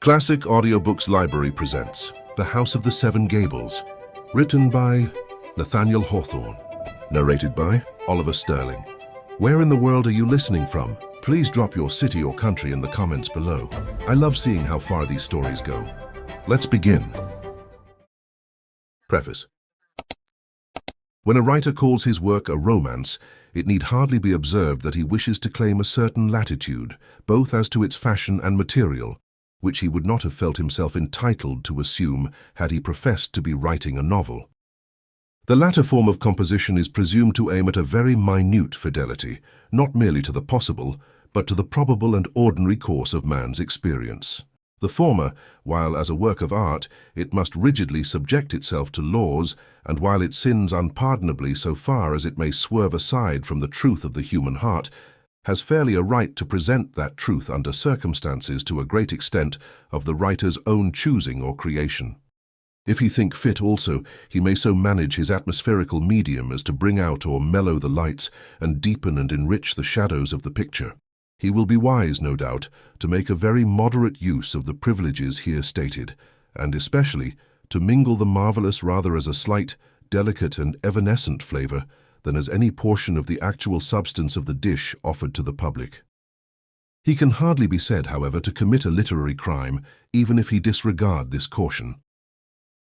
Classic Audiobooks Library presents The House of the Seven Gables, written by Nathaniel Hawthorne, narrated by Oliver Sterling. Where in the world are you listening from? Please drop your city or country in the comments below. I love seeing how far these stories go. Let's begin. Preface. When a writer calls his work a romance, it need hardly be observed that he wishes to claim a certain latitude, both as to its fashion and material, which he would not have felt himself entitled to assume had he professed to be writing a novel. The latter form of composition is presumed to aim at a very minute fidelity, not merely to the possible, but to the probable and ordinary course of man's experience. The former, while as a work of art it must rigidly subject itself to laws, and while it sins unpardonably so far as it may swerve aside from the truth of the human heart, has fairly a right to present that truth under circumstances to a great extent of the writer's own choosing or creation. If he think fit also, he may so manage his atmospherical medium as to bring out or mellow the lights and deepen and enrich the shadows of the picture. He will be wise, no doubt, to make a very moderate use of the privileges here stated, and especially to mingle the marvelous rather as a slight, delicate and evanescent flavor than as any portion of the actual substance of the dish offered to the public. He can hardly be said, however, to commit a literary crime, even if he disregard this caution.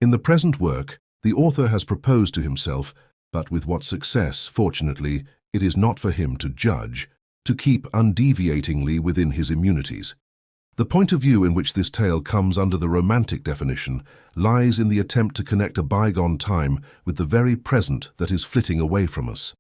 In the present work, the author has proposed to himself, but with what success, fortunately, it is not for him to judge, to keep undeviatingly within his immunities. The point of view in which this tale comes under the romantic definition lies in the attempt to connect a bygone time with the very present that is flitting away from us.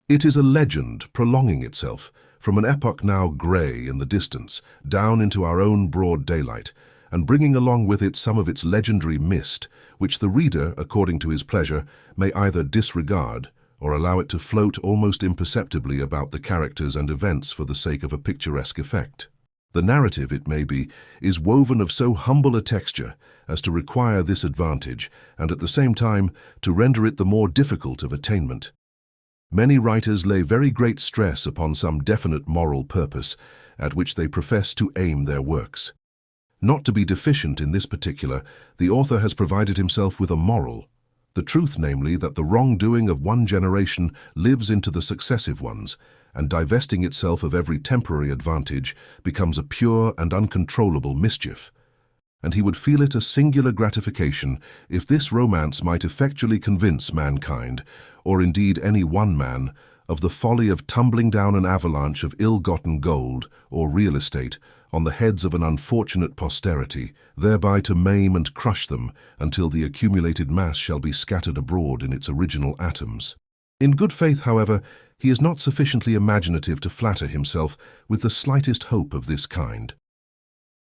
It is a legend prolonging itself from an epoch now grey in the distance down into our own broad daylight, and bringing along with it some of its legendary mist, which the reader, according to his pleasure, may either disregard or allow it to float almost imperceptibly about the characters and events for the sake of a picturesque effect. The narrative, it may be, is woven of so humble a texture as to require this advantage, and at the same time to render it the more difficult of attainment. Many writers lay very great stress upon some definite moral purpose, at which they profess to aim their works. Not to be deficient in this particular, the author has provided himself with a moral, the truth, namely, that the wrongdoing of one generation lives into the successive ones, and divesting itself of every temporary advantage becomes a pure and uncontrollable mischief. And he would feel it a singular gratification if this romance might effectually convince mankind, or indeed any one man, of the folly of tumbling down an avalanche of ill-gotten gold or real estate on the heads of an unfortunate posterity, thereby to maim and crush them until the accumulated mass shall be scattered abroad in its original atoms. In good faith, however, he is not sufficiently imaginative to flatter himself with the slightest hope of this kind.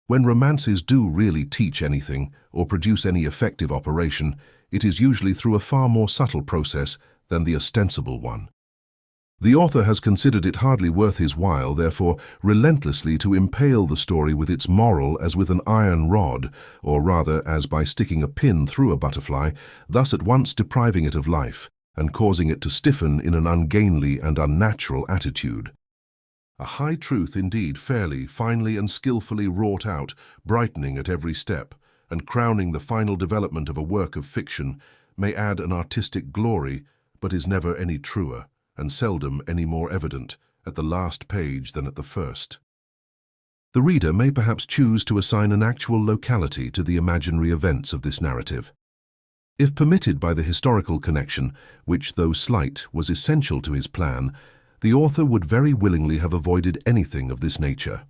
When romances do really teach anything or produce any effective operation, it is usually through a far more subtle process than the ostensible one. The author has considered it hardly worth his while, therefore, relentlessly to impale the story with its moral as with an iron rod, or rather as by sticking a pin through a butterfly, thus at once depriving it of life, and causing it to stiffen in an ungainly and unnatural attitude. A high truth indeed, fairly, finely and skillfully wrought out, brightening at every step, and crowning the final development of a work of fiction, may add an artistic glory, but is never any truer, and seldom any more evident, at the last page than at the first. The reader may perhaps choose to assign an actual locality to the imaginary events of this narrative. If permitted by the historical connection, which, though slight, was essential to his plan, the author would very willingly have avoided anything of this nature.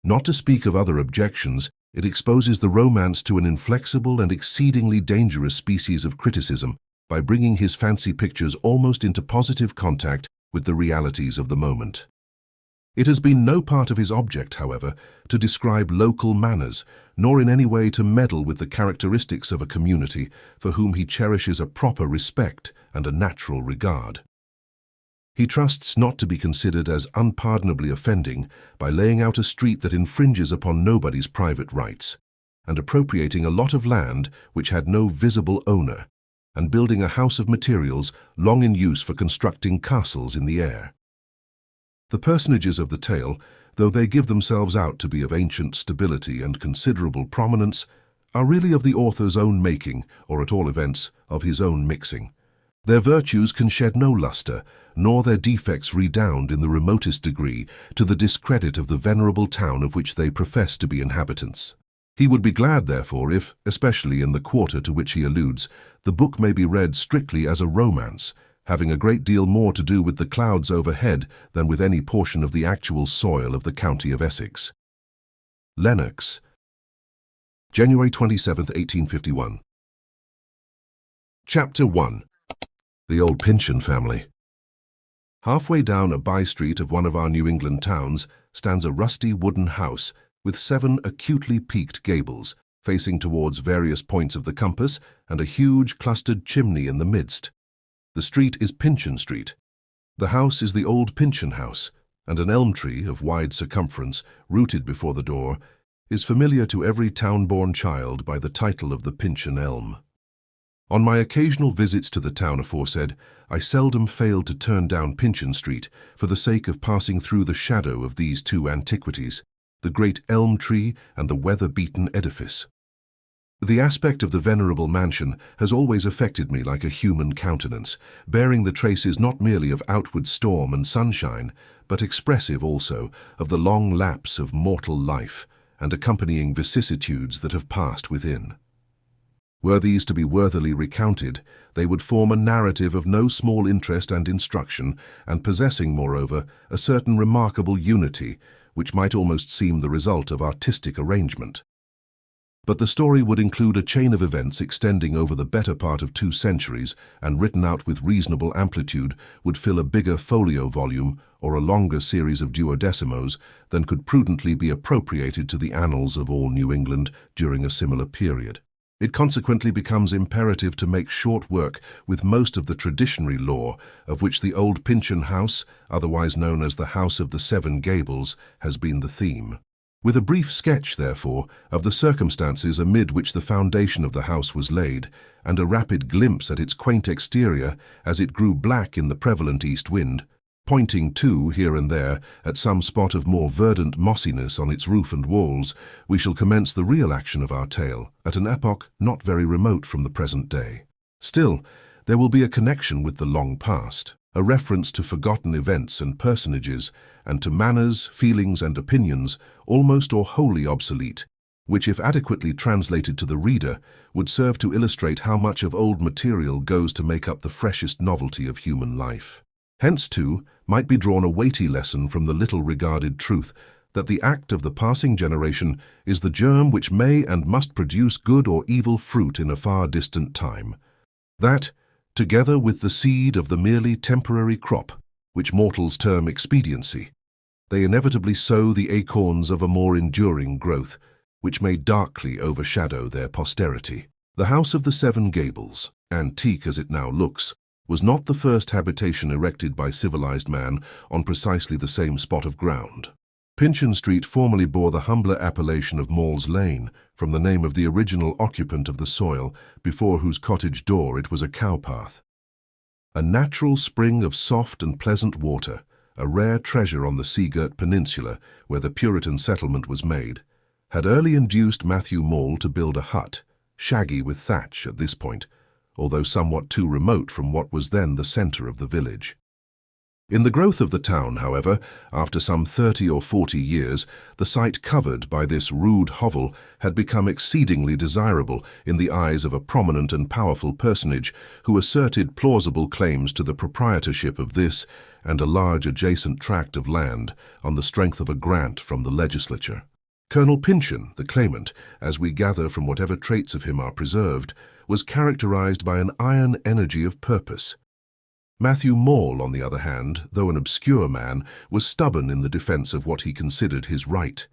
Not to speak of other objections, it exposes the romance to an inflexible and exceedingly dangerous species of criticism by bringing his fancy pictures almost into positive contact with the realities of the moment. It has been no part of his object, however, to describe local manners, nor in any way to meddle with the characteristics of a community for whom he cherishes a proper respect and a natural regard. He trusts not to be considered as unpardonably offending by laying out a street that infringes upon nobody's private rights, and appropriating a lot of land which had no visible owner, and building a house of materials long in use for constructing castles in the air. The personages of the tale, though they give themselves out to be of ancient stability and considerable prominence, are really of the author's own making, or at all events, of his own mixing. Their virtues can shed no lustre, nor their defects redound in the remotest degree to the discredit of the venerable town of which they profess to be inhabitants. He would be glad, therefore, if, especially in the quarter to which he alludes, the book may be read strictly as a romance, having a great deal more to do with the clouds overhead than with any portion of the actual soil of the county of Essex. Lennox, January 27, 1851. Chapter 1. The Old Pyncheon Family. Halfway down a by-street of one of our New England towns stands a rusty wooden house with 7 acutely peaked gables, facing towards various points of the compass, and a huge clustered chimney in the midst. The street is Pyncheon Street. The house is the old Pyncheon House, and an elm tree of wide circumference, rooted before the door, is familiar to every town-born child by the title of the Pyncheon Elm. On my occasional visits to the town aforesaid, I seldom failed to turn down Pyncheon Street for the sake of passing through the shadow of these 2 antiquities, the great elm tree and the weather-beaten edifice. The aspect of the venerable mansion has always affected me like a human countenance, bearing the traces not merely of outward storm and sunshine, but expressive also of the long lapse of mortal life and accompanying vicissitudes that have passed within. Were these to be worthily recounted, they would form a narrative of no small interest and instruction, and possessing, moreover, a certain remarkable unity, which might almost seem the result of artistic arrangement. But the story would include a chain of events extending over the better part of 2 centuries, and written out with reasonable amplitude would fill a bigger folio volume or a longer series of duodecimos than could prudently be appropriated to the annals of all New England during a similar period. It consequently becomes imperative to make short work with most of the traditionary lore of which the old Pyncheon House, otherwise known as the House of the Seven Gables, has been the theme. With a brief sketch, therefore, of the circumstances amid which the foundation of the house was laid, and a rapid glimpse at its quaint exterior as it grew black in the prevalent east wind, pointing too, here and there, at some spot of more verdant mossiness on its roof and walls, we shall commence the real action of our tale, at an epoch not very remote from the present day. Still, there will be a connection with the long past, a reference to forgotten events and personages, and to manners, feelings, and opinions, almost or wholly obsolete, which, if adequately translated to the reader, would serve to illustrate how much of old material goes to make up the freshest novelty of human life. Hence, too, might be drawn a weighty lesson from the little-regarded truth that the act of the passing generation is the germ which may and must produce good or evil fruit in a far distant time. That, together with the seed of the merely temporary crop, which mortals term expediency, they inevitably sow the acorns of a more enduring growth, which may darkly overshadow their posterity. The House of the Seven Gables, antique as it now looks, was not the first habitation erected by civilized man on precisely the same spot of ground. Pyncheon Street formerly bore the humbler appellation of Maule's Lane, from the name of the original occupant of the soil, before whose cottage door it was a cowpath. A natural spring of soft and pleasant water, a rare treasure on the sea-girt peninsula where the Puritan settlement was made, had early induced Matthew Maule to build a hut, shaggy with thatch at this point, although somewhat too remote from what was then the centre of the village. In the growth of the town, however, after some 30 or 40 years, the site covered by this rude hovel had become exceedingly desirable in the eyes of a prominent and powerful personage who asserted plausible claims to the proprietorship of this and a large adjacent tract of land on the strength of a grant from the legislature. Colonel Pyncheon, the claimant, as we gather from whatever traits of him are preserved, was characterized by an iron energy of purpose. Matthew Maule, on the other hand, though an obscure man, was stubborn in the defense of what he considered his right.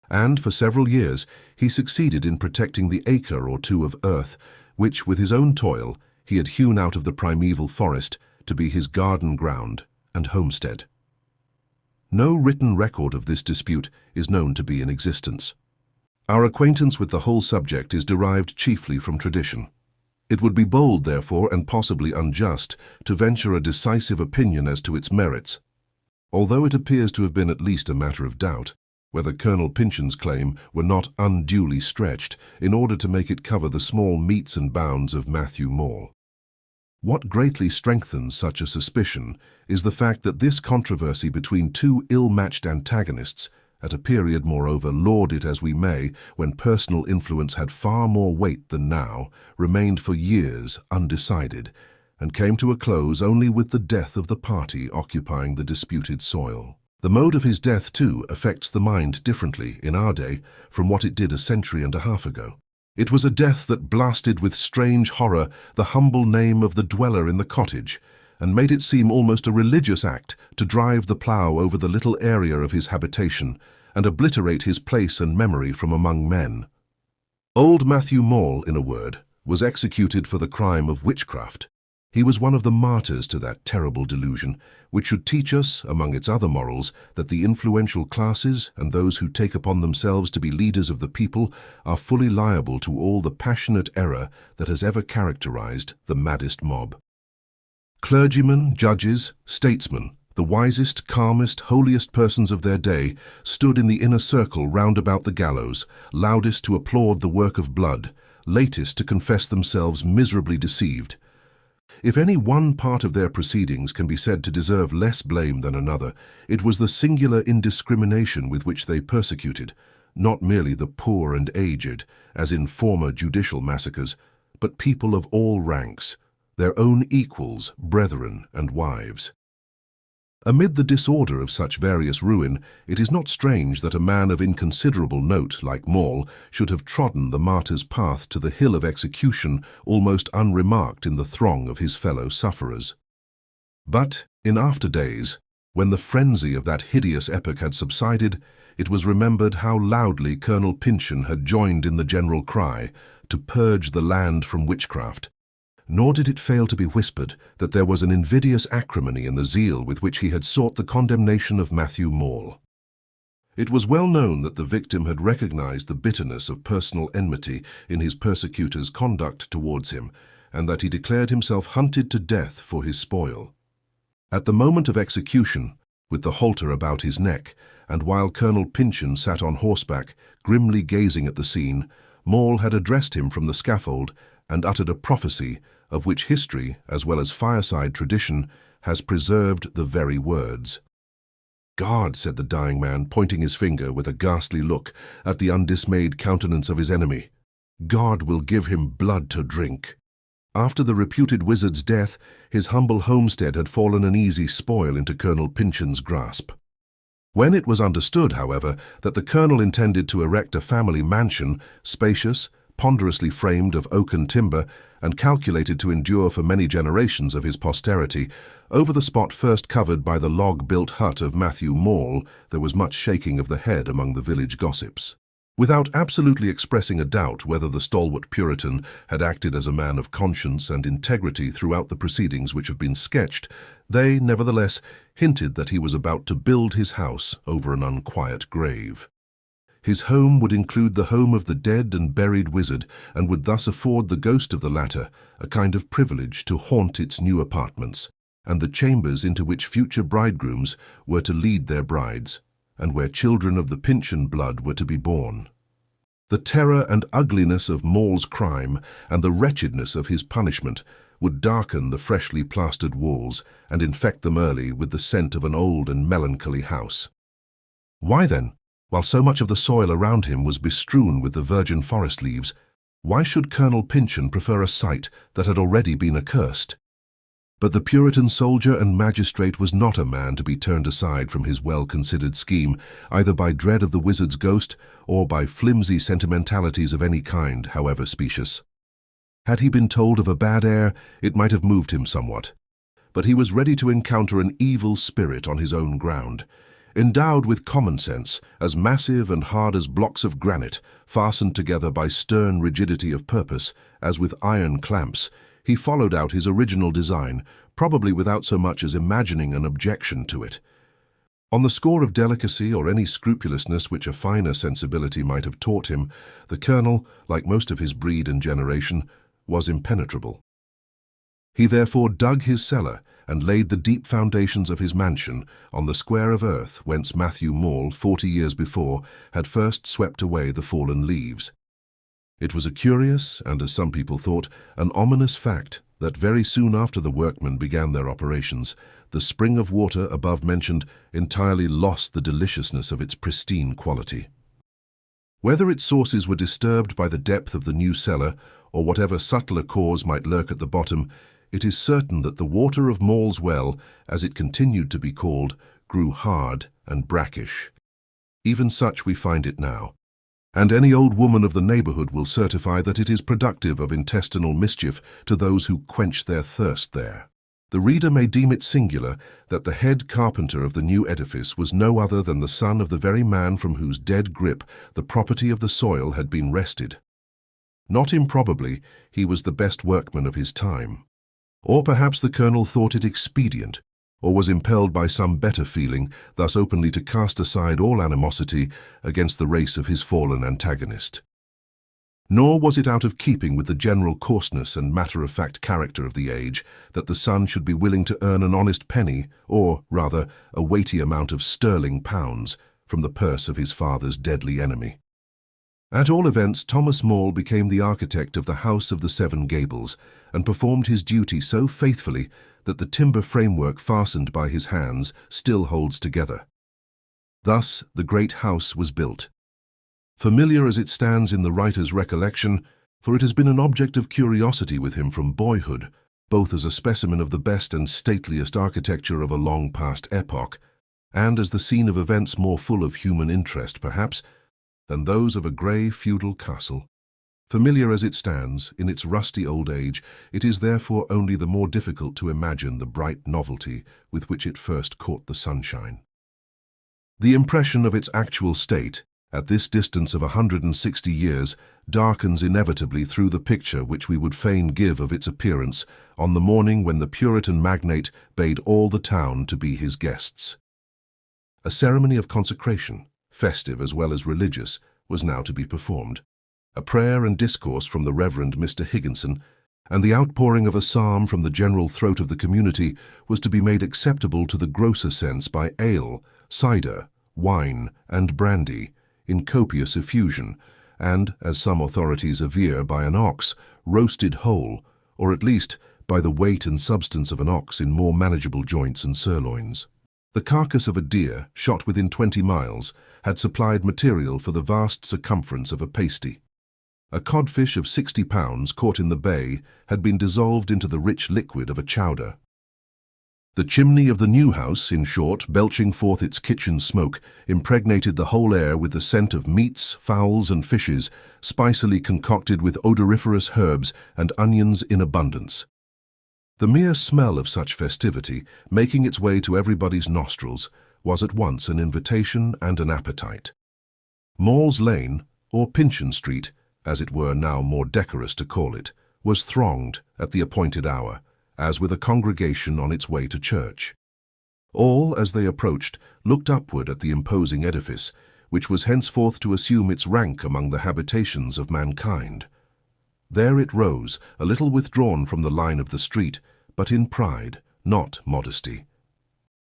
And for several years he succeeded in protecting the acre or 2 of earth, which, with his own toil, he had hewn out of the primeval forest to be his garden ground and homestead. No written record of this dispute is known to be in existence. Our acquaintance with the whole subject is derived chiefly from tradition. It would be bold, therefore, and possibly unjust, to venture a decisive opinion as to its merits. although it appears to have been at least a matter of doubt whether Colonel Pyncheon's claim were not unduly stretched in order to make it cover the small metes and bounds of Matthew Maule. What greatly strengthens such a suspicion is the fact that this controversy between two ill-matched antagonists, at a period, moreover, laud it as we may, when personal influence had far more weight than now, remained for years undecided, and came to a close only with the death of the party occupying the disputed soil. The mode of his death, too, affects the mind differently in our day from what it did a century and a half ago. It was a death that blasted with strange horror the humble name of the dweller in the cottage, and made it seem almost a religious act to drive the plough over the little area of his habitation and obliterate his place and memory from among men. Old Matthew Maule, in a word, was executed for the crime of witchcraft. He was one of the martyrs to that terrible delusion, which should teach us, among its other morals, that the influential classes and those who take upon themselves to be leaders of the people are fully liable to all the passionate error that has ever characterized the maddest mob. Clergymen, judges, statesmen, the wisest, calmest, holiest persons of their day, stood in the inner circle round about the gallows, loudest to applaud the work of blood, latest to confess themselves miserably deceived. If any one part of their proceedings can be said to deserve less blame than another, it was the singular indiscrimination with which they persecuted, not merely the poor and aged, as in former judicial massacres, but people of all ranks, their own equals, brethren, and wives. Amid the disorder of such various ruin, it is not strange that a man of inconsiderable note like Maule should have trodden the martyr's path to the hill of execution almost unremarked in the throng of his fellow sufferers. But, in after days, when the frenzy of that hideous epoch had subsided, it was remembered how loudly Colonel Pyncheon had joined in the general cry to purge the land from witchcraft. Nor did it fail to be whispered that there was an invidious acrimony in the zeal with which he had sought the condemnation of Matthew Maule. It was well known that the victim had recognized the bitterness of personal enmity in his persecutor's conduct towards him, and that he declared himself hunted to death for his spoil. At the moment of execution, with the halter about his neck, and while Colonel Pyncheon sat on horseback, grimly gazing at the scene, Maule had addressed him from the scaffold and uttered a prophecy of which history, as well as fireside tradition, has preserved the very words. "God," said the dying man, pointing his finger with a ghastly look at the undismayed countenance of his enemy, "God will give him blood to drink." After the reputed wizard's death, his humble homestead had fallen an easy spoil into Colonel Pyncheon's grasp. When it was understood, however, that the colonel intended to erect a family mansion, spacious, ponderously framed of oaken timber, and calculated to endure for many generations of his posterity, over the spot first covered by the log-built hut of Matthew Maule, there was much shaking of the head among the village gossips. Without absolutely expressing a doubt whether the stalwart Puritan had acted as a man of conscience and integrity throughout the proceedings which have been sketched, they, nevertheless, hinted that he was about to build his house over an unquiet grave. His home would include the home of the dead and buried wizard, and would thus afford the ghost of the latter a kind of privilege to haunt its new apartments, and the chambers into which future bridegrooms were to lead their brides, and where children of the Pyncheon blood were to be born. The terror and ugliness of Maule's crime and the wretchedness of his punishment would darken the freshly plastered walls and infect them early with the scent of an old and melancholy house. Why then, while so much of the soil around him was bestrewn with the virgin forest leaves, why should Colonel Pyncheon prefer a site that had already been accursed? But the Puritan soldier and magistrate was not a man to be turned aside from his well-considered scheme, either by dread of the wizard's ghost or by flimsy sentimentalities of any kind, however specious. Had he been told of a bad air, it might have moved him somewhat. But he was ready to encounter an evil spirit on his own ground. Endowed with common sense, as massive and hard as blocks of granite, fastened together by stern rigidity of purpose, as with iron clamps, he followed out his original design, probably without so much as imagining an objection to it. On the score of delicacy or any scrupulousness which a finer sensibility might have taught him, the colonel, like most of his breed and generation, was impenetrable. He therefore dug his cellar and laid the deep foundations of his mansion on the square of earth whence Matthew Maule, 40 years before, had first swept away the fallen leaves. It was a curious, and as some people thought, an ominous fact that very soon after the workmen began their operations, the spring of water above mentioned entirely lost the deliciousness of its pristine quality. Whether its sources were disturbed by the depth of the new cellar, or whatever subtler cause might lurk at the bottom, it is certain that the water of Maule's well, as it continued to be called, grew hard and brackish. Even such we find it now, and any old woman of the neighborhood will certify that it is productive of intestinal mischief to those who quench their thirst there. The reader may deem it singular that the head carpenter of the new edifice was no other than the son of the very man from whose dead grip the property of the soil had been wrested. Not improbably, he was the best workman of his time. Or perhaps the colonel thought it expedient, or was impelled by some better feeling, thus openly to cast aside all animosity against the race of his fallen antagonist. Nor was it out of keeping with the general coarseness and matter-of-fact character of the age that the son should be willing to earn an honest penny, or, rather, a weighty amount of sterling pounds, from the purse of his father's deadly enemy. At all events, Thomas Maule became the architect of the House of the Seven Gables, and performed his duty so faithfully that the timber framework fastened by his hands still holds together. Thus the great house was built. Familiar as it stands in the writer's recollection, for it has been an object of curiosity with him from boyhood, both as a specimen of the best and stateliest architecture of a long-past epoch, and as the scene of events more full of human interest, perhaps, than those of a grey feudal castle. Familiar as it stands, in its rusty old age, it is therefore only the more difficult to imagine the bright novelty with which it first caught the sunshine. The impression of its actual state, at this distance of 160 years, darkens inevitably through the picture which we would fain give of its appearance on the morning when the Puritan magnate bade all the town to be his guests. A ceremony of consecration, festive as well as religious, was now to be performed. A prayer and discourse from the Reverend Mr. Higginson, and the outpouring of a psalm from the general throat of the community was to be made acceptable to the grosser sense by ale, cider, wine, and brandy, in copious effusion, and, as some authorities aver, by an ox, roasted whole, or at least by the weight and substance of an ox in more manageable joints and sirloins. The carcass of a deer, shot within 20 miles, had supplied material for the vast circumference of a pasty. A codfish of 60 pounds caught in the bay had been dissolved into the rich liquid of a chowder. The chimney of the new house, in short, belching forth its kitchen smoke, impregnated the whole air with the scent of meats, fowls, and fishes, spicily concocted with odoriferous herbs and onions in abundance. The mere smell of such festivity, making its way to everybody's nostrils, was at once an invitation and an appetite. Maule's Lane, or Pyncheon Street, as it were now more decorous to call it, was thronged at the appointed hour, as with a congregation on its way to church. All, as they approached, looked upward at the imposing edifice, which was henceforth to assume its rank among the habitations of mankind. There it rose, a little withdrawn from the line of the street, but in pride, not modesty.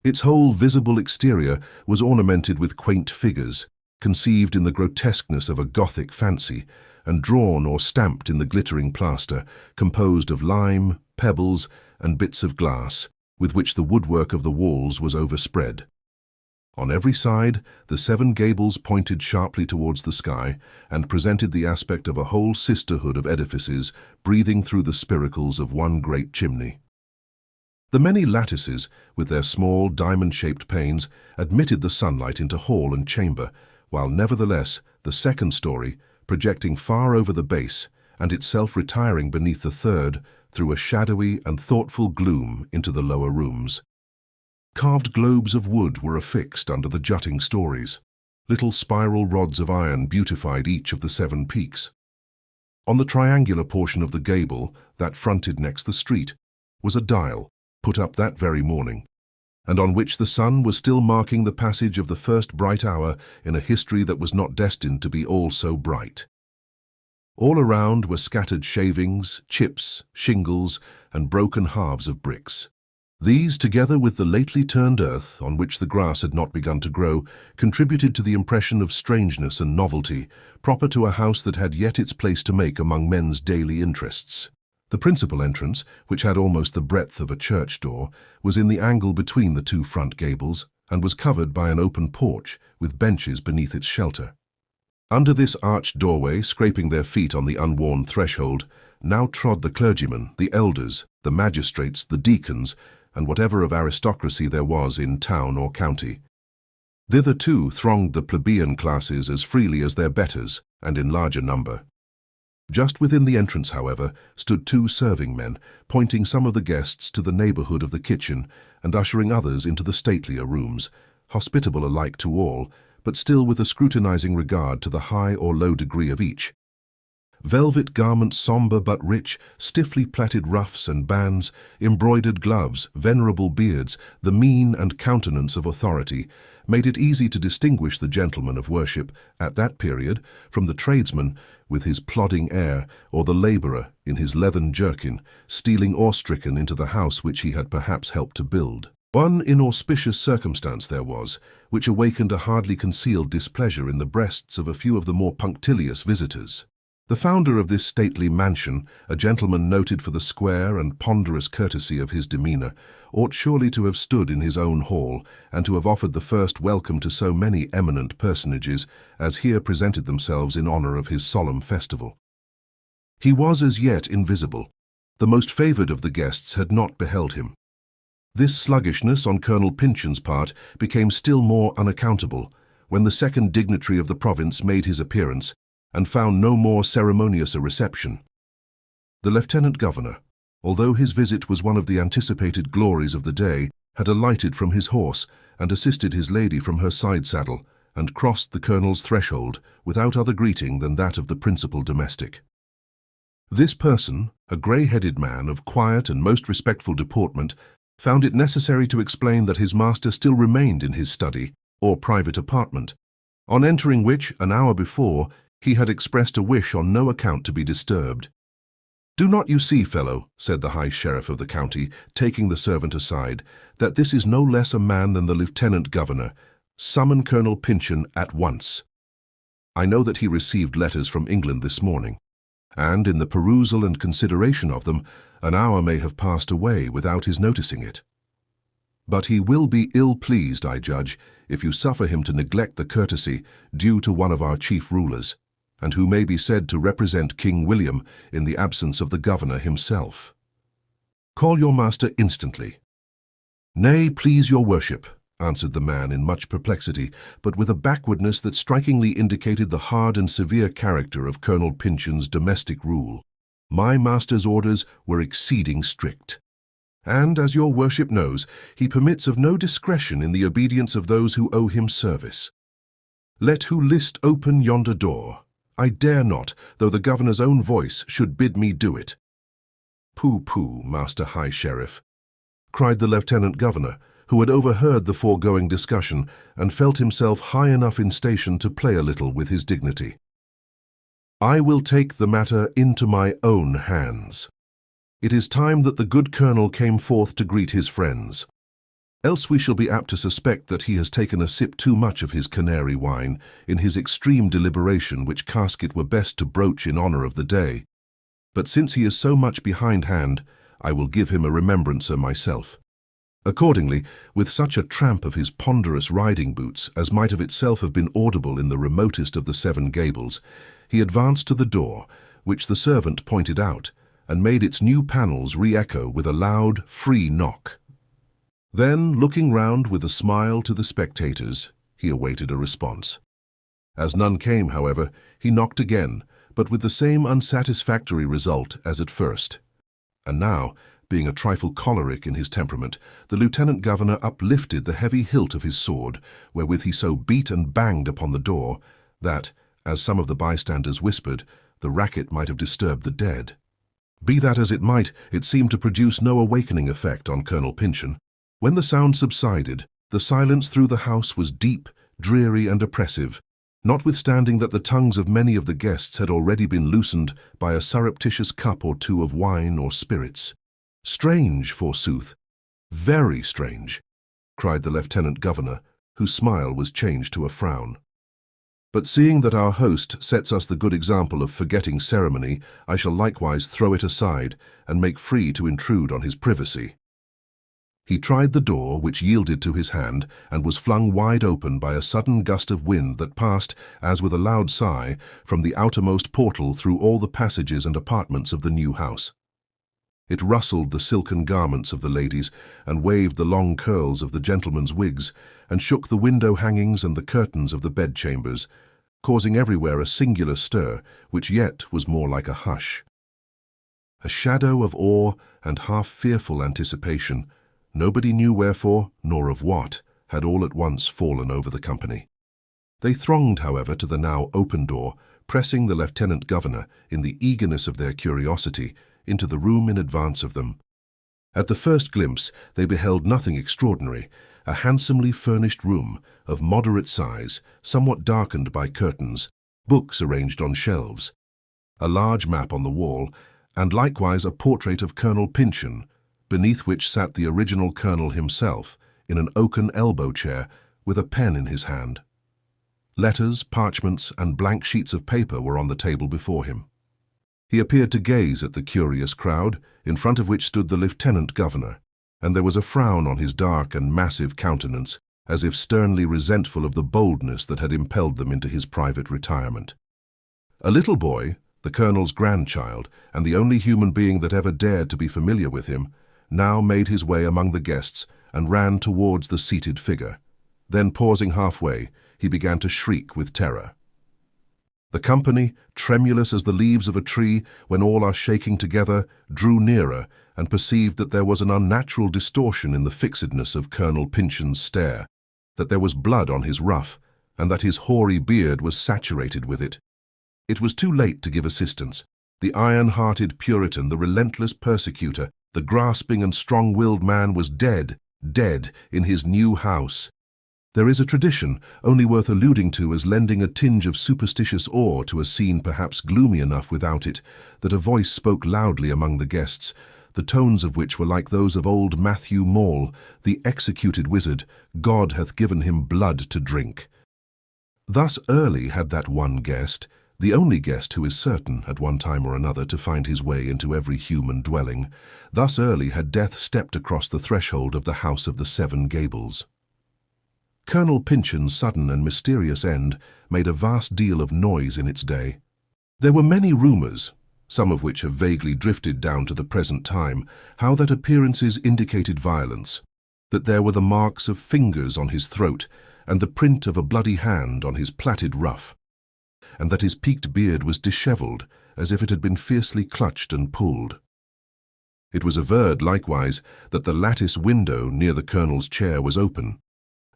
Its whole visible exterior was ornamented with quaint figures, conceived in the grotesqueness of a Gothic fancy, and drawn or stamped in the glittering plaster, composed of lime, pebbles, and bits of glass, with which the woodwork of the walls was overspread. On every side, the Seven Gables pointed sharply towards the sky, and presented the aspect of a whole sisterhood of edifices, breathing through the spiracles of one great chimney. The many lattices, with their small diamond-shaped panes, admitted the sunlight into hall and chamber, while nevertheless the second story, projecting far over the base, and itself retiring beneath the third, threw a shadowy and thoughtful gloom into the lower rooms. Carved globes of wood were affixed under the jutting stories. Little spiral rods of iron beautified each of the 7 peaks. On the triangular portion of the gable, that fronted next the street, was a dial, put up that very morning, and on which the sun was still marking the passage of the first bright hour in a history that was not destined to be all so bright. All around were scattered shavings, chips, shingles, and broken halves of bricks. These, together with the lately turned earth, on which the grass had not begun to grow, contributed to the impression of strangeness and novelty, proper to a house that had yet its place to make among men's daily interests. The principal entrance, which had almost the breadth of a church door, was in the angle between the two front gables, and was covered by an open porch, with benches beneath its shelter. Under this arched doorway, scraping their feet on the unworn threshold, now trod the clergymen, the elders, the magistrates, the deacons, and whatever of aristocracy there was in town or county. Thither, too, thronged the plebeian classes as freely as their betters, and in larger number. Just within the entrance, however, stood two serving men, pointing some of the guests to the neighborhood of the kitchen and ushering others into the statelier rooms, hospitable alike to all, but still with a scrutinizing regard to the high or low degree of each. Velvet garments sombre but rich, stiffly plaited ruffs and bands, embroidered gloves, venerable beards, the mien and countenance of authority, made it easy to distinguish the gentleman of worship, at that period, from the tradesman, with his plodding air, or the labourer, in his leathern jerkin, stealing awe-stricken into the house which he had perhaps helped to build. One inauspicious circumstance there was, which awakened a hardly concealed displeasure in the breasts of a few of the more punctilious visitors. The founder of this stately mansion, a gentleman noted for the square and ponderous courtesy of his demeanour, ought surely to have stood in his own hall, and to have offered the first welcome to so many eminent personages as here presented themselves in honour of his solemn festival. He was as yet invisible. The most favoured of the guests had not beheld him. This sluggishness on Colonel Pyncheon's part became still more unaccountable when the second dignitary of the province made his appearance, and found no more ceremonious a reception. The lieutenant governor, although his visit was one of the anticipated glories of the day, had alighted from his horse and assisted his lady from her side-saddle, and crossed the colonel's threshold without other greeting than that of the principal domestic. This person, a grey-headed man of quiet and most respectful deportment, found it necessary to explain that his master still remained in his study, or private apartment, on entering which, an hour before, he had expressed a wish on no account to be disturbed. "Do not you see, fellow," said the High Sheriff of the county, taking the servant aside, "that this is no less a man than the lieutenant governor? Summon Colonel Pyncheon at once." I know that he received letters from England this morning, and in the perusal and consideration of them, an hour may have passed away without his noticing it. But he will be ill-pleased, I judge, if you suffer him to neglect the courtesy due to one of our chief rulers, and who may be said to represent King William in the absence of the governor himself. Call your master instantly." "Nay, please your worship," answered the man in much perplexity, but with a backwardness that strikingly indicated the hard and severe character of Colonel Pyncheon's domestic rule. "My master's orders were exceeding strict. And, as your worship knows, he permits of no discretion in the obedience of those who owe him service. Let who list open yonder door. I dare not, though the governor's own voice should bid me do it." "Pooh-pooh, Master High Sheriff," cried the lieutenant governor, who had overheard the foregoing discussion and felt himself high enough in station to play a little with his dignity. "I will take the matter into my own hands. It is time that the good colonel came forth to greet his friends. Else we shall be apt to suspect that he has taken a sip too much of his canary wine in his extreme deliberation which casket were best to broach in honour of the day. But since he is so much behindhand, I will give him a remembrancer myself." Accordingly, with such a tramp of his ponderous riding boots as might of itself have been audible in the remotest of the Seven Gables, he advanced to the door, which the servant pointed out, and made its new panels re-echo with a loud, free knock. Then, looking round with a smile to the spectators, he awaited a response. As none came, however, he knocked again, but with the same unsatisfactory result as at first. And now, being a trifle choleric in his temperament, the lieutenant governor uplifted the heavy hilt of his sword, wherewith he so beat and banged upon the door, that, as some of the bystanders whispered, the racket might have disturbed the dead. Be that as it might, it seemed to produce no awakening effect on Colonel Pyncheon. When the sound subsided, the silence through the house was deep, dreary, and oppressive, notwithstanding that the tongues of many of the guests had already been loosened by a surreptitious cup or two of wine or spirits. Strange, forsooth, "Very strange," cried the lieutenant governor, whose smile was changed to a frown. "But seeing that our host sets us the good example of forgetting ceremony, I shall likewise throw it aside and make free to intrude on his privacy." He tried the door, which yielded to his hand, and was flung wide open by a sudden gust of wind that passed, as with a loud sigh, from the outermost portal through all the passages and apartments of the new house. It rustled the silken garments of the ladies, and waved the long curls of the gentlemen's wigs, and shook the window hangings and the curtains of the bedchambers, causing everywhere a singular stir, which yet was more like a hush. A shadow of awe and half-fearful anticipation, nobody knew wherefore, nor of what, had all at once fallen over the company. They thronged, however, to the now open door, pressing the lieutenant governor, in the eagerness of their curiosity, into the room in advance of them. At the first glimpse, they beheld nothing extraordinary, a handsomely furnished room, of moderate size, somewhat darkened by curtains, books arranged on shelves, a large map on the wall, and likewise a portrait of Colonel Pyncheon, beneath which sat the original colonel himself, in an oaken elbow chair, with a pen in his hand. Letters, parchments, and blank sheets of paper were on the table before him. He appeared to gaze at the curious crowd, in front of which stood the lieutenant governor, and there was a frown on his dark and massive countenance, as if sternly resentful of the boldness that had impelled them into his private retirement. A little boy, the colonel's grandchild, and the only human being that ever dared to be familiar with him, now made his way among the guests and ran towards the seated figure. Then, pausing halfway, he began to shriek with terror. The company, tremulous as the leaves of a tree when all are shaking together, drew nearer and perceived that there was an unnatural distortion in the fixedness of Colonel Pyncheon's stare, that there was blood on his ruff, and that his hoary beard was saturated with it. It was too late to give assistance. The iron-hearted Puritan, the relentless persecutor, the grasping and strong-willed man was dead, dead in his new house. There is a tradition, only worth alluding to as lending a tinge of superstitious awe to a scene perhaps gloomy enough without it, that a voice spoke loudly among the guests, the tones of which were like those of old Matthew Maule, the executed wizard. God hath given him blood to drink. Thus early had that one guest, the only guest who is certain, at one time or another, to find his way into every human dwelling, thus early had death stepped across the threshold of the house of the Seven Gables. Colonel Pyncheon's sudden and mysterious end made a vast deal of noise in its day. There were many rumours, some of which have vaguely drifted down to the present time, how that appearances indicated violence, that there were the marks of fingers on his throat and the print of a bloody hand on his plaited ruff, and that his peaked beard was dishevelled as if it had been fiercely clutched and pulled. It was averred, likewise, that the lattice window near the colonel's chair was open,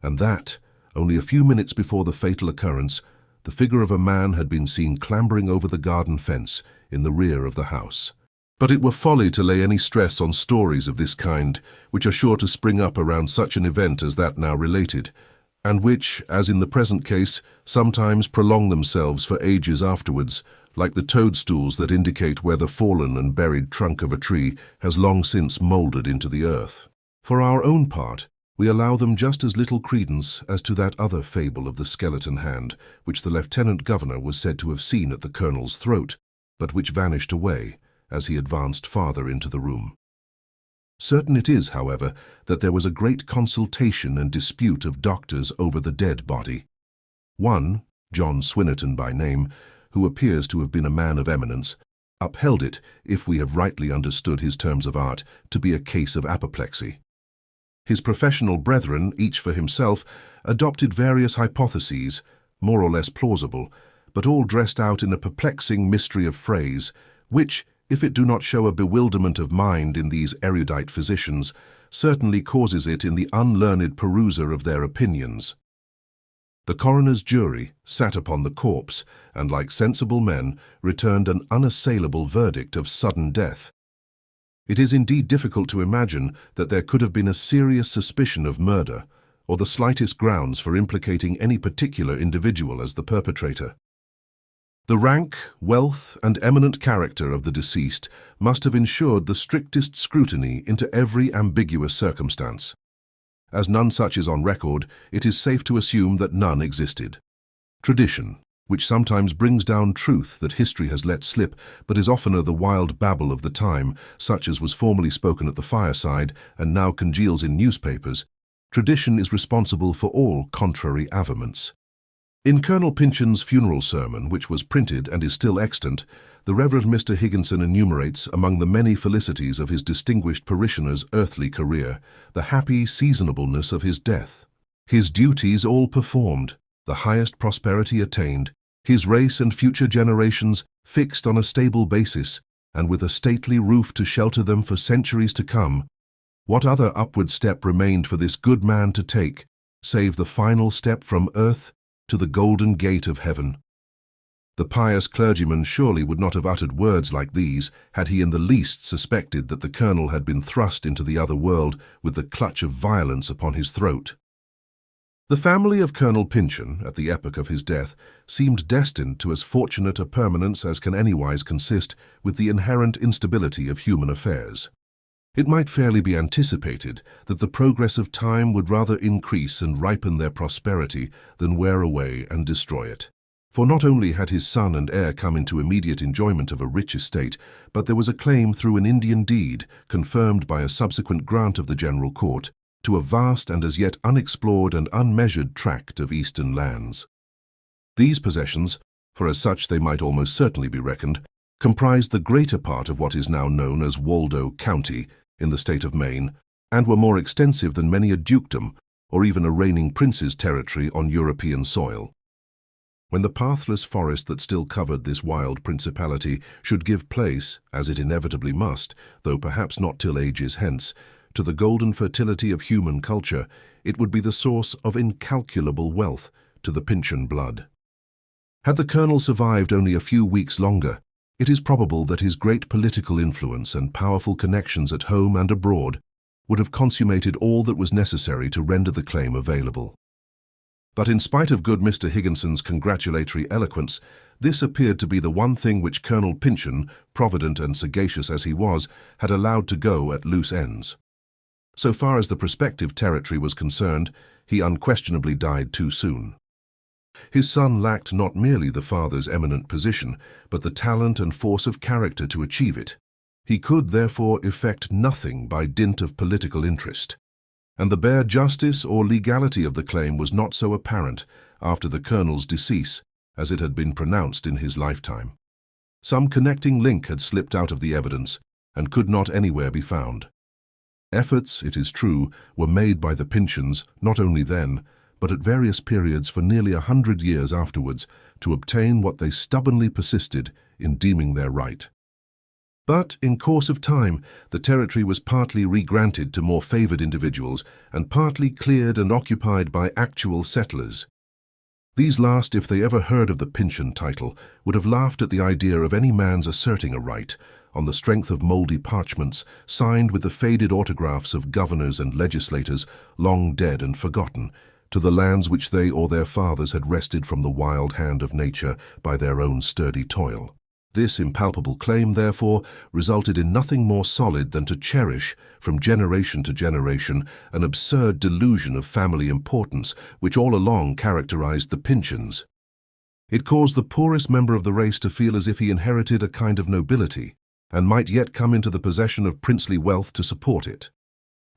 and that, only a few minutes before the fatal occurrence, the figure of a man had been seen clambering over the garden fence in the rear of the house. But it were folly to lay any stress on stories of this kind, which are sure to spring up around such an event as that now related, and which, as in the present case, sometimes prolong themselves for ages afterwards, like the toadstools that indicate where the fallen and buried trunk of a tree has long since mouldered into the earth. For our own part, we allow them just as little credence as to that other fable of the skeleton hand, which the lieutenant governor was said to have seen at the colonel's throat, but which vanished away as he advanced farther into the room. Certain it is, however, that there was a great consultation and dispute of doctors over the dead body. One, John Swinnerton by name, who appears to have been a man of eminence, upheld it, if we have rightly understood his terms of art, to be a case of apoplexy. His professional brethren, each for himself, adopted various hypotheses, more or less plausible, but all dressed out in a perplexing mystery of phrase, which, if it do not show a bewilderment of mind in these erudite physicians, certainly causes it in the unlearned peruser of their opinions. The coroner's jury sat upon the corpse, and, like sensible men, returned an unassailable verdict of sudden death. It is indeed difficult to imagine that there could have been a serious suspicion of murder, or the slightest grounds for implicating any particular individual as the perpetrator. The rank, wealth, and eminent character of the deceased must have ensured the strictest scrutiny into every ambiguous circumstance. As none such is on record, it is safe to assume that none existed. Tradition, which sometimes brings down truth that history has let slip, but is oftener the wild babble of the time, such as was formerly spoken at the fireside and now congeals in newspapers, tradition is responsible for all contrary averments. In Colonel Pyncheon's funeral sermon, which was printed and is still extant, the Reverend Mr. Higginson enumerates, among the many felicities of his distinguished parishioner's earthly career, the happy seasonableness of his death. His duties all performed, the highest prosperity attained, his race and future generations fixed on a stable basis, and with a stately roof to shelter them for centuries to come. What other upward step remained for this good man to take, save the final step from earth to the golden gate of heaven? The pious clergyman surely would not have uttered words like these had he in the least suspected that the colonel had been thrust into the other world with the clutch of violence upon his throat. The family of Colonel Pyncheon, at the epoch of his death, seemed destined to as fortunate a permanence as can anywise consist with the inherent instability of human affairs. It might fairly be anticipated that the progress of time would rather increase and ripen their prosperity than wear away and destroy it. For not only had his son and heir come into immediate enjoyment of a rich estate, but there was a claim through an Indian deed, confirmed by a subsequent grant of the General Court, to a vast and as yet unexplored and unmeasured tract of eastern lands. These possessions, for as such they might almost certainly be reckoned, comprised the greater part of what is now known as Waldo County, in the state of Maine, and were more extensive than many a dukedom or even a reigning prince's territory on European soil. When the pathless forest that still covered this wild principality should give place, as it inevitably must, though perhaps not till ages hence, to the golden fertility of human culture, it would be the source of incalculable wealth to the Pyncheon blood. Had the colonel survived only a few weeks longer, it is probable that his great political influence and powerful connections at home and abroad would have consummated all that was necessary to render the claim available. But in spite of good Mr. Higginson's congratulatory eloquence, this appeared to be the one thing which Colonel Pyncheon, provident and sagacious as he was, had allowed to go at loose ends. So far as the prospective territory was concerned, he unquestionably died too soon. His son lacked not merely the father's eminent position, but the talent and force of character to achieve it. He could, therefore, effect nothing by dint of political interest, and the bare justice or legality of the claim was not so apparent after the colonel's decease as it had been pronounced in his lifetime. Some connecting link had slipped out of the evidence and could not anywhere be found. Efforts, it is true, were made by the Pyncheons, not only then, but at various periods for nearly 100 years afterwards, to obtain what they stubbornly persisted in deeming their right. But, in course of time, the territory was partly regranted to more favoured individuals and partly cleared and occupied by actual settlers. These last, if they ever heard of the Pyncheon title, would have laughed at the idea of any man's asserting a right, on the strength of mouldy parchments, signed with the faded autographs of governors and legislators, long dead and forgotten, to the lands which they or their fathers had wrested from the wild hand of nature by their own sturdy toil. This impalpable claim, therefore, resulted in nothing more solid than to cherish, from generation to generation, an absurd delusion of family importance which all along characterized the Pyncheons. It caused the poorest member of the race to feel as if he inherited a kind of nobility, and might yet come into the possession of princely wealth to support it.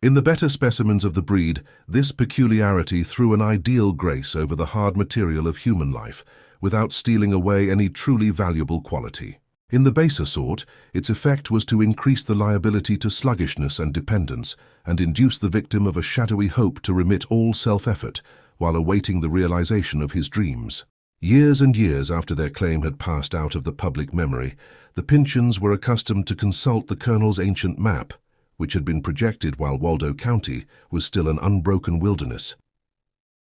In the better specimens of the breed, this peculiarity threw an ideal grace over the hard material of human life, without stealing away any truly valuable quality. In the baser sort, its effect was to increase the liability to sluggishness and dependence, and induce the victim of a shadowy hope to remit all self-effort, while awaiting the realization of his dreams. Years and years after their claim had passed out of the public memory, the Pyncheons were accustomed to consult the colonel's ancient map, which had been projected while Waldo County was still an unbroken wilderness.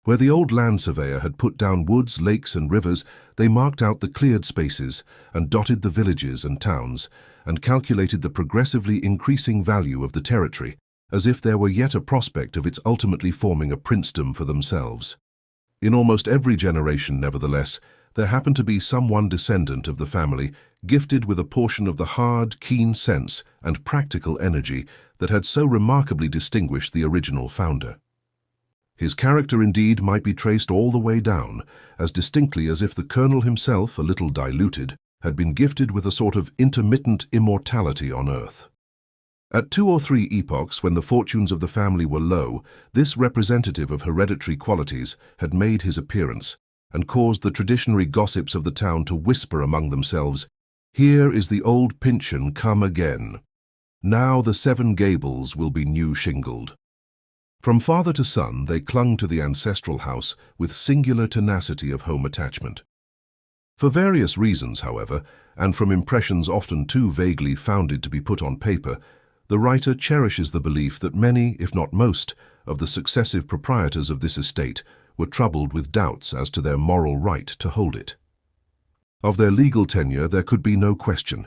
Where the old land surveyor had put down woods, lakes, and rivers, they marked out the cleared spaces and dotted the villages and towns, and calculated the progressively increasing value of the territory, as if there were yet a prospect of its ultimately forming a princedom for themselves. In almost every generation, nevertheless, there happened to be some one descendant of the family gifted with a portion of the hard, keen sense and practical energy that had so remarkably distinguished the original founder. His character indeed might be traced all the way down, as distinctly as if the colonel himself, a little diluted, had been gifted with a sort of intermittent immortality on earth. At 2 or 3 epochs when the fortunes of the family were low, this representative of hereditary qualities had made his appearance and caused the traditionary gossips of the town to whisper among themselves, "Here is the old Pyncheon come again. Now the Seven Gables will be new shingled." From father to son, they clung to the ancestral house with singular tenacity of home attachment. For various reasons, however, and from impressions often too vaguely founded to be put on paper, the writer cherishes the belief that many, if not most, of the successive proprietors of this estate were troubled with doubts as to their moral right to hold it. Of their legal tenure there could be no question,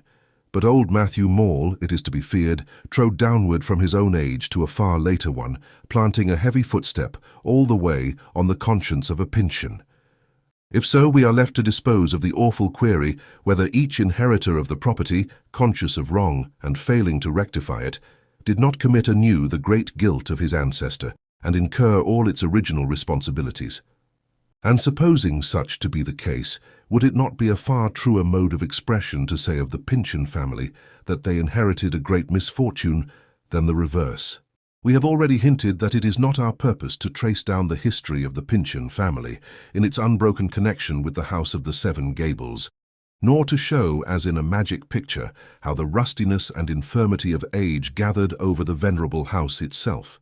but old Matthew Maule, it is to be feared, trode downward from his own age to a far later one, planting a heavy footstep all the way on the conscience of a Pyncheon. If so, we are left to dispose of the awful query whether each inheritor of the property, conscious of wrong and failing to rectify it, did not commit anew the great guilt of his ancestor and incur all its original responsibilities. And supposing such to be the case, would it not be a far truer mode of expression to say of the Pyncheon family that they inherited a great misfortune than the reverse? We have already hinted that it is not our purpose to trace down the history of the Pyncheon family in its unbroken connection with the house of the Seven Gables, nor to show, as in a magic picture, how the rustiness and infirmity of age gathered over the venerable house itself.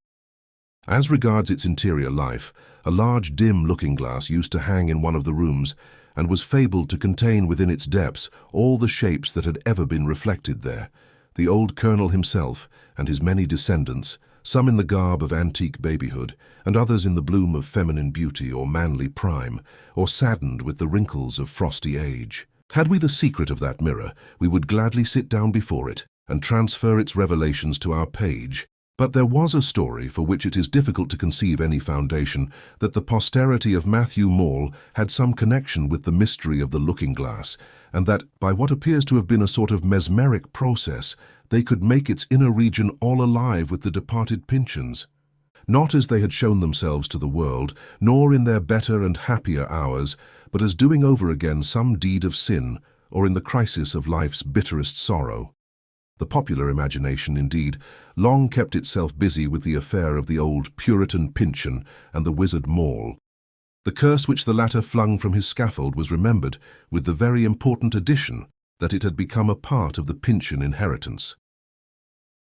As regards its interior life, a large dim looking-glass used to hang in one of the rooms and was fabled to contain within its depths all the shapes that had ever been reflected there, the old colonel himself and his many descendants, some in the garb of antique babyhood, and others in the bloom of feminine beauty or manly prime, or saddened with the wrinkles of frosty age. Had we the secret of that mirror, we would gladly sit down before it and transfer its revelations to our page. But there was a story for which it is difficult to conceive any foundation, that the posterity of Matthew Maule had some connection with the mystery of the looking-glass, and that, by what appears to have been a sort of mesmeric process, they could make its inner region all alive with the departed Pyncheons. Not as they had shown themselves to the world, nor in their better and happier hours, but as doing over again some deed of sin, or in the crisis of life's bitterest sorrow. The popular imagination, indeed, long kept itself busy with the affair of the old Puritan Pyncheon and the wizard Maule. The curse which the latter flung from his scaffold was remembered, with the very important addition that it had become a part of the Pyncheon inheritance.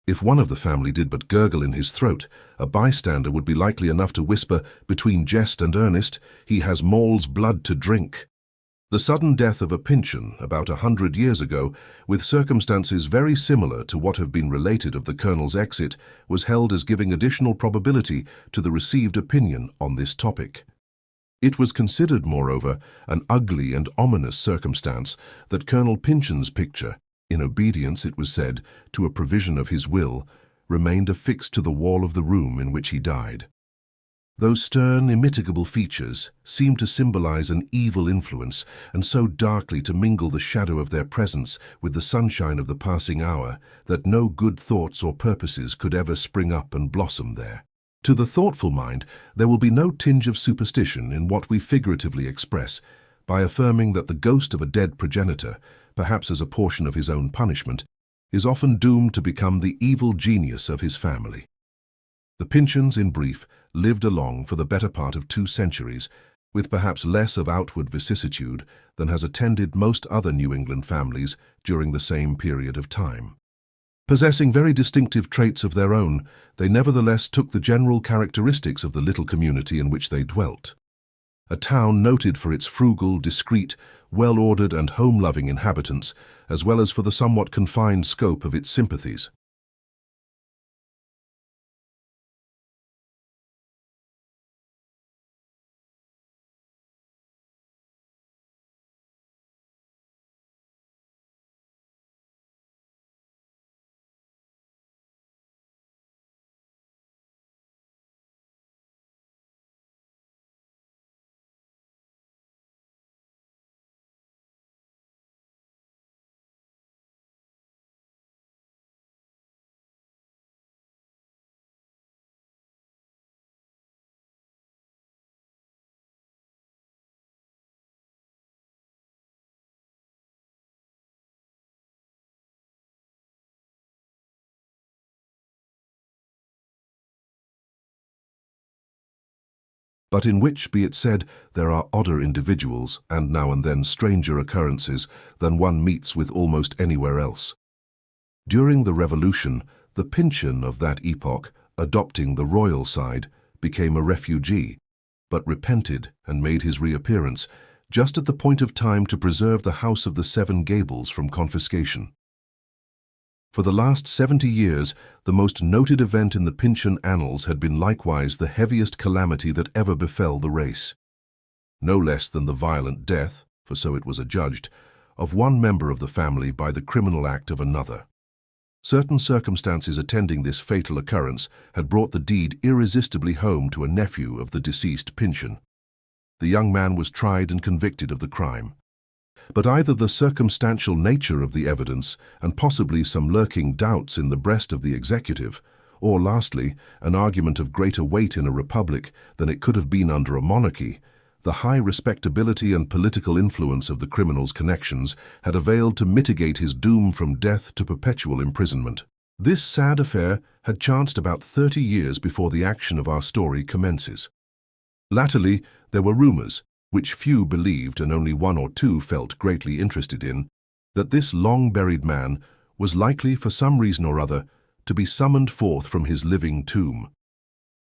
If one of the family did but gurgle in his throat, a bystander would be likely enough to whisper, between jest and earnest, "He has Maule's blood to drink." The sudden death of a Pyncheon about 100 years ago, with circumstances very similar to what have been related of the colonel's exit, was held as giving additional probability to the received opinion on this topic. It was considered, moreover, an ugly and ominous circumstance that Colonel Pyncheon's picture, in obedience, it was said, to a provision of his will, remained affixed to the wall of the room in which he died. Those stern, immitigable features seemed to symbolize an evil influence, and so darkly to mingle the shadow of their presence with the sunshine of the passing hour, that no good thoughts or purposes could ever spring up and blossom there. To the thoughtful mind, there will be no tinge of superstition in what we figuratively express, by affirming that the ghost of a dead progenitor, perhaps as a portion of his own punishment, is often doomed to become the evil genius of his family. The Pyncheons, in brief, lived along for the better part of 2 centuries, with perhaps less of outward vicissitude than has attended most other New England families during the same period of time. Possessing very distinctive traits of their own, they nevertheless took the general characteristics of the little community in which they dwelt. A town noted for its frugal, discreet, well-ordered and home-loving inhabitants, as well as for the somewhat confined scope of its sympathies. but in which, be it said, there are odder individuals and now and then stranger occurrences than one meets with almost anywhere else. During the Revolution, the Pyncheon of that epoch, adopting the royal side, became a refugee, but repented and made his reappearance, just at the point of time to preserve the house of the Seven Gables from confiscation. For the last 70 years, the most noted event in the Pyncheon annals had been likewise the heaviest calamity that ever befell the race. No less than the violent death, for so it was adjudged, of one member of the family by the criminal act of another. Certain circumstances attending this fatal occurrence had brought the deed irresistibly home to a nephew of the deceased Pyncheon. The young man was tried and convicted of the crime. But either the circumstantial nature of the evidence and possibly some lurking doubts in the breast of the executive, or lastly, an argument of greater weight in a republic than it could have been under a monarchy, the high respectability and political influence of the criminal's connections had availed to mitigate his doom from death to perpetual imprisonment. This sad affair had chanced about 30 years before the action of our story commences. Latterly, there were rumors, which few believed and only one or two felt greatly interested in, that this long-buried man was likely, for some reason or other, to be summoned forth from his living tomb.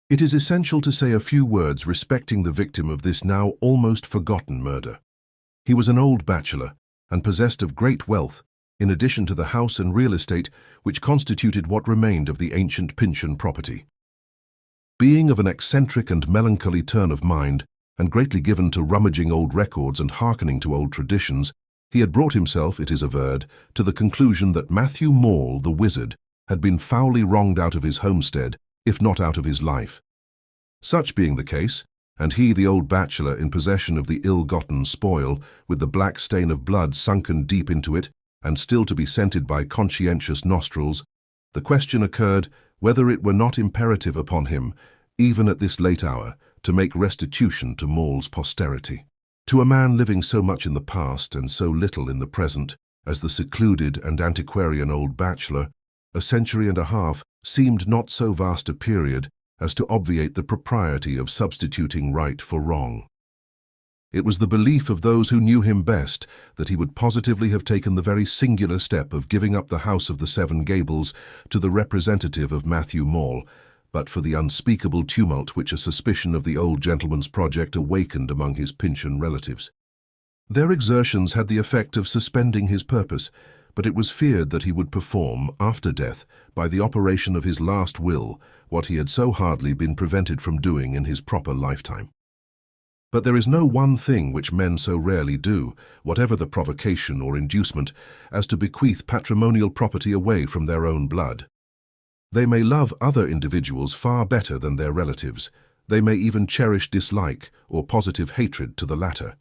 It is essential to say a few words respecting the victim of this now almost forgotten murder. He was an old bachelor, and possessed of great wealth, in addition to the house and real estate which constituted what remained of the ancient Pyncheon property. Being of an eccentric and melancholy turn of mind, and greatly given to rummaging old records and hearkening to old traditions, he had brought himself, it is averred, to the conclusion that Matthew Maule, the wizard, had been foully wronged out of his homestead, if not out of his life. Such being the case, and he, the old bachelor, in possession of the ill-gotten spoil, with the black stain of blood sunken deep into it, and still to be scented by conscientious nostrils, the question occurred whether it were not imperative upon him, even at this late hour, to make restitution to Maule's posterity. To a man living so much in the past and so little in the present, as the secluded and antiquarian old bachelor, a century and a half seemed not so vast a period as to obviate the propriety of substituting right for wrong. It was the belief of those who knew him best that he would positively have taken the very singular step of giving up the house of the Seven Gables to the representative of Matthew Maule, but for the unspeakable tumult which a suspicion of the old gentleman's project awakened among his Pyncheon relatives. Their exertions had the effect of suspending his purpose, but it was feared that he would perform, after death, by the operation of his last will, what he had so hardly been prevented from doing in his proper lifetime. But there is no one thing which men so rarely do, whatever the provocation or inducement, as to bequeath patrimonial property away from their own blood. They may love other individuals far better than their relatives. They may even cherish dislike or positive hatred to the latter.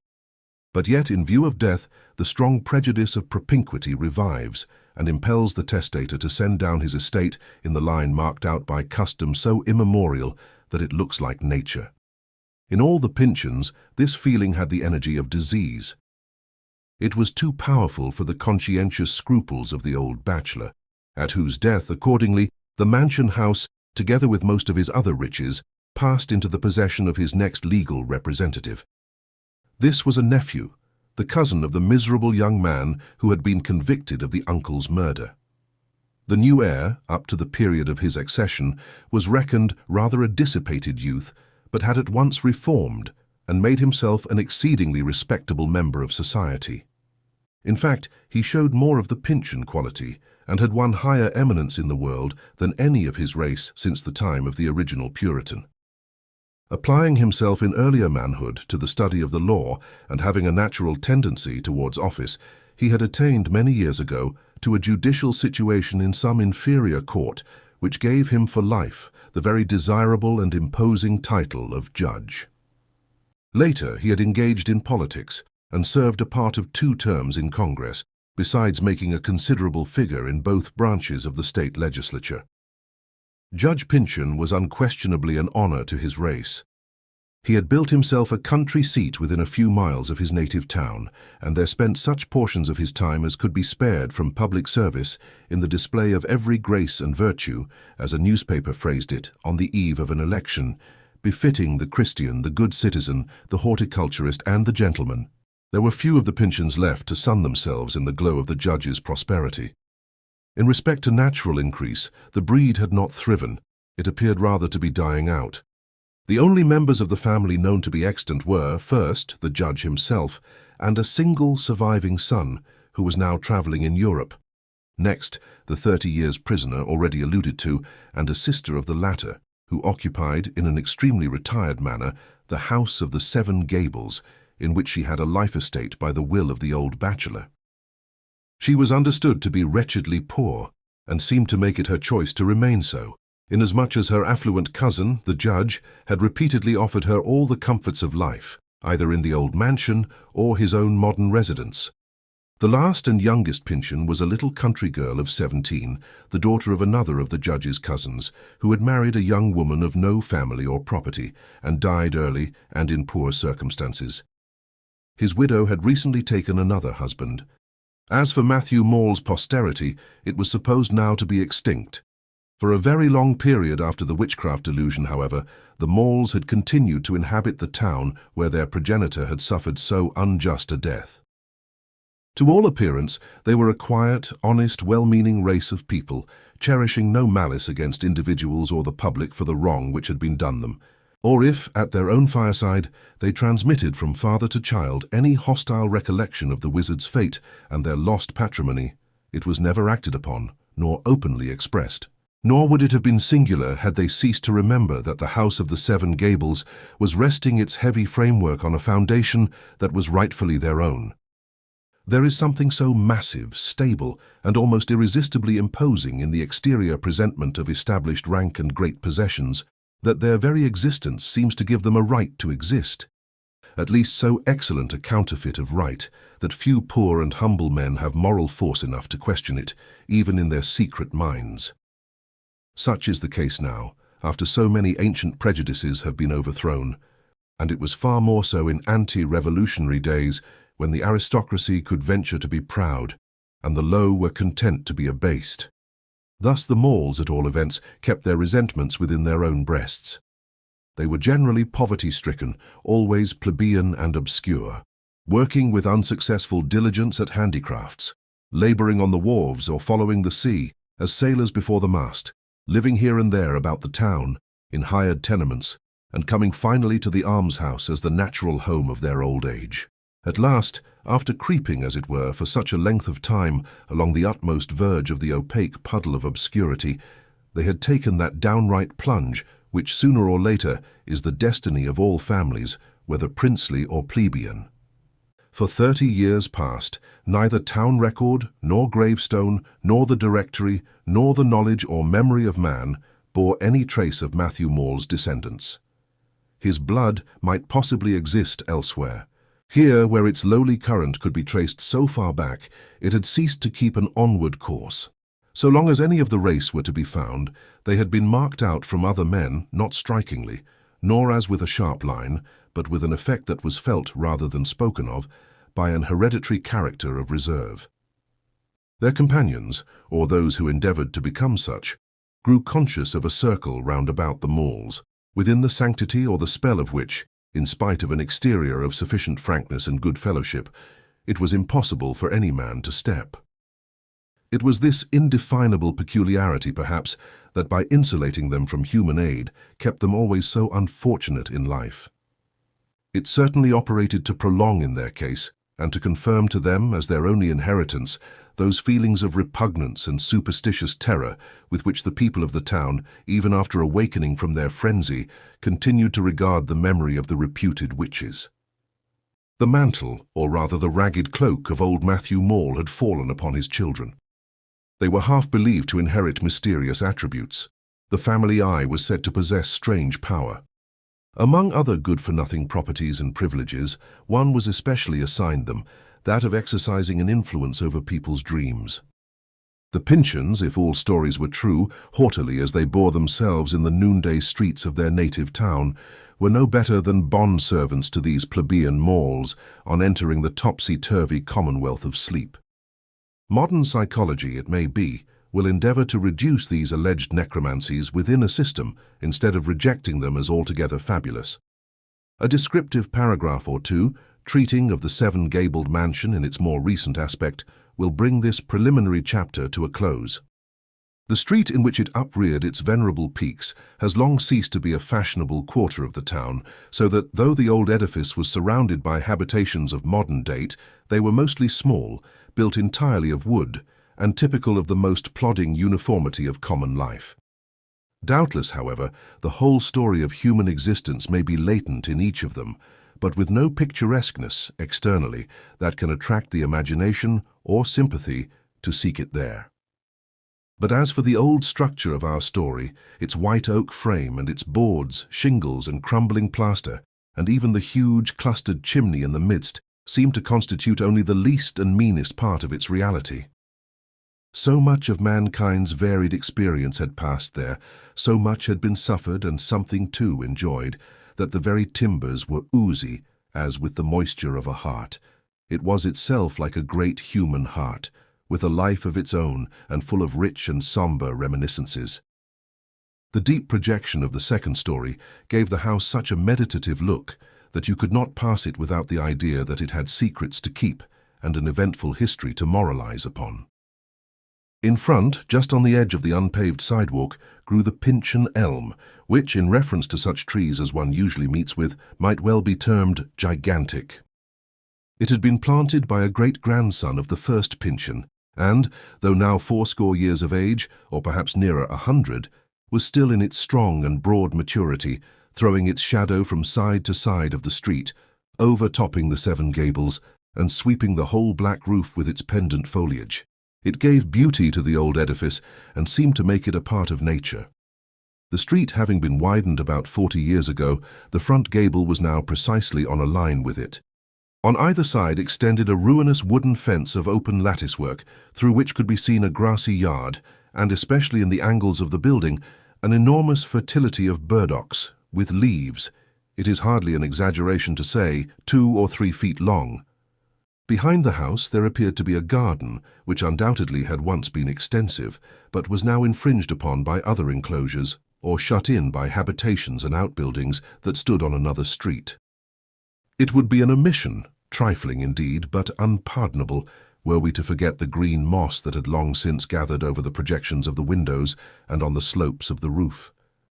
But yet, in view of death, the strong prejudice of propinquity revives and impels the testator to send down his estate in the line marked out by custom so immemorial that it looks like nature. In all the Pyncheons, this feeling had the energy of disease. It was too powerful for the conscientious scruples of the old bachelor, at whose death, accordingly, the mansion house, together with most of his other riches, passed into the possession of his next legal representative. This was a nephew, the cousin of the miserable young man who had been convicted of the uncle's murder. The new heir, up to the period of his accession, was reckoned rather a dissipated youth, but had at once reformed and made himself an exceedingly respectable member of society. In fact, he showed more of the Pyncheon quality, and had won higher eminence in the world than any of his race since the time of the original Puritan. Applying himself in earlier manhood to the study of the law and having a natural tendency towards office, he had attained many years ago to a judicial situation in some inferior court, which gave him for life the very desirable and imposing title of judge. Later, he had engaged in politics and served a part of 2 terms in Congress, besides making a considerable figure in both branches of the state legislature. Judge Pyncheon was unquestionably an honor to his race. He had built himself a country seat within a few miles of his native town, and there spent such portions of his time as could be spared from public service in the display of every grace and virtue, as a newspaper phrased it, on the eve of an election, befitting the Christian, the good citizen, the horticulturist, and the gentleman. There were few of the Pyncheons left to sun themselves in the glow of the judge's prosperity. In respect to natural increase, the breed had not thriven. It appeared rather to be dying out. The only members of the family known to be extant were, first, the judge himself, and a single surviving son, who was now travelling in Europe. Next, the 30 years prisoner already alluded to, and a sister of the latter, who occupied, in an extremely retired manner, the house of the Seven Gables, in which she had a life estate by the will of the old bachelor. She was understood to be wretchedly poor, and seemed to make it her choice to remain so, inasmuch as her affluent cousin, the judge, had repeatedly offered her all the comforts of life, either in the old mansion or his own modern residence. The last and youngest Pyncheon was a little country girl of 17, the daughter of another of the judge's cousins, who had married a young woman of no family or property, and died early and in poor circumstances. His widow had recently taken another husband. As for Matthew Maule's posterity, it was supposed now to be extinct. For a very long period after the witchcraft delusion, however, the Maules had continued to inhabit the town where their progenitor had suffered so unjust a death. To all appearance, they were a quiet, honest, well-meaning race of people, cherishing no malice against individuals or the public for the wrong which had been done them, or if, at their own fireside, they transmitted from father to child any hostile recollection of the wizard's fate and their lost patrimony, it was never acted upon, nor openly expressed. Nor would it have been singular had they ceased to remember that the house of the Seven Gables was resting its heavy framework on a foundation that was rightfully their own. There is something so massive, stable, and almost irresistibly imposing in the exterior presentment of established rank and great possessions that their very existence seems to give them a right to exist. At least so excellent a counterfeit of right that few poor and humble men have moral force enough to question it, even in their secret minds. Such is the case now, after so many ancient prejudices have been overthrown, and it was far more so in ante-revolutionary days when the aristocracy could venture to be proud, and the low were content to be abased. Thus the Maules, at all events, kept their resentments within their own breasts. They were generally poverty-stricken, always plebeian and obscure, working with unsuccessful diligence at handicrafts, labouring on the wharves or following the sea, as sailors before the mast, living here and there about the town, in hired tenements, and coming finally to the almshouse as the natural home of their old age. At last, after creeping, as it were, for such a length of time along the utmost verge of the opaque puddle of obscurity, they had taken that downright plunge which sooner or later is the destiny of all families, whether princely or plebeian. For 30 years past, neither town record, nor gravestone, nor the directory, nor the knowledge or memory of man bore any trace of Matthew Maule's descendants. His blood might possibly exist elsewhere. Here, where its lowly current could be traced so far back, it had ceased to keep an onward course. So long as any of the race were to be found, they had been marked out from other men, not strikingly, nor as with a sharp line, but with an effect that was felt rather than spoken of, by an hereditary character of reserve. Their companions, or those who endeavoured to become such, grew conscious of a circle round about the Maules, within the sanctity or the spell of which, in spite of an exterior of sufficient frankness and good fellowship, it was impossible for any man to step. It was this indefinable peculiarity, perhaps, that by insulating them from human aid, kept them always so unfortunate in life. It certainly operated to prolong in their case, and to confirm to them, as their only inheritance, those feelings of repugnance and superstitious terror with which the people of the town, even after awakening from their frenzy, continued to regard the memory of the reputed witches. The mantle, or rather the ragged cloak of old Matthew Maule had fallen upon his children. They were half believed to inherit mysterious attributes. The family eye was said to possess strange power. Among other good-for-nothing properties and privileges, one was especially assigned them, that of exercising an influence over people's dreams. The Pyncheons, if all stories were true, haughtily as they bore themselves in the noonday streets of their native town, were no better than bond-servants to these plebeian Maules on entering the topsy-turvy commonwealth of sleep. Modern psychology, it may be, will endeavor to reduce these alleged necromancies within a system instead of rejecting them as altogether fabulous. A descriptive paragraph or two, treating of the seven-gabled mansion in its more recent aspect, will bring this preliminary chapter to a close. The street in which it upreared its venerable peaks has long ceased to be a fashionable quarter of the town, so that though the old edifice was surrounded by habitations of modern date, they were mostly small, built entirely of wood, and typical of the most plodding uniformity of common life. Doubtless, however, the whole story of human existence may be latent in each of them, but with no picturesqueness externally that can attract the imagination or sympathy to seek it there. But as for the old structure of our story, its white oak frame and its boards, shingles and crumbling plaster, and even the huge clustered chimney in the midst, seem to constitute only the least and meanest part of its reality. So much of mankind's varied experience had passed there, so much had been suffered and something too enjoyed, that the very timbers were oozy, as with the moisture of a heart. It was itself like a great human heart, with a life of its own and full of rich and somber reminiscences. The deep projection of the second story gave the house such a meditative look that you could not pass it without the idea that it had secrets to keep and an eventful history to moralize upon. In front, just on the edge of the unpaved sidewalk, grew the Pyncheon elm, which, in reference to such trees as one usually meets with, might well be termed gigantic. It had been planted by a great-grandson of the first Pyncheon, and, though now 80 years of age, or perhaps nearer 100, was still in its strong and broad maturity, throwing its shadow from side to side of the street, overtopping the Seven Gables, and sweeping the whole black roof with its pendant foliage. It gave beauty to the old edifice and seemed to make it a part of nature. The street having been widened about 40 years ago, the front gable was now precisely on a line with it. On either side extended a ruinous wooden fence of open latticework, through which could be seen a grassy yard, and especially in the angles of the building, an enormous fertility of burdocks, with leaves, it is hardly an exaggeration to say, 2 or 3 feet long. Behind the house there appeared to be a garden, which undoubtedly had once been extensive, but was now infringed upon by other enclosures, or shut in by habitations and outbuildings that stood on another street. It would be an omission, trifling indeed, but unpardonable, were we to forget the green moss that had long since gathered over the projections of the windows and on the slopes of the roof.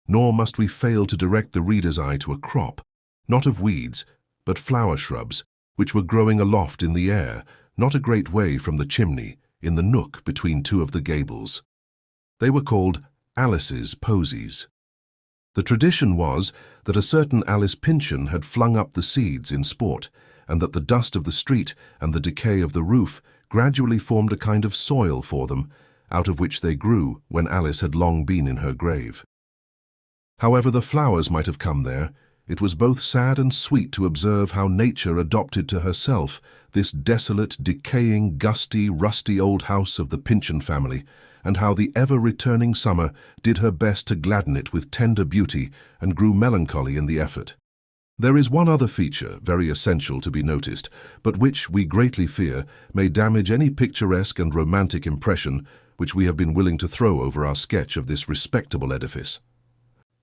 Nor must we fail to direct the reader's eye to a crop, not of weeds, but flower shrubs, which were growing aloft in the air, not a great way from the chimney, in the nook between 2 of the gables. They were called Alice's Posies. The tradition was that a certain Alice Pyncheon had flung up the seeds in sport, and that the dust of the street and the decay of the roof gradually formed a kind of soil for them, out of which they grew when Alice had long been in her grave. However the flowers might have come there, it was both sad and sweet to observe how nature adopted to herself this desolate, decaying, gusty, rusty old house of the Pyncheon family, and how the ever-returning summer did her best to gladden it with tender beauty and grew melancholy in the effort. There is one other feature, very essential to be noticed, but which, we greatly fear, may damage any picturesque and romantic impression which we have been willing to throw over our sketch of this respectable edifice.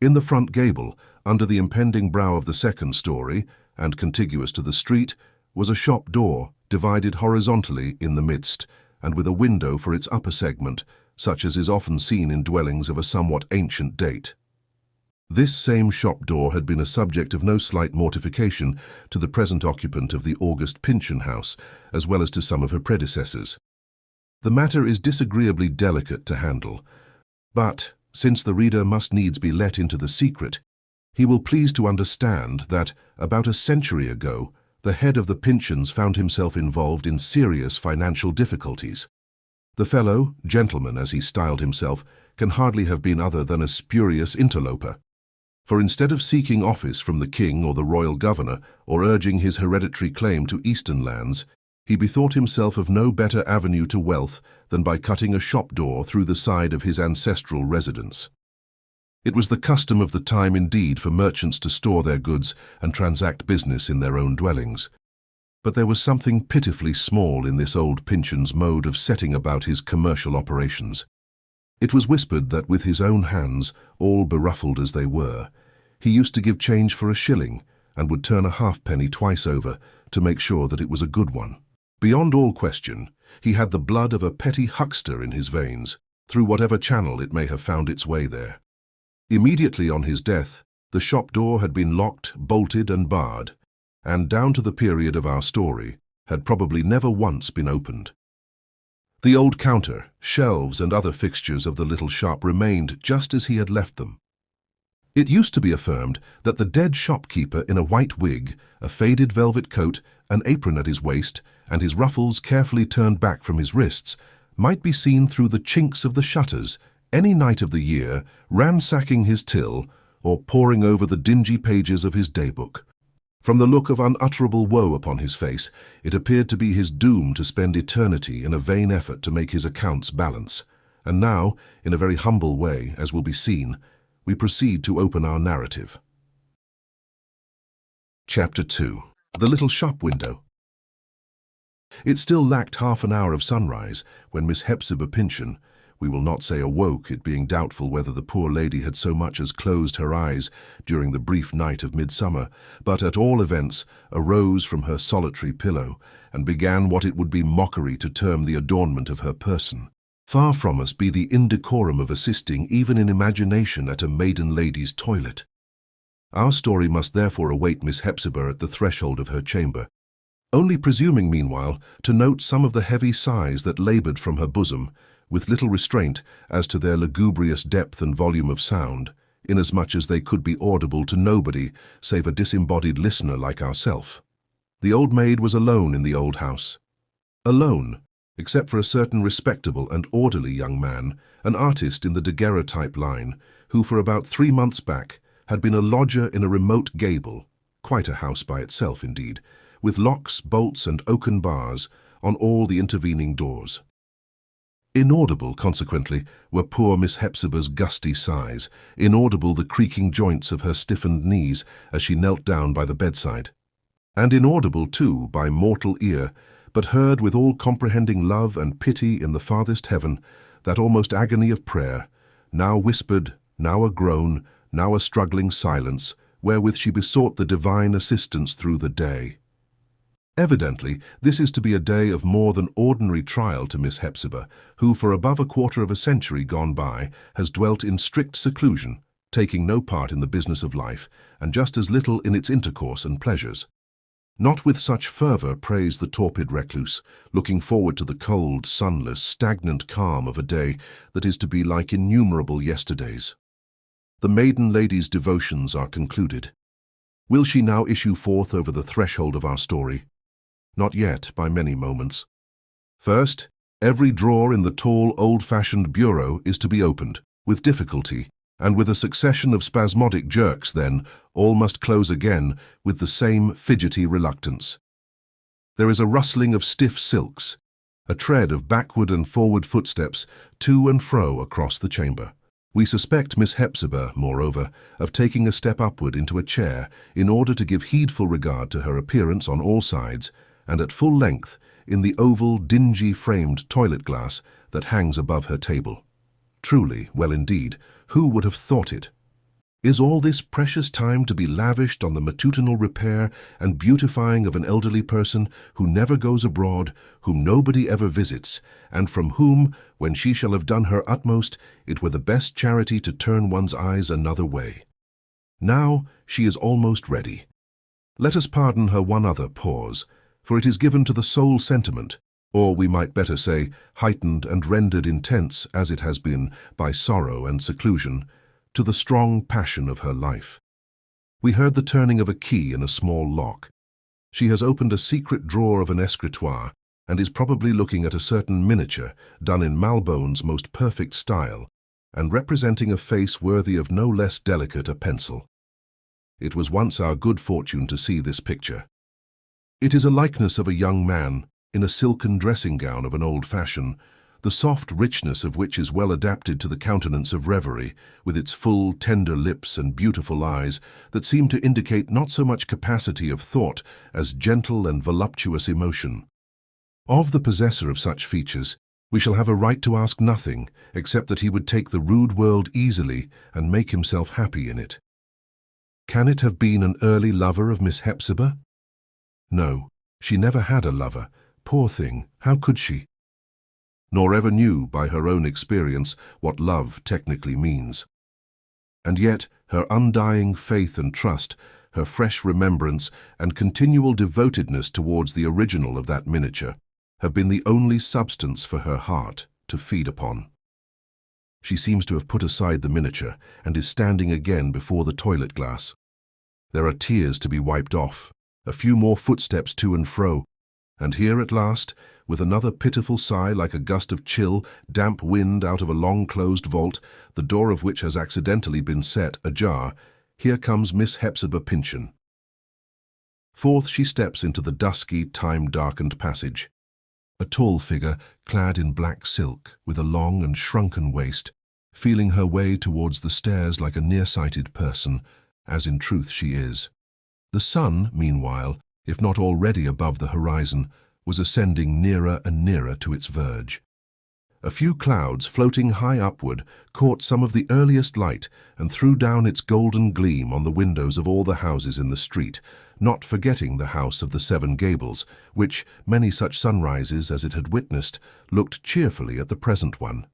In the front gable, under the impending brow of the second story, and contiguous to the street, was a shop door, divided horizontally in the midst, and with a window for its upper segment, such as is often seen in dwellings of a somewhat ancient date. This same shop door had been a subject of no slight mortification to the present occupant of the august Pyncheon house, as well as to some of her predecessors. The matter is disagreeably delicate to handle, but, since the reader must needs be let into the secret, he will please to understand that, about a century ago, the head of the Pyncheons found himself involved in serious financial difficulties. The fellow, gentleman as he styled himself, can hardly have been other than a spurious interloper. For instead of seeking office from the king or the royal governor, or urging his hereditary claim to eastern lands, he bethought himself of no better avenue to wealth than by cutting a shop door through the side of his ancestral residence. It was the custom of the time indeed for merchants to store their goods and transact business in their own dwellings. But there was something pitifully small in this old Pyncheon's mode of setting about his commercial operations. It was whispered that with his own hands, all beruffled as they were, he used to give change for a shilling and would turn a halfpenny twice over to make sure that it was a good one. Beyond all question, he had the blood of a petty huckster in his veins, through whatever channel it may have found its way there. Immediately on his death, the shop door had been locked, bolted and barred, and down to the period of our story, had probably never once been opened. The old counter, shelves and other fixtures of the little shop remained just as he had left them. It used to be affirmed that the dead shopkeeper in a white wig, a faded velvet coat, an apron at his waist, and his ruffles carefully turned back from his wrists, might be seen through the chinks of the shutters any night of the year, ransacking his till or poring over the dingy pages of his daybook. From the look of unutterable woe upon his face, it appeared to be his doom to spend eternity in a vain effort to make his accounts balance. And now, in a very humble way, as will be seen, we proceed to open our narrative. Chapter 2. The Little Shop Window. It still lacked half an hour of sunrise when Miss Hepzibah Pyncheon, we will not say awoke, it being doubtful whether the poor lady had so much as closed her eyes during the brief night of midsummer, but at all events arose from her solitary pillow and began what it would be mockery to term the adornment of her person. Far from us be the indecorum of assisting even in imagination at a maiden lady's toilet. Our story must therefore await Miss Hepzibah at the threshold of her chamber, only presuming meanwhile to note some of the heavy sighs that laboured from her bosom, with little restraint as to their lugubrious depth and volume of sound, inasmuch as they could be audible to nobody save a disembodied listener like ourself. The old maid was alone in the old house. Alone, except for a certain respectable and orderly young man, an artist in the daguerreotype line, who for about 3 months back had been a lodger in a remote gable, quite a house by itself indeed, with locks, bolts and oaken bars on all the intervening doors. Inaudible, consequently, were poor Miss Hepzibah's gusty sighs, inaudible the creaking joints of her stiffened knees as she knelt down by the bedside, and inaudible, too, by mortal ear, but heard with all-comprehending love and pity in the farthest heaven, that almost agony of prayer, now whispered, now a groan, now a struggling silence, wherewith she besought the divine assistance through the day. Evidently, this is to be a day of more than ordinary trial to Miss Hepzibah, who for above a quarter of a century gone by has dwelt in strict seclusion, taking no part in the business of life, and just as little in its intercourse and pleasures. Not with such fervour prays the torpid recluse, looking forward to the cold, sunless, stagnant calm of a day that is to be like innumerable yesterdays. The maiden lady's devotions are concluded. Will she now issue forth over the threshold of our story? Not yet, by many moments. First, every drawer in the tall, old-fashioned bureau is to be opened, with difficulty, and with a succession of spasmodic jerks, then, all must close again with the same fidgety reluctance. There is a rustling of stiff silks, a tread of backward and forward footsteps to and fro across the chamber. We suspect Miss Hepzibah, moreover, of taking a step upward into a chair in order to give heedful regard to her appearance on all sides, and at full length in the oval, dingy-framed toilet glass that hangs above her table. Truly, well indeed, who would have thought it? Is all this precious time to be lavished on the matutinal repair and beautifying of an elderly person who never goes abroad, whom nobody ever visits, and from whom, when she shall have done her utmost, it were the best charity to turn one's eyes another way? Now she is almost ready. Let us pardon her one other pause, for it is given to the sole sentiment, or we might better say, heightened and rendered intense, as it has been, by sorrow and seclusion, to the strong passion of her life. We heard the turning of a key in a small lock. She has opened a secret drawer of an escritoire, and is probably looking at a certain miniature, done in Malbone's most perfect style, and representing a face worthy of no less delicate a pencil. It was once our good fortune to see this picture. It is a likeness of a young man, in a silken dressing gown of an old fashion, the soft richness of which is well adapted to the countenance of reverie, with its full, tender lips and beautiful eyes that seem to indicate not so much capacity of thought as gentle and voluptuous emotion. Of the possessor of such features, We shall have a right to ask nothing, except that he would take the rude world easily and make himself happy in it. Can it have been an early lover of Miss Hepzibah? No, she never had a lover. Poor thing, how could she? Nor ever knew, by her own experience, what love technically means. And yet, her undying faith and trust, her fresh remembrance and continual devotedness towards the original of that miniature, have been the only substance for her heart to feed upon. She seems to have put aside the miniature and is standing again before the toilet glass. There are tears to be wiped off, a few more footsteps to and fro, and here at last, with another pitiful sigh like a gust of chill, damp wind out of a long-closed vault, the door of which has accidentally been set ajar, here comes Miss Hepzibah Pyncheon. Forth she steps into the dusky, time-darkened passage. A tall figure, clad in black silk, with a long and shrunken waist, feeling her way towards the stairs like a nearsighted person, as in truth she is. The sun, meanwhile, if not already above the horizon, was ascending nearer and nearer to its verge. A few clouds, floating high upward, caught some of the earliest light and threw down its golden gleam on the windows of all the houses in the street, not forgetting the house of the Seven Gables, which, many such sunrises as it had witnessed, looked cheerfully at the present one.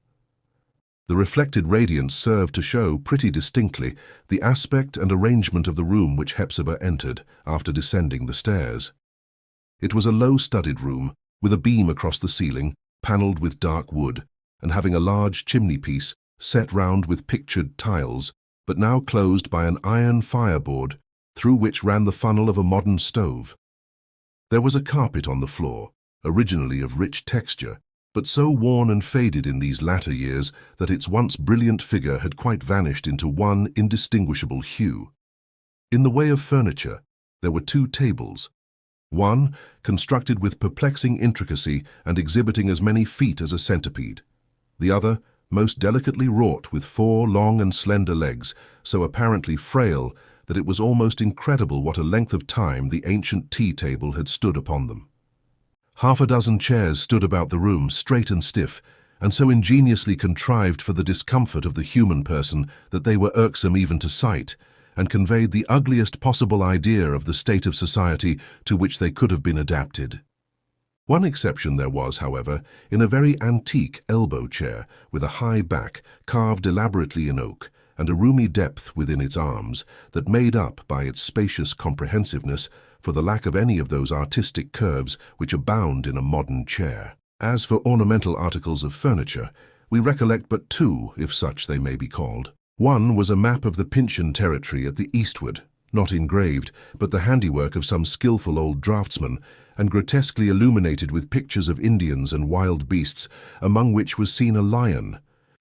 The reflected radiance served to show pretty distinctly the aspect and arrangement of the room which Hepzibah entered after descending the stairs. It was a low-studded room, with a beam across the ceiling, panelled with dark wood, and having a large chimney-piece set round with pictured tiles, but now closed by an iron fireboard, through which ran the funnel of a modern stove. There was a carpet on the floor, originally of rich texture, but so worn and faded in these latter years that its once brilliant figure had quite vanished into one indistinguishable hue. In the way of furniture, there were two tables, one constructed with perplexing intricacy and exhibiting as many feet as a centipede, the other most delicately wrought with 4 long and slender legs, so apparently frail that it was almost incredible what a length of time the ancient tea-table had stood upon them. Half a dozen chairs stood about the room, straight and stiff, and so ingeniously contrived for the discomfort of the human person that they were irksome even to sight, and conveyed the ugliest possible idea of the state of society to which they could have been adapted. One exception there was, however, in a very antique elbow chair, with a high back, carved elaborately in oak, and a roomy depth within its arms, that made up, by its spacious comprehensiveness, for the lack of any of those artistic curves which abound in a modern chair. As for ornamental articles of furniture, we recollect but 2, if such they may be called. One was a map of the Pyncheon territory at the eastward, not engraved, but the handiwork of some skilful old draftsman, and grotesquely illuminated with pictures of Indians and wild beasts, among which was seen a lion,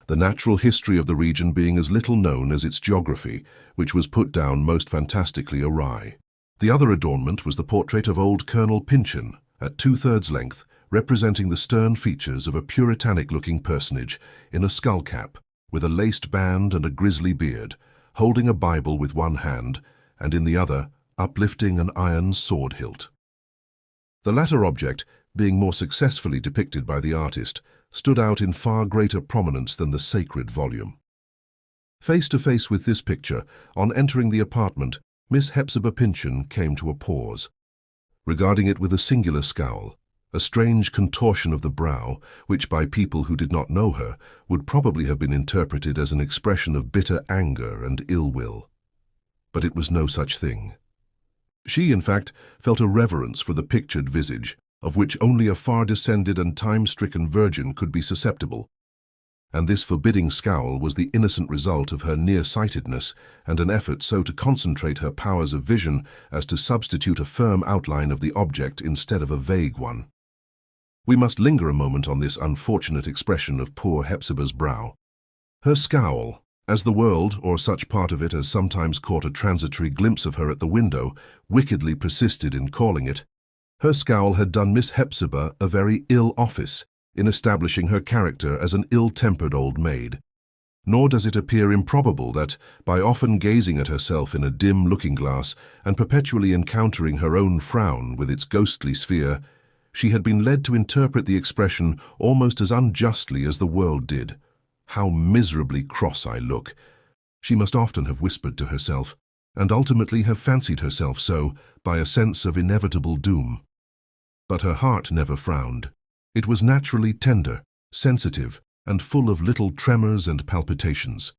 the natural history of the region being as little known as its geography, which was put down most fantastically awry. The other adornment was the portrait of old Colonel Pyncheon, at 2/3 length, representing the stern features of a puritanic-looking personage in a skull-cap, with a laced band and a grisly beard, holding a Bible with one hand, and in the other uplifting an iron sword hilt. The latter object, being more successfully depicted by the artist, stood out in far greater prominence than the sacred volume. Face to face with this picture, on entering the apartment, Miss Hepzibah Pyncheon came to a pause, regarding it with a singular scowl, a strange contortion of the brow, which by people who did not know her would probably have been interpreted as an expression of bitter anger and ill will. But it was no such thing. She, in fact, felt a reverence for the pictured visage, of which only a far-descended and time-stricken virgin could be susceptible, and this forbidding scowl was the innocent result of her near-sightedness and an effort so to concentrate her powers of vision as to substitute a firm outline of the object instead of a vague one. We must linger a moment on this unfortunate expression of poor Hepzibah's brow. Her scowl, as the world, or such part of it as sometimes caught a transitory glimpse of her at the window, wickedly persisted in calling it, her scowl had done Miss Hepzibah a very ill office in establishing her character as an ill-tempered old maid. Nor does it appear improbable that, by often gazing at herself in a dim looking-glass and perpetually encountering her own frown with its ghostly sphere, She had been led to interpret the expression almost as unjustly as the world did. "How miserably cross I look," she must often have whispered to herself, and ultimately have fancied herself so by a sense of inevitable doom. But her heart never frowned. It was naturally tender, sensitive, and full of little tremors and palpitations,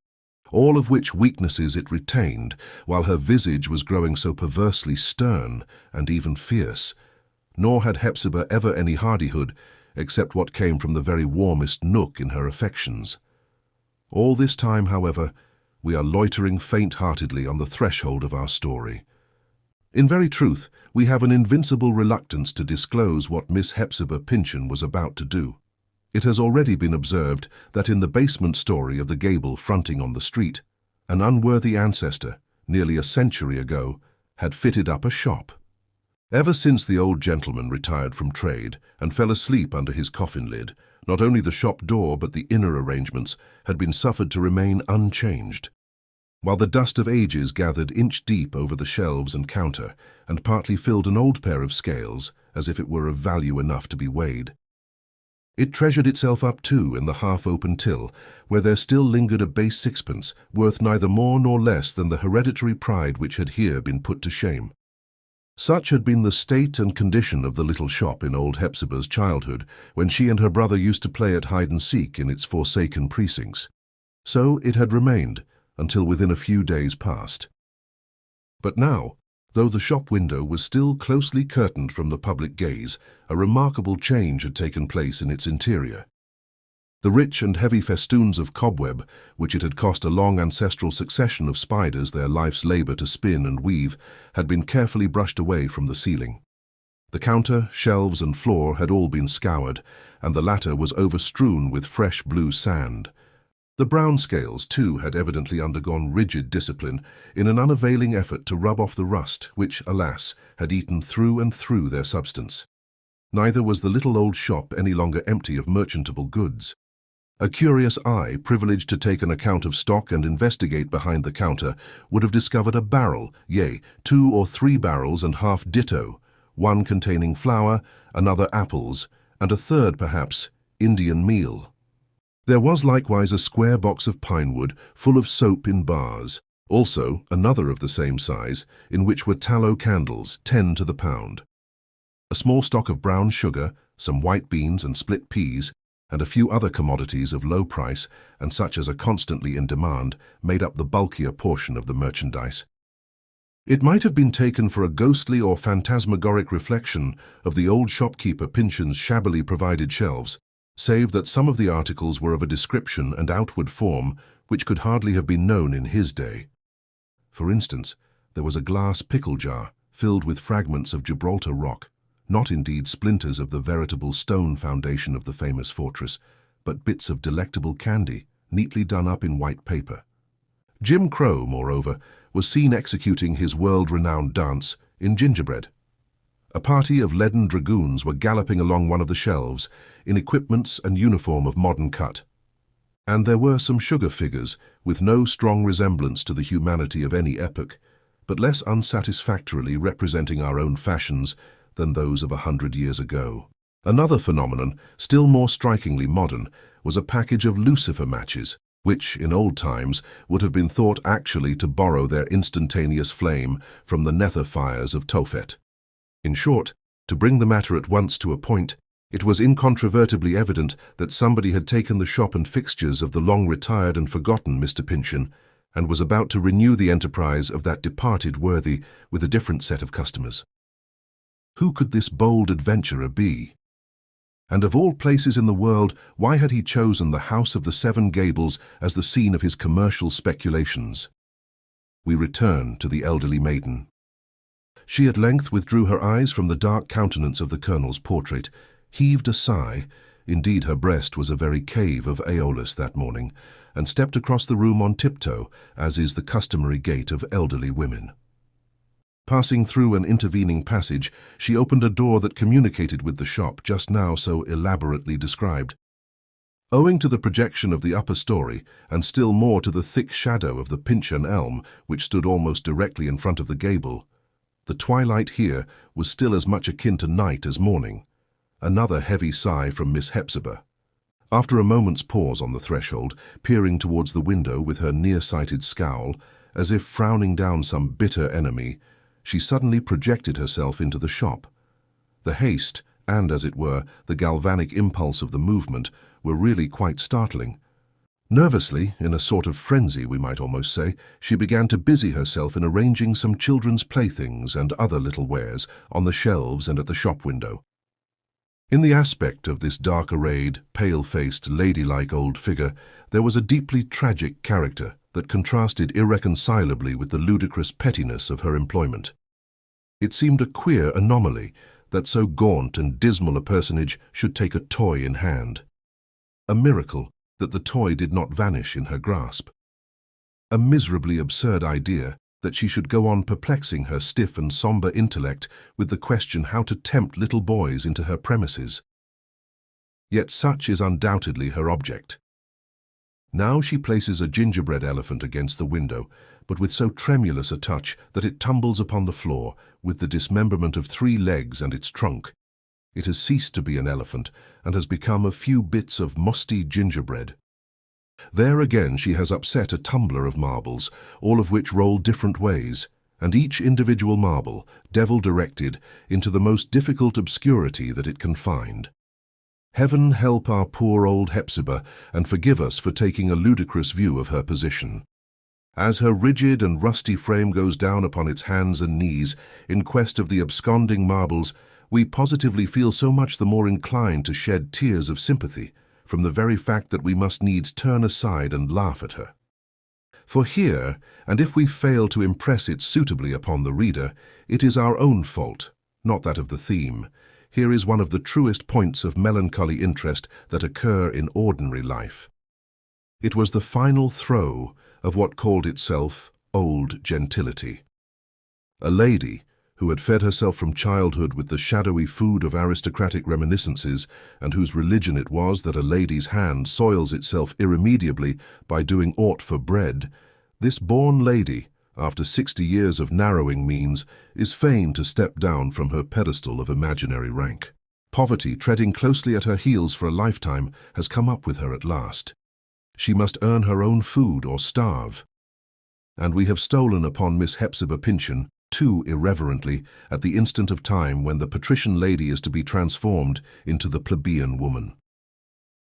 all of which weaknesses it retained, while her visage was growing so perversely stern and even fierce. Nor had Hepzibah ever any hardihood, except what came from the very warmest nook in her affections. All this time, however, we are loitering faint-heartedly on the threshold of our story. In very truth, we have an invincible reluctance to disclose what Miss Hepzibah Pyncheon was about to do. It has already been observed that in the basement story of the gable fronting on the street, an unworthy ancestor, nearly a century ago, had fitted up a shop. Ever since the old gentleman retired from trade and fell asleep under his coffin lid, not only the shop door but the inner arrangements had been suffered to remain unchanged, while the dust of ages gathered inch-deep over the shelves and counter and partly filled an old pair of scales as if it were of value enough to be weighed. It treasured itself up too in the half-open till, where there still lingered a base sixpence, worth neither more nor less than the hereditary pride which had here been put to shame. Such had been the state and condition of the little shop in old Hepzibah's childhood, when she and her brother used to play at hide-and-seek in its forsaken precincts. So it had remained, until within a few days past. But now, though the shop window was still closely curtained from the public gaze, a remarkable change had taken place in its interior. The rich and heavy festoons of cobweb, which it had cost a long ancestral succession of spiders their life's labor to spin and weave, had been carefully brushed away from the ceiling. The counter, shelves, and floor had all been scoured, and the latter was overstrewn with fresh blue sand. The brown scales, too, had evidently undergone rigid discipline in an unavailing effort to rub off the rust which, alas, had eaten through and through their substance. Neither was the little old shop any longer empty of merchantable goods. A curious eye, privileged to take an account of stock and investigate behind the counter, would have discovered a barrel, yea, 2 or 3 barrels and half ditto, one containing flour, another apples, and a third, perhaps, Indian meal. There was likewise a square box of pine wood full of soap in bars, also another of the same size, in which were tallow candles, 10 to the pound. A small stock of brown sugar, some white beans and split peas, and a few other commodities of low price and such as are constantly in demand, made up the bulkier portion of the merchandise. It might have been taken for a ghostly or phantasmagoric reflection of the old shopkeeper Pyncheon's shabbily provided shelves, save that some of the articles were of a description and outward form which could hardly have been known in his day. For instance, there was a glass pickle jar filled with fragments of Gibraltar rock, not indeed splinters of the veritable stone foundation of the famous fortress, but bits of delectable candy, neatly done up in white paper. Jim Crow, moreover, was seen executing his world-renowned dance in gingerbread. A party of leaden dragoons were galloping along one of the shelves, in equipments and uniform of modern cut. And there were some sugar figures, with no strong resemblance to the humanity of any epoch, but less unsatisfactorily representing our own fashions than those of 100 years ago. Another phenomenon, still more strikingly modern, was a package of lucifer matches, which, in old times, would have been thought actually to borrow their instantaneous flame from the nether fires of Tophet. In short, to bring the matter at once to a point, it was incontrovertibly evident that somebody had taken the shop and fixtures of the long-retired and forgotten Mr. Pyncheon, and was about to renew the enterprise of that departed worthy with a different set of customers. Who could this bold adventurer be? And of all places in the world, why had he chosen the house of the Seven Gables as the scene of his commercial speculations? We return to the elderly maiden. She at length withdrew her eyes from the dark countenance of the colonel's portrait, heaved a sigh, indeed her breast was a very cave of Aeolus that morning, and stepped across the room on tiptoe, as is the customary gait of elderly women. Passing through an intervening passage, she opened a door that communicated with the shop just now so elaborately described. Owing to the projection of the upper story, and still more to the thick shadow of the Pyncheon elm, which stood almost directly in front of the gable, the twilight here was still as much akin to night as morning. Another heavy sigh from Miss Hepzibah. After a moment's pause on the threshold, peering towards the window with her near-sighted scowl, as if frowning down some bitter enemy, she suddenly projected herself into the shop. The haste, and, as it were, the galvanic impulse of the movement, were really quite startling. Nervously, in a sort of frenzy we might almost say, she began to busy herself in arranging some children's playthings and other little wares on the shelves and at the shop window. In the aspect of this dark-arrayed, pale-faced, ladylike old figure, there was a deeply tragic character that contrasted irreconcilably with the ludicrous pettiness of her employment. It seemed a queer anomaly that so gaunt and dismal a personage should take a toy in hand. A miracle that the toy did not vanish in her grasp. A miserably absurd idea that she should go on perplexing her stiff and sombre intellect with the question how to tempt little boys into her premises. Yet such is undoubtedly her object. Now she places a gingerbread elephant against the window, but with so tremulous a touch that it tumbles upon the floor with the dismemberment of 3 legs and its trunk. It has ceased to be an elephant and has become a few bits of musty gingerbread. There again she has upset a tumbler of marbles, all of which roll different ways, and each individual marble, devil-directed, into the most difficult obscurity that it can find. Heaven help our poor old Hepzibah, and forgive us for taking a ludicrous view of her position. As her rigid and rusty frame goes down upon its hands and knees in quest of the absconding marbles, we positively feel so much the more inclined to shed tears of sympathy from the very fact that we must needs turn aside and laugh at her. For here, and if we fail to impress it suitably upon the reader, it is our own fault, not that of the theme. Here is one of the truest points of melancholy interest that occur in ordinary life. It was the final throe of what called itself old gentility. A lady, who had fed herself from childhood with the shadowy food of aristocratic reminiscences, and whose religion it was that a lady's hand soils itself irremediably by doing aught for bread, this born lady, after 60 years of narrowing means, is fain to step down from her pedestal of imaginary rank. Poverty, treading closely at her heels for a lifetime, has come up with her at last. She must earn her own food or starve. And we have stolen upon Miss Hepzibah Pyncheon, too irreverently, at the instant of time when the patrician lady is to be transformed into the plebeian woman.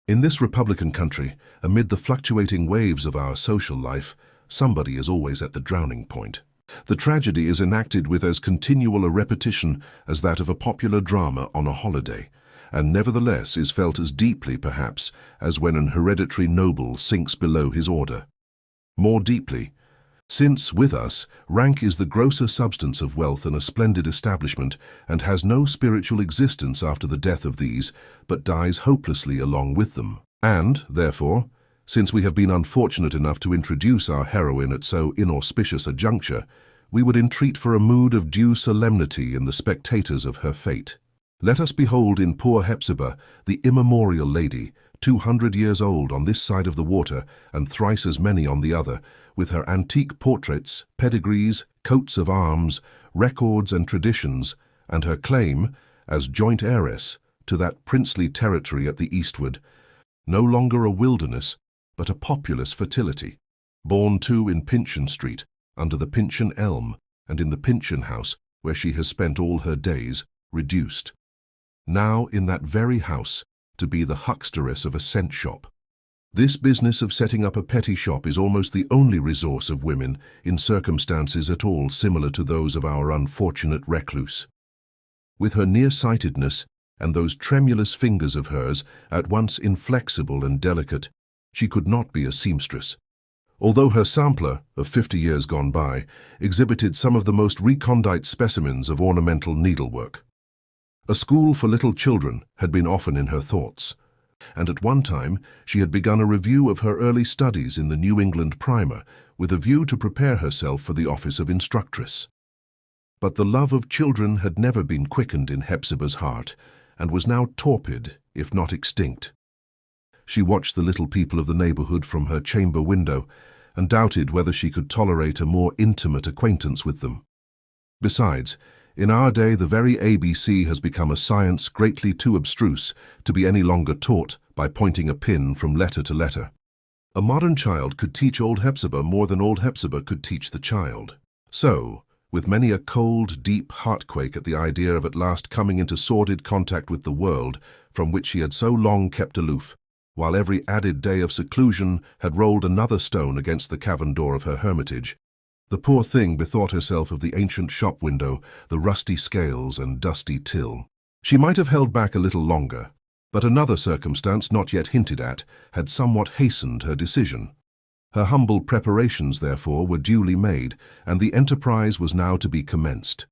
In this republican country, amid the fluctuating waves of our social life, somebody is always at the drowning point. The tragedy is enacted with as continual a repetition as that of a popular drama on a holiday, and nevertheless is felt as deeply, perhaps, as when an hereditary noble sinks below his order. More deeply, since, with us, rank is the grosser substance of wealth and a splendid establishment, and has no spiritual existence after the death of these, but dies hopelessly along with them. And, therefore, since we have been unfortunate enough to introduce our heroine at so inauspicious a juncture, we would entreat for a mood of due solemnity in the spectators of her fate. Let us behold in poor Hepzibah the immemorial lady, 200 years old on this side of the water and thrice as many on the other, with her antique portraits, pedigrees, coats of arms, records and traditions, and her claim, as joint heiress, to that princely territory at the eastward, no longer a wilderness, but a populous fertility, born too in Pyncheon Street, under the Pyncheon elm, and in the Pyncheon house, where she has spent all her days, reduced. Now in that very house, to be the hucksteress of a cent shop. This business of setting up a petty shop is almost the only resource of women in circumstances at all similar to those of our unfortunate recluse. With her nearsightedness and those tremulous fingers of hers, at once inflexible and delicate, she could not be a seamstress, although her sampler, of 50 years gone by, exhibited some of the most recondite specimens of ornamental needlework. A school for little children had been often in her thoughts, and at one time she had begun a review of her early studies in the New England Primer with a view to prepare herself for the office of instructress. But the love of children had never been quickened in Hepzibah's heart, and was now torpid, if not extinct. She watched the little people of the neighborhood from her chamber window, and doubted whether she could tolerate a more intimate acquaintance with them. Besides, In our day, the very ABC has become a science greatly too abstruse to be any longer taught by pointing a pin from letter to letter. A modern child could teach old Hepzibah more than old Hepzibah could teach the child. So, with many a cold, deep heartquake at the idea of at last coming into sordid contact with the world from which she had so long kept aloof, while every added day of seclusion had rolled another stone against the cavern door of her hermitage, the poor thing bethought herself of the ancient shop window, the rusty scales and dusty till. She might have held back a little longer, but another circumstance not yet hinted at had somewhat hastened her decision. Her humble preparations, therefore, were duly made, and the enterprise was now to be commenced.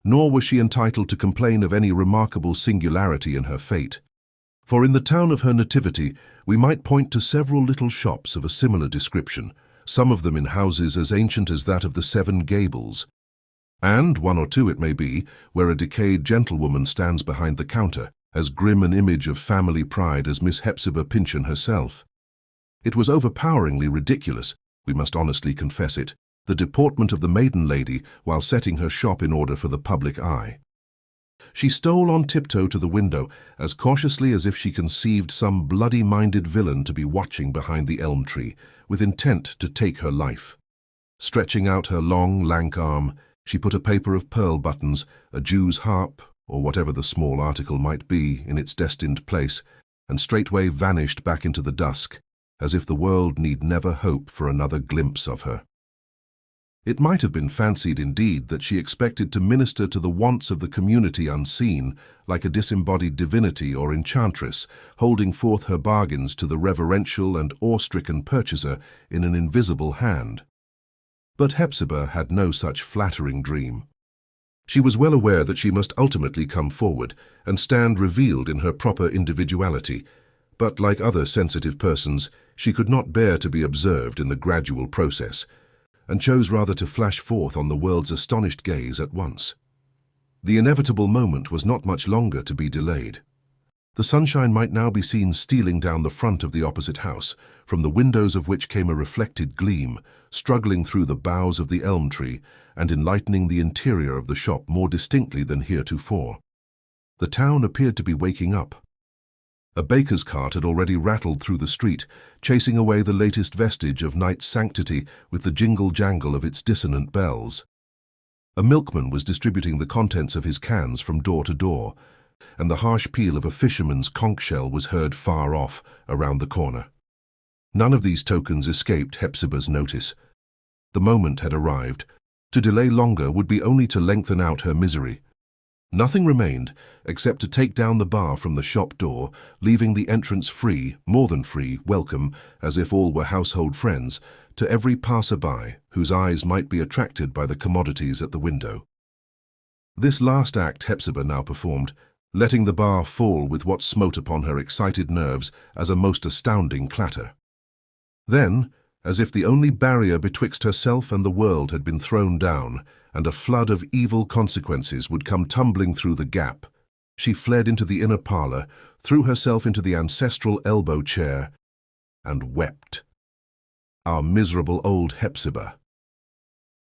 Nor was she entitled to complain of any remarkable singularity in her fate. For in the town of her nativity we might point to several little shops of a similar description, some of them in houses as ancient as that of the Seven Gables, and one or two, it may be, where a decayed gentlewoman stands behind the counter, as grim an image of family pride as Miss Hepzibah Pyncheon herself. It was overpoweringly ridiculous, we must honestly confess it, the deportment of the maiden lady while setting her shop in order for the public eye. She stole on tiptoe to the window, as cautiously as if she conceived some bloody-minded villain to be watching behind the elm tree, with intent to take her life. Stretching out her long, lank arm, she put a paper of pearl buttons, a Jew's harp, or whatever the small article might be, in its destined place, and straightway vanished back into the dusk, as if the world need never hope for another glimpse of her. It might have been fancied, indeed, that she expected to minister to the wants of the community unseen, like a disembodied divinity or enchantress, holding forth her bargains to the reverential and awe-stricken purchaser in an invisible hand. But Hepzibah had no such flattering dream. She was well aware that she must ultimately come forward and stand revealed in her proper individuality, but like other sensitive persons, she could not bear to be observed in the gradual process, and chose rather to flash forth on the world's astonished gaze at once. The inevitable moment was not much longer to be delayed. The sunshine might now be seen stealing down the front of the opposite house, from the windows of which came a reflected gleam, struggling through the boughs of the elm tree and enlightening the interior of the shop more distinctly than heretofore. The town appeared to be waking up. A baker's cart had already rattled through the street, chasing away the latest vestige of night's sanctity with the jingle-jangle of its dissonant bells. A milkman was distributing the contents of his cans from door to door, and the harsh peal of a fisherman's conch shell was heard far off, around the corner. None of these tokens escaped Hepzibah's notice. The moment had arrived. To delay longer would be only to lengthen out her misery. Nothing remained except to take down the bar from the shop door, leaving the entrance free, more than free, welcome, as if all were household friends, to every passer-by whose eyes might be attracted by the commodities at the window. This last act Hepzibah now performed, letting the bar fall with what smote upon her excited nerves as a most astounding clatter. Then, as if the only barrier betwixt herself and the world had been thrown down, and a flood of evil consequences would come tumbling through the gap, she fled into the inner parlour, threw herself into the ancestral elbow chair, and wept. Our miserable old Hepzibah.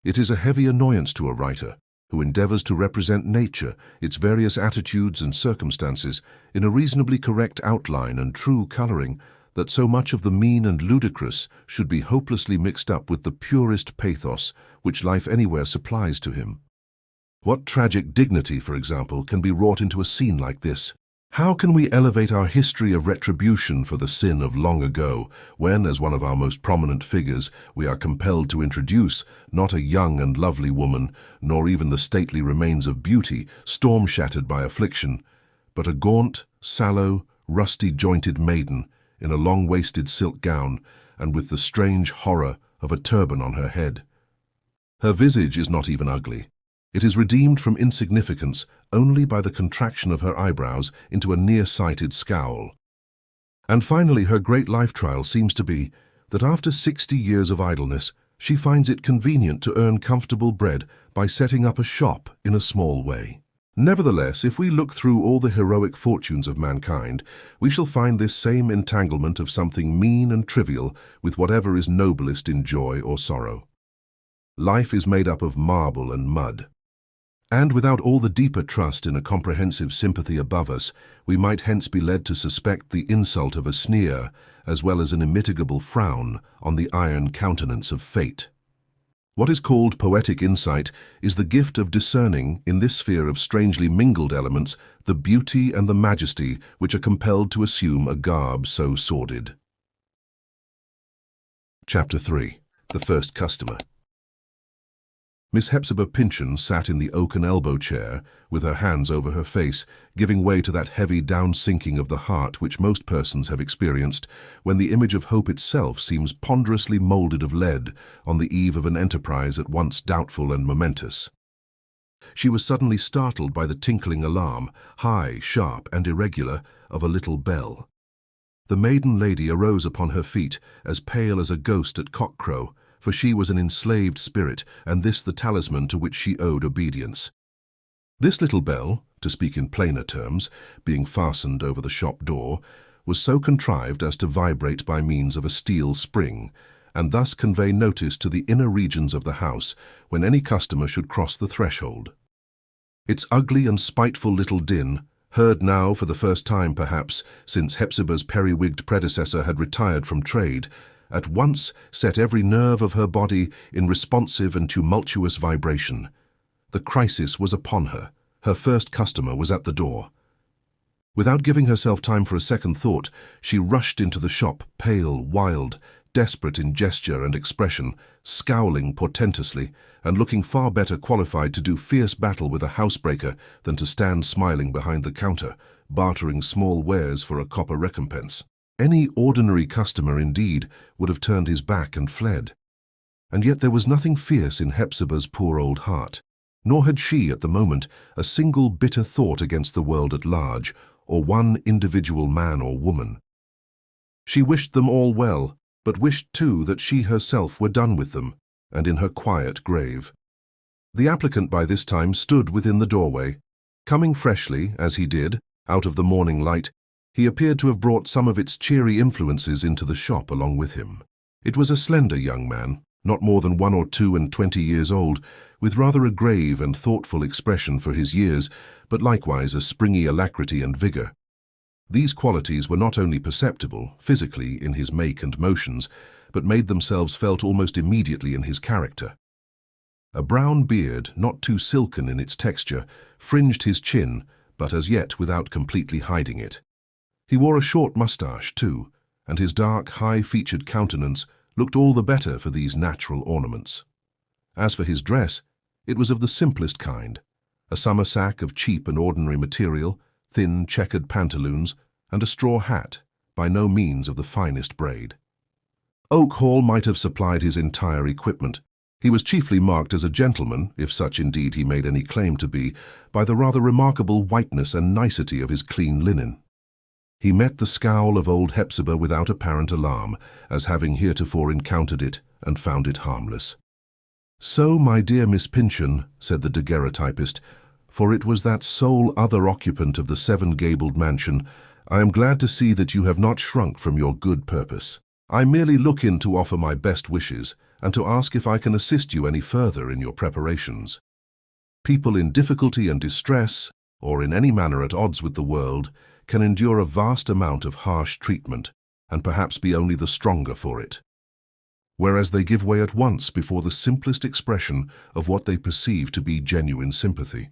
It is a heavy annoyance to a writer who endeavours to represent nature, its various attitudes and circumstances, in a reasonably correct outline and true colouring, that so much of the mean and ludicrous should be hopelessly mixed up with the purest pathos which life anywhere supplies to him. What tragic dignity, for example, can be wrought into a scene like this? How can we elevate our history of retribution for the sin of long ago, when, as one of our most prominent figures, we are compelled to introduce not a young and lovely woman, nor even the stately remains of beauty, storm-shattered by affliction, but a gaunt, sallow, rusty-jointed maiden, in a long-waisted silk gown, and with the strange horror of a turban on her head. Her visage is not even ugly. It is redeemed from insignificance only by the contraction of her eyebrows into a near-sighted scowl. And finally, her great life trial seems to be that after 60 years of idleness, she finds it convenient to earn comfortable bread by setting up a shop in a small way. Nevertheless, if we look through all the heroic fortunes of mankind, we shall find this same entanglement of something mean and trivial with whatever is noblest in joy or sorrow. Life is made up of marble and mud. And without all the deeper trust in a comprehensive sympathy above us, we might hence be led to suspect the insult of a sneer, as well as an immitigable frown on the iron countenance of fate. What is called poetic insight is the gift of discerning, in this sphere of strangely mingled elements, the beauty and the majesty which are compelled to assume a garb so sordid. Chapter 3. The First Customer. Miss Hepzibah Pyncheon sat in the oaken elbow chair, with her hands over her face, giving way to that heavy down-sinking of the heart which most persons have experienced, when the image of hope itself seems ponderously moulded of lead on the eve of an enterprise at once doubtful and momentous. She was suddenly startled by the tinkling alarm, high, sharp, and irregular, of a little bell. The maiden lady arose upon her feet, as pale as a ghost at cock-crow, for she was an enslaved spirit, and this the talisman to which she owed obedience. This little bell, to speak in plainer terms, being fastened over the shop door, was so contrived as to vibrate by means of a steel spring, and thus convey notice to the inner regions of the house when any customer should cross the threshold. Its ugly and spiteful little din, heard now for the first time perhaps since Hepzibah's periwigged predecessor had retired from trade, at once set every nerve of her body in responsive and tumultuous vibration. The crisis was upon her. Her first customer was at the door. Without giving herself time for a second thought, she rushed into the shop, pale, wild, desperate in gesture and expression, scowling portentously, and looking far better qualified to do fierce battle with a housebreaker than to stand smiling behind the counter, bartering small wares for a copper recompense. Any ordinary customer, indeed, would have turned his back and fled. And yet there was nothing fierce in Hepzibah's poor old heart, nor had she, at the moment, a single bitter thought against the world at large, or one individual man or woman. She wished them all well, but wished too that she herself were done with them, and in her quiet grave. The applicant by this time stood within the doorway. Coming freshly, as he did, out of the morning light, he appeared to have brought some of its cheery influences into the shop along with him. It was a slender young man, not more than 21 years old, with rather a grave and thoughtful expression for his years, but likewise a springy alacrity and vigor. These qualities were not only perceptible, physically, in his make and motions, but made themselves felt almost immediately in his character. A brown beard, not too silken in its texture, fringed his chin, but as yet without completely hiding it. He wore a short moustache, too, and his dark, high-featured countenance looked all the better for these natural ornaments. As for his dress, it was of the simplest kind, a summer sack of cheap and ordinary material, thin checkered pantaloons, and a straw hat, by no means of the finest braid. Oak Hall might have supplied his entire equipment. He was chiefly marked as a gentleman, if such indeed he made any claim to be, by the rather remarkable whiteness and nicety of his clean linen. He met the scowl of old Hepzibah without apparent alarm, as having heretofore encountered it and found it harmless. "So, my dear Miss Pyncheon," said the Daguerreotypist, for it was that sole other occupant of the seven-gabled mansion, "I am glad to see that you have not shrunk from your good purpose. I merely look in to offer my best wishes, and to ask if I can assist you any further in your preparations. People in difficulty and distress, or in any manner at odds with the world, can endure a vast amount of harsh treatment, and perhaps be only the stronger for it, whereas they give way at once before the simplest expression of what they perceive to be genuine sympathy.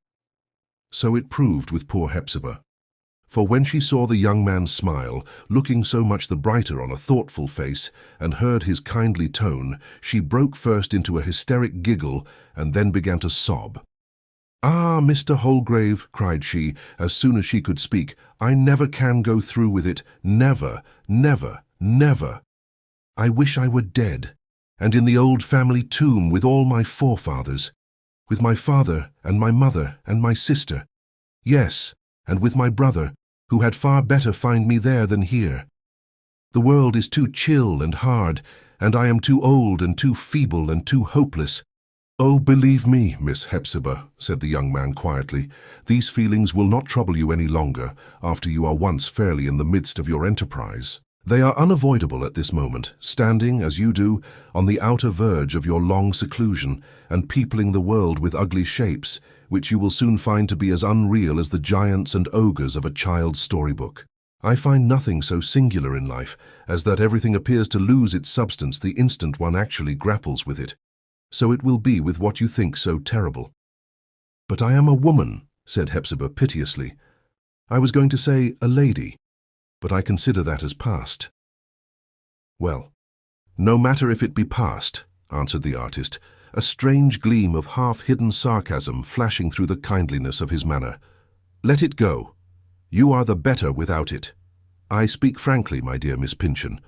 So it proved with poor Hepzibah, for when she saw the young man smile, looking so much the brighter on a thoughtful face, and heard his kindly tone, she broke first into a hysteric giggle, and then began to sob. "Ah, Mr. Holgrave," cried she, as soon as she could speak, "I never can go through with it, never, never, never. I wish I were dead, and in the old family tomb with all my forefathers, with my father and my mother and my sister, yes, and with my brother, who had far better find me there than here. The world is too chill and hard, and I am too old and too feeble and too hopeless." "Oh, believe me, Miss Hepzibah," said the young man quietly, "these feelings will not trouble you any longer after you are once fairly in the midst of your enterprise. They are unavoidable at this moment, standing, as you do, on the outer verge of your long seclusion and peopling the world with ugly shapes, which you will soon find to be as unreal as the giants and ogres of a child's storybook. I find nothing so singular in life as that everything appears to lose its substance the instant one actually grapples with it. So it will be with what you think so terrible. But I am a woman, said Hepzibah piteously. I was going to say a lady, but I consider that as past. Well, no matter if it be past, answered the artist, a strange gleam of half-hidden sarcasm flashing through the kindliness of his manner. Let it go. You are the better without it. I speak frankly, my dear Miss Pyncheon,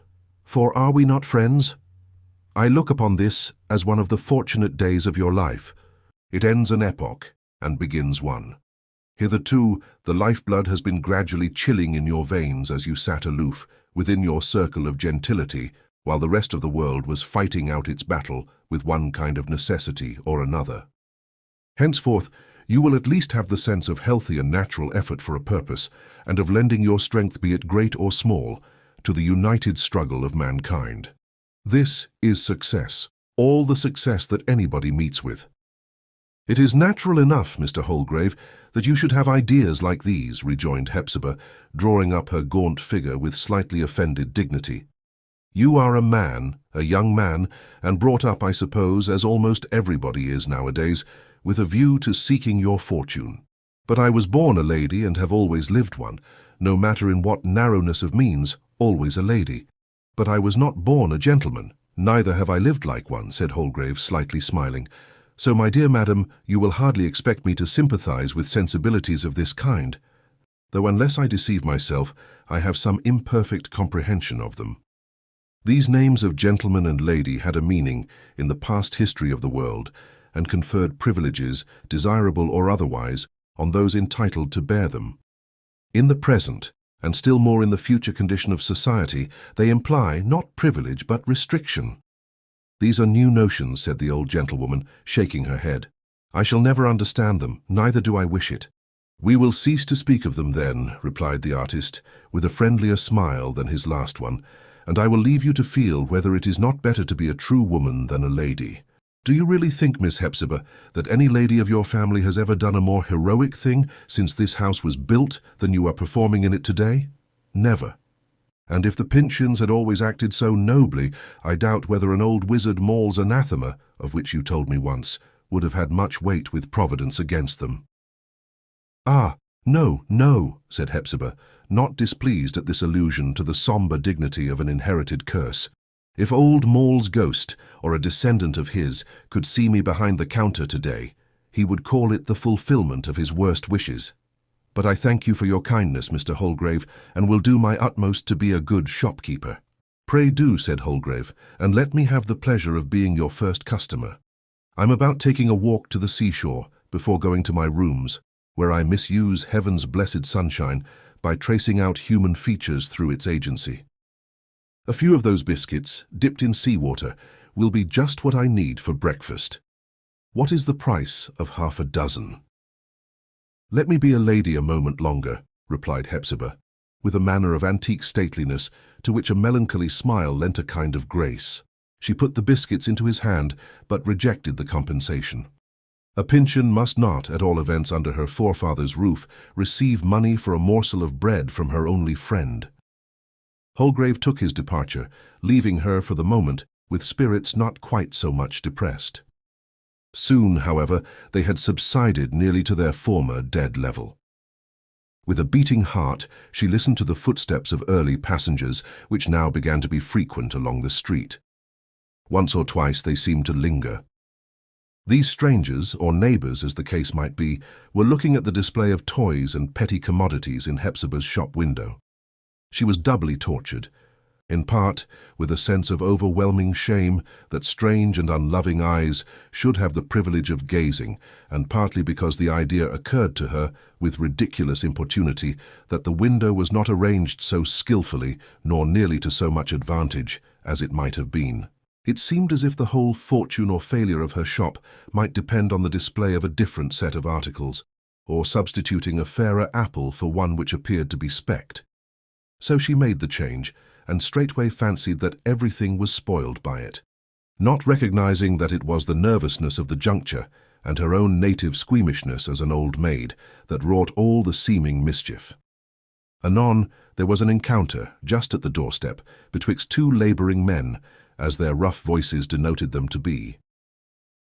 for are we not friends? I look upon this as one of the fortunate days of your life. It ends an epoch and begins one. Hitherto, the lifeblood has been gradually chilling in your veins as you sat aloof, within your circle of gentility, while the rest of the world was fighting out its battle with one kind of necessity or another. Henceforth, you will at least have the sense of healthy and natural effort for a purpose, and of lending your strength, be it great or small, to the united struggle of mankind. This is success, all the success that anybody meets with. It is natural enough, Mr. Holgrave, that you should have ideas like these, rejoined Hepzibah, drawing up her gaunt figure with slightly offended dignity. You are a man, a young man, and brought up, I suppose, as almost everybody is nowadays, with a view to seeking your fortune. But I was born a lady and have always lived one, no matter in what narrowness of means, always a lady. But I was not born a gentleman, neither have I lived like one, said Holgrave, slightly smiling. So, my dear madam, you will hardly expect me to sympathize with sensibilities of this kind, though unless I deceive myself, I have some imperfect comprehension of them. These names of gentleman and lady had a meaning in the past history of the world, and conferred privileges, desirable or otherwise, on those entitled to bear them. In the present, and still more in the future condition of society, they imply not privilege but restriction. These are new notions, said the old gentlewoman, shaking her head. I shall never understand them, neither do I wish it. We will cease to speak of them then, replied the artist, with a friendlier smile than his last one, and I will leave you to feel whether it is not better to be a true woman than a lady. Do you really think, Miss Hepzibah, that any lady of your family has ever done a more heroic thing since this house was built than you are performing in it today? Never. And if the Pyncheons had always acted so nobly, I doubt whether an old wizard Maule's anathema, of which you told me once, would have had much weight with Providence against them. Ah, no, no, said Hepzibah, not displeased at this allusion to the sombre dignity of an inherited curse. If old Maule's ghost, or a descendant of his, could see me behind the counter today, he would call it the fulfillment of his worst wishes. But I thank you for your kindness, Mr. Holgrave, and will do my utmost to be a good shopkeeper. Pray do, said Holgrave, and let me have the pleasure of being your first customer. I'm about taking a walk to the seashore before going to my rooms, where I misuse heaven's blessed sunshine by tracing out human features through its agency. A few of those biscuits, dipped in seawater, will be just what I need for breakfast. What is the price of half a dozen? Let me be a lady a moment longer, replied Hepzibah, with a manner of antique stateliness to which a melancholy smile lent a kind of grace. She put the biscuits into his hand, but rejected the compensation. A Pyncheon must not, at all events under her forefather's roof, receive money for a morsel of bread from her only friend. Holgrave took his departure, leaving her for the moment with spirits not quite so much depressed. Soon, however, they had subsided nearly to their former dead level. With a beating heart, she listened to the footsteps of early passengers, which now began to be frequent along the street. Once or twice they seemed to linger. These strangers, or neighbours as the case might be, were looking at the display of toys and petty commodities in Hepzibah's shop window. She was doubly tortured, in part with a sense of overwhelming shame that strange and unloving eyes should have the privilege of gazing, and partly because the idea occurred to her, with ridiculous importunity, that the window was not arranged so skilfully, nor nearly to so much advantage, as it might have been. It seemed as if the whole fortune or failure of her shop might depend on the display of a different set of articles, or substituting a fairer apple for one which appeared to be specked. So she made the change, and straightway fancied that everything was spoiled by it, not recognizing that it was the nervousness of the juncture and her own native squeamishness as an old maid that wrought all the seeming mischief. Anon there was an encounter just at the doorstep betwixt two labouring men, as their rough voices denoted them to be.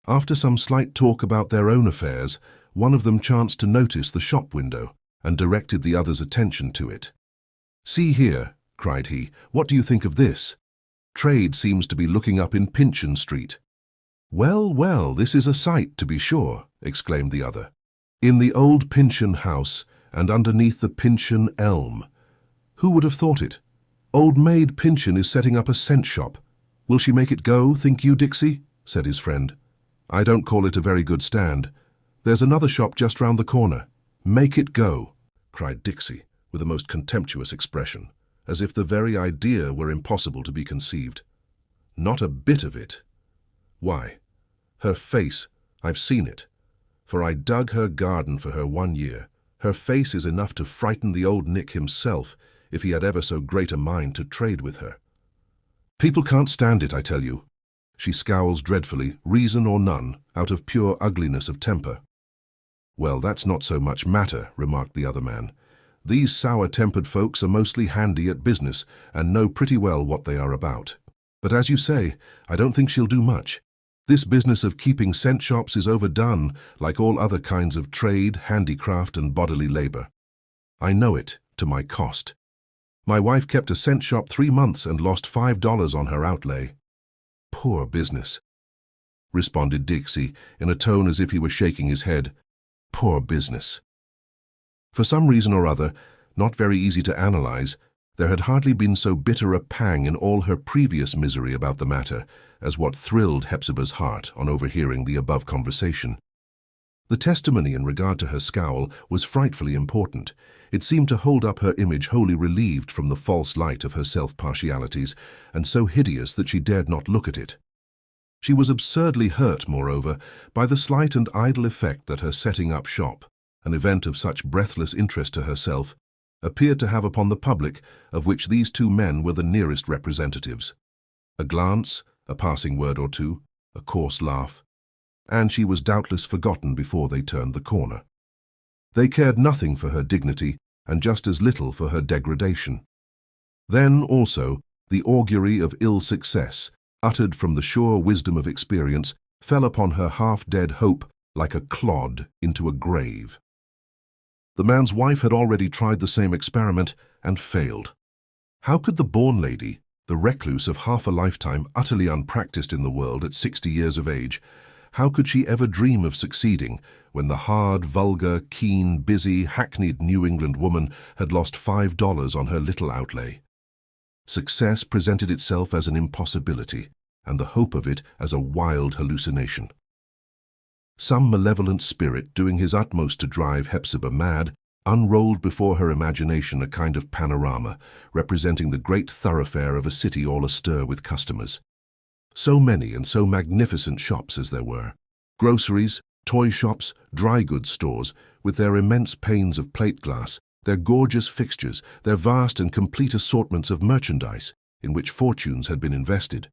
After some slight talk about their own affairs, one of them chanced to notice the shop window and directed the other's attention to it. "See here," cried he, "what do you think of this? Trade seems to be looking up in Pyncheon Street." "Well, well, this is a sight, to be sure," exclaimed the other. "In the old Pyncheon house, and underneath the Pyncheon elm. Who would have thought it? Old maid Pyncheon is setting up a scent shop. Will she make it go, think you, Dixie?" said his friend. "I don't call it a very good stand. There's another shop just round the corner." "Make it go," cried Dixie, with a most contemptuous expression, as if the very idea were impossible to be conceived. "Not a bit of it. Why, her face, I've seen it, for I dug her garden for her 1 year. Her face is enough to frighten the old Nick himself if he had ever so great a mind to trade with her. People can't stand it, I tell you. She scowls dreadfully, reason or none, out of pure ugliness of temper." "Well, that's not so much matter," remarked the other man. "These sour-tempered folks are mostly handy at business and know pretty well what they are about. But as you say, I don't think she'll do much. This business of keeping scent shops is overdone, like all other kinds of trade, handicraft, and bodily labour. I know it, to my cost. My wife kept a scent shop 3 months and lost $5 on her outlay." "Poor business," responded Dixie, in a tone as if he were shaking his head. "Poor business." For some reason or other, not very easy to analyze, there had hardly been so bitter a pang in all her previous misery about the matter as what thrilled Hepzibah's heart on overhearing the above conversation. The testimony in regard to her scowl was frightfully important. It seemed to hold up her image wholly relieved from the false light of her self-partialities, and so hideous that she dared not look at it. She was absurdly hurt, moreover, by the slight and idle effect that her setting up shop, an event of such breathless interest to herself, appeared to have upon the public, of which these two men were the nearest representatives. A glance, a passing word or two, a coarse laugh, and she was doubtless forgotten before they turned the corner. They cared nothing for her dignity, and just as little for her degradation. Then, also, the augury of ill success, uttered from the sure wisdom of experience, fell upon her half-dead hope like a clod into a grave. The man's wife had already tried the same experiment and failed. How could the born lady, the recluse of half a lifetime utterly unpracticed in the world at 60 years of age, how could she ever dream of succeeding when the hard, vulgar, keen, busy, hackneyed New England woman had lost $5 on her little outlay? Success presented itself as an impossibility, and the hope of it as a wild hallucination. Some malevolent spirit, doing his utmost to drive Hepzibah mad, unrolled before her imagination a kind of panorama, representing the great thoroughfare of a city all astir with customers. So many and so magnificent shops as there were. Groceries, toy shops, dry goods stores, with their immense panes of plate glass, their gorgeous fixtures, their vast and complete assortments of merchandise, in which fortunes had been invested.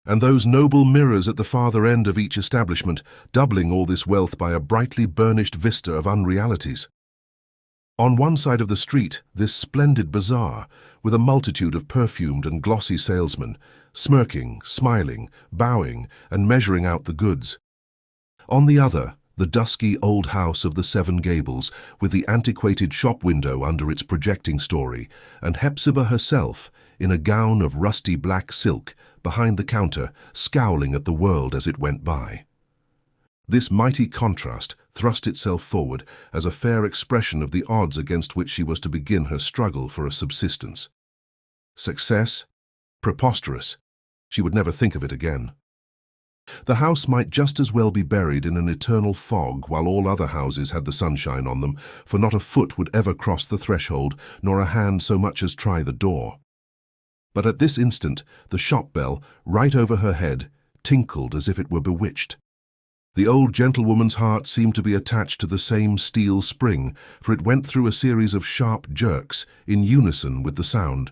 And those noble mirrors at the farther end of each establishment, doubling all this wealth by a brightly burnished vista of unrealities. On one side of the street, this splendid bazaar, with a multitude of perfumed and glossy salesmen, smirking, smiling, bowing, and measuring out the goods. On the other, the dusky old house of the Seven Gables, with the antiquated shop window under its projecting story, and Hepzibah herself, in a gown of rusty black silk, behind the counter, scowling at the world as it went by. This mighty contrast thrust itself forward as a fair expression of the odds against which she was to begin her struggle for a subsistence. Success? Preposterous. She would never think of it again. The house might just as well be buried in an eternal fog while all other houses had the sunshine on them, for not a foot would ever cross the threshold, nor a hand so much as try the door. But at this instant, the shop bell, right over her head, tinkled as if it were bewitched. The old gentlewoman's heart seemed to be attached to the same steel spring, for it went through a series of sharp jerks, in unison with the sound.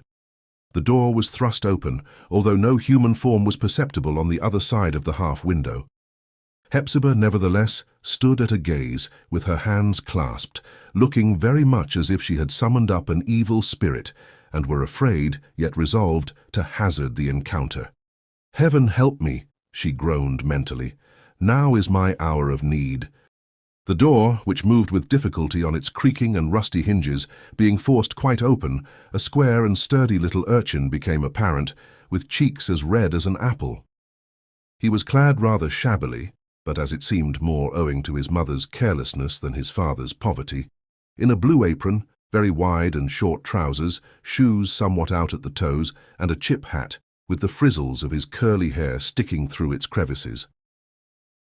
The door was thrust open, although no human form was perceptible on the other side of the half-window. Hepzibah, nevertheless, stood at a gaze, with her hands clasped, looking very much as if she had summoned up an evil spirit, and were afraid, yet resolved, to hazard the encounter. "Heaven help me," she groaned mentally. "Now is my hour of need." The door, which moved with difficulty on its creaking and rusty hinges, being forced quite open, a square and sturdy little urchin became apparent, with cheeks as red as an apple. He was clad rather shabbily, but as it seemed more owing to his mother's carelessness than his father's poverty, in a blue apron, very wide and short trousers, shoes somewhat out at the toes, and a chip hat, with the frizzles of his curly hair sticking through its crevices.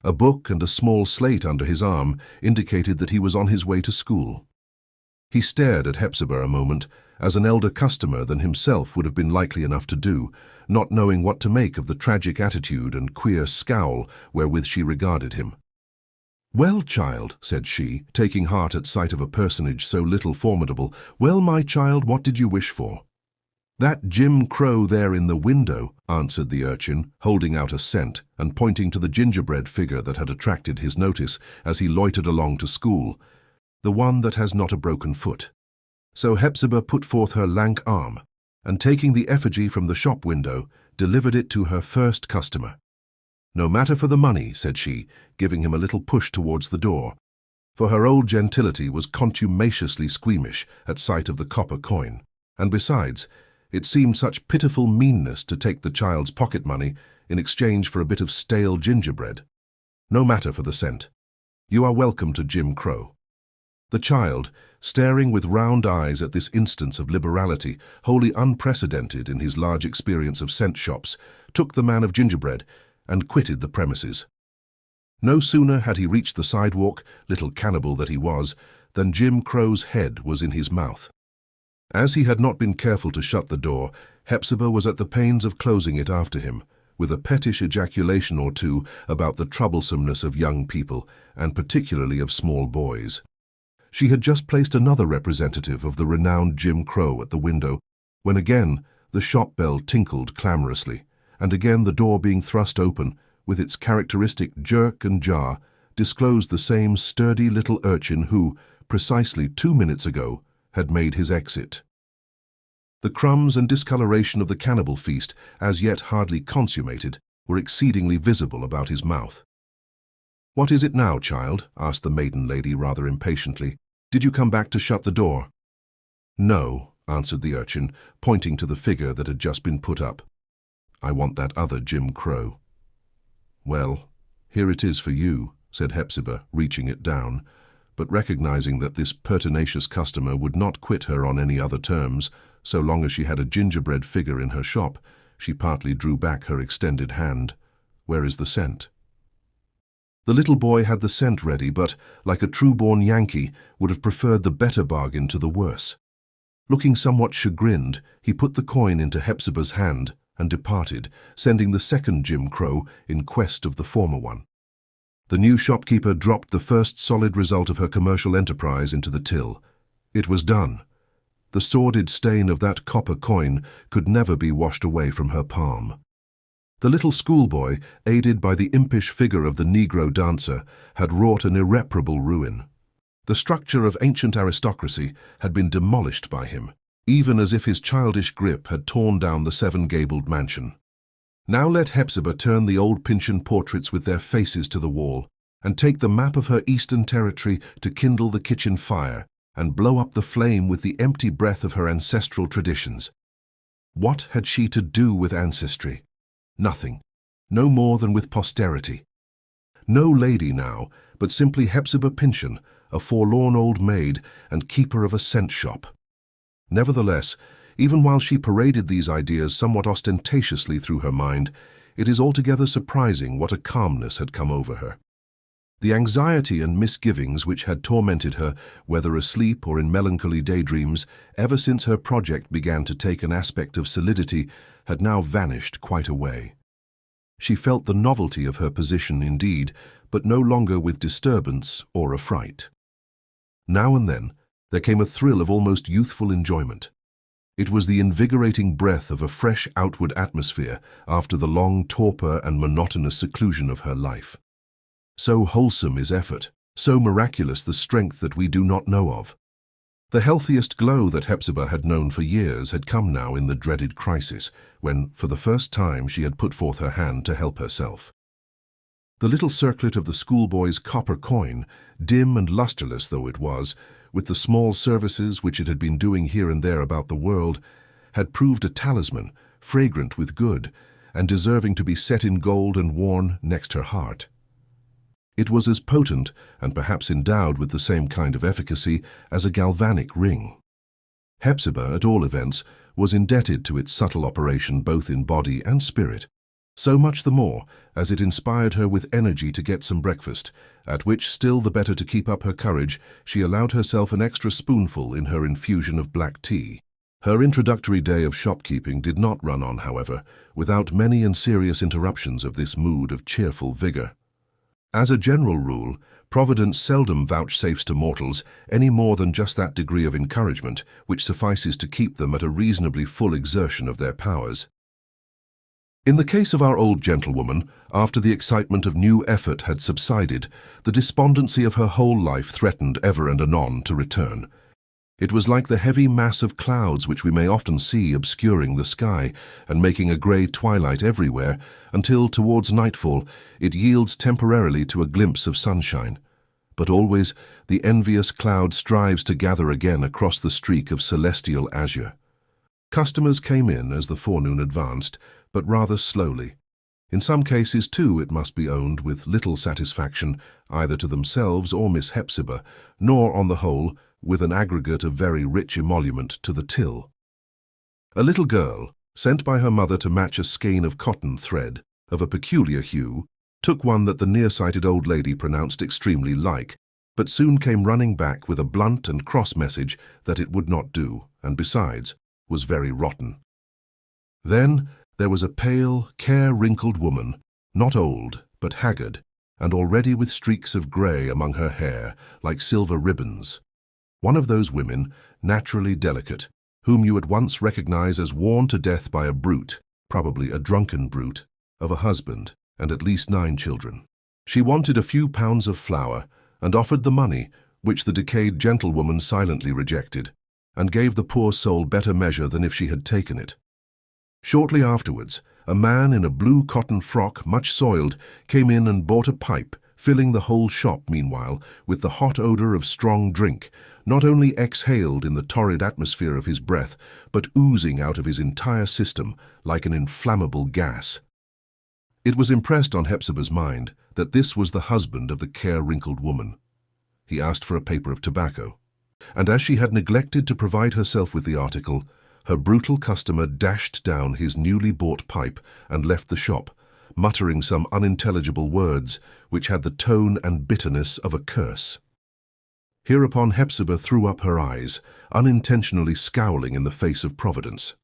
A book and a small slate under his arm indicated that he was on his way to school. He stared at Hepzibah a moment, as an elder customer than himself would have been likely enough to do, not knowing what to make of the tragic attitude and queer scowl wherewith she regarded him. "Well, child," said she, taking heart at sight of a personage so little formidable, "well, my child, what did you wish for?" "That Jim Crow there in the window," answered the urchin, holding out a cent and pointing to the gingerbread figure that had attracted his notice as he loitered along to school, "the one that has not a broken foot." So Hepzibah put forth her lank arm, and taking the effigy from the shop window, delivered it to her first customer. "No matter for the money," said she, giving him a little push towards the door, for her old gentility was contumaciously squeamish at sight of the copper coin, and besides, it seemed such pitiful meanness to take the child's pocket-money in exchange for a bit of stale gingerbread. "No matter for the cent. You are welcome to Jim Crow." The child, staring with round eyes at this instance of liberality, wholly unprecedented in his large experience of cent shops, took the man of gingerbread and quitted the premises. No sooner had he reached the sidewalk, little cannibal that he was, than Jim Crow's head was in his mouth. As he had not been careful to shut the door, Hepzibah was at the pains of closing it after him, with a pettish ejaculation or two about the troublesomeness of young people, and particularly of small boys. She had just placed another representative of the renowned Jim Crow at the window, when again the shop bell tinkled clamorously, and again the door being thrust open, with its characteristic jerk and jar, disclosed the same sturdy little urchin who, precisely 2 minutes ago, had made his exit. The crumbs and discoloration of the cannibal feast, as yet hardly consummated, were exceedingly visible about his mouth. "What is it now, child?" asked the maiden lady rather impatiently. "Did you come back to shut the door?" "No," answered the urchin, pointing to the figure that had just been put up. "I want that other Jim Crow." "Well, here it is for you," said Hepzibah, reaching it down, but recognizing that this pertinacious customer would not quit her on any other terms, so long as she had a gingerbread figure in her shop, she partly drew back her extended hand. "Where is the cent?" The little boy had the cent ready, but, like a true-born Yankee, would have preferred the better bargain to the worse. Looking somewhat chagrined, he put the coin into Hepzibah's hand and departed, sending the second Jim Crow in quest of the former one. The new shopkeeper dropped the first solid result of her commercial enterprise into the till. It was done. The sordid stain of that copper coin could never be washed away from her palm. The little schoolboy, aided by the impish figure of the Negro dancer, had wrought an irreparable ruin. The structure of ancient aristocracy had been demolished by him, even as if his childish grip had torn down the seven-gabled mansion. Now let Hepzibah turn the old Pyncheon portraits with their faces to the wall, and take the map of her eastern territory to kindle the kitchen fire, and blow up the flame with the empty breath of her ancestral traditions. What had she to do with ancestry? Nothing, no more than with posterity. No lady now, but simply Hepzibah Pyncheon, a forlorn old maid and keeper of a cent shop. Nevertheless, even while she paraded these ideas somewhat ostentatiously through her mind, it is altogether surprising what a calmness had come over her. The anxiety and misgivings which had tormented her, whether asleep or in melancholy daydreams, ever since her project began to take an aspect of solidity, had now vanished quite away. She felt the novelty of her position indeed, but no longer with disturbance or affright. Now and then there came a thrill of almost youthful enjoyment. It was the invigorating breath of a fresh outward atmosphere after the long torpor and monotonous seclusion of her life. So wholesome is effort, so miraculous the strength that we do not know of. The healthiest glow that Hepzibah had known for years had come now in the dreaded crisis, when, for the first time, she had put forth her hand to help herself. The little circlet of the schoolboy's copper coin, dim and lustreless though it was, with the small services which it had been doing here and there about the world, had proved a talisman, fragrant with good, and deserving to be set in gold and worn next her heart. It was as potent, and perhaps endowed with the same kind of efficacy, as a galvanic ring. Hepzibah, at all events, was indebted to its subtle operation both in body and spirit, so much the more as it inspired her with energy to get some breakfast, at which, still the better to keep up her courage, she allowed herself an extra spoonful in her infusion of black tea. Her introductory day of shopkeeping did not run on, however, without many and serious interruptions of this mood of cheerful vigor. As a general rule, Providence seldom vouchsafes to mortals any more than just that degree of encouragement which suffices to keep them at a reasonably full exertion of their powers. In the case of our old gentlewoman, after the excitement of new effort had subsided, the despondency of her whole life threatened ever and anon to return. It was like the heavy mass of clouds which we may often see obscuring the sky and making a grey twilight everywhere, until, towards nightfall, it yields temporarily to a glimpse of sunshine. But always the envious cloud strives to gather again across the streak of celestial azure. Customers came in as the forenoon advanced, but rather slowly. In some cases, too, it must be owned, with little satisfaction, either to themselves or Miss Hepzibah, nor, on the whole, with an aggregate of very rich emolument to the till. A little girl, sent by her mother to match a skein of cotton thread, of a peculiar hue, took one that the nearsighted old lady pronounced extremely like, but soon came running back with a blunt and cross message that it would not do, and besides, was very rotten. Then there was a pale, care-wrinkled woman, not old, but haggard, and already with streaks of grey among her hair, like silver ribbons. One of those women, naturally delicate, whom you at once recognize as worn to death by a brute, probably a drunken brute, of a husband and at least 9 children. She wanted a few pounds of flour, and offered the money, which the decayed gentlewoman silently rejected, and gave the poor soul better measure than if she had taken it. Shortly afterwards, a man in a blue cotton frock, much soiled, came in and bought a pipe, filling the whole shop, meanwhile, with the hot odour of strong drink, not only exhaled in the torrid atmosphere of his breath, but oozing out of his entire system like an inflammable gas. It was impressed on Hepzibah's mind that this was the husband of the care-wrinkled woman. He asked for a paper of tobacco, and as she had neglected to provide herself with the article, her brutal customer dashed down his newly bought pipe and left the shop, muttering some unintelligible words which had the tone and bitterness of a curse. Hereupon Hepzibah threw up her eyes, unintentionally scowling in the face of Providence.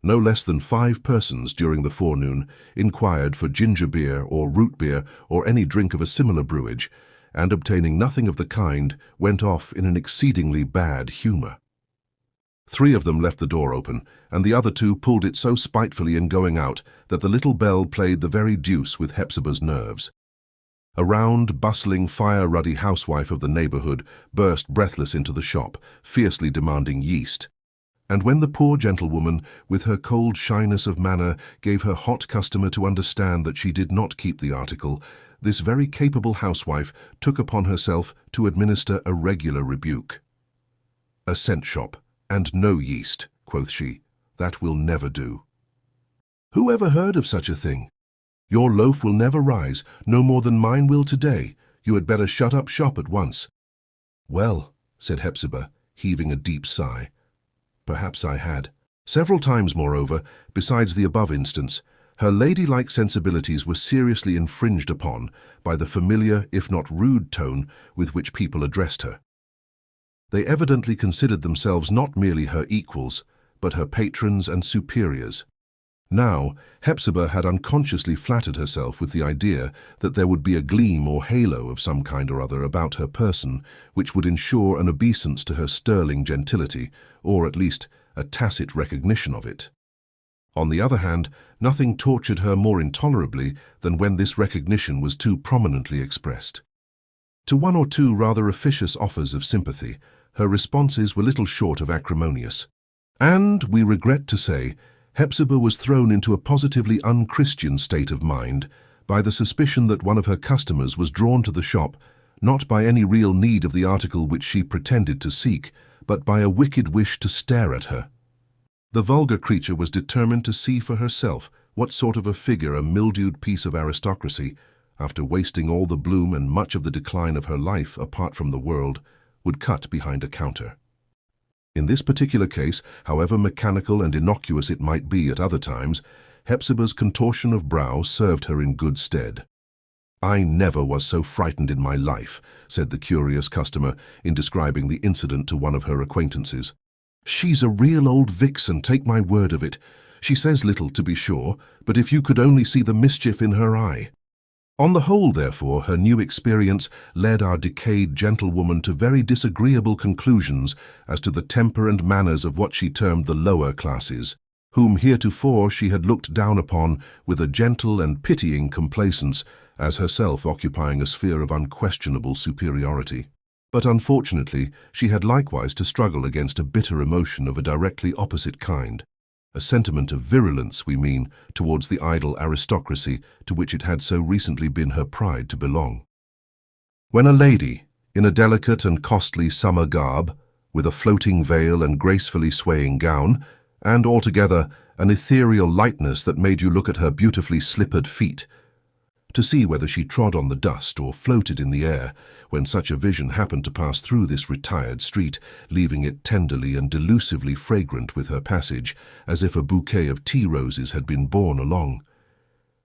No less than 5 persons during the forenoon inquired for ginger beer or root beer or any drink of a similar brewage, and obtaining nothing of the kind, went off in an exceedingly bad humour. 3 of them left the door open, and the other 2 pulled it so spitefully in going out that the little bell played the very deuce with Hepzibah's nerves. A round, bustling, fire-ruddy housewife of the neighbourhood burst breathless into the shop, fiercely demanding yeast. And when the poor gentlewoman, with her cold shyness of manner, gave her hot customer to understand that she did not keep the article, this very capable housewife took upon herself to administer a regular rebuke. "A cent shop, and no yeast," quoth she. "That will never do." "Who ever heard of such a thing? Your loaf will never rise, no more than mine will today. You had better shut up shop at once." "Well," said Hepzibah, heaving a deep sigh, "perhaps I had." Several times, moreover, besides the above instance, her ladylike sensibilities were seriously infringed upon by the familiar, if not rude, tone with which people addressed her. They evidently considered themselves not merely her equals, but her patrons and superiors. Now, Hepzibah had unconsciously flattered herself with the idea that there would be a gleam or halo of some kind or other about her person which would ensure an obeisance to her sterling gentility, or at least a tacit recognition of it. On the other hand, nothing tortured her more intolerably than when this recognition was too prominently expressed. To one or two rather officious offers of sympathy, her responses were little short of acrimonious. And, we regret to say, Hepzibah was thrown into a positively unchristian state of mind by the suspicion that one of her customers was drawn to the shop not by any real need of the article which she pretended to seek, but by a wicked wish to stare at her. The vulgar creature was determined to see for herself what sort of a figure a mildewed piece of aristocracy, after wasting all the bloom and much of the decline of her life apart from the world, would cut behind a counter. In this particular case, however mechanical and innocuous it might be at other times, Hepzibah's contortion of brow served her in good stead. "I never was so frightened in my life," said the curious customer in describing the incident to one of her acquaintances. "She's a real old vixen, take my word of it. She says little, to be sure, but if you could only see the mischief in her eye." On the whole, therefore, her new experience led our decayed gentlewoman to very disagreeable conclusions as to the temper and manners of what she termed the lower classes, whom heretofore she had looked down upon with a gentle and pitying complacence, as herself occupying a sphere of unquestionable superiority. But unfortunately, she had likewise to struggle against a bitter emotion of a directly opposite kind, a sentiment of virulence, we mean, towards the idle aristocracy to which it had so recently been her pride to belong. When a lady, in a delicate and costly summer garb, with a floating veil and gracefully swaying gown, and altogether an ethereal lightness that made you look at her beautifully slippered feet, to see whether she trod on the dust or floated in the air, when such a vision happened to pass through this retired street, leaving it tenderly and delusively fragrant with her passage, as if a bouquet of tea-roses had been borne along.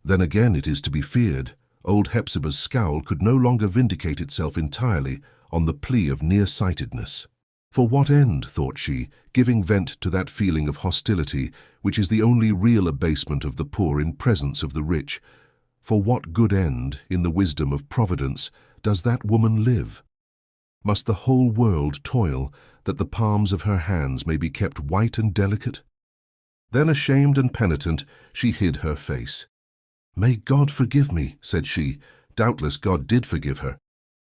Then again it is to be feared, old Hepzibah's scowl could no longer vindicate itself entirely on the plea of near-sightedness. For what end, thought she, giving vent to that feeling of hostility which is the only real abasement of the poor in presence of the rich? For what good end, in the wisdom of Providence, does that woman live? Must the whole world toil that the palms of her hands may be kept white and delicate? Then, ashamed and penitent, she hid her face. "May God forgive me," said she. Doubtless God did forgive her.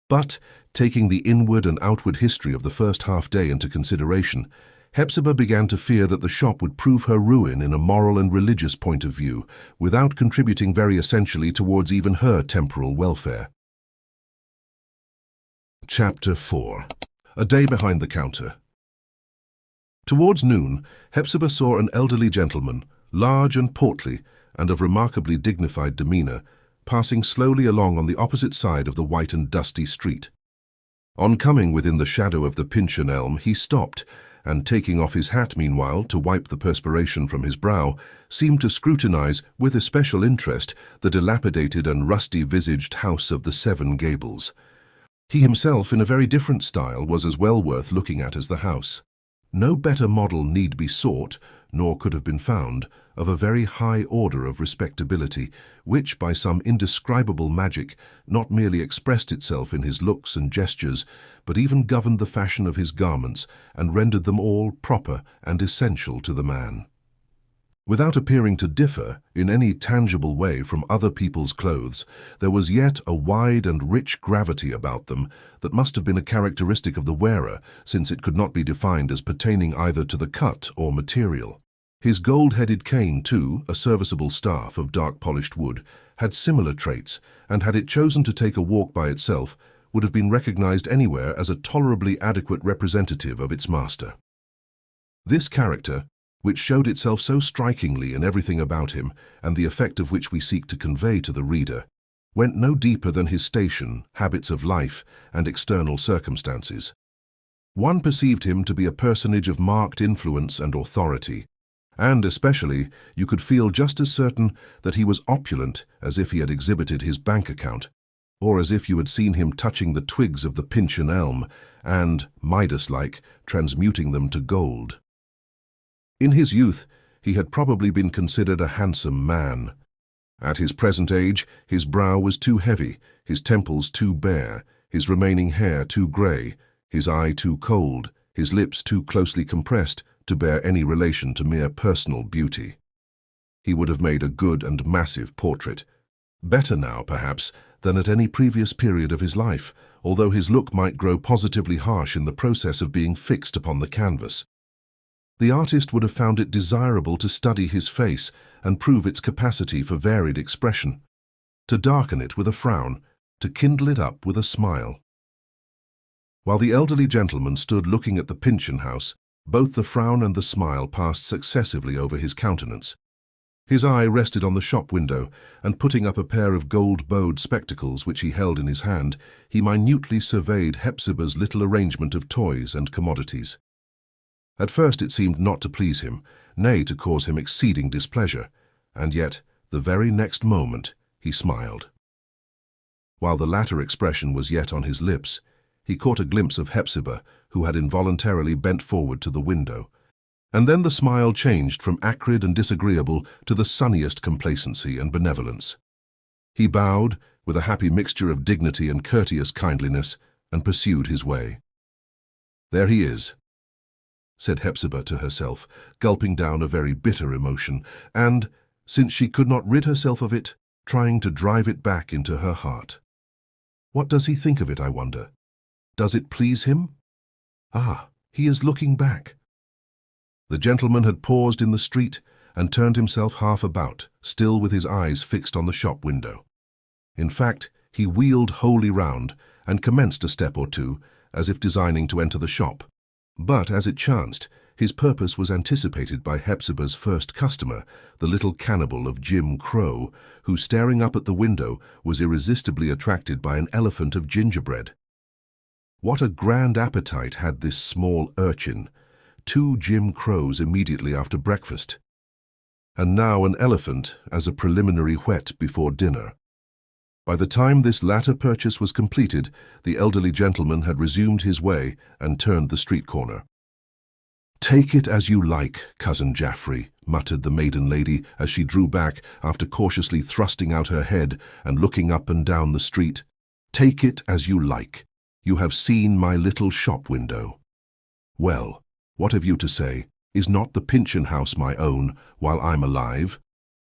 But, taking the inward and outward history of the first half-day into consideration, Hepzibah began to fear that the shop would prove her ruin in a moral and religious point of view, without contributing very essentially towards even her temporal welfare. Chapter 4. A Day Behind the Counter. Towards noon, Hepzibah saw an elderly gentleman, large and portly, and of remarkably dignified demeanour, passing slowly along on the opposite side of the white and dusty street. On coming within the shadow of the Pyncheon elm, he stopped, and taking off his hat meanwhile to wipe the perspiration from his brow, seemed to scrutinize with especial interest the dilapidated and rusty-visaged house of the Seven Gables. He himself, in a very different style, was as well worth looking at as the house. No better model need be sought, nor could have been found, of a very high order of respectability, which, by some indescribable magic, not merely expressed itself in his looks and gestures, but even governed the fashion of his garments, and rendered them all proper and essential to the man. Without appearing to differ in any tangible way from other people's clothes, there was yet a wide and rich gravity about them that must have been a characteristic of the wearer, since it could not be defined as pertaining either to the cut or material. His gold-headed cane, too, a serviceable staff of dark-polished wood, had similar traits, and had it chosen to take a walk by itself, would have been recognized anywhere as a tolerably adequate representative of its master. This character, which showed itself so strikingly in everything about him, and the effect of which we seek to convey to the reader, went no deeper than his station, habits of life, and external circumstances. One perceived him to be a personage of marked influence and authority, and especially you could feel just as certain that he was opulent as if he had exhibited his bank account, or as if you had seen him touching the twigs of the Pyncheon elm and, Midas-like, transmuting them to gold. In his youth, he had probably been considered a handsome man. At his present age, his brow was too heavy, his temples too bare, his remaining hair too grey, his eye too cold, his lips too closely compressed, to bear any relation to mere personal beauty. He would have made a good and massive portrait, better now, perhaps, than at any previous period of his life, although his look might grow positively harsh in the process of being fixed upon the canvas. The artist would have found it desirable to study his face and prove its capacity for varied expression, to darken it with a frown, to kindle it up with a smile. While the elderly gentleman stood looking at the Pyncheon house, both the frown and the smile passed successively over his countenance. His eye rested on the shop window, and putting up a pair of gold-bowed spectacles which he held in his hand, he minutely surveyed Hepzibah's little arrangement of toys and commodities. At first it seemed not to please him, nay, to cause him exceeding displeasure, and yet, the very next moment, he smiled. While the latter expression was yet on his lips, he caught a glimpse of Hepzibah, who had involuntarily bent forward to the window, and then the smile changed from acrid and disagreeable to the sunniest complacency and benevolence. He bowed, with a happy mixture of dignity and courteous kindliness, and pursued his way. "There he is," said Hepzibah to herself, gulping down a very bitter emotion, and, since she could not rid herself of it, trying to drive it back into her heart. "What does he think of it, I wonder? Does it please him? Ah, he is looking back." The gentleman had paused in the street and turned himself half about, still with his eyes fixed on the shop window. In fact, he wheeled wholly round and commenced a step or two, as if designing to enter the shop. But, as it chanced, his purpose was anticipated by Hepzibah's first customer, the little cannibal of Jim Crow, who, staring up at the window, was irresistibly attracted by an elephant of gingerbread. What a grand appetite had this small urchin! 2 Jim Crows immediately after breakfast, and now an elephant as a preliminary whet before dinner. By the time this latter purchase was completed, the elderly gentleman had resumed his way and turned the street corner. "Take it as you like, Cousin Jaffrey," muttered the maiden lady as she drew back after cautiously thrusting out her head and looking up and down the street. "Take it as you like. You have seen my little shop window. Well, what have you to say? Is not the Pyncheon house my own, while I'm alive?"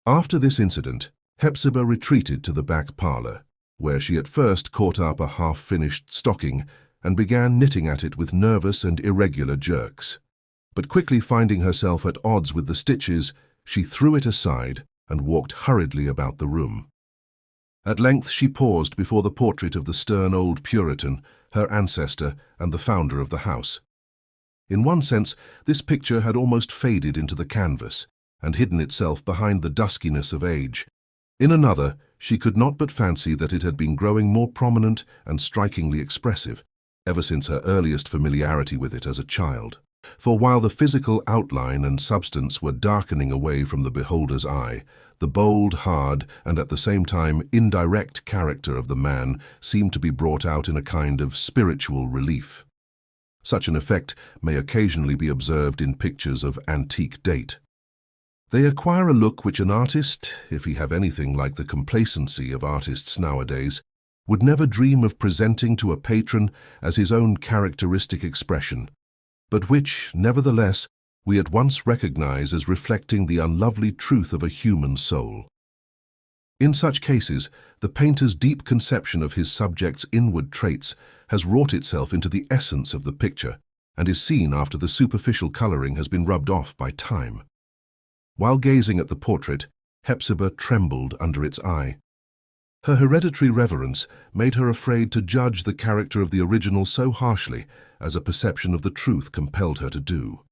After this incident, Hepzibah retreated to the back parlour, where she at first caught up a half-finished stocking and began knitting at it with nervous and irregular jerks. But quickly finding herself at odds with the stitches, she threw it aside and walked hurriedly about the room. At length she paused before the portrait of the stern old Puritan, her ancestor and the founder of the house. In one sense, this picture had almost faded into the canvas and hidden itself behind the duskiness of age. In another, she could not but fancy that it had been growing more prominent and strikingly expressive, ever since her earliest familiarity with it as a child. For while the physical outline and substance were darkening away from the beholder's eye, the bold, hard, and at the same time indirect character of the man seemed to be brought out in a kind of spiritual relief. Such an effect may occasionally be observed in pictures of antique date. They acquire a look which an artist, if he have anything like the complacency of artists nowadays, would never dream of presenting to a patron as his own characteristic expression, but which, nevertheless, we at once recognize as reflecting the unlovely truth of a human soul. In such cases, the painter's deep conception of his subject's inward traits has wrought itself into the essence of the picture and is seen after the superficial coloring has been rubbed off by time. While gazing at the portrait, Hepzibah trembled under its eye. Her hereditary reverence made her afraid to judge the character of the original so harshly as a perception of the truth compelled her to do.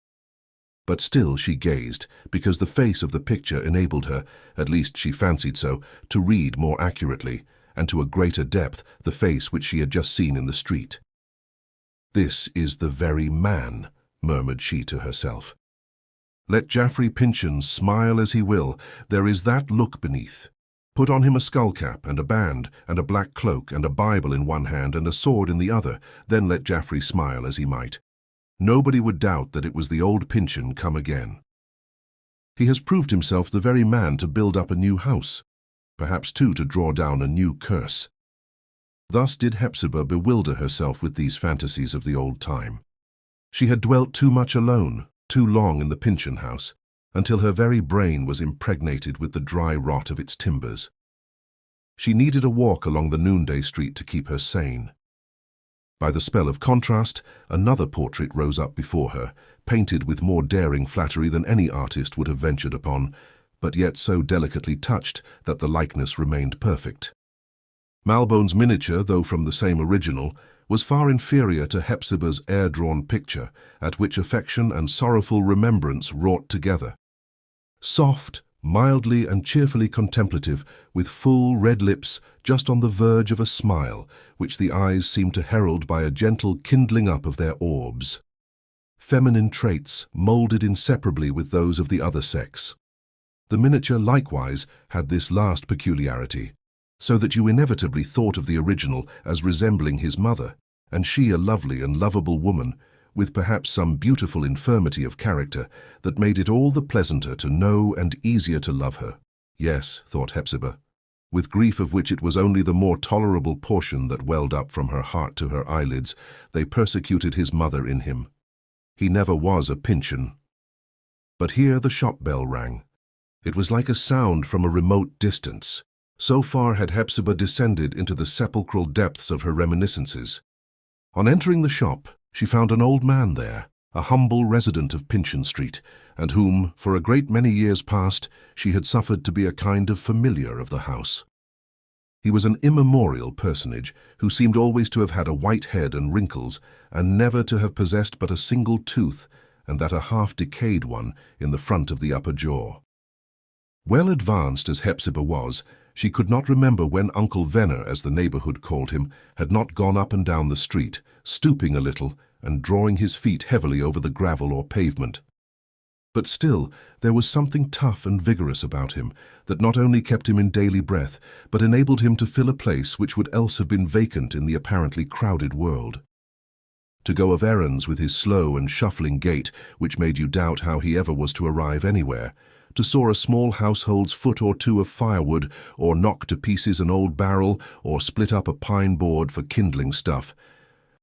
But still she gazed, because the face of the picture enabled her, at least she fancied so, to read more accurately, and to a greater depth, the face which she had just seen in the street. "This is the very man," murmured she to herself. "Let Jaffrey Pyncheon smile as he will, there is that look beneath. Put on him a skull-cap and a band and a black cloak and a Bible in one hand and a sword in the other, then let Jaffrey smile as he might. Nobody would doubt that it was the old Pyncheon come again. He has proved himself the very man to build up a new house, perhaps too to draw down a new curse." Thus did Hepzibah bewilder herself with these fantasies of the old time. She had dwelt too much alone, too long in the Pyncheon house, until her very brain was impregnated with the dry rot of its timbers. She needed a walk along the noonday street to keep her sane. By the spell of contrast, another portrait rose up before her, painted with more daring flattery than any artist would have ventured upon, but yet so delicately touched that the likeness remained perfect. Malbone's miniature, though from the same original, was far inferior to Hepzibah's air-drawn picture, at which affection and sorrowful remembrance wrought together. Soft, mildly and cheerfully contemplative, with full red lips just on the verge of a smile, which the eyes seemed to herald by a gentle kindling up of their orbs. Feminine traits moulded inseparably with those of the other sex. The miniature likewise had this last peculiarity, so that you inevitably thought of the original as resembling his mother, and she a lovely and lovable woman, with perhaps some beautiful infirmity of character that made it all the pleasanter to know and easier to love her. Yes, thought Hepzibah, with grief of which it was only the more tolerable portion that welled up from her heart to her eyelids, they persecuted his mother in him. He never was a Pyncheon. But here the shop bell rang. It was like a sound from a remote distance. So far had Hepzibah descended into the sepulchral depths of her reminiscences. On entering the shop, she found an old man there, a humble resident of Pyncheon Street, and whom, for a great many years past, she had suffered to be a kind of familiar of the house. He was an immemorial personage, who seemed always to have had a white head and wrinkles, and never to have possessed but a single tooth, and that a half-decayed one, in the front of the upper jaw. Well advanced as Hepzibah was, she could not remember when Uncle Venner, as the neighborhood called him, had not gone up and down the street, stooping a little and drawing his feet heavily over the gravel or pavement. But still, there was something tough and vigorous about him that not only kept him in daily breath, but enabled him to fill a place which would else have been vacant in the apparently crowded world. To go of errands with his slow and shuffling gait, which made you doubt how he ever was to arrive anywhere, to saw a small household's foot or two of firewood, or knock to pieces an old barrel, or split up a pine board for kindling stuff.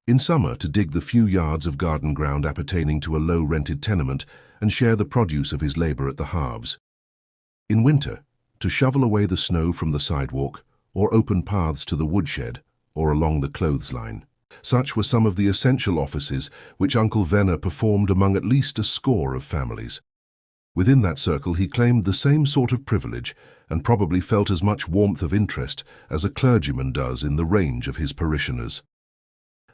In summer, to dig the few yards of garden ground appertaining to a low-rented tenement, and share the produce of his labor at the halves. In winter, to shovel away the snow from the sidewalk, or open paths to the woodshed, or along the clothesline. Such were some of the essential offices which Uncle Venner performed among at least a score of families. Within that circle he claimed the same sort of privilege, and probably felt as much warmth of interest as a clergyman does in the range of his parishioners.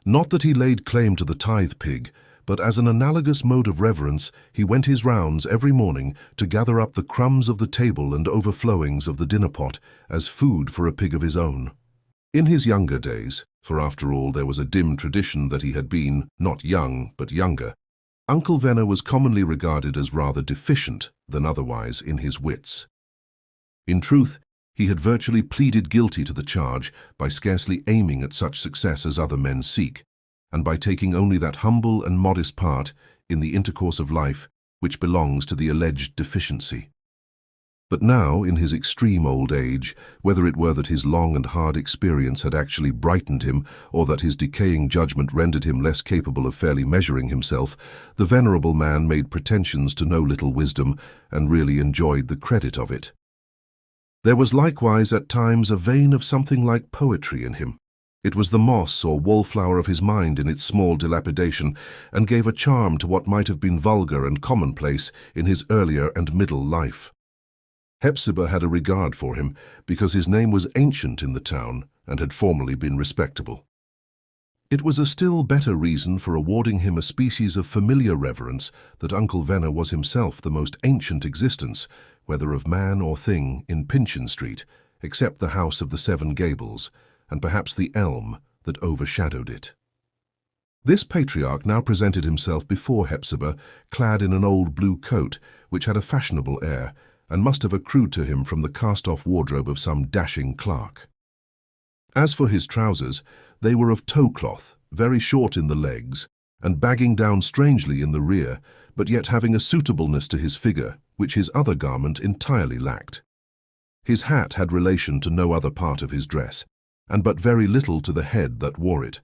Not that he laid claim to the tithe-pig, but as an analogous mode of reverence he went his rounds every morning to gather up the crumbs of the table and overflowings of the dinner-pot as food for a pig of his own. In his younger days, for after all there was a dim tradition that he had been, not young, but younger, Uncle Venner was commonly regarded as rather deficient than otherwise in his wits. In truth, he had virtually pleaded guilty to the charge by scarcely aiming at such success as other men seek, and by taking only that humble and modest part in the intercourse of life which belongs to the alleged deficiency. But now, in his extreme old age, whether it were that his long and hard experience had actually brightened him, or that his decaying judgment rendered him less capable of fairly measuring himself, the venerable man made pretensions to no little wisdom, and really enjoyed the credit of it. There was likewise at times a vein of something like poetry in him. It was the moss or wallflower of his mind in its small dilapidation, and gave a charm to what might have been vulgar and commonplace in his earlier and middle life. Hepzibah had a regard for him because his name was ancient in the town and had formerly been respectable. It was a still better reason for awarding him a species of familiar reverence that Uncle Venner was himself the most ancient existence, whether of man or thing, in Pyncheon Street, except the house of the Seven Gables, and perhaps the elm that overshadowed it. This patriarch now presented himself before Hepzibah, clad in an old blue coat, which had a fashionable air, and must have accrued to him from the cast-off wardrobe of some dashing clerk. As for his trousers, they were of tow-cloth, very short in the legs, and bagging down strangely in the rear, but yet having a suitableness to his figure, which his other garment entirely lacked. His hat had relation to no other part of his dress, and but very little to the head that wore it.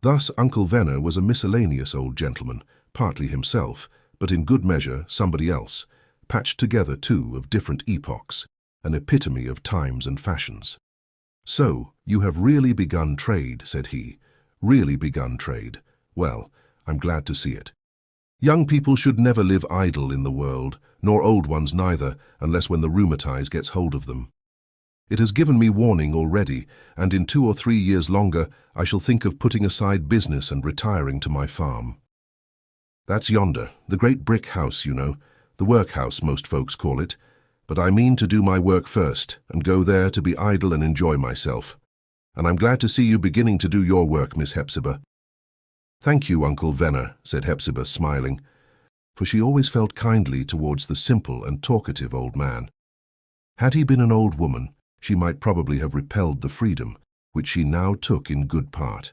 Thus Uncle Venner was a miscellaneous old gentleman, partly himself, but in good measure somebody else, patched together too of different epochs, an epitome of times and fashions. "So, you have really begun trade," said he. "Really begun trade. Well, I'm glad to see it. Young people should never live idle in the world, nor old ones neither, unless when the rheumatize gets hold of them. It has given me warning already, and in 2 or 3 years longer I shall think of putting aside business and retiring to my farm. That's yonder, the great brick house, you know, the workhouse most folks call it, but I mean to do my work first, and go there to be idle and enjoy myself. And I'm glad to see you beginning to do your work, Miss Hepzibah." "Thank you, Uncle Venner," said Hepzibah, smiling, for she always felt kindly towards the simple and talkative old man. Had he been an old woman, she might probably have repelled the freedom, which she now took in good part.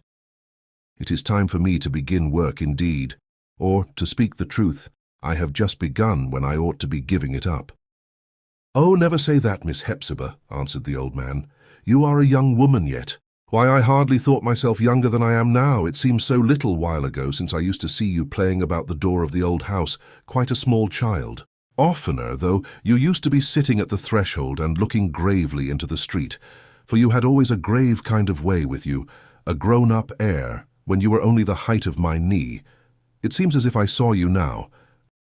"It is time for me to begin work indeed, or, to speak the truth, I have just begun when I ought to be giving it up." "Oh, never say that, Miss Hepzibah," answered the old man. "You are a young woman yet. Why, I hardly thought myself younger than I am now. It seems so little while ago since I used to see you playing about the door of the old house, quite a small child. Oftener, though, you used to be sitting at the threshold and looking gravely into the street, for you had always a grave kind of way with you, a grown-up air, when you were only the height of my knee. It seems as if I saw you now,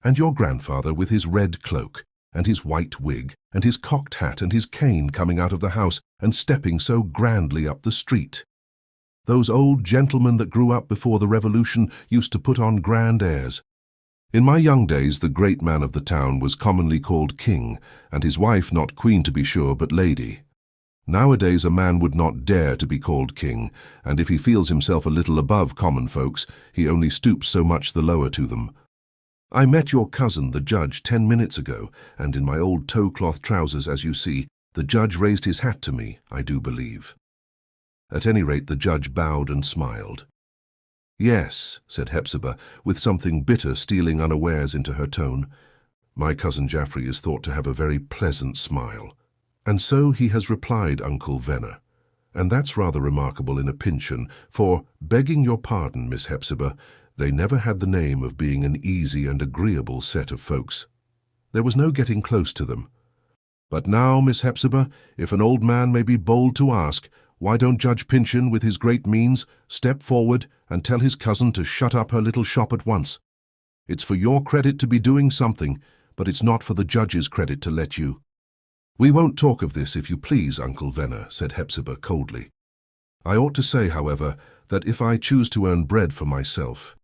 and your grandfather with his red cloak, and his white wig, and his cocked hat and his cane coming out of the house and stepping so grandly up the street. Those old gentlemen that grew up before the Revolution used to put on grand airs. In my young days the great man of the town was commonly called king, and his wife not queen to be sure, but lady. Nowadays a man would not dare to be called king, and if he feels himself a little above common folks, he only stoops so much the lower to them. I met your cousin, the judge, 10 minutes ago, and in my old tow-cloth trousers, as you see, the judge raised his hat to me, I do believe." At any rate, the judge bowed and smiled. "Yes," said Hepzibah, with something bitter stealing unawares into her tone. "My cousin Jaffrey is thought to have a very pleasant smile. And so he has replied, Uncle Venner. And that's rather remarkable in a Pyncheon, for, begging your pardon, Miss Hepzibah, they never had the name of being an easy and agreeable set of folks. There was no getting close to them. But now, Miss Hepzibah, if an old man may be bold to ask, why don't Judge Pyncheon, with his great means, step forward and tell his cousin to shut up her little shop at once? It's for your credit to be doing something, but it's not for the judge's credit to let you." "We won't talk of this, if you please, Uncle Venner," said Hepzibah coldly. "I ought to say, however, that if I choose to earn bread for myself,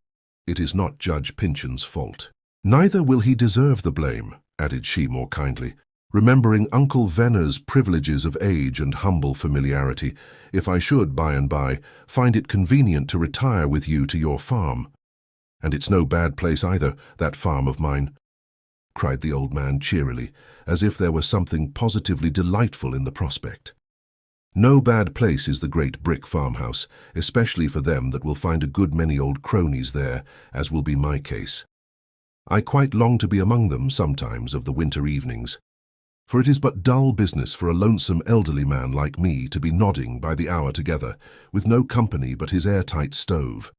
it is not Judge Pyncheon's fault. Neither will he deserve the blame," added she more kindly, "remembering Uncle Venner's privileges of age and humble familiarity, if I should, by and by, find it convenient to retire with you to your farm. And it's no bad place either, that farm of mine," cried the old man cheerily, as if there were something positively delightful in the prospect. "No bad place is the great brick farmhouse, especially for them that will find a good many old cronies there, as will be my case. I quite long to be among them sometimes of the winter evenings, for it is but dull business for a lonesome elderly man like me to be nodding by the hour together, with no company but his airtight stove.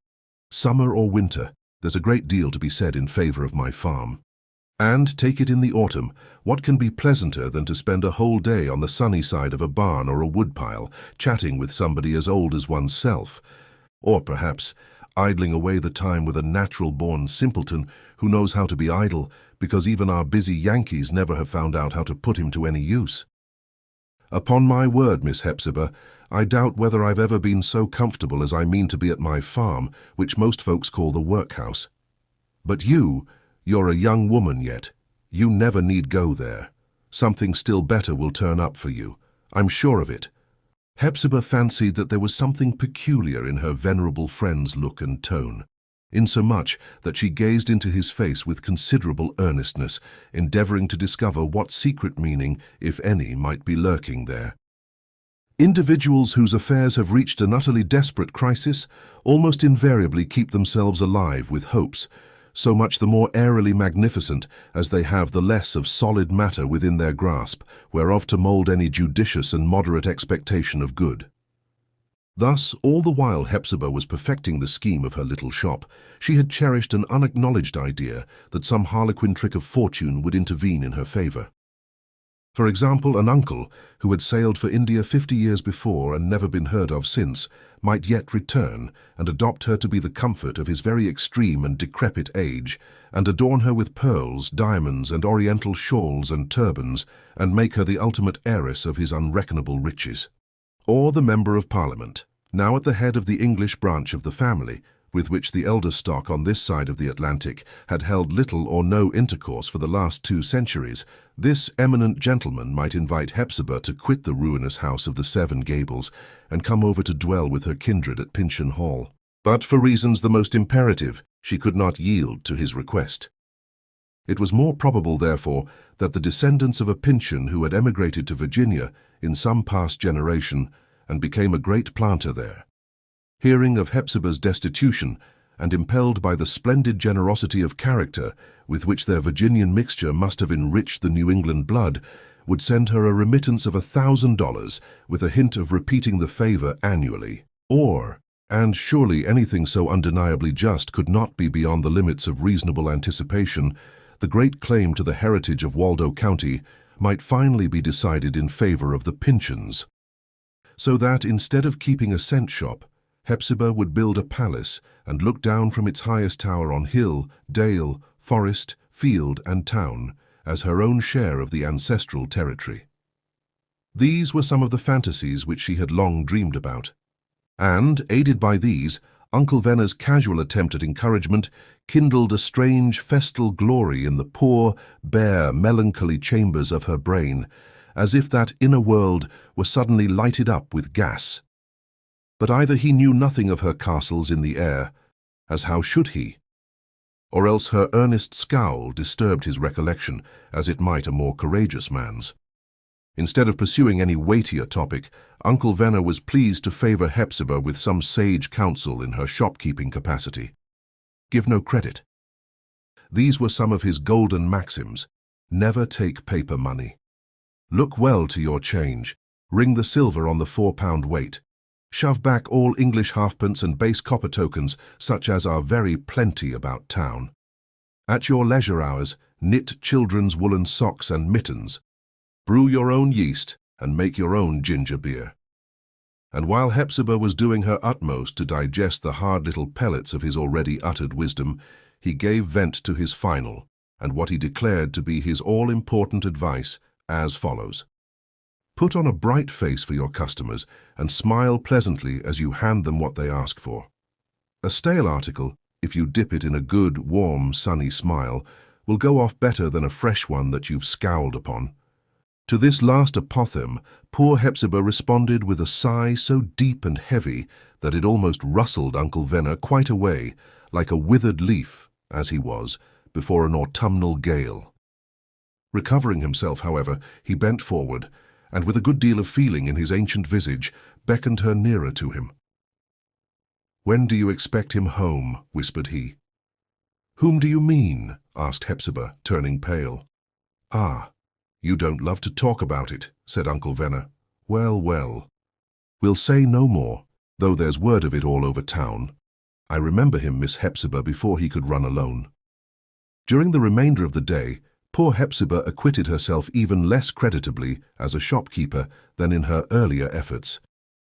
Summer or winter, there's a great deal to be said in favour of my farm. And, take it in the autumn, what can be pleasanter than to spend a whole day on the sunny side of a barn or a woodpile, chatting with somebody as old as oneself, or perhaps idling away the time with a natural-born simpleton who knows how to be idle, because even our busy Yankees never have found out how to put him to any use. Upon my word, Miss Hepzibah, I doubt whether I've ever been so comfortable as I mean to be at my farm, which most folks call the workhouse. But you're a young woman yet. You never need go there. Something still better will turn up for you. I'm sure of it." Hepzibah fancied that there was something peculiar in her venerable friend's look and tone, insomuch that she gazed into his face with considerable earnestness, endeavouring to discover what secret meaning, if any, might be lurking there. Individuals whose affairs have reached an utterly desperate crisis almost invariably keep themselves alive with hopes, so much the more airily magnificent as they have the less of solid matter within their grasp, whereof to mould any judicious and moderate expectation of good. Thus, all the while Hepzibah was perfecting the scheme of her little shop, she had cherished an unacknowledged idea that some harlequin trick of fortune would intervene in her favor. For example, an uncle, who had sailed for India 50 years before and never been heard of since, might yet return and adopt her to be the comfort of his very extreme and decrepit age, and adorn her with pearls, diamonds, and oriental shawls and turbans, and make her the ultimate heiress of his unreckonable riches. Or the Member of Parliament, now at the head of the English branch of the family, with which the elder stock on this side of the Atlantic had held little or no intercourse for the last 2 centuries, this eminent gentleman might invite Hepzibah to quit the ruinous house of the Seven Gables and come over to dwell with her kindred at Pyncheon Hall. But for reasons the most imperative, she could not yield to his request. It was more probable, therefore, that the descendants of a Pyncheon who had emigrated to Virginia in some past generation and became a great planter there, hearing of Hepzibah's destitution, and impelled by the splendid generosity of character with which their Virginian mixture must have enriched the New England blood, would send her a remittance of $1,000 with a hint of repeating the favor annually. Or, and surely anything so undeniably just could not be beyond the limits of reasonable anticipation, the great claim to the heritage of Waldo County might finally be decided in favor of the Pyncheons. So that, instead of keeping a cent shop, Hepzibah would build a palace and look down from its highest tower on hill, dale, forest, field, and town as her own share of the ancestral territory. These were some of the fantasies which she had long dreamed about. And, aided by these, Uncle Venner's casual attempt at encouragement kindled a strange festal glory in the poor, bare, melancholy chambers of her brain, as if that inner world were suddenly lighted up with gas. But either he knew nothing of her castles in the air, as how should he? Or else her earnest scowl disturbed his recollection, as it might a more courageous man's. Instead of pursuing any weightier topic, Uncle Venner was pleased to favor Hepzibah with some sage counsel in her shopkeeping capacity. Give no credit. These were some of his golden maxims. Never take paper money. Look well to your change. Ring the silver on the 4-pound weight. Shove back all English halfpence and base copper tokens, such as are very plenty about town. At your leisure hours, knit children's woolen socks and mittens. Brew your own yeast and make your own ginger beer. And while Hepzibah was doing her utmost to digest the hard little pellets of his already uttered wisdom, he gave vent to his final, and what he declared to be his all-important advice, as follows. Put on a bright face for your customers and smile pleasantly as you hand them what they ask for. A stale article, if you dip it in a good, warm, sunny smile, will go off better than a fresh one that you've scowled upon. To this last apothegm, poor Hepzibah responded with a sigh so deep and heavy that it almost rustled Uncle Venner quite away, like a withered leaf, as he was, before an autumnal gale. Recovering himself, however, he bent forward, and with a good deal of feeling in his ancient visage, beckoned her nearer to him. "When do you expect him home?" whispered he. "Whom do you mean?" asked Hepzibah, turning pale. "Ah, you don't love to talk about it," said Uncle Venner. "Well, well. We'll say no more, though there's word of it all over town. I remember him, Miss Hepzibah, before he could run alone." During the remainder of the day, poor Hepzibah acquitted herself even less creditably as a shopkeeper than in her earlier efforts.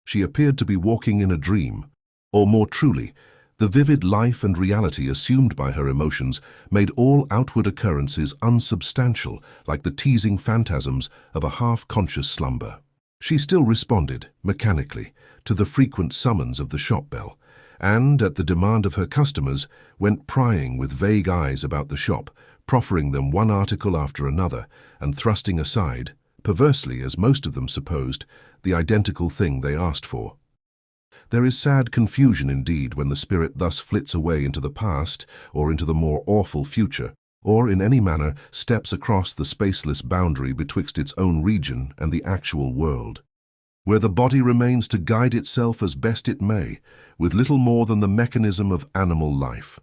She appeared to be walking in a dream, or more truly, the vivid life and reality assumed by her emotions made all outward occurrences unsubstantial, like the teasing phantasms of a half-conscious slumber. She still responded, mechanically, to the frequent summons of the shop bell, and, at the demand of her customers, went prying with vague eyes about the shop, proffering them one article after another, and thrusting aside, perversely as most of them supposed, the identical thing they asked for. There is sad confusion indeed when the spirit thus flits away into the past, or into the more awful future, or in any manner steps across the spaceless boundary betwixt its own region and the actual world, where the body remains to guide itself as best it may, with little more than the mechanism of animal life.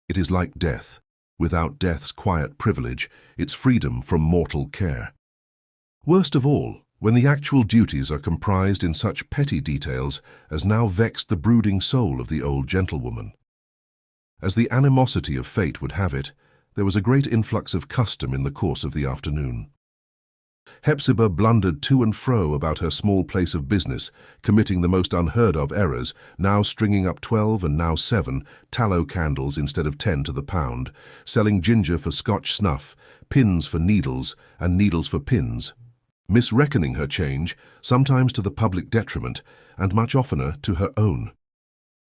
It is like death, without death's quiet privilege, its freedom from mortal care. Worst of all, when the actual duties are comprised in such petty details as now vexed the brooding soul of the old gentlewoman. As the animosity of fate would have it, there was a great influx of custom in the course of the afternoon. Hepzibah blundered to and fro about her small place of business, committing the most unheard-of errors, now stringing up 12 and now 7 tallow candles instead of 10 to the pound, selling ginger for Scotch snuff, pins for needles, and needles for pins, misreckoning her change, sometimes to the public detriment, and much oftener to her own.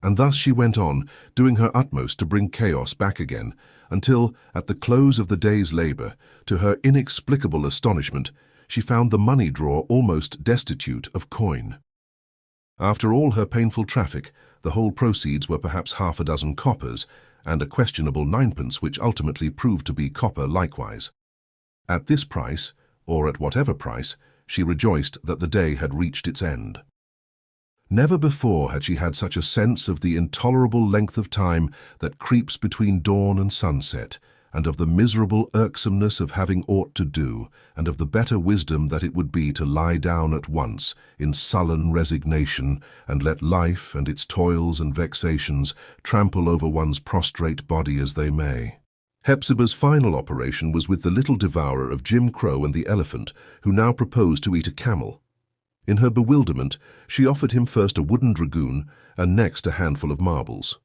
And thus she went on, doing her utmost to bring chaos back again, until, at the close of the day's labour, to her inexplicable astonishment, she found the money drawer almost destitute of coin. After all her painful traffic, the whole proceeds were perhaps half a dozen coppers, and a questionable ninepence which ultimately proved to be copper likewise. At this price, or at whatever price, she rejoiced that the day had reached its end. Never before had she had such a sense of the intolerable length of time that creeps between dawn and sunset, and of the miserable irksomeness of having aught to do, and of the better wisdom that it would be to lie down at once in sullen resignation and let life and its toils and vexations trample over one's prostrate body as they may. Hepzibah's final operation was with the little devourer of Jim Crow and the elephant, who now proposed to eat a camel. In her bewilderment, she offered him first a wooden dragoon and next a handful of marbles.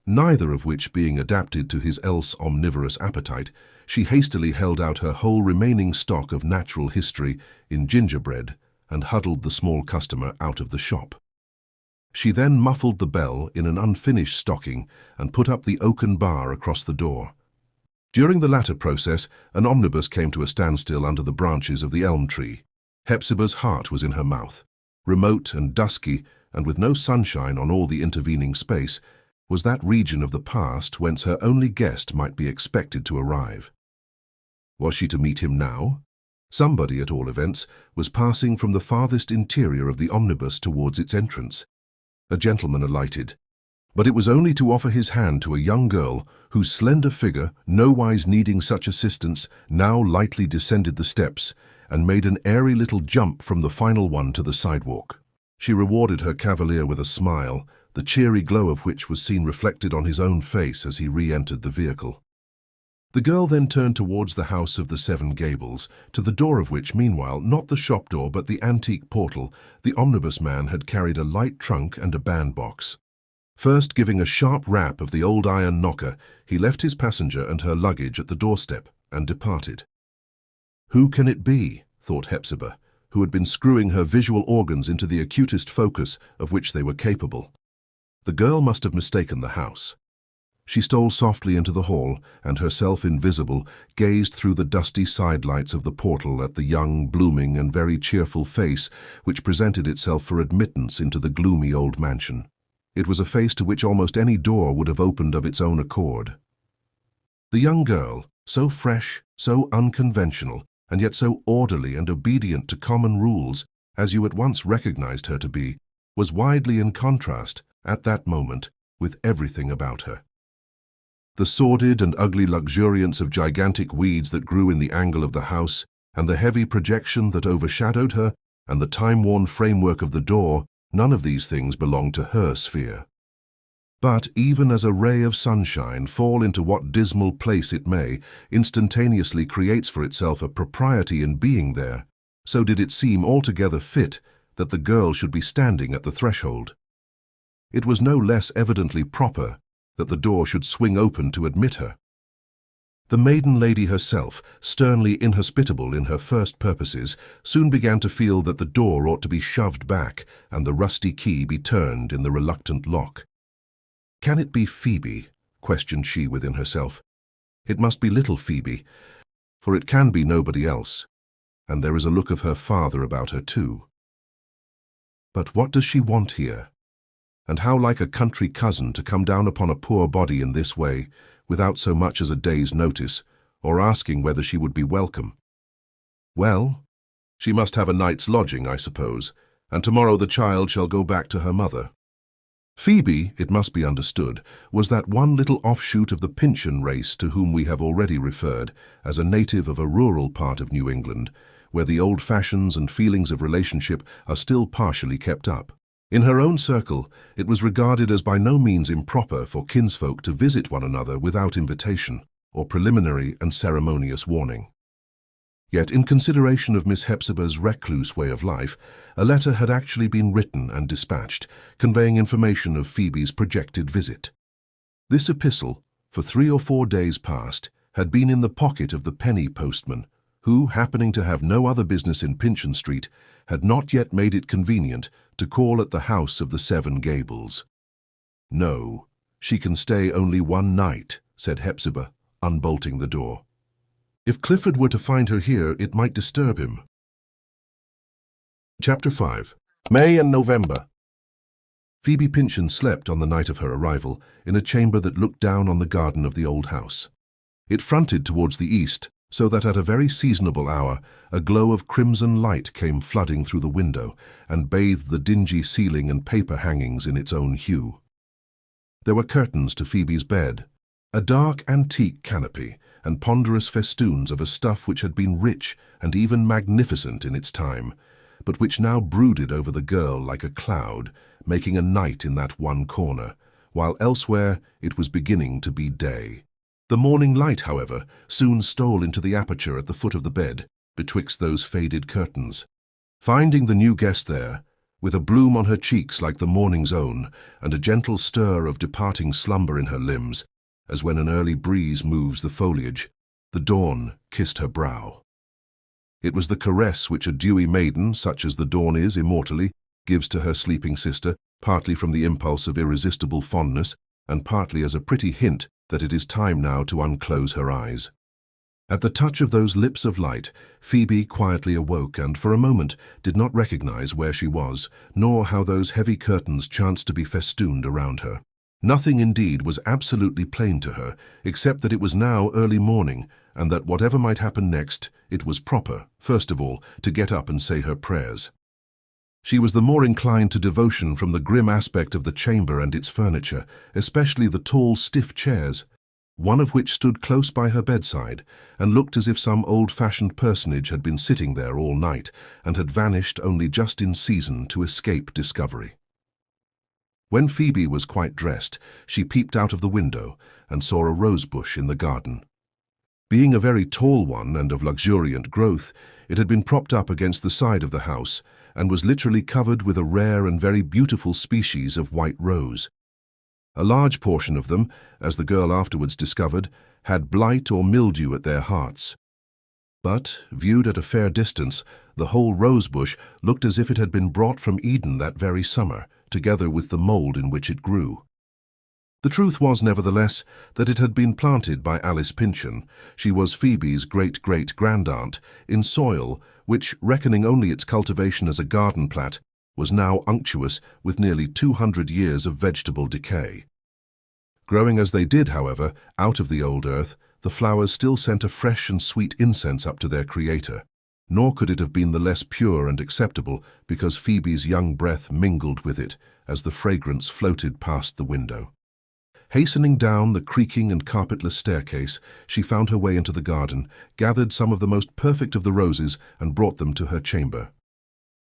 Neither of which being adapted to his else omnivorous appetite, she hastily held out her whole remaining stock of natural history in gingerbread and huddled the small customer out of the shop. She then muffled the bell in an unfinished stocking and put up the oaken bar across the door. During the latter process, an omnibus came to a standstill under the branches of the elm tree. Hepzibah's heart was in her mouth. Remote and dusky, and with no sunshine on all the intervening space, was that region of the past whence her only guest might be expected to arrive. Was she to meet him now? Somebody, at all events, was passing from the farthest interior of the omnibus towards its entrance. A gentleman alighted, but it was only to offer his hand to a young girl whose slender figure, nowise needing such assistance, now lightly descended the steps and made an airy little jump from the final one to the sidewalk. She rewarded her cavalier with a smile, the cheery glow of which was seen reflected on his own face as he re-entered the vehicle. The girl then turned towards the house of the Seven Gables, to the door of which, meanwhile, not the shop door but the antique portal, the omnibus man had carried a light trunk and a bandbox. First giving a sharp rap of the old iron knocker, he left his passenger and her luggage at the doorstep and departed. Who can it be, thought Hepzibah, who had been screwing her visual organs into the acutest focus of which they were capable? The girl must have mistaken the house. She stole softly into the hall, and herself invisible, gazed through the dusty sidelights of the portal at the young, blooming, and very cheerful face which presented itself for admittance into the gloomy old mansion. It was a face to which almost any door would have opened of its own accord. The young girl, so fresh, so unconventional, and yet so orderly and obedient to common rules, as you at once recognized her to be, was widely in contrast, at that moment, with everything about her. The sordid and ugly luxuriance of gigantic weeds that grew in the angle of the house, and the heavy projection that overshadowed her, and the time-worn framework of the door, none of these things belonged to her sphere. But even as a ray of sunshine, fall into what dismal place it may, instantaneously creates for itself a propriety in being there, so did it seem altogether fit that the girl should be standing at the threshold. It was no less evidently proper that the door should swing open to admit her. The maiden lady herself, sternly inhospitable in her first purposes, soon began to feel that the door ought to be shoved back and the rusty key be turned in the reluctant lock. "Can it be Phoebe?" questioned she within herself. "It must be little Phoebe, for it can be nobody else, and there is a look of her father about her too. But what does she want here? And how like a country cousin to come down upon a poor body in this way, without so much as a day's notice, or asking whether she would be welcome. Well, she must have a night's lodging, I suppose, and tomorrow the child shall go back to her mother." Phoebe, it must be understood, was that one little offshoot of the Pyncheon race to whom we have already referred, as a native of a rural part of New England, where the old fashions and feelings of relationship are still partially kept up. In her own circle, it was regarded as by no means improper for kinsfolk to visit one another without invitation or preliminary and ceremonious warning. Yet, in consideration of Miss Hepzibah's recluse way of life, a letter had actually been written and dispatched, conveying information of Phoebe's projected visit. This epistle, for 3 or 4 days past, had been in the pocket of the penny postman, who, happening to have no other business in Pyncheon Street, had not yet made it convenient to call at the house of the Seven Gables. "No, she can stay only 1 night," said Hepzibah, unbolting the door. "If Clifford were to find her here, it might disturb him." Chapter 5. May and November. Phoebe Pyncheon slept on the night of her arrival in a chamber that looked down on the garden of the old house. It fronted towards the east, so that at a very seasonable hour a glow of crimson light came flooding through the window and bathed the dingy ceiling and paper hangings in its own hue. There were curtains to Phoebe's bed, a dark antique canopy, and ponderous festoons of a stuff which had been rich and even magnificent in its time, but which now brooded over the girl like a cloud, making a night in that one corner, while elsewhere it was beginning to be day. The morning light, however, soon stole into the aperture at the foot of the bed, betwixt those faded curtains. Finding the new guest there, with a bloom on her cheeks like the morning's own, and a gentle stir of departing slumber in her limbs, as when an early breeze moves the foliage, the dawn kissed her brow. It was the caress which a dewy maiden, such as the dawn is immortally, gives to her sleeping sister, partly from the impulse of irresistible fondness, and partly as a pretty hint that it is time now to unclose her eyes. At the touch of those lips of light, Phoebe quietly awoke and for a moment did not recognize where she was, nor how those heavy curtains chanced to be festooned around her. Nothing indeed was absolutely plain to her, except that it was now early morning, and that whatever might happen next, it was proper, first of all, to get up and say her prayers. She was the more inclined to devotion from the grim aspect of the chamber and its furniture, especially the tall, stiff chairs, one of which stood close by her bedside, and looked as if some old-fashioned personage had been sitting there all night, and had vanished only just in season to escape discovery. When Phoebe was quite dressed, she peeped out of the window, and saw a rose-bush in the garden. Being a very tall one and of luxuriant growth, it had been propped up against the side of the house, and was literally covered with a rare and very beautiful species of white rose. A large portion of them, as the girl afterwards discovered, had blight or mildew at their hearts. But, viewed at a fair distance, the whole rosebush looked as if it had been brought from Eden that very summer, together with the mould in which it grew. The truth was, nevertheless, that it had been planted by Alice Pyncheon. She was Phoebe's great-great-grandaunt, in soil which, reckoning only its cultivation as a garden plat, was now unctuous with nearly 200 years of vegetable decay. Growing as they did, however, out of the old earth, the flowers still sent a fresh and sweet incense up to their creator, nor could it have been the less pure and acceptable because Phoebe's young breath mingled with it as the fragrance floated past the window. Hastening down the creaking and carpetless staircase, she found her way into the garden, gathered some of the most perfect of the roses, and brought them to her chamber.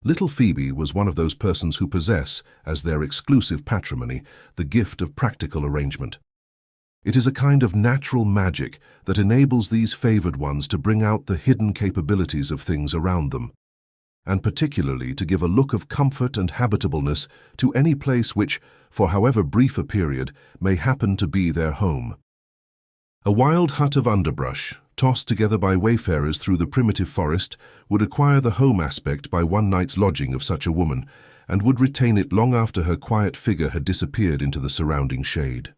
Little Phoebe was one of those persons who possess, as their exclusive patrimony, the gift of practical arrangement. It is a kind of natural magic that enables these favored ones to bring out the hidden capabilities of things around them, and particularly to give a look of comfort and habitableness to any place which, for however brief a period, may happen to be their home. A wild hut of underbrush, tossed together by wayfarers through the primitive forest, would acquire the home aspect by one night's lodging of such a woman, and would retain it long after her quiet figure had disappeared into the surrounding shade.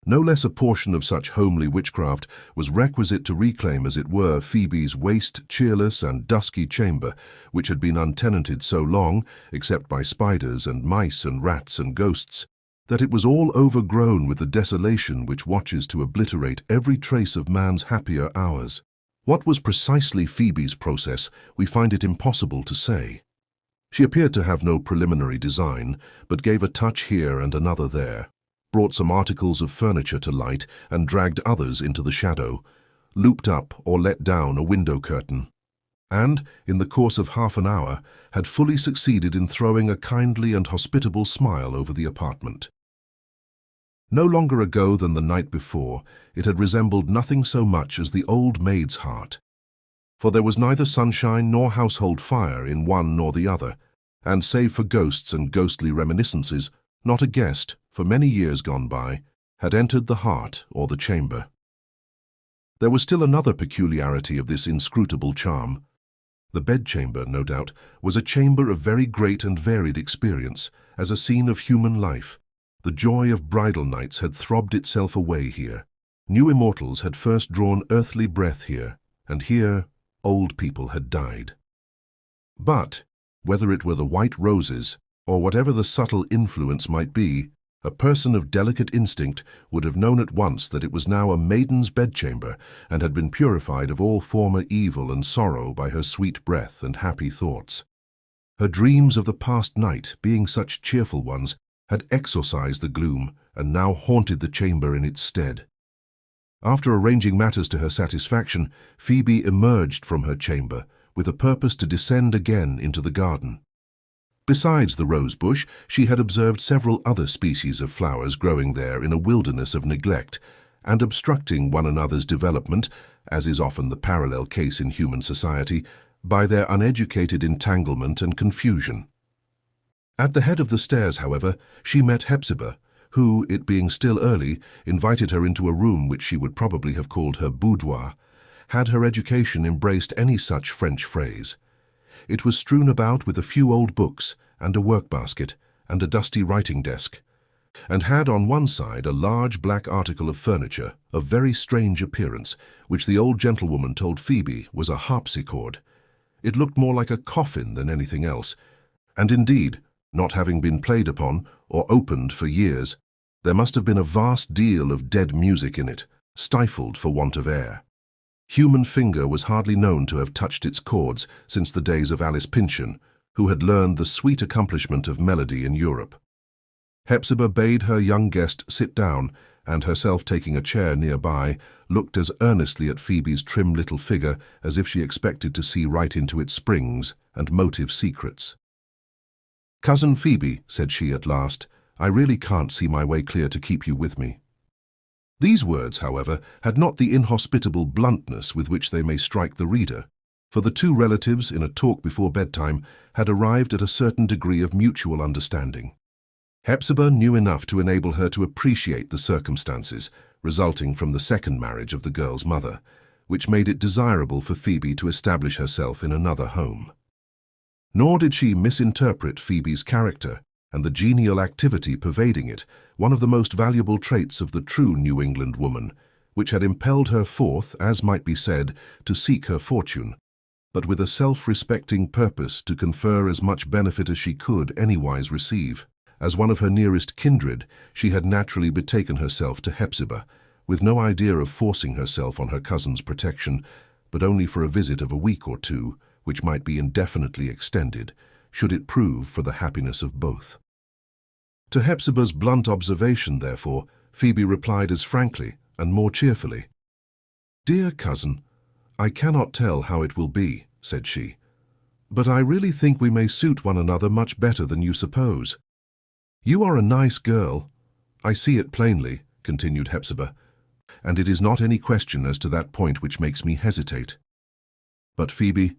No less a portion of such homely witchcraft was requisite to reclaim, as it were, Phoebe's waste, cheerless, and dusky chamber, which had been untenanted so long, except by spiders and mice and rats and ghosts, that it was all overgrown with the desolation which watches to obliterate every trace of man's happier hours. What was precisely Phoebe's process, we find it impossible to say. She appeared to have no preliminary design, but gave a touch here and another there, brought some articles of furniture to light and dragged others into the shadow, looped up or let down a window curtain. and, in the course of half an hour, had fully succeeded in throwing a kindly and hospitable smile over the apartment. No longer ago than the night before, it had resembled nothing so much as the old maid's heart, for there was neither sunshine nor household fire in one nor the other, and save for ghosts and ghostly reminiscences, not a guest, for many years gone by, had entered the heart or the chamber. There was still another peculiarity of this inscrutable charm. The bedchamber, no doubt, was a chamber of very great and varied experience, as a scene of human life. The joy of bridal nights had throbbed itself away here. New immortals had first drawn earthly breath here, and here old people had died. But, whether it were the white roses, or whatever the subtle influence might be, a person of delicate instinct would have known at once that it was now a maiden's bedchamber, and had been purified of all former evil and sorrow by her sweet breath and happy thoughts. Her dreams of the past night, being such cheerful ones, had exorcised the gloom, and now haunted the chamber in its stead. After arranging matters to her satisfaction, Phoebe emerged from her chamber, with a purpose to descend again into the garden. Besides the rose-bush, she had observed several other species of flowers growing there in a wilderness of neglect, and obstructing one another's development, as is often the parallel case in human society, by their uneducated entanglement and confusion. At the head of the stairs, however, she met Hepzibah, who, it being still early, invited her into a room which she would probably have called her boudoir, had her education embraced any such French phrase. It was strewn about with a few old books, and a work-basket, and a dusty writing-desk, and had on one side a large black article of furniture of very strange appearance, which the old gentlewoman told Phoebe was a harpsichord. It looked more like a coffin than anything else, and indeed, not having been played upon or opened for years, there must have been a vast deal of dead music in it, stifled for want of air. Human finger was hardly known to have touched its chords since the days of Alice Pyncheon, who had learned the sweet accomplishment of melody in Europe. Hepzibah bade her young guest sit down, and herself taking a chair nearby, looked as earnestly at Phoebe's trim little figure as if she expected to see right into its springs and motive secrets. "Cousin Phoebe," said she at last, "I really can't see my way clear to keep you with me." These words, however, had not the inhospitable bluntness with which they may strike the reader, for the two relatives, in a talk before bedtime, had arrived at a certain degree of mutual understanding. Hepzibah knew enough to enable her to appreciate the circumstances resulting from the second marriage of the girl's mother, which made it desirable for Phoebe to establish herself in another home. Nor did she misinterpret Phoebe's character and the genial activity pervading it, one of the most valuable traits of the true New England woman, which had impelled her forth, as might be said, to seek her fortune, but with a self-respecting purpose to confer as much benefit as she could anywise receive. As one of her nearest kindred, she had naturally betaken herself to Hepzibah, with no idea of forcing herself on her cousin's protection, but only for a visit of a week or two, which might be indefinitely extended, should it prove for the happiness of both. To Hepzibah's blunt observation, therefore, Phoebe replied as frankly and more cheerfully. "Dear cousin, I cannot tell how it will be," said she, "but I really think we may suit one another much better than you suppose. You are a nice girl. I see it plainly," continued Hepzibah, "and it is not any question as to that point which makes me hesitate. But, Phoebe,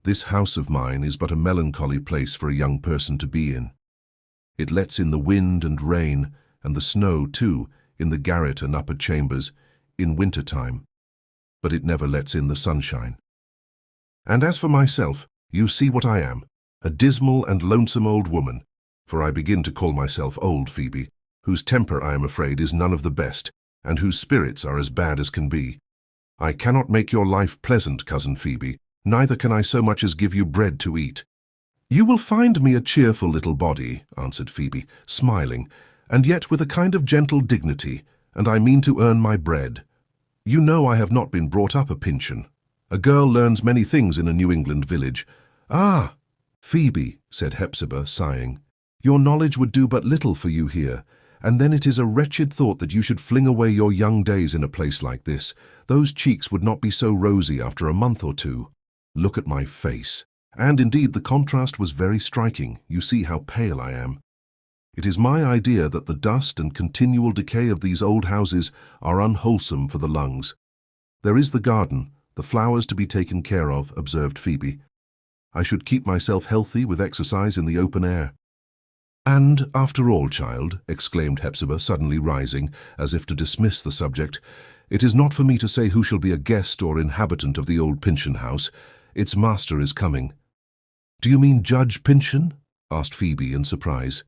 this house of mine is but a melancholy place for a young person to be in. It lets in the wind and rain, and the snow, too, in the garret and upper chambers, in winter-time, but it never lets in the sunshine. And as for myself, you see what I am, a dismal and lonesome old woman, for I begin to call myself old, Phoebe, whose temper, I am afraid, is none of the best, and whose spirits are as bad as can be. I cannot make your life pleasant, cousin Phoebe, neither can I so much as give you bread to eat." "You will find me a cheerful little body," answered Phoebe, smiling, "and yet with a kind of gentle dignity, and I mean to earn my bread. You know I have not been brought up a Pyncheon. A girl learns many things in a New England village." "Ah, Phoebe," said Hepzibah, sighing, "your knowledge would do but little for you here, and then it is a wretched thought that you should fling away your young days in a place like this. Those cheeks would not be so rosy after a month or two." Look at my face. And indeed, the contrast was very striking. You see how pale I am. It is my idea that the dust and continual decay of these old houses are unwholesome for the lungs. There is the garden, the flowers to be taken care of, observed Phoebe. I should keep myself healthy with exercise in the open air. And, after all, child, exclaimed Hepzibah, suddenly rising, as if to dismiss the subject, it is not for me to say who shall be a guest or inhabitant of the old Pyncheon house. Its master is coming. Do you mean Judge Pyncheon? Asked Phoebe in surprise.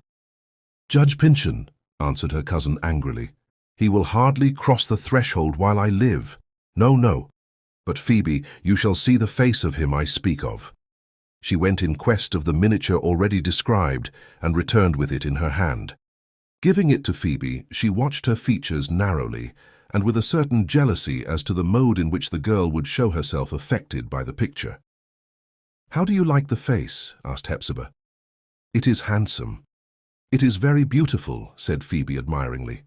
Judge Pyncheon, answered her cousin angrily. He will hardly cross the threshold while I live. No, no. But Phoebe, you shall see the face of him I speak of. She went in quest of the miniature already described and returned with it in her hand. Giving it to Phoebe, she watched her features narrowly and with a certain jealousy as to the mode in which the girl would show herself affected by the picture. How do you like the face? Asked Hepzibah. It is handsome. It is very beautiful, said Phoebe admiringly.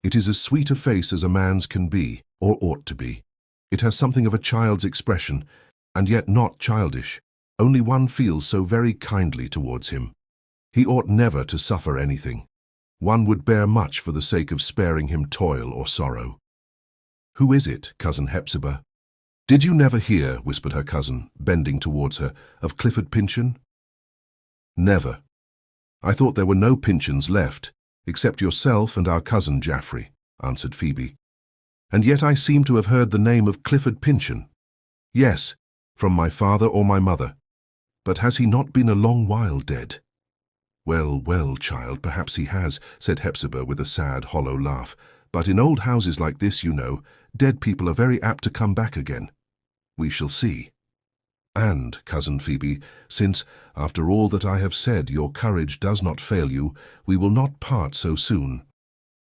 It is as sweet a face as a man's can be, or ought to be. It has something of a child's expression, and yet not childish. Only one feels so very kindly towards him. He ought never to suffer anything. One would bear much for the sake of sparing him toil or sorrow. Who is it, Cousin Hepzibah? Did you never hear, whispered her cousin, bending towards her, of Clifford Pyncheon? Never. I thought there were no Pyncheons left, except yourself and our cousin Jaffrey, answered Phoebe. And yet I seem to have heard the name of Clifford Pyncheon. Yes, from my father or my mother. But has he not been a long while dead? Well, well, child, perhaps he has, said Hepzibah with a sad, hollow laugh. But in old houses like this, you know, dead people are very apt to come back again. We shall see. And, Cousin Phoebe, since, after all that I have said, your courage does not fail you, we will not part so soon.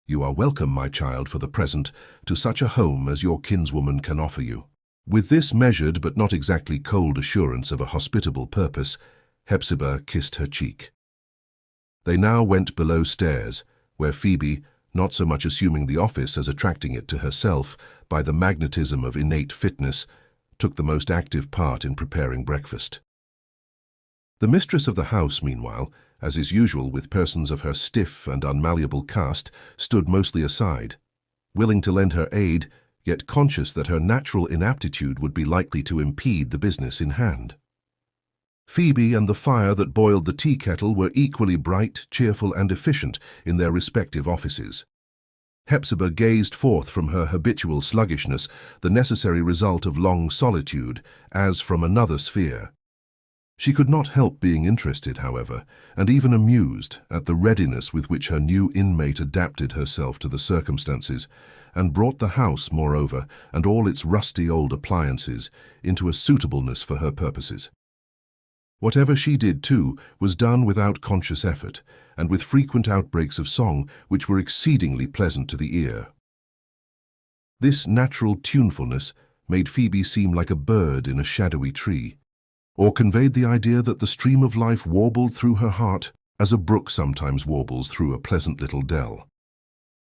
You are welcome, my child, for the present, to such a home as your kinswoman can offer you. With this measured but not exactly cold assurance of a hospitable purpose, Hepzibah kissed her cheek. They now went below stairs, where Phoebe, not so much assuming the office as attracting it to herself by the magnetism of innate fitness, took the most active part in preparing breakfast. The mistress of the house, meanwhile, as is usual with persons of her stiff and unmalleable cast, stood mostly aside, willing to lend her aid, yet conscious that her natural inaptitude would be likely to impede the business in hand. Phoebe and the fire that boiled the tea-kettle were equally bright, cheerful, and efficient in their respective offices. Hepzibah gazed forth from her habitual sluggishness, the necessary result of long solitude, as from another sphere. She could not help being interested, however, and even amused at the readiness with which her new inmate adapted herself to the circumstances, and brought the house, moreover, and all its rusty old appliances, into a suitableness for her purposes. Whatever she did, too, was done without conscious effort, and with frequent outbreaks of song which were exceedingly pleasant to the ear. This natural tunefulness made Phoebe seem like a bird in a shadowy tree, or conveyed the idea that the stream of life warbled through her heart as a brook sometimes warbles through a pleasant little dell.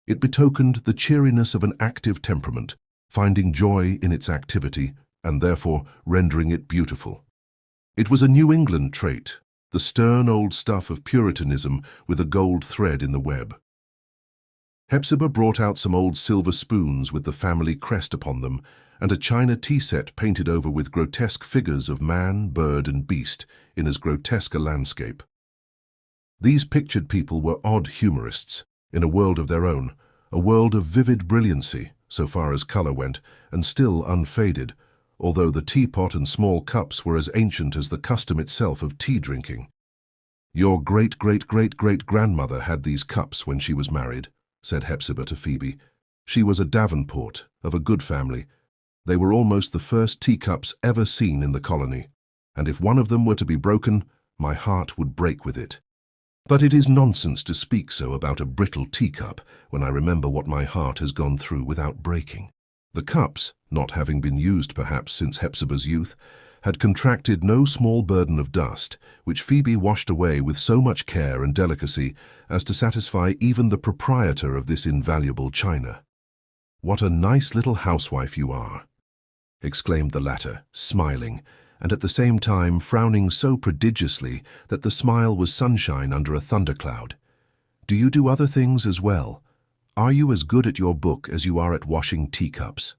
It betokened the cheeriness of an active temperament, finding joy in its activity, and therefore rendering it beautiful. It was a New England trait, the stern old stuff of Puritanism with a gold thread in the web. Hepzibah brought out some old silver spoons with the family crest upon them, and a china tea set painted over with grotesque figures of man, bird, and beast in as grotesque a landscape. These pictured people were odd humorists, in a world of their own, a world of vivid brilliancy, so far as colour went, and still unfaded, although the teapot and small cups were as ancient as the custom itself of tea-drinking. Your great-great-great-great-grandmother had these cups when she was married, said Hepzibah to Phoebe. She was a Davenport, of a good family. They were almost the first teacups ever seen in the colony, and if one of them were to be broken, my heart would break with it. But it is nonsense to speak so about a brittle teacup when I remember what my heart has gone through without breaking. The cups, not having been used perhaps since Hepzibah's youth, had contracted no small burden of dust, which Phoebe washed away with so much care and delicacy as to satisfy even the proprietor of this invaluable china. "What a nice little housewife you are!" exclaimed the latter, smiling, and at the same time frowning so prodigiously that the smile was sunshine under a thundercloud. "Do you do other things as well? Are you as good at your book as you are at washing teacups?"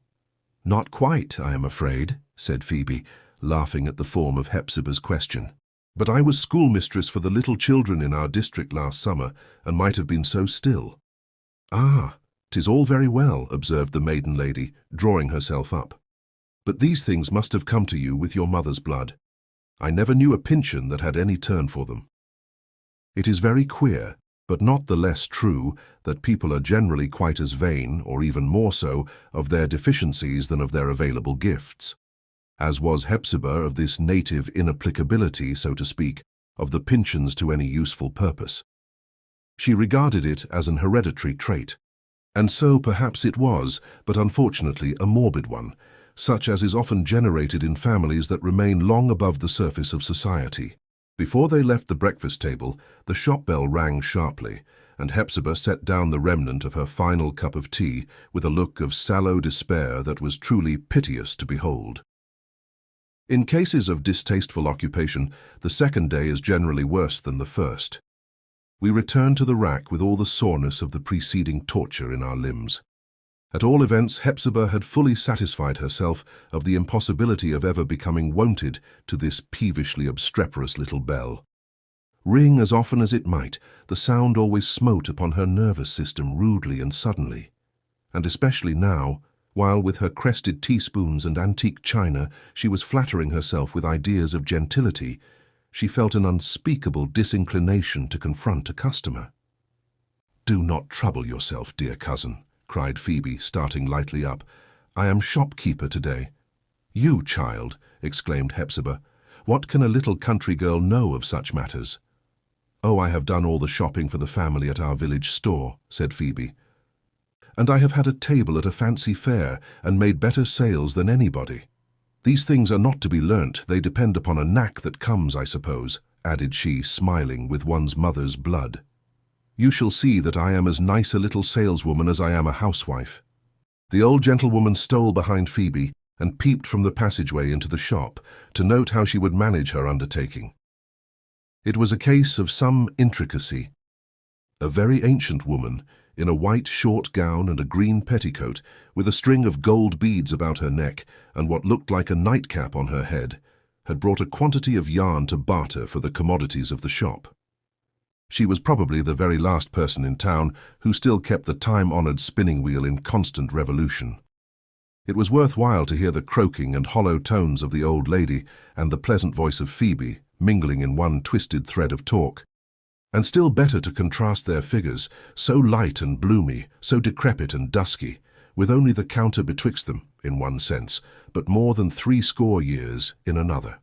"Not quite, I am afraid," said Phoebe, laughing at the form of Hepzibah's question. "But I was schoolmistress for the little children in our district last summer, and might have been so still." "Ah, 'tis all very well," observed the maiden lady, drawing herself up. "But these things must have come to you with your mother's blood. I never knew a Pyncheon that had any turn for them." It is very queer, but not the less true, that people are generally quite as vain, or even more so, of their deficiencies than of their available gifts. As was Hepzibah of this native inapplicability, so to speak, of the Pyncheons to any useful purpose. She regarded it as an hereditary trait. And so perhaps it was, but unfortunately a morbid one, such as is often generated in families that remain long above the surface of society. Before they left the breakfast table, the shop bell rang sharply, and Hepzibah set down the remnant of her final cup of tea with a look of sallow despair that was truly piteous to behold. In cases of distasteful occupation, the second day is generally worse than the first. We return to the rack with all the soreness of the preceding torture in our limbs. At all events, Hepzibah had fully satisfied herself of the impossibility of ever becoming wonted to this peevishly obstreperous little bell. Ring as often as it might, the sound always smote upon her nervous system rudely and suddenly, and especially now, while with her crested teaspoons and antique china she was flattering herself with ideas of gentility, she felt an unspeakable disinclination to confront a customer. "Do not trouble yourself, dear cousin," cried Phoebe, starting lightly up. "I am shopkeeper today." "You, child," exclaimed Hepzibah. "What can a little country girl know of such matters?" "Oh, I have done all the shopping for the family at our village store," said Phoebe. "And I have had a table at a fancy fair and made better sales than anybody." "These things are not to be learnt, they depend upon a knack that comes, I suppose," added she, smiling with one's mother's blood. "You shall see that I am as nice a little saleswoman as I am a housewife." The old gentlewoman stole behind Phoebe and peeped from the passageway into the shop to note how she would manage her undertaking. It was a case of some intricacy. A very ancient woman, in a white short gown and a green petticoat, with a string of gold beads about her neck and what looked like a nightcap on her head, had brought a quantity of yarn to barter for the commodities of the shop. She was probably the very last person in town who still kept the time-honored spinning wheel in constant revolution. It was worthwhile to hear the croaking and hollow tones of the old lady and the pleasant voice of Phoebe mingling in one twisted thread of talk, and still better to contrast their figures, so light and bloomy, so decrepit and dusky, with only the counter betwixt them, in one sense, but more than 60 years in another.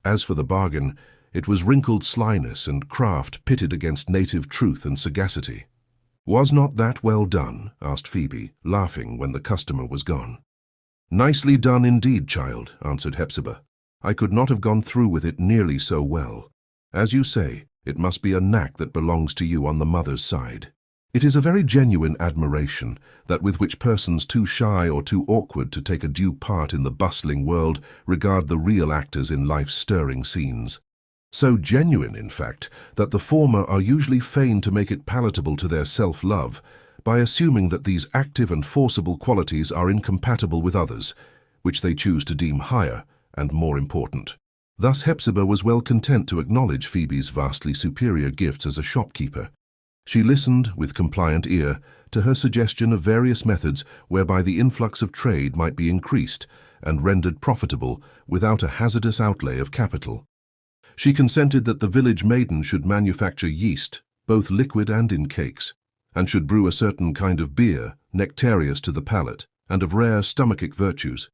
As for the bargain, it was wrinkled slyness and craft pitted against native truth and sagacity. "Was not that well done?" asked Phoebe, laughing when the customer was gone. "Nicely done indeed, child," answered Hepzibah. "I could not have gone through with it nearly so well. As you say, it must be a knack that belongs to you on the mother's side. It is a very genuine admiration, that with which persons too shy or too awkward to take a due part in the bustling world regard the real actors in life's stirring scenes. So genuine, in fact, that the former are usually fain to make it palatable to their self-love, by assuming that these active and forcible qualities are incompatible with others, which they choose to deem higher and more important. Thus Hepzibah was well content to acknowledge Phoebe's vastly superior gifts as a shopkeeper. She listened, with compliant ear, to her suggestion of various methods whereby the influx of trade might be increased and rendered profitable without a hazardous outlay of capital. She consented that the village maiden should manufacture yeast, both liquid and in cakes, and should brew a certain kind of beer, nectareous to the palate, and of rare stomachic virtues,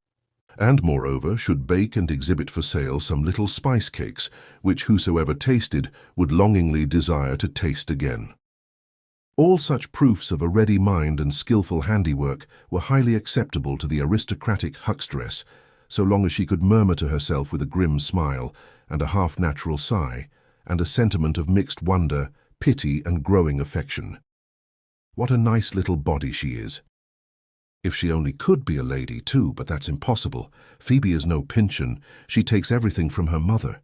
and moreover should bake and exhibit for sale some little spice cakes, which whosoever tasted would longingly desire to taste again. All such proofs of a ready mind and skilful handiwork were highly acceptable to the aristocratic hucksteress, so long as she could murmur to herself with a grim smile, and a half-natural sigh, and a sentiment of mixed wonder, pity, and growing affection. "What a nice little body she is! If she only could be a lady too, but that's impossible. Phoebe is no Pyncheon. She takes everything from her mother.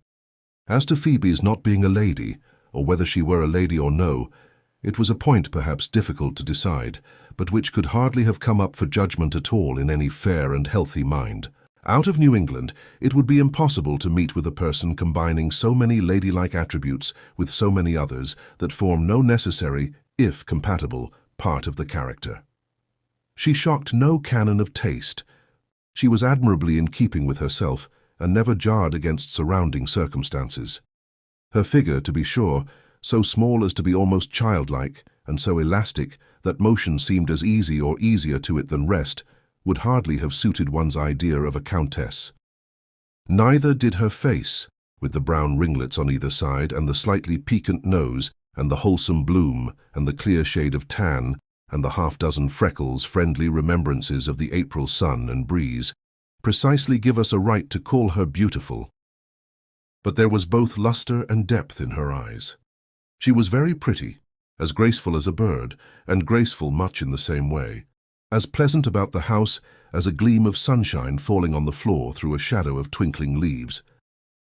As to Phoebe's not being a lady, or whether she were a lady or no, it was a point perhaps difficult to decide, but which could hardly have come up for judgment at all in any fair and healthy mind. Out of New England, it would be impossible to meet with a person combining so many ladylike attributes with so many others that form no necessary, if compatible, part of the character. She shocked no canon of taste. She was admirably in keeping with herself, and never jarred against surrounding circumstances. Her figure, to be sure, so small as to be almost childlike, and so elastic that motion seemed as easy or easier to it than rest, would hardly have suited one's idea of a countess. Neither did her face, with the brown ringlets on either side, and the slightly piquant nose, and the wholesome bloom, and the clear shade of tan, and the half-dozen freckles, friendly remembrances of the April sun and breeze, precisely give us a right to call her beautiful. But there was both lustre and depth in her eyes. She was very pretty, as graceful as a bird, and graceful much in the same way, as pleasant about the house as a gleam of sunshine falling on the floor through a shadow of twinkling leaves,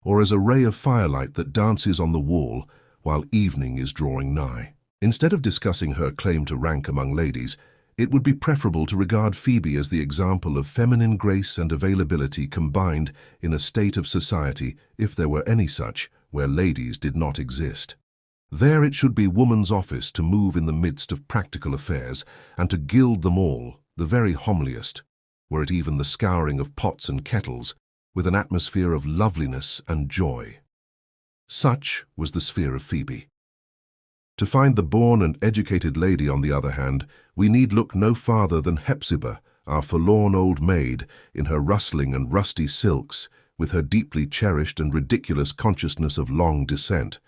or as a ray of firelight that dances on the wall while evening is drawing nigh. Instead of discussing her claim to rank among ladies, it would be preferable to regard Phoebe as the example of feminine grace and availability combined in a state of society, if there were any such, where ladies did not exist. There it should be woman's office to move in the midst of practical affairs, and to gild them all, the very homeliest, were it even the scouring of pots and kettles, with an atmosphere of loveliness and joy. Such was the sphere of Phoebe. To find the born and educated lady, on the other hand, we need look no farther than Hepzibah, our forlorn old maid, in her rustling and rusty silks, with her deeply cherished and ridiculous consciousness of long descent,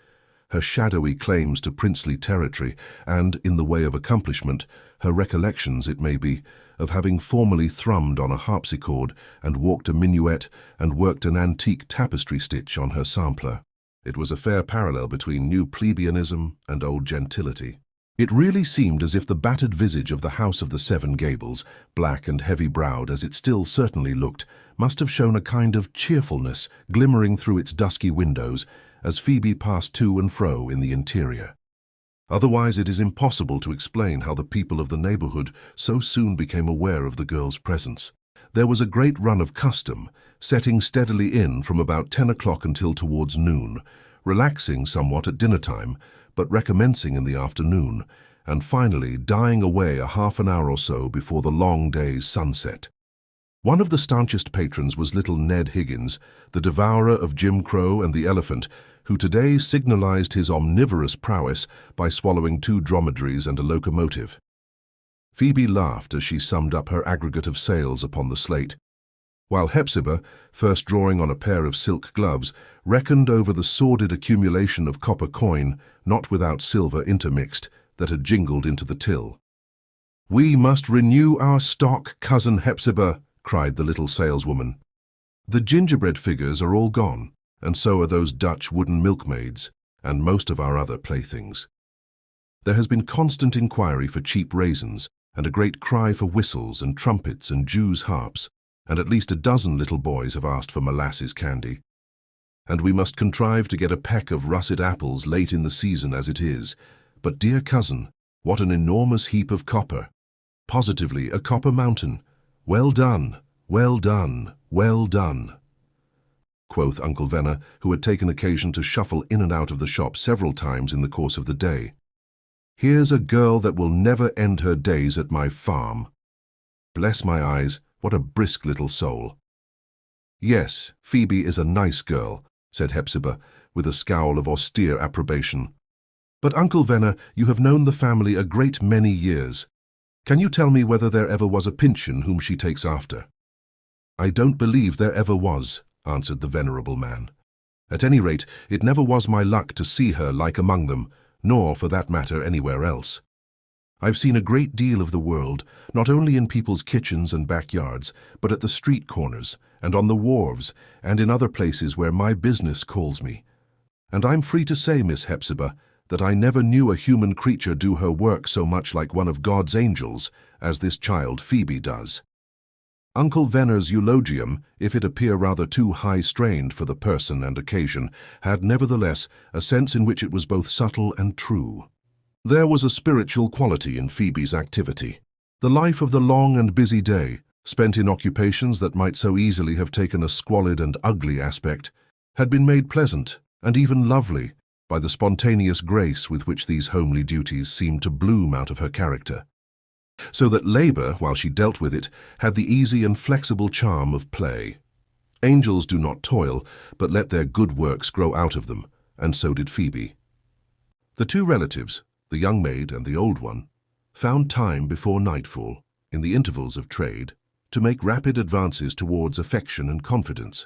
her shadowy claims to princely territory, and, in the way of accomplishment, her recollections, it may be, of having formerly thrummed on a harpsichord and walked a minuet and worked an antique tapestry stitch on her sampler. It was a fair parallel between new plebeianism and old gentility. It really seemed as if the battered visage of the house of the Seven Gables, black and heavy-browed as it still certainly looked, must have shown a kind of cheerfulness glimmering through its dusky windows as Phoebe passed to and fro in the interior. Otherwise it is impossible to explain how the people of the neighborhood so soon became aware of the girl's presence. There was a great run of custom, setting steadily in from about 10 o'clock until towards noon, relaxing somewhat at dinner-time, but recommencing in the afternoon, and finally dying away a half an hour or so before the long day's sunset. One of the staunchest patrons was little Ned Higgins, the devourer of Jim Crow and the elephant, who today signalized his omnivorous prowess by swallowing 2 dromedaries and a locomotive. Phoebe laughed as she summed up her aggregate of sales upon the slate, while Hepzibah, first drawing on a pair of silk gloves, reckoned over the sordid accumulation of copper coin, not without silver intermixed, that had jingled into the till. "We must renew our stock, cousin Hepzibah," cried the little saleswoman. "The gingerbread figures are all gone, and so are those Dutch wooden milkmaids, and most of our other playthings. There has been constant inquiry for cheap raisins, and a great cry for whistles and trumpets and Jews' harps, and at least a dozen little boys have asked for molasses candy. And we must contrive to get a peck of russet apples late in the season as it is. But, dear cousin, what an enormous heap of copper! Positively a copper mountain. Well done, well done, well done," quoth Uncle Venner, who had taken occasion to shuffle in and out of the shop several times in the course of the day. "Here's a girl that will never end her days at my farm. Bless my eyes, what a brisk little soul." "Yes, Phoebe is a nice girl," said Hepzibah, with a scowl of austere approbation. "But, Uncle Venner, you have known the family a great many years. Can you tell me whether there ever was a Pyncheon whom she takes after?" "I don't believe there ever was," answered the venerable man. "At any rate, it never was my luck to see her like among them, nor, for that matter, anywhere else. I've seen a great deal of the world, not only in people's kitchens and backyards, but at the street corners, and on the wharves, and in other places where my business calls me. And I'm free to say, Miss Hepzibah, that I never knew a human creature do her work so much like one of God's angels as this child Phoebe does." Uncle Venner's eulogium, if it appear rather too high-strained for the person and occasion, had nevertheless a sense in which it was both subtle and true. There was a spiritual quality in Phoebe's activity. The life of the long and busy day, spent in occupations that might so easily have taken a squalid and ugly aspect, had been made pleasant and even lovely by the spontaneous grace with which these homely duties seemed to bloom out of her character. So that labor, while she dealt with it, had the easy and flexible charm of play. Angels do not toil, but let their good works grow out of them, and so did Phoebe. The two relatives, the young maid and the old one, found time before nightfall, in the intervals of trade, to make rapid advances towards affection and confidence.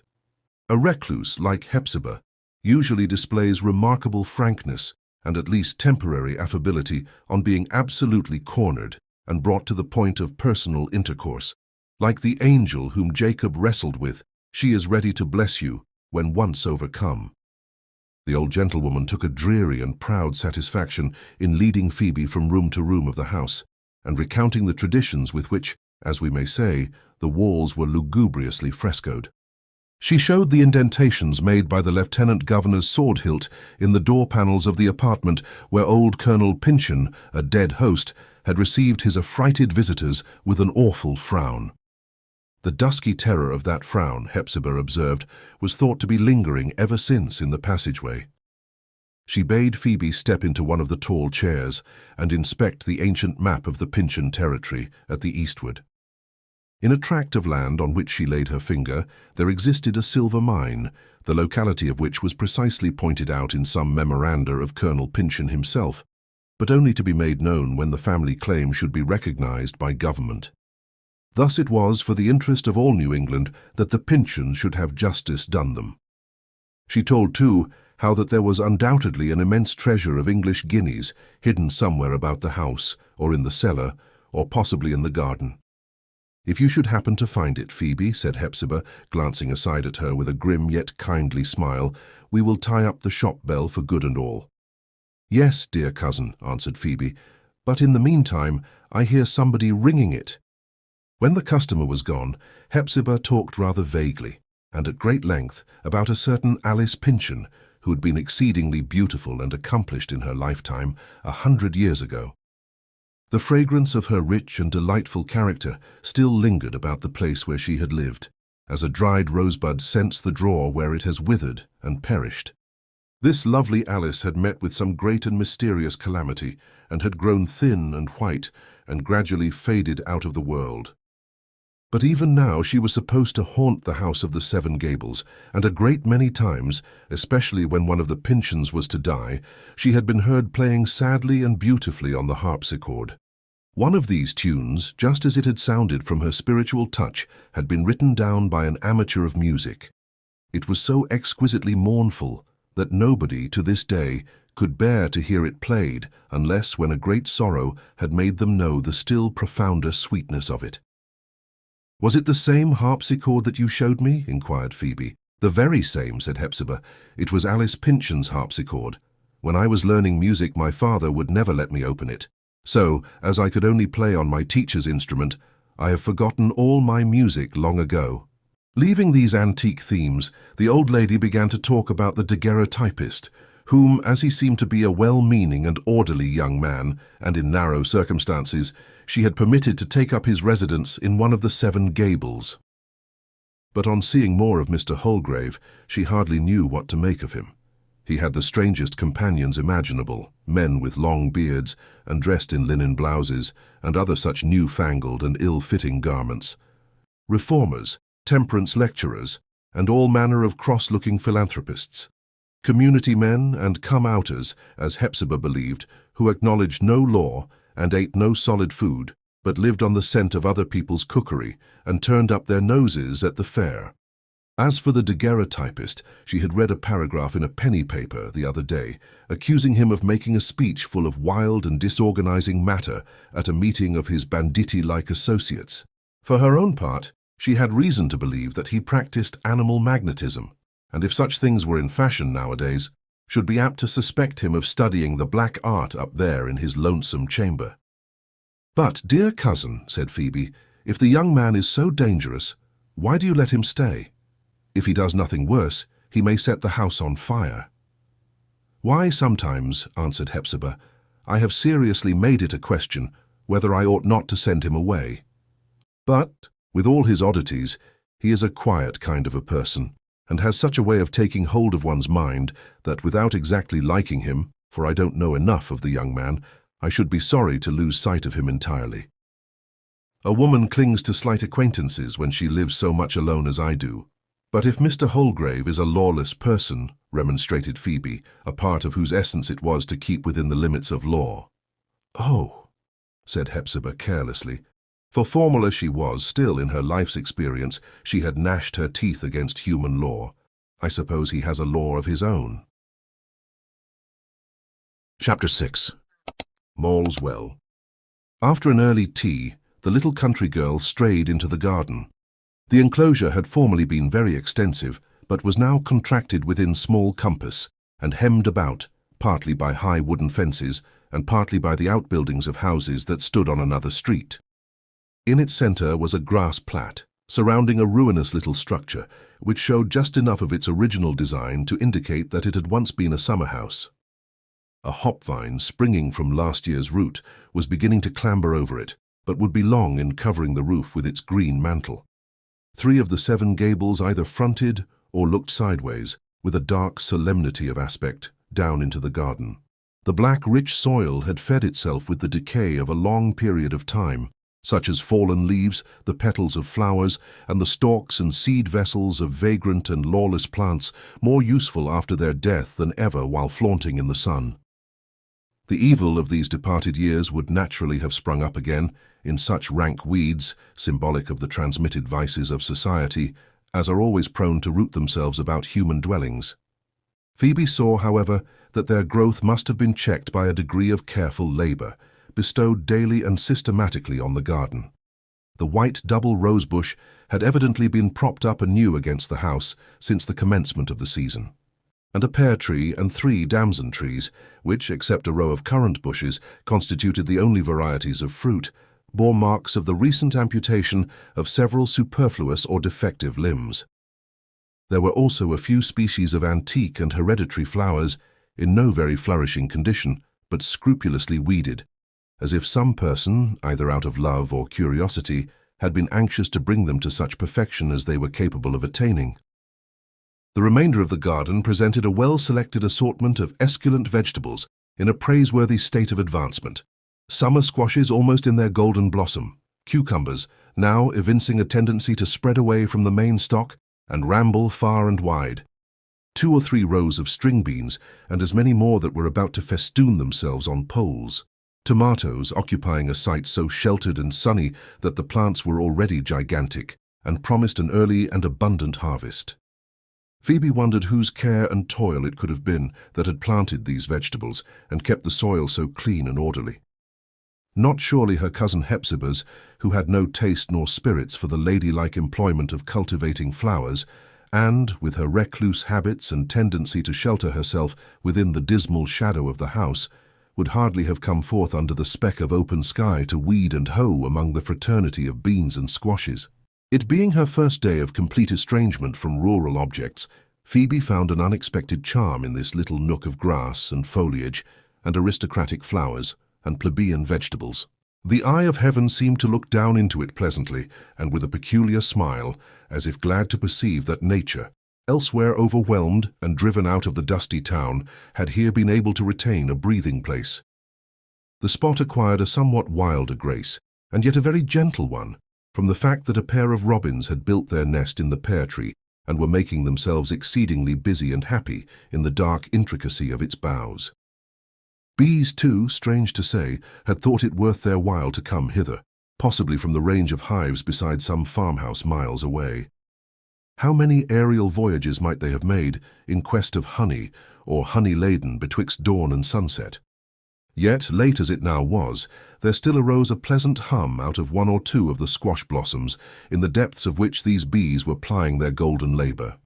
A recluse like Hepzibah usually displays remarkable frankness and at least temporary affability on being absolutely cornered and brought to the point of personal intercourse. Like the angel whom Jacob wrestled with, she is ready to bless you when once overcome. The old gentlewoman took a dreary and proud satisfaction in leading Phoebe from room to room of the house, and recounting the traditions with which, as we may say, the walls were lugubriously frescoed. She showed the indentations made by the lieutenant governor's sword hilt in the door panels of the apartment where old Colonel Pyncheon, a dead host, had received his affrighted visitors with an awful frown. The dusky terror of that frown, Hepzibah observed, was thought to be lingering ever since in the passageway. She bade Phoebe step into one of the tall chairs and inspect the ancient map of the Pyncheon territory at the eastward. In a tract of land on which she laid her finger, there existed a silver mine, the locality of which was precisely pointed out in some memoranda of Colonel Pyncheon himself, but only to be made known when the family claim should be recognized by government. Thus it was for the interest of all New England that the Pyncheons should have justice done them. She told, too, how that there was undoubtedly an immense treasure of English guineas hidden somewhere about the house, or in the cellar, or possibly in the garden. "If you should happen to find it, Phoebe," said Hepzibah, glancing aside at her with a grim yet kindly smile, "we will tie up the shop bell for good and all." "Yes, dear cousin," answered Phoebe, "but in the meantime I hear somebody ringing it." When the customer was gone, Hepzibah talked rather vaguely, and at great length, about a certain Alice Pyncheon, who had been exceedingly beautiful and accomplished in her lifetime 100 years ago. The fragrance of her rich and delightful character still lingered about the place where she had lived, as a dried rosebud scents the drawer where it has withered and perished. This lovely Alice had met with some great and mysterious calamity, and had grown thin and white, and gradually faded out of the world. But even now she was supposed to haunt the house of the Seven Gables, and a great many times, especially when one of the Pyncheons was to die, she had been heard playing sadly and beautifully on the harpsichord. One of these tunes, just as it had sounded from her spiritual touch, had been written down by an amateur of music. It was so exquisitely mournful that nobody, to this day, could bear to hear it played unless when a great sorrow had made them know the still profounder sweetness of it. "Was it the same harpsichord that you showed me?" inquired Phoebe. "The very same," said Hepzibah. "It was Alice Pyncheon's harpsichord. When I was learning music, my father would never let me open it. So, as I could only play on my teacher's instrument, I have forgotten all my music long ago." Leaving these antique themes, the old lady began to talk about the Daguerreotypist, whom, as he seemed to be a well-meaning and orderly young man, and in narrow circumstances, she had permitted to take up his residence in one of the Seven Gables. But on seeing more of Mr. Holgrave, she hardly knew what to make of him. He had the strangest companions imaginable, men with long beards, and dressed in linen blouses, and other such new-fangled and ill-fitting garments. Reformers, temperance lecturers, and all manner of cross-looking philanthropists. Community men and come-outers, as Hepzibah believed, who acknowledged no law and ate no solid food, but lived on the scent of other people's cookery, and turned up their noses at the fair. As for the Daguerreotypist, she had read a paragraph in a penny paper the other day, accusing him of making a speech full of wild and disorganizing matter at a meeting of his banditti-like associates. For her own part, she had reason to believe that he practiced animal magnetism, and if such things were in fashion nowadays, should be apt to suspect him of studying the black art up there in his lonesome chamber. "But, dear cousin," said Phoebe, "if the young man is so dangerous, why do you let him stay? If he does nothing worse, he may set the house on fire." "Why, sometimes," answered Hepzibah, "I have seriously made it a question whether I ought not to send him away. But, with all his oddities, he is a quiet kind of a person, and has such a way of taking hold of one's mind that without exactly liking him, for I don't know enough of the young man, I should be sorry to lose sight of him entirely. A woman clings to slight acquaintances when she lives so much alone as I do. But if Mr. Holgrave is a lawless person," remonstrated Phoebe, a part of whose essence it was to keep within the limits of law. "Oh," said Hepzibah carelessly, for formal as she was, still in her life's experience she had gnashed her teeth against human law. "I suppose he has a law of his own." Chapter 6. Maule's Well. After an early tea, the little country girl strayed into the garden. The enclosure had formerly been very extensive, but was now contracted within small compass, and hemmed about, partly by high wooden fences, and partly by the outbuildings of houses that stood on another street. In its centre was a grass plat, surrounding a ruinous little structure, which showed just enough of its original design to indicate that it had once been a summer house. A hop vine, springing from last year's root, was beginning to clamber over it, but would be long in covering the roof with its green mantle. 3 of the 7 gables either fronted or looked sideways, with a dark solemnity of aspect, down into the garden. The black, rich soil had fed itself with the decay of a long period of time, such as fallen leaves, the petals of flowers, and the stalks and seed vessels of vagrant and lawless plants, more useful after their death than ever while flaunting in the sun. The evil of these departed years would naturally have sprung up again, in such rank weeds, symbolic of the transmitted vices of society, as are always prone to root themselves about human dwellings. Phoebe saw, however, that their growth must have been checked by a degree of careful labour, bestowed daily and systematically on the garden. The white double rosebush had evidently been propped up anew against the house since the commencement of the season, and a pear tree and 3 damson trees, which, except a row of currant bushes, constituted the only varieties of fruit, bore marks of the recent amputation of several superfluous or defective limbs. There were also a few species of antique and hereditary flowers, in no very flourishing condition, but scrupulously weeded, as if some person, either out of love or curiosity, had been anxious to bring them to such perfection as they were capable of attaining. The remainder of the garden presented a well-selected assortment of esculent vegetables in a praiseworthy state of advancement. Summer squashes almost in their golden blossom, cucumbers now evincing a tendency to spread away from the main stock and ramble far and wide, 2 or 3 rows of string beans, and as many more that were about to festoon themselves on poles. Tomatoes occupying a site so sheltered and sunny that the plants were already gigantic, and promised an early and abundant harvest. Phoebe wondered whose care and toil it could have been that had planted these vegetables and kept the soil so clean and orderly. Not surely her cousin Hepzibah's, who had no taste nor spirits for the ladylike employment of cultivating flowers, and, with her recluse habits and tendency to shelter herself within the dismal shadow of the house, would hardly have come forth under the speck of open sky to weed and hoe among the fraternity of beans and squashes. It being her first day of complete estrangement from rural objects, Phoebe found an unexpected charm in this little nook of grass and foliage and aristocratic flowers and plebeian vegetables. The eye of heaven seemed to look down into it pleasantly and with a peculiar smile, as if glad to perceive that nature, elsewhere overwhelmed and driven out of the dusty town, had here been able to retain a breathing place. The spot acquired a somewhat wilder grace, and yet a very gentle one, from the fact that a pair of robins had built their nest in the pear tree and were making themselves exceedingly busy and happy in the dark intricacy of its boughs. Bees, too, strange to say, had thought it worth their while to come hither, possibly from the range of hives beside some farmhouse miles away. How many aerial voyages might they have made in quest of honey, or honey-laden betwixt dawn and sunset? Yet, late as it now was, there still arose a pleasant hum out of 1 or 2 of the squash blossoms, in the depths of which these bees were plying their golden labour.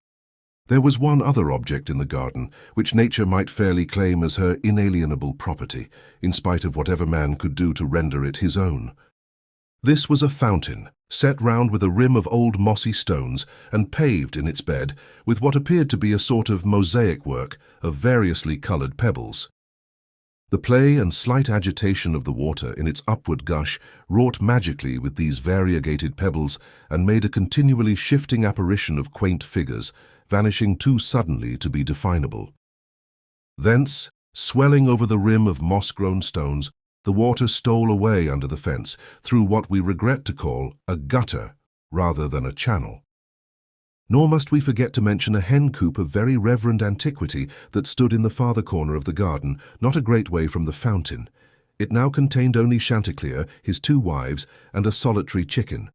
There was one other object in the garden, which nature might fairly claim as her inalienable property, in spite of whatever man could do to render it his own. This was a fountain, set round with a rim of old mossy stones, and paved in its bed with what appeared to be a sort of mosaic work of variously coloured pebbles. The play and slight agitation of the water in its upward gush wrought magically with these variegated pebbles and made a continually shifting apparition of quaint figures, vanishing too suddenly to be definable. Thence, swelling over the rim of moss-grown stones, the water stole away under the fence through what we regret to call a gutter rather than a channel. Nor must we forget to mention a hen coop of very reverend antiquity that stood in the farther corner of the garden, not a great way from the fountain. It now contained only Chanticleer, his 2 wives, and a solitary chicken.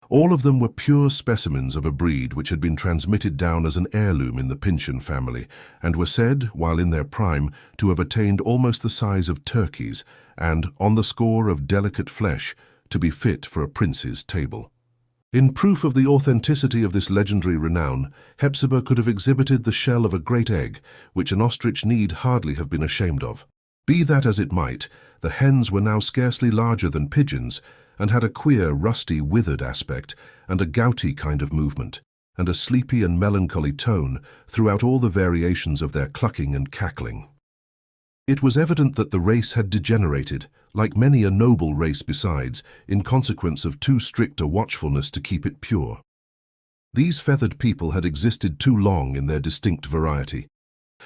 All of them were pure specimens of a breed which had been transmitted down as an heirloom in the Pyncheon family, and were said, while in their prime, to have attained almost the size of turkeys, and, on the score of delicate flesh, to be fit for a prince's table. In proof of the authenticity of this legendary renown, Hepzibah could have exhibited the shell of a great egg, which an ostrich need hardly have been ashamed of. Be that as it might, the hens were now scarcely larger than pigeons, and had a queer, rusty, withered aspect, and a gouty kind of movement, and a sleepy and melancholy tone throughout all the variations of their clucking and cackling. It was evident that the race had degenerated, like many a noble race besides, in consequence of too strict a watchfulness to keep it pure. These feathered people had existed too long in their distinct variety,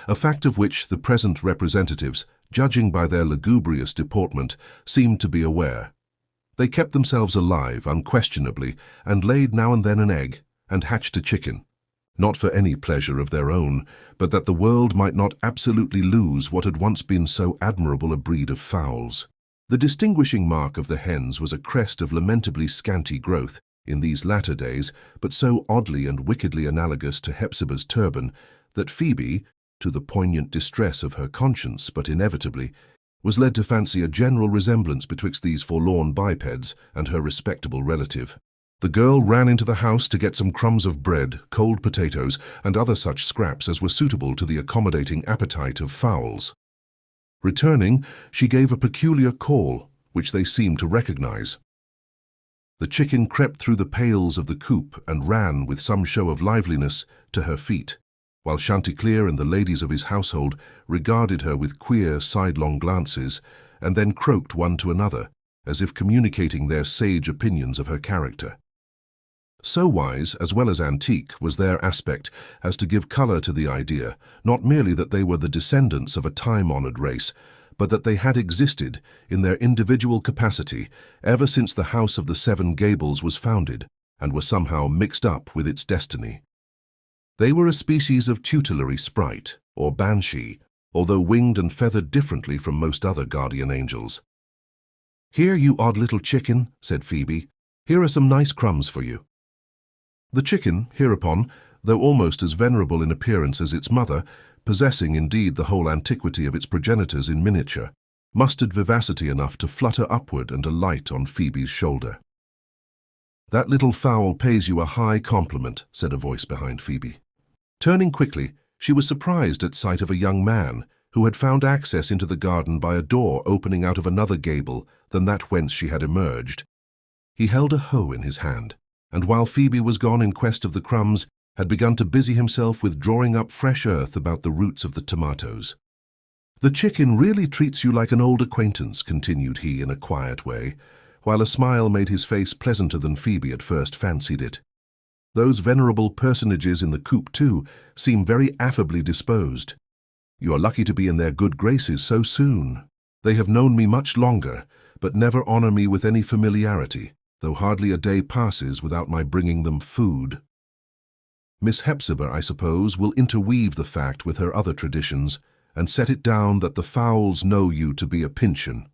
a fact of which the present representatives, judging by their lugubrious deportment, seemed to be aware. They kept themselves alive, unquestionably, and laid now and then an egg, and hatched a chicken, not for any pleasure of their own, but that the world might not absolutely lose what had once been so admirable a breed of fowls. The distinguishing mark of the hens was a crest of lamentably scanty growth in these latter days, but so oddly and wickedly analogous to Hepzibah's turban that Phoebe, to the poignant distress of her conscience, but inevitably, was led to fancy a general resemblance betwixt these forlorn bipeds and her respectable relative. The girl ran into the house to get some crumbs of bread, cold potatoes, and other such scraps as were suitable to the accommodating appetite of fowls. Returning, she gave a peculiar call, which they seemed to recognize. The chicken crept through the pales of the coop and ran, with some show of liveliness, to her feet, while Chanticleer and the ladies of his household regarded her with queer, sidelong glances, and then croaked one to another, as if communicating their sage opinions of her character. So wise, as well as antique, was their aspect as to give colour to the idea, not merely that they were the descendants of a time-honoured race, but that they had existed, in their individual capacity, ever since the house of the Seven Gables was founded, and were somehow mixed up with its destiny. They were a species of tutelary sprite, or banshee, although winged and feathered differently from most other guardian angels. "Here, you odd little chicken," said Phoebe. "Here are some nice crumbs for you." The chicken, hereupon, though almost as venerable in appearance as its mother, possessing indeed the whole antiquity of its progenitors in miniature, mustered vivacity enough to flutter upward and alight on Phoebe's shoulder. "That little fowl pays you a high compliment," said a voice behind Phoebe. Turning quickly, she was surprised at sight of a young man who had found access into the garden by a door opening out of another gable than that whence she had emerged. He held a hoe in his hand, and while Phoebe was gone in quest of the crumbs, had begun to busy himself with drawing up fresh earth about the roots of the tomatoes. "The chicken really treats you like an old acquaintance," continued he in a quiet way, while a smile made his face pleasanter than Phoebe at first fancied it. Those venerable personages in the coop, too, seem very affably disposed. "You are lucky to be in their good graces so soon. They have known me much longer, but never honour me with any familiarity, though hardly a day passes without my bringing them food." Miss Hepzibah, I suppose, will interweave the fact with her other traditions, and set it down that the fowls know you to be a Pyncheon.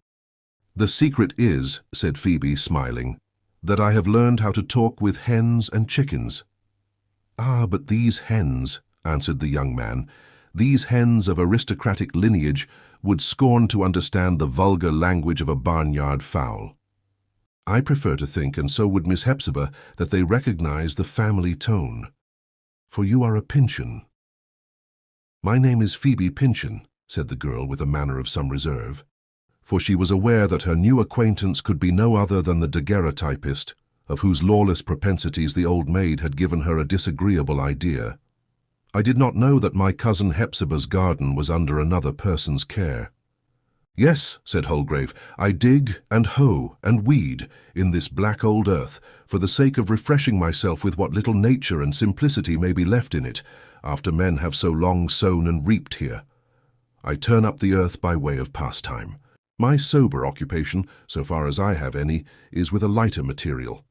"The secret is," said Phoebe, smiling, "that I have learned how to talk with hens and chickens." "Ah, but these hens," answered the young man, "these hens of aristocratic lineage would scorn to understand the vulgar language of a barnyard fowl. I prefer to think, and so would Miss Hepzibah, that they recognize the family tone." for you are a Pyncheon." "My name is Phoebe Pyncheon," said the girl with a manner of some reserve, for she was aware that her new acquaintance could be no other than the Daguerreotypist, of whose lawless propensities the old maid had given her a disagreeable idea. "I did not know that my cousin Hepzibah's garden was under another person's care." "Yes," said Holgrave, "I dig and hoe and weed in this black old earth for the sake of refreshing myself with what little nature and simplicity may be left in it, after men have so long sown and reaped here. I turn up the earth by way of pastime. My sober occupation, so far as I have any, is with a lighter material.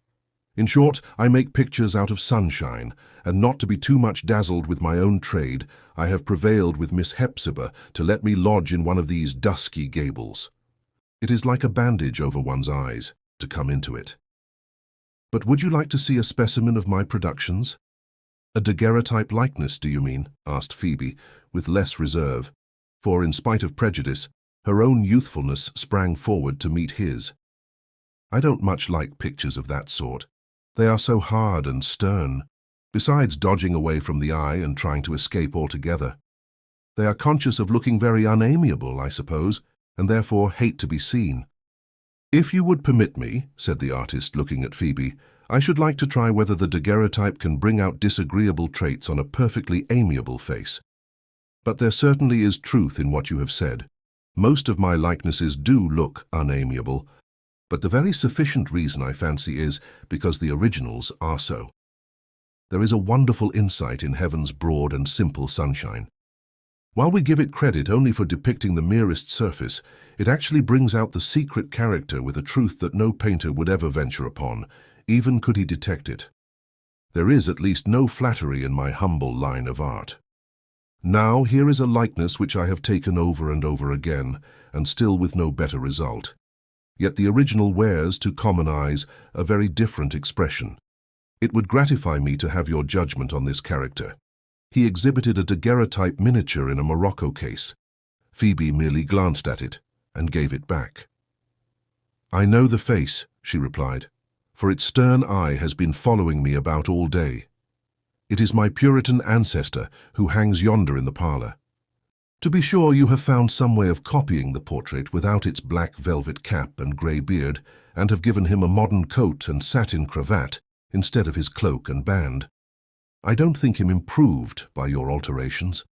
In short, I make pictures out of sunshine, and not to be too much dazzled with my own trade, I have prevailed with Miss Hepzibah to let me lodge in one of these dusky gables. It is like a bandage over one's eyes to come into it. But would you like to see a specimen of my productions?" "A daguerreotype likeness, do you mean?" asked Phoebe, with less reserve, for in spite of prejudice, her own youthfulness sprang forward to meet his. "I don't much like pictures of that sort. They are so hard and stern, besides dodging away from the eye and trying to escape altogether. They are conscious of looking very unamiable, I suppose, and therefore hate to be seen." "If you would permit me," said the artist, looking at Phoebe, "I should like to try whether the daguerreotype can bring out disagreeable traits on a perfectly amiable face. But there certainly is truth in what you have said. Most of my likenesses do look unamiable, but the very sufficient reason, I fancy, is because the originals are so. There is a wonderful insight in heaven's broad and simple sunshine. While we give it credit only for depicting the merest surface, it actually brings out the secret character with a truth that no painter would ever venture upon, even could he detect it. There is at least no flattery in my humble line of art. Now here is a likeness which I have taken over and over again, and still with no better result. Yet the original wears, to common eyes, a very different expression. It would gratify me to have your judgment on this character." He exhibited a daguerreotype miniature in a morocco case. Phoebe merely glanced at it and gave it back. "I know the face," she replied, "for its stern eye has been following me about all day. It is my Puritan ancestor who hangs yonder in the parlour. To be sure, you have found some way of copying the portrait without its black velvet cap and grey beard, and have given him a modern coat and satin cravat instead of his cloak and band. I don't think him improved by your alterations.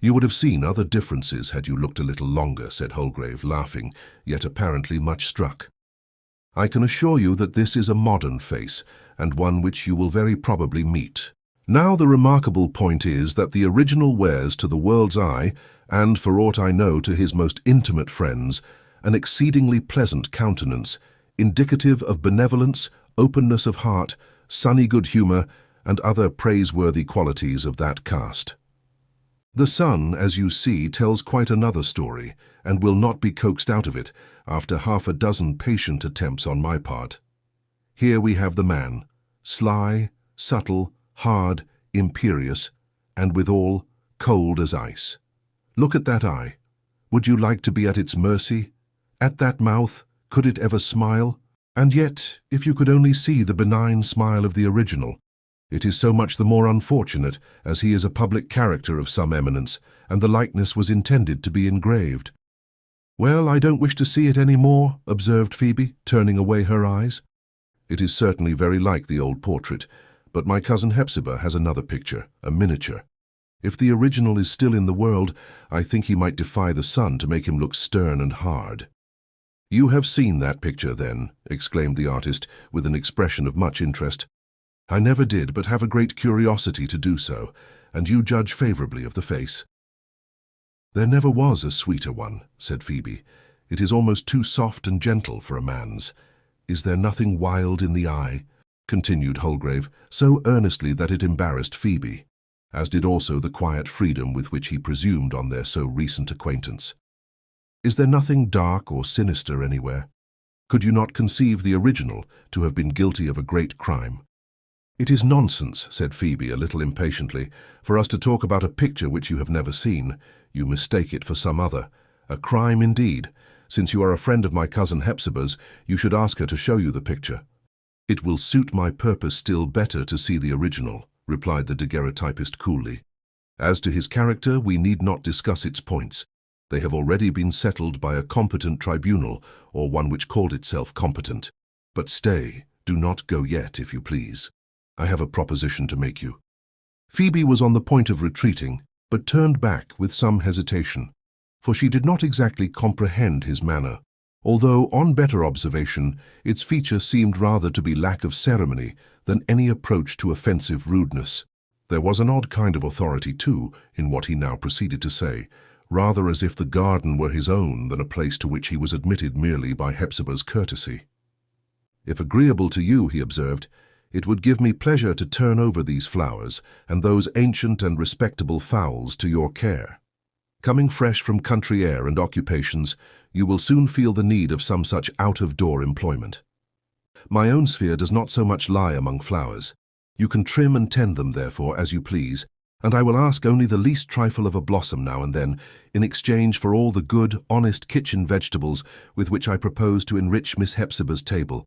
You would have seen other differences had you looked a little longer," said Holgrave, laughing, yet apparently much struck. "I can assure you that this is a modern face, and one which you will very probably meet. Now the remarkable point is that the original wears to the world's eye, and for aught I know to his most intimate friends, an exceedingly pleasant countenance, indicative of benevolence, openness of heart, sunny good humour, and other praiseworthy qualities of that cast. The sun, as you see, tells quite another story, and will not be coaxed out of it after half a dozen patient attempts on my part. Here we have the man, sly, subtle, hard, imperious, and withal cold as ice. Look at that eye. Would you like to be at its mercy? At that mouth, could it ever smile? And yet, if you could only see the benign smile of the original, it is so much the more unfortunate, as he is a public character of some eminence, and the likeness was intended to be engraved." "Well, I don't wish to see it any more," observed Phoebe, turning away her eyes. "It is certainly very like the old portrait, but my cousin Hepzibah has another picture, a miniature. If the original is still in the world, I think he might defy the sun to make him look stern and hard." "You have seen that picture, then?" exclaimed the artist, with an expression of much interest. "I never did, but have a great curiosity to do so, and you judge favourably of the face." "There never was a sweeter one," said Phoebe. "It is almost too soft and gentle for a man's. Is there nothing wild in the eye?" continued Holgrave, so earnestly that it embarrassed Phoebe, as did also the quiet freedom with which he presumed on their so recent acquaintance. "Is there nothing dark or sinister anywhere? Could you not conceive the original to have been guilty of a great crime?" "It is nonsense," said Phoebe a little impatiently, "for us to talk about a picture which you have never seen. You mistake it for some other. A crime indeed. Since you are a friend of my cousin Hepzibah's, you should ask her to show you the picture. It will suit my purpose still better to see the original. replied the daguerreotypist coolly. "As to his character, we need not discuss its points. They have already been settled by a competent tribunal, or one which called itself competent. But stay, do not go yet, if you please. I have a proposition to make you." Phoebe was on the point of retreating, but turned back with some hesitation, for she did not exactly comprehend his manner, although, on better observation, its feature seemed rather to be lack of ceremony than any approach to offensive rudeness. There was an odd kind of authority, too, in what he now proceeded to say, rather as if the garden were his own than a place to which he was admitted merely by Hepzibah's courtesy. "If agreeable to you," he observed, "it would give me pleasure to turn over these flowers and those ancient and respectable fowls to your care. Coming fresh from country air and occupations, you will soon feel the need of some such out-of-door employment. My own sphere does not so much lie among flowers. You can trim and tend them, therefore, as you please, and I will ask only the least trifle of a blossom now and then, in exchange for all the good, honest kitchen vegetables with which I propose to enrich Miss Hepzibah's table.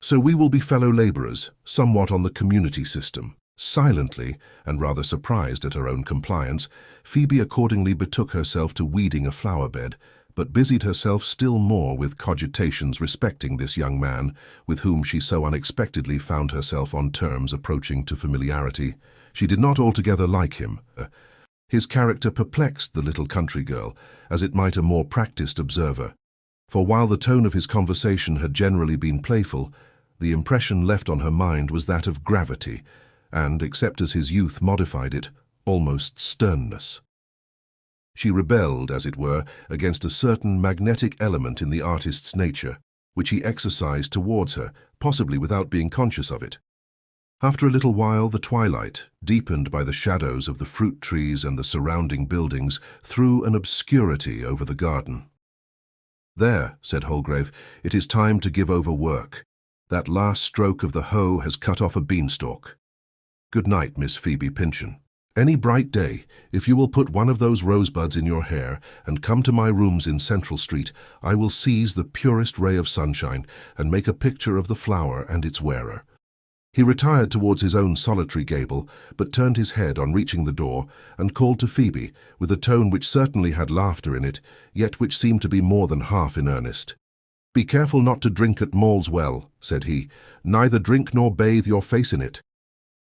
So we will be fellow labourers, somewhat on the community system." Silently, and rather surprised at her own compliance, Phoebe accordingly betook herself to weeding a flower-bed, but busied herself still more with cogitations respecting this young man, with whom she so unexpectedly found herself on terms approaching to familiarity. She did not altogether like him. His character perplexed the little country girl, as it might a more practised observer, for while the tone of his conversation had generally been playful, the impression left on her mind was that of gravity, and, except as his youth modified it, almost sternness. She rebelled, as it were, against a certain magnetic element in the artist's nature, which he exercised towards her, possibly without being conscious of it. After a little while, the twilight, deepened by the shadows of the fruit trees and the surrounding buildings, threw an obscurity over the garden. "There," said Holgrave, "it is time to give over work. That last stroke of the hoe has cut off a beanstalk. Good night, Miss Phoebe Pyncheon. Any bright day, if you will put one of those rosebuds in your hair and come to my rooms in Central Street, I will seize the purest ray of sunshine and make a picture of the flower and its wearer." He retired towards his own solitary gable, but turned his head on reaching the door and called to Phoebe, with a tone which certainly had laughter in it, yet which seemed to be more than half in earnest. "Be careful not to drink at Maule's well," said he. "Neither drink nor bathe your face in it."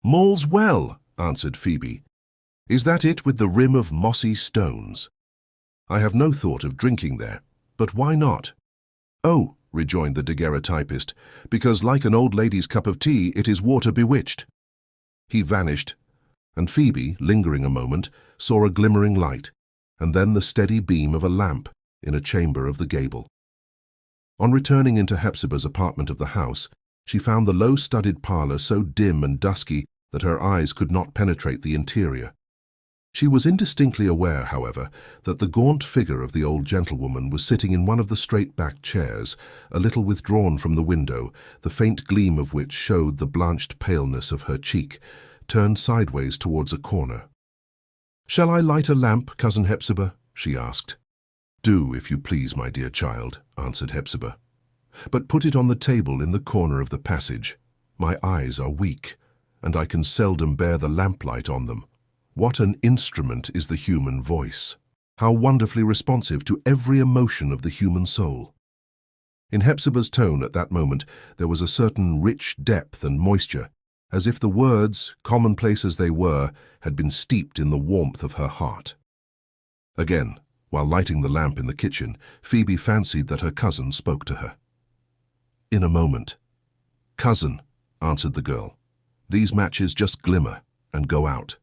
"Maule's well," answered Phoebe. "Is that it with the rim of mossy stones?" "I have no thought of drinking there, but why not?" "Oh," rejoined the daguerreotypist, "because like an old lady's cup of tea, it is water bewitched." He vanished, and Phoebe, lingering a moment, saw a glimmering light, and then the steady beam of a lamp in a chamber of the gable. On returning into Hepzibah's apartment of the house, she found the low-studded parlour so dim and dusky that her eyes could not penetrate the interior. She was indistinctly aware, however, that the gaunt figure of the old gentlewoman was sitting in one of the straight-backed chairs, a little withdrawn from the window, the faint gleam of which showed the blanched paleness of her cheek, turned sideways towards a corner. "Shall I light a lamp, Cousin Hepzibah?" she asked. "Do, if you please, my dear child," answered Hepzibah. "But put it on the table in the corner of the passage. My eyes are weak, and I can seldom bear the lamplight on them. What an instrument is the human voice! How wonderfully responsive to every emotion of the human soul!" In Hepzibah's tone at that moment there was a certain rich depth and moisture, as if the words, commonplace as they were, had been steeped in the warmth of her heart. Again, while lighting the lamp in the kitchen, Phoebe fancied that her cousin spoke to her. "In a moment." "Cousin," answered the girl, "these matches just glimmer and go out."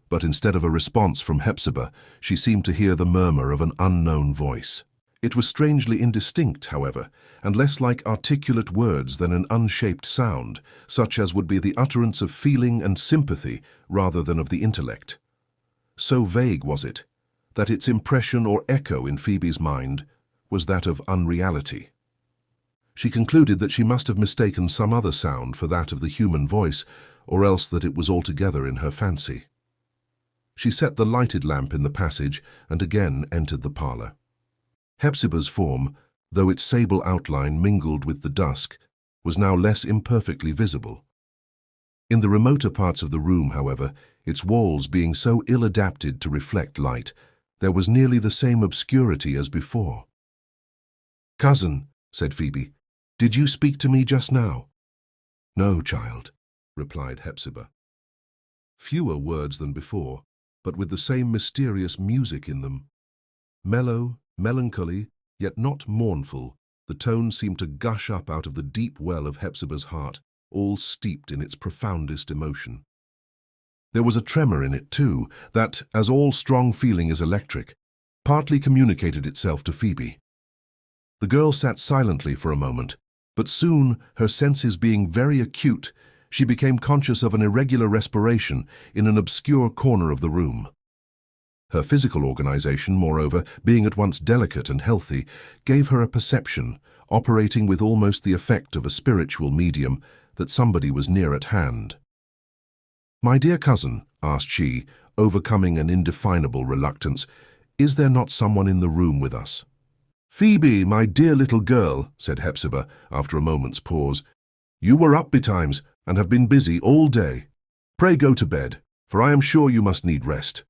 But instead of a response from Hepzibah, she seemed to hear the murmur of an unknown voice. It was strangely indistinct, however, and less like articulate words than an unshaped sound, such as would be the utterance of feeling and sympathy rather than of the intellect. So vague was it, that its impression or echo in Phoebe's mind was that of unreality. She concluded that she must have mistaken some other sound for that of the human voice, or else that it was altogether in her fancy. She set the lighted lamp in the passage and again entered the parlour. Hepzibah's form, though its sable outline mingled with the dusk, was now less imperfectly visible. In the remoter parts of the room, however, its walls being so ill-adapted to reflect light, there was nearly the same obscurity as before. "Cousin," said Phoebe, "did you speak to me just now?" "No, child," replied Hepzibah. Fewer words than before, but with the same mysterious music in them. Mellow, melancholy, yet not mournful, the tones seemed to gush up out of the deep well of Hepzibah's heart, all steeped in its profoundest emotion. There was a tremor in it, too, that, as all strong feeling is electric, partly communicated itself to Phoebe. The girl sat silently for a moment, but soon, her senses being very acute, she became conscious of an irregular respiration in an obscure corner of the room. Her physical organization, moreover, being at once delicate and healthy, gave her a perception, operating with almost the effect of a spiritual medium, that somebody was near at hand. "My dear cousin," asked she, overcoming an indefinable reluctance, "is there not someone in the room with us?" "Phoebe, my dear little girl," said Hepzibah, after a moment's pause, "you were up betimes, and have been busy all day. Pray go to bed, for I am sure you must need rest.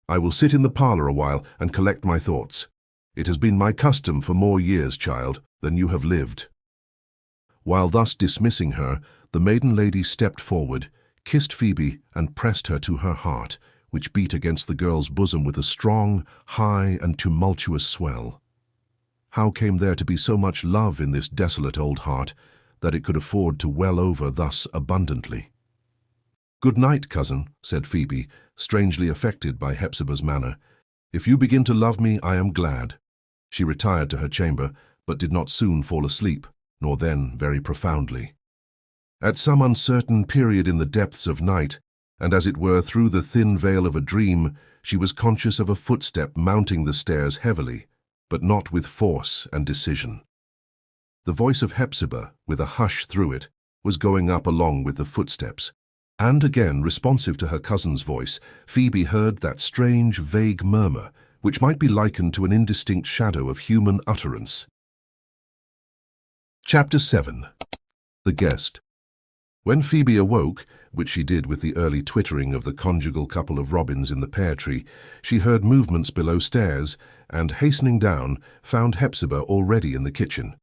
I will sit in the parlour a while and collect my thoughts. It has been my custom for more years, child, than you have lived." While thus dismissing her, the maiden lady stepped forward, kissed Phoebe, and pressed her to her heart, which beat against the girl's bosom with a strong, high, and tumultuous swell. How came there to be so much love in this desolate old heart, that it could afford to well over thus abundantly? "Good night, cousin," said Phoebe, strangely affected by Hepzibah's manner. "If you begin to love me, I am glad." She retired to her chamber, but did not soon fall asleep, nor then very profoundly. At some uncertain period in the depths of night, and as it were through the thin veil of a dream, she was conscious of a footstep mounting the stairs heavily, but not with force and decision. The voice of Hepzibah, with a hush through it, was going up along with the footsteps, and again, responsive to her cousin's voice, Phoebe heard that strange, vague murmur, which might be likened to an indistinct shadow of human utterance. Chapter 7. The Guest. When Phoebe awoke, which she did with the early twittering of the conjugal couple of robins in the pear tree, she heard movements below stairs, and, hastening down, found Hepzibah already in the kitchen.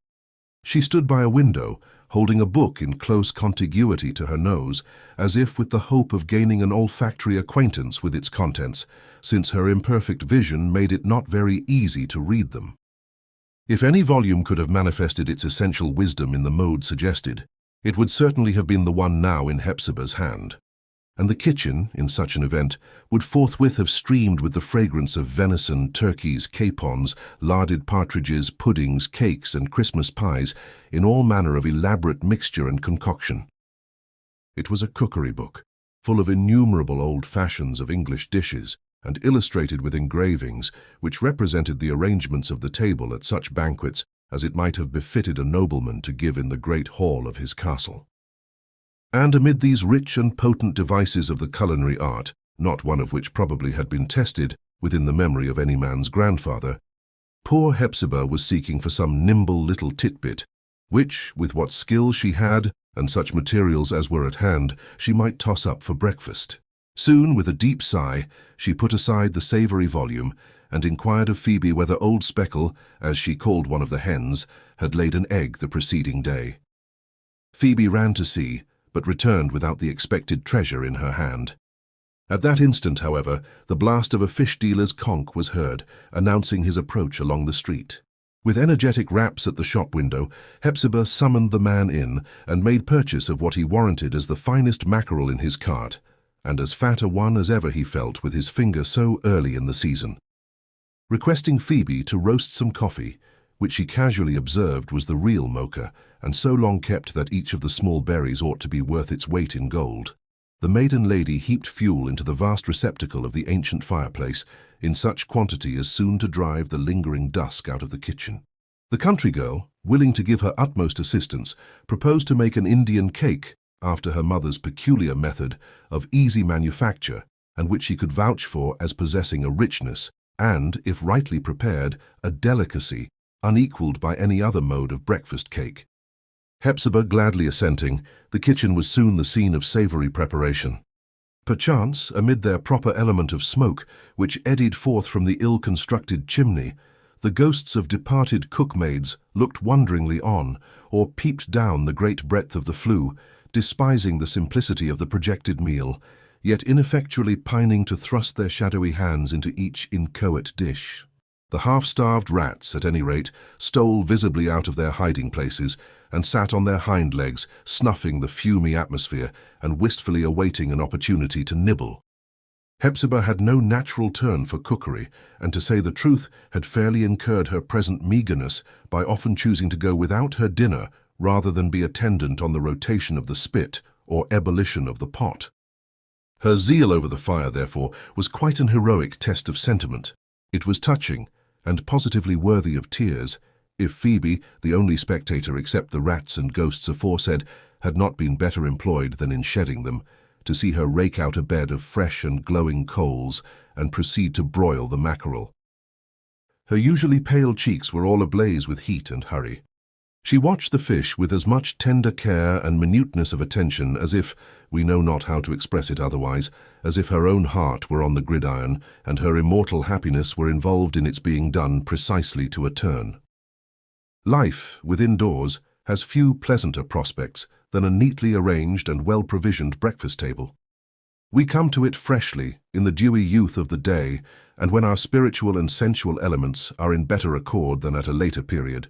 She stood by a window, holding a book in close contiguity to her nose, as if with the hope of gaining an olfactory acquaintance with its contents, since her imperfect vision made it not very easy to read them. If any volume could have manifested its essential wisdom in the mode suggested, it would certainly have been the one now in Hepzibah's hand. And the kitchen, in such an event, would forthwith have streamed with the fragrance of venison, turkeys, capons, larded partridges, puddings, cakes, and Christmas pies, in all manner of elaborate mixture and concoction. It was a cookery book, full of innumerable old fashions of English dishes, and illustrated with engravings, which represented the arrangements of the table at such banquets as it might have befitted a nobleman to give in the great hall of his castle. And amid these rich and potent devices of the culinary art, not one of which probably had been tested within the memory of any man's grandfather, poor Hepzibah was seeking for some nimble little titbit, which, with what skill she had, and such materials as were at hand, she might toss up for breakfast. Soon, with a deep sigh, she put aside the savoury volume, and inquired of Phoebe whether Old Speckle, as she called one of the hens, had laid an egg the preceding day. Phoebe ran to see, but returned without the expected treasure in her hand. At that instant, however, the blast of a fish dealer's conch was heard, announcing his approach along the street. With energetic raps at the shop window, Hepzibah summoned the man in, and made purchase of what he warranted as the finest mackerel in his cart, and as fat a one as ever he felt with his finger so early in the season. Requesting Phoebe to roast some coffee, which she casually observed was the real mocha, and so long kept that each of the small berries ought to be worth its weight in gold, the maiden lady heaped fuel into the vast receptacle of the ancient fireplace in such quantity as soon to drive the lingering dusk out of the kitchen. The country girl, willing to give her utmost assistance, proposed to make an Indian cake after her mother's peculiar method of easy manufacture, and which she could vouch for as possessing a richness and, if rightly prepared, a delicacy unequalled by any other mode of breakfast cake. Hepzibah gladly assenting, the kitchen was soon the scene of savoury preparation. Perchance, amid their proper element of smoke, which eddied forth from the ill-constructed chimney, the ghosts of departed cookmaids looked wonderingly on, or peeped down the great breadth of the flue, despising the simplicity of the projected meal, yet ineffectually pining to thrust their shadowy hands into each inchoate dish. The half-starved rats, at any rate, stole visibly out of their hiding places and sat on their hind legs, snuffing the fumy atmosphere and wistfully awaiting an opportunity to nibble. Hepzibah had no natural turn for cookery, and to say the truth, had fairly incurred her present meagreness by often choosing to go without her dinner rather than be attendant on the rotation of the spit or ebullition of the pot. Her zeal over the fire, therefore, was quite an heroic test of sentiment. It was touching, and positively worthy of tears, if Phoebe, the only spectator except the rats and ghosts aforesaid, had not been better employed than in shedding them, to see her rake out a bed of fresh and glowing coals and proceed to broil the mackerel. Her usually pale cheeks were all ablaze with heat and hurry. She watched the fish with as much tender care and minuteness of attention as if, we know not how to express it otherwise, as if her own heart were on the gridiron and her immortal happiness were involved in its being done precisely to a turn. Life, within doors, has few pleasanter prospects than a neatly arranged and well-provisioned breakfast table. We come to it freshly, in the dewy youth of the day, and when our spiritual and sensual elements are in better accord than at a later period,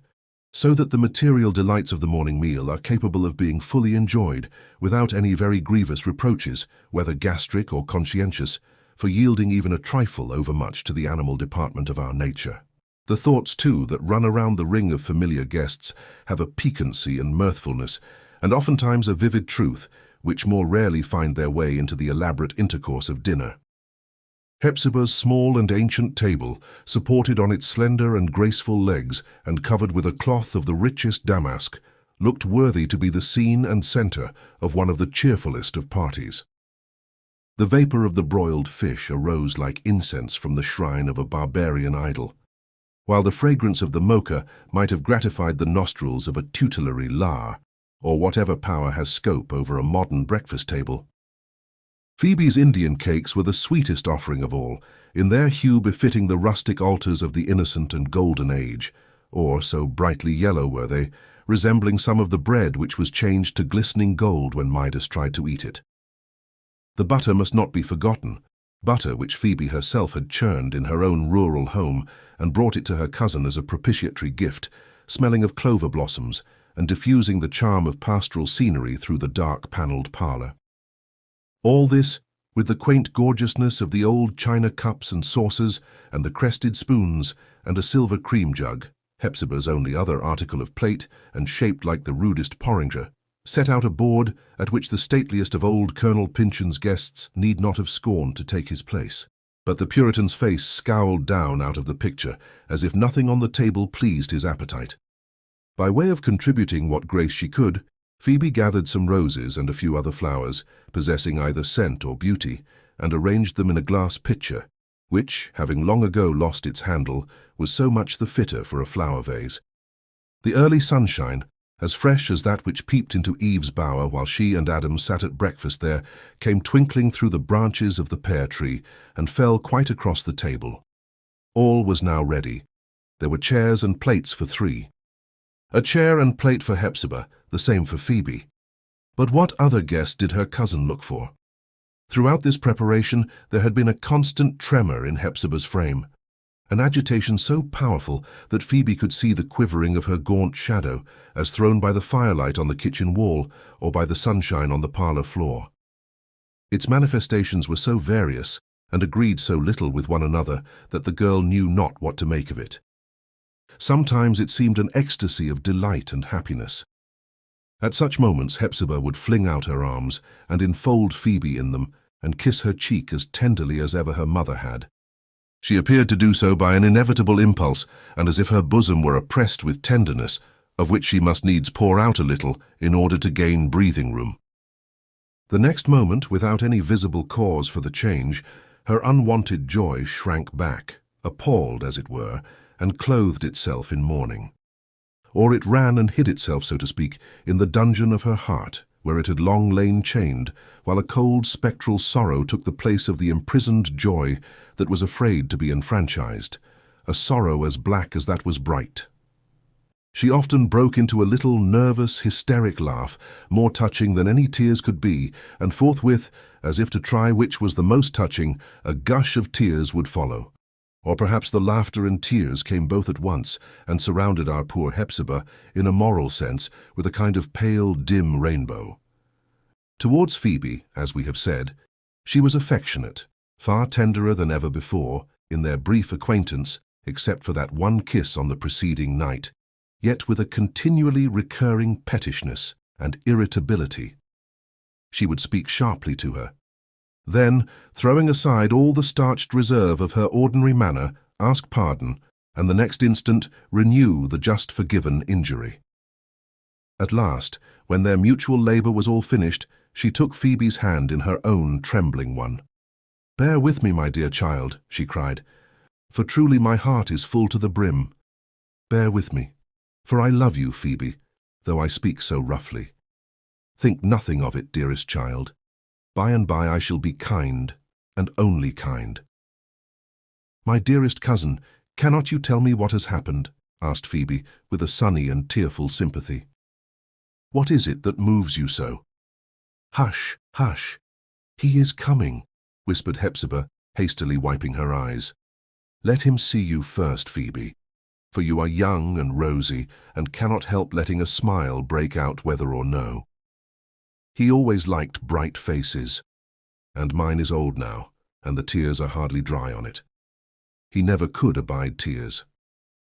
so that the material delights of the morning meal are capable of being fully enjoyed without any very grievous reproaches, whether gastric or conscientious, for yielding even a trifle overmuch to the animal department of our nature. The thoughts, too, that run around the ring of familiar guests have a piquancy and mirthfulness, and oftentimes a vivid truth, which more rarely find their way into the elaborate intercourse of dinner. Hepzibah's small and ancient table, supported on its slender and graceful legs and covered with a cloth of the richest damask, looked worthy to be the scene and centre of one of the cheerfulest of parties. The vapour of the broiled fish arose like incense from the shrine of a barbarian idol, while the fragrance of the mocha might have gratified the nostrils of a tutelary lar, or whatever power has scope over a modern breakfast table. Phoebe's Indian cakes were the sweetest offering of all, in their hue befitting the rustic altars of the innocent and golden age, or so brightly yellow were they, resembling some of the bread which was changed to glistening gold when Midas tried to eat it. The butter must not be forgotten, butter which Phoebe herself had churned in her own rural home and brought it to her cousin as a propitiatory gift, smelling of clover blossoms and diffusing the charm of pastoral scenery through the dark panelled parlour. All this, with the quaint gorgeousness of the old china cups and saucers and the crested spoons and a silver cream jug, Hepzibah's only other article of plate and shaped like the rudest porringer, set out a board at which the stateliest of old Colonel Pyncheon's guests need not have scorned to take his place. But the Puritan's face scowled down out of the picture, as if nothing on the table pleased his appetite. By way of contributing what grace she could, Phoebe gathered some roses and a few other flowers, possessing either scent or beauty, and arranged them in a glass pitcher, which, having long ago lost its handle, was so much the fitter for a flower vase. The early sunshine, as fresh as that which peeped into Eve's bower while she and Adam sat at breakfast there, came twinkling through the branches of the pear tree and fell quite across the table. All was now ready. There were chairs and plates for three. A chair and plate for Hepzibah, the same for Phoebe. But what other guest did her cousin look for? Throughout this preparation there had been a constant tremor in Hepzibah's frame, an agitation so powerful that Phoebe could see the quivering of her gaunt shadow as thrown by the firelight on the kitchen wall or by the sunshine on the parlour floor. Its manifestations were so various and agreed so little with one another that the girl knew not what to make of it. Sometimes it seemed an ecstasy of delight and happiness. At such moments Hepzibah would fling out her arms and enfold Phoebe in them and kiss her cheek as tenderly as ever her mother had. She appeared to do so by an inevitable impulse, and as if her bosom were oppressed with tenderness, of which she must needs pour out a little in order to gain breathing room. The next moment, without any visible cause for the change, her unwonted joy shrank back, appalled as it were, and clothed itself in mourning. or it ran and hid itself, so to speak, in the dungeon of her heart, where it had long lain chained, while a cold spectral sorrow took the place of the imprisoned joy that was afraid to be enfranchised, a sorrow as black as that was bright. She often broke into a little nervous, hysteric laugh, more touching than any tears could be, and forthwith, as if to try which was the most touching, a gush of tears would follow. Or perhaps the laughter and tears came both at once and surrounded our poor Hepzibah, in a moral sense, with a kind of pale, dim rainbow. Towards Phoebe, as we have said, she was affectionate, far tenderer than ever before, in their brief acquaintance, except for that one kiss on the preceding night, yet with a continually recurring pettishness and irritability. She would speak sharply to her. Then, throwing aside all the starched reserve of her ordinary manner, ask pardon, and the next instant renew the just forgiven injury. At last, when their mutual labour was all finished, she took Phoebe's hand in her own trembling one. "Bear with me, my dear child," she cried, "for truly my heart is full to the brim. Bear with me, for I love you, Phoebe, though I speak so roughly. Think nothing of it, dearest child. By and by I shall be kind, and only kind." "My dearest cousin, cannot you tell me what has happened?" asked Phoebe, with a sunny and tearful sympathy. "What is it that moves you so?" "Hush, hush! He is coming," whispered Hepzibah, hastily wiping her eyes. "Let him see you first, Phoebe, for you are young and rosy, and cannot help letting a smile break out whether or no. He always liked bright faces, and mine is old now, and the tears are hardly dry on it. He never could abide tears.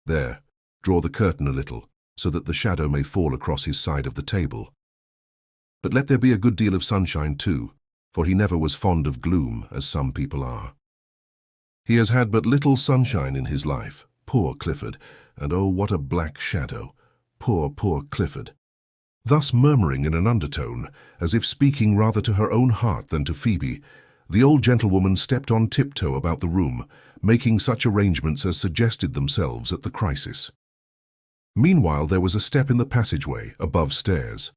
There, draw the curtain a little, so that the shadow may fall across his side of the table. But let there be a good deal of sunshine too, for he never was fond of gloom, as some people are. He has had but little sunshine in his life, poor Clifford, and oh, what a black shadow! Poor, poor Clifford." Thus murmuring in an undertone, as if speaking rather to her own heart than to Phoebe, the old gentlewoman stepped on tiptoe about the room, making such arrangements as suggested themselves at the crisis. Meanwhile there was a step in the passageway, above stairs.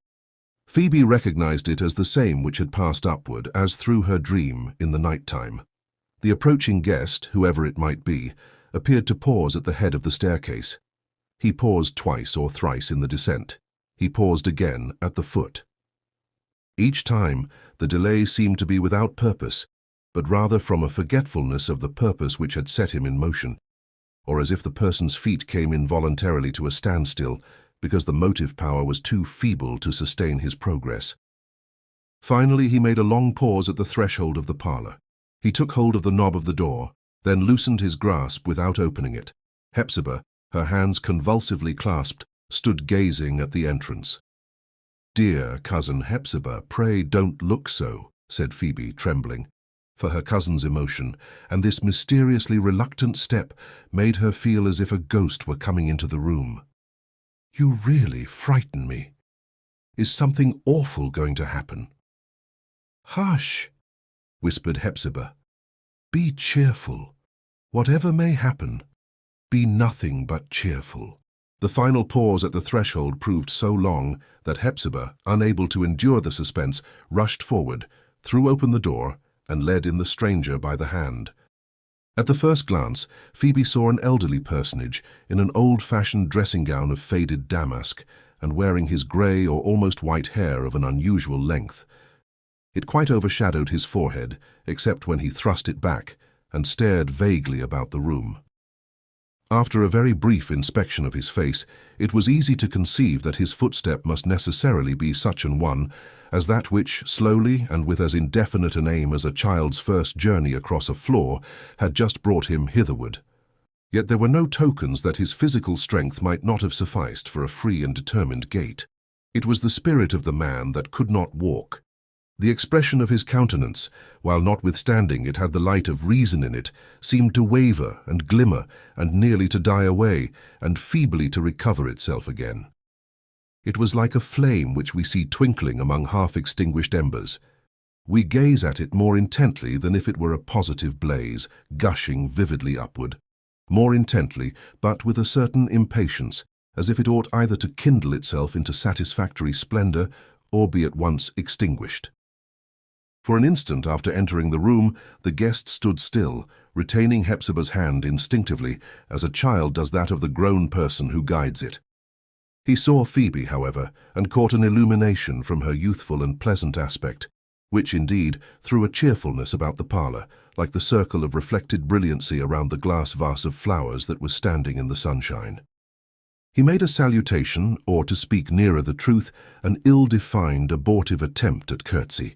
Phoebe recognized it as the same which had passed upward, as through her dream, in the night-time. The approaching guest, whoever it might be, appeared to pause at the head of the staircase. He paused twice or thrice in the descent. He paused again at the foot. Each time, the delay seemed to be without purpose, but rather from a forgetfulness of the purpose which had set him in motion, or as if the person's feet came involuntarily to a standstill, because the motive power was too feeble to sustain his progress. Finally, he made a long pause at the threshold of the parlour. He took hold of the knob of the door, then loosened his grasp without opening it. Hepzibah, her hands convulsively clasped, stood gazing at the entrance. "Dear cousin Hepzibah, pray don't look so," said Phoebe, trembling, for her cousin's emotion, and this mysteriously reluctant step made her feel as if a ghost were coming into the room. "You really frighten me. Is something awful going to happen?" "Hush," whispered Hepzibah. "Be cheerful. Whatever may happen, be nothing but cheerful." The final pause at the threshold proved so long that Hepzibah, unable to endure the suspense, rushed forward, threw open the door, and led in the stranger by the hand. At the first glance, Phoebe saw an elderly personage in an old-fashioned dressing-gown of faded damask, and wearing his grey or almost white hair of an unusual length. It quite overshadowed his forehead, except when he thrust it back and stared vaguely about the room. After a very brief inspection of his face, it was easy to conceive that his footstep must necessarily be such an one as that which, slowly and with as indefinite an aim as a child's first journey across a floor, had just brought him hitherward. Yet there were no tokens that his physical strength might not have sufficed for a free and determined gait. It was the spirit of the man that could not walk. The expression of his countenance, while notwithstanding it had the light of reason in it, seemed to waver and glimmer and nearly to die away, and feebly to recover itself again. It was like a flame which we see twinkling among half-extinguished embers. We gaze at it more intently than if it were a positive blaze, gushing vividly upward. More intently, but with a certain impatience, as if it ought either to kindle itself into satisfactory splendor or be at once extinguished. For an instant after entering the room, the guest stood still, retaining Hepzibah's hand instinctively, as a child does that of the grown person who guides it. He saw Phoebe, however, and caught an illumination from her youthful and pleasant aspect, which, indeed, threw a cheerfulness about the parlour, like the circle of reflected brilliancy around the glass vase of flowers that was standing in the sunshine. He made a salutation, or, to speak nearer the truth, an ill-defined, abortive attempt at curtsy.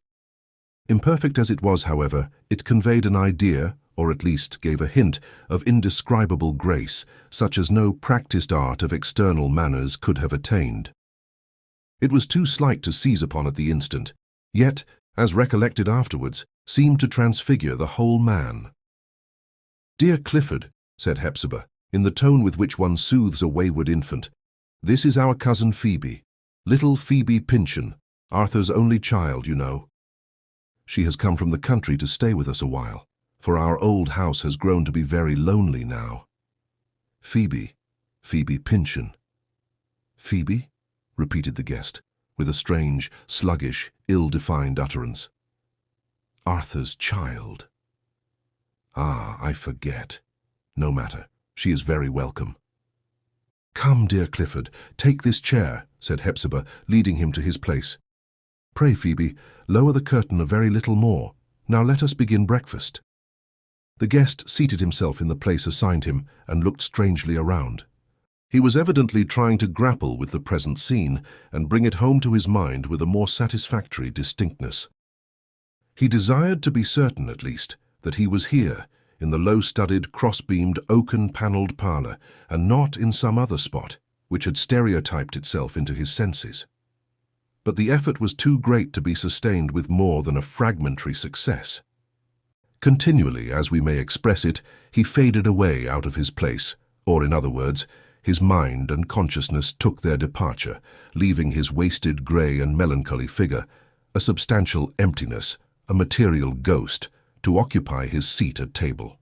Imperfect as it was, however, it conveyed an idea, or at least gave a hint, of indescribable grace, such as no practised art of external manners could have attained. It was too slight to seize upon at the instant, yet, as recollected afterwards, seemed to transfigure the whole man. "Dear Clifford," said Hepzibah, in the tone with which one soothes a wayward infant, "this is our cousin Phoebe, little Phoebe Pyncheon, Arthur's only child, you know. She has come from the country to stay with us a while, for our old house has grown to be very lonely now. Phoebe Pyncheon." "Phoebe?" repeated the guest, with a strange, sluggish, ill-defined utterance. "Arthur's child. Ah, I forget. No matter, she is very welcome." "Come, dear Clifford, take this chair," said Hepzibah, leading him to his place. "Pray, Phoebe, lower the curtain a very little more. Now let us begin breakfast." The guest seated himself in the place assigned him and looked strangely around. He was evidently trying to grapple with the present scene and bring it home to his mind with a more satisfactory distinctness. He desired to be certain, at least, that he was here, in the low-studded, cross-beamed, oaken-panelled parlour, and not in some other spot, which had stereotyped itself into his senses. But the effort was too great to be sustained with more than a fragmentary success. Continually, as we may express it, he faded away out of his place, or, in other words, his mind and consciousness took their departure, leaving his wasted, grey and melancholy figure, a substantial emptiness, a material ghost, to occupy his seat at table.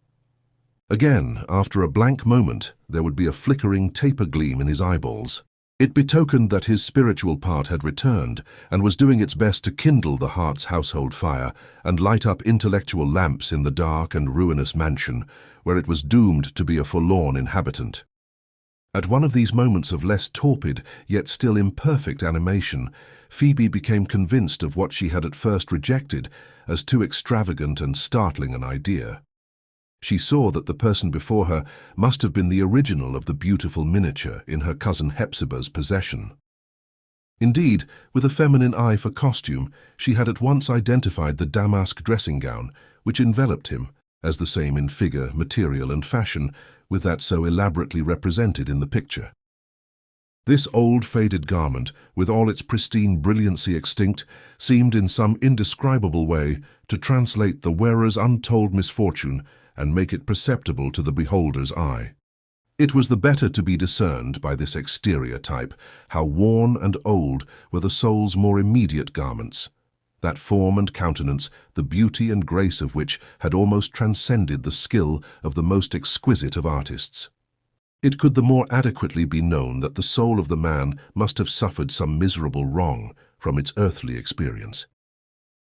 Again, after a blank moment, there would be a flickering taper gleam in his eyeballs. It betokened that his spiritual part had returned and was doing its best to kindle the heart's household fire and light up intellectual lamps in the dark and ruinous mansion, where it was doomed to be a forlorn inhabitant. At one of these moments of less torpid, yet still imperfect animation, Phoebe became convinced of what she had at first rejected as too extravagant and startling an idea. She saw that the person before her must have been the original of the beautiful miniature in her cousin Hepzibah's possession. Indeed, with a feminine eye for costume, she had at once identified the damask dressing gown, which enveloped him, as the same in figure, material, and fashion, with that so elaborately represented in the picture. This old faded garment, with all its pristine brilliancy extinct, seemed in some indescribable way to translate the wearer's untold misfortune and make it perceptible to the beholder's eye. It was the better to be discerned by this exterior type how worn and old were the soul's more immediate garments, that form and countenance, the beauty and grace of which had almost transcended the skill of the most exquisite of artists. It could the more adequately be known that the soul of the man must have suffered some miserable wrong from its earthly experience.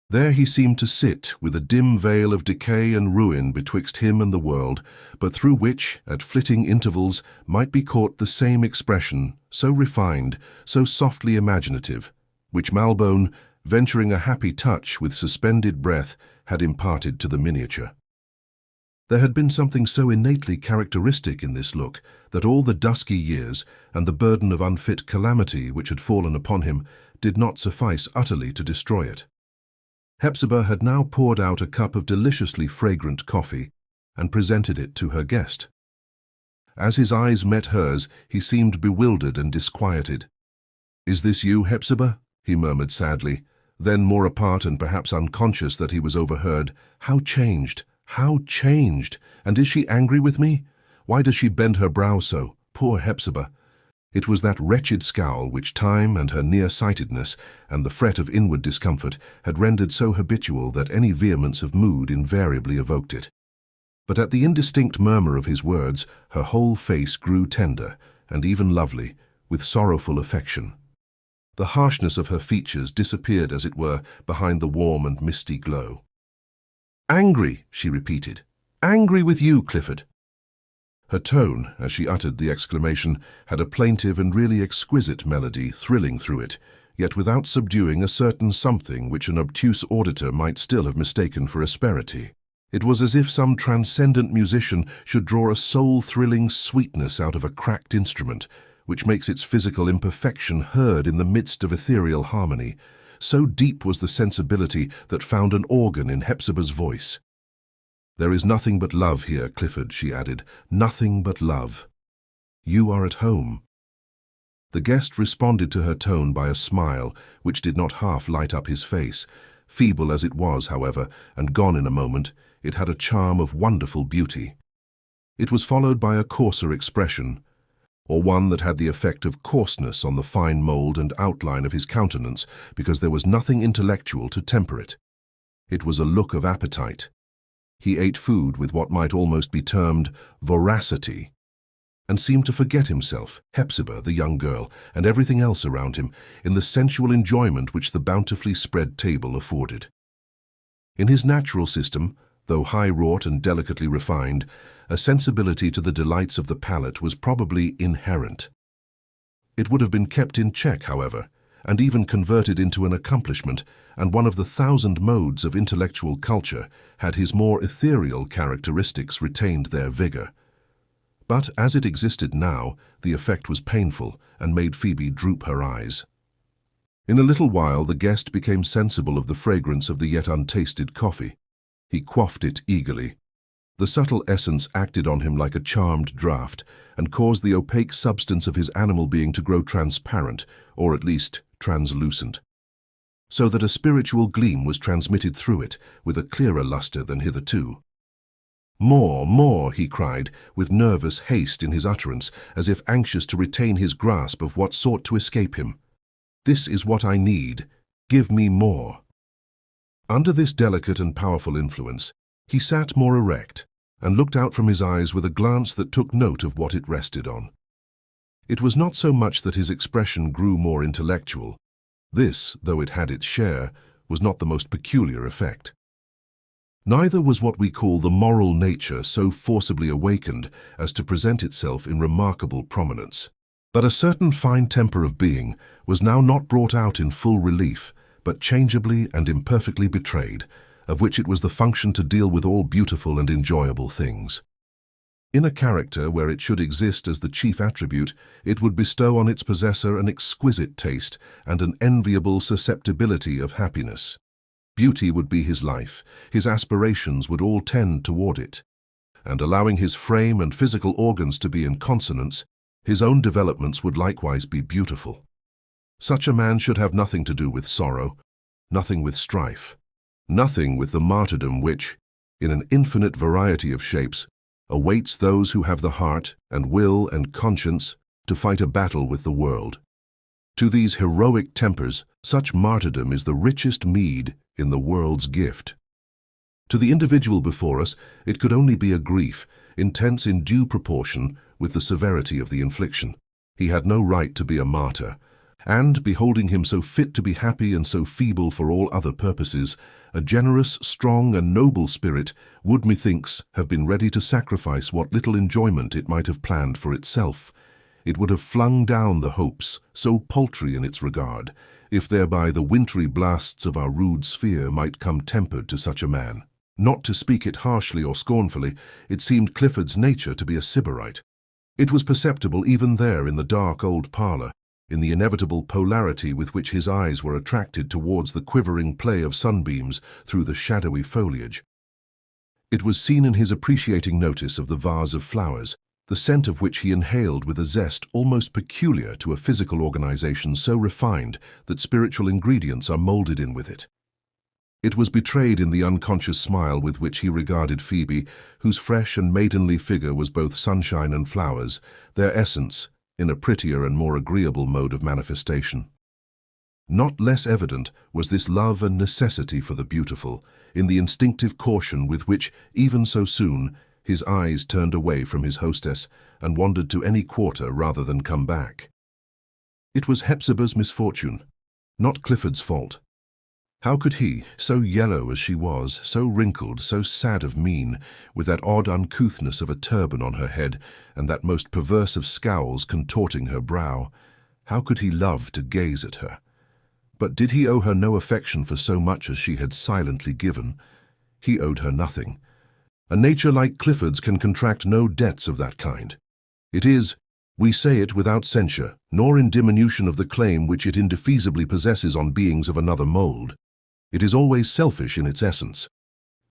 There he seemed to sit, with a dim veil of decay and ruin betwixt him and the world, but through which, at flitting intervals, might be caught the same expression, so refined, so softly imaginative, which Malbone, venturing a happy touch with suspended breath, had imparted to the miniature. There had been something so innately characteristic in this look that all the dusky years and the burden of unfit calamity which had fallen upon him did not suffice utterly to destroy it. Hepzibah had now poured out a cup of deliciously fragrant coffee and presented it to her guest. As his eyes met hers, he seemed bewildered and disquieted. "Is this you, Hepzibah?" he murmured sadly. Then, more apart and perhaps unconscious that he was overheard, "How changed! How changed! And is she angry with me? Why does she bend her brow so? Poor Hepzibah!" It was that wretched scowl which time and her near-sightedness and the fret of inward discomfort had rendered so habitual that any vehemence of mood invariably evoked it. But at the indistinct murmur of his words, her whole face grew tender and even lovely, with sorrowful affection. The harshness of her features disappeared, as it were, behind the warm and misty glow. "Angry," she repeated. "Angry with you, Clifford." Her tone, as she uttered the exclamation, had a plaintive and really exquisite melody thrilling through it, yet without subduing a certain something which an obtuse auditor might still have mistaken for asperity. It was as if some transcendent musician should draw a soul-thrilling sweetness out of a cracked instrument, which makes its physical imperfection heard in the midst of ethereal harmony. So deep was the sensibility that found an organ in Hepzibah's voice. "There is nothing but love here, Clifford," she added, "nothing but love. You are at home." The guest responded to her tone by a smile which did not half light up his face. Feeble as it was, however, and gone in a moment, it had a charm of wonderful beauty. It was followed by a coarser expression, or one that had the effect of coarseness on the fine mould and outline of his countenance, because there was nothing intellectual to temper it. It was a look of appetite. He ate food with what might almost be termed voracity, and seemed to forget himself, Hepzibah, the young girl, and everything else around him, in the sensual enjoyment which the bountifully spread table afforded. In his natural system, though high-wrought and delicately refined, a sensibility to the delights of the palate was probably inherent. It would have been kept in check, however, and even converted into an accomplishment, and one of the 1,000 modes of intellectual culture, had his more ethereal characteristics retained their vigor. But as it existed now, the effect was painful and made Phoebe droop her eyes. In a little while the guest became sensible of the fragrance of the yet untasted coffee. He quaffed it eagerly. The subtle essence acted on him like a charmed draught, and caused the opaque substance of his animal being to grow transparent, or at least translucent, so that a spiritual gleam was transmitted through it with a clearer luster than hitherto. "More, more," he cried, with nervous haste in his utterance, as if anxious to retain his grasp of what sought to escape him. "This is what I need. Give me more." Under this delicate and powerful influence, he sat more erect, and looked out from his eyes with a glance that took note of what it rested on. It was not so much that his expression grew more intellectual. This, though it had its share, was not the most peculiar effect. Neither was what we call the moral nature so forcibly awakened as to present itself in remarkable prominence. But a certain fine temper of being was now not brought out in full relief, but changeably and imperfectly betrayed, of which it was the function to deal with all beautiful and enjoyable things. In a character where it should exist as the chief attribute, it would bestow on its possessor an exquisite taste and an enviable susceptibility of happiness. Beauty would be his life, his aspirations would all tend toward it, and allowing his frame and physical organs to be in consonance, his own developments would likewise be beautiful. Such a man should have nothing to do with sorrow, nothing with strife, nothing with the martyrdom which, in an infinite variety of shapes, awaits those who have the heart and will and conscience to fight a battle with the world. To these heroic tempers, such martyrdom is the richest meed in the world's gift. To the individual before us, it could only be a grief, intense in due proportion with the severity of the infliction. He had no right to be a martyr, and, beholding him so fit to be happy and so feeble for all other purposes, a generous, strong, and noble spirit would, methinks, have been ready to sacrifice what little enjoyment it might have planned for itself. It would have flung down the hopes, so paltry in its regard, if thereby the wintry blasts of our rude sphere might come tempered to such a man. Not to speak it harshly or scornfully, it seemed Clifford's nature to be a sybarite. It was perceptible even there in the dark old parlour, in the inevitable polarity with which his eyes were attracted towards the quivering play of sunbeams through the shadowy foliage. It was seen in his appreciating notice of the vase of flowers, the scent of which he inhaled with a zest almost peculiar to a physical organization so refined that spiritual ingredients are molded in with it. It was betrayed in the unconscious smile with which he regarded Phoebe, whose fresh and maidenly figure was both sunshine and flowers, their essence, in a prettier and more agreeable mode of manifestation. Not less evident was this love and necessity for the beautiful, in the instinctive caution with which, even so soon, his eyes turned away from his hostess and wandered to any quarter rather than come back. It was Hepzibah's misfortune, not Clifford's fault. How could he, so yellow as she was, so wrinkled, so sad of mien, with that odd uncouthness of a turban on her head, and that most perverse of scowls contorting her brow, how could he love to gaze at her? But did he owe her no affection for so much as she had silently given? He owed her nothing. A nature like Clifford's can contract no debts of that kind. It is, we say it without censure, nor in diminution of the claim which it indefeasibly possesses on beings of another mould. It is always selfish in its essence,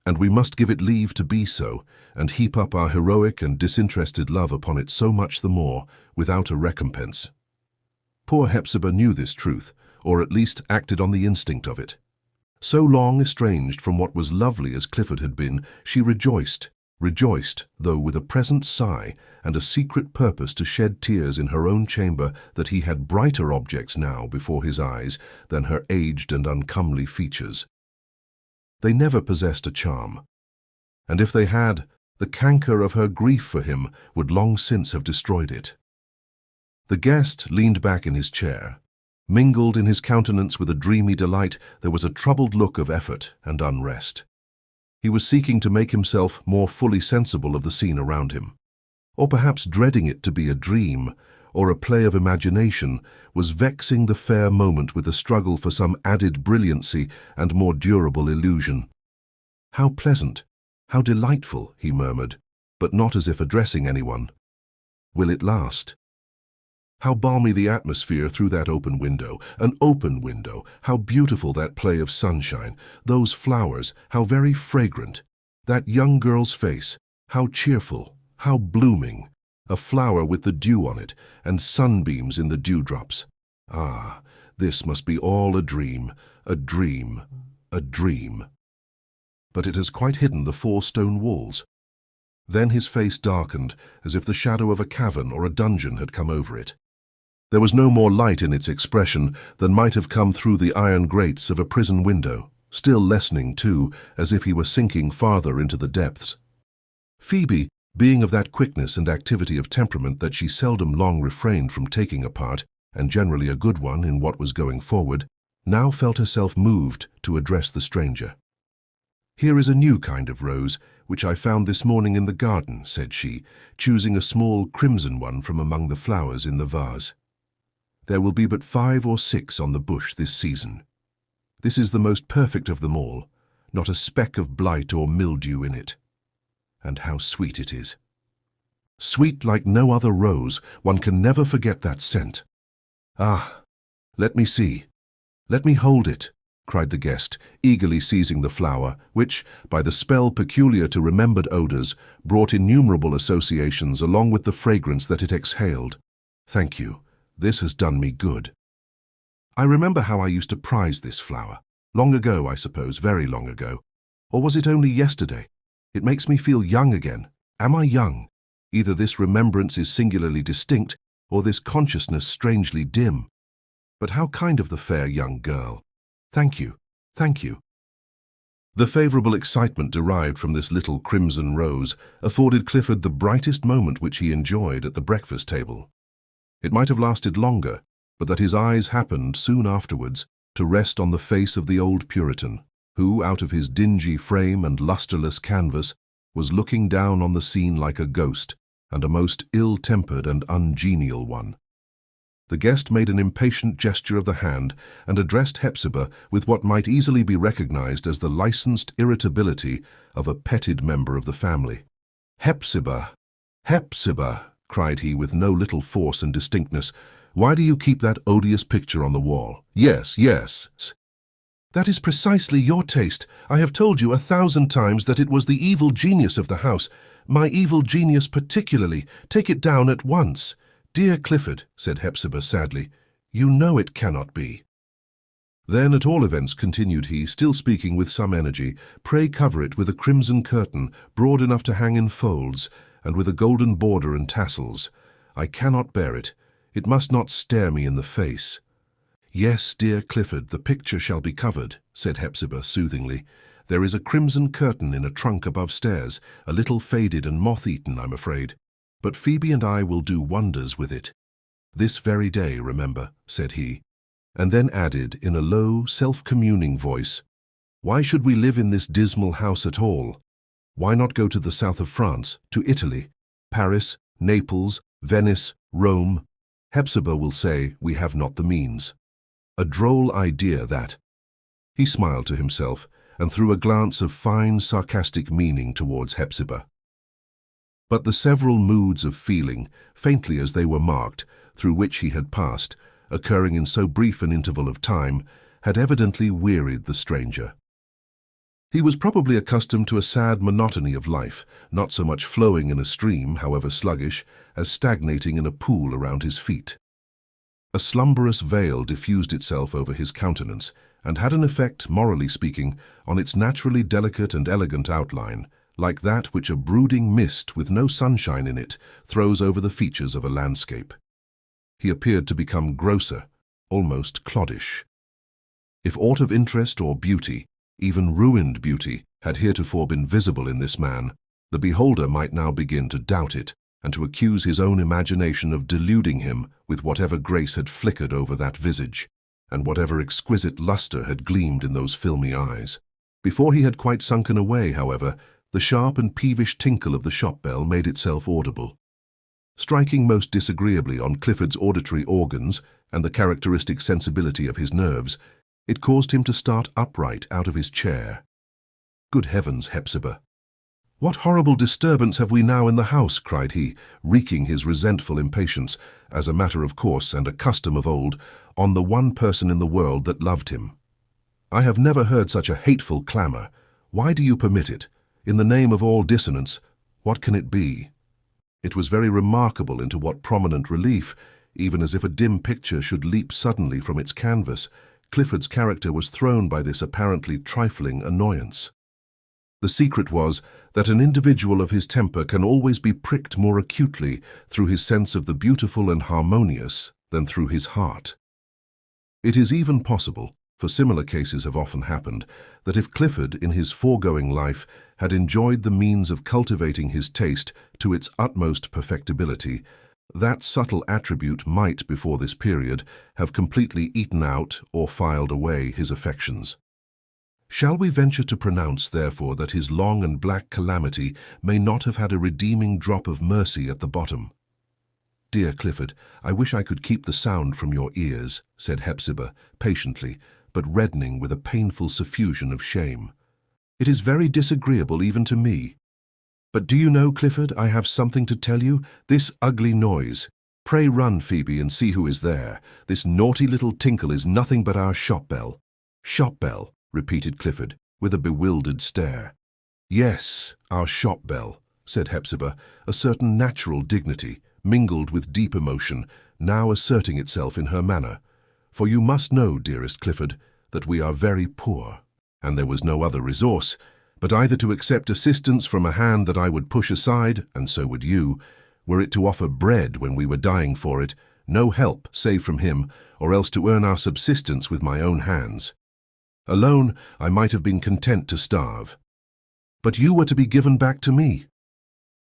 and we must give it leave to be so, and heap up our heroic and disinterested love upon it so much the more, without a recompense. Poor Hepzibah knew this truth, or at least acted on the instinct of it. So long estranged from what was lovely as Clifford had been, she rejoiced, though with a present sigh, and a secret purpose to shed tears in her own chamber, that he had brighter objects now before his eyes than her aged and uncomely features. They never possessed a charm, and if they had, the canker of her grief for him would long since have destroyed it. The guest leaned back in his chair. Mingled in his countenance with a dreamy delight, there was a troubled look of effort and unrest. He was seeking to make himself more fully sensible of the scene around him, or perhaps dreading it to be a dream, or a play of imagination, was vexing the fair moment with a struggle for some added brilliancy and more durable illusion. "How pleasant, how delightful," he murmured, but not as if addressing anyone. "Will it last? How balmy the atmosphere through that open window, an open window, how beautiful that play of sunshine, those flowers, how very fragrant, that young girl's face, how cheerful, how blooming, a flower with the dew on it, and sunbeams in the dewdrops. Ah, this must be all a dream, a dream, a dream. But it has quite hidden the 4 stone walls." Then his face darkened, as if the shadow of a cavern or a dungeon had come over it. There was no more light in its expression than might have come through the iron grates of a prison window, still lessening too, as if he were sinking farther into the depths. Phoebe, being of that quickness and activity of temperament that she seldom long refrained from taking a part, and generally a good one, in what was going forward, now felt herself moved to address the stranger. "Here is a new kind of rose, which I found this morning in the garden," said she, choosing a small crimson one from among the flowers in the vase. "There will be but 5 or 6 on the bush this season. This is the most perfect of them all, not a speck of blight or mildew in it. And how sweet it is! Sweet like no other rose, one can never forget that scent. Ah, let me see, let me hold it," cried the guest, eagerly seizing the flower, which, by the spell peculiar to remembered odours, brought innumerable associations along with the fragrance that it exhaled. "Thank you. This has done me good. I remember how I used to prize this flower. Long ago, I suppose, very long ago. Or was it only yesterday? It makes me feel young again. Am I young? Either this remembrance is singularly distinct, or this consciousness strangely dim. But how kind of the fair young girl. Thank you, thank you." The favourable excitement derived from this little crimson rose afforded Clifford the brightest moment which he enjoyed at the breakfast table. It might have lasted longer, but that his eyes happened, soon afterwards, to rest on the face of the old Puritan, who, out of his dingy frame and lustreless canvas, was looking down on the scene like a ghost, and a most ill-tempered and ungenial one. The guest made an impatient gesture of the hand, and addressed Hepzibah with what might easily be recognized as the licensed irritability of a petted member of the family. "Hepzibah! Hepzibah!" cried he with no little force and distinctness. "Why do you keep that odious picture on the wall? Yes, yes." "That is precisely your taste. I have told you 1,000 times that it was the evil genius of the house. My evil genius particularly. Take it down at once." "Dear Clifford," said Hepzibah sadly, "you know it cannot be." "Then, at all events," continued he, still speaking with some energy, "pray cover it with a crimson curtain, broad enough to hang in folds, and with a golden border and tassels. I cannot bear it. It must not stare me in the face." "Yes, dear Clifford, the picture shall be covered," said Hepzibah soothingly. "There is a crimson curtain in a trunk above stairs, a little faded and moth-eaten, I'm afraid. But Phoebe and I will do wonders with it." "This very day, remember," said he, and then added in a low, self-communing voice, "Why should we live in this dismal house at all? Why not go to the south of France, to Italy, Paris, Naples, Venice, Rome? Hepzibah will say we have not the means." A droll idea, that. He smiled to himself and threw a glance of fine, sarcastic meaning towards Hepzibah. But the several moods of feeling, faintly as they were marked, through which he had passed, occurring in so brief an interval of time, had evidently wearied the stranger. He was probably accustomed to a sad monotony of life, not so much flowing in a stream, however sluggish, as stagnating in a pool around his feet. A slumberous veil diffused itself over his countenance, and had an effect, morally speaking, on its naturally delicate and elegant outline, like that which a brooding mist with no sunshine in it throws over the features of a landscape. He appeared to become grosser, almost cloddish. If aught of interest or beauty, even ruined beauty, had heretofore been visible in this man, the beholder might now begin to doubt it, and to accuse his own imagination of deluding him with whatever grace had flickered over that visage, and whatever exquisite lustre had gleamed in those filmy eyes. Before he had quite sunken away, however, the sharp and peevish tinkle of the shop bell made itself audible. Striking most disagreeably on Clifford's auditory organs and the characteristic sensibility of his nerves, it caused him to start upright out of his chair. "Good heavens, Hepzibah! What horrible disturbance have we now in the house?" cried he, wreaking his resentful impatience, as a matter of course and a custom of old, on the one person in the world that loved him. "I have never heard such a hateful clamour. Why do you permit it? In the name of all dissonance, what can it be?" It was very remarkable into what prominent relief, even as if a dim picture should leap suddenly from its canvas, Clifford's character was thrown by this apparently trifling annoyance. The secret was that an individual of his temper can always be pricked more acutely through his sense of the beautiful and harmonious than through his heart. It is even possible, for similar cases have often happened, that if Clifford in his foregoing life had enjoyed the means of cultivating his taste to its utmost perfectibility, that subtle attribute might, before this period, have completely eaten out or filed away his affections. Shall we venture to pronounce, therefore, that his long and black calamity may not have had a redeeming drop of mercy at the bottom? "Dear Clifford, I wish I could keep the sound from your ears," said Hepzibah, patiently, but reddening with a painful suffusion of shame. "It is very disagreeable even to me. But do you know, Clifford, I have something to tell you? This ugly noise. Pray run, Phoebe, and see who is there. This naughty little tinkle is nothing but our shop bell." "Shop bell," repeated Clifford, with a bewildered stare. "Yes, our shop bell," said Hepzibah, a certain natural dignity, mingled with deep emotion, now asserting itself in her manner. "For you must know, dearest Clifford, that we are very poor, and there was no other resource, but either to accept assistance from a hand that I would push aside, and so would you, were it to offer bread when we were dying for it, no help save from him, or else to earn our subsistence with my own hands. Alone, I might have been content to starve. But you were to be given back to me.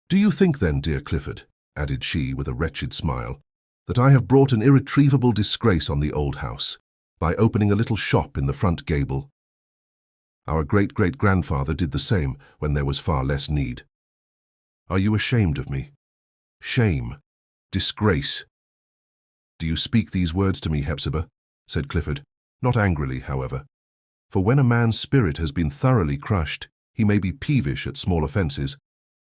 Do you think then, dear Clifford," added she with a wretched smile, "that I have brought an irretrievable disgrace on the old house, by opening a little shop in the front gable? Our great-great-grandfather did the same when there was far less need. Are you ashamed of me? Shame, disgrace." "Do you speak these words to me, Hepzibah?" said Clifford, not angrily, however. For when a man's spirit has been thoroughly crushed, he may be peevish at small offences,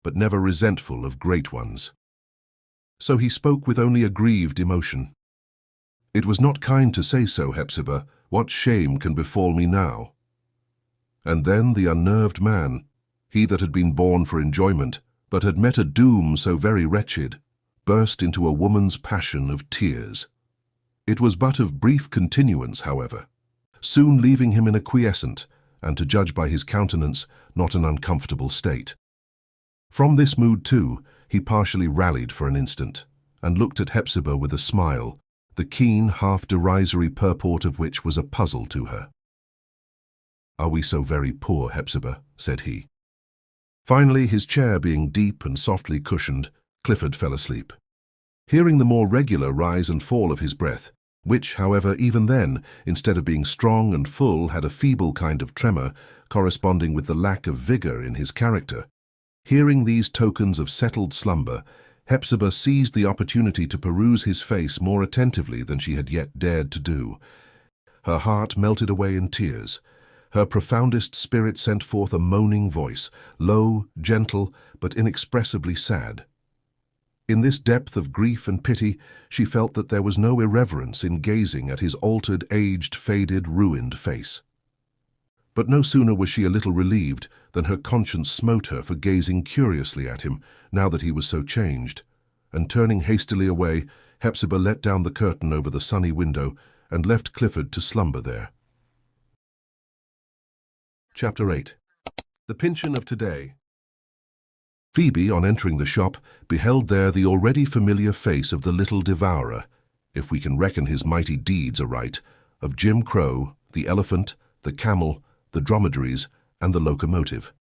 but never resentful of great ones. So he spoke with only a grieved emotion. "It was not kind to say so, Hepzibah. What shame can befall me now?" And then the unnerved man, he that had been born for enjoyment, but had met a doom so very wretched, burst into a woman's passion of tears. It was but of brief continuance, however, soon leaving him in a quiescent, and to judge by his countenance, not an uncomfortable state. From this mood, too, he partially rallied for an instant, and looked at Hepzibah with a smile, the keen, half-derisory purport of which was a puzzle to her. "Are we so very poor, Hepzibah?" said he. Finally, his chair being deep and softly cushioned, Clifford fell asleep. hearing the more regular rise and fall of his breath, which, however, even then, instead of being strong and full, had a feeble kind of tremor, corresponding with the lack of vigor in his character. Hearing these tokens of settled slumber, Hepzibah seized the opportunity to peruse his face more attentively than she had yet dared to do. Her heart melted away in tears. Her profoundest spirit sent forth a moaning voice, low, gentle, but inexpressibly sad. In this depth of grief and pity, she felt that there was no irreverence in gazing at his altered, aged, faded, ruined face. But no sooner was she a little relieved than her conscience smote her for gazing curiously at him, now that he was so changed, and turning hastily away, Hepzibah let down the curtain over the sunny window and left Clifford to slumber there. Chapter 8. The Pyncheon of Today. Phoebe, on entering the shop, beheld there the already familiar face of the little devourer, if we can reckon his mighty deeds aright, of Jim Crow, the elephant, the camel, the dromedaries, and the locomotive.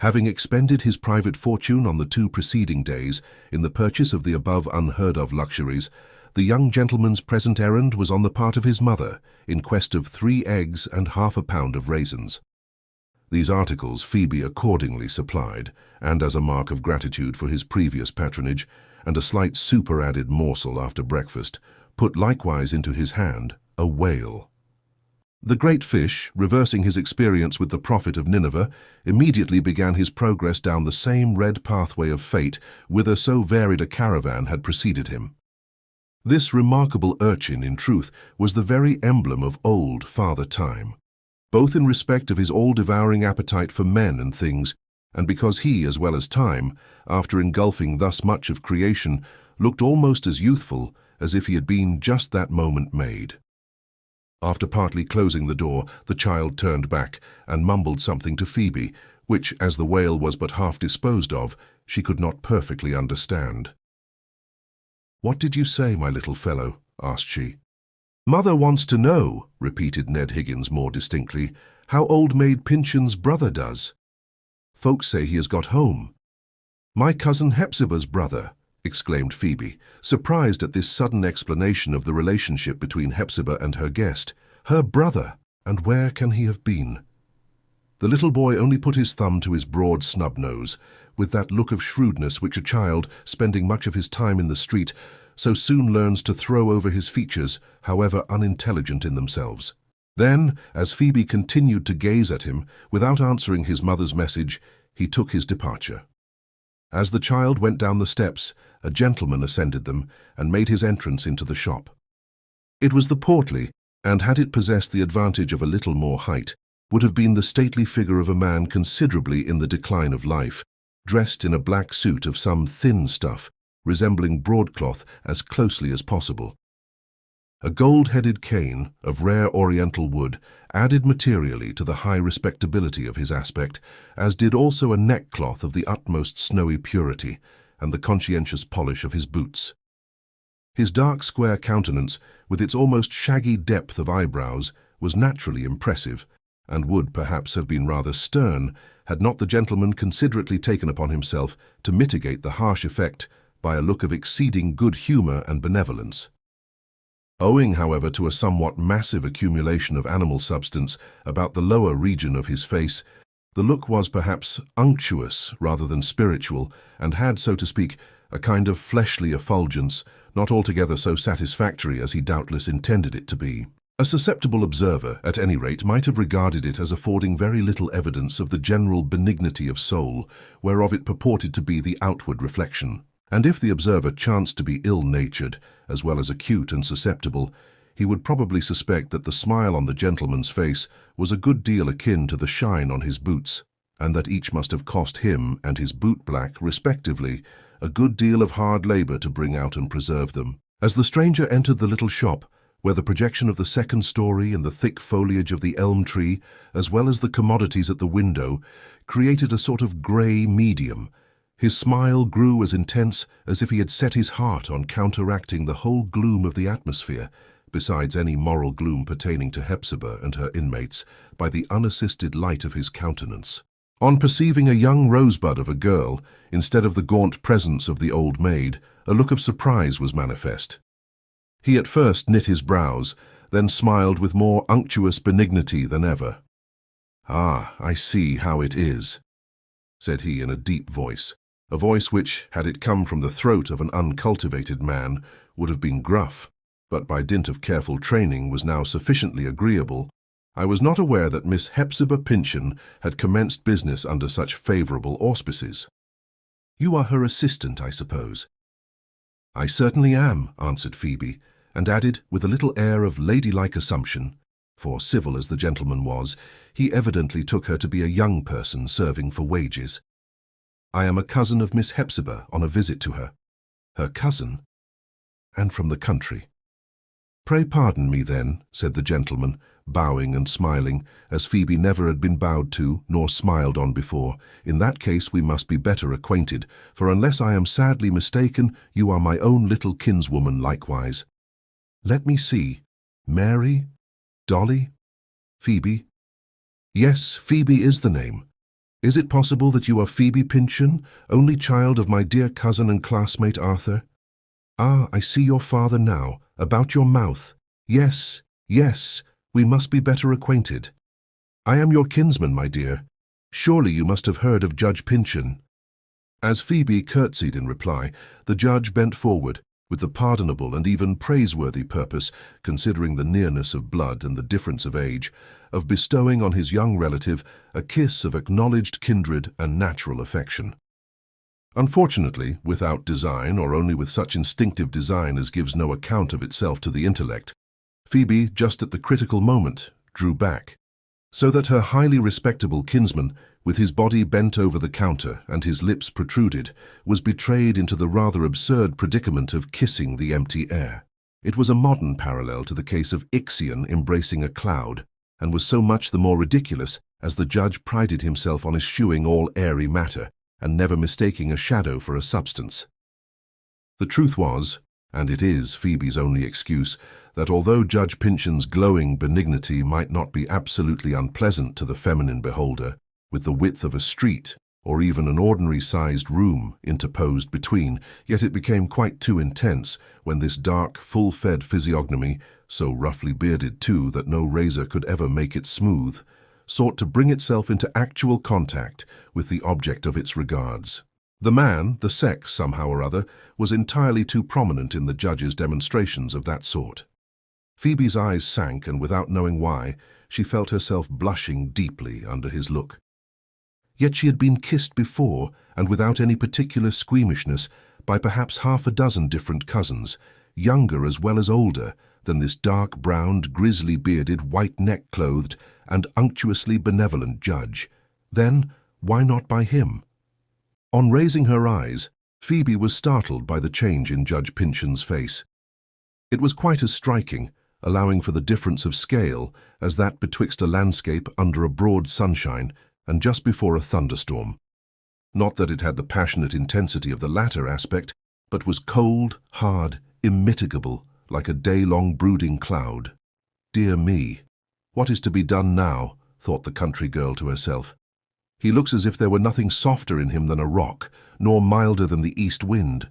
Having expended his private fortune on the 2 preceding days in the purchase of the above unheard-of luxuries, the young gentleman's present errand was on the part of his mother, in quest of 3 eggs and half a pound of raisins. These articles Phoebe accordingly supplied, and as a mark of gratitude for his previous patronage, and a slight superadded morsel after breakfast, put likewise into his hand a whale. The great fish, reversing his experience with the prophet of Nineveh, immediately began his progress down the same red pathway of fate whither so varied a caravan had preceded him. This remarkable urchin, in truth, was the very emblem of old Father Time, both in respect of his all-devouring appetite for men and things, and because he, as well as Time, after engulfing thus much of creation, looked almost as youthful as if he had been just that moment made. After partly closing the door, the child turned back and mumbled something to Phoebe, which, as the whale was but half disposed of, she could not perfectly understand. "What did you say, my little fellow?" asked she. "Mother wants to know," repeated Ned Higgins more distinctly, "how old maid Pyncheon's brother does. Folks say he has got home." "My cousin Hepzibah's brother," exclaimed Phoebe, surprised at this sudden explanation of the relationship between Hepzibah and her guest. "Her brother! And where can he have been?" The little boy only put his thumb to his broad snub nose, with that look of shrewdness which a child, spending much of his time in the street, so soon learns to throw over his features, however unintelligent in themselves. Then, as Phoebe continued to gaze at him, without answering his mother's message, he took his departure. As the child went down the steps, a gentleman ascended them and made his entrance into the shop. It was the portly, and had it possessed the advantage of a little more height, would have been the stately figure of a man considerably in the decline of life, dressed in a black suit of some thin stuff, resembling broadcloth as closely as possible. A gold-headed cane of rare oriental wood added materially to the high respectability of his aspect, as did also a neckcloth of the utmost snowy purity and the conscientious polish of his boots. His dark square countenance, with its almost shaggy depth of eyebrows, was naturally impressive, and would perhaps have been rather stern had not the gentleman considerately taken upon himself to mitigate the harsh effect by a look of exceeding good humour and benevolence. Owing, however, to a somewhat massive accumulation of animal substance about the lower region of his face, the look was perhaps unctuous rather than spiritual, and had, so to speak, a kind of fleshly effulgence, not altogether so satisfactory as he doubtless intended it to be. A susceptible observer, at any rate, might have regarded it as affording very little evidence of the general benignity of soul, whereof it purported to be the outward reflection. And if the observer chanced to be ill-natured, as well as acute and susceptible, he would probably suspect that the smile on the gentleman's face was a good deal akin to the shine on his boots, and that each must have cost him and his boot-black, respectively, a good deal of hard labour to bring out and preserve them. As the stranger entered the little shop, where the projection of the second story and the thick foliage of the elm tree, as well as the commodities at the window, created a sort of grey medium, his smile grew as intense as if he had set his heart on counteracting the whole gloom of the atmosphere, besides any moral gloom pertaining to Hepzibah and her inmates, by the unassisted light of his countenance. On perceiving a young rosebud of a girl, instead of the gaunt presence of the old maid, a look of surprise was manifest. He at first knit his brows, then smiled with more unctuous benignity than ever. "Ah, I see how it is," said he in a deep voice, a voice which, had it come from the throat of an uncultivated man, would have been gruff, but by dint of careful training was now sufficiently agreeable. "I was not aware that Miss Hepzibah Pyncheon had commenced business under such favourable auspices. You are her assistant, I suppose?" "I certainly am," answered Phoebe, and added, with a little air of ladylike assumption, for civil as the gentleman was, he evidently took her to be a young person serving for wages, "I am a cousin of Miss Hepzibah on a visit to her." "Her cousin? And from the country?" "Pray pardon me, then," said the gentleman, bowing and smiling, as Phoebe never had been bowed to nor smiled on before. "In that case we must be better acquainted, for unless I am sadly mistaken, you are my own little kinswoman likewise. Let me see. Mary? Dolly? Phoebe? Yes, Phoebe is the name. Is it possible that you are Phoebe Pyncheon, only child of my dear cousin and classmate Arthur? Ah, I see your father now. About your mouth. Yes, yes, we must be better acquainted. I am your kinsman, my dear. Surely you must have heard of Judge Pyncheon." As Phoebe curtsied in reply, the judge bent forward, with the pardonable and even praiseworthy purpose, considering the nearness of blood and the difference of age, of bestowing on his young relative a kiss of acknowledged kindred and natural affection. Unfortunately, without design, or only with such instinctive design as gives no account of itself to the intellect, Phoebe, just at the critical moment, drew back, so that her highly respectable kinsman, with his body bent over the counter and his lips protruded, was betrayed into the rather absurd predicament of kissing the empty air. It was a modern parallel to the case of Ixion embracing a cloud, and was so much the more ridiculous as the judge prided himself on eschewing all airy matter, and never mistaking a shadow for a substance. The truth was, and it is Phoebe's only excuse, that although Judge Pyncheon's glowing benignity might not be absolutely unpleasant to the feminine beholder, with the width of a street, or even an ordinary-sized room interposed between, yet it became quite too intense when this dark, full-fed physiognomy, so roughly bearded too that no razor could ever make it smooth, sought to bring itself into actual contact with the object of its regards. The man, the sex somehow or other, was entirely too prominent in the judge's demonstrations of that sort. Phoebe's eyes sank, and without knowing why, she felt herself blushing deeply under his look. Yet she had been kissed before, and without any particular squeamishness, by perhaps half a dozen different cousins, younger as well as older, than this dark-browned, grizzly-bearded, white-neck-clothed, and unctuously benevolent judge. Then, why not by him? On raising her eyes, Phoebe was startled by the change in Judge Pyncheon's face. It was quite as striking, allowing for the difference of scale, as that betwixt a landscape under a broad sunshine and just before a thunderstorm. Not that it had the passionate intensity of the latter aspect, but was cold, hard, immitigable, like a day-long brooding cloud. "Dear me, what is to be done now?" thought the country girl to herself. "He looks as if there were nothing softer in him than a rock, nor milder than the east wind.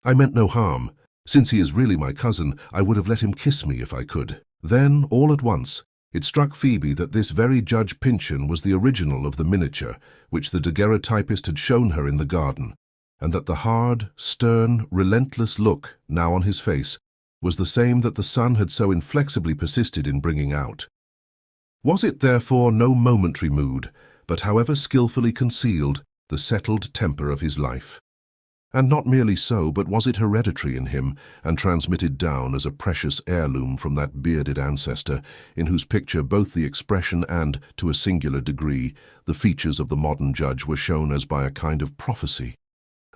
I meant no harm. Since he is really my cousin, I would have let him kiss me if I could." Then, all at once, it struck Phoebe that this very Judge Pyncheon was the original of the miniature which the Daguerreotypist had shown her in the garden, and that the hard, stern, relentless look now on his face was the same that the sun had so inflexibly persisted in bringing out. Was it, therefore, no momentary mood, but however skilfully concealed, the settled temper of his life? And not merely so, but was it hereditary in him, and transmitted down as a precious heirloom from that bearded ancestor, in whose picture both the expression and, to a singular degree, the features of the modern judge were shown as by a kind of prophecy?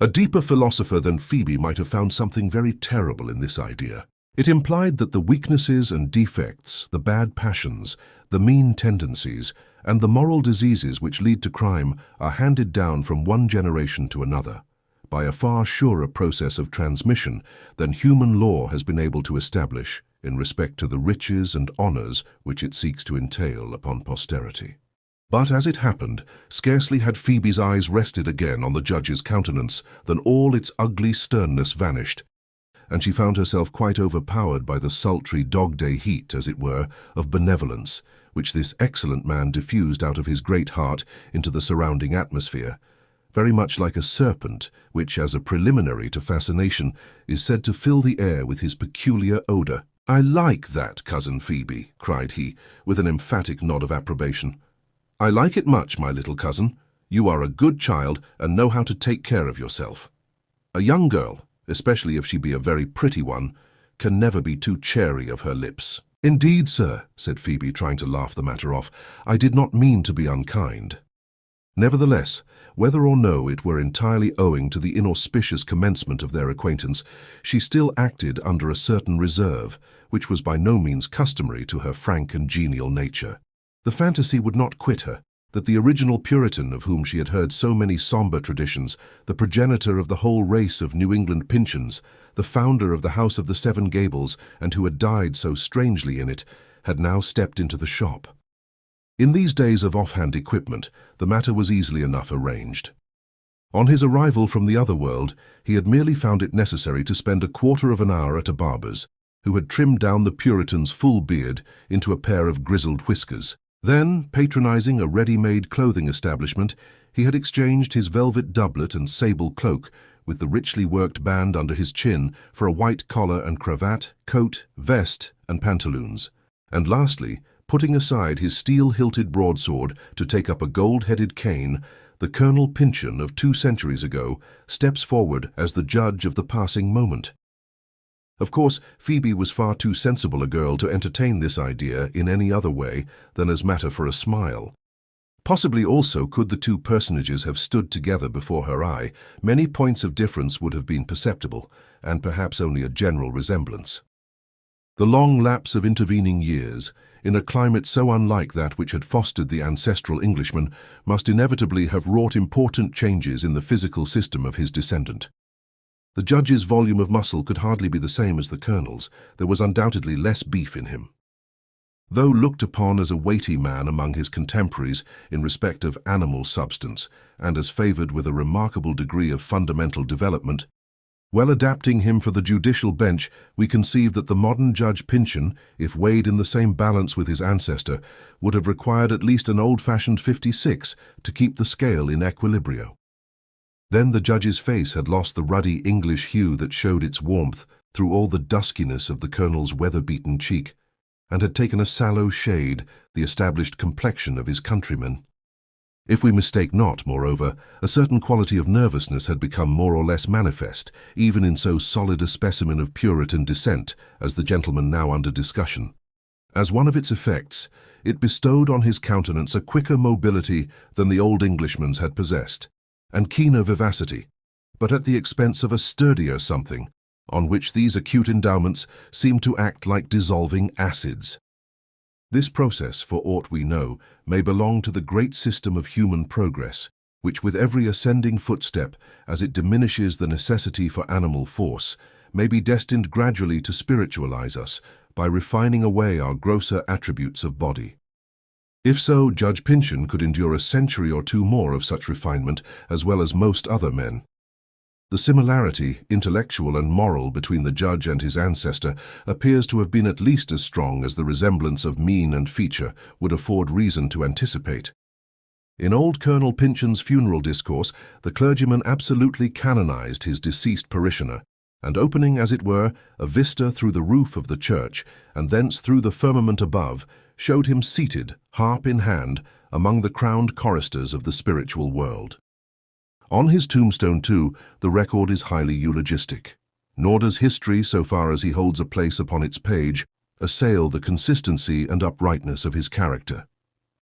A deeper philosopher than Phoebe might have found something very terrible in this idea. It implied that the weaknesses and defects, the bad passions, the mean tendencies, and the moral diseases which lead to crime are handed down from one generation to another, by a far surer process of transmission than human law has been able to establish in respect to the riches and honors which it seeks to entail upon posterity. But as it happened, scarcely had Phoebe's eyes rested again on the judge's countenance than all its ugly sternness vanished, and she found herself quite overpowered by the sultry dog-day heat, as it were, of benevolence, which this excellent man diffused out of his great heart into the surrounding atmosphere, very much like a serpent, which, as a preliminary to fascination, is said to fill the air with his peculiar odour. "I like that, Cousin Phoebe," cried he, with an emphatic nod of approbation. "I like it much, my little cousin. You are a good child and know how to take care of yourself. A young girl, especially if she be a very pretty one, can never be too chary of her lips." "Indeed, sir," said Phoebe, trying to laugh the matter off, "I did not mean to be unkind." Nevertheless, whether or no it were entirely owing to the inauspicious commencement of their acquaintance, she still acted under a certain reserve, which was by no means customary to her frank and genial nature. The fantasy would not quit her that the original Puritan of whom she had heard so many sombre traditions, the progenitor of the whole race of New England Pyncheons, the founder of the House of the Seven Gables, and who had died so strangely in it, had now stepped into the shop. In these days of offhand equipment, the matter was easily enough arranged. On his arrival from the other world, he had merely found it necessary to spend a quarter of an hour at a barber's, who had trimmed down the Puritan's full beard into a pair of grizzled whiskers. Then, patronizing a ready-made clothing establishment, he had exchanged his velvet doublet and sable cloak with the richly worked band under his chin for a white collar and cravat, coat, vest, and pantaloons. And lastly, putting aside his steel-hilted broadsword to take up a gold-headed cane, the Colonel Pyncheon of 2 centuries ago steps forward as the judge of the passing moment. Of course, Phoebe was far too sensible a girl to entertain this idea in any other way than as matter for a smile. Possibly also, could the two personages have stood together before her eye, many points of difference would have been perceptible, and perhaps only a general resemblance. The long lapse of intervening years, in a climate so unlike that which had fostered the ancestral Englishman, must inevitably have wrought important changes in the physical system of his descendant. The judge's volume of muscle could hardly be the same as the colonel's. There was undoubtedly less beef in him. Though looked upon as a weighty man among his contemporaries in respect of animal substance, and as favoured with a remarkable degree of fundamental development, well adapting him for the judicial bench, we conceive that the modern Judge Pyncheon, if weighed in the same balance with his ancestor, would have required at least an old-fashioned 56 to keep the scale in equilibrio. Then the judge's face had lost the ruddy English hue that showed its warmth through all the duskiness of the colonel's weather-beaten cheek, and had taken a sallow shade, the established complexion of his countrymen. If we mistake not, moreover, a certain quality of nervousness had become more or less manifest, even in so solid a specimen of Puritan descent as the gentleman now under discussion. As one of its effects, it bestowed on his countenance a quicker mobility than the old Englishman's had possessed, and keener vivacity, but at the expense of a sturdier something, on which these acute endowments seemed to act like dissolving acids. This process, for aught we know, may belong to the great system of human progress, which with every ascending footstep, as it diminishes the necessity for animal force, may be destined gradually to spiritualize us by refining away our grosser attributes of body. If so, Judge Pyncheon could endure a century or two more of such refinement, as well as most other men. The similarity, intellectual and moral, between the judge and his ancestor appears to have been at least as strong as the resemblance of mien and feature would afford reason to anticipate. In old Colonel Pyncheon's funeral discourse, the clergyman absolutely canonized his deceased parishioner, and opening, as it were, a vista through the roof of the church, and thence through the firmament above, showed him seated, harp in hand, among the crowned choristers of the spiritual world. On his tombstone, too, the record is highly eulogistic, nor does history, so far as he holds a place upon its page, assail the consistency and uprightness of his character.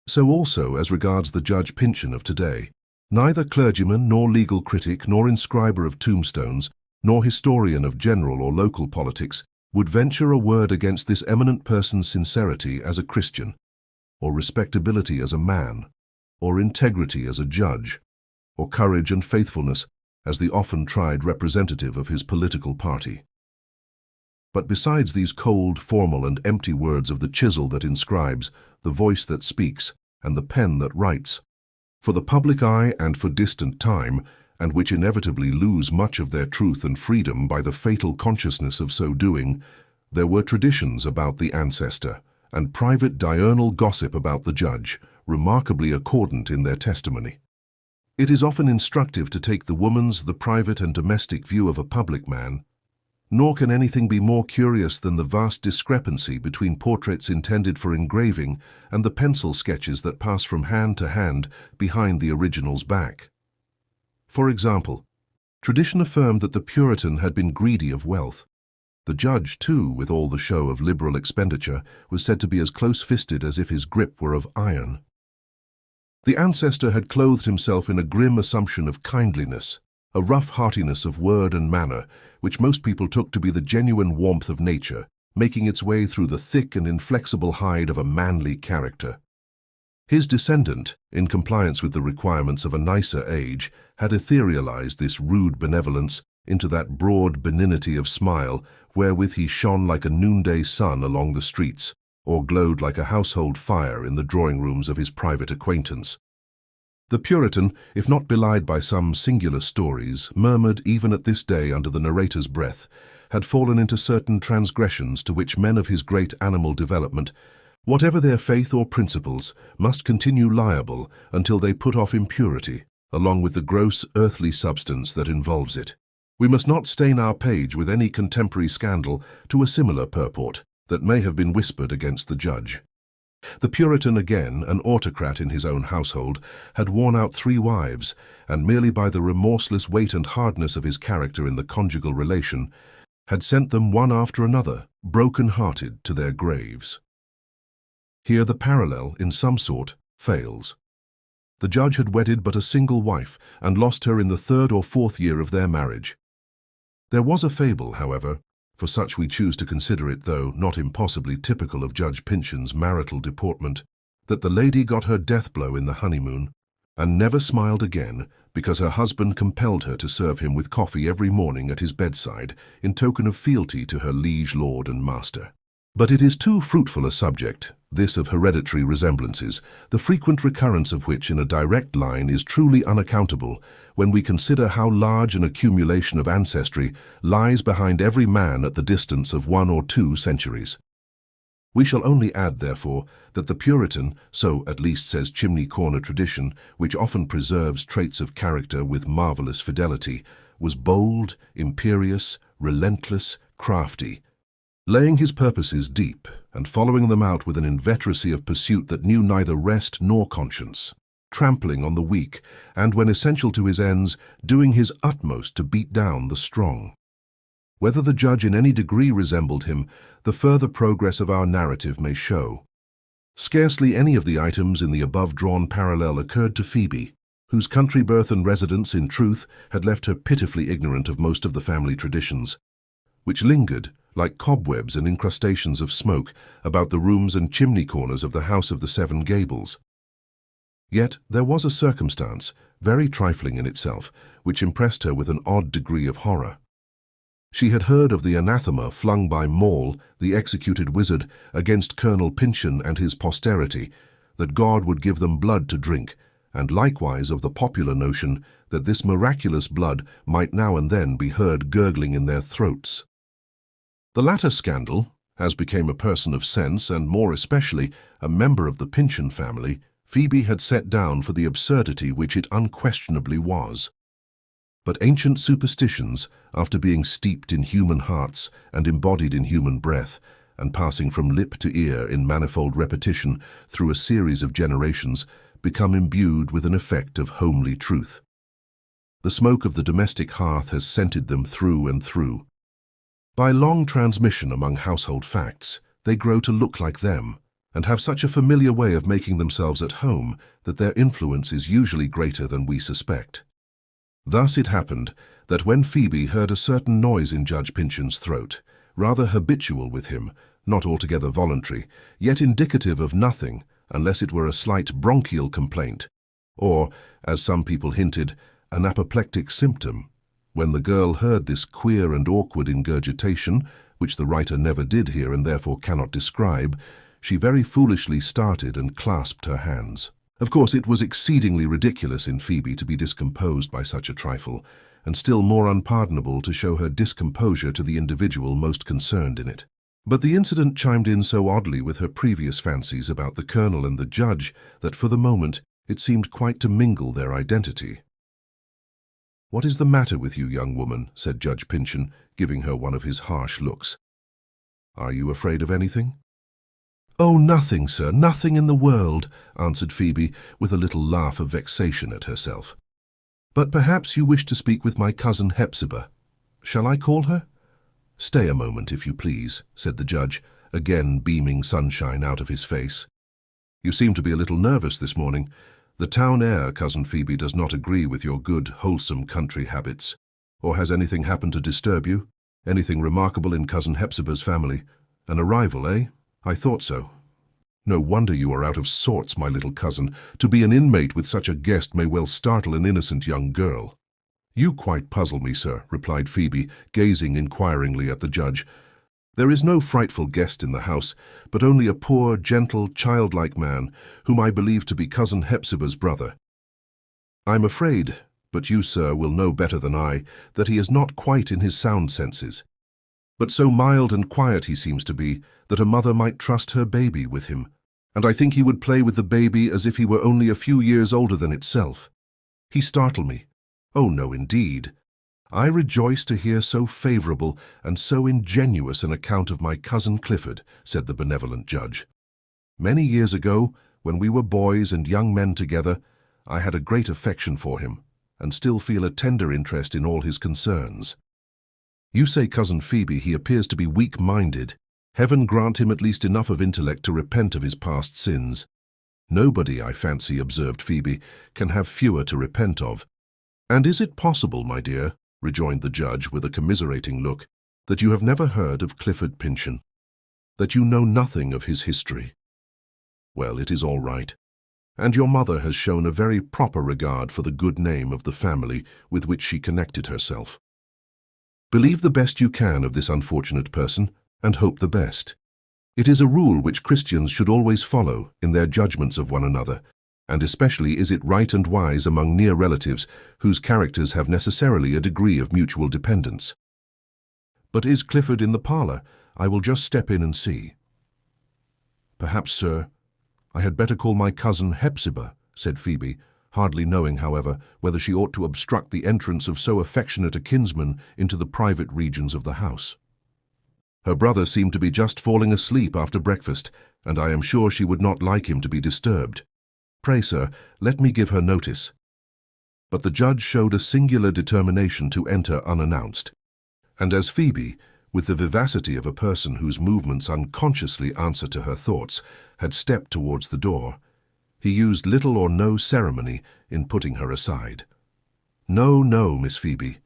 So also as regards the Judge Pyncheon of today. Neither clergyman, nor legal critic, nor inscriber of tombstones, nor historian of general or local politics would venture a word against this eminent person's sincerity as a Christian, or respectability as a man, or integrity as a judge, or courage and faithfulness as the often tried representative of his political party. But besides these cold, formal, and empty words of the chisel that inscribes, the voice that speaks, and the pen that writes. For the public eye and for distant time, and which inevitably lose much of their truth and freedom by the fatal consciousness of so doing, there were traditions about the ancestor, and private diurnal gossip about the judge, remarkably accordant in their testimony. It is often instructive to take the woman's, the private and domestic view of a public man, nor can anything be more curious than the vast discrepancy between portraits intended for engraving and the pencil sketches that pass from hand to hand behind the original's back. For example, tradition affirmed that the Puritan had been greedy of wealth. The judge, too, with all the show of liberal expenditure, was said to be as close-fisted as if his grip were of iron. The ancestor had clothed himself in a grim assumption of kindliness, a rough heartiness of word and manner, which most people took to be the genuine warmth of nature, making its way through the thick and inflexible hide of a manly character. His descendant, in compliance with the requirements of a nicer age, had etherealized this rude benevolence into that broad benignity of smile wherewith he shone like a noonday sun along the streets, or glowed like a household fire in the drawing-rooms of his private acquaintance. The Puritan, if not belied by some singular stories, murmured even at this day under the narrator's breath, had fallen into certain transgressions to which men of his great animal development, whatever their faith or principles, must continue liable until they put off impurity, along with the gross earthly substance that involves it. We must not stain our page with any contemporary scandal to a similar purport that may have been whispered against the judge. The Puritan, again, an autocrat in his own household, had worn out 3 wives, and merely by the remorseless weight and hardness of his character in the conjugal relation, had sent them one after another, broken-hearted, to their graves. Here the parallel, in some sort, fails. The judge had wedded but a single wife, and lost her in the 3rd or 4th year of their marriage. There was a fable, however, for such we choose to consider it, though not impossibly typical of Judge Pyncheon's marital deportment, that the lady got her death-blow in the honeymoon, and never smiled again because her husband compelled her to serve him with coffee every morning at his bedside in token of fealty to her liege lord and master. But it is too fruitful a subject, this of hereditary resemblances, the frequent recurrence of which in a direct line is truly unaccountable when we consider how large an accumulation of ancestry lies behind every man at the distance of 1 or 2 centuries. We shall only add, therefore, that the Puritan, so at least says chimney-corner tradition, which often preserves traits of character with marvelous fidelity, was bold, imperious, relentless, crafty, laying his purposes deep and following them out with an inveteracy of pursuit that knew neither rest nor conscience, trampling on the weak, and, when essential to his ends, doing his utmost to beat down the strong. Whether the judge in any degree resembled him, the further progress of our narrative may show. Scarcely any of the items in the above-drawn parallel occurred to Phoebe, whose country birth and residence, in truth, had left her pitifully ignorant of most of the family traditions, which lingered, like cobwebs and incrustations of smoke, about the rooms and chimney corners of the house of the Seven Gables. Yet there was a circumstance, very trifling in itself, which impressed her with an odd degree of horror. She had heard of the anathema flung by Maule, the executed wizard, against Colonel Pyncheon and his posterity, that God would give them blood to drink, and likewise of the popular notion that this miraculous blood might now and then be heard gurgling in their throats. The latter scandal, as became a person of sense, and more especially a member of the Pyncheon family, Phoebe had set down for the absurdity which it unquestionably was. But ancient superstitions, after being steeped in human hearts and embodied in human breath, and passing from lip to ear in manifold repetition through a series of generations, become imbued with an effect of homely truth. The smoke of the domestic hearth has scented them through and through. By long transmission among household facts, they grow to look like them, and have such a familiar way of making themselves at home that their influence is usually greater than we suspect. Thus it happened that when Phoebe heard a certain noise in Judge Pyncheon's throat, rather habitual with him, not altogether voluntary, yet indicative of nothing unless it were a slight bronchial complaint, or, as some people hinted, an apoplectic symptom, when the girl heard this queer and awkward ingurgitation, which the writer never did hear and therefore cannot describe, she very foolishly started and clasped her hands. Of course, it was exceedingly ridiculous in Phoebe to be discomposed by such a trifle, and still more unpardonable to show her discomposure to the individual most concerned in it. But the incident chimed in so oddly with her previous fancies about the colonel and the judge that for the moment it seemed quite to mingle their identity. "What is the matter with you, young woman?" said Judge Pyncheon, giving her one of his harsh looks. "Are you afraid of anything?" "Oh, nothing, sir, nothing in the world," answered Phoebe, with a little laugh of vexation at herself. "But perhaps you wish to speak with my cousin Hepzibah. Shall I call her?" "Stay a moment, if you please," said the judge, again beaming sunshine out of his face. "You seem to be a little nervous this morning. The town air, Cousin Phoebe, does not agree with your good, wholesome country habits. Or has anything happened to disturb you? Anything remarkable in Cousin Hepzibah's family? An arrival, eh? I thought so. No wonder you are out of sorts, my little cousin. To be an inmate with such a guest may well startle an innocent young girl." "You quite puzzle me, sir," replied Phoebe, gazing inquiringly at the judge. "There is no frightful guest in the house, but only a poor, gentle, childlike man, whom I believe to be Cousin Hepzibah's brother. I'm afraid, but you, sir, will know better than I, that he is not quite in his sound senses. But so mild and quiet he seems to be, that a mother might trust her baby with him, and I think he would play with the baby as if he were only a few years older than itself. He startled me. Oh, no, indeed. I rejoice to hear so favourable and so ingenuous an account of my cousin Clifford," said the benevolent judge. "Many years ago, when we were boys and young men together, I had a great affection for him, and still feel a tender interest in all his concerns. You say, Cousin Phoebe, he appears to be weak-minded. Heaven grant him at least enough of intellect to repent of his past sins. Nobody, I fancy," observed Phoebe, "can have fewer to repent of." "And is it possible, my dear," rejoined the judge with a commiserating look, "that you have never heard of Clifford Pyncheon? That you know nothing of his history? Well, it is all right. And your mother has shown a very proper regard for the good name of the family with which she connected herself. Believe the best you can of this unfortunate person, and hope the best. It is a rule which Christians should always follow in their judgments of one another, and especially is it right and wise among near relatives whose characters have necessarily a degree of mutual dependence. But is Clifford in the parlour? I will just step in and see." "Perhaps, sir, I had better call my cousin Hepzibah," said Phoebe, hardly knowing, however, whether she ought to obstruct the entrance of so affectionate a kinsman into the private regions of the house. Her brother seemed to be just falling asleep after breakfast, and I am sure she would not like him to be disturbed. Pray, sir, let me give her notice." But the judge showed a singular determination to enter unannounced, and as Phoebe, with the vivacity of a person whose movements unconsciously answer to her thoughts, had stepped towards the door, he used little or no ceremony in putting her aside. "No, no, Miss Phoebe,"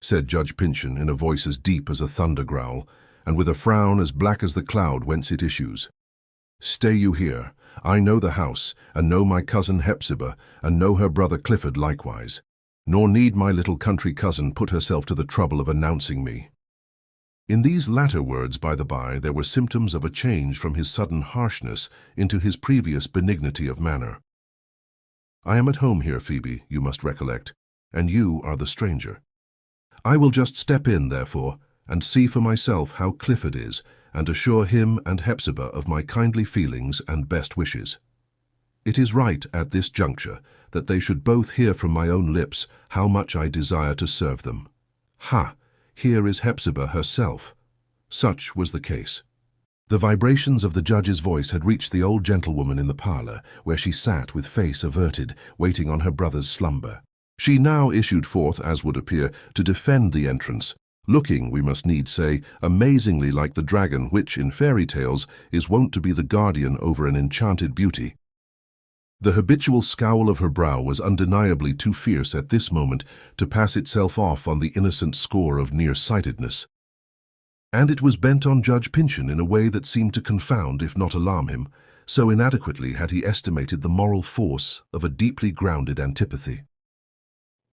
said Judge Pyncheon in a voice as deep as a thunder growl, and with a frown as black as the cloud whence it issues. "Stay you here. I know the house, and know my cousin Hepzibah, and know her brother Clifford likewise. Nor need my little country cousin put herself to the trouble of announcing me." In these latter words, by the by, there were symptoms of a change from his sudden harshness into his previous benignity of manner. "I am at home here, Phoebe, you must recollect, and you are the stranger. I will just step in, therefore, and see for myself how Clifford is, and assure him and Hepzibah of my kindly feelings and best wishes. It is right, at this juncture, that they should both hear from my own lips how much I desire to serve them. Ha! Here is Hepzibah herself." Such was the case. The vibrations of the judge's voice had reached the old gentlewoman in the parlour, where she sat with face averted, waiting on her brother's slumber. She now issued forth, as would appear, to defend the entrance, looking, we must needs say, amazingly like the dragon which, in fairy tales, is wont to be the guardian over an enchanted beauty. The habitual scowl of her brow was undeniably too fierce at this moment to pass itself off on the innocent score of near-sightedness. And it was bent on Judge Pyncheon in a way that seemed to confound, if not alarm him, so inadequately had he estimated the moral force of a deeply grounded antipathy.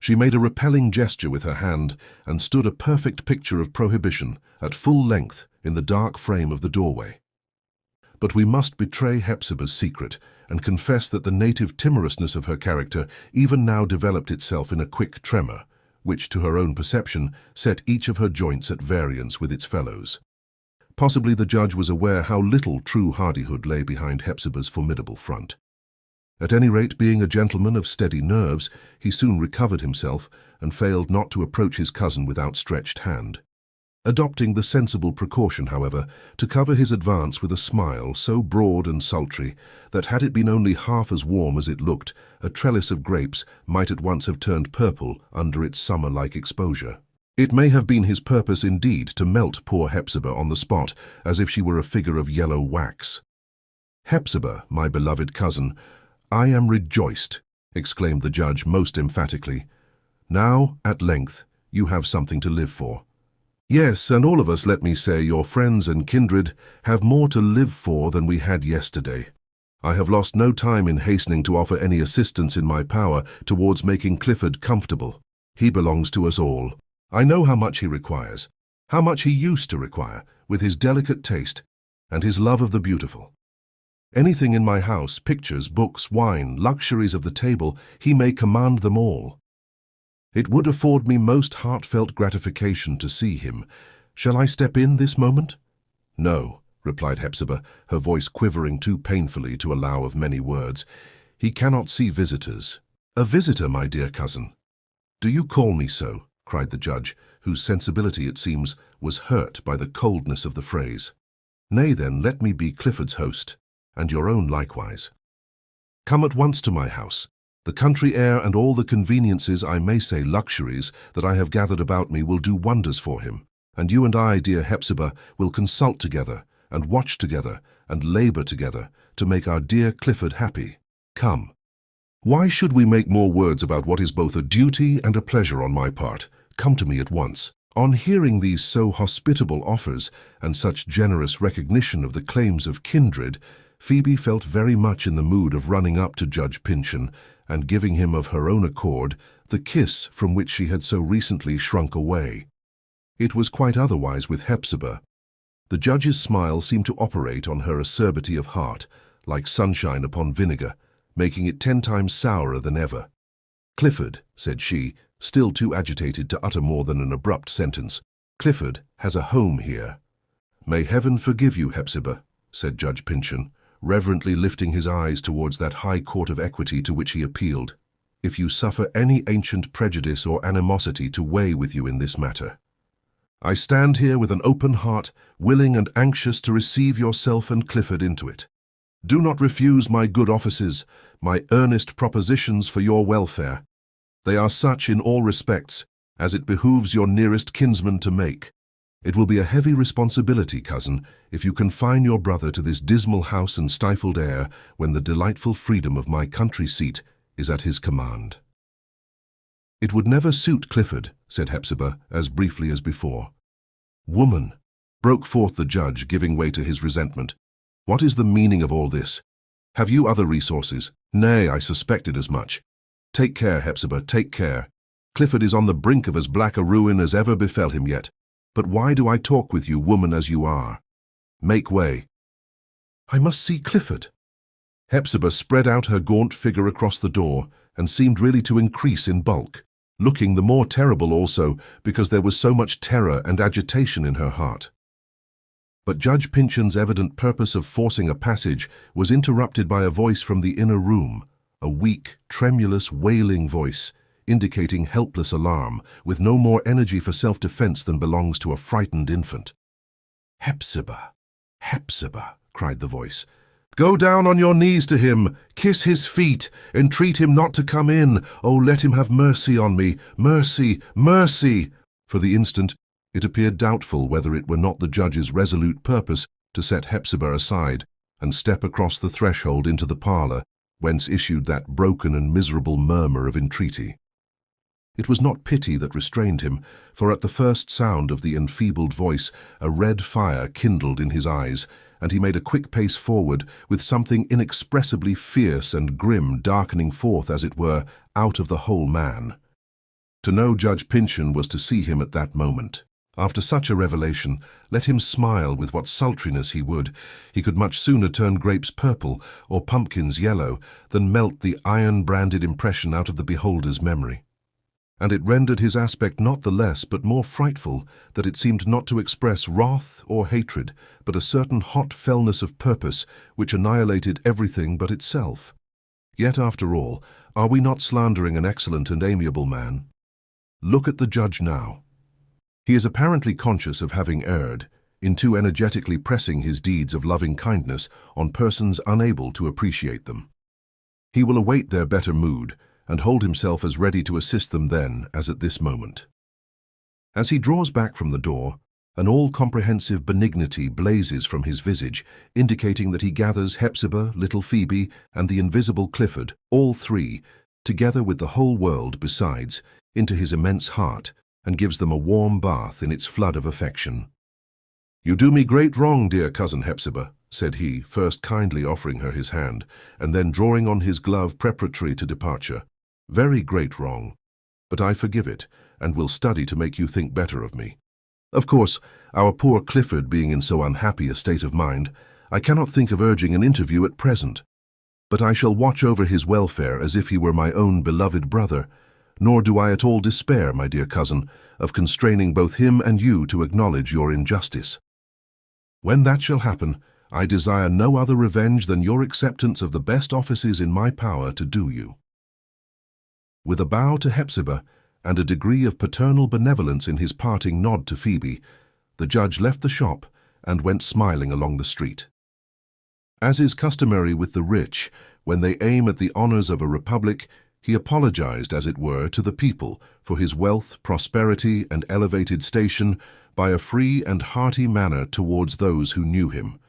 She made a repelling gesture with her hand, and stood a perfect picture of prohibition, at full length, in the dark frame of the doorway. But we must betray Hepzibah's secret, and confessed that the native timorousness of her character even now developed itself in a quick tremor, which, to her own perception, set each of her joints at variance with its fellows. Possibly the judge was aware how little true hardihood lay behind Hepzibah's formidable front. At any rate, being a gentleman of steady nerves, he soon recovered himself and failed not to approach his cousin with outstretched hand. Adopting the sensible precaution, however, to cover his advance with a smile so broad and sultry that, had it been only half as warm as it looked, a trellis of grapes might at once have turned purple under its summer-like exposure. It may have been his purpose indeed to melt poor Hepzibah on the spot as if she were a figure of yellow wax. "Hepzibah, my beloved cousin, I am rejoiced," exclaimed the judge most emphatically. "Now, at length, you have something to live for. Yes, and all of us, let me say, your friends and kindred, have more to live for than we had yesterday. I have lost no time in hastening to offer any assistance in my power towards making Clifford comfortable. He belongs to us all. I know how much he requires, how much he used to require, with his delicate taste and his love of the beautiful. Anything in my house, pictures, books, wine, luxuries of the table, he may command them all. It would afford me most heartfelt gratification to see him. Shall I step in this moment?" "No," replied Hepzibah, her voice quivering too painfully to allow of many words. "He cannot see visitors." "A visitor, my dear cousin?" "Do you call me so?" cried the judge, whose sensibility, it seems, was hurt by the coldness of the phrase. "Nay, then, let me be Clifford's host, and your own likewise. Come at once to my house. The country air and all the conveniences, I may say luxuries, that I have gathered about me will do wonders for him, and you and I, dear Hepzibah, will consult together, and watch together, and labour together, to make our dear Clifford happy. Come. Why should we make more words about what is both a duty and a pleasure on my part? Come to me at once." On hearing these so hospitable offers, and such generous recognition of the claims of kindred, Phoebe felt very much in the mood of running up to Judge Pyncheon, and giving him of her own accord the kiss from which she had so recently shrunk away. It was quite otherwise with Hepzibah. The judge's smile seemed to operate on her acerbity of heart, like sunshine upon vinegar, making it 10 times sourer than ever. "Clifford," said she, still too agitated to utter more than an abrupt sentence, "Clifford has a home here." "May heaven forgive you, Hepzibah," said Judge Pyncheon, reverently lifting his eyes towards that high court of equity to which he appealed, "if you suffer any ancient prejudice or animosity to weigh with you in this matter. I stand here with an open heart, willing and anxious to receive yourself and Clifford into it. Do not refuse my good offices, my earnest propositions for your welfare. They are such in all respects as it behooves your nearest kinsman to make. It will be a heavy responsibility, cousin, if you confine your brother to this dismal house and stifled air when the delightful freedom of my country seat is at his command." "It would never suit Clifford," said Hepzibah, as briefly as before. "Woman," broke forth the judge, giving way to his resentment, "what is the meaning of all this? Have you other resources? Nay, I suspected as much. Take care, Hepzibah, take care. Clifford is on the brink of as black a ruin as ever befell him yet. But why do I talk with you, woman as you are? Make way." "I must see Clifford." Hepzibah spread out her gaunt figure across the door and seemed really to increase in bulk, looking the more terrible also because there was so much terror and agitation in her heart. But Judge Pyncheon's evident purpose of forcing a passage was interrupted by a voice from the inner room, a weak, tremulous, wailing voice, indicating helpless alarm, with no more energy for self-defense than belongs to a frightened infant. "Hepzibah, Hepzibah," cried the voice, "go down on your knees to him, kiss his feet, entreat him not to come in. Oh, let him have mercy on me, mercy, mercy." For the instant, it appeared doubtful whether it were not the judge's resolute purpose to set Hepzibah aside and step across the threshold into the parlour, whence issued that broken and miserable murmur of entreaty. It was not pity that restrained him, for at the first sound of the enfeebled voice a red fire kindled in his eyes, and he made a quick pace forward, with something inexpressibly fierce and grim darkening forth, as it were, out of the whole man. To know Judge Pyncheon was to see him at that moment. After such a revelation, let him smile with what sultriness he would. He could much sooner turn grapes purple or pumpkins yellow than melt the iron-branded impression out of the beholder's memory. And it rendered his aspect not the less but more frightful that it seemed not to express wrath or hatred, but a certain hot fellness of purpose which annihilated everything but itself. Yet, after all, are we not slandering an excellent and amiable man? Look at the judge now. He is apparently conscious of having erred in too energetically pressing his deeds of loving kindness on persons unable to appreciate them. He will await their better mood and hold himself as ready to assist them then as at this moment. As he draws back from the door, an all-comprehensive benignity blazes from his visage, indicating that he gathers Hepzibah, little Phoebe, and the invisible Clifford, all three, together with the whole world besides, into his immense heart, and gives them a warm bath in its flood of affection. "You do me great wrong, dear cousin Hepzibah," said he, first kindly offering her his hand, and then drawing on his glove preparatory to departure. "Very great wrong. But I forgive it, and will study to make you think better of me. Of course, our poor Clifford being in so unhappy a state of mind, I cannot think of urging an interview at present. But I shall watch over his welfare as if he were my own beloved brother, nor do I at all despair, my dear cousin, of constraining both him and you to acknowledge your injustice. When that shall happen, I desire no other revenge than your acceptance of the best offices in my power to do you." With a bow to Hepzibah and a degree of paternal benevolence in his parting nod to Phoebe, the judge left the shop and went smiling along the street. As is customary with the rich, when they aim at the honors of a republic, he apologized, as it were, to the people for his wealth, prosperity, and elevated station by a free and hearty manner towards those who knew him,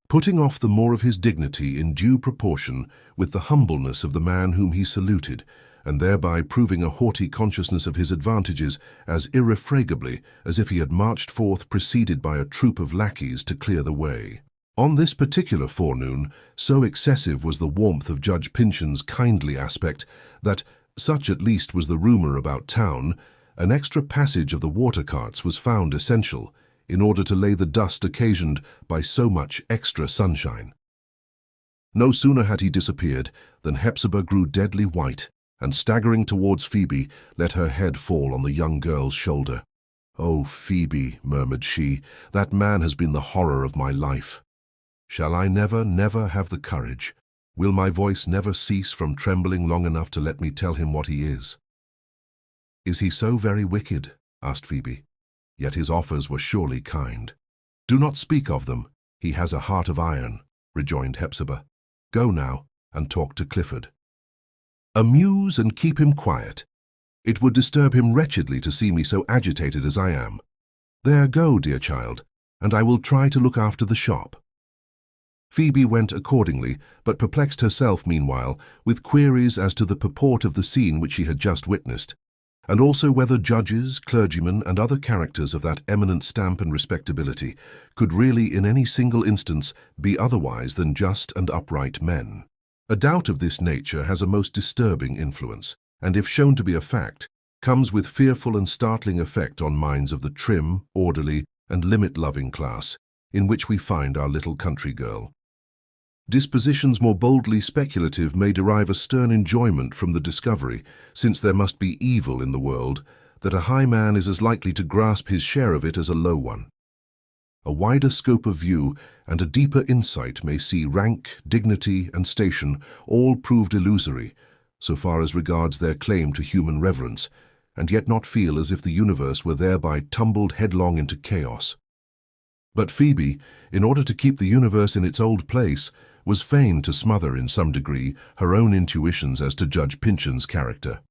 putting off the more of his dignity in due proportion with the humbleness of the man whom he saluted, and thereby proving a haughty consciousness of his advantages as irrefragably as if he had marched forth preceded by a troop of lackeys to clear the way. On this particular forenoon, so excessive was the warmth of Judge Pyncheon's kindly aspect that, such at least was the rumor about town, an extra passage of the water carts was found essential in order to lay the dust occasioned by so much extra sunshine. No sooner had he disappeared than Hepzibah grew deadly white, and staggering towards Phoebe, let her head fall on the young girl's shoulder. "Oh, Phoebe," murmured she, "that man has been the horror of my life. Shall I never, never have the courage? Will my voice never cease from trembling long enough to let me tell him what he is?" "Is he so very wicked?" asked Phoebe. "Yet his offers were surely kind." "Do not speak of them. He has a heart of iron," rejoined Hepzibah. "Go now and talk to Clifford. Amuse and keep him quiet. It would disturb him wretchedly to see me so agitated as I am. There, go, dear child, and I will try to look after the shop." Phoebe went accordingly, but perplexed herself meanwhile with queries as to the purport of the scene which she had just witnessed, and also whether judges, clergymen, and other characters of that eminent stamp and respectability could really in any single instance be otherwise than just and upright men. A doubt of this nature has a most disturbing influence, and if shown to be a fact, comes with fearful and startling effect on minds of the trim, orderly, and limit-loving class, in which we find our little country girl. Dispositions more boldly speculative may derive a stern enjoyment from the discovery, since there must be evil in the world, that a high man is as likely to grasp his share of it as a low one. A wider scope of view and a deeper insight may see rank, dignity, and station all proved illusory, so far as regards their claim to human reverence, and yet not feel as if the universe were thereby tumbled headlong into chaos. But Phoebe, in order to keep the universe in its old place, was fain to smother in some degree her own intuitions as to Judge Pyncheon's character.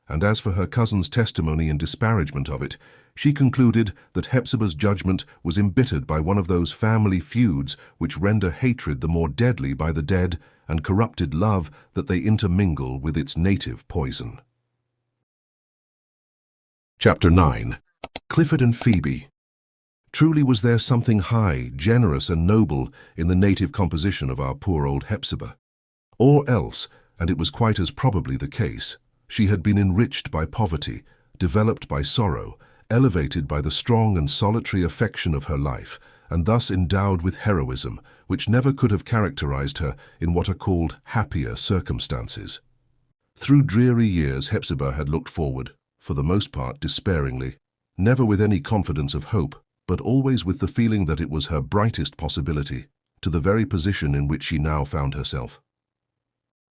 And as for her cousin's testimony in disparagement of it, she concluded that Hepzibah's judgment was embittered by one of those family feuds which render hatred the more deadly by the dead and corrupted love that they intermingle with its native poison. Chapter 9. Clifford and Phoebe. Truly was there something high, generous, and noble in the native composition of our poor old Hepzibah. Or else, and it was quite as probably the case, she had been enriched by poverty, developed by sorrow, elevated by the strong and solitary affection of her life, and thus endowed with heroism, which never could have characterized her in what are called happier circumstances. Through dreary years Hepzibah had looked forward, for the most part despairingly, never with any confidence of hope, but always with the feeling that it was her brightest possibility, to the very position in which she now found herself.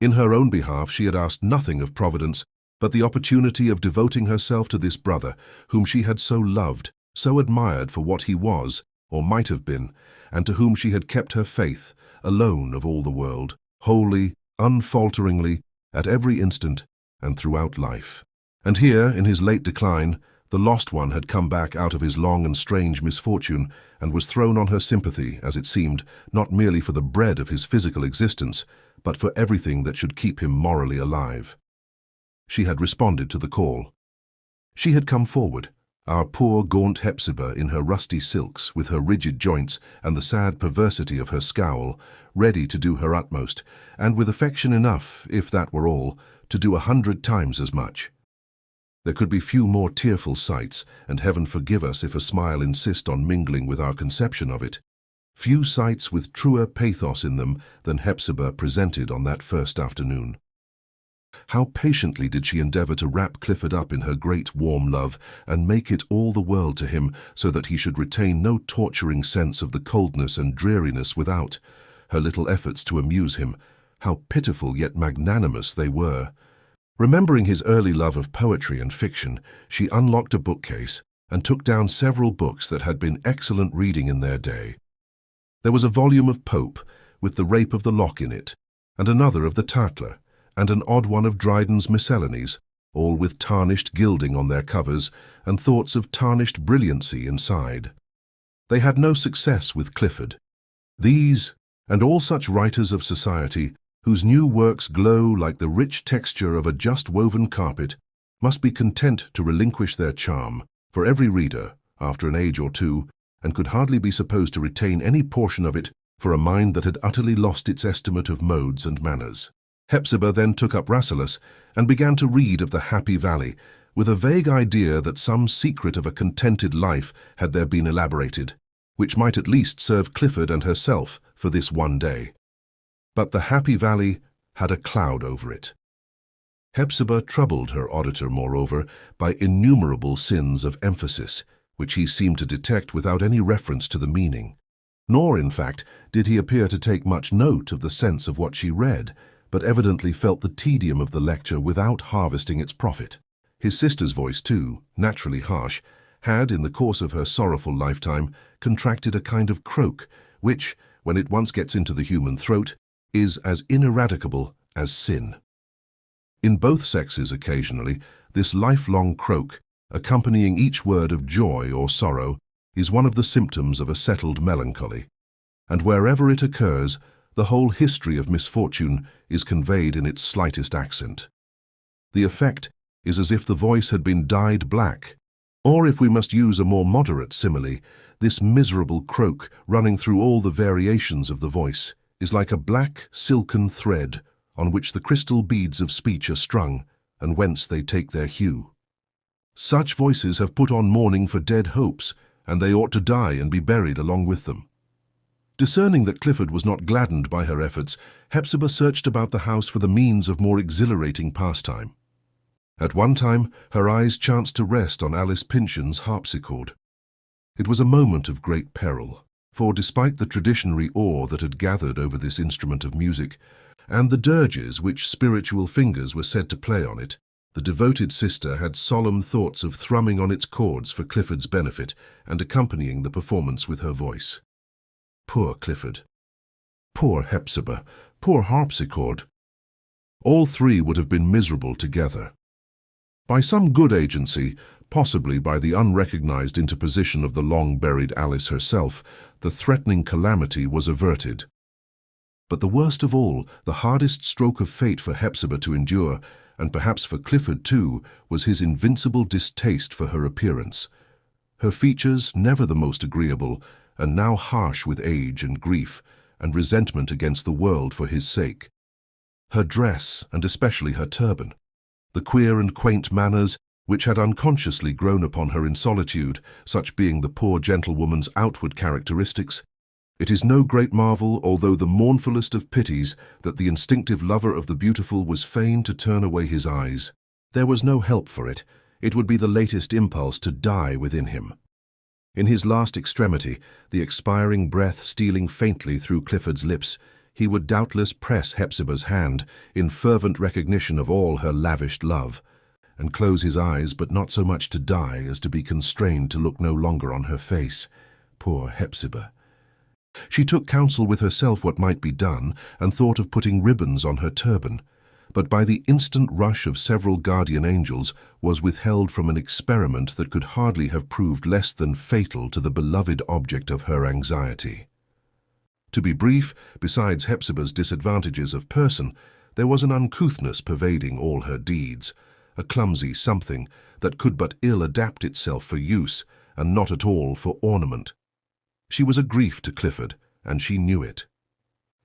In her own behalf she had asked nothing of Providence but the opportunity of devoting herself to this brother, whom she had so loved, so admired for what he was, or might have been, and to whom she had kept her faith, alone of all the world, wholly, unfalteringly, at every instant, and throughout life. And here, in his late decline, the lost one had come back out of his long and strange misfortune, and was thrown on her sympathy, as it seemed, not merely for the bread of his physical existence, but for everything that should keep him morally alive. She had responded to the call. She had come forward, our poor gaunt Hepzibah in her rusty silks, with her rigid joints and the sad perversity of her scowl, ready to do her utmost, and with affection enough, if that were all, to do 100 times as much. There could be few more tearful sights, and heaven forgive us if a smile insist on mingling with our conception of it, few sights with truer pathos in them than Hepzibah presented on that first afternoon. How patiently did she endeavour to wrap Clifford up in her great warm love and make it all the world to him, so that he should retain no torturing sense of the coldness and dreariness without. Her little efforts to amuse him, how pitiful yet magnanimous they were. Remembering his early love of poetry and fiction, she unlocked a bookcase and took down several books that had been excellent reading in their day. There was a volume of Pope, with The Rape of the Lock in it, and another of the Tatler, and an odd one of Dryden's Miscellanies, all with tarnished gilding on their covers and thoughts of tarnished brilliancy inside. They had no success with Clifford. These, and all such writers of society, whose new works glow like the rich texture of a just-woven carpet, must be content to relinquish their charm for every reader after an age or two, and could hardly be supposed to retain any portion of it for a mind that had utterly lost its estimate of modes and manners. Hepzibah then took up Rasselas and began to read of the Happy Valley, with a vague idea that some secret of a contented life had there been elaborated, which might at least serve Clifford and herself for this one day. But the Happy Valley had a cloud over it. Hepzibah troubled her auditor, moreover, by innumerable sins of emphasis, which he seemed to detect without any reference to the meaning. Nor, in fact, did he appear to take much note of the sense of what she read, but evidently felt the tedium of the lecture without harvesting its profit. His sister's voice, too, naturally harsh, had, in the course of her sorrowful lifetime, contracted a kind of croak, which, when it once gets into the human throat, is as ineradicable as sin. In both sexes occasionally, this lifelong croak, accompanying each word of joy or sorrow, is one of the symptoms of a settled melancholy, and wherever it occurs, the whole history of misfortune is conveyed in its slightest accent. The effect is as if the voice had been dyed black, or, if we must use a more moderate simile, this miserable croak running through all the variations of the voice is like a black silken thread on which the crystal beads of speech are strung, and whence they take their hue. Such voices have put on mourning for dead hopes, and they ought to die and be buried along with them. Discerning that Clifford was not gladdened by her efforts, Hepzibah searched about the house for the means of more exhilarating pastime. At one time, her eyes chanced to rest on Alice Pyncheon's harpsichord. It was a moment of great peril, for despite the traditionary awe that had gathered over this instrument of music, and the dirges which spiritual fingers were said to play on it, the devoted sister had solemn thoughts of thrumming on its chords for Clifford's benefit and accompanying the performance with her voice. Poor Clifford. Poor Hepzibah. Poor harpsichord. All three would have been miserable together. By some good agency, possibly by the unrecognized interposition of the long-buried Alice herself, the threatening calamity was averted. But the worst of all, the hardest stroke of fate for Hepzibah to endure, and perhaps for Clifford too, was his invincible distaste for her appearance. Her features, never the most agreeable, and now harsh with age and grief, and resentment against the world for his sake. Her dress, and especially her turban. The queer and quaint manners which had unconsciously grown upon her in solitude, such being the poor gentlewoman's outward characteristics. It is no great marvel, although the mournfulest of pities, that the instinctive lover of the beautiful was fain to turn away his eyes. There was no help for it. It would be the latest impulse to die within him. In his last extremity, the expiring breath stealing faintly through Clifford's lips, he would doubtless press Hepzibah's hand in fervent recognition of all her lavished love, and close his eyes, but not so much to die as to be constrained to look no longer on her face. Poor Hepzibah! She took counsel with herself what might be done, and thought of putting ribbons on her turban, but by the instant rush of several guardian angels was withheld from an experiment that could hardly have proved less than fatal to the beloved object of her anxiety. To be brief, besides Hepzibah's disadvantages of person, there was an uncouthness pervading all her deeds, a clumsy something that could but ill adapt itself for use, and not at all for ornament. She was a grief to Clifford, and she knew it.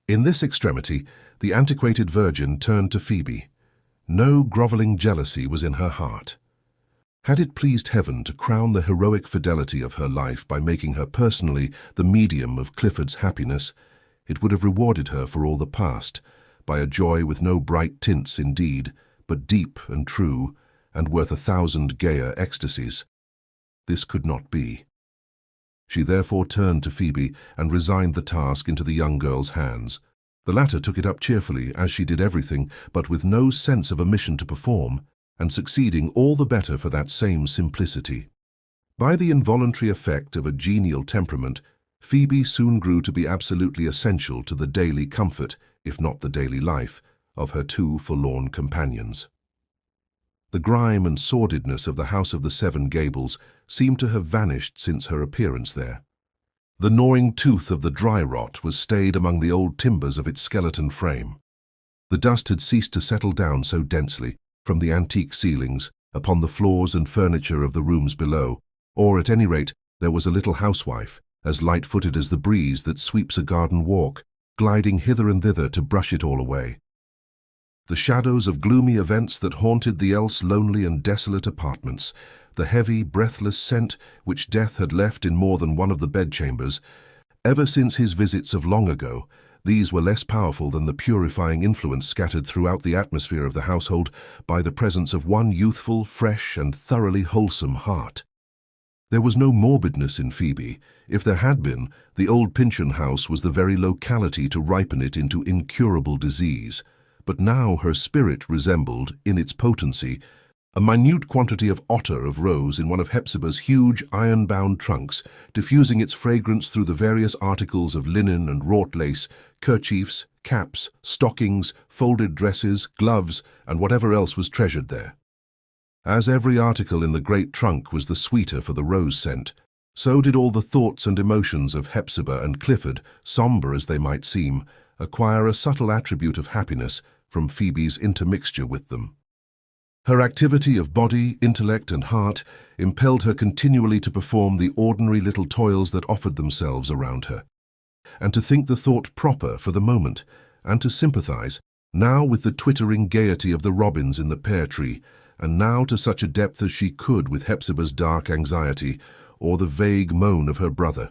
In this extremity, the antiquated virgin turned to Phoebe. No grovelling jealousy was in her heart. Had it pleased heaven to crown the heroic fidelity of her life by making her personally the medium of Clifford's happiness, it would have rewarded her for all the past, by a joy with no bright tints indeed, but deep and true, and worth 1,000 gayer ecstasies. This could not be. She therefore turned to Phoebe and resigned the task into the young girl's hands. The latter took it up cheerfully, as she did everything, but with no sense of a mission to perform, and succeeding all the better for that same simplicity. By the involuntary effect of a genial temperament, Phoebe soon grew to be absolutely essential to the daily comfort, if not the daily life, of her two forlorn companions. The grime and sordidness of the house of the Seven Gables seemed to have vanished since her appearance there. The gnawing tooth of the dry rot was stayed among the old timbers of its skeleton frame. The dust had ceased to settle down so densely from the antique ceilings upon the floors and furniture of the rooms below, or at any rate there was a little housewife, as light-footed as the breeze that sweeps a garden walk, gliding hither and thither to brush it all away. The shadows of gloomy events that haunted the else lonely and desolate apartments, the heavy, breathless scent which death had left in more than one of the bedchambers, ever since his visits of long ago, these were less powerful than the purifying influence scattered throughout the atmosphere of the household by the presence of one youthful, fresh, and thoroughly wholesome heart. There was no morbidness in Phoebe. If there had been, the old Pyncheon house was the very locality to ripen it into incurable disease. But now her spirit resembled, in its potency, a minute quantity of ottar of rose in one of Hepzibah's huge iron-bound trunks, diffusing its fragrance through the various articles of linen and wrought lace, kerchiefs, caps, stockings, folded dresses, gloves, and whatever else was treasured there. As every article in the great trunk was the sweeter for the rose scent, so did all the thoughts and emotions of Hepzibah and Clifford, sombre as they might seem, acquire a subtle attribute of happiness from Phoebe's intermixture with them. Her activity of body, intellect, and heart impelled her continually to perform the ordinary little toils that offered themselves around her, and to think the thought proper for the moment, and to sympathize, now with the twittering gaiety of the robins in the pear-tree, and now to such a depth as she could with Hepzibah's dark anxiety, or the vague moan of her brother.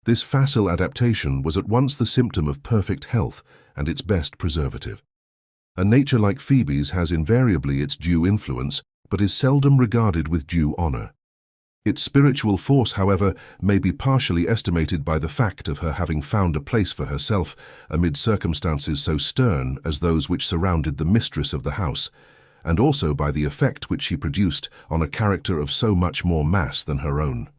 This facile adaptation was at once the symptom of perfect health and its best preservative. A nature like Phoebe's has invariably its due influence, but is seldom regarded with due honor. Its spiritual force, however, may be partially estimated by the fact of her having found a place for herself amid circumstances so stern as those which surrounded the mistress of the house, and also by the effect which she produced on a character of so much more mass than her own.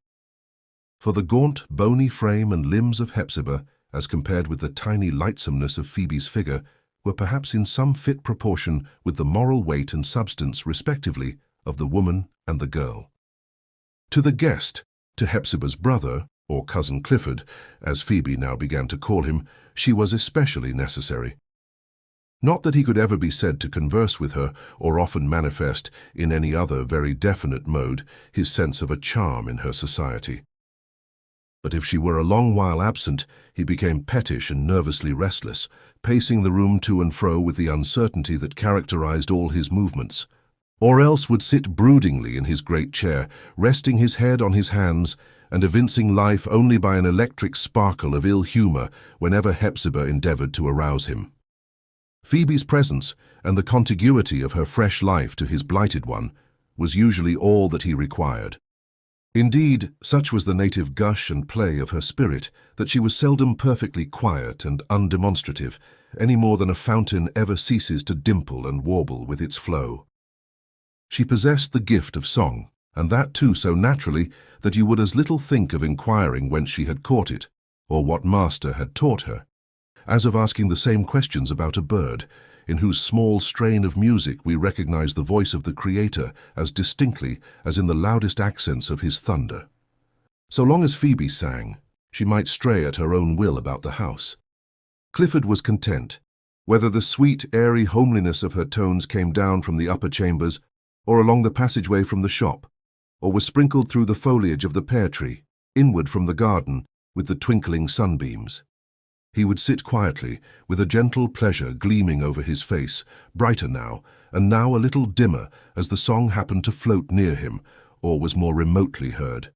For the gaunt, bony frame and limbs of Hepzibah, as compared with the tiny lightsomeness of Phoebe's figure, were perhaps in some fit proportion with the moral weight and substance, respectively, of the woman and the girl. To the guest, to Hepzibah's brother, or cousin Clifford, as Phoebe now began to call him, she was especially necessary. Not that he could ever be said to converse with her, or often manifest, in any other very definite mode, his sense of a charm in her society. But if she were a long while absent, he became pettish and nervously restless, pacing the room to and fro with the uncertainty that characterized all his movements. or else would sit broodingly in his great chair, resting his head on his hands and evincing life only by an electric sparkle of ill humour whenever Hepzibah endeavoured to arouse him. Phoebe's presence, and the contiguity of her fresh life to his blighted one, was usually all that he required. Indeed, such was the native gush and play of her spirit that she was seldom perfectly quiet and undemonstrative, any more than a fountain ever ceases to dimple and warble with its flow. She possessed the gift of song, and that too so naturally that you would as little think of inquiring whence she had caught it, or what master had taught her, as of asking the same questions about a bird, in whose small strain of music we recognize the voice of the Creator as distinctly as in the loudest accents of his thunder. So long as Phoebe sang, she might stray at her own will about the house. Clifford was content, whether the sweet, airy homeliness of her tones came down from the upper chambers, or along the passageway from the shop, or was sprinkled through the foliage of the pear-tree, inward from the garden, with the twinkling sunbeams. He would sit quietly, with a gentle pleasure gleaming over his face, brighter now, and now a little dimmer as the song happened to float near him, or was more remotely heard.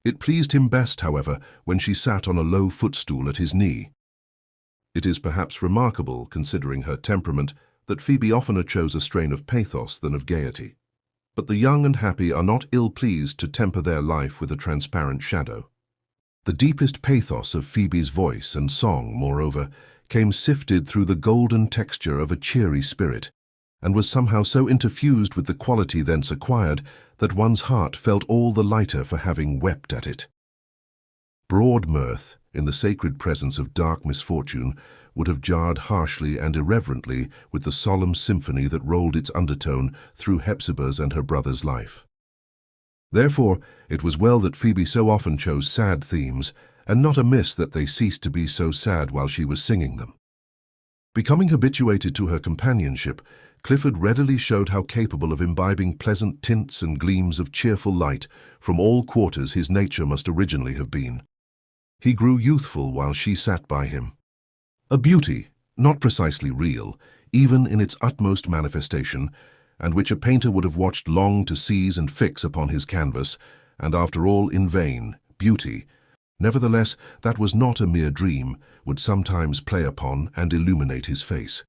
It pleased him best, however, when she sat on a low footstool at his knee. It is perhaps remarkable, considering her temperament, that Phoebe oftener chose a strain of pathos than of gaiety. But the young and happy are not ill-pleased to temper their life with a transparent shadow. The deepest pathos of Phoebe's voice and song, moreover, came sifted through the golden texture of a cheery spirit, and was somehow so interfused with the quality thence acquired that one's heart felt all the lighter for having wept at it. Broad mirth, in the sacred presence of dark misfortune, would have jarred harshly and irreverently with the solemn symphony that rolled its undertone through Hepzibah's and her brother's life. Therefore, it was well that Phoebe so often chose sad themes, and not amiss that they ceased to be so sad while she was singing them. Becoming habituated to her companionship, Clifford readily showed how capable of imbibing pleasant tints and gleams of cheerful light from all quarters his nature must originally have been. He grew youthful while she sat by him. A beauty, not precisely real, even in its utmost manifestation, and which a painter would have watched long to seize and fix upon his canvas, and after all in vain, beauty. Nevertheless, that was not a mere dream, would sometimes play upon and illuminate his face.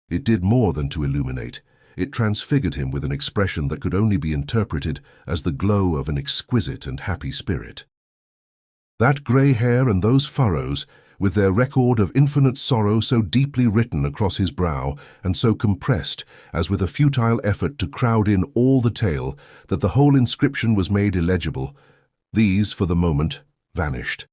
It did more than to illuminate. It transfigured him with an expression that could only be interpreted as the glow of an exquisite and happy spirit. That grey hair and those furrows, with their record of infinite sorrow so deeply written across his brow and so compressed as with a futile effort to crowd in all the tale that the whole inscription was made illegible, these, for the moment, vanished.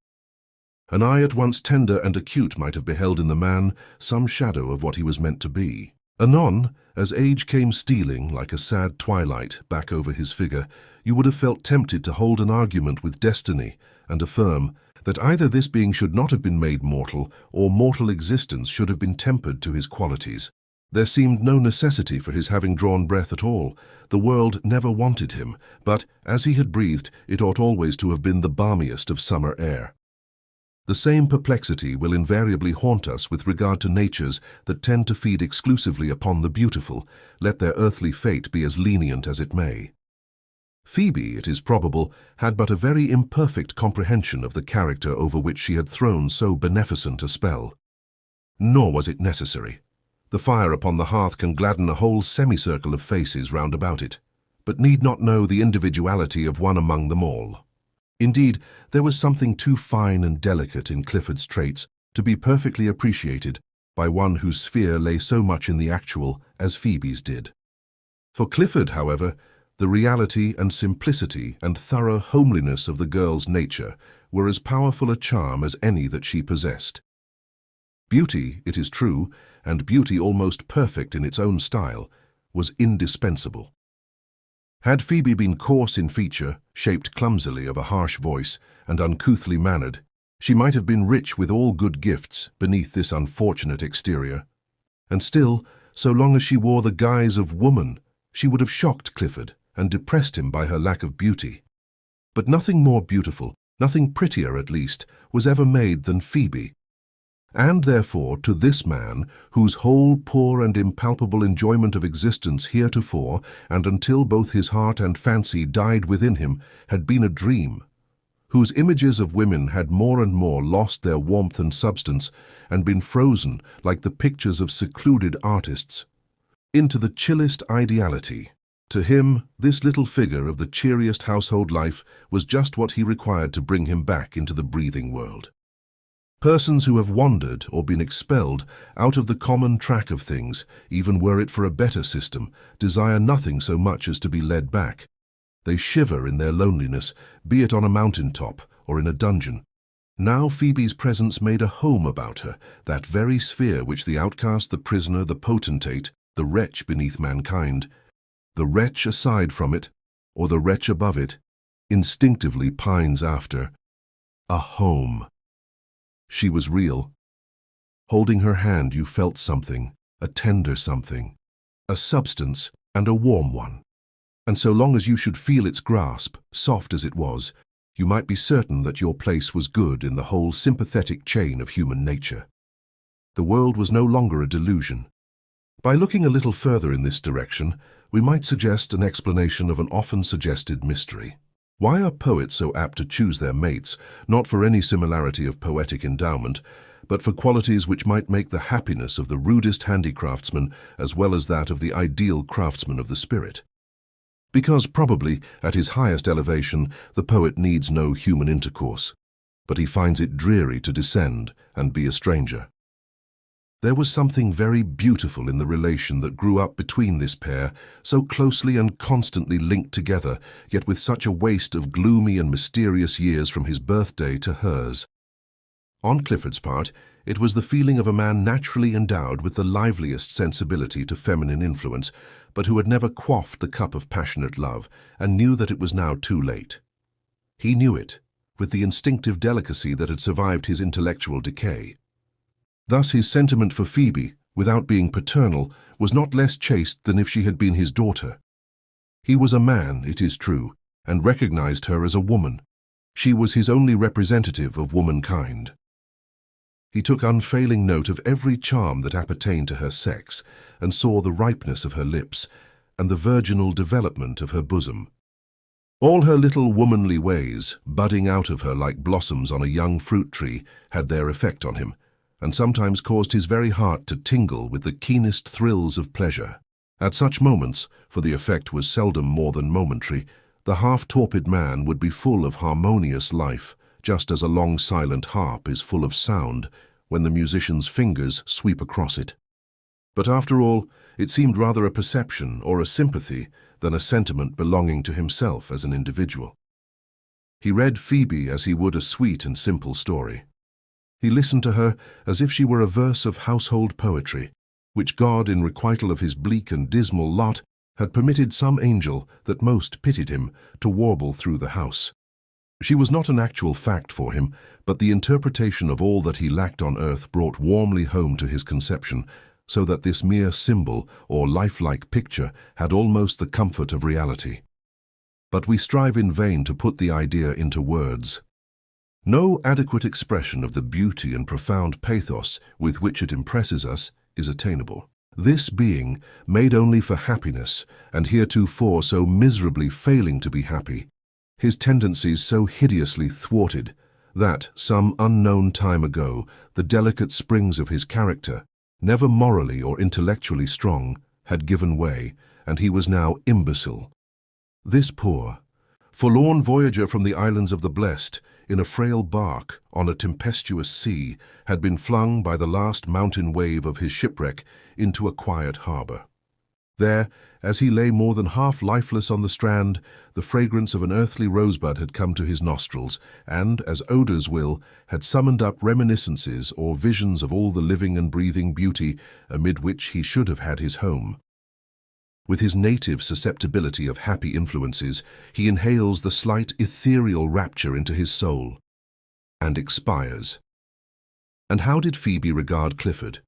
An eye at once tender and acute might have beheld in the man some shadow of what he was meant to be. Anon, as age came stealing like a sad twilight back over his figure, you would have felt tempted to hold an argument with destiny and affirm that either this being should not have been made mortal, or mortal existence should have been tempered to his qualities. There seemed no necessity for his having drawn breath at all. The world never wanted him, but, as he had breathed, it ought always to have been the balmiest of summer air. The same perplexity will invariably haunt us with regard to natures that tend to feed exclusively upon the beautiful, let their earthly fate be as lenient as it may. Phoebe, it is probable, had but a very imperfect comprehension of the character over which she had thrown so beneficent a spell. Nor was it necessary. The fire upon the hearth can gladden a whole semicircle of faces round about it, but need not know the individuality of one among them all. Indeed, there was something too fine and delicate in Clifford's traits to be perfectly appreciated by one whose sphere lay so much in the actual as Phoebe's did. For Clifford, however, the reality and simplicity and thorough homeliness of the girl's nature were as powerful a charm as any that she possessed. Beauty, it is true, and beauty almost perfect in its own style, was indispensable. Had Phoebe been coarse in feature, shaped clumsily, of a harsh voice, and uncouthly mannered, she might have been rich with all good gifts beneath this unfortunate exterior. And still, so long as she wore the guise of woman, she would have shocked Clifford and depressed him by her lack of beauty. But nothing more beautiful, nothing prettier at least, was ever made than Phoebe. And therefore to this man, whose whole poor and impalpable enjoyment of existence heretofore, and until both his heart and fancy died within him, had been a dream, whose images of women had more and more lost their warmth and substance, and been frozen, like the pictures of secluded artists, into the chillest ideality. To him, this little figure of the cheeriest household life was just what he required to bring him back into the breathing world. Persons who have wandered or been expelled out of the common track of things, even were it for a better system, desire nothing so much as to be led back. They shiver in their loneliness, be it on a mountain-top or in a dungeon. Now Phoebe's presence made a home about her, that very sphere which the outcast, the prisoner, the potentate, the wretch beneath mankind, the wretch aside from it, or the wretch above it, instinctively pines after: a home. She was real. Holding her hand, you felt something, a tender something, a substance, and a warm one. And so long as you should feel its grasp, soft as it was, you might be certain that your place was good in the whole sympathetic chain of human nature. The world was no longer a delusion. By looking a little further in this direction, we might suggest an explanation of an often suggested mystery. Why are poets so apt to choose their mates, not for any similarity of poetic endowment, but for qualities which might make the happiness of the rudest handicraftsman as well as that of the ideal craftsman of the spirit? Because probably, at his highest elevation, the poet needs no human intercourse, but he finds it dreary to descend and be a stranger. There was something very beautiful in the relation that grew up between this pair, so closely and constantly linked together, yet with such a waste of gloomy and mysterious years from his birthday to hers. On Clifford's part, it was the feeling of a man naturally endowed with the liveliest sensibility to feminine influence, but who had never quaffed the cup of passionate love, and knew that it was now too late. He knew it, with the instinctive delicacy that had survived his intellectual decay. Thus his sentiment for Phoebe, without being paternal, was not less chaste than if she had been his daughter. He was a man, it is true, and recognized her as a woman. She was his only representative of womankind. He took unfailing note of every charm that appertained to her sex, and saw the ripeness of her lips, and the virginal development of her bosom. All her little womanly ways, budding out of her like blossoms on a young fruit tree, had their effect on him, and sometimes caused his very heart to tingle with the keenest thrills of pleasure. At such moments, for the effect was seldom more than momentary, the half-torpid man would be full of harmonious life, just as a long silent harp is full of sound when the musician's fingers sweep across it. But after all, it seemed rather a perception or a sympathy than a sentiment belonging to himself as an individual. He read Phoebe as he would a sweet and simple story. He listened to her as if she were a verse of household poetry, which God, in requital of his bleak and dismal lot, had permitted some angel that most pitied him to warble through the house. She was not an actual fact for him, but the interpretation of all that he lacked on earth brought warmly home to his conception, so that this mere symbol or lifelike picture had almost the comfort of reality. But we strive in vain to put the idea into words. No adequate expression of the beauty and profound pathos with which it impresses us is attainable. This being, made only for happiness, and heretofore so miserably failing to be happy, his tendencies so hideously thwarted, that, some unknown time ago, the delicate springs of his character, never morally or intellectually strong, had given way, and he was now imbecile. This poor, forlorn voyager from the islands of the blessed, in a frail bark on a tempestuous sea, had been flung by the last mountain wave of his shipwreck into a quiet harbor. There, as he lay more than half lifeless on the strand, the fragrance of an earthly rosebud had come to his nostrils, and, as odors will, had summoned up reminiscences or visions of all the living and breathing beauty amid which he should have had his home. With his native susceptibility of happy influences, he inhales the slight ethereal rapture into his soul, and expires. And how did Phoebe regard Clifford?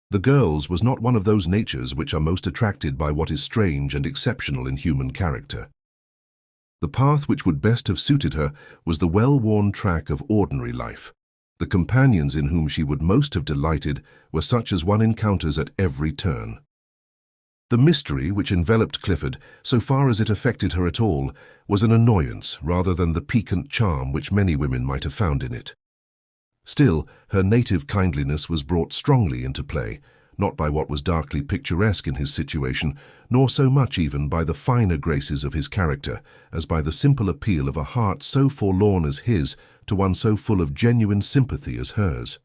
The girl's was not one of those natures which are most attracted by what is strange and exceptional in human character. The path which would best have suited her was the well-worn track of ordinary life, The companions in whom she would most have delighted were such as one encounters at every turn. The mystery which enveloped Clifford, so far as it affected her at all, was an annoyance rather than the piquant charm which many women might have found in it. Still, her native kindliness was brought strongly into play, not by what was darkly picturesque in his situation, nor so much even by the finer graces of his character, as by the simple appeal of a heart so forlorn as his to one so full of genuine sympathy as hers.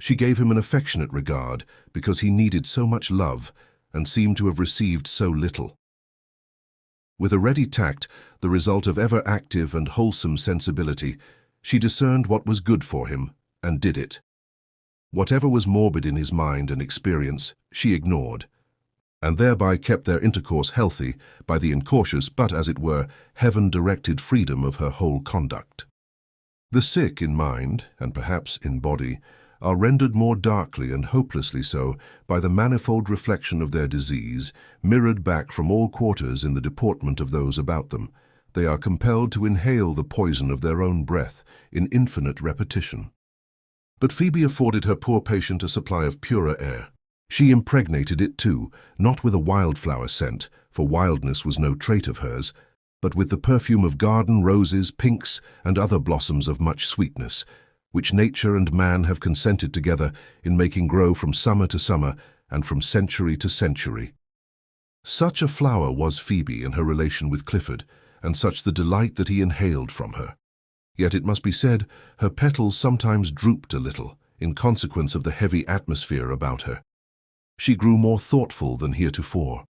She gave him an affectionate regard because he needed so much love and seemed to have received so little. With a ready tact, the result of ever active and wholesome sensibility, she discerned what was good for him and did it. Whatever was morbid in his mind and experience, she ignored, and thereby kept their intercourse healthy by the incautious but, as it were, heaven-directed freedom of her whole conduct. The sick in mind, and perhaps in body, are rendered more darkly and hopelessly so by the manifold reflection of their disease, mirrored back from all quarters in the deportment of those about them. They are compelled to inhale the poison of their own breath in infinite repetition. But Phoebe afforded her poor patient a supply of purer air. She impregnated it too, not with a wildflower scent, for wildness was no trait of hers, but with the perfume of garden roses, pinks, and other blossoms of much sweetness, which nature and man have consented together in making grow from summer to summer and from century to century. Such a flower was Phoebe in her relation with Clifford, and such the delight that he inhaled from her. Yet it must be said, her petals sometimes drooped a little, in consequence of the heavy atmosphere about her. She grew more thoughtful than heretofore.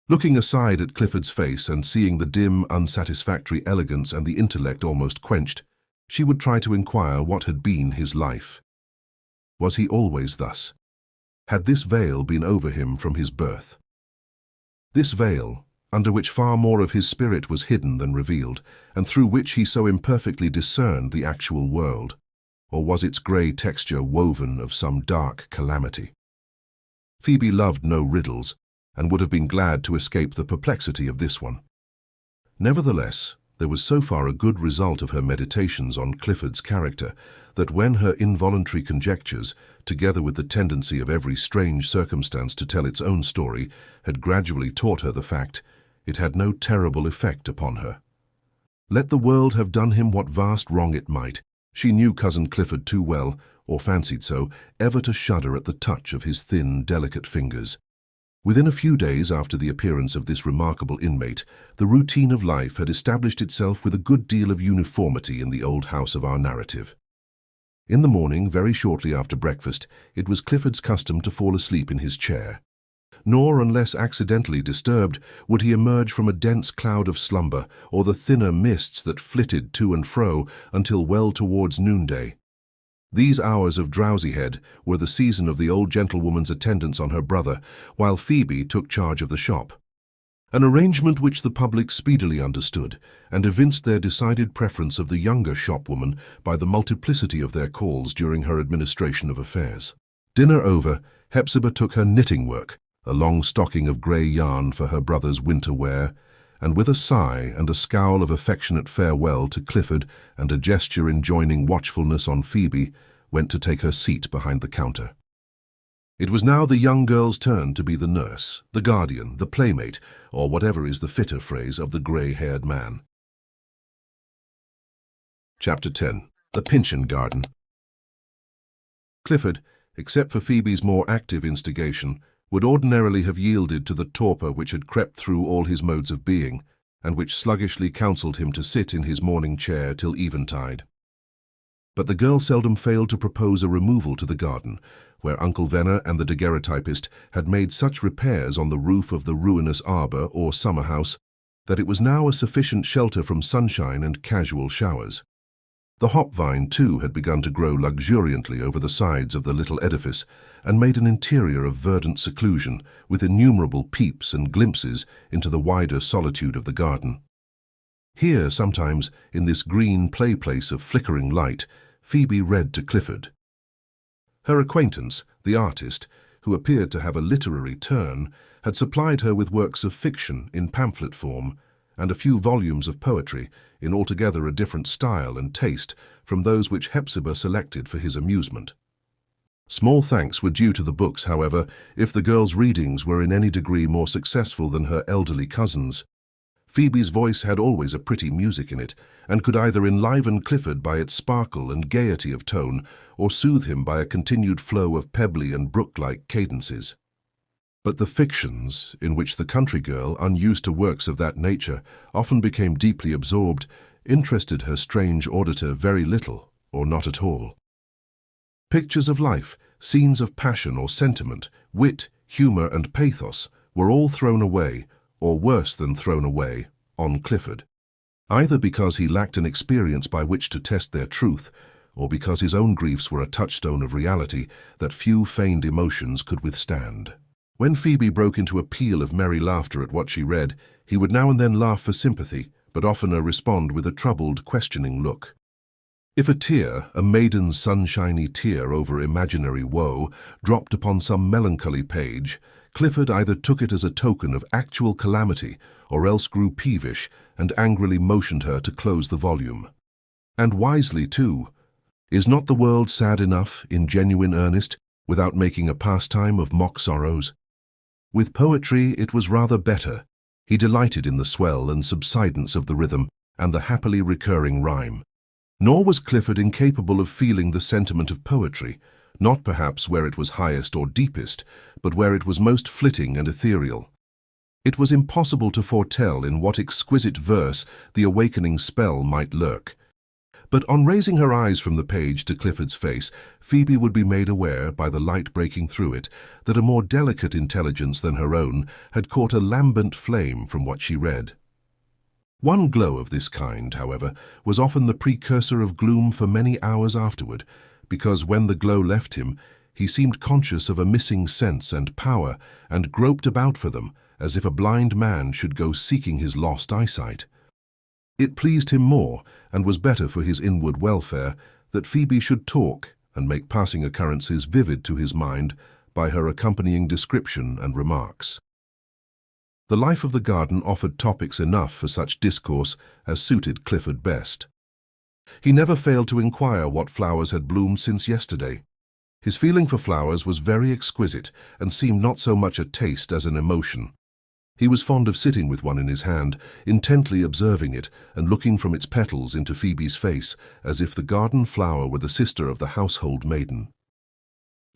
Looking aside at Clifford's face and seeing the dim, unsatisfactory elegance and the intellect almost quenched, she would try to inquire what had been his life. Was he always thus? Had this veil been over him from his birth? This veil, under which far more of his spirit was hidden than revealed, and through which he so imperfectly discerned the actual world, or was its grey texture woven of some dark calamity? Phoebe loved no riddles, and would have been glad to escape the perplexity of this one. Nevertheless, there was so far a good result of her meditations on Clifford's character that when her involuntary conjectures, together with the tendency of every strange circumstance to tell its own story, had gradually taught her the fact, it had no terrible effect upon her. Let the world have done him what vast wrong it might, she knew cousin Clifford too well, or fancied so, ever to shudder at the touch of his thin, delicate fingers. Within a few days after the appearance of this remarkable inmate, the routine of life had established itself with a good deal of uniformity in the old house of our narrative. In the morning, very shortly after breakfast, it was Clifford's custom to fall asleep in his chair. Nor, unless accidentally disturbed, would he emerge from a dense cloud of slumber or the thinner mists that flitted to and fro until well towards noonday. These hours of drowsyhead were the season of the old gentlewoman's attendance on her brother, while Phoebe took charge of the shop. An arrangement which the public speedily understood, and evinced their decided preference of the younger shopwoman by the multiplicity of their calls during her administration of affairs. Dinner over, Hepzibah took her knitting work, a long stocking of grey yarn for her brother's winter wear, and with a sigh and a scowl of affectionate farewell to Clifford and a gesture enjoining watchfulness on Phoebe, went to take her seat behind the counter. It was now the young girl's turn to be the nurse, the guardian, the playmate, or whatever is the fitter phrase of the grey-haired man. Chapter 10. The Pyncheon Garden. Clifford, except for Phoebe's more active instigation, would ordinarily have yielded to the torpor which had crept through all his modes of being, and which sluggishly counselled him to sit in his morning chair till eventide. But the girl seldom failed to propose a removal to the garden, where Uncle Venner and the Daguerreotypist had made such repairs on the roof of the ruinous arbour or summer-house that it was now a sufficient shelter from sunshine and casual showers. The hop-vine, too, had begun to grow luxuriantly over the sides of the little edifice, and made an interior of verdant seclusion, with innumerable peeps and glimpses into the wider solitude of the garden. Here, sometimes, in this green play-place of flickering light, Phoebe read to Clifford. Her acquaintance, the artist, who appeared to have a literary turn, had supplied her with works of fiction in pamphlet form, and a few volumes of poetry, in altogether a different style and taste from those which Hepzibah selected for his amusement. Small thanks were due to the books, however, if the girl's readings were in any degree more successful than her elderly cousin's. Phoebe's voice had always a pretty music in it, and could either enliven Clifford by its sparkle and gaiety of tone, or soothe him by a continued flow of pebbly and brook-like cadences. But the fictions, in which the country girl, unused to works of that nature, often became deeply absorbed, interested her strange auditor very little, or not at all. Pictures of life, scenes of passion or sentiment, wit, humour and pathos were all thrown away, or worse than thrown away, on Clifford, either because he lacked an experience by which to test their truth, or because his own griefs were a touchstone of reality that few feigned emotions could withstand. When Phoebe broke into a peal of merry laughter at what she read, he would now and then laugh for sympathy, but oftener respond with a troubled, questioning look. If a tear, a maiden's sunshiny tear over imaginary woe, dropped upon some melancholy page, Clifford either took it as a token of actual calamity, or else grew peevish and angrily motioned her to close the volume. And wisely, too. Is not the world sad enough, in genuine earnest, without making a pastime of mock sorrows? With poetry it was rather better. He delighted in the swell and subsidence of the rhythm and the happily recurring rhyme. Nor was Clifford incapable of feeling the sentiment of poetry, not perhaps where it was highest or deepest, but where it was most flitting and ethereal. It was impossible to foretell in what exquisite verse the awakening spell might lurk. But on raising her eyes from the page to Clifford's face, Phoebe would be made aware, by the light breaking through it, that a more delicate intelligence than her own had caught a lambent flame from what she read. One glow of this kind, however, was often the precursor of gloom for many hours afterward, because when the glow left him, he seemed conscious of a missing sense and power, and groped about for them, as if a blind man should go seeking his lost eyesight. It pleased him more, and was better for his inward welfare, that Phoebe should talk and make passing occurrences vivid to his mind by her accompanying description and remarks. The life of the garden offered topics enough for such discourse as suited Clifford best. He never failed to inquire what flowers had bloomed since yesterday. His feeling for flowers was very exquisite, and seemed not so much a taste as an emotion. He was fond of sitting with one in his hand, intently observing it and looking from its petals into Phoebe's face, as if the garden flower were the sister of the household maiden.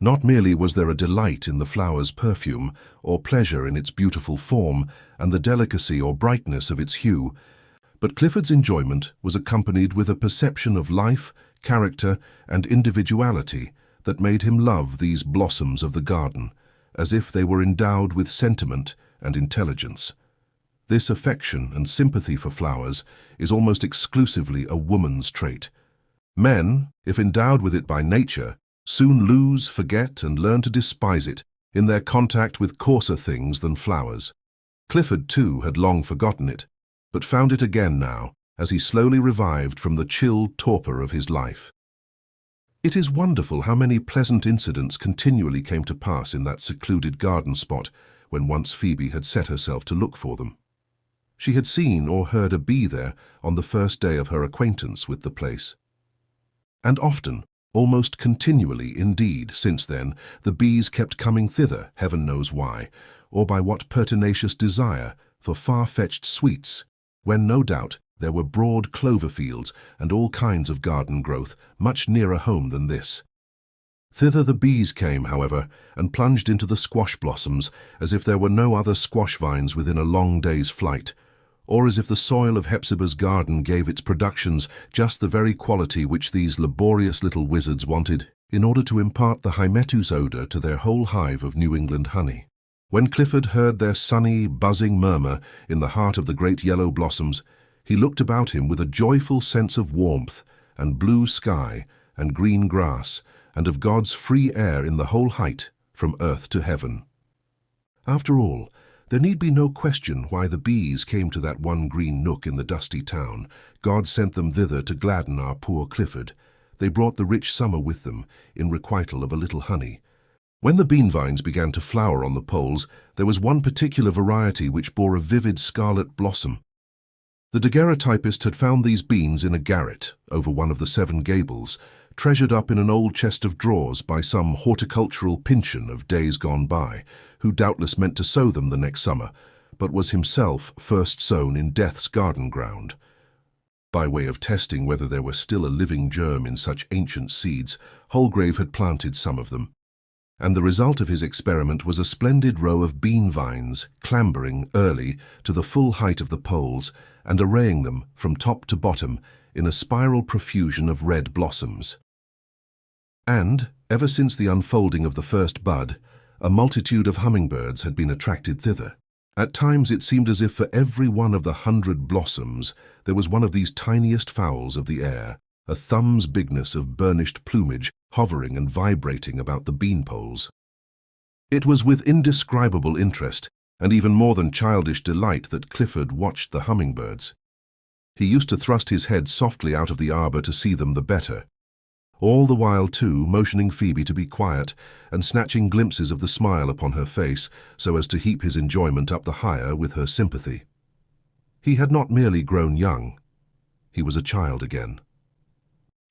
Not merely was there a delight in the flower's perfume, or pleasure in its beautiful form, and the delicacy or brightness of its hue, but Clifford's enjoyment was accompanied with a perception of life, character, and individuality that made him love these blossoms of the garden, as if they were endowed with sentiment and intelligence. This affection and sympathy for flowers is almost exclusively a woman's trait. Men, if endowed with it by nature, soon lose, forget, and learn to despise it in their contact with coarser things than flowers. Clifford, too, had long forgotten it, but found it again now, as he slowly revived from the chill torpor of his life. It is wonderful how many pleasant incidents continually came to pass in that secluded garden spot, when once Phoebe had set herself to look for them. She had seen or heard a bee there on the first day of her acquaintance with the place. And often, almost continually indeed, since then, the bees kept coming thither, heaven knows why, or by what pertinacious desire, for far-fetched sweets, when no doubt there were broad clover fields and all kinds of garden growth much nearer home than this. Thither the bees came, however, and plunged into the squash blossoms as if there were no other squash vines within a long day's flight, or as if the soil of Hepzibah's garden gave its productions just the very quality which these laborious little wizards wanted in order to impart the hymettus odour to their whole hive of New England honey. When Clifford heard their sunny, buzzing murmur in the heart of the great yellow blossoms, he looked about him with a joyful sense of warmth and blue sky and green grass, and of God's free air in the whole height, from earth to heaven. After all, there need be no question why the bees came to that one green nook in the dusty town. God sent them thither to gladden our poor Clifford. They brought the rich summer with them, in requital of a little honey. When the bean vines began to flower on the poles, there was one particular variety which bore a vivid scarlet blossom. The Daguerreotypist had found these beans in a garret over one of the Seven Gables, treasured up in an old chest of drawers by some horticultural Pyncheon of days gone by, who doubtless meant to sow them the next summer, but was himself first sown in Death's garden ground. By way of testing whether there were still a living germ in such ancient seeds, Holgrave had planted some of them, and the result of his experiment was a splendid row of bean vines clambering early to the full height of the poles and arraying them from top to bottom in a spiral profusion of red blossoms. And, ever since the unfolding of the first bud, a multitude of hummingbirds had been attracted thither. At times it seemed as if for every one of the 100 blossoms there was one of these tiniest fowls of the air, a thumb's bigness of burnished plumage hovering and vibrating about the bean-poles. It was with indescribable interest, and even more than childish delight, that Clifford watched the hummingbirds. He used to thrust his head softly out of the arbour to see them the better, all the while too motioning Phoebe to be quiet and snatching glimpses of the smile upon her face so as to heap his enjoyment up the higher with her sympathy. He had not merely grown young, he was a child again.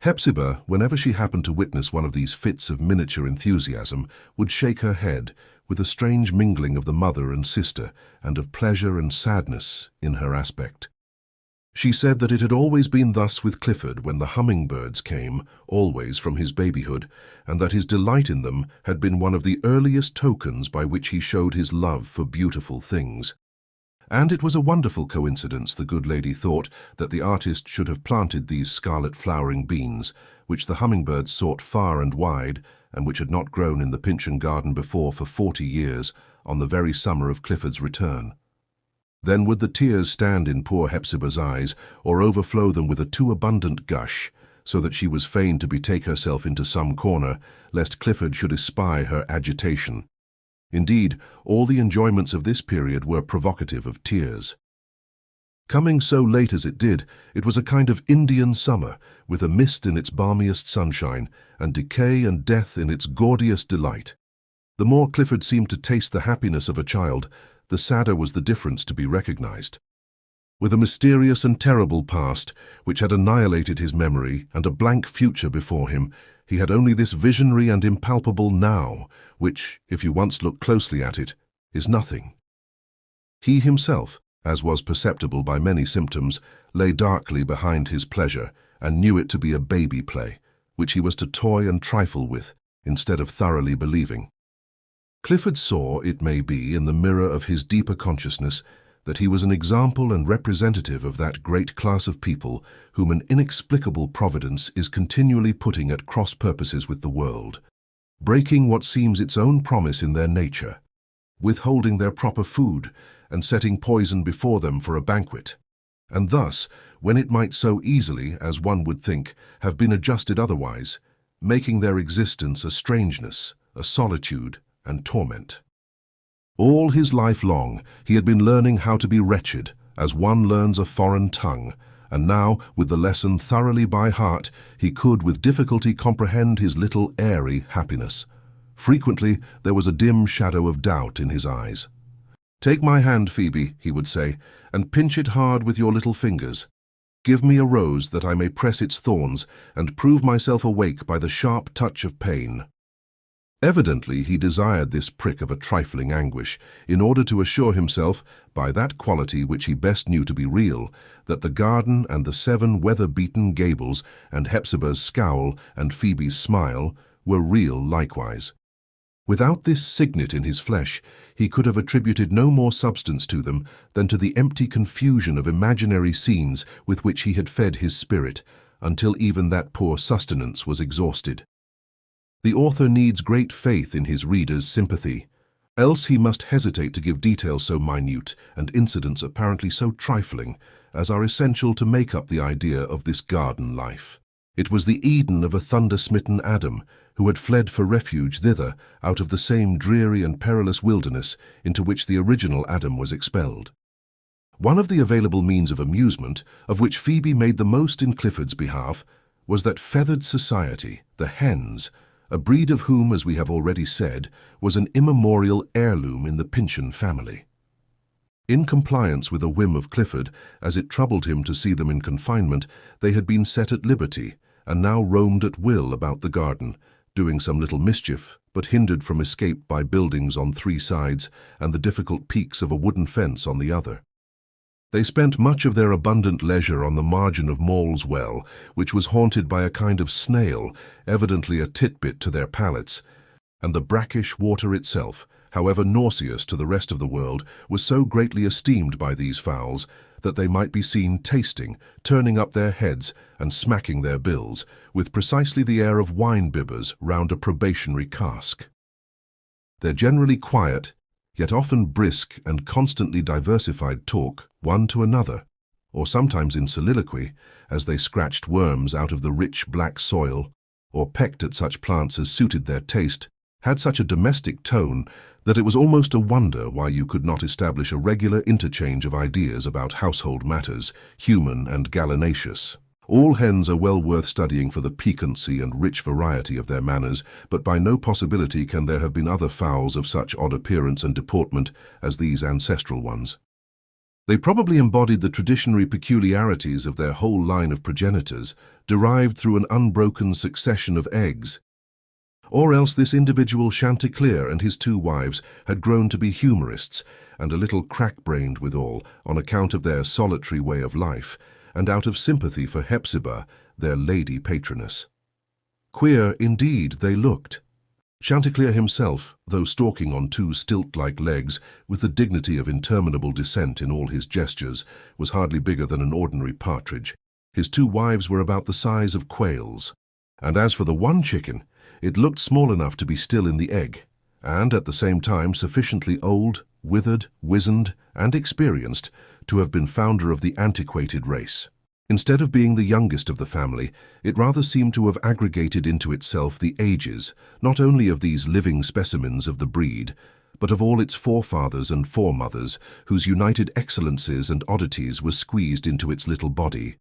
Hepzibah, whenever she happened to witness one of these fits of miniature enthusiasm, would shake her head, with a strange mingling of the mother and sister, and of pleasure and sadness in her aspect. She said that it had always been thus with Clifford when the hummingbirds came, always from his babyhood, and that his delight in them had been one of the earliest tokens by which he showed his love for beautiful things. And it was a wonderful coincidence, the good lady thought, that the artist should have planted these scarlet flowering beans, which the hummingbirds sought far and wide, and which had not grown in the Pyncheon garden before for 40 years, on the very summer of Clifford's return. Then would the tears stand in poor Hepzibah's eyes, or overflow them with a too abundant gush, so that she was fain to betake herself into some corner, lest Clifford should espy her agitation. Indeed, all the enjoyments of this period were provocative of tears. Coming so late as it did, it was a kind of Indian summer, with a mist in its balmiest sunshine, and decay and death in its gaudiest delight. The more Clifford seemed to taste the happiness of a child, the sadder was the difference to be recognized. With a mysterious and terrible past, which had annihilated his memory, and a blank future before him, he had only this visionary and impalpable now, which, if you once look closely at it, is nothing. He himself, as was perceptible by many symptoms, lay darkly behind his pleasure, and knew it to be a baby play, which he was to toy and trifle with, instead of thoroughly believing. Clifford saw, it may be, in the mirror of his deeper consciousness, that he was an example and representative of that great class of people whom an inexplicable providence is continually putting at cross purposes with the world, breaking what seems its own promise in their nature, withholding their proper food, and setting poison before them for a banquet, and thus, when it might so easily, as one would think, have been adjusted otherwise, making their existence a strangeness, a solitude, and torment. All his life long he had been learning how to be wretched, as one learns a foreign tongue, and now, with the lesson thoroughly by heart, he could with difficulty comprehend his little airy happiness. Frequently there was a dim shadow of doubt in his eyes. "Take my hand, Phoebe," he would say, "and pinch it hard with your little fingers. Give me a rose that I may press its thorns, and prove myself awake by the sharp touch of pain." Evidently he desired this prick of a trifling anguish, in order to assure himself, by that quality which he best knew to be real, that the garden and the 7 weather-beaten gables and Hepzibah's scowl and Phoebe's smile were real likewise. Without this signet in his flesh, he could have attributed no more substance to them than to the empty confusion of imaginary scenes with which he had fed his spirit, until even that poor sustenance was exhausted. The author needs great faith in his reader's sympathy, else he must hesitate to give details so minute and incidents apparently so trifling as are essential to make up the idea of this garden life. It was the Eden of a thunder-smitten Adam, who had fled for refuge thither out of the same dreary and perilous wilderness into which the original Adam was expelled. One of the available means of amusement, of which Phoebe made the most in Clifford's behalf, was that feathered society, the hens, a breed of whom, as we have already said, was an immemorial heirloom in the Pyncheon family. In compliance with a whim of Clifford, as it troubled him to see them in confinement, they had been set at liberty, and now roamed at will about the garden, doing some little mischief, but hindered from escape by buildings on 3 sides and the difficult peaks of a wooden fence on the other. They spent much of their abundant leisure on the margin of Maule's well, which was haunted by a kind of snail, evidently a titbit to their palates, and the brackish water itself, however nauseous to the rest of the world, was so greatly esteemed by these fowls that they might be seen tasting, turning up their heads and smacking their bills, with precisely the air of wine-bibbers round a probationary cask. Their generally quiet, yet often brisk and constantly diversified talk, one to another, or sometimes in soliloquy, as they scratched worms out of the rich black soil, or pecked at such plants as suited their taste, had such a domestic tone that it was almost a wonder why you could not establish a regular interchange of ideas about household matters, human and gallinaceous. All hens are well worth studying for the piquancy and rich variety of their manners, but by no possibility can there have been other fowls of such odd appearance and deportment as these ancestral ones. They probably embodied the traditionary peculiarities of their whole line of progenitors, derived through an unbroken succession of eggs. Or else this individual Chanticleer and his 2 wives had grown to be humorists, and a little crack-brained withal, on account of their solitary way of life, and out of sympathy for Hepzibah, their lady patroness. Queer, indeed, they looked. Chanticleer himself, though stalking on 2 stilt-like legs, with the dignity of interminable descent in all his gestures, was hardly bigger than an ordinary partridge. His 2 wives were about the size of quails. And as for the one chicken, it looked small enough to be still in the egg, and at the same time sufficiently old, withered, wizened, and experienced to have been founder of the antiquated race. Instead of being the youngest of the family, it rather seemed to have aggregated into itself the ages, not only of these living specimens of the breed, but of all its forefathers and foremothers, whose united excellencies and oddities were squeezed into its little body.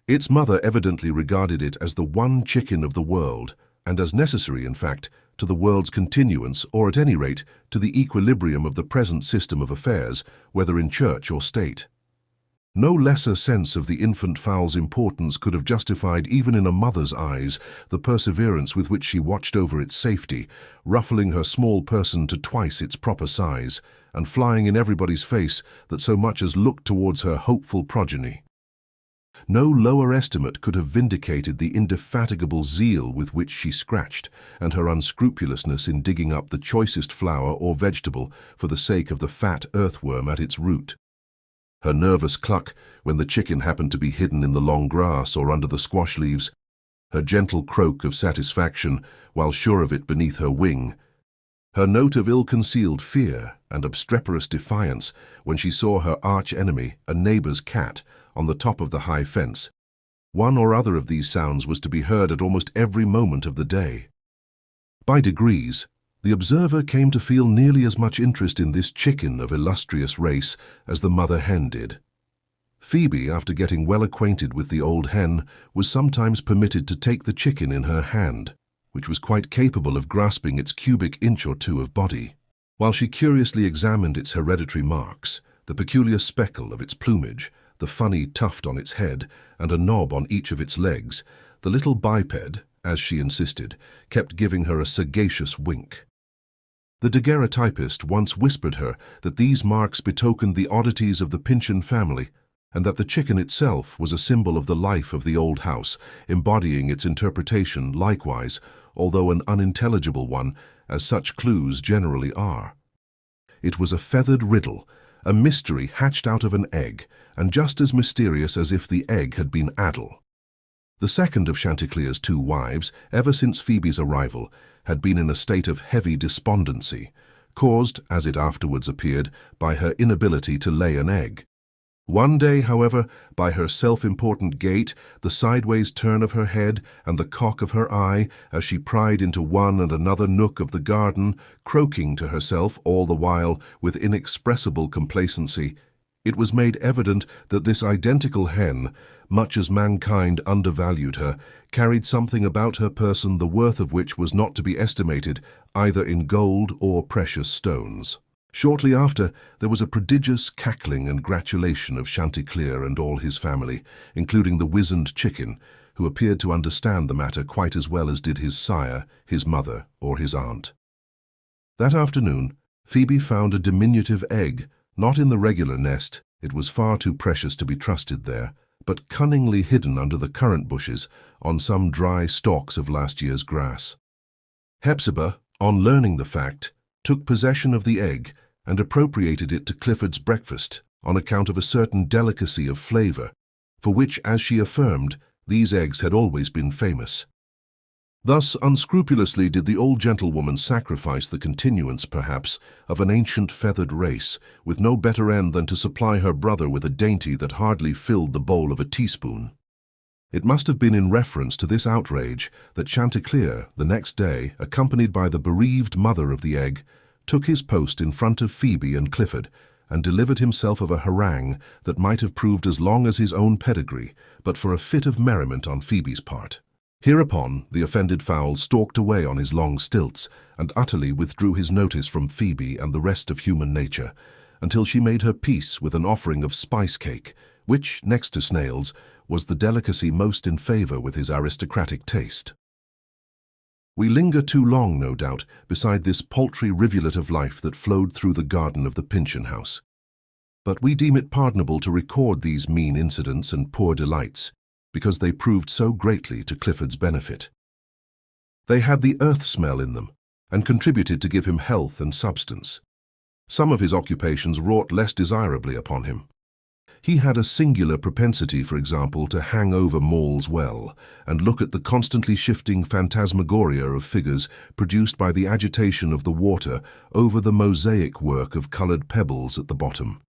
Its mother evidently regarded it as the one chicken of the world, and as necessary, in fact, to the world's continuance, or at any rate, to the equilibrium of the present system of affairs, whether in church or state. No lesser sense of the infant fowl's importance could have justified, even in a mother's eyes, the perseverance with which she watched over its safety, ruffling her small person to twice its proper size, and flying in everybody's face that so much as looked towards her hopeful progeny. No lower estimate could have vindicated the indefatigable zeal with which she scratched, and her unscrupulousness in digging up the choicest flower or vegetable for the sake of the fat earthworm at its root. Her nervous cluck when the chicken happened to be hidden in the long grass or under the squash leaves, her gentle croak of satisfaction while sure of it beneath her wing, her note of ill-concealed fear and obstreperous defiance when she saw her arch-enemy, a neighbour's cat, on the top of the high fence. One or other of these sounds was to be heard at almost every moment of the day. By degrees, the observer came to feel nearly as much interest in this chicken of illustrious race as the mother hen did. Phoebe, after getting well acquainted with the old hen, was sometimes permitted to take the chicken in her hand, which was quite capable of grasping its cubic inch or 2 of body. While she curiously examined its hereditary marks, the peculiar speckle of its plumage, the funny tuft on its head, and a knob on each of its legs, the little biped, as she insisted, kept giving her a sagacious wink. The Daguerreotypist once whispered her that these marks betokened the oddities of the Pyncheon family, and that the chicken itself was a symbol of the life of the old house, embodying its interpretation likewise, although an unintelligible one, as such clues generally are. It was a feathered riddle, a mystery hatched out of an egg, and just as mysterious as if the egg had been addle. The second of Chanticleer's 2 wives, ever since Phoebe's arrival, had been in a state of heavy despondency, caused, as it afterwards appeared, by her inability to lay an egg. One day, however, by her self-important gait, the sideways turn of her head, and the cock of her eye, as she pried into one and another nook of the garden, croaking to herself all the while with inexpressible complacency, it was made evident that this identical hen, much as mankind undervalued her, carried something about her person the worth of which was not to be estimated either in gold or precious stones. Shortly after, there was a prodigious cackling and gratulation of Chanticleer and all his family, including the wizened chicken, who appeared to understand the matter quite as well as did his sire, his mother, or his aunt. That afternoon, Phoebe found a diminutive egg, not in the regular nest, it was far too precious to be trusted there, but cunningly hidden under the currant bushes on some dry stalks of last year's grass. Hepzibah, on learning the fact, took possession of the egg and appropriated it to Clifford's breakfast on account of a certain delicacy of flavor, for which, as she affirmed, these eggs had always been famous. Thus unscrupulously did the old gentlewoman sacrifice the continuance, perhaps, of an ancient feathered race, with no better end than to supply her brother with a dainty that hardly filled the bowl of a teaspoon. It must have been in reference to this outrage that Chanticleer, the next day, accompanied by the bereaved mother of the egg, took his post in front of Phoebe and Clifford, and delivered himself of a harangue that might have proved as long as his own pedigree, but for a fit of merriment on Phoebe's part. Hereupon, the offended fowl stalked away on his long stilts, and utterly withdrew his notice from Phoebe and the rest of human nature, until she made her peace with an offering of spice cake, which, next to snails, was the delicacy most in favor with his aristocratic taste. We linger too long, no doubt, beside this paltry rivulet of life that flowed through the garden of the Pyncheon house. But we deem it pardonable to record these mean incidents and poor delights, because they proved so greatly to Clifford's benefit. They had the earth smell in them, and contributed to give him health and substance. Some of his occupations wrought less desirably upon him. He had a singular propensity, for example, to hang over Maule's well and look at the constantly shifting phantasmagoria of figures produced by the agitation of the water over the mosaic work of colored pebbles at the bottom.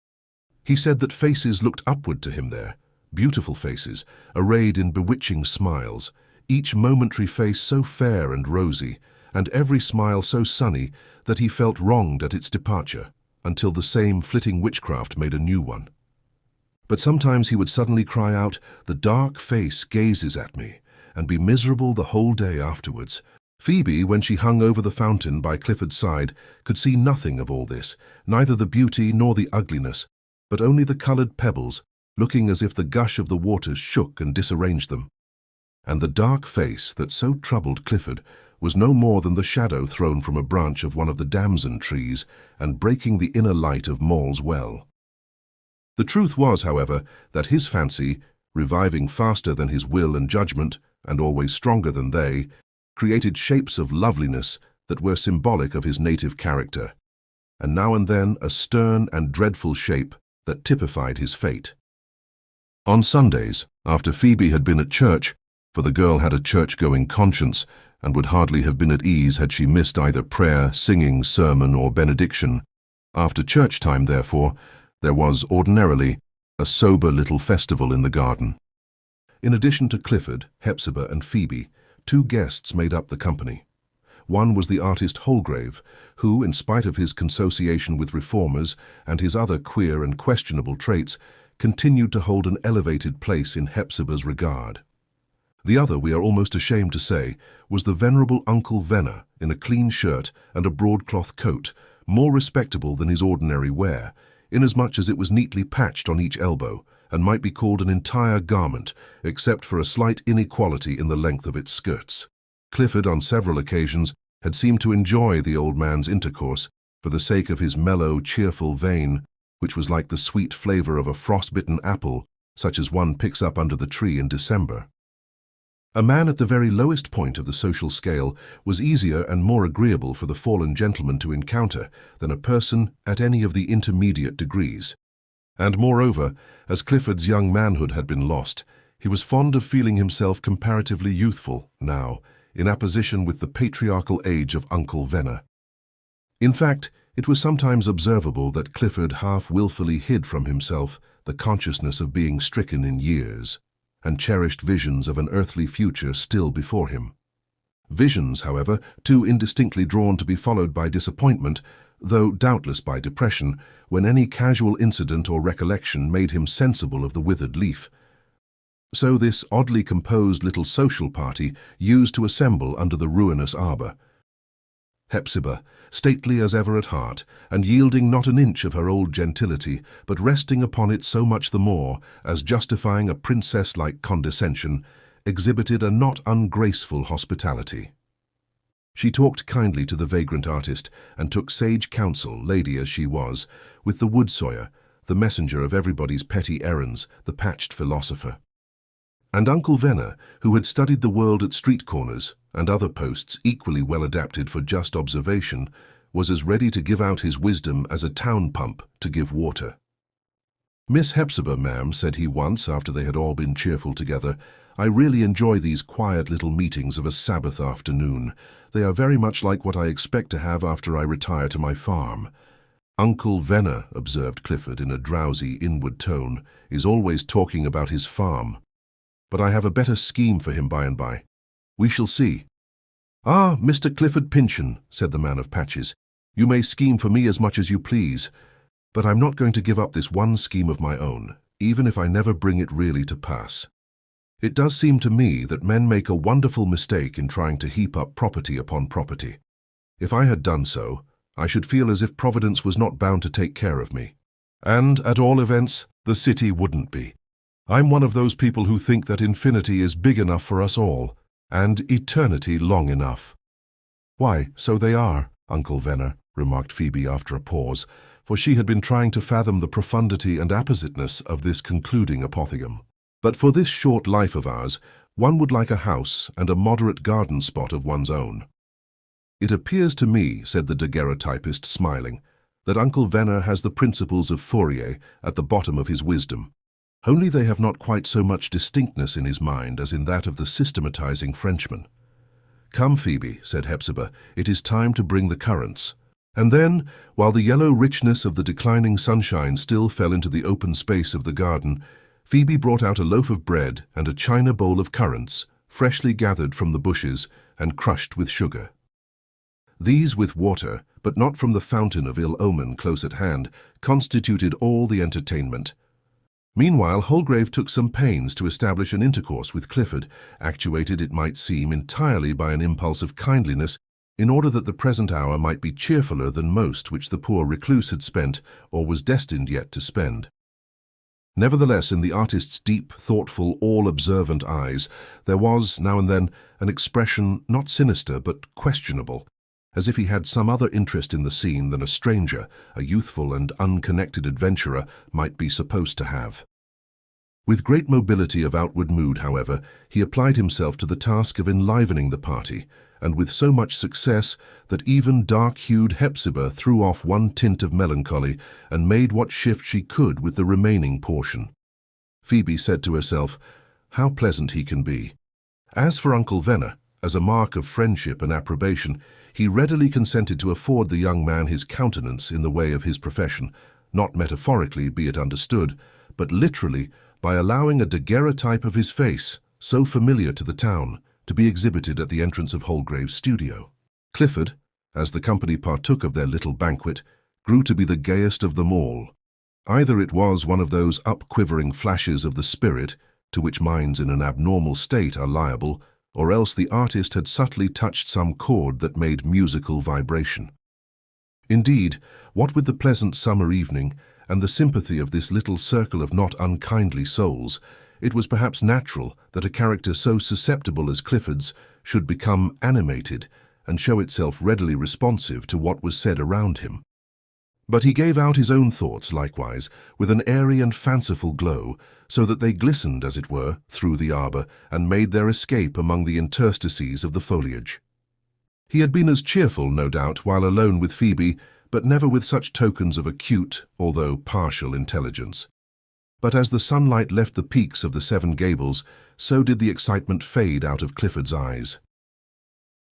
He said that faces looked upward to him there, beautiful faces, arrayed in bewitching smiles, each momentary face so fair and rosy, and every smile so sunny that he felt wronged at its departure, until the same flitting witchcraft made a new one. But sometimes he would suddenly cry out, "The dark face gazes at me," and be miserable the whole day afterwards. Phoebe, when she hung over the fountain by Clifford's side, could see nothing of all this, neither the beauty nor the ugliness, but only the colored pebbles, looking as if the gush of the waters shook and disarranged them. And the dark face that so troubled Clifford was no more than the shadow thrown from a branch of one of the damson trees and breaking the inner light of Maule's well. The truth was, however, that his fancy, reviving faster than his will and judgment, and always stronger than they, created shapes of loveliness that were symbolic of his native character, and now and then a stern and dreadful shape that typified his fate. On Sundays, after Phoebe had been at church, for the girl had a church-going conscience and would hardly have been at ease had she missed either prayer, singing, sermon, or benediction, after church time, therefore, there was, ordinarily, a sober little festival in the garden. In addition to Clifford, Hepzibah, and Phoebe, 2 guests made up the company. One was the artist Holgrave, who, in spite of his consociation with reformers and his other queer and questionable traits, continued to hold an elevated place in Hepzibah's regard. The other, we are almost ashamed to say, was the venerable Uncle Venner in a clean shirt and a broadcloth coat, more respectable than his ordinary wear, inasmuch as it was neatly patched on each elbow, and might be called an entire garment, except for a slight inequality in the length of its skirts. Clifford, on several occasions, had seemed to enjoy the old man's intercourse, for the sake of his mellow, cheerful vein, which was like the sweet flavor of a frost-bitten apple, such as one picks up under the tree in December. A man at the very lowest point of the social scale was easier and more agreeable for the fallen gentleman to encounter than a person at any of the intermediate degrees. And moreover, as Clifford's young manhood had been lost, he was fond of feeling himself comparatively youthful now, in apposition with the patriarchal age of Uncle Venner. In fact, it was sometimes observable that Clifford half-wilfully hid from himself the consciousness of being stricken in years, and cherished visions of an earthly future still before him. Visions, however, too indistinctly drawn to be followed by disappointment, though doubtless by depression, when any casual incident or recollection made him sensible of the withered leaf. So this oddly composed little social party used to assemble under the ruinous arbor. Hepzibah, stately as ever at heart, and yielding not an inch of her old gentility, but resting upon it so much the more, as justifying a princess-like condescension, exhibited a not ungraceful hospitality. She talked kindly to the vagrant artist, and took sage counsel, lady as she was, with the wood-sawyer, the messenger of everybody's petty errands, the patched philosopher. And Uncle Venner, who had studied the world at street corners, and other posts equally well adapted for just observation, was as ready to give out his wisdom as a town pump to give water. "Miss Hepzibah, ma'am," said he once, after they had all been cheerful together, "I really enjoy these quiet little meetings of a Sabbath afternoon. They are very much like what I expect to have after I retire to my farm." "Uncle Venner," observed Clifford in a drowsy inward tone, "is always talking about his farm. But I have a better scheme for him by and by. We shall see." "Ah, Mr. Clifford Pyncheon," said the man of patches, "you may scheme for me as much as you please, but I'm not going to give up this one scheme of my own, even if I never bring it really to pass. It does seem to me that men make a wonderful mistake in trying to heap up property upon property. If I had done so, I should feel as if Providence was not bound to take care of me. And, at all events, the city wouldn't be. I'm one of those people who think that infinity is big enough for us all, and eternity long enough." "Why, so they are, Uncle Venner," remarked Phoebe after a pause, for she had been trying to fathom the profundity and appositeness of this concluding apothegm. "But for this short life of ours, one would like a house and a moderate garden spot of one's own." "It appears to me," said the Daguerreotypist, smiling, "that Uncle Venner has the principles of Fourier at the bottom of his wisdom. Only they have not quite so much distinctness in his mind as in that of the systematizing Frenchman." "Come, Phoebe," said Hepzibah, "it is time to bring the currants." And then, while the yellow richness of the declining sunshine still fell into the open space of the garden, Phoebe brought out a loaf of bread and a china bowl of currants, freshly gathered from the bushes and crushed with sugar. These with water, but not from the fountain of ill omen close at hand, constituted all the entertainment. Meanwhile, Holgrave took some pains to establish an intercourse with Clifford, actuated, it might seem, entirely by an impulse of kindliness, in order that the present hour might be cheerfuller than most which the poor recluse had spent or was destined yet to spend. Nevertheless, in the artist's deep, thoughtful, all-observant eyes, there was, now and then, an expression not sinister but questionable, as if he had some other interest in the scene than a stranger, a youthful and unconnected adventurer, might be supposed to have. With great mobility of outward mood, however, he applied himself to the task of enlivening the party, and with so much success that even dark-hued Hepzibah threw off one tint of melancholy and made what shift she could with the remaining portion. Phoebe said to herself, "How pleasant he can be." As for Uncle Venner, as a mark of friendship and approbation, he readily consented to afford the young man his countenance in the way of his profession, not metaphorically, be it understood, but literally by allowing a daguerreotype of his face, so familiar to the town, to be exhibited at the entrance of Holgrave's studio. Clifford, as the company partook of their little banquet, grew to be the gayest of them all. Either it was one of those up-quivering flashes of the spirit, to which minds in an abnormal state are liable, or else the artist had subtly touched some chord that made musical vibration. Indeed, what with the pleasant summer evening, and the sympathy of this little circle of not unkindly souls, it was perhaps natural that a character so susceptible as Clifford's should become animated and show itself readily responsive to what was said around him. But he gave out his own thoughts, likewise, with an airy and fanciful glow, so that they glistened, as it were, through the arbour, and made their escape among the interstices of the foliage. He had been as cheerful, no doubt, while alone with Phoebe, but never with such tokens of acute, although partial, intelligence. But as the sunlight left the peaks of the Seven Gables, so did the excitement fade out of Clifford's eyes.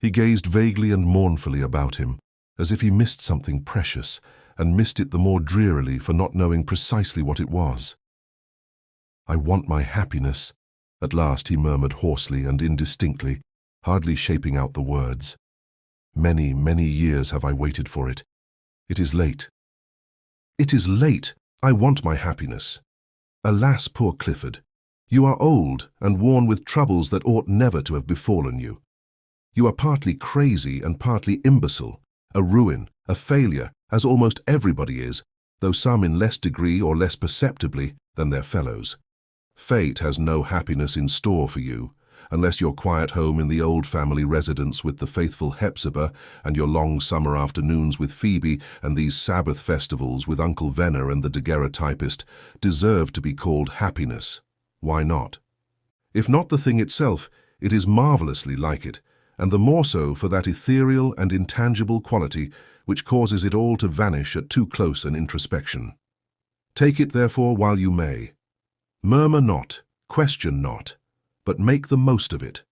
He gazed vaguely and mournfully about him, as if he missed something precious, and missed it the more drearily for not knowing precisely what it was. "I want my happiness," at last he murmured hoarsely and indistinctly, hardly shaping out the words. "Many, many years have I waited for it. It is late. It is late. I want my happiness. Alas, poor Clifford, you are old and worn with troubles that ought never to have befallen you. You are partly crazy and partly imbecile, A ruin, a failure, as almost everybody is, though some in less degree or less perceptibly than their fellows. Fate has no happiness in store for you, unless your quiet home in the old family residence with the faithful Hepzibah, and your long summer afternoons with Phoebe, and these Sabbath festivals with Uncle Venner and the Daguerreotypist deserve to be called happiness. Why not? If not the thing itself, it is marvelously like it, and the more so for that ethereal and intangible quality which causes it all to vanish at too close an introspection. Take it, therefore, while you may. Murmur not, question not, but make the most of it.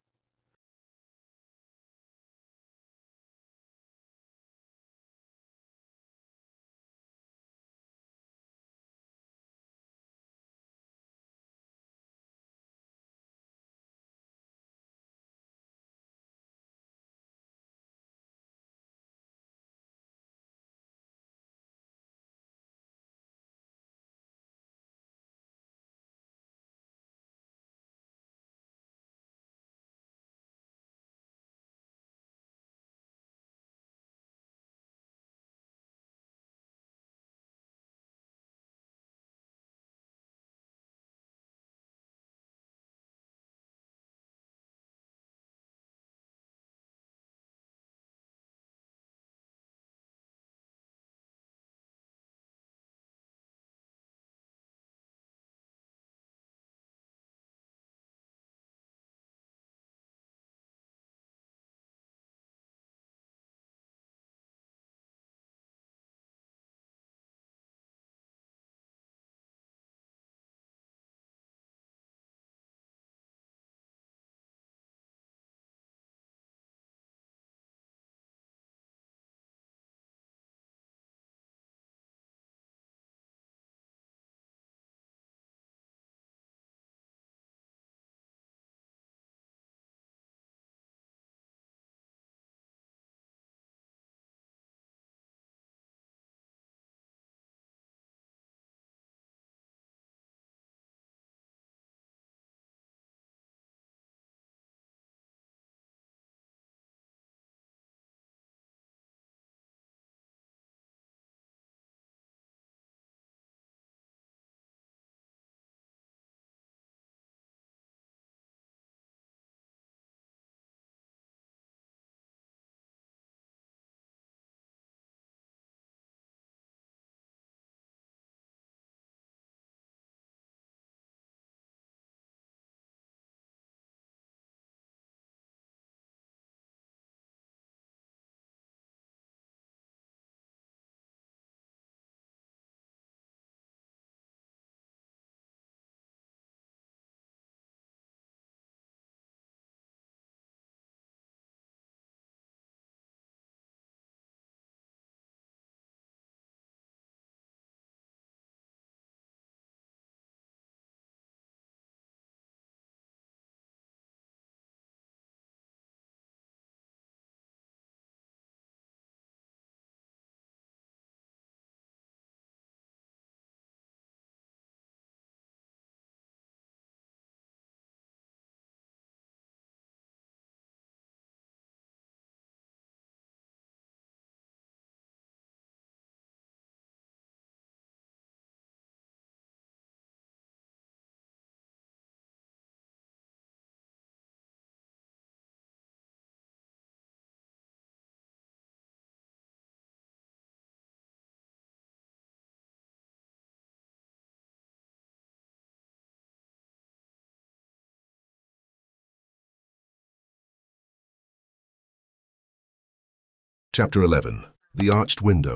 Chapter 11. The Arched Window.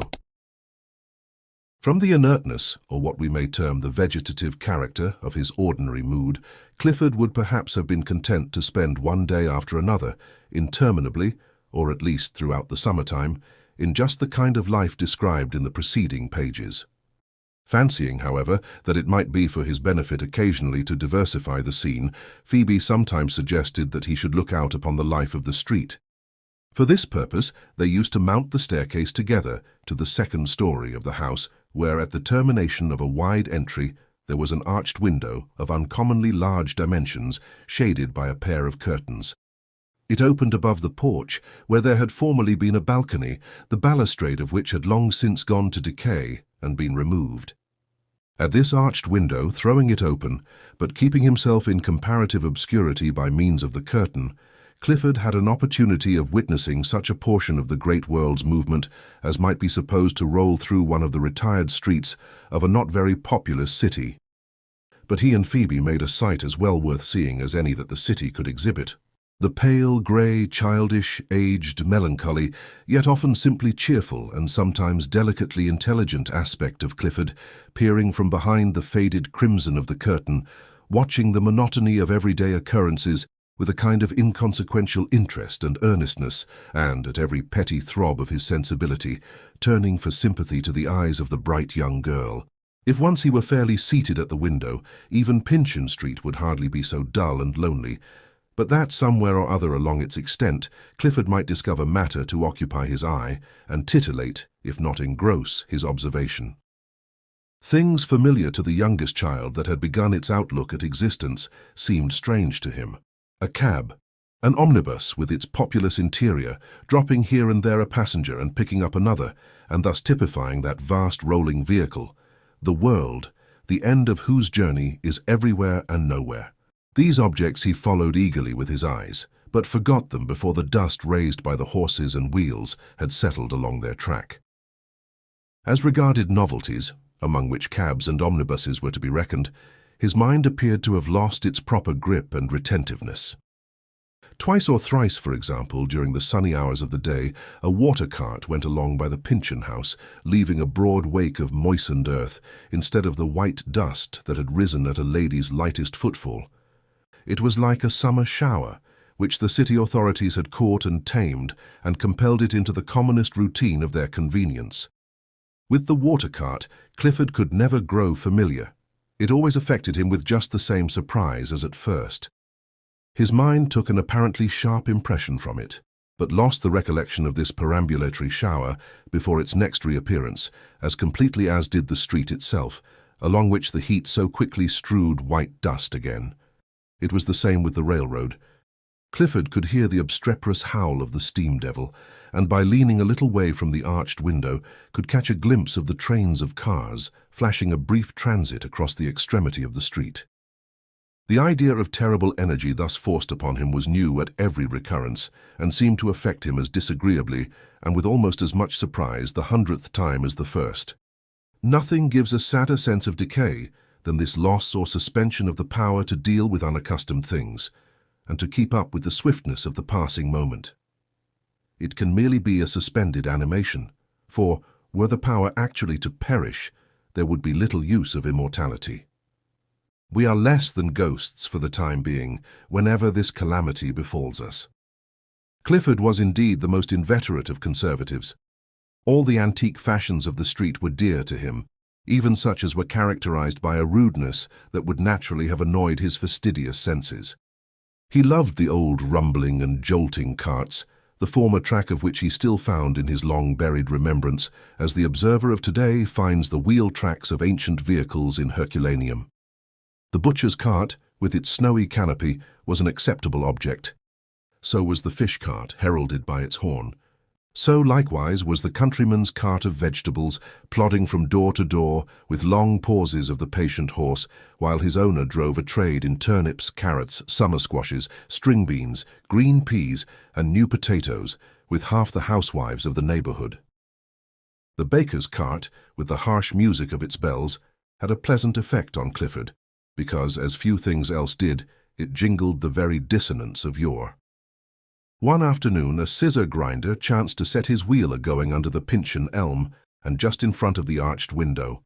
From the inertness, or what we may term the vegetative character, of his ordinary mood, Clifford would perhaps have been content to spend one day after another, interminably, or at least throughout the summertime, in just the kind of life described in the preceding pages. Fancying, however, that it might be for his benefit occasionally to diversify the scene, Phoebe sometimes suggested that he should look out upon the life of the street. For this purpose, they used to mount the staircase together to the second story of the house, where at the termination of a wide entry there was an arched window of uncommonly large dimensions, shaded by a pair of curtains. It opened above the porch, where there had formerly been a balcony, the balustrade of which had long since gone to decay and been removed. At this arched window, throwing it open, but keeping himself in comparative obscurity by means of the curtain, Clifford had an opportunity of witnessing such a portion of the great world's movement as might be supposed to roll through one of the retired streets of a not very populous city. But he and Phoebe made a sight as well worth seeing as any that the city could exhibit. The pale, grey, childish, aged, melancholy, yet often simply cheerful and sometimes delicately intelligent aspect of Clifford, peering from behind the faded crimson of the curtain, watching the monotony of everyday occurrences with a kind of inconsequential interest and earnestness, and, at every petty throb of his sensibility, turning for sympathy to the eyes of the bright young girl. If once he were fairly seated at the window, even Pyncheon Street would hardly be so dull and lonely, but that somewhere or other along its extent Clifford might discover matter to occupy his eye and titillate, if not engross, his observation. Things familiar to the youngest child that had begun its outlook at existence seemed strange to him. A cab, an omnibus with its populous interior, dropping here and there a passenger and picking up another, and thus typifying that vast rolling vehicle, the world, the end of whose journey is everywhere and nowhere. These objects he followed eagerly with his eyes, but forgot them before the dust raised by the horses and wheels had settled along their track. As regarded novelties, among which cabs and omnibuses were to be reckoned, his mind appeared to have lost its proper grip and retentiveness. Twice or thrice, for example, during the sunny hours of the day, a water cart went along by the Pyncheon house, leaving a broad wake of moistened earth instead of the white dust that had risen at a lady's lightest footfall. It was like a summer shower, which the city authorities had caught and tamed and compelled it into the commonest routine of their convenience. With the water cart, Clifford could never grow familiar. It always affected him with just the same surprise as at first. His mind took an apparently sharp impression from it, but lost the recollection of this perambulatory shower before its next reappearance, as completely as did the street itself, along which the heat so quickly strewed white dust again. It was the same with the railroad. Clifford could hear the obstreperous howl of the steam devil, and by leaning a little way from the arched window could catch a glimpse of the trains of cars flashing a brief transit across the extremity of the street. The idea of terrible energy thus forced upon him was new at every recurrence, and seemed to affect him as disagreeably, and with almost as much surprise, the 100th time as the first. Nothing gives a sadder sense of decay than this loss or suspension of the power to deal with unaccustomed things, and to keep up with the swiftness of the passing moment. It can merely be a suspended animation, for, were the power actually to perish, there would be little use of immortality. We are less than ghosts for the time being, whenever this calamity befalls us. Clifford was indeed the most inveterate of conservatives. All the antique fashions of the street were dear to him, even such as were characterized by a rudeness that would naturally have annoyed his fastidious senses. He loved the old rumbling and jolting carts, the former track of which he still found in his long-buried remembrance, as the observer of today finds the wheel tracks of ancient vehicles in Herculaneum. The butcher's cart, with its snowy canopy, was an acceptable object. So was the fish cart, heralded by its horn. So, likewise, was the countryman's cart of vegetables, plodding from door to door, with long pauses of the patient horse, while his owner drove a trade in turnips, carrots, summer squashes, string beans, green peas, and new potatoes, with half the housewives of the neighborhood. The baker's cart, with the harsh music of its bells, had a pleasant effect on Clifford, because, as few things else did, it jingled the very dissonance of yore. One afternoon, a scissor grinder chanced to set his wheel a-going under the Pyncheon elm, and just in front of the arched window.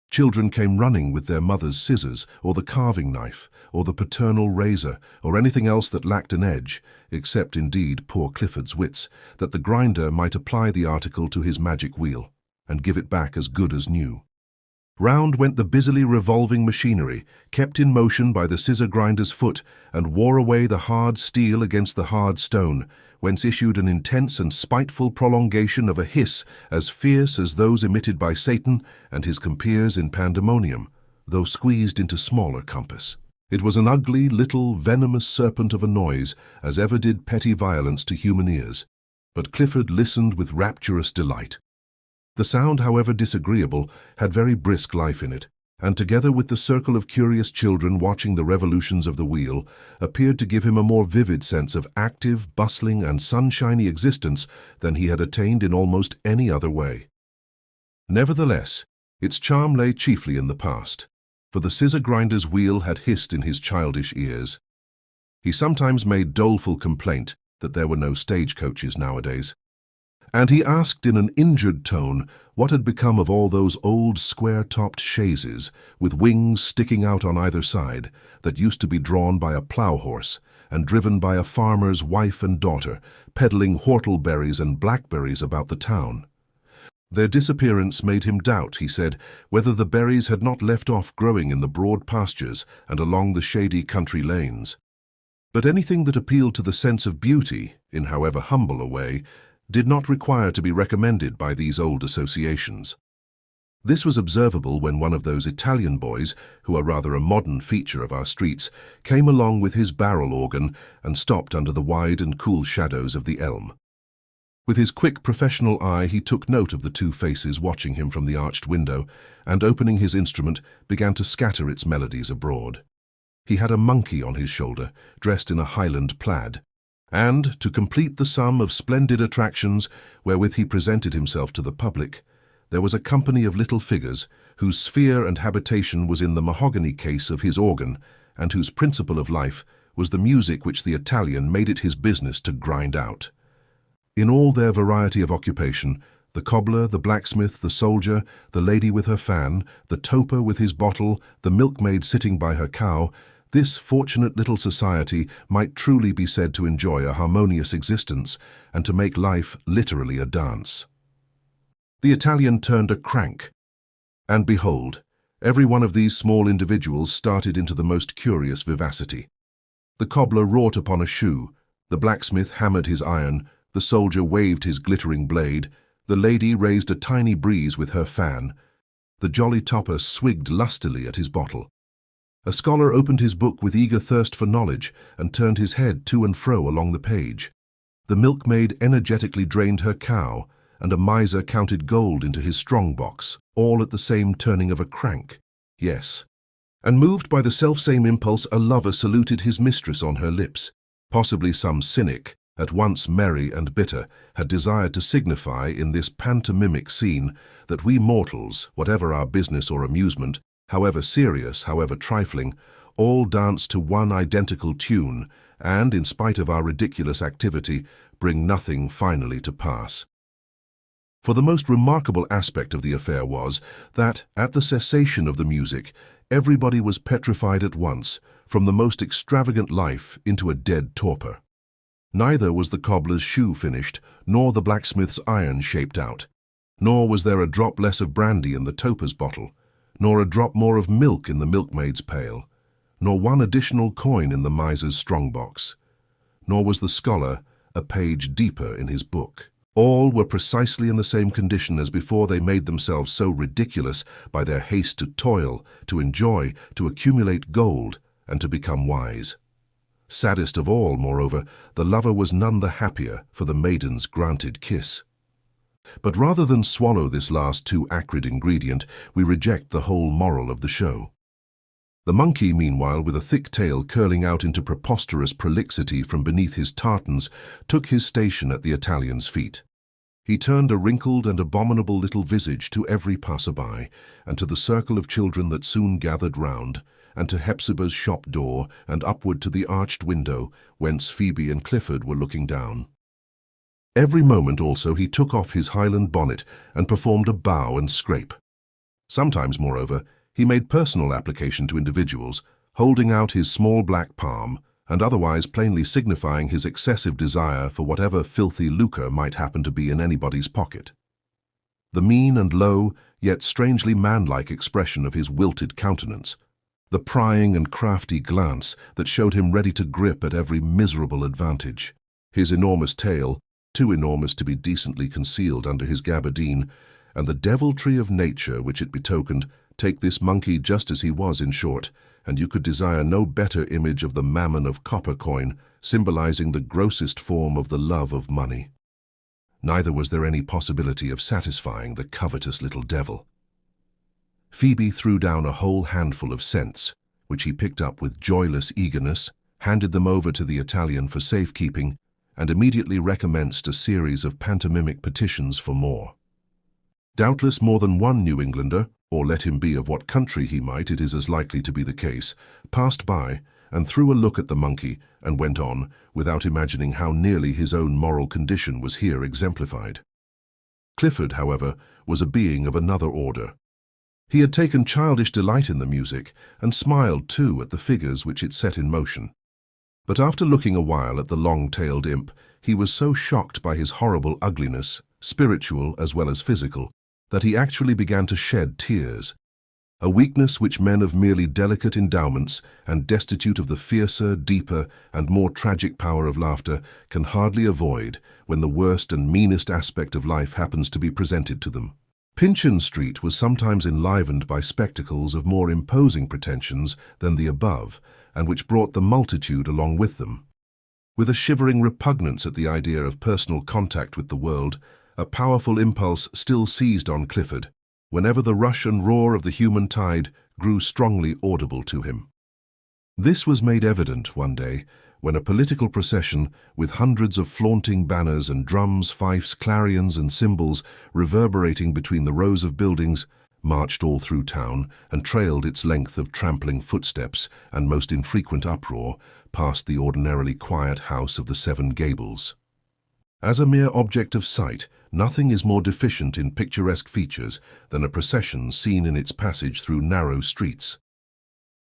Children came running with their mother's scissors, or the carving knife, or the paternal razor, or anything else that lacked an edge, except indeed poor Clifford's wits, that the grinder might apply the article to his magic wheel, and give it back as good as new. Round went the busily revolving machinery, kept in motion by the scissor grinder's foot, and wore away the hard steel against the hard stone, whence issued an intense and spiteful prolongation of a hiss as fierce as those emitted by Satan and his compeers in pandemonium, though squeezed into smaller compass. It was an ugly, little, venomous serpent of a noise, as ever did petty violence to human ears. But Clifford listened with rapturous delight. The sound, however disagreeable, had very brisk life in it, and together with the circle of curious children watching the revolutions of the wheel, appeared to give him a more vivid sense of active, bustling, and sunshiny existence than he had attained in almost any other way. Nevertheless, its charm lay chiefly in the past, for the scissor-grinder's wheel had hissed in his childish ears. He sometimes made doleful complaint that there were no stagecoaches nowadays, and he asked in an injured tone what had become of all those old square-topped chaises with wings sticking out on either side that used to be drawn by a plough-horse and driven by a farmer's wife and daughter, peddling whortleberries and blackberries about the town. Their disappearance made him doubt, he said, whether the berries had not left off growing in the broad pastures and along the shady country lanes. But anything that appealed to the sense of beauty, in however humble a way, did not require to be recommended by these old associations. This was observable when one of those Italian boys, who are rather a modern feature of our streets, came along with his barrel organ and stopped under the wide and cool shadows of the elm. With his quick professional eye he took note of the two faces watching him from the arched window, and opening his instrument began to scatter its melodies abroad. He had a monkey on his shoulder, dressed in a Highland plaid, and, to complete the sum of splendid attractions wherewith he presented himself to the public, there was a company of little figures whose sphere and habitation was in the mahogany case of his organ, and whose principle of life was the music which the Italian made it his business to grind out. In all their variety of occupation, the cobbler, the blacksmith, the soldier, the lady with her fan, the toper with his bottle, the milkmaid sitting by her cow, this fortunate little society might truly be said to enjoy a harmonious existence and to make life literally a dance. The Italian turned a crank, and behold, every one of these small individuals started into the most curious vivacity. The cobbler wrought upon a shoe, the blacksmith hammered his iron, the soldier waved his glittering blade, the lady raised a tiny breeze with her fan, the jolly toper swigged lustily at his bottle. A scholar opened his book with eager thirst for knowledge and turned his head to and fro along the page. The milkmaid energetically drained her cow, and a miser counted gold into his strong-box, all at the same turning of a crank. Yes. And moved by the selfsame impulse, a lover saluted his mistress on her lips. Possibly some cynic, at once merry and bitter, had desired to signify in this pantomimic scene that we mortals, whatever our business or amusement, however serious, however trifling, all dance to one identical tune and, in spite of our ridiculous activity, bring nothing finally to pass. For the most remarkable aspect of the affair was that, at the cessation of the music, everybody was petrified at once, from the most extravagant life into a dead torpor. Neither was the cobbler's shoe finished, nor the blacksmith's iron shaped out, nor was there a drop less of brandy in the toper's bottle, nor a drop more of milk in the milkmaid's pail, nor one additional coin in the miser's strong-box, nor was the scholar a page deeper in his book. All were precisely in the same condition as before they made themselves so ridiculous by their haste to toil, to enjoy, to accumulate gold, and to become wise. Saddest of all, moreover, the lover was none the happier for the maiden's granted kiss. But rather than swallow this last too acrid ingredient, we reject the whole moral of the show. The monkey, meanwhile, with a thick tail curling out into preposterous prolixity from beneath his tartans, took his station at the Italian's feet. He turned a wrinkled and abominable little visage to every passer-by, and to the circle of children that soon gathered round, and to Hepzibah's shop door, and upward to the arched window, whence Phoebe and Clifford were looking down. Every moment also he took off his Highland bonnet and performed a bow and scrape. Sometimes, moreover, he made personal application to individuals, holding out his small black palm, and otherwise plainly signifying his excessive desire for whatever filthy lucre might happen to be in anybody's pocket. The mean and low, yet strangely manlike expression of his wilted countenance, the prying and crafty glance that showed him ready to grip at every miserable advantage, his enormous tail, too enormous to be decently concealed under his gabardine, and the deviltry of nature which it betokened, Take this monkey just as he was, in short, and you could desire no better image of the mammon of copper coin, symbolizing the grossest form of the love of money. Neither was there any possibility of satisfying the covetous little devil. Phoebe threw down a whole handful of cents, which he picked up with joyless eagerness, handed them over to the Italian for safekeeping, and immediately recommenced a series of pantomimic petitions for more. Doubtless more than one New Englander, or let him be of what country he might, it is as likely to be the case, passed by and threw a look at the monkey and went on, without imagining how nearly his own moral condition was here exemplified. Clifford, however, was a being of another order. He had taken childish delight in the music, and smiled too at the figures which it set in motion. But after looking a while at the long-tailed imp, he was so shocked by his horrible ugliness, spiritual as well as physical, that he actually began to shed tears, a weakness which men of merely delicate endowments and destitute of the fiercer, deeper, and more tragic power of laughter can hardly avoid when the worst and meanest aspect of life happens to be presented to them. Pyncheon Street was sometimes enlivened by spectacles of more imposing pretensions than the above, and which brought the multitude along with them. With a shivering repugnance at the idea of personal contact with the world, a powerful impulse still seized on Clifford, whenever the rush and roar of the human tide grew strongly audible to him. This was made evident one day, when a political procession, with hundreds of flaunting banners and drums, fifes, clarions, and cymbals reverberating between the rows of buildings, marched all through town and trailed its length of trampling footsteps and most infrequent uproar past the ordinarily quiet house of the Seven Gables. As a mere object of sight, nothing is more deficient in picturesque features than a procession seen in its passage through narrow streets.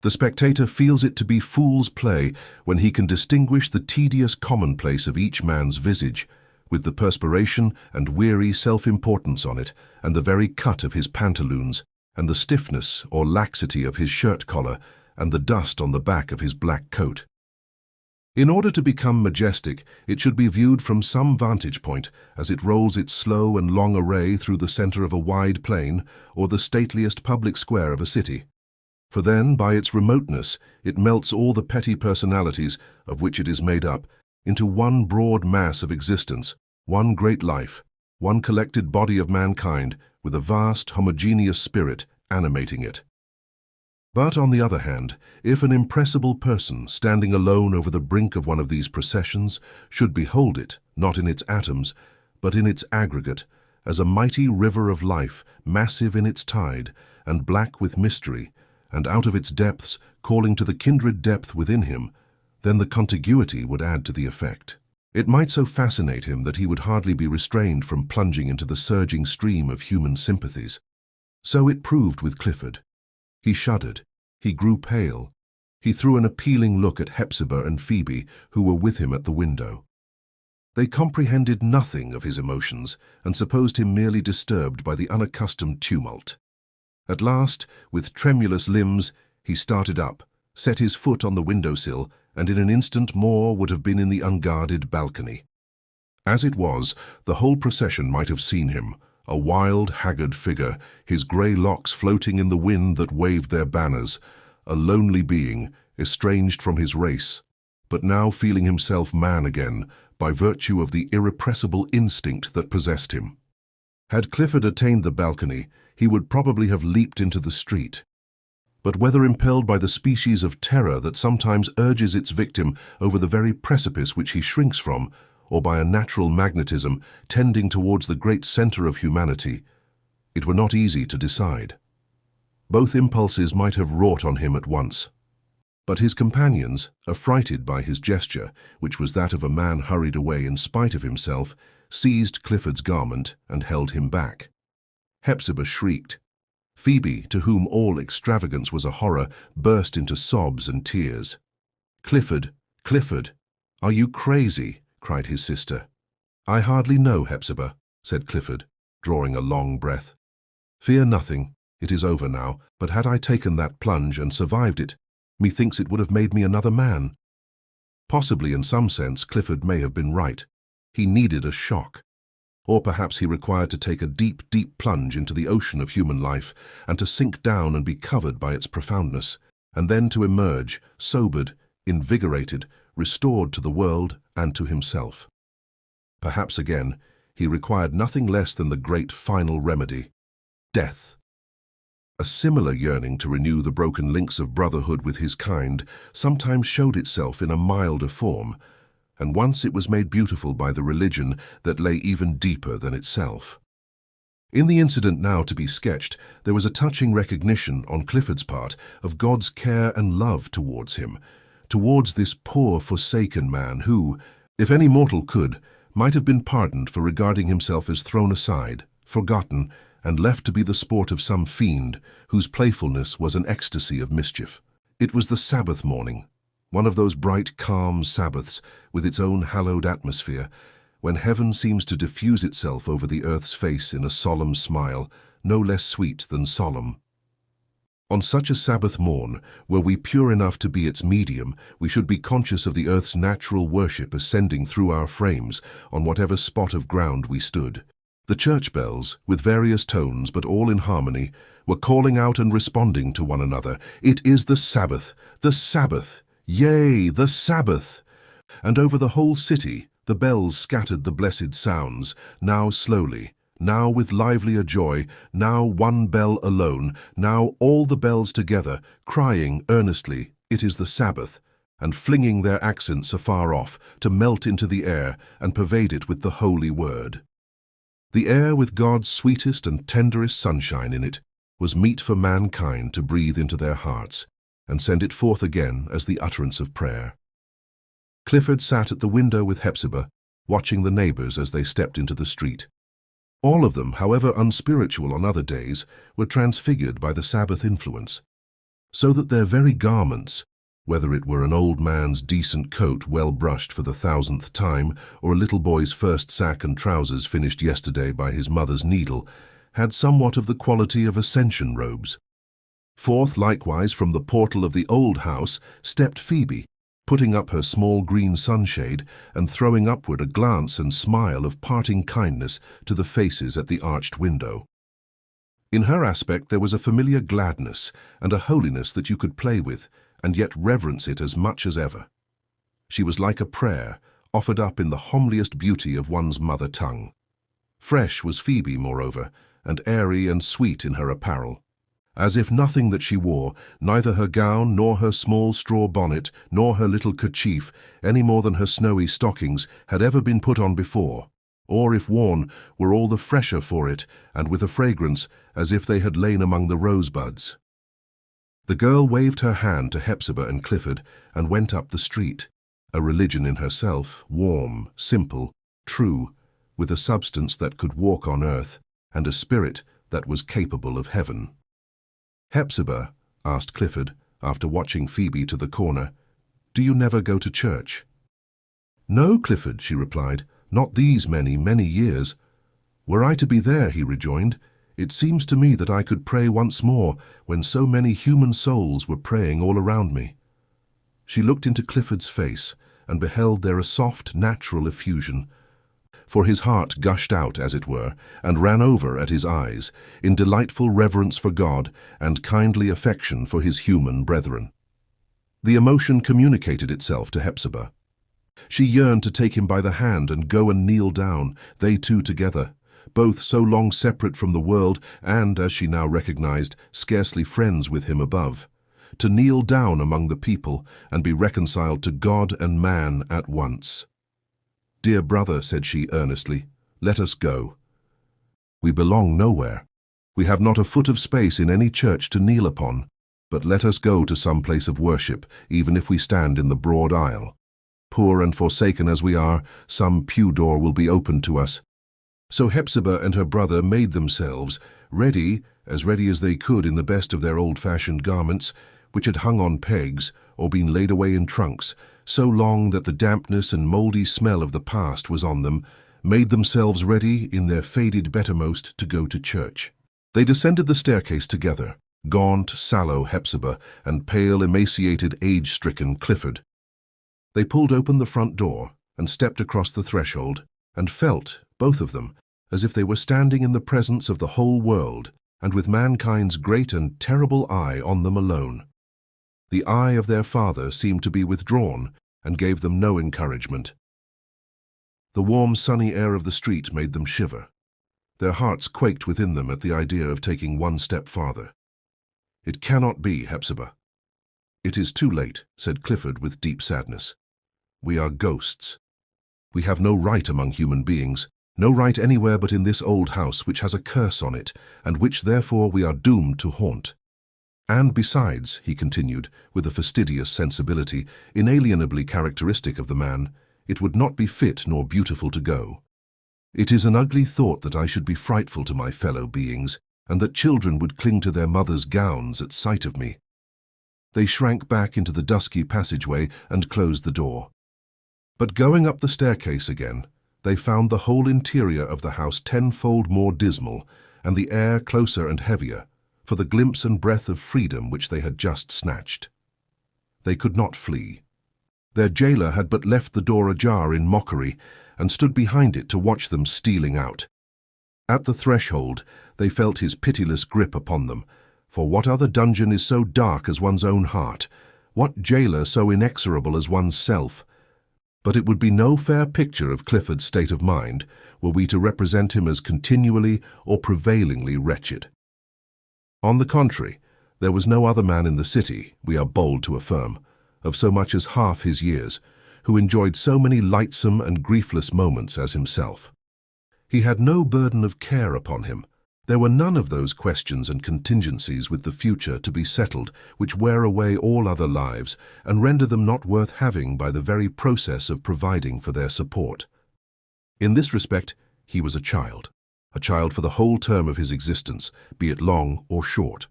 The spectator feels it to be fool's play when he can distinguish the tedious commonplace of each man's visage, with the perspiration and weary self-importance on it, and the very cut of his pantaloons, and the stiffness or laxity of his shirt collar, and the dust on the back of his black coat. In order to become majestic, it should be viewed from some vantage point as it rolls its slow and long array through the center of a wide plain or the stateliest public square of a city. For then, by its remoteness, it melts all the petty personalities of which it is made up into one broad mass of existence, one great life, one collected body of mankind with a vast, homogeneous spirit animating it. But on the other hand, if an impressible person standing alone over the brink of one of these processions should behold it, not in its atoms, but in its aggregate, as a mighty river of life, massive in its tide, and black with mystery, and out of its depths calling to the kindred depth within him, then the contiguity would add to the effect. It might so fascinate him that he would hardly be restrained from plunging into the surging stream of human sympathies. So it proved with Clifford. He shuddered. He grew pale. He threw an appealing look at Hepzibah and Phoebe, who were with him at the window. They comprehended nothing of his emotions and supposed him merely disturbed by the unaccustomed tumult. At last, with tremulous limbs, he started up, set his foot on the windowsill, and in an instant more would have been in the unguarded balcony. As it was, the whole procession might have seen him, a wild, haggard figure, his grey locks floating in the wind that waved their banners, a lonely being, estranged from his race, but now feeling himself man again by virtue of the irrepressible instinct that possessed him. Had Clifford attained the balcony, he would probably have leaped into the street. But whether impelled by the species of terror that sometimes urges its victim over the very precipice which he shrinks from, or by a natural magnetism tending towards the great center of humanity, it were not easy to decide. Both impulses might have wrought on him at once. But his companions, affrighted by his gesture, which was that of a man hurried away in spite of himself, seized Clifford's garment and held him back. Hepzibah shrieked. Phoebe, to whom all extravagance was a horror, burst into sobs and tears. "Clifford, Clifford, are you crazy?" cried his sister. "I hardly know, Hepzibah," said Clifford, drawing a long breath. "Fear nothing, it is over now, but had I taken that plunge and survived it, methinks it would have made me another man." Possibly in some sense Clifford may have been right. He needed a shock. Or perhaps he required to take a deep, deep plunge into the ocean of human life and to sink down and be covered by its profoundness, and then to emerge, sobered, invigorated, restored to the world and to himself. Perhaps again, he required nothing less than the great final remedy, death. A similar yearning to renew the broken links of brotherhood with his kind sometimes showed itself in a milder form, and once it was made beautiful by the religion that lay even deeper than itself. In the incident now to be sketched, there was a touching recognition on Clifford's part of God's care and love towards him, towards this poor, forsaken man who, if any mortal could, might have been pardoned for regarding himself as thrown aside, forgotten, and left to be the sport of some fiend whose playfulness was an ecstasy of mischief. It was the Sabbath morning, one of those bright, calm Sabbaths with its own hallowed atmosphere, when heaven seems to diffuse itself over the earth's face in a solemn smile, no less sweet than solemn. On such a Sabbath morn, were we pure enough to be its medium, we should be conscious of the earth's natural worship ascending through our frames on whatever spot of ground we stood. The church bells, with various tones but all in harmony, were calling out and responding to one another, "It is the Sabbath, the Sabbath! Yea, the Sabbath!" And over the whole city the bells scattered the blessed sounds, now slowly, now with livelier joy, now one bell alone, now all the bells together, crying earnestly, "It is the Sabbath," and flinging their accents afar off to melt into the air and pervade it with the holy word. The air with God's sweetest and tenderest sunshine in it was meet for mankind to breathe into their hearts and send it forth again as the utterance of prayer. Clifford sat at the window with Hepzibah, watching the neighbors as they stepped into the street. All of them, however unspiritual on other days, were transfigured by the Sabbath influence, so that their very garments, whether it were an old man's decent coat well brushed for the 1000th time, or a little boy's first sack and trousers finished yesterday by his mother's needle, had somewhat of the quality of ascension robes. Forth likewise from the portal of the old house stepped Phoebe, putting up her small green sunshade and throwing upward a glance and smile of parting kindness to the faces at the arched window. In her aspect there was a familiar gladness and a holiness that you could play with, and yet reverence it as much as ever. She was like a prayer, offered up in the homeliest beauty of one's mother tongue. Fresh was Phoebe, moreover, and airy and sweet in her apparel, as if nothing that she wore, neither her gown nor her small straw bonnet nor her little kerchief, any more than her snowy stockings, had ever been put on before, or if worn, were all the fresher for it, and with a fragrance as if they had lain among the rosebuds. The girl waved her hand to Hepzibah and Clifford and went up the street, a religion in herself, warm, simple, true, with a substance that could walk on earth, and a spirit that was capable of heaven. "Hepzibah," asked Clifford, after watching Phoebe to the corner, "do you never go to church?" "No, Clifford," she replied, "not these many, many years." "Were I to be there," he rejoined, "it seems to me that I could pray once more when so many human souls were praying all around me." She looked into Clifford's face and beheld there a soft, natural effusion, for his heart gushed out, as it were, and ran over at his eyes, in delightful reverence for God and kindly affection for his human brethren. The emotion communicated itself to Hepzibah. She yearned to take him by the hand and go and kneel down, they two together, both so long separate from the world and, as she now recognized, scarcely friends with him above, to kneel down among the people and be reconciled to God and man at once. "Dear brother," said she earnestly, "let us go. We belong nowhere. We have not a foot of space in any church to kneel upon, but let us go to some place of worship, even if we stand in the broad aisle. Poor and forsaken as we are, some pew door will be opened to us." So Hepzibah and her brother made themselves ready as they could in the best of their old-fashioned garments, which had hung on pegs or been laid away in trunks, so long that the dampness and mouldy smell of the past was on them, made themselves ready in their faded bettermost to go to church. They descended the staircase together, gaunt, sallow Hepzibah and pale, emaciated, age-stricken Clifford. They pulled open the front door and stepped across the threshold, and felt, both of them, as if they were standing in the presence of the whole world, and with mankind's great and terrible eye on them alone. The eye of their father seemed to be withdrawn, and gave them no encouragement. The warm, sunny air of the street made them shiver. Their hearts quaked within them at the idea of taking one step farther. "It cannot be, Hepzibah." "It is too late," said Clifford with deep sadness. "We are ghosts. We have no right among human beings, no right anywhere but in this old house which has a curse on it, and which therefore we are doomed to haunt. And besides," he continued, with a fastidious sensibility inalienably characteristic of the man, "it would not be fit nor beautiful to go. It is an ugly thought that I should be frightful to my fellow beings, and that children would cling to their mothers' gowns at sight of me." They shrank back into the dusky passageway and closed the door. But going up the staircase again, they found the whole interior of the house tenfold more dismal, and the air closer and heavier, for the glimpse and breath of freedom which they had just snatched. They could not flee. Their jailer had but left the door ajar in mockery, and stood behind it to watch them stealing out. At the threshold, they felt his pitiless grip upon them, for what other dungeon is so dark as one's own heart? What jailer so inexorable as one's self? But it would be no fair picture of Clifford's state of mind were we to represent him as continually or prevailingly wretched. On the contrary, there was no other man in the city, we are bold to affirm, of so much as half his years, who enjoyed so many lightsome and griefless moments as himself. He had no burden of care upon him. There were none of those questions and contingencies with the future to be settled which wear away all other lives and render them not worth having by the very process of providing for their support. In this respect, he was a child for the whole term of his existence, be it long or short.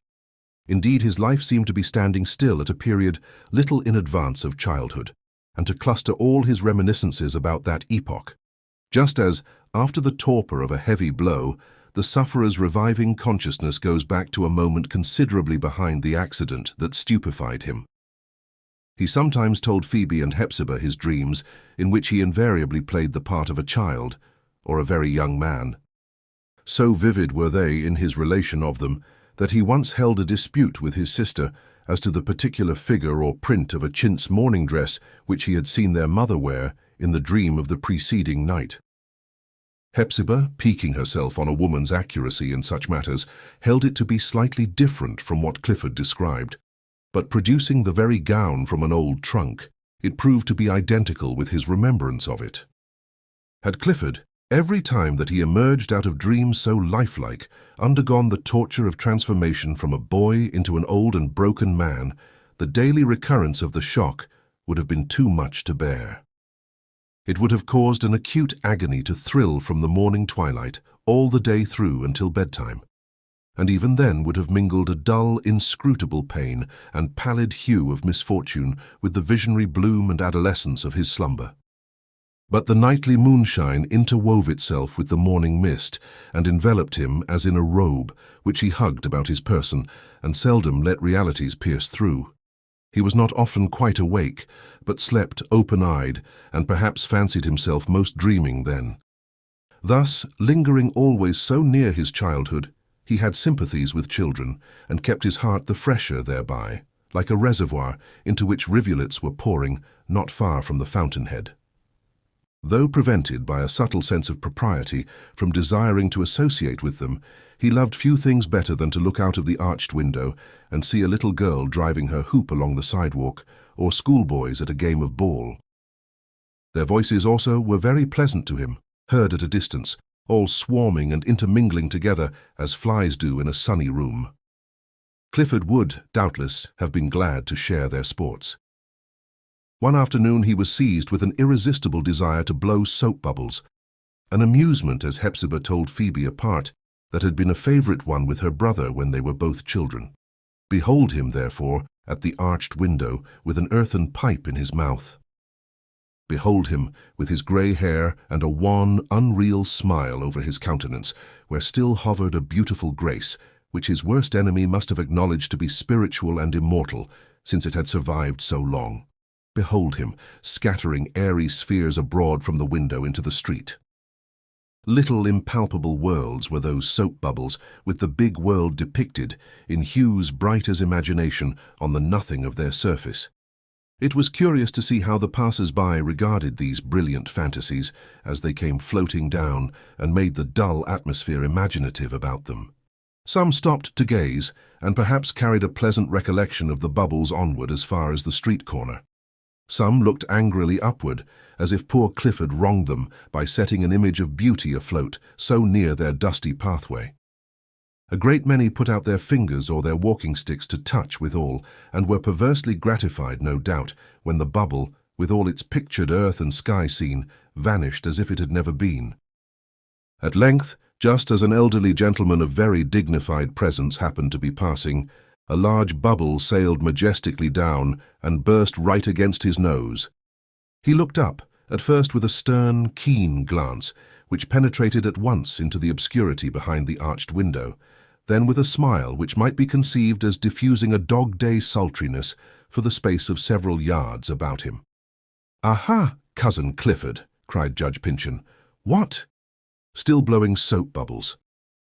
Indeed, his life seemed to be standing still at a period little in advance of childhood, and to cluster all his reminiscences about that epoch, just as, after the torpor of a heavy blow, the sufferer's reviving consciousness goes back to a moment considerably behind the accident that stupefied him. He sometimes told Phoebe and Hepzibah his dreams, in which he invariably played the part of a child, or a very young man. So vivid were they in his relation of them, that he once held a dispute with his sister as to the particular figure or print of a chintz morning dress which he had seen their mother wear in the dream of the preceding night. Hepzibah, piquing herself on a woman's accuracy in such matters, held it to be slightly different from what Clifford described, but producing the very gown from an old trunk, it proved to be identical with his remembrance of it. Had Clifford, every time that he emerged out of dreams so lifelike, undergone the torture of transformation from a boy into an old and broken man, the daily recurrence of the shock would have been too much to bear. It would have caused an acute agony to thrill from the morning twilight all the day through until bedtime, and even then would have mingled a dull, inscrutable pain and pallid hue of misfortune with the visionary bloom and adolescence of his slumber. But the nightly moonshine interwove itself with the morning mist and enveloped him as in a robe, which he hugged about his person and seldom let realities pierce through. He was not often quite awake, but slept open-eyed and perhaps fancied himself most dreaming then. Thus, lingering always so near his childhood, he had sympathies with children and kept his heart the fresher thereby, like a reservoir into which rivulets were pouring not far from the fountainhead. Though prevented by a subtle sense of propriety from desiring to associate with them, he loved few things better than to look out of the arched window and see a little girl driving her hoop along the sidewalk, or schoolboys at a game of ball. Their voices also were very pleasant to him, heard at a distance, all swarming and intermingling together as flies do in a sunny room. Clifford would, doubtless, have been glad to share their sports. One afternoon he was seized with an irresistible desire to blow soap bubbles, an amusement, as Hepzibah told Phoebe apart, that had been a favorite one with her brother when they were both children. Behold him, therefore, at the arched window with an earthen pipe in his mouth. Behold him with his grey hair and a wan, unreal smile over his countenance, where still hovered a beautiful grace, which his worst enemy must have acknowledged to be spiritual and immortal, since it had survived so long. Behold him, scattering airy spheres abroad from the window into the street. Little impalpable worlds were those soap bubbles, with the big world depicted, in hues bright as imagination, on the nothing of their surface. It was curious to see how the passers-by regarded these brilliant fantasies as they came floating down and made the dull atmosphere imaginative about them. Some stopped to gaze, and perhaps carried a pleasant recollection of the bubbles onward as far as the street corner. Some looked angrily upward, as if poor Clifford wronged them by setting an image of beauty afloat so near their dusty pathway. A great many put out their fingers or their walking sticks to touch withal, and were perversely gratified, no doubt, when the bubble, with all its pictured earth and sky scene, vanished as if it had never been. At length, just as an elderly gentleman of very dignified presence happened to be passing, a large bubble sailed majestically down and burst right against his nose. He looked up, at first with a stern, keen glance, which penetrated at once into the obscurity behind the arched window, then with a smile which might be conceived as diffusing a dog-day sultriness for the space of several yards about him. "Aha, cousin Clifford!" cried Judge Pyncheon. "What?" Still blowing soap bubbles.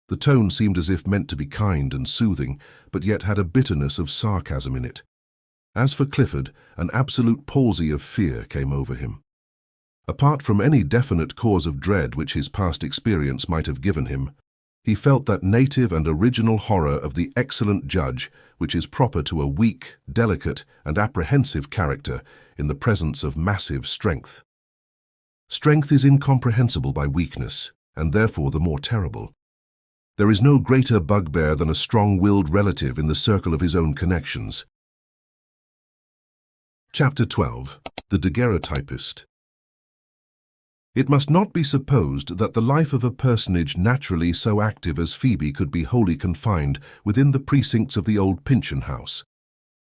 The tone seemed as if meant to be kind and soothing, but yet had a bitterness of sarcasm in it. As for Clifford, an absolute palsy of fear came over him. Apart from any definite cause of dread which his past experience might have given him, he felt that native and original horror of the excellent judge which is proper to a weak, delicate, and apprehensive character in the presence of massive strength. Strength is incomprehensible by weakness, and therefore the more terrible. There is no greater bugbear than a strong-willed relative in the circle of his own connections. Chapter 12. The Daguerreotypist. It must not be supposed that the life of a personage naturally so active as Phoebe could be wholly confined within the precincts of the old Pyncheon house.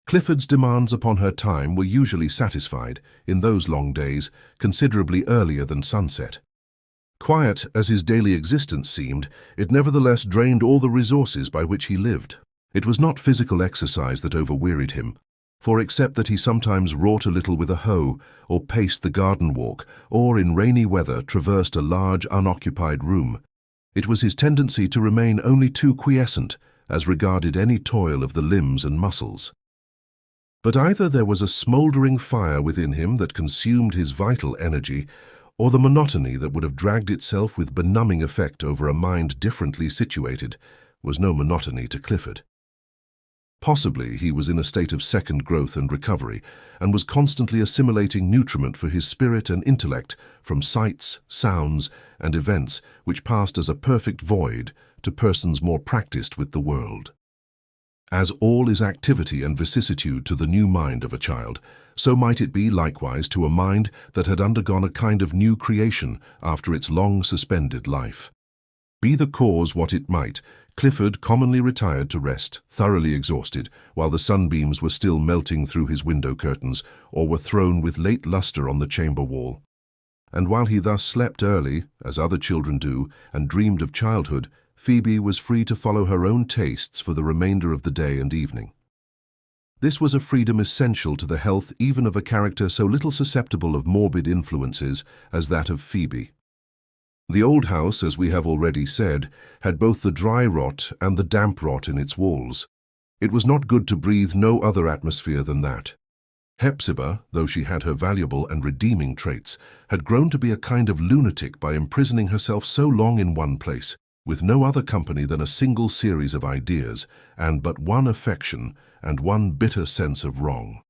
Clifford's demands upon her time were usually satisfied, in those long days, considerably earlier than sunset. Quiet as his daily existence seemed, it nevertheless drained all the resources by which he lived. It was not physical exercise that overwearied him, for except that he sometimes wrought a little with a hoe, or paced the garden walk, or in rainy weather traversed a large unoccupied room, it was his tendency to remain only too quiescent as regarded any toil of the limbs and muscles. But either there was a smouldering fire within him that consumed his vital energy, or the monotony that would have dragged itself with benumbing effect over a mind differently situated was no monotony to Clifford. Possibly he was in a state of second growth and recovery, and was constantly assimilating nutriment for his spirit and intellect from sights, sounds, and events which passed as a perfect void to persons more practiced with the world. As all is activity and vicissitude to the new mind of a child, so might it be likewise to a mind that had undergone a kind of new creation after its long suspended life. Be the cause what it might, Clifford commonly retired to rest, thoroughly exhausted, while the sunbeams were still melting through his window curtains, or were thrown with late lustre on the chamber wall. And while he thus slept early, as other children do, and dreamed of childhood, Phoebe was free to follow her own tastes for the remainder of the day and evening. This was a freedom essential to the health even of a character so little susceptible of morbid influences as that of Phoebe. The old house, as we have already said, had both the dry rot and the damp rot in its walls. It was not good to breathe no other atmosphere than that. Hepzibah, though she had her valuable and redeeming traits, had grown to be a kind of lunatic by imprisoning herself so long in one place, with no other company than a single series of ideas, and but one affection, and one bitter sense of wrong.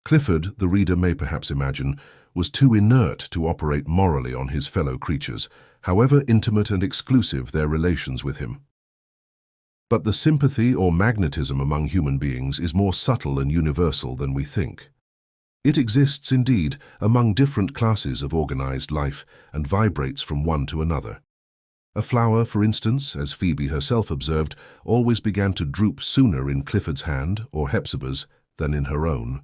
Clifford, the reader may perhaps imagine, was too inert to operate morally on his fellow creatures, however intimate and exclusive their relations with him. But the sympathy or magnetism among human beings is more subtle and universal than we think. It exists, indeed, among different classes of organized life, and vibrates from one to another. A flower, for instance, as Phoebe herself observed, always began to droop sooner in Clifford's hand, or Hepzibah's, than in her own.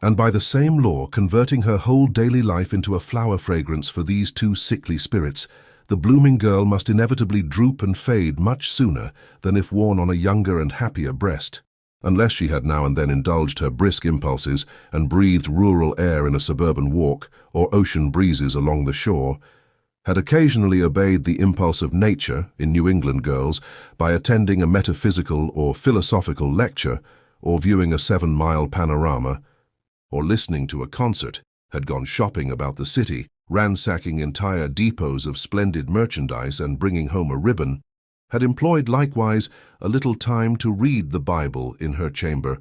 And by the same law converting her whole daily life into a flower fragrance for these two sickly spirits, the blooming girl must inevitably droop and fade much sooner than if worn on a younger and happier breast, unless she had now and then indulged her brisk impulses and breathed rural air in a suburban walk or ocean breezes along the shore. had occasionally obeyed the impulse of nature in New England girls by attending a metaphysical or philosophical lecture, or viewing a 7-mile panorama, or listening to a concert, had gone shopping about the city, ransacking entire depots of splendid merchandise and bringing home a ribbon, had employed likewise a little time to read the Bible in her chamber,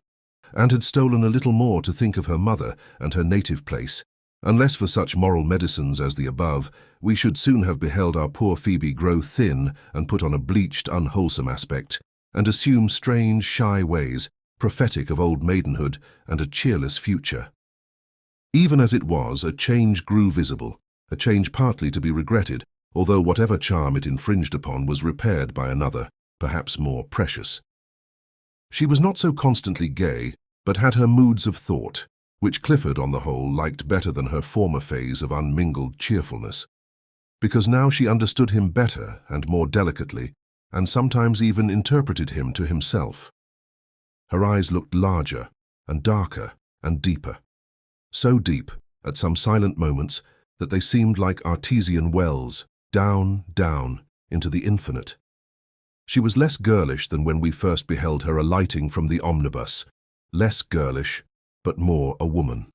and had stolen a little more to think of her mother and her native place. Unless for such moral medicines as the above, we should soon have beheld our poor Phoebe grow thin and put on a bleached, unwholesome aspect, and assume strange, shy ways, prophetic of old maidenhood and a cheerless future. Even as it was, a change grew visible, a change partly to be regretted, although whatever charm it infringed upon was repaired by another, perhaps more precious. She was not so constantly gay, but had her moods of thought, which Clifford, on the whole, liked better than her former phase of unmingled cheerfulness, because now she understood him better and more delicately, and sometimes even interpreted him to himself. Her eyes looked larger and darker and deeper, so deep, at some silent moments, that they seemed like artesian wells, down, down, into the infinite. She was less girlish than when we first beheld her alighting from the omnibus, less girlish, but more a woman.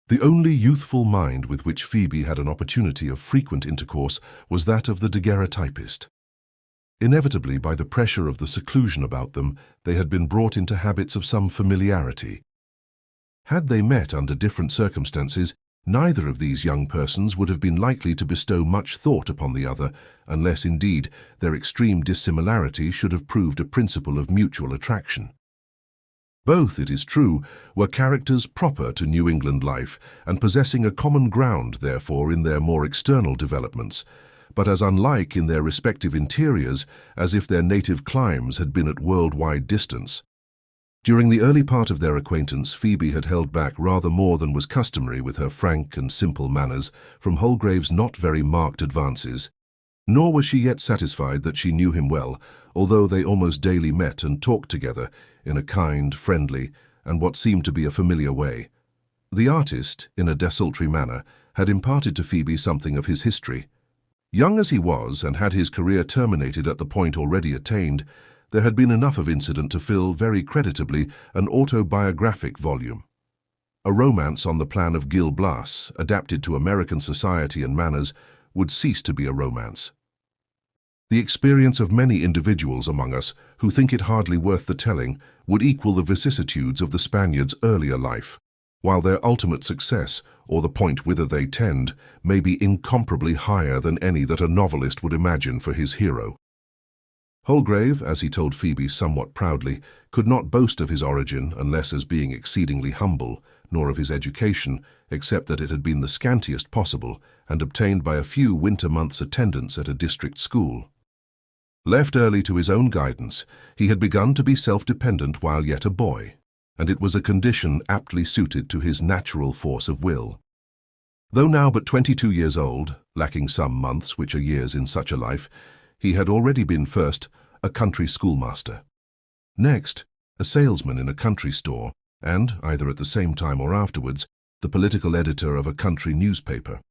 The only youthful mind with which Phoebe had an opportunity of frequent intercourse was that of the Daguerreotypist. Inevitably, by the pressure of the seclusion about them, they had been brought into habits of some familiarity. Had they met under different circumstances, neither of these young persons would have been likely to bestow much thought upon the other, unless, indeed, their extreme dissimilarity should have proved a principle of mutual attraction. Both, it is true, were characters proper to New England life, and possessing a common ground, therefore, in their more external developments, but as unlike in their respective interiors as if their native climes had been at world-wide distance. During the early part of their acquaintance, Phoebe had held back rather more than was customary with her frank and simple manners from Holgrave's not very marked advances, nor was she yet satisfied that she knew him well, although they almost daily met and talked together in a kind, friendly, and what seemed to be a familiar way. The artist, in a desultory manner, had imparted to Phoebe something of his history. Young as he was, and had his career terminated at the point already attained, there had been enough of incident to fill, very creditably, an autobiographic volume. A romance on the plan of Gil Blas, adapted to American society and manners, would cease to be a romance. The experience of many individuals among us, who think it hardly worth the telling, would equal the vicissitudes of the Spaniard's earlier life, while their ultimate success, or the point whither they tend, may be incomparably higher than any that a novelist would imagine for his hero. Holgrave, as he told Phoebe somewhat proudly, could not boast of his origin unless as being exceedingly humble, nor of his education, except that it had been the scantiest possible, and obtained by a few winter months' attendance at a district school. Left early to his own guidance, he had begun to be self-dependent while yet a boy, and it was a condition aptly suited to his natural force of will. Though now but 22 years old, lacking some months which are years in such a life, he had already been first a country schoolmaster, next a salesman in a country store, and, either at the same time or afterwards, the political editor of a country newspaper.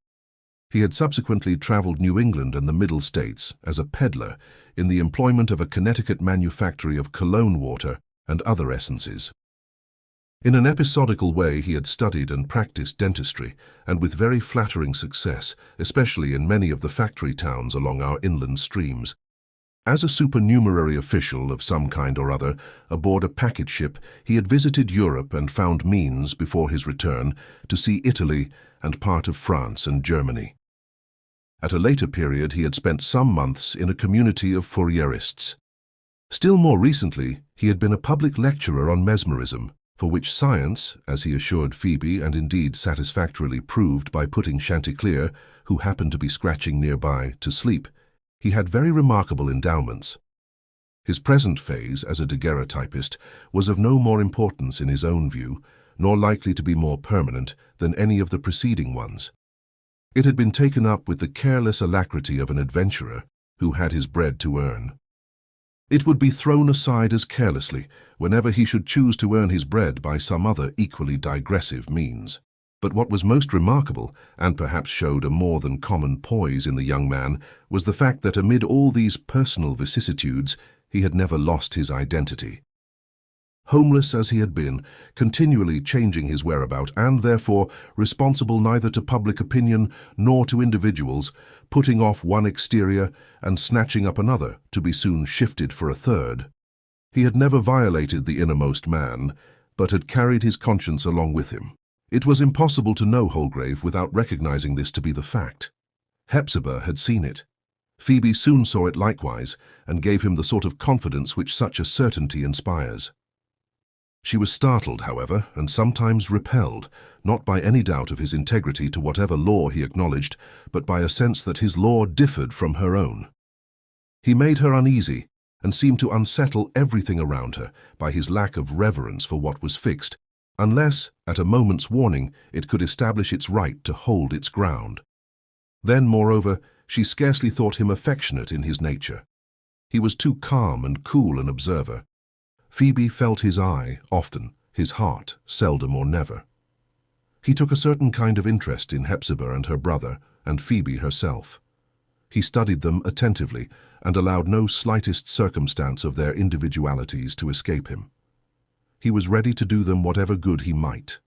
He had subsequently travelled New England and the Middle States as a peddler in the employment of a Connecticut manufactory of cologne water and other essences. In an episodical way he had studied and practiced dentistry, and with very flattering success, especially in many of the factory towns along our inland streams. As a supernumerary official of some kind or other, aboard a packet ship, he had visited Europe and found means, before his return, to see Italy and part of France and Germany. At a later period he had spent some months in a community of Fourierists. Still more recently, he had been a public lecturer on mesmerism, for which science, as he assured Phoebe and indeed satisfactorily proved by putting Chanticleer, who happened to be scratching nearby, to sleep, he had very remarkable endowments. His present phase as a daguerreotypist was of no more importance in his own view, nor likely to be more permanent than any of the preceding ones. It had been taken up with the careless alacrity of an adventurer who had his bread to earn. It would be thrown aside as carelessly whenever he should choose to earn his bread by some other equally digressive means. But what was most remarkable, and perhaps showed a more than common poise in the young man, was the fact that amid all these personal vicissitudes, he had never lost his identity. Homeless as he had been, continually changing his whereabout, and therefore responsible neither to public opinion nor to individuals, putting off one exterior and snatching up another to be soon shifted for a third. He had never violated the innermost man, but had carried his conscience along with him. It was impossible to know Holgrave without recognizing this to be the fact. Hepzibah had seen it. Phoebe soon saw it likewise, and gave him the sort of confidence which such a certainty inspires. She was startled, however, and sometimes repelled, not by any doubt of his integrity to whatever law he acknowledged, but by a sense that his law differed from her own. He made her uneasy, and seemed to unsettle everything around her by his lack of reverence for what was fixed, unless, at a moment's warning, it could establish its right to hold its ground. Then, moreover, she scarcely thought him affectionate in his nature. He was too calm and cool an observer. Phoebe felt his eye often, his heart seldom or never. He took a certain kind of interest in Hepzibah and her brother, and Phoebe herself. He studied them attentively, and allowed no slightest circumstance of their individualities to escape him. He was ready to do them whatever good he might.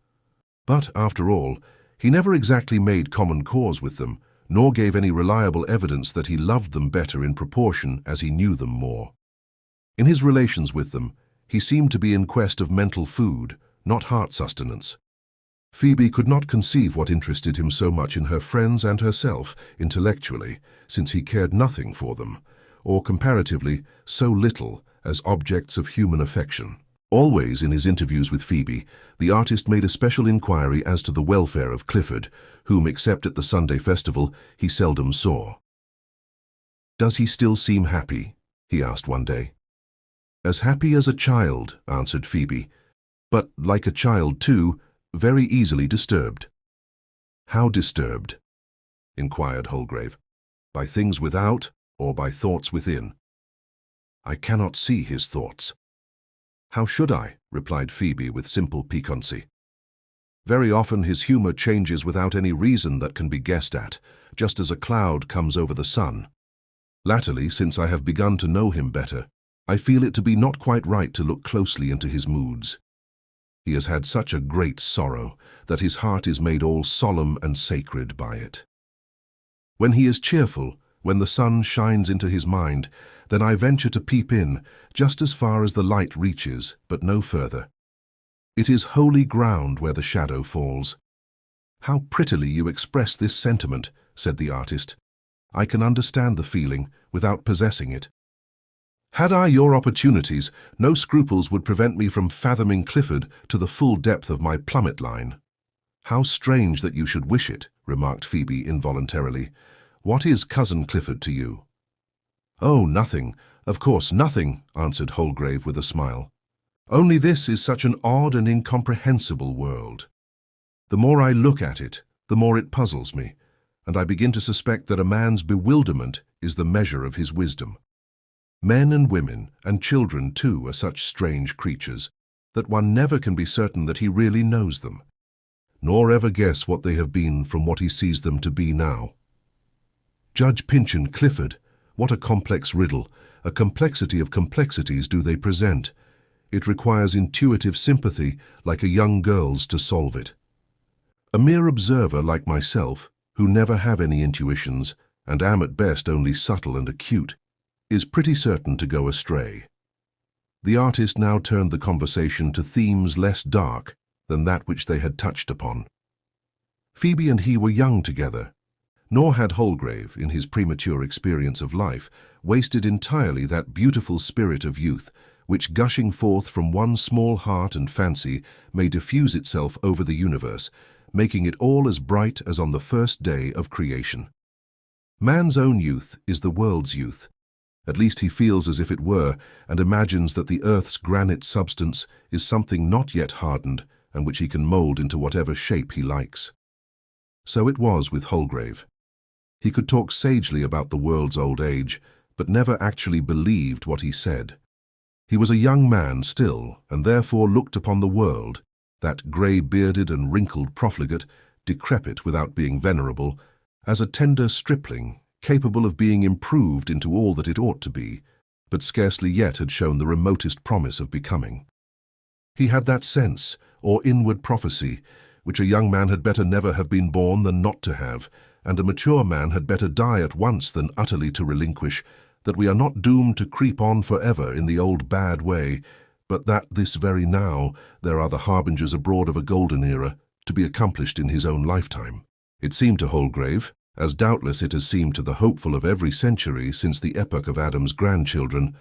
But, after all, he never exactly made common cause with them, nor gave any reliable evidence that he loved them better in proportion as he knew them more. In his relations with them, he seemed to be in quest of mental food, not heart sustenance. Phoebe could not conceive what interested him so much in her friends and herself, intellectually, since he cared nothing for them, or comparatively so little as objects of human affection. Always in his interviews with Phoebe, the artist made a special inquiry as to the welfare of Clifford, whom, except at the Sunday festival, he seldom saw. "Does he still seem happy?" he asked one day. "As happy as a child," answered Phoebe, "but, like a child too, very easily disturbed." "How disturbed?" inquired Holgrave. "By things without, or by thoughts within?" "I cannot see his thoughts." "How should I?" replied Phoebe with simple piquancy. "Very often his humor changes without any reason that can be guessed at, just as a cloud comes over the sun. Latterly, since I have begun to know him better, I feel it to be not quite right to look closely into his moods. He has had such a great sorrow that his heart is made all solemn and sacred by it. When he is cheerful, when the sun shines into his mind, then I venture to peep in, just as far as the light reaches, but no further. It is holy ground where the shadow falls." "How prettily you express this sentiment," said the artist. "I can understand the feeling, without possessing it. Had I your opportunities, no scruples would prevent me from fathoming Clifford to the full depth of my plummet line." "How strange that you should wish it," remarked Phoebe involuntarily. "What is Cousin Clifford to you?" "Oh, nothing. Of course, nothing," answered Holgrave with a smile. "Only this is such an odd and incomprehensible world. The more I look at it, the more it puzzles me, and I begin to suspect that a man's bewilderment is the measure of his wisdom. Men and women, and children too, are such strange creatures, that one never can be certain that he really knows them, nor ever guess what they have been from what he sees them to be now. Judge Pyncheon Clifford, what a complex riddle, a complexity of complexities do they present. It requires intuitive sympathy, like a young girl's, to solve it. A mere observer like myself, who never have any intuitions, and am at best only subtle and acute, is pretty certain to go astray." The artist now turned the conversation to themes less dark than that which they had touched upon. Phoebe and he were young together, nor had Holgrave, in his premature experience of life, wasted entirely that beautiful spirit of youth, which, gushing forth from one small heart and fancy, may diffuse itself over the universe, making it all as bright as on the first day of creation. Man's own youth is the world's youth. At least he feels as if it were, and imagines that the earth's granite substance is something not yet hardened, and which he can mould into whatever shape he likes. So it was with Holgrave. He could talk sagely about the world's old age, but never actually believed what he said. He was a young man still, and therefore looked upon the world, that grey-bearded and wrinkled profligate, decrepit without being venerable, as a tender stripling, capable of being improved into all that it ought to be, but scarcely yet had shown the remotest promise of becoming. He had that sense, or inward prophecy, which a young man had better never have been born than not to have, and a mature man had better die at once than utterly to relinquish, that we are not doomed to creep on forever in the old bad way, but that this very now there are the harbingers abroad of a golden era, to be accomplished in his own lifetime. It seemed to Holgrave, as doubtless it has seemed to the hopeful of every century since the epoch of Adam's grandchildren,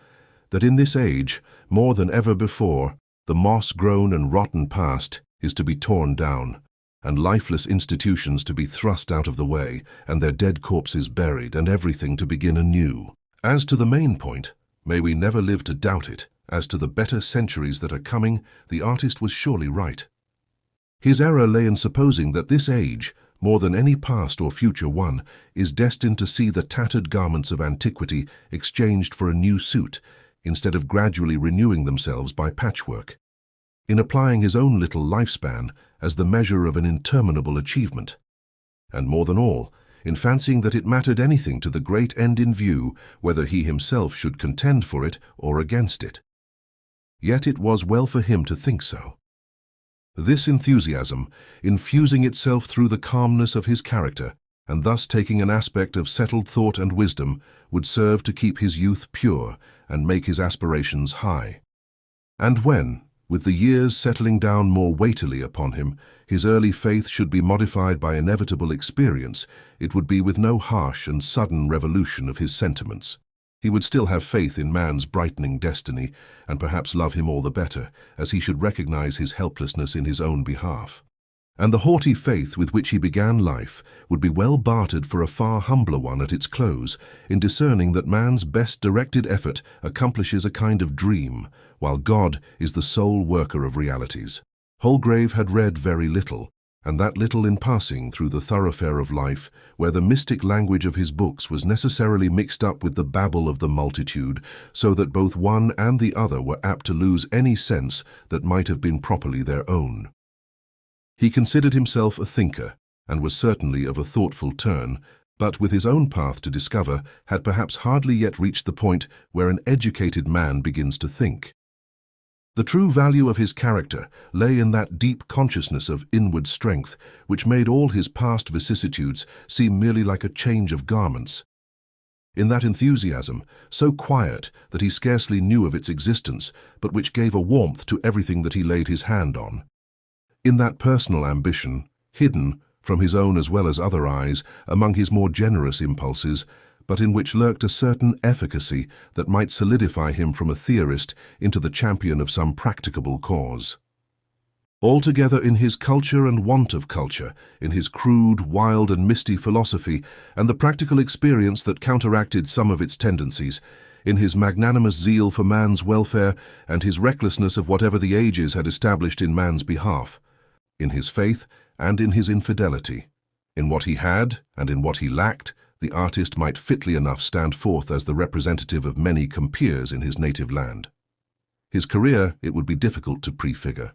that in this age, more than ever before, the moss-grown and rotten past is to be torn down, and lifeless institutions to be thrust out of the way, and their dead corpses buried, and everything to begin anew. As to the main point, may we never live to doubt it, as to the better centuries that are coming, the artist was surely right. His error lay in supposing that this age, more than any past or future one, is destined to see the tattered garments of antiquity exchanged for a new suit, instead of gradually renewing themselves by patchwork. In applying his own little lifespan as the measure of an interminable achievement. And more than all, in fancying that it mattered anything to the great end in view whether he himself should contend for it or against it. Yet it was well for him to think so. This enthusiasm, infusing itself through the calmness of his character, and thus taking an aspect of settled thought and wisdom, would serve to keep his youth pure and make his aspirations high. And when, with the years settling down more weightily upon him, his early faith should be modified by inevitable experience, it would be with no harsh and sudden revolution of his sentiments. He would still have faith in man's brightening destiny, and perhaps love him all the better, as he should recognize his helplessness in his own behalf. And the haughty faith with which he began life would be well bartered for a far humbler one at its close, in discerning that man's best directed effort accomplishes a kind of dream, while God is the sole worker of realities. Holgrave had read very little, and that little in passing through the thoroughfare of life, where the mystic language of his books was necessarily mixed up with the babble of the multitude, so that both one and the other were apt to lose any sense that might have been properly their own. He considered himself a thinker, and was certainly of a thoughtful turn, but with his own path to discover, had perhaps hardly yet reached the point where an educated man begins to think. The true value of his character lay in that deep consciousness of inward strength, which made all his past vicissitudes seem merely like a change of garments. In that enthusiasm, so quiet that he scarcely knew of its existence, but which gave a warmth to everything that he laid his hand on. In that personal ambition, hidden, from his own as well as other eyes, among his more generous impulses, but in which lurked a certain efficacy that might solidify him from a theorist into the champion of some practicable cause. Altogether in his culture and want of culture, in his crude, wild and misty philosophy, and the practical experience that counteracted some of its tendencies, in his magnanimous zeal for man's welfare and his recklessness of whatever the ages had established in man's behalf, in his faith and in his infidelity, in what he had and in what he lacked, the artist might fitly enough stand forth as the representative of many compeers in his native land. His career it would be difficult to prefigure.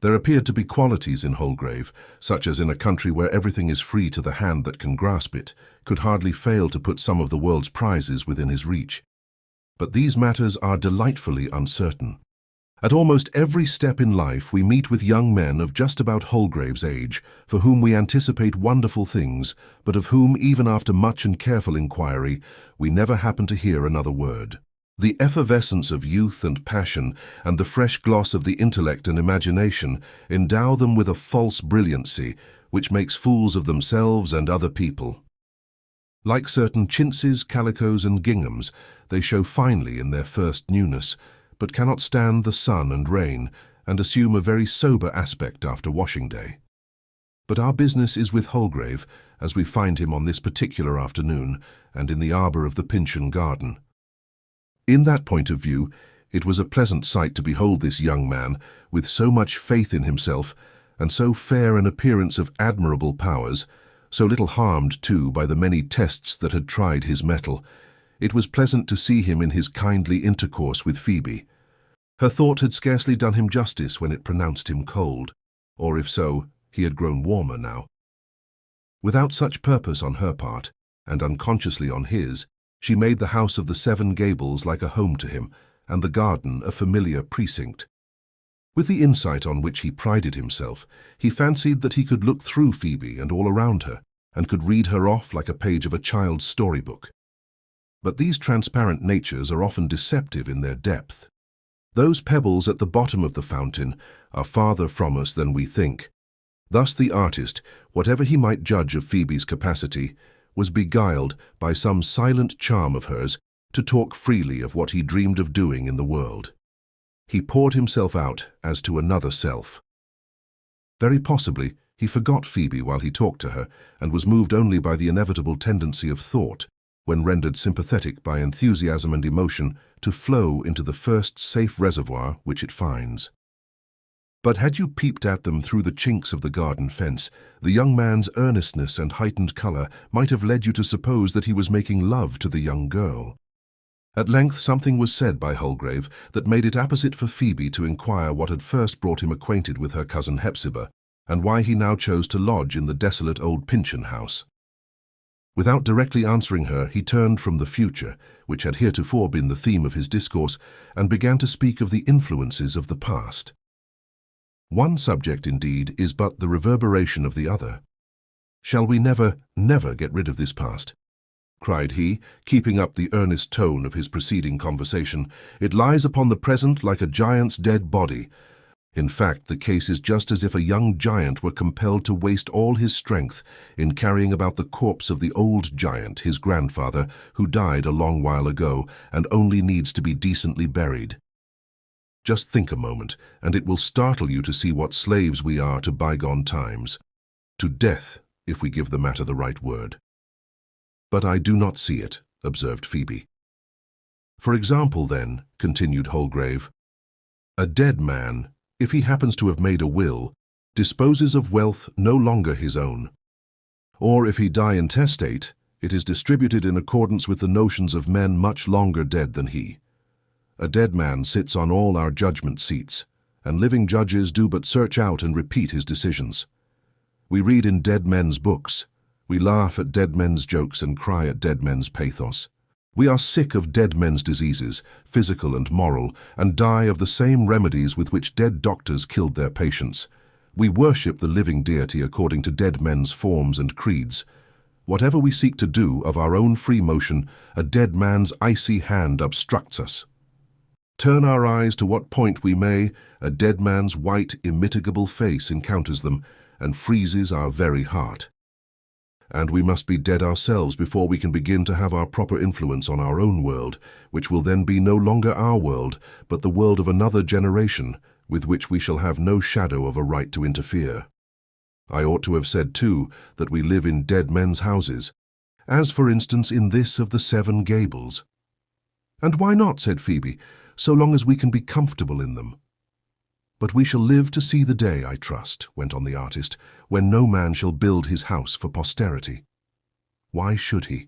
There appeared to be qualities in Holgrave, such as in a country where everything is free to the hand that can grasp it, could hardly fail to put some of the world's prizes within his reach. But these matters are delightfully uncertain. At almost every step in life we meet with young men of just about Holgrave's age, for whom we anticipate wonderful things, but of whom, even after much and careful inquiry, we never happen to hear another word. The effervescence of youth and passion, and the fresh gloss of the intellect and imagination, endow them with a false brilliancy, which makes fools of themselves and other people. Like certain chintzes, calicoes, and ginghams, they show finely in their first newness, but cannot stand the sun and rain, and assume a very sober aspect after washing day. But our business is with Holgrave, as we find him on this particular afternoon, and in the arbour of the Pyncheon garden. In that point of view, it was a pleasant sight to behold this young man, with so much faith in himself, and so fair an appearance of admirable powers, so little harmed, too, by the many tests that had tried his mettle. It was pleasant to see him in his kindly intercourse with Phoebe. Her thought had scarcely done him justice when it pronounced him cold, or if so, he had grown warmer now. Without such purpose on her part, and unconsciously on his, she made the house of the Seven Gables like a home to him, and the garden a familiar precinct. With the insight on which he prided himself, he fancied that he could look through Phoebe and all around her, and could read her off like a page of a child's storybook. But these transparent natures are often deceptive in their depth. Those pebbles at the bottom of the fountain are farther from us than we think. Thus the artist, whatever he might judge of Phoebe's capacity, was beguiled by some silent charm of hers to talk freely of what he dreamed of doing in the world. He poured himself out as to another self. Very possibly, he forgot Phoebe while he talked to her, and was moved only by the inevitable tendency of thought, when rendered sympathetic by enthusiasm and emotion, to flow into the first safe reservoir which it finds. But had you peeped at them through the chinks of the garden fence, the young man's earnestness and heightened colour might have led you to suppose that he was making love to the young girl. At length something was said by Holgrave that made it apposite for Phoebe to inquire what had first brought him acquainted with her cousin Hepzibah, and why he now chose to lodge in the desolate old Pyncheon house. Without directly answering her, he turned from the future, which had heretofore been the theme of his discourse, and began to speak of the influences of the past. One subject, indeed, is but the reverberation of the other. "Shall we never, never get rid of this past?" cried he, keeping up the earnest tone of his preceding conversation. "It lies upon the present like a giant's dead body. In fact, the case is just as if a young giant were compelled to waste all his strength in carrying about the corpse of the old giant, his grandfather, who died a long while ago and only needs to be decently buried. Just think a moment, and it will startle you to see what slaves we are to bygone times. To death, if we give the matter the right word." "But I do not see it," observed Phoebe. "For example, then," continued Holgrave, "a dead man, if he happens to have made a will, disposes of wealth no longer his own. Or if he die intestate, it is distributed in accordance with the notions of men much longer dead than he. A dead man sits on all our judgment seats, and living judges do but search out and repeat his decisions. We read in dead men's books, we laugh at dead men's jokes and cry at dead men's pathos. We are sick of dead men's diseases, physical and moral, and die of the same remedies with which dead doctors killed their patients. We worship the living deity according to dead men's forms and creeds. Whatever we seek to do of our own free motion, a dead man's icy hand obstructs us. Turn our eyes to what point we may, a dead man's white, immitigable face encounters them, and freezes our very heart. And we must be dead ourselves before we can begin to have our proper influence on our own world, which will then be no longer our world, but the world of another generation, with which we shall have no shadow of a right to interfere. I ought to have said, too, that we live in dead men's houses, as, for instance, in this of the Seven Gables." "And why not?" said Phoebe, "so long as we can be comfortable in them." "But we shall live to see the day, I trust," went on the artist, "when no man shall build his house for posterity." "Why should he?"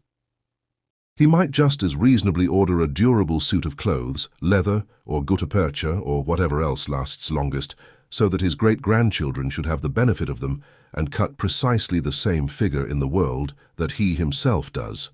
"He might just as reasonably order a durable suit of clothes, leather or gutta percha or whatever else lasts longest, so that his great-grandchildren should have the benefit of them, and cut precisely the same figure in the world that he himself does.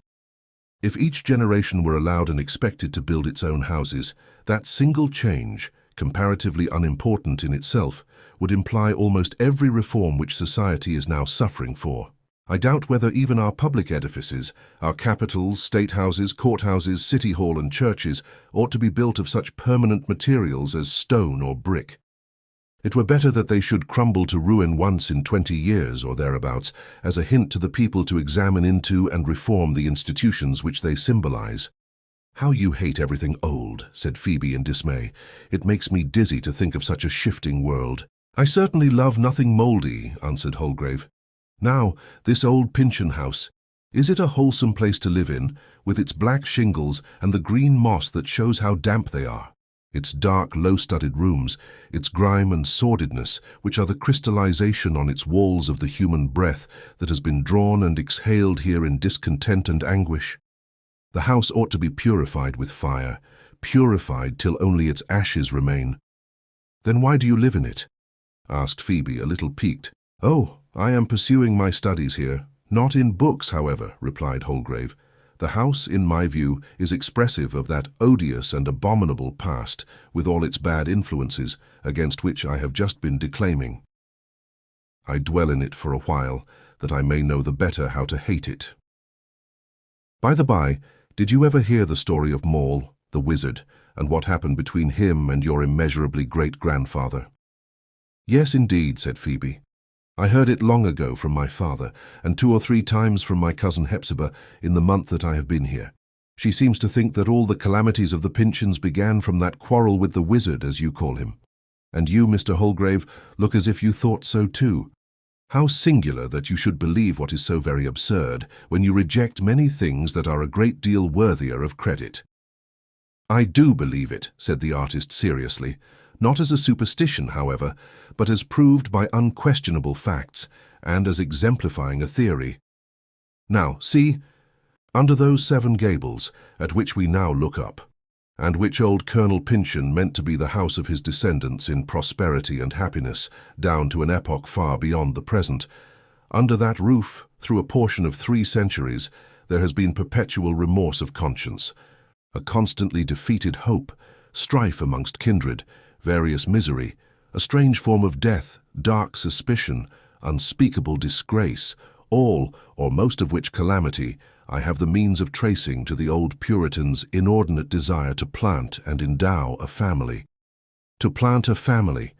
If each generation were allowed and expected to build its own houses, that single change, comparatively unimportant in itself, would imply almost every reform which society is now suffering for. I doubt whether even our public edifices, our capitals, state houses, courthouses, city hall and churches, ought to be built of such permanent materials as stone or brick. It were better that they should crumble to ruin once in 20 years or thereabouts, as a hint to the people to examine into and reform the institutions which they symbolize." "How you hate everything old," said Phoebe in dismay. "It makes me dizzy to think of such a shifting world." "I certainly love nothing mouldy," answered Holgrave. "Now, this old Pyncheon house, is it a wholesome place to live in, with its black shingles and the green moss that shows how damp they are? Its dark, low-studded rooms, its grime and sordidness, which are the crystallization on its walls of the human breath that has been drawn and exhaled here in discontent and anguish? The house ought to be purified with fire, purified till only its ashes remain. "Then why do you live in it?" asked Phoebe, a little piqued. "Oh, I am pursuing my studies here. Not in books, however," replied Holgrave. "The house, in my view, is expressive of that odious and abominable past, with all its bad influences, against which I have just been declaiming. I dwell in it for a while, that I may know the better how to hate it. By the by, did you ever hear the story of Maule, the wizard, and what happened between him and your immeasurably great-grandfather?" "Yes, indeed," said Phoebe. "I heard it long ago from my father, and 2 or 3 times from my cousin Hepzibah in the month that I have been here. She seems to think that all the calamities of the Pyncheons began from that quarrel with the wizard, as you call him. And you, Mr. Holgrave, look as if you thought so too. How singular that you should believe what is so very absurd, when you reject many things that are a great deal worthier of credit." "I do believe it," said the artist seriously, "not as a superstition, however, but as proved by unquestionable facts, and as exemplifying a theory. Now, see, under those 7 Gables, at which we now look up, and which old Colonel Pyncheon meant to be the house of his descendants in prosperity and happiness, down to an epoch far beyond the present, under that roof, through a portion of 3 centuries, there has been perpetual remorse of conscience, a constantly defeated hope, strife amongst kindred, various misery, a strange form of death, dark suspicion, unspeakable disgrace, all, or most of which calamity, I have the means of tracing to the old Puritans' inordinate desire to plant and endow a family. To plant a family.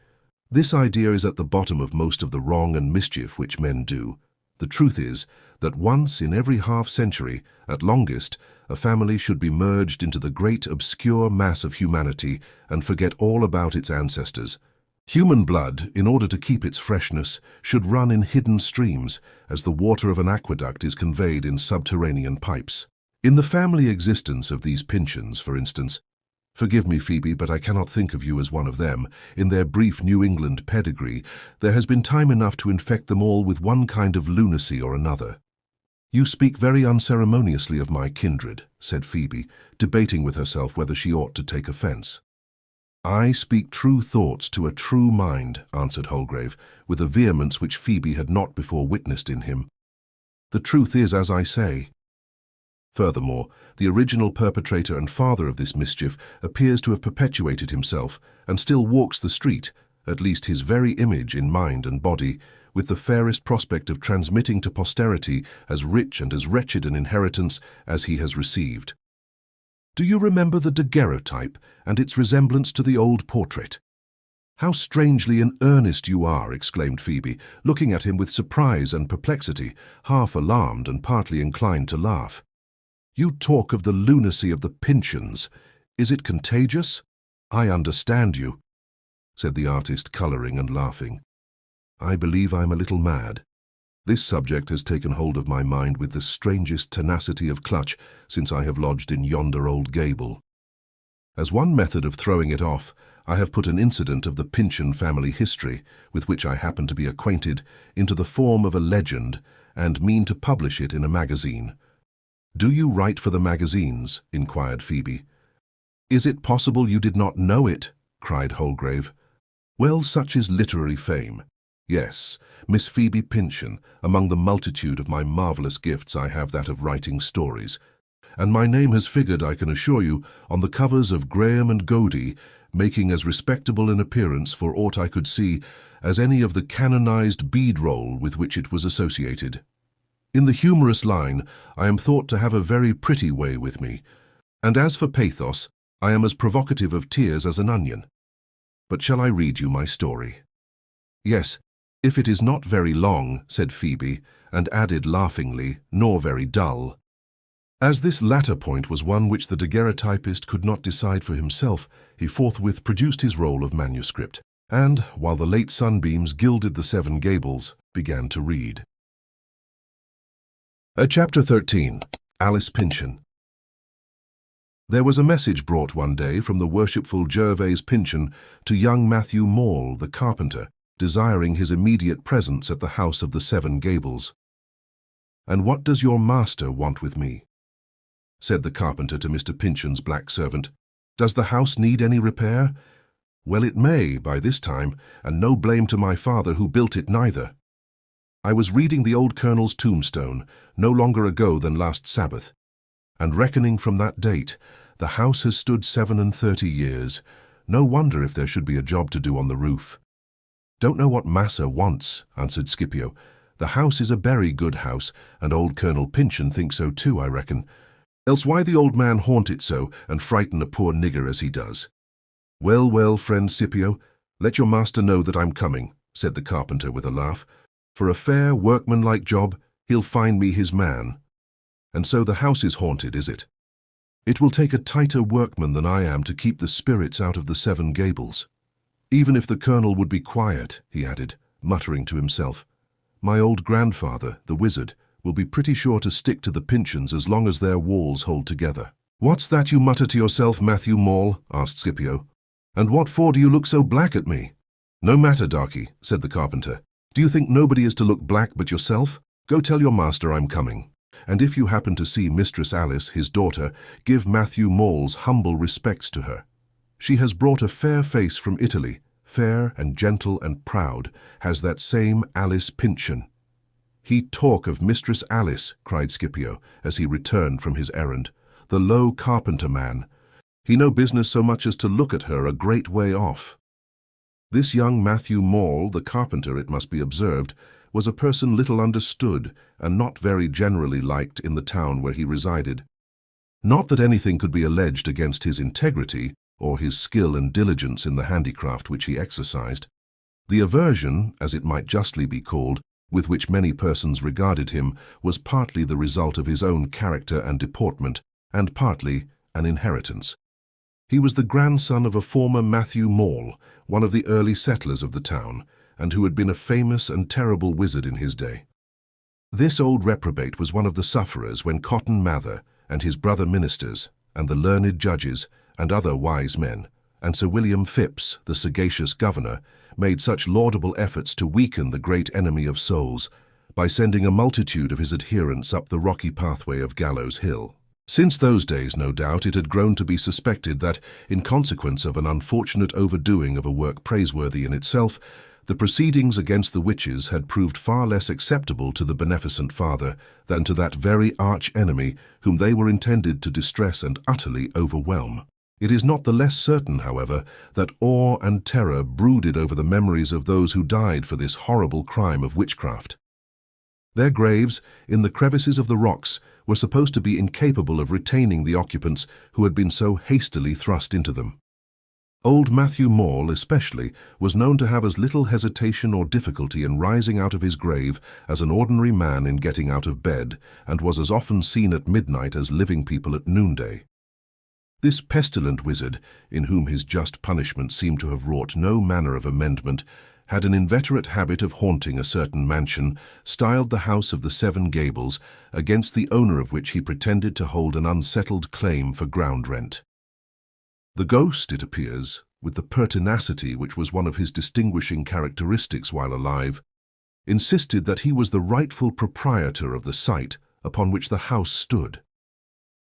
This idea is at the bottom of most of the wrong and mischief which men do. The truth is that once in every half-century, at longest, a family should be merged into the great obscure mass of humanity and forget all about its ancestors. Human blood, in order to keep its freshness, should run in hidden streams, as the water of an aqueduct is conveyed in subterranean pipes. In the family existence of these Pyncheons, for instance, forgive me, Phoebe, but I cannot think of you as one of them, in their brief New England pedigree, there has been time enough to infect them all with one kind of lunacy or another." "You speak very unceremoniously of my kindred," said Phoebe, debating with herself whether she ought to take offence. "I speak true thoughts to a true mind," answered Holgrave, with a vehemence which Phoebe had not before witnessed in him. "The truth is as I say. Furthermore, the original perpetrator and father of this mischief appears to have perpetuated himself, and still walks the street, at least his very image in mind and body, with the fairest prospect of transmitting to posterity as rich and as wretched an inheritance as he has received. Do you remember the daguerreotype and its resemblance to the old portrait?" "How strangely in earnest you are," exclaimed Phoebe, looking at him with surprise and perplexity, half alarmed and partly inclined to laugh. "You talk of the lunacy of the Pyncheons. Is it contagious?" "I understand you," said the artist, colouring and laughing. "I believe I'm a little mad. This subject has taken hold of my mind with the strangest tenacity of clutch since I have lodged in yonder old gable. As one method of throwing it off, I have put an incident of the Pyncheon family history, with which I happen to be acquainted, into the form of a legend, and mean to publish it in a magazine." "Do you write for the magazines?" inquired Phoebe. "Is it possible you did not know it?" cried Holgrave. "Well, such is literary fame. Yes, Miss Phoebe Pyncheon, among the multitude of my marvellous gifts I have that of writing stories. And my name has figured, I can assure you, on the covers of Graham and Godey, making as respectable an appearance, for aught I could see, as any of the canonized bead roll with which it was associated. In the humorous line, I am thought to have a very pretty way with me, and as for pathos, I am as provocative of tears as an onion. But shall I read you my story?" "Yes, if it is not very long," said Phoebe, and added laughingly, "nor very dull." As this latter point was one which the daguerreotypist could not decide for himself, he forthwith produced his roll of manuscript, and, while the late sunbeams gilded the 7 Gables, began to read. Chapter 13. Alice Pyncheon. There was a message brought one day from the worshipful Gervase Pyncheon to young Matthew Maule, the carpenter, desiring his immediate presence at the house of the 7 Gables. "And what does your master want with me?" said the carpenter to Mr. Pyncheon's black servant. Does the house need any repair? Well, it may, by this time, and no blame to my father who built it neither. I was reading the old colonel's tombstone, no longer ago than last Sabbath, and reckoning from that date, the house has stood 37 years. No wonder if there should be a job to do on the roof. Don't know what Massa wants, answered Scipio. The house is a very good house, and old Colonel Pyncheon thinks so too, I reckon. Else why the old man haunt it so, and frighten a poor nigger as he does? Well, well, friend Scipio, let your master know that I'm coming, said the carpenter with a laugh. For a fair, workmanlike job, he'll find me his man. And so the house is haunted, is it? It will take a tighter workman than I am to keep the spirits out of the Seven Gables. Even if the colonel would be quiet, he added, muttering to himself. My old grandfather, the wizard, will be pretty sure to stick to the Pyncheons as long as their walls hold together. What's that you mutter to yourself, Matthew Maule? Asked Scipio. And what for do you look so black at me? No matter, darky, said the carpenter. Do you think nobody is to look black but yourself? Go tell your master I'm coming. And if you happen to see Mistress Alice, his daughter, give Matthew Maule's humble respects to her. She has brought a fair face from Italy, fair and gentle and proud, has that same Alice Pyncheon. He talk of Mistress Alice, cried Scipio, as he returned from his errand. The low carpenter man. He no business so much as to look at her a great way off. This young Matthew Maule, the carpenter, it must be observed, was a person little understood and not very generally liked in the town where he resided. Not that anything could be alleged against his integrity or his skill and diligence in the handicraft which he exercised. The aversion, as it might justly be called, with which many persons regarded him, was partly the result of his own character and deportment, and partly an inheritance. He was the grandson of a former Matthew Maule, one of the early settlers of the town, and who had been a famous and terrible wizard in his day. This old reprobate was one of the sufferers when Cotton Mather and his brother ministers, and the learned judges, and other wise men, and Sir William Phipps, the sagacious governor, made such laudable efforts to weaken the great enemy of souls by sending a multitude of his adherents up the rocky pathway of Gallows Hill. Since those days, no doubt, it had grown to be suspected that, in consequence of an unfortunate overdoing of a work praiseworthy in itself, the proceedings against the witches had proved far less acceptable to the beneficent father than to that very arch-enemy whom they were intended to distress and utterly overwhelm. It is not the less certain, however, that awe and terror brooded over the memories of those who died for this horrible crime of witchcraft. Their graves, in the crevices of the rocks, were supposed to be incapable of retaining the occupants who had been so hastily thrust into them. Old Matthew Maule, especially, was known to have as little hesitation or difficulty in rising out of his grave as an ordinary man in getting out of bed, and was as often seen at midnight as living people at noonday. This pestilent wizard, in whom his just punishment seemed to have wrought no manner of amendment, had an inveterate habit of haunting a certain mansion, styled the House of the Seven Gables, against the owner of which he pretended to hold an unsettled claim for ground rent. The ghost, it appears, with the pertinacity which was one of his distinguishing characteristics while alive, insisted that he was the rightful proprietor of the site upon which the house stood.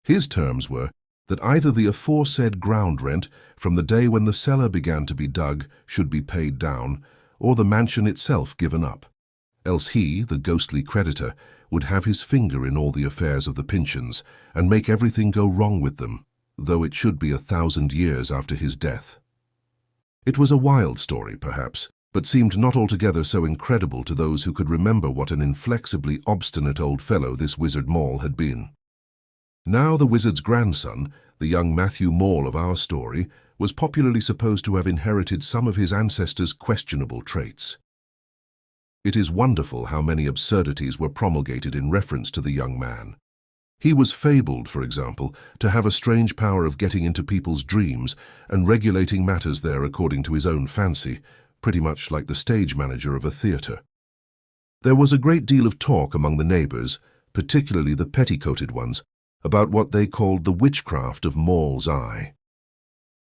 His terms were that either the aforesaid ground rent, from the day when the cellar began to be dug, should be paid down, or the mansion itself given up. Else he, the ghostly creditor, would have his finger in all the affairs of the Pyncheons, and make everything go wrong with them, though it should be 1,000 years after his death. It was a wild story, perhaps, but seemed not altogether so incredible to those who could remember what an inflexibly obstinate old fellow this wizard Maule had been. Now the wizard's grandson, the young Matthew Maule of our story, was popularly supposed to have inherited some of his ancestors' questionable traits. It is wonderful how many absurdities were promulgated in reference to the young man. He was fabled, for example, to have a strange power of getting into people's dreams and regulating matters there according to his own fancy, pretty much like the stage manager of a theatre. There was a great deal of talk among the neighbours, particularly the petticoated ones, about what they called the witchcraft of Maule's eye.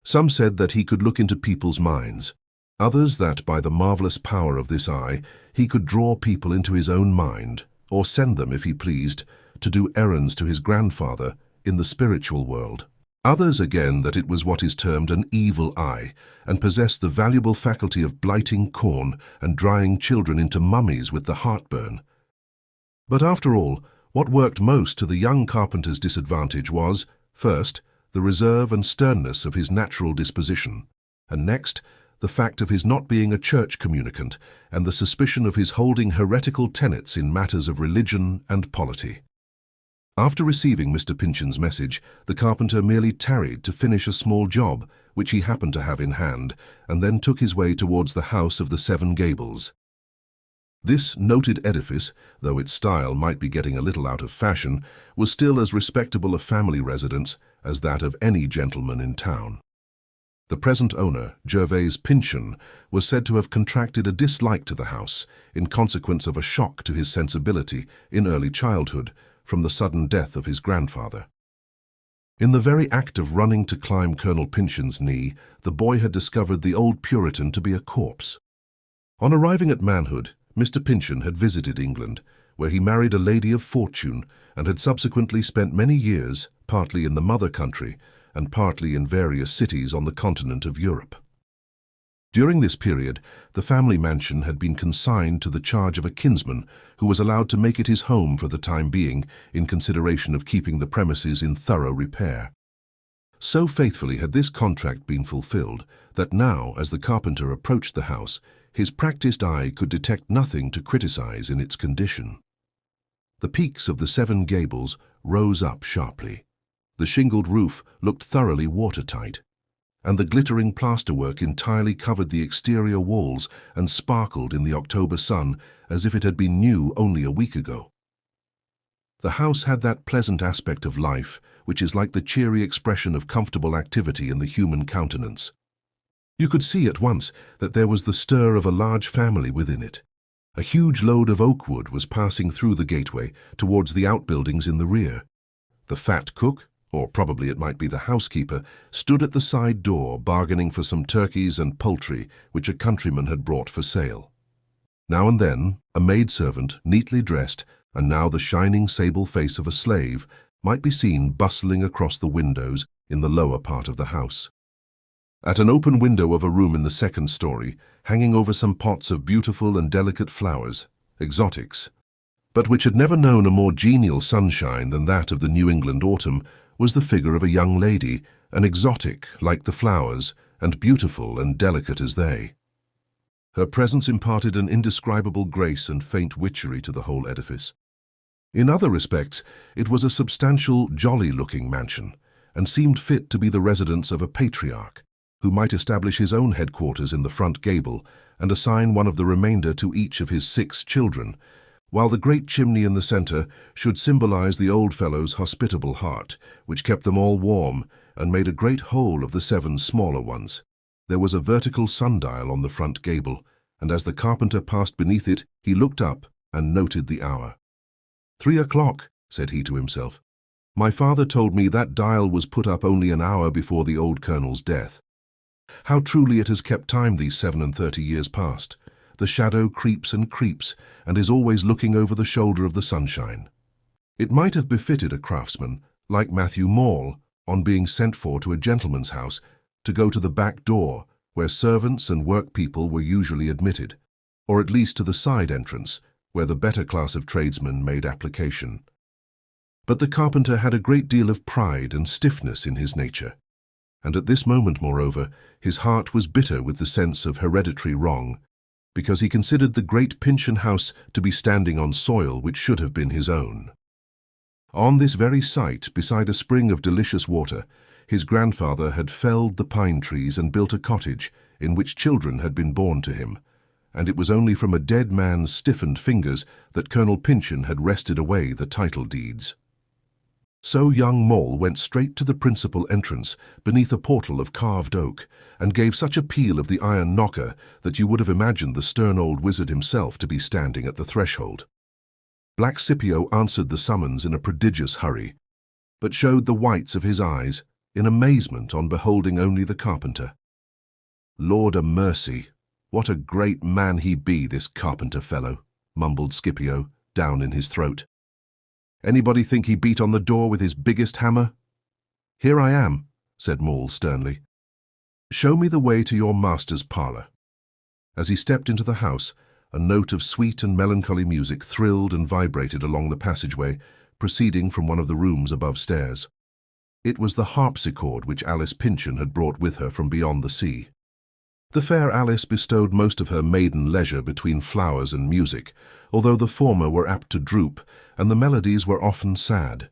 Some said that he could look into people's minds, others that by the marvellous power of this eye he could draw people into his own mind, or send them, if he pleased, to do errands to his grandfather in the spiritual world. Others again that it was what is termed an evil eye, and possessed the valuable faculty of blighting corn and drying children into mummies with the heartburn. But after all, what worked most to the young carpenter's disadvantage was, first, the reserve and sternness of his natural disposition, and next, the fact of his not being a church communicant and the suspicion of his holding heretical tenets in matters of religion and polity. After receiving Mr. Pyncheon's message, the carpenter merely tarried to finish a small job which he happened to have in hand, and then took his way towards the house of the Seven Gables. This noted edifice, though its style might be getting a little out of fashion, was still as respectable a family residence as that of any gentleman in town. The present owner, Gervase Pyncheon, was said to have contracted a dislike to the house in consequence of a shock to his sensibility in early childhood from the sudden death of his grandfather. In the very act of running to climb Colonel Pyncheon's knee, the boy had discovered the old Puritan to be a corpse. On arriving at manhood, Mr. Pyncheon had visited England, where he married a lady of fortune and had subsequently spent many years, partly in the mother country and partly in various cities on the continent of Europe. During this period, the family mansion had been consigned to the charge of a kinsman who was allowed to make it his home for the time being in consideration of keeping the premises in thorough repair. So faithfully had this contract been fulfilled that now, as the carpenter approached the house, his practiced eye could detect nothing to criticize in its condition. The peaks of the Seven Gables rose up sharply. The shingled roof looked thoroughly watertight, and the glittering plasterwork entirely covered the exterior walls and sparkled in the October sun as if it had been new only a week ago. The house had that pleasant aspect of life which is like the cheery expression of comfortable activity in the human countenance. You could see at once that there was the stir of a large family within it. A huge load of oak wood was passing through the gateway towards the outbuildings in the rear. The fat cook, or probably it might be the housekeeper, stood at the side door bargaining for some turkeys and poultry which a countryman had brought for sale. Now and then, a maidservant, neatly dressed, and now the shining sable face of a slave, might be seen bustling across the windows in the lower part of the house. At an open window of a room in the second story, hanging over some pots of beautiful and delicate flowers, exotics, but which had never known a more genial sunshine than that of the New England autumn, was the figure of a young lady, an exotic like the flowers, and beautiful and delicate as they. Her presence imparted an indescribable grace and faint witchery to the whole edifice. In other respects, it was a substantial, jolly-looking mansion, and seemed fit to be the residence of a patriarch, who might establish his own headquarters in the front gable and assign one of the remainder to each of his 6 children, while the great chimney in the center should symbolize the old fellow's hospitable heart, which kept them all warm and made a great hole of the 7 smaller ones. There was a vertical sundial on the front gable, and as the carpenter passed beneath it, he looked up and noted the hour. 3 o'clock, said he to himself. My father told me that dial was put up only an hour before the old colonel's death. How truly it has kept time these 37 years past. The shadow creeps and creeps, and is always looking over the shoulder of the sunshine. It might have befitted a craftsman, like Matthew Maule, on being sent for to a gentleman's house, to go to the back door, where servants and workpeople were usually admitted, or at least to the side entrance, where the better class of tradesmen made application. But the carpenter had a great deal of pride and stiffness in his nature, and at this moment, moreover, his heart was bitter with the sense of hereditary wrong, because he considered the great Pyncheon house to be standing on soil which should have been his own. On this very site, beside a spring of delicious water, his grandfather had felled the pine trees and built a cottage in which children had been born to him, and it was only from a dead man's stiffened fingers that Colonel Pyncheon had wrested away the title deeds. So young Maule went straight to the principal entrance beneath a portal of carved oak, and gave such a peal of the iron knocker that you would have imagined the stern old wizard himself to be standing at the threshold. Black Scipio answered the summons in a prodigious hurry, but showed the whites of his eyes in amazement on beholding only the carpenter. Lord a mercy, what a great man he be, this carpenter fellow, mumbled Scipio, down in his throat. Anybody think he beat on the door with his biggest hammer? Here I am, said Maule sternly. "Show me the way to your master's parlour." As he stepped into the house, a note of sweet and melancholy music thrilled and vibrated along the passageway, proceeding from one of the rooms above stairs. It was the harpsichord which Alice Pyncheon had brought with her from beyond the sea. The fair Alice bestowed most of her maiden leisure between flowers and music, although the former were apt to droop, and the melodies were often sad.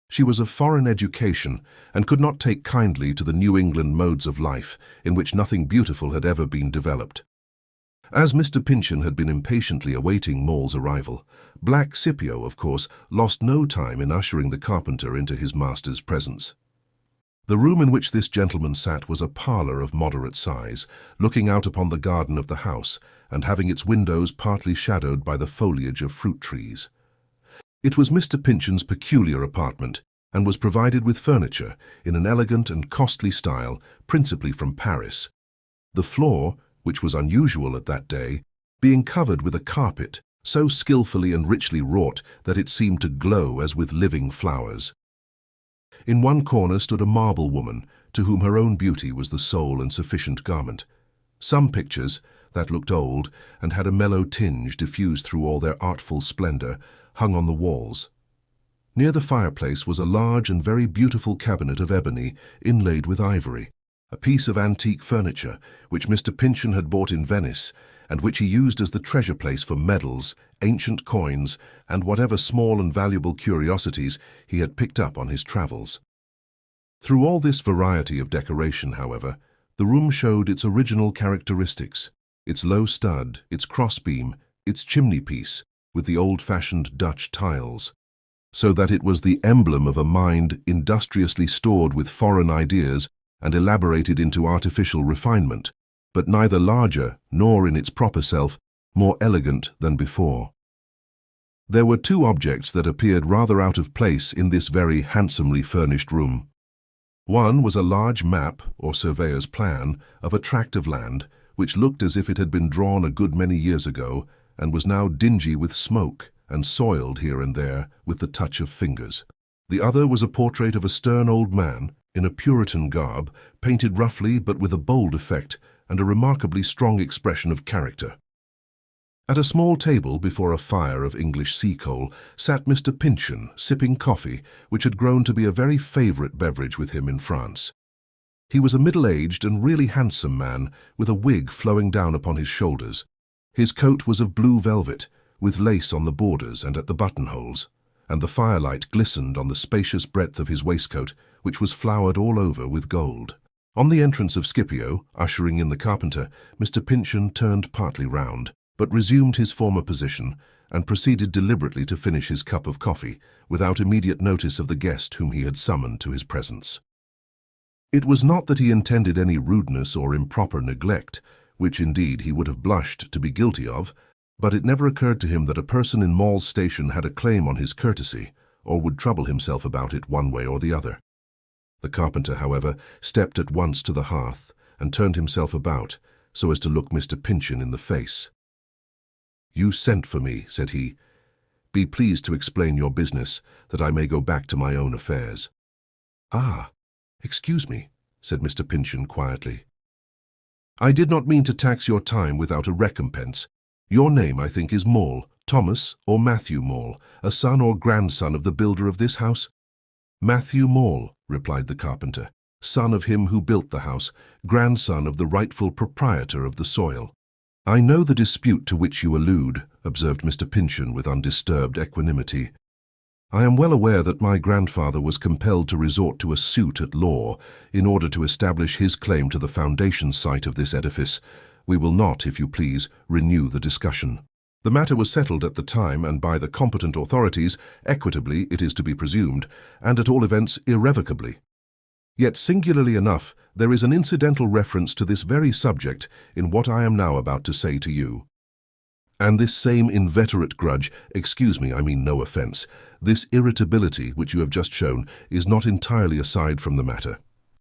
She was of foreign education, and could not take kindly to the New England modes of life, in which nothing beautiful had ever been developed. As Mr. Pyncheon had been impatiently awaiting Maule's arrival, Black Scipio, of course, lost no time in ushering the carpenter into his master's presence. The room in which this gentleman sat was a parlour of moderate size, looking out upon the garden of the house, and having its windows partly shadowed by the foliage of fruit trees. It was Mr. Pyncheon's peculiar apartment, and was provided with furniture in an elegant and costly style, principally from Paris. The floor, which was unusual at that day, being covered with a carpet so skilfully and richly wrought that it seemed to glow as with living flowers. In one corner stood a marble woman, to whom her own beauty was the sole and sufficient garment. Some pictures, that looked old and had a mellow tinge diffused through all their artful splendour, hung on the walls. Near the fireplace was a large and very beautiful cabinet of ebony, inlaid with ivory, a piece of antique furniture which Mr. Pyncheon had bought in Venice, and which he used as the treasure place for medals, ancient coins, and whatever small and valuable curiosities he had picked up on his travels. Through all this variety of decoration, however, the room showed its original characteristics, its low stud, its crossbeam, its chimney-piece, with the old-fashioned Dutch tiles, so that it was the emblem of a mind industriously stored with foreign ideas and elaborated into artificial refinement, but neither larger nor in its proper self more elegant than before. There were two objects that appeared rather out of place in this very handsomely furnished room. One was a large map, or surveyor's plan, of a tract of land, which looked as if it had been drawn a good many years ago, and was now dingy with smoke, and soiled here and there with the touch of fingers. The other was a portrait of a stern old man, in a Puritan garb, painted roughly but with a bold effect, and a remarkably strong expression of character. At a small table before a fire of English sea-coal sat Mr. Pyncheon, sipping coffee, which had grown to be a very favourite beverage with him in France. He was a middle-aged and really handsome man, with a wig flowing down upon his shoulders. His coat was of blue velvet, with lace on the borders and at the buttonholes, and the firelight glistened on the spacious breadth of his waistcoat, which was flowered all over with gold. On the entrance of Scipio, ushering in the carpenter, Mr. Pyncheon turned partly round, but resumed his former position, and proceeded deliberately to finish his cup of coffee, without immediate notice of the guest whom he had summoned to his presence. It was not that he intended any rudeness or improper neglect, which indeed he would have blushed to be guilty of, but it never occurred to him that a person in Maule's station had a claim on his courtesy, or would trouble himself about it one way or the other. The carpenter, however, stepped at once to the hearth and turned himself about, so as to look Mr. Pyncheon in the face. "You sent for me," said he. "Be pleased to explain your business, that I may go back to my own affairs." "Ah, excuse me," said Mr. Pyncheon quietly. "I did not mean to tax your time without a recompense. Your name, I think, is Maule, Thomas or Matthew Maule, a son or grandson of the builder of this house?" "Matthew Maule," replied the carpenter, "son of him who built the house, grandson of the rightful proprietor of the soil." "I know the dispute to which you allude," observed Mr. Pyncheon with undisturbed equanimity. "I am well aware that my grandfather was compelled to resort to a suit at law in order to establish his claim to the foundation site of this edifice. We will not, if you please, renew the discussion. The matter was settled at the time and by the competent authorities, equitably, it is to be presumed, and at all events irrevocably. Yet, singularly enough, there is an incidental reference to this very subject in what I am now about to say to you. And this same inveterate grudge, excuse me, I mean no offence, this irritability which you have just shown is not entirely aside from the matter.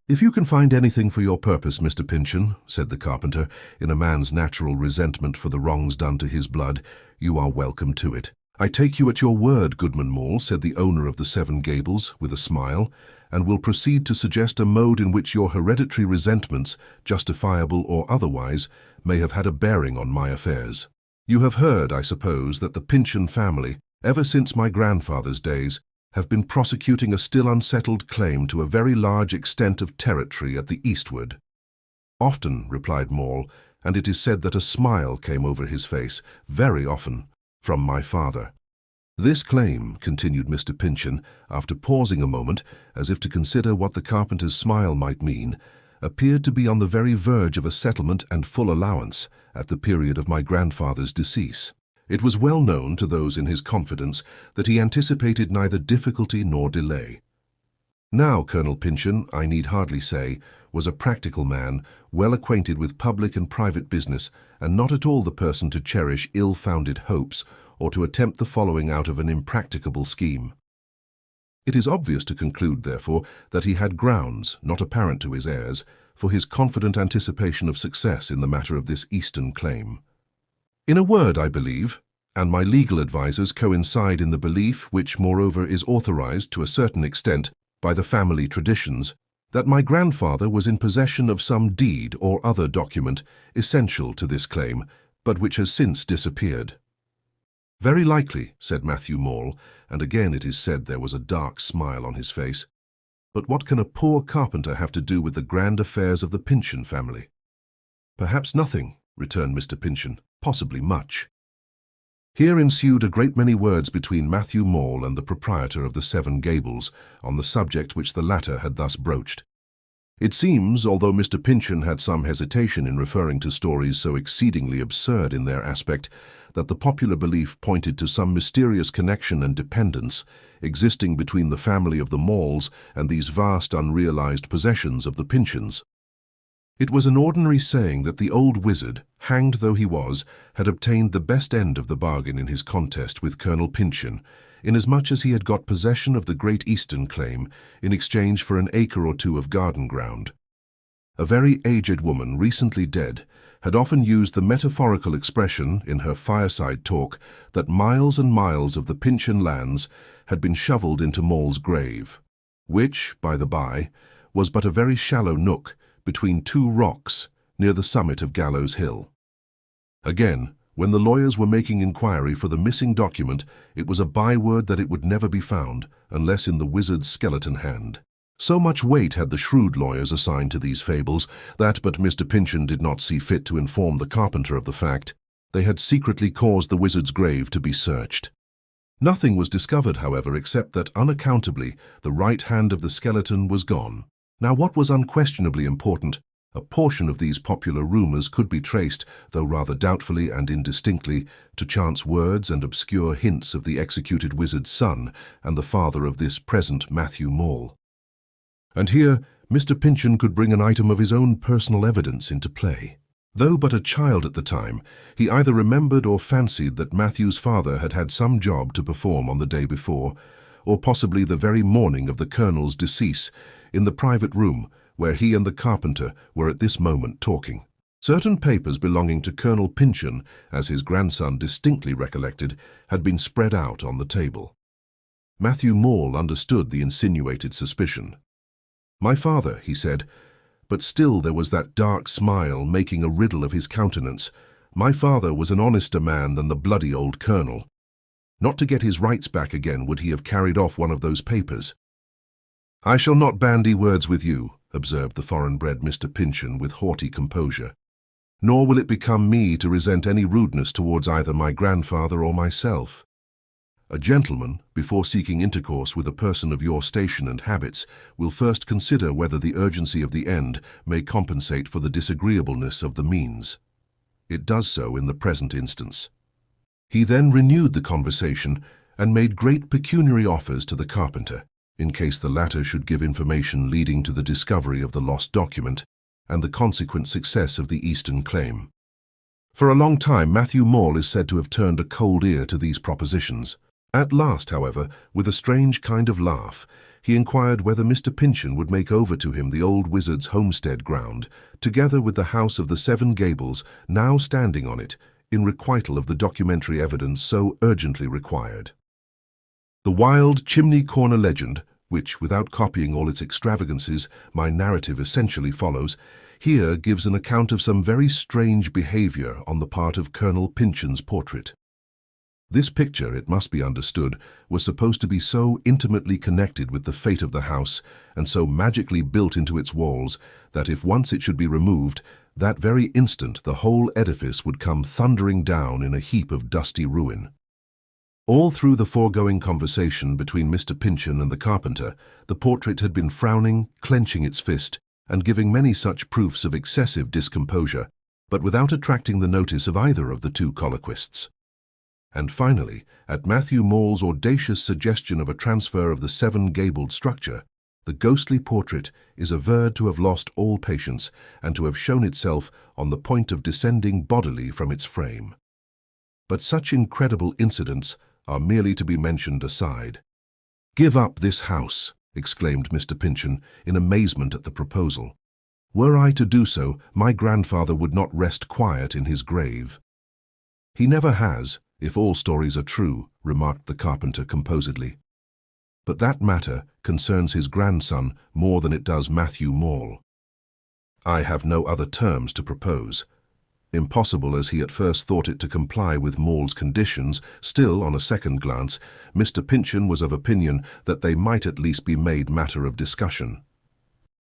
If you can find anything for your purpose, Mr. Pyncheon, said the carpenter, in a man's natural resentment for the wrongs done to his blood, you are welcome to it. "I take you at your word, Goodman Maule," said the owner of the Seven Gables, with a smile, "and will proceed to suggest a mode in which your hereditary resentments, justifiable or otherwise, may have had a bearing on my affairs. You have heard, I suppose, that the Pyncheon family, ever since my grandfather's days, have been prosecuting a still unsettled claim to a very large extent of territory at the eastward." "Often," replied Maule, and it is said that a smile came over his face, "very often, from my father." "This claim," continued Mr. Pyncheon, after pausing a moment, as if to consider what the carpenter's smile might mean, "appeared to be on the very verge of a settlement and full allowance at the period of my grandfather's decease. It was well known to those in his confidence that he anticipated neither difficulty nor delay. Now, Colonel Pyncheon, I need hardly say, was a practical man, well acquainted with public and private business, and not at all the person to cherish ill-founded hopes or to attempt the following out of an impracticable scheme. It is obvious to conclude, therefore, that he had grounds, not apparent to his heirs, for his confident anticipation of success in the matter of this Eastern claim. In a word, I believe, and my legal advisers coincide in the belief, which moreover is authorized to a certain extent by the family traditions, that my grandfather was in possession of some deed or other document essential to this claim, but which has since disappeared." "Very likely," said Matthew Maule, and again it is said there was a dark smile on his face. "But what can a poor carpenter have to do with the grand affairs of the Pyncheon family?" "Perhaps nothing," returned Mr. Pyncheon, "possibly much." Here ensued a great many words between Matthew Maule and the proprietor of the Seven Gables on the subject which the latter had thus broached. It seems, although Mr. Pyncheon had some hesitation in referring to stories so exceedingly absurd in their aspect, that the popular belief pointed to some mysterious connection and dependence existing between the family of the Maules and these vast unrealized possessions of the Pyncheons. It was an ordinary saying that the old wizard, hanged though he was, had obtained the best end of the bargain in his contest with Colonel Pyncheon, inasmuch as he had got possession of the Great Eastern claim in exchange for an acre or two of garden ground. A very aged woman, recently dead, had often used the metaphorical expression in her fireside talk that miles and miles of the Pyncheon lands had been shovelled into Maule's grave, which, by the by, was but a very shallow nook between two rocks near the summit of Gallows Hill. Again, when the lawyers were making inquiry for the missing document, it was a byword that it would never be found unless in the wizard's skeleton hand. So much weight had the shrewd lawyers assigned to these fables that, but Mr. Pyncheon did not see fit to inform the carpenter of the fact, they had secretly caused the wizard's grave to be searched. Nothing was discovered, however, except that unaccountably the right hand of the skeleton was gone. Now, what was unquestionably important, a portion of these popular rumors could be traced, though rather doubtfully and indistinctly, to chance words and obscure hints of the executed wizard's son and the father of this present Matthew Maule. And here Mr. Pyncheon could bring an item of his own personal evidence into play. Though but a child at the time, he either remembered or fancied that Matthew's father had had some job to perform on the day before, or possibly the very morning of the colonel's decease, in the private room where he and the carpenter were at this moment talking. Certain papers belonging to Colonel Pyncheon, as his grandson distinctly recollected, had been spread out on the table. Matthew Maule understood the insinuated suspicion. "My father," he said, but still there was that dark smile making a riddle of his countenance. "My father was an honester man than the bloody old colonel. Not to get his rights back again would he have carried off one of those papers." "I shall not bandy words with you," observed the foreign-bred Mr. Pyncheon with haughty composure. "Nor will it become me to resent any rudeness towards either my grandfather or myself. A gentleman, before seeking intercourse with a person of your station and habits, will first consider whether the urgency of the end may compensate for the disagreeableness of the means. It does so in the present instance." He then renewed the conversation and made great pecuniary offers to the carpenter, in case the latter should give information leading to the discovery of the lost document and the consequent success of the Eastern claim. For a long time Matthew Maule is said to have turned a cold ear to these propositions. At last, however, with a strange kind of laugh, he inquired whether Mr. Pyncheon would make over to him the old wizard's homestead ground, together with the house of the Seven Gables now standing on it, in requital of the documentary evidence so urgently required. The wild chimney corner legend, which, without copying all its extravagances, my narrative essentially follows, here gives an account of some very strange behavior on the part of Colonel Pyncheon's portrait. This picture, it must be understood, was supposed to be so intimately connected with the fate of the house and so magically built into its walls that if once it should be removed, that very instant the whole edifice would come thundering down in a heap of dusty ruin. All through the foregoing conversation between Mr. Pyncheon and the carpenter, the portrait had been frowning, clenching its fist, and giving many such proofs of excessive discomposure, but without attracting the notice of either of the two colloquists. And finally, at Matthew Maule's audacious suggestion of a transfer of the seven-gabled structure, the ghostly portrait is averred to have lost all patience and to have shown itself on the point of descending bodily from its frame. But such incredible incidents are merely to be mentioned aside. "Give up this house," exclaimed Mr. Pyncheon in amazement at the proposal. "Were I to do so, my grandfather would not rest quiet in his grave." "He never has, if all stories are true," remarked the carpenter composedly. "But that matter concerns his grandson more than it does Matthew Maule. I have no other terms to propose." Impossible as he at first thought it to comply with Maule's conditions, still, on a second glance, Mr. Pyncheon was of opinion that they might at least be made matter of discussion.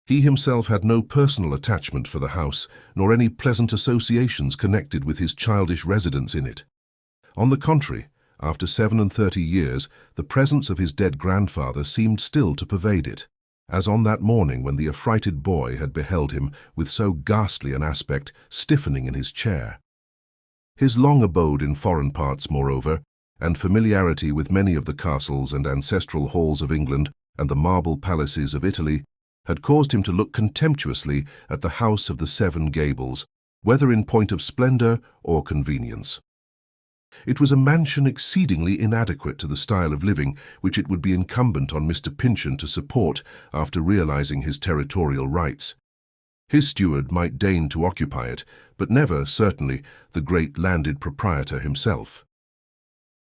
He himself had no personal attachment for the house, nor any pleasant associations connected with his childish residence in it. On the contrary, after 37 years, the presence of his dead grandfather seemed still to pervade it, as on that morning when the affrighted boy had beheld him with so ghastly an aspect stiffening in his chair. His long abode in foreign parts, moreover, and familiarity with many of the castles and ancestral halls of England and the marble palaces of Italy had caused him to look contemptuously at the house of the Seven Gables, whether in point of splendor or convenience. It was a mansion exceedingly inadequate to the style of living which it would be incumbent on Mr. Pyncheon to support after realizing his territorial rights. His steward might deign to occupy it, but never, certainly, the great landed proprietor himself.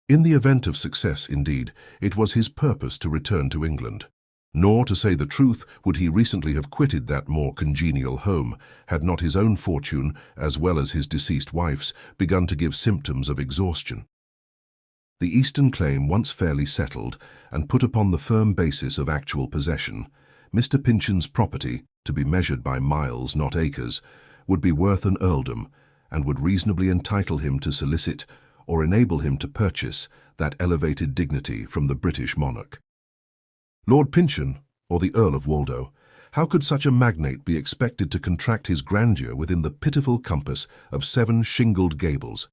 In the event of success, indeed, it was his purpose to return to England. Nor, to say the truth, would he recently have quitted that more congenial home, had not his own fortune, as well as his deceased wife's, begun to give symptoms of exhaustion. The Eastern claim once fairly settled, and put upon the firm basis of actual possession, Mr. Pyncheon's property, to be measured by miles, not acres, would be worth an earldom, and would reasonably entitle him to solicit, or enable him to purchase, that elevated dignity from the British monarch. Lord Pyncheon, or the Earl of Waldo, how could such a magnate be expected to contract his grandeur within the pitiful compass of 7 shingled gables?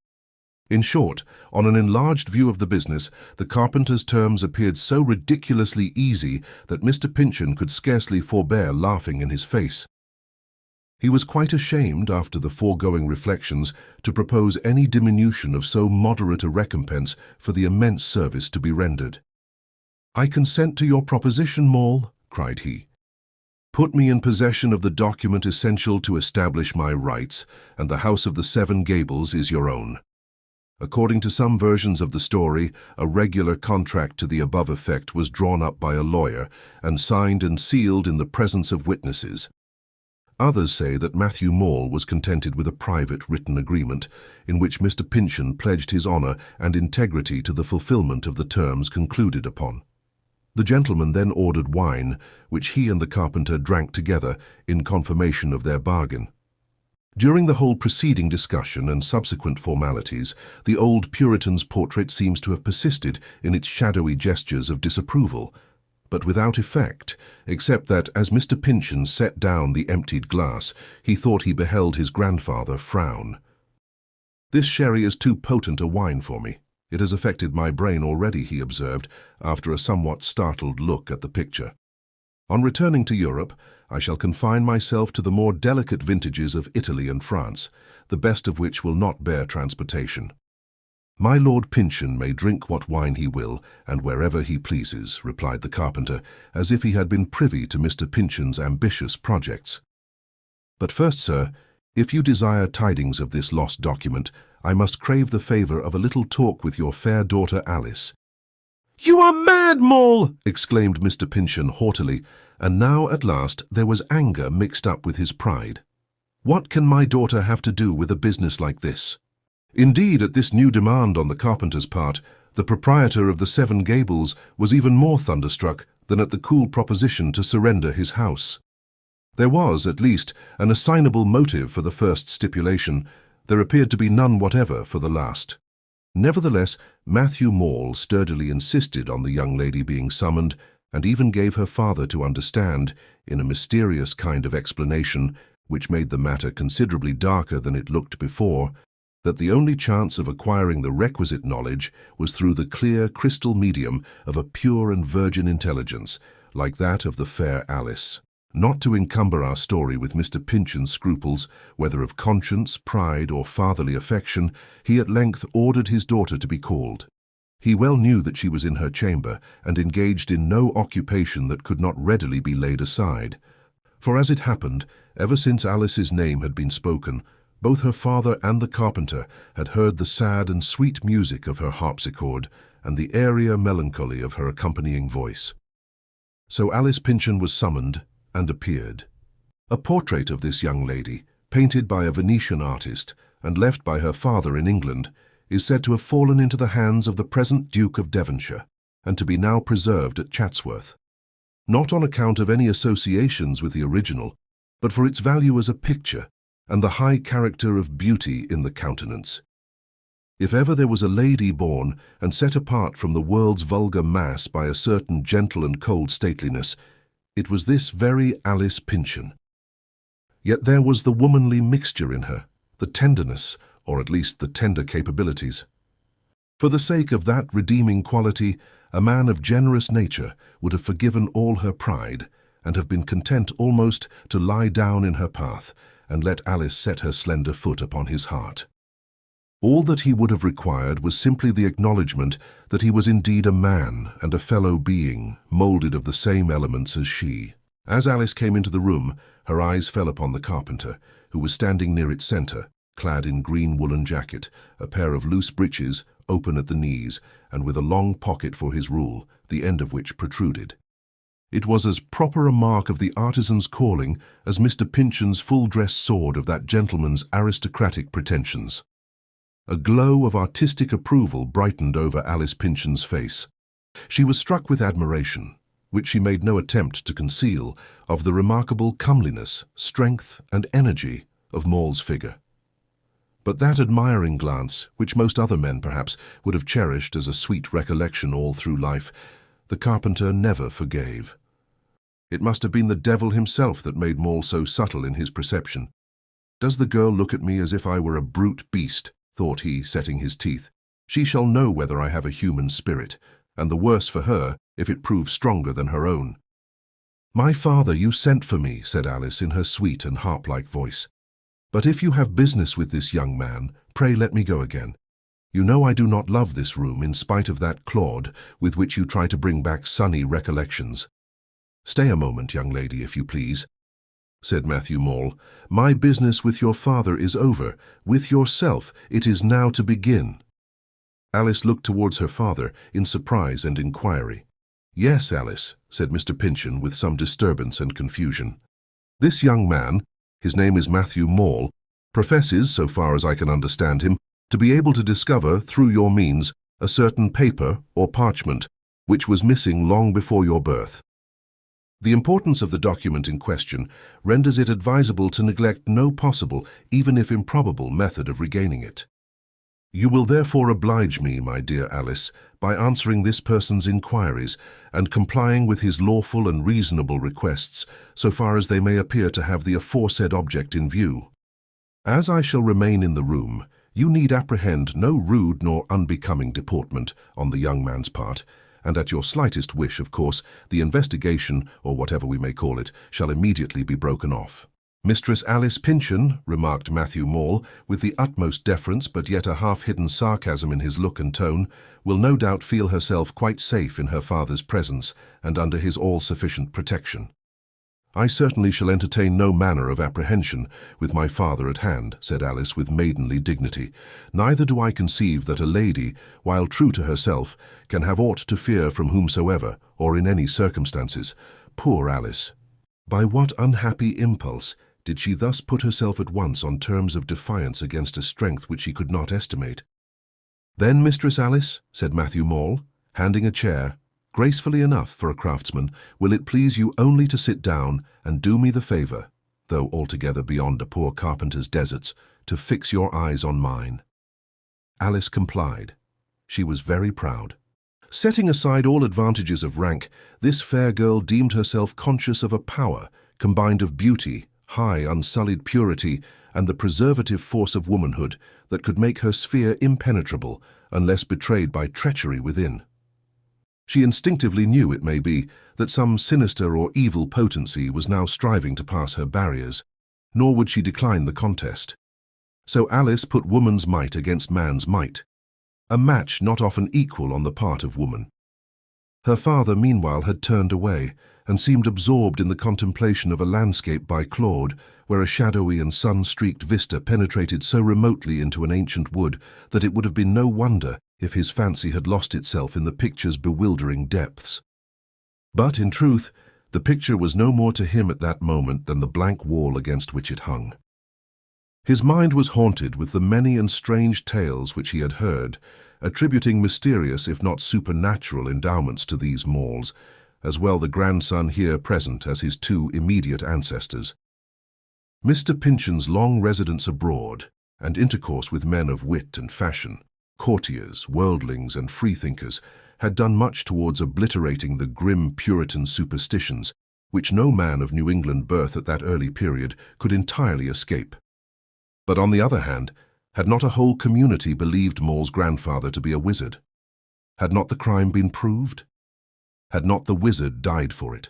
In short, on an enlarged view of the business, the carpenter's terms appeared so ridiculously easy that Mr. Pyncheon could scarcely forbear laughing in his face. He was quite ashamed, after the foregoing reflections, to propose any diminution of so moderate a recompense for the immense service to be rendered. "I consent to your proposition, Maule," cried he. "Put me in possession of the document essential to establish my rights, and the house of the Seven Gables is your own." According to some versions of the story, a regular contract to the above effect was drawn up by a lawyer and signed and sealed in the presence of witnesses. Others say that Matthew Maule was contented with a private written agreement, in which Mr. Pyncheon pledged his honour and integrity to the fulfilment of the terms concluded upon. The gentleman then ordered wine, which he and the carpenter drank together in confirmation of their bargain. During the whole preceding discussion and subsequent formalities, the old Puritan's portrait seems to have persisted in its shadowy gestures of disapproval, but without effect, except that, as Mr. Pyncheon set down the emptied glass, he thought he beheld his grandfather frown. "This sherry is too potent a wine for me. It has affected my brain already," he observed, after a somewhat startled look at the picture. "On returning to Europe, I shall confine myself to the more delicate vintages of Italy and France, the best of which will not bear transportation." "My Lord Pyncheon may drink what wine he will, and wherever he pleases," replied the carpenter, as if he had been privy to Mr. Pyncheon's ambitious projects. "But first, sir, if you desire tidings of this lost document, I must crave the favour of a little talk with your fair daughter Alice." "You are mad, Maule!" exclaimed Mr. Pyncheon haughtily, and now at last there was anger mixed up with his pride. "What can my daughter have to do with a business like this?" Indeed, at this new demand on the carpenter's part, the proprietor of the Seven Gables was even more thunderstruck than at the cool proposition to surrender his house. There was, at least, an assignable motive for the first stipulation. There appeared to be none whatever for the last. Nevertheless, Matthew Maule sturdily insisted on the young lady being summoned, and even gave her father to understand, in a mysterious kind of explanation, which made the matter considerably darker than it looked before, that the only chance of acquiring the requisite knowledge was through the clear crystal medium of a pure and virgin intelligence, like that of the fair Alice. Not to encumber our story with Mr. Pyncheon's scruples, whether of conscience, pride, or fatherly affection, he at length ordered his daughter to be called. He well knew that she was in her chamber, and engaged in no occupation that could not readily be laid aside. For as it happened, ever since Alice's name had been spoken, both her father and the carpenter had heard the sad and sweet music of her harpsichord, and the airier melancholy of her accompanying voice. So Alice Pyncheon was summoned, and appeared. A portrait of this young lady, painted by a Venetian artist, and left by her father in England, is said to have fallen into the hands of the present Duke of Devonshire, and to be now preserved at Chatsworth. Not on account of any associations with the original, but for its value as a picture, and the high character of beauty in the countenance. If ever there was a lady born, and set apart from the world's vulgar mass by a certain gentle and cold stateliness, it was this very Alice Pyncheon. Yet there was the womanly mixture in her, the tenderness, or at least the tender capabilities. For the sake of that redeeming quality, a man of generous nature would have forgiven all her pride, and have been content almost to lie down in her path, and let Alice set her slender foot upon his heart. All that he would have required was simply the acknowledgement that he was indeed a man and a fellow being, moulded of the same elements as she. As Alice came into the room, her eyes fell upon the carpenter, who was standing near its centre, clad in green woolen jacket, a pair of loose breeches, open at the knees, and with a long pocket for his rule, the end of which protruded. It was as proper a mark of the artisan's calling as Mr. Pyncheon's full-dress sword of that gentleman's aristocratic pretensions. A glow of artistic approval brightened over Alice Pyncheon's face. She was struck with admiration, which she made no attempt to conceal, of the remarkable comeliness, strength, and energy of Maule's figure. But that admiring glance, which most other men perhaps would have cherished as a sweet recollection all through life, the carpenter never forgave. It must have been the devil himself that made Maule so subtle in his perception. "Does the girl look at me as if I were a brute beast?" thought he, setting his teeth. "She shall know whether I have a human spirit, and the worse for her if it proves stronger than her own." "My father, you sent for me," said Alice in her sweet and harp-like voice. "But if you have business with this young man, pray let me go again. You know I do not love this room in spite of that Claude with which you try to bring back sunny recollections." "Stay a moment, young lady, if you please," said Matthew Maule. "My business with your father is over. With yourself it is now to begin." Alice looked towards her father in surprise and inquiry. "Yes, Alice," said Mr. Pyncheon with some disturbance and confusion. "This young man, his name is Matthew Maule, professes, so far as I can understand him, to be able to discover, through your means, a certain paper or parchment which was missing long before your birth. The importance of the document in question renders it advisable to neglect no possible, even if improbable, method of regaining it. You will therefore oblige me, my dear Alice, by answering this person's inquiries and complying with his lawful and reasonable requests, so far as they may appear to have the aforesaid object in view. As I shall remain in the room, you need apprehend no rude nor unbecoming deportment on the young man's part, and at your slightest wish, of course, the investigation, or whatever we may call it, shall immediately be broken off." "Mistress Alice Pyncheon," remarked Matthew Maule, with the utmost deference but yet a half-hidden sarcasm in his look and tone, "will no doubt feel herself quite safe in her father's presence and under his all-sufficient protection." "I certainly shall entertain no manner of apprehension with my father at hand," said Alice with maidenly dignity. "Neither do I conceive that a lady, while true to herself, can have aught to fear from whomsoever, or in any circumstances. Poor Alice! By what unhappy impulse did she thus put herself at once on terms of defiance against a strength which she could not estimate?" "Then, Mistress Alice," said Matthew Maule, handing a chair, "gracefully enough for a craftsman, will it please you only to sit down and do me the favour, though altogether beyond a poor carpenter's deserts, to fix your eyes on mine?" Alice complied. She was very proud. Setting aside all advantages of rank, this fair girl deemed herself conscious of a power, combined of beauty, high unsullied purity, and the preservative force of womanhood, that could make her sphere impenetrable, unless betrayed by treachery within. She instinctively knew, it may be, that some sinister or evil potency was now striving to pass her barriers, nor would she decline the contest. So Alice put woman's might against man's might, a match not often equal on the part of woman. Her father, meanwhile, had turned away, and seemed absorbed in the contemplation of a landscape by Claude, where a shadowy and sun-streaked vista penetrated so remotely into an ancient wood that it would have been no wonder if his fancy had lost itself in the picture's bewildering depths. But, in truth, the picture was no more to him at that moment than the blank wall against which it hung. His mind was haunted with the many and strange tales which he had heard, attributing mysterious if not supernatural endowments to these Maules, as well the grandson here present as his two immediate ancestors. Mr. Pyncheon's long residence abroad, and intercourse with men of wit and fashion, courtiers, worldlings, and freethinkers, had done much towards obliterating the grim Puritan superstitions which no man of New England birth at that early period could entirely escape. But on the other hand, had not a whole community believed Maule's grandfather to be a wizard? Had not the crime been proved? Had not the wizard died for it?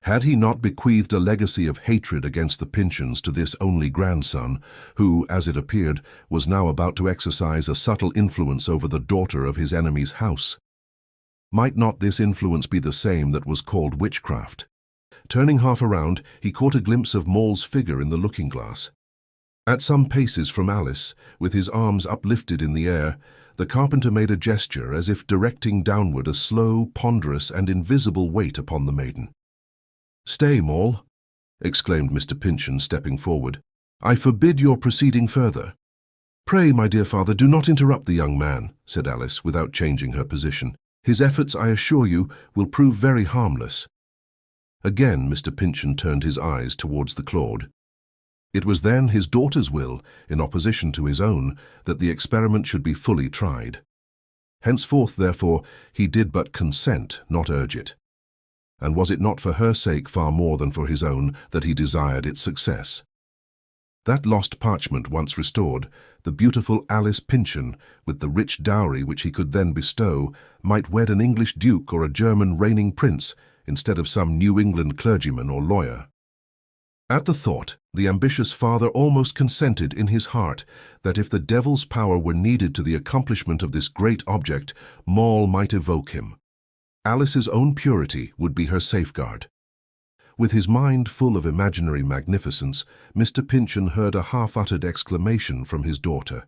Had he not bequeathed a legacy of hatred against the Pyncheons to this only grandson, who, as it appeared, was now about to exercise a subtle influence over the daughter of his enemy's house? Might not this influence be the same that was called witchcraft? Turning half around, he caught a glimpse of Maule's figure in the looking-glass. At some paces from Alice, with his arms uplifted in the air, the carpenter made a gesture as if directing downward a slow, ponderous, and invisible weight upon the maiden. "Stay, Maule," exclaimed Mr. Pyncheon, stepping forward. "I forbid your proceeding further." "Pray, my dear father, do not interrupt the young man," said Alice, without changing her position. "His efforts, I assure you, will prove very harmless." Again Mr. Pyncheon turned his eyes towards the Claude. It was then his daughter's will, in opposition to his own, that the experiment should be fully tried. Henceforth, therefore, he did but consent, not urge it. And was it not for her sake far more than for his own that he desired its success? That lost parchment once restored, the beautiful Alice Pyncheon, with the rich dowry which he could then bestow, might wed an English duke or a German reigning prince, instead of some New England clergyman or lawyer. At the thought, the ambitious father almost consented in his heart that if the devil's power were needed to the accomplishment of this great object, Maule might evoke him. Alice's own purity would be her safeguard. With his mind full of imaginary magnificence, Mr. Pyncheon heard a half-uttered exclamation from his daughter.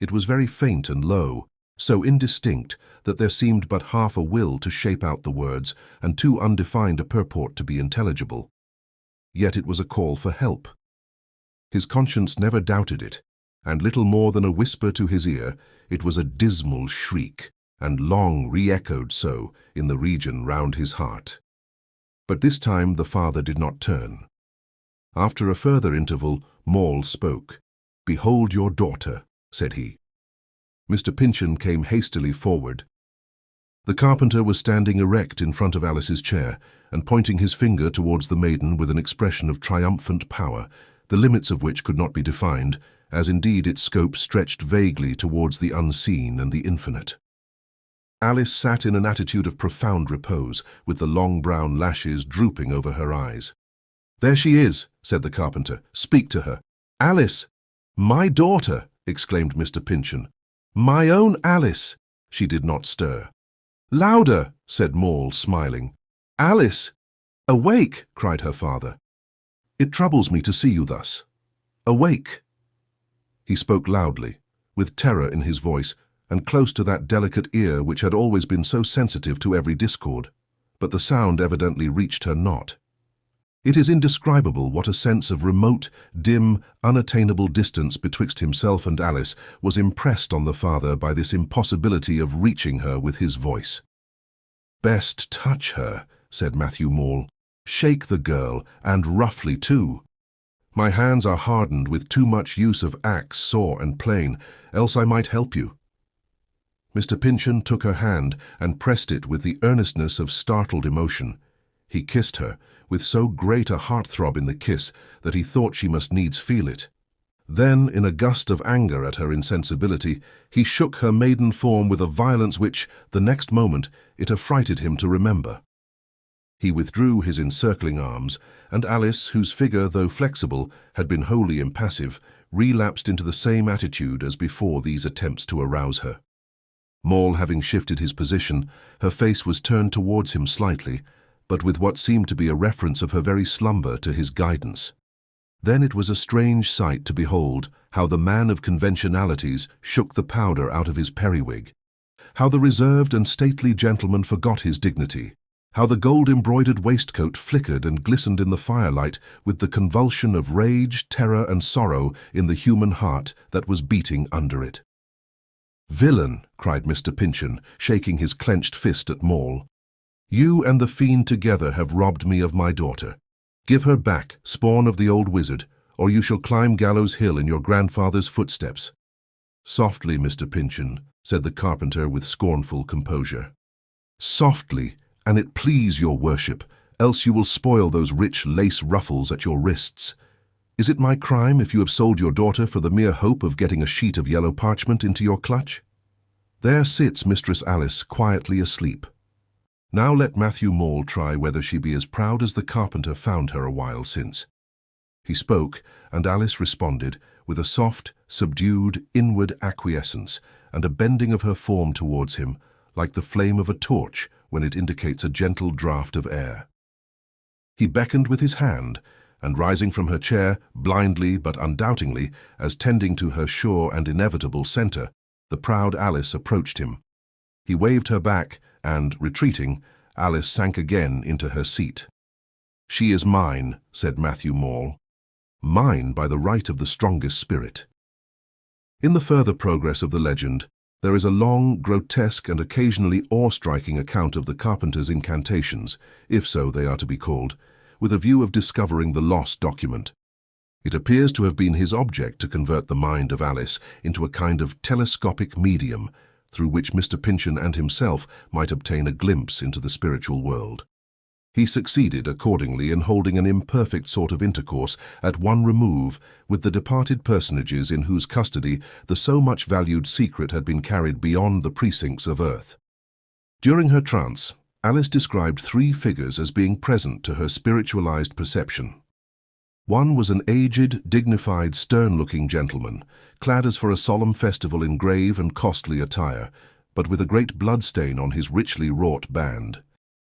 It was very faint and low, so indistinct that there seemed but half a will to shape out the words, and too undefined a purport to be intelligible. Yet it was a call for help. His conscience never doubted it, and little more than a whisper to his ear, it was a dismal shriek, and long re-echoed so in the region round his heart. But this time the father did not turn. After a further interval, Maule spoke. "Behold your daughter," said he. Mr. Pyncheon came hastily forward. The carpenter was standing erect in front of Alice's chair, and pointing his finger towards the maiden with an expression of triumphant power, the limits of which could not be defined, as indeed its scope stretched vaguely towards the unseen and the infinite. Alice sat in an attitude of profound repose, with the long brown lashes drooping over her eyes. "There she is," said the carpenter. "Speak to her." "Alice! My daughter!" exclaimed Mr. Pyncheon. "My own Alice!" She did not stir. "Louder!" said Maule, smiling. "Alice! "Awake!" cried her father. "It troubles me to see you thus. Awake!" He spoke loudly, with terror in his voice, and close to that delicate ear which had always been so sensitive to every discord, but the sound evidently reached her not. It is indescribable what a sense of remote, dim, unattainable distance betwixt himself and Alice was impressed on the father by this impossibility of reaching her with his voice. "Best touch her," said Matthew Maule. "Shake the girl, and roughly too. My hands are hardened with too much use of axe, saw, and plane, else I might help you." Mr. Pyncheon took her hand and pressed it with the earnestness of startled emotion. He kissed her, with so great a heart-throb in the kiss that he thought she must needs feel it. Then, in a gust of anger at her insensibility, he shook her maiden form with a violence which, the next moment, it affrighted him to remember. He withdrew his encircling arms, and Alice, whose figure, though flexible, had been wholly impassive, relapsed into the same attitude as before these attempts to arouse her. Maule having shifted his position, her face was turned towards him slightly, but with what seemed to be a reference of her very slumber to his guidance. Then it was a strange sight to behold how the man of conventionalities shook the powder out of his periwig, how the reserved and stately gentleman forgot his dignity, how the gold-embroidered waistcoat flickered and glistened in the firelight with the convulsion of rage, terror, and sorrow in the human heart that was beating under it. "Villain!" cried Mr. Pyncheon, shaking his clenched fist at Maule. "You and the fiend together have robbed me of my daughter. Give her back, spawn of the old wizard, or you shall climb Gallows Hill in your grandfather's footsteps." "Softly, Mr. Pyncheon," said the carpenter with scornful composure. "Softly, and it please your worship, else you will spoil those rich lace ruffles at your wrists. Is it my crime if you have sold your daughter for the mere hope of getting a sheet of yellow parchment into your clutch? There sits Mistress Alice quietly asleep. Now let Matthew Maule try whether she be as proud as the carpenter found her a while since." He spoke, and Alice responded, with a soft, subdued, inward acquiescence, and a bending of her form towards him, like the flame of a torch when it indicates a gentle draught of air. He beckoned with his hand, and rising from her chair, blindly but undoubtingly, as tending to her sure and inevitable centre, the proud Alice approached him. He waved her back, and, retreating, Alice sank again into her seat. "She is mine," said Matthew Maule. "Mine by the right of the strongest spirit." In the further progress of the legend, there is a long, grotesque, and occasionally awe-striking account of the carpenter's incantations, if so they are to be called, with a view of discovering the lost document. It appears to have been his object to convert the mind of Alice into a kind of telescopic medium, through which Mr. Pyncheon and himself might obtain a glimpse into the spiritual world. He succeeded accordingly in holding an imperfect sort of intercourse at one remove with the departed personages in whose custody the so much valued secret had been carried beyond the precincts of earth. During her trance, Alice described 3 figures as being present to her spiritualized perception. One was an aged, dignified, stern-looking gentleman, clad as for a solemn festival in grave and costly attire, but with a great bloodstain on his richly wrought band.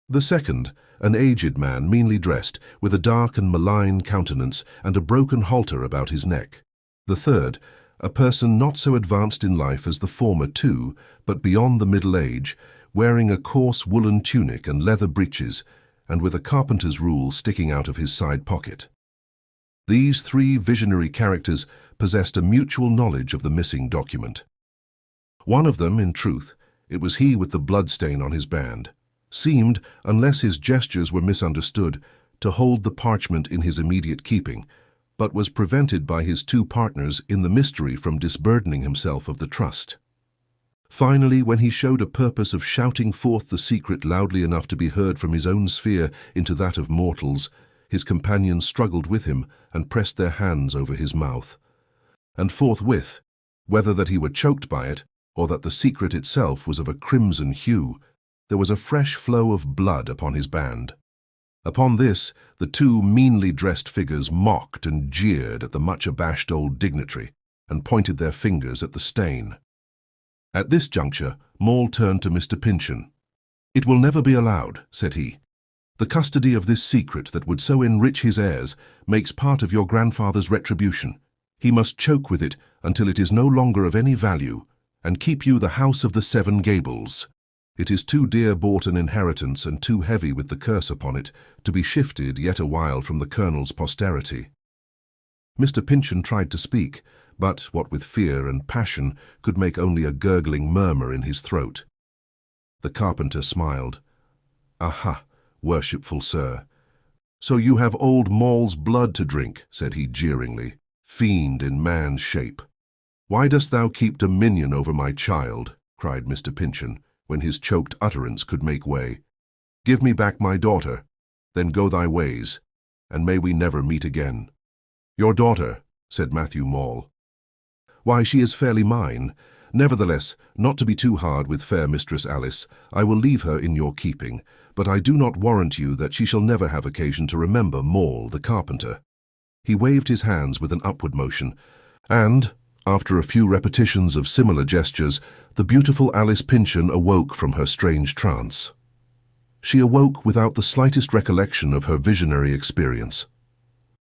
The second, an aged man meanly dressed, with a dark and malign countenance and a broken halter about his neck. The third, a person not so advanced in life as the former 2, but beyond the middle age, wearing a coarse woolen tunic and leather breeches, and with a carpenter's rule sticking out of his side pocket. These 3 visionary characters possessed a mutual knowledge of the missing document. One of them, in truth, it was he with the bloodstain on his band, seemed, unless his gestures were misunderstood, to hold the parchment in his immediate keeping, but was prevented by his 2 partners in the mystery from disburdening himself of the trust. Finally, when he showed a purpose of shouting forth the secret loudly enough to be heard from his own sphere into that of mortals, his companions struggled with him and pressed their hands over his mouth. And forthwith, whether that he were choked by it, or that the secret itself was of a crimson hue, there was a fresh flow of blood upon his band. Upon this, the 2 meanly dressed figures mocked and jeered at the much abashed old dignitary, and pointed their fingers at the stain. At this juncture, Maule turned to Mr. Pyncheon. "It will never be allowed," said he. The custody of this secret that would so enrich his heirs makes part of your grandfather's retribution. He must choke with it until it is no longer of any value, and keep you the house of the Seven Gables. It is too dear bought an inheritance and too heavy with the curse upon it to be shifted yet a while from the colonel's posterity. Mr. Pyncheon tried to speak, but, what with fear and passion, could make only a gurgling murmur in his throat. The carpenter smiled. "Aha, worshipful sir. So you have old Maule's blood to drink," said he jeeringly, "fiend in man's shape." "Why dost thou keep dominion over my child?" cried Mr. Pyncheon, when his choked utterance could make way. "Give me back my daughter, then go thy ways, and may we never meet again." "Your daughter," said Matthew Maule. "Why, she is fairly mine. Nevertheless, not to be too hard with fair Mistress Alice, I will leave her in your keeping, but I do not warrant you that she shall never have occasion to remember Maule the carpenter." He waved his hands with an upward motion, and, after a few repetitions of similar gestures, the beautiful Alice Pyncheon awoke from her strange trance. She awoke without the slightest recollection of her visionary experience,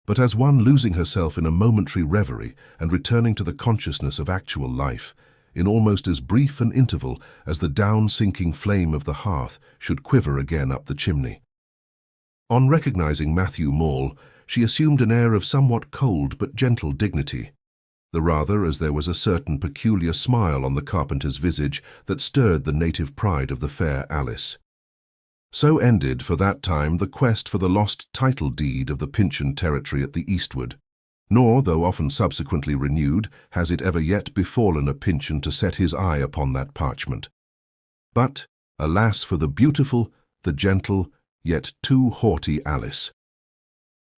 but as one losing herself in a momentary reverie and returning to the consciousness of actual life, in almost as brief an interval as the down-sinking flame of the hearth should quiver again up the chimney. On recognizing Matthew Maule, she assumed an air of somewhat cold but gentle dignity, the rather as there was a certain peculiar smile on the carpenter's visage that stirred the native pride of the fair Alice. So ended for that time the quest for the lost title deed of the Pyncheon territory at the eastward, nor, though often subsequently renewed, has it ever yet befallen a Pyncheon to set his eye upon that parchment. But, alas for the beautiful, the gentle, yet too haughty Alice!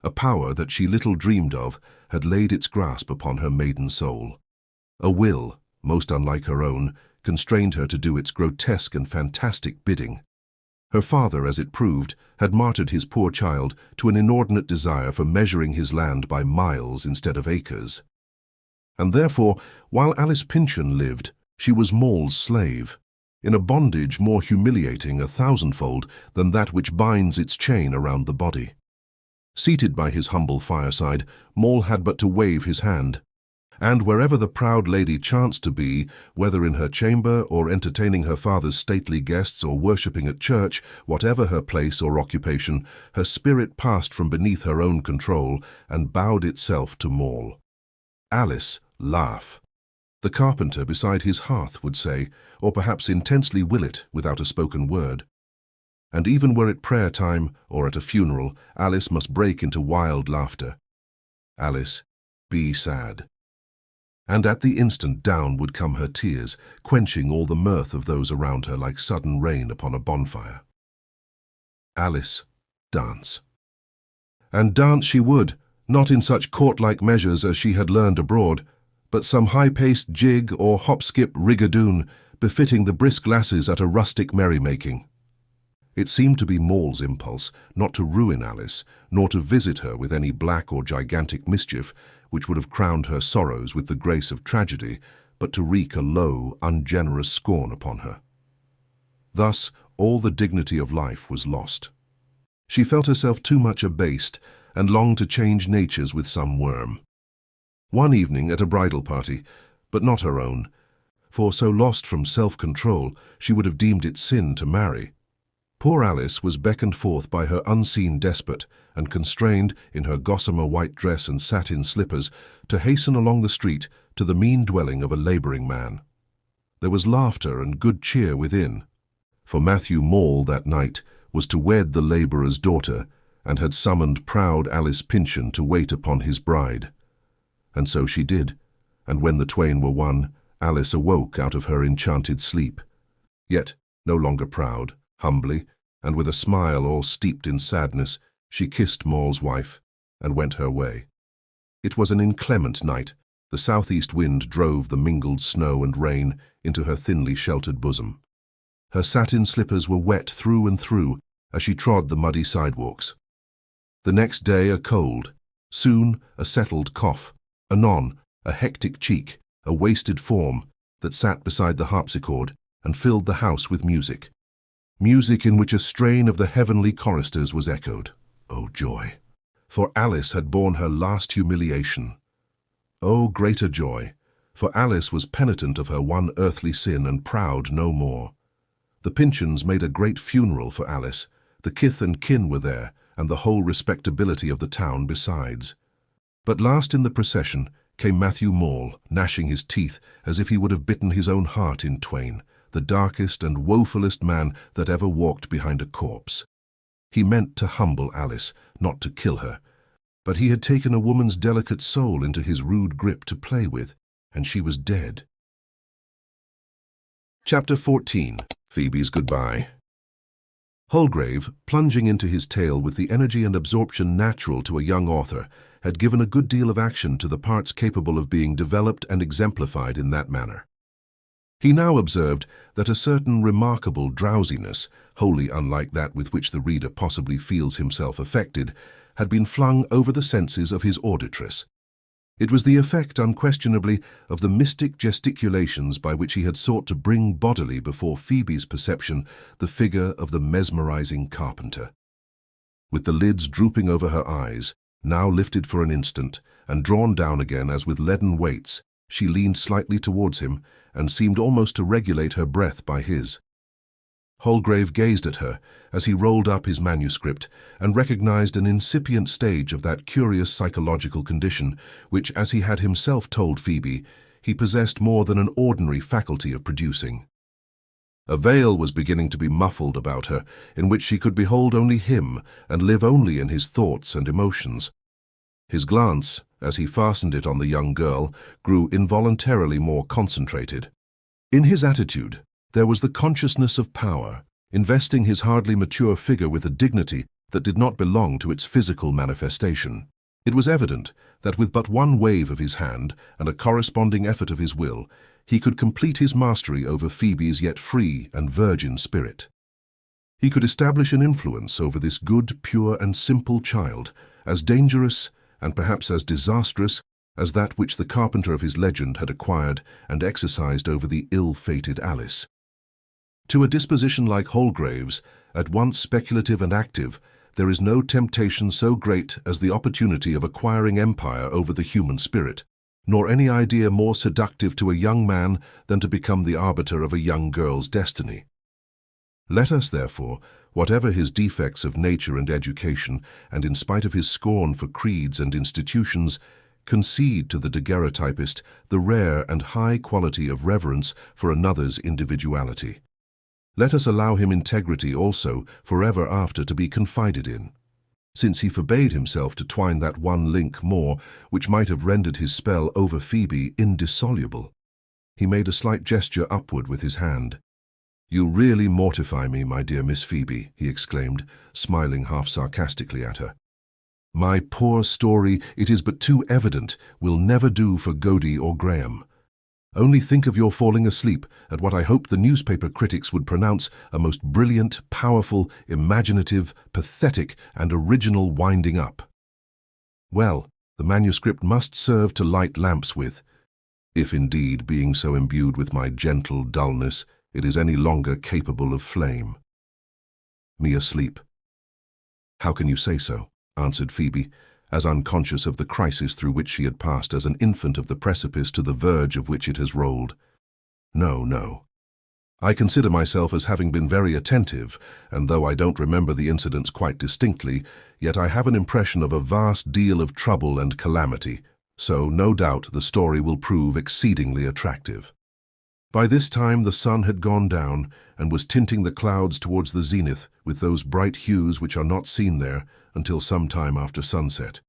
A power that she little dreamed of had laid its grasp upon her maiden soul. A will, most unlike her own, constrained her to do its grotesque and fantastic bidding. Her father, as it proved, had martyred his poor child to an inordinate desire for measuring his land by miles instead of acres. And therefore, while Alice Pyncheon lived, she was Maule's slave, in a bondage more humiliating 1,000-fold than that which binds its chain around the body. Seated by his humble fireside, Maule had but to wave his hand, and wherever the proud lady chanced to be, whether in her chamber or entertaining her father's stately guests or worshipping at church, whatever her place or occupation, her spirit passed from beneath her own control and bowed itself to Maule. Alice, laugh. The carpenter beside his hearth would say, or perhaps intensely will it without a spoken word. And even were it prayer time or at a funeral, Alice must break into wild laughter. Alice, be sad. And at the instant down would come her tears, quenching all the mirth of those around her like sudden rain upon a bonfire. Alice, dance. And dance she would, not in such court-like measures as she had learned abroad, but some high-paced jig or hop-skip rigadoon, befitting the brisk lasses at a rustic merrymaking. It seemed to be Maule's impulse not to ruin Alice, nor to visit her with any black or gigantic mischief, which would have crowned her sorrows with the grace of tragedy, but to wreak a low, ungenerous scorn upon her. Thus, all the dignity of life was lost. She felt herself too much abased, and longed to change natures with some worm. One evening at a bridal party, but not her own, for so lost from self-control she would have deemed it sin to marry, poor Alice was beckoned forth by her unseen despot and constrained, in her gossamer white dress and satin slippers, to hasten along the street to the mean dwelling of a labouring man. There was laughter and good cheer within, for Matthew Maule that night was to wed the labourer's daughter, and had summoned proud Alice Pyncheon to wait upon his bride. And so she did, and when the twain were one, Alice awoke out of her enchanted sleep. Yet, no longer proud, humbly, and with a smile all steeped in sadness, she kissed Maule's wife, and went her way. It was an inclement night. The southeast wind drove the mingled snow and rain into her thinly sheltered bosom. Her satin slippers were wet through and through as she trod the muddy sidewalks. The next day a cold, soon a settled cough, anon a hectic cheek, a wasted form that sat beside the harpsichord and filled the house with music. music in which a strain of the heavenly choristers was echoed. Oh, joy! For Alice had borne her last humiliation. Oh, greater joy! For Alice was penitent of her one earthly sin and proud no more. The Pyncheons made a great funeral for Alice. The kith and kin were there, and the whole respectability of the town besides. But last in the procession came Matthew Maule, gnashing his teeth as if he would have bitten his own heart in twain, the darkest and woefulest man that ever walked behind a corpse. He meant to humble Alice, not to kill her, but he had taken a woman's delicate soul into his rude grip to play with, and she was dead. Chapter 14. Phoebe's Goodbye. Holgrave, plunging into his tale with the energy and absorption natural to a young author, had given a good deal of action to the parts capable of being developed and exemplified in that manner. He now observed that a certain remarkable drowsiness, wholly unlike that with which the reader possibly feels himself affected, had been flung over the senses of his auditress. It was the effect, unquestionably, of the mystic gesticulations by which he had sought to bring bodily before Phoebe's perception the figure of the mesmerizing carpenter. With the lids drooping over her eyes, now lifted for an instant, and drawn down again as with leaden weights, she leaned slightly towards him, and seemed almost to regulate her breath by his. Holgrave gazed at her as he rolled up his manuscript and recognized an incipient stage of that curious psychological condition which, as he had himself told Phoebe, he possessed more than an ordinary faculty of producing. A veil was beginning to be muffled about her, in which she could behold only him and live only in his thoughts and emotions. His glance, as he fastened it on the young girl, grew involuntarily more concentrated. In his attitude, there was the consciousness of power, investing his hardly mature figure with a dignity that did not belong to its physical manifestation. It was evident that with but one wave of his hand and a corresponding effort of his will, he could complete his mastery over Phoebe's yet free and virgin spirit. He could establish an influence over this good, pure, and simple child, as dangerous and perhaps as disastrous as that which the carpenter of his legend had acquired and exercised over the ill-fated Alice. To a disposition like Holgrave's, at once speculative and active, there is no temptation so great as the opportunity of acquiring empire over the human spirit, nor any idea more seductive to a young man than to become the arbiter of a young girl's destiny. Let us, therefore, whatever his defects of nature and education, and in spite of his scorn for creeds and institutions, concede to the daguerreotypist the rare and high quality of reverence for another's individuality. Let us allow him integrity also forever after to be confided in, since he forbade himself to twine that one link more which might have rendered his spell over Phoebe indissoluble. He made a slight gesture upward with his hand. "You really mortify me, my dear Miss Phoebe," he exclaimed, smiling half sarcastically at her. "My poor story, it is but too evident, will never do for Godey or Graham. Only think of your falling asleep at what I hoped the newspaper critics would pronounce a most brilliant, powerful, imaginative, pathetic, and original winding up. Well, the manuscript must serve to light lamps with, if indeed, being so imbued with my gentle dullness, it is any longer capable of flame. Me asleep." "How can you say so?" answered Phoebe, as unconscious of the crisis through which she had passed as an infant of the precipice to the verge of which it has rolled. "No, no. I consider myself as having been very attentive, and though I don't remember the incidents quite distinctly, yet I have an impression of a vast deal of trouble and calamity, so no doubt the story will prove exceedingly attractive." By this time the sun had gone down and was tinting the clouds towards the zenith with those bright hues which are not seen there until some time after sunset,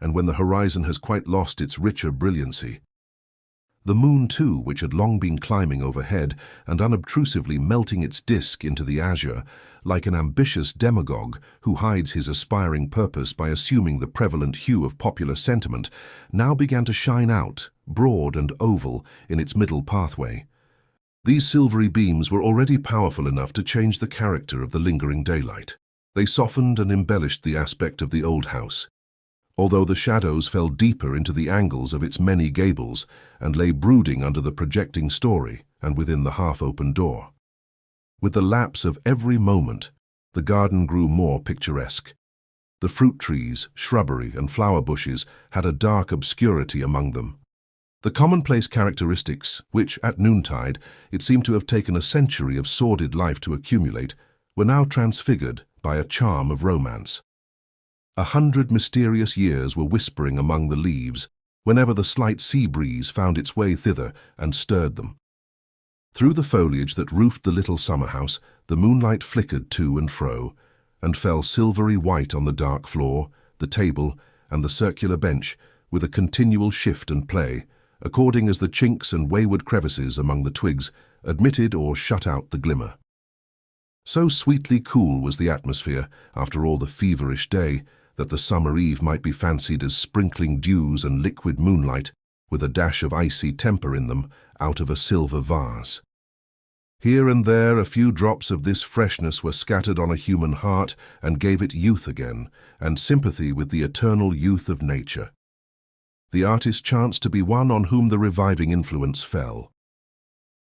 and when the horizon has quite lost its richer brilliancy. The moon, too, which had long been climbing overhead and unobtrusively melting its disk into the azure, like an ambitious demagogue who hides his aspiring purpose by assuming the prevalent hue of popular sentiment, now began to shine out, broad and oval, in its middle pathway. These silvery beams were already powerful enough to change the character of the lingering daylight. They softened and embellished the aspect of the old house, although the shadows fell deeper into the angles of its many gables and lay brooding under the projecting story and within the half-open door. With the lapse of every moment, the garden grew more picturesque. The fruit trees, shrubbery, and flower bushes had a dark obscurity among them. The commonplace characteristics, which, at noontide, it seemed to have taken a century of sordid life to accumulate, were now transfigured by a charm of romance. 100 mysterious years were whispering among the leaves, whenever the slight sea breeze found its way thither and stirred them. Through the foliage that roofed the little summer house, the moonlight flickered to and fro, and fell silvery white on the dark floor, the table, and the circular bench, with a continual shift and play, according as the chinks and wayward crevices among the twigs admitted or shut out the glimmer. So sweetly cool was the atmosphere, after all the feverish day, that the summer eve might be fancied as sprinkling dews and liquid moonlight, with a dash of icy temper in them, out of a silver vase. Here and there a few drops of this freshness were scattered on a human heart and gave it youth again, and sympathy with the eternal youth of nature. The artist chanced to be one on whom the reviving influence fell.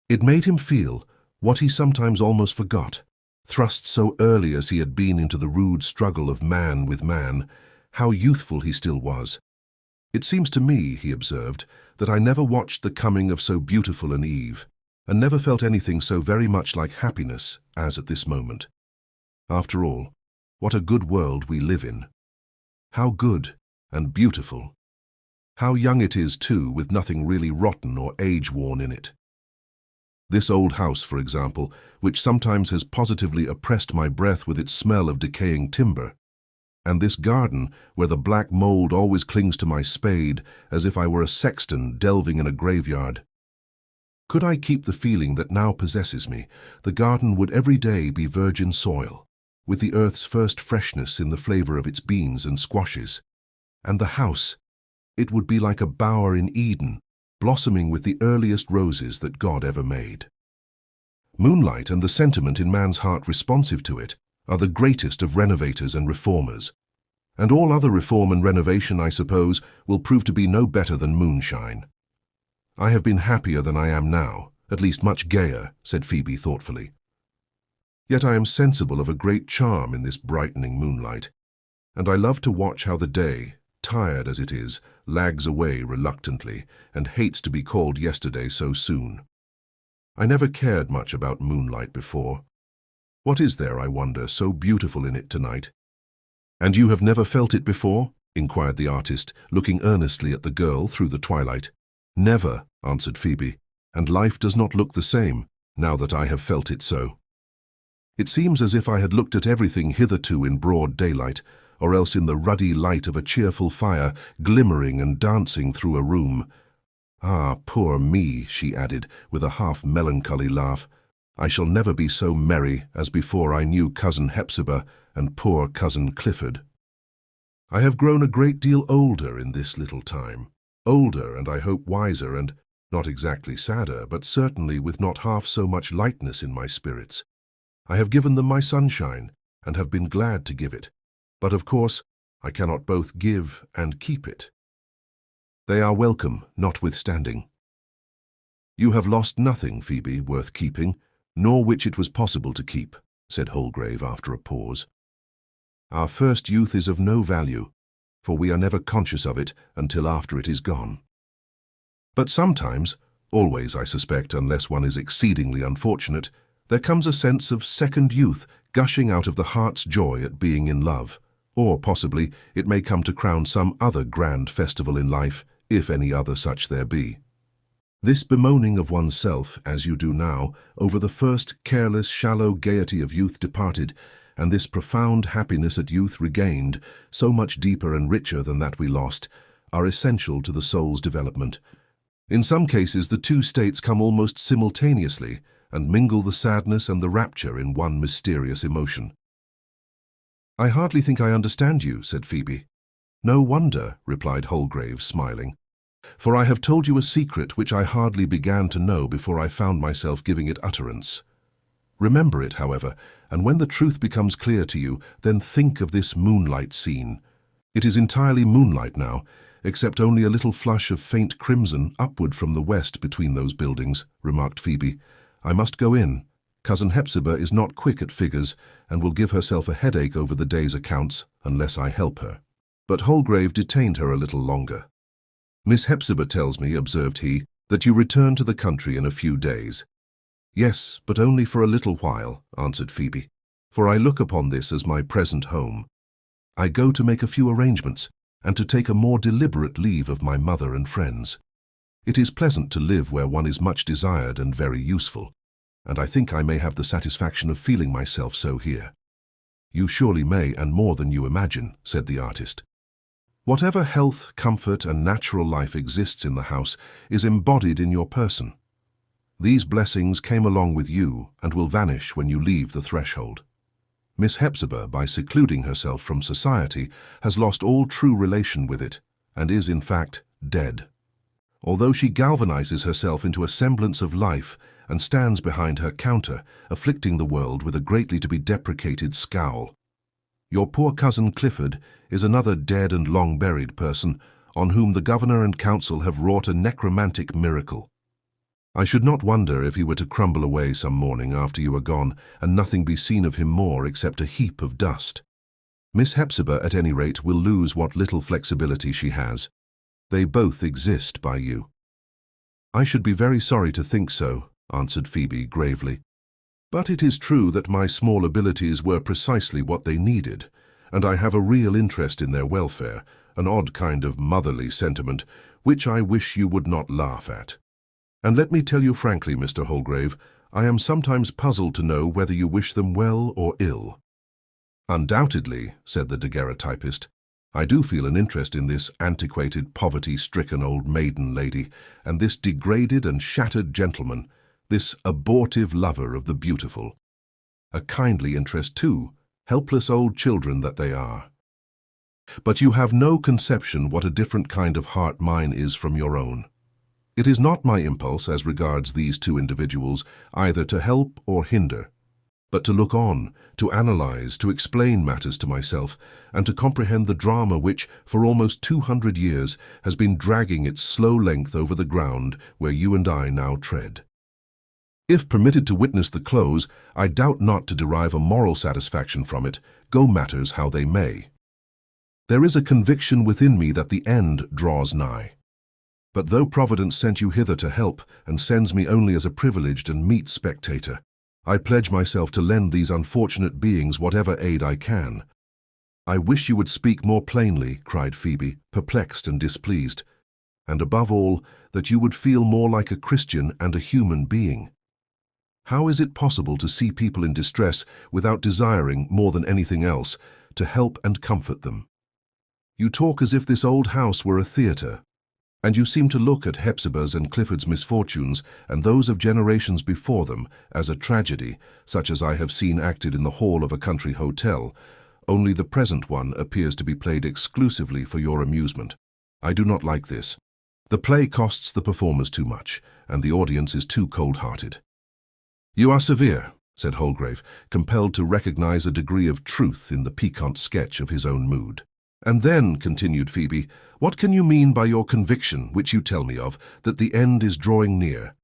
It made him feel what he sometimes almost forgot, thrust so early as he had been into the rude struggle of man with man, how youthful he still was. It seems to me, he observed, that I never watched the coming of so beautiful an eve, and never felt anything so very much like happiness as at this moment. After all, what a good world we live in. How good and beautiful. How young it is, too, with nothing really rotten or age-worn in it. This old house, for example, which sometimes has positively oppressed my breath with its smell of decaying timber, and this garden where the black mold always clings to my spade as if I were a sexton delving in a graveyard. Could I keep the feeling that now possesses me, the garden would every day be virgin soil, with the earth's first freshness in the flavor of its beans and squashes, and the house, it would be like a bower in Eden, blossoming with the earliest roses that God ever made. Moonlight and the sentiment in man's heart responsive to it are the greatest of renovators and reformers, and all other reform and renovation, I suppose, will prove to be no better than moonshine. I have been happier than I am now, at least much gayer, said Phoebe thoughtfully. Yet I am sensible of a great charm in this brightening moonlight, and I love to watch how the day, tired as it is, lags away reluctantly, and hates to be called yesterday so soon. I never cared much about moonlight before. What is there, I wonder, so beautiful in it tonight? And you have never felt it before? Inquired the artist, looking earnestly at the girl through the twilight. Never, answered Phoebe, and life does not look the same, now that I have felt it so. It seems as if I had looked at everything hitherto in broad daylight, or else in the ruddy light of a cheerful fire glimmering and dancing through a room. Ah, poor me, she added, with a half-melancholy laugh. I shall never be so merry as before I knew Cousin Hepzibah and poor Cousin Clifford. I have grown a great deal older in this little time. Older, and I hope wiser, and not exactly sadder, but certainly with not half so much lightness in my spirits. I have given them my sunshine, and have been glad to give it. But of course, I cannot both give and keep it. They are welcome, notwithstanding. You have lost nothing, Phoebe, worth keeping, nor which it was possible to keep, said Holgrave after a pause. Our first youth is of no value, for we are never conscious of it until after it is gone. But sometimes, always I suspect, unless one is exceedingly unfortunate, there comes a sense of second youth gushing out of the heart's joy at being in love. Or possibly it may come to crown some other grand festival in life, if any other such there be. This bemoaning of oneself, as you do now, over the first careless, shallow gaiety of youth departed, and this profound happiness at youth regained, so much deeper and richer than that we lost, are essential to the soul's development. In some cases the two states come almost simultaneously, and mingle the sadness and the rapture in one mysterious emotion. I hardly think I understand you, said Phoebe. No wonder, replied Holgrave, smiling, for I have told you a secret which I hardly began to know before I found myself giving it utterance. Remember it, however, and when the truth becomes clear to you, then think of this moonlight scene. It is entirely moonlight now, except only a little flush of faint crimson upward from the west between those buildings, remarked Phoebe. I must go in. Cousin Hepzibah is not quick at figures and will give herself a headache over the day's accounts unless I help her. But Holgrave detained her a little longer. Miss Hepzibah tells me, observed he, that you return to the country in a few days. Yes, but only for a little while, answered Phoebe, for I look upon this as my present home. I go to make a few arrangements and to take a more deliberate leave of my mother and friends. It is pleasant to live where one is much desired and very useful, and I think I may have the satisfaction of feeling myself so here. You surely may, and more than you imagine, said the artist. Whatever health, comfort, and natural life exists in the house is embodied in your person. These blessings came along with you and will vanish when you leave the threshold. Miss Hepzibah, by secluding herself from society, has lost all true relation with it, and is, in fact, dead. Although she galvanizes herself into a semblance of life and stands behind her counter, afflicting the world with a greatly to be deprecated scowl. Your poor cousin Clifford is another dead and long-buried person, on whom the governor and council have wrought a necromantic miracle. I should not wonder if he were to crumble away some morning after you are gone, and nothing be seen of him more except a heap of dust. Miss Hepzibah, at any rate, will lose what little flexibility she has. They both exist by you. I should be very sorry to think so, answered Phoebe gravely. But it is true that my small abilities were precisely what they needed, and I have a real interest in their welfare, an odd kind of motherly sentiment, which I wish you would not laugh at. And let me tell you frankly, Mr. Holgrave, I am sometimes puzzled to know whether you wish them well or ill. Undoubtedly, said the Daguerreotypist, I do feel an interest in this antiquated, poverty-stricken old maiden lady, and this degraded and shattered gentleman, this abortive lover of the beautiful. A kindly interest, too, helpless old children that they are. But you have no conception what a different kind of heart mine is from your own. It is not my impulse, as regards these two individuals, either to help or hinder, but to look on, to analyze, to explain matters to myself, and to comprehend the drama which, for almost 200 years, has been dragging its slow length over the ground where you and I now tread. If permitted to witness the close, I doubt not to derive a moral satisfaction from it, go matters how they may. There is a conviction within me that the end draws nigh. But though Providence sent you hither to help, and sends me only as a privileged and meet spectator, I pledge myself to lend these unfortunate beings whatever aid I can. I wish you would speak more plainly, cried Phoebe, perplexed and displeased, and above all, that you would feel more like a Christian and a human being. How is it possible to see people in distress without desiring, more than anything else, to help and comfort them? You talk as if this old house were a theatre, and you seem to look at Hepzibah's and Clifford's misfortunes and those of generations before them as a tragedy, such as I have seen acted in the hall of a country hotel, only the present one appears to be played exclusively for your amusement. I do not like this. The play costs the performers too much, and the audience is too cold-hearted. You are severe, said Holgrave, compelled to recognize a degree of truth in the piquant sketch of his own mood. And then, continued Phoebe, what can you mean by your conviction, which you tell me of, that the end is drawing near?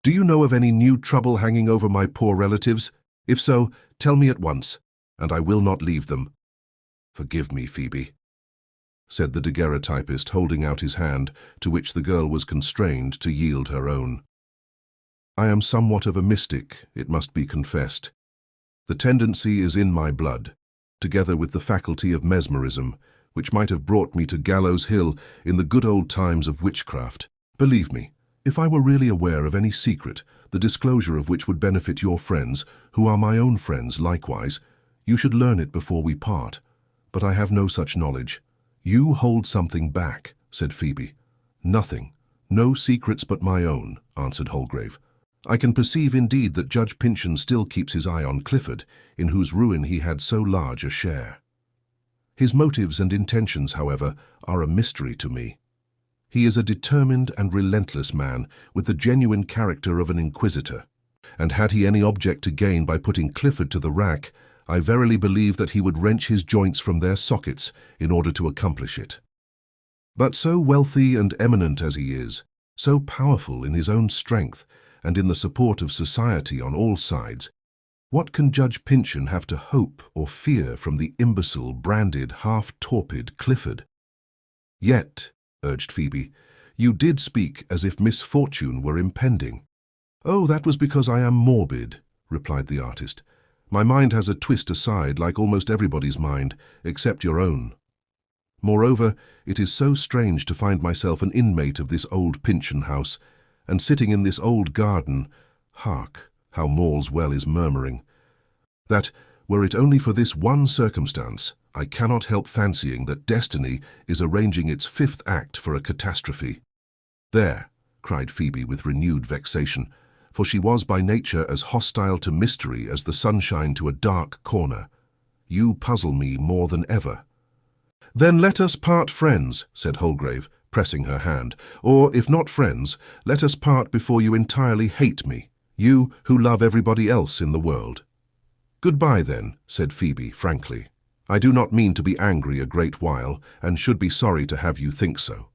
Do you know of any new trouble hanging over my poor relatives? If so, tell me at once, and I will not leave them. Forgive me, Phoebe, said the daguerreotypist, holding out his hand, to which the girl was constrained to yield her own. I am somewhat of a mystic, it must be confessed. The tendency is in my blood, together with the faculty of mesmerism, which might have brought me to Gallows Hill in the good old times of witchcraft. Believe me, if I were really aware of any secret, the disclosure of which would benefit your friends, who are my own friends likewise, you should learn it before we part. But I have no such knowledge. You hold something back, said Phoebe. Nothing. No secrets but my own, answered Holgrave. I can perceive indeed that Judge Pyncheon still keeps his eye on Clifford, in whose ruin he had so large a share. His motives and intentions, however, are a mystery to me. He is a determined and relentless man, with the genuine character of an inquisitor, and had he any object to gain by putting Clifford to the rack, I verily believe that he would wrench his joints from their sockets in order to accomplish it. But so wealthy and eminent as he is, so powerful in his own strength, and in the support of society on all sides, what can Judge Pyncheon have to hope or fear from the imbecile, branded, half-torpid Clifford? Yet, urged Phoebe, you did speak as if misfortune were impending. Oh, that was because I am morbid, replied the artist. My mind has a twist aside like almost everybody's mind, except your own. Moreover, it is so strange to find myself an inmate of this old Pyncheon house, and sitting in this old garden, hark, how Maule's well is murmuring, that, were it only for this one circumstance, I cannot help fancying that destiny is arranging its fifth act for a catastrophe. There, cried Phoebe with renewed vexation, for she was by nature as hostile to mystery as the sunshine to a dark corner. You puzzle me more than ever. Then let us part friends, said Holgrave, pressing her hand, or, if not friends, let us part before you entirely hate me, you who love everybody else in the world. Goodbye, then, said Phoebe frankly. I do not mean to be angry a great while, and should be sorry to have you think so.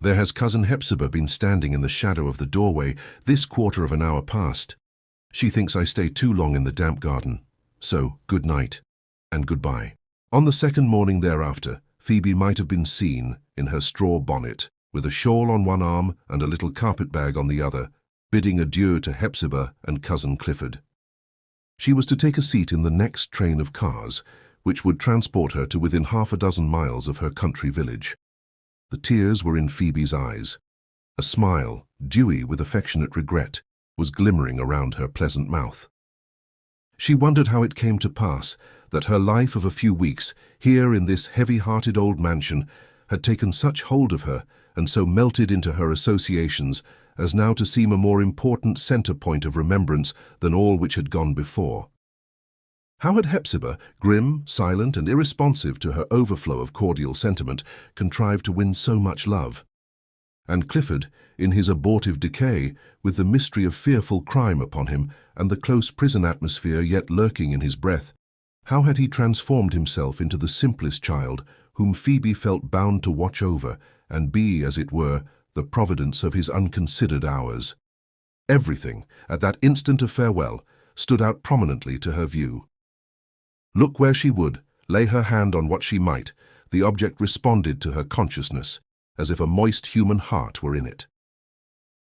There has Cousin Hepzibah been standing in the shadow of the doorway this quarter of an hour past. She thinks I stay too long in the damp garden. So, good night, and goodbye. On the second morning thereafter, Phoebe might have been seen, in her straw bonnet, with a shawl on one arm and a little carpet-bag on the other, bidding adieu to Hepzibah and Cousin Clifford. She was to take a seat in the next train of cars, which would transport her to within 6 miles of her country village. The tears were in Phoebe's eyes. A smile, dewy with affectionate regret, was glimmering around her pleasant mouth. She wondered how it came to pass that her life of a few weeks, here in this heavy-hearted old mansion, had taken such hold of her and so melted into her associations as now to seem a more important centre point of remembrance than all which had gone before. How had Hepzibah, grim, silent, and irresponsive to her overflow of cordial sentiment, contrived to win so much love? And Clifford, in his abortive decay, with the mystery of fearful crime upon him, and the close prison atmosphere yet lurking in his breath, how had he transformed himself into the simplest child, whom Phoebe felt bound to watch over, and be, as it were, the providence of his unconsidered hours? Everything, at that instant of farewell, stood out prominently to her view. Look where she would, lay her hand on what she might, the object responded to her consciousness, as if a moist human heart were in it.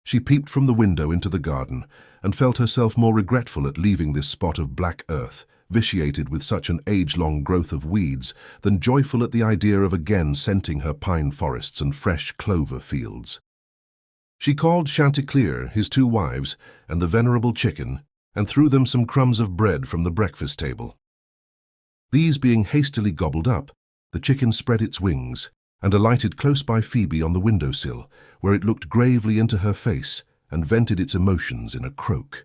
She peeped from the window into the garden, and felt herself more regretful at leaving this spot of black earth, vitiated with such an age-long growth of weeds, than joyful at the idea of again scenting her pine forests and fresh clover fields. She called Chanticleer, his 2 wives, and the venerable chicken, and threw them some crumbs of bread from the breakfast table. These being hastily gobbled up, the chicken spread its wings, and alighted close by Phoebe on the window-sill, where it looked gravely into her face, and vented its emotions in a croak.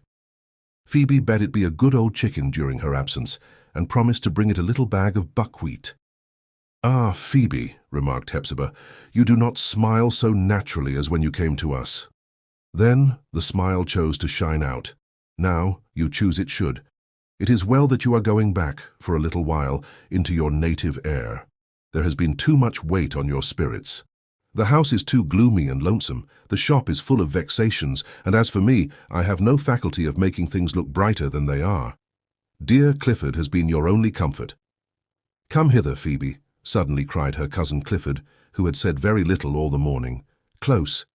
Phoebe bade it be a good old chicken during her absence, and promised to bring it a little bag of buckwheat. "Ah, Phoebe," remarked Hepzibah, "you do not smile so naturally as when you came to us." Then the smile chose to shine out. Now you choose it should. It is well that you are going back, for a little while, into your native air. There has been too much weight on your spirits. The house is too gloomy and lonesome, the shop is full of vexations, and as for me, I have no faculty of making things look brighter than they are. Dear Clifford has been your only comfort. Come hither, Phoebe, suddenly cried her cousin Clifford, who had said very little all the morning. Close.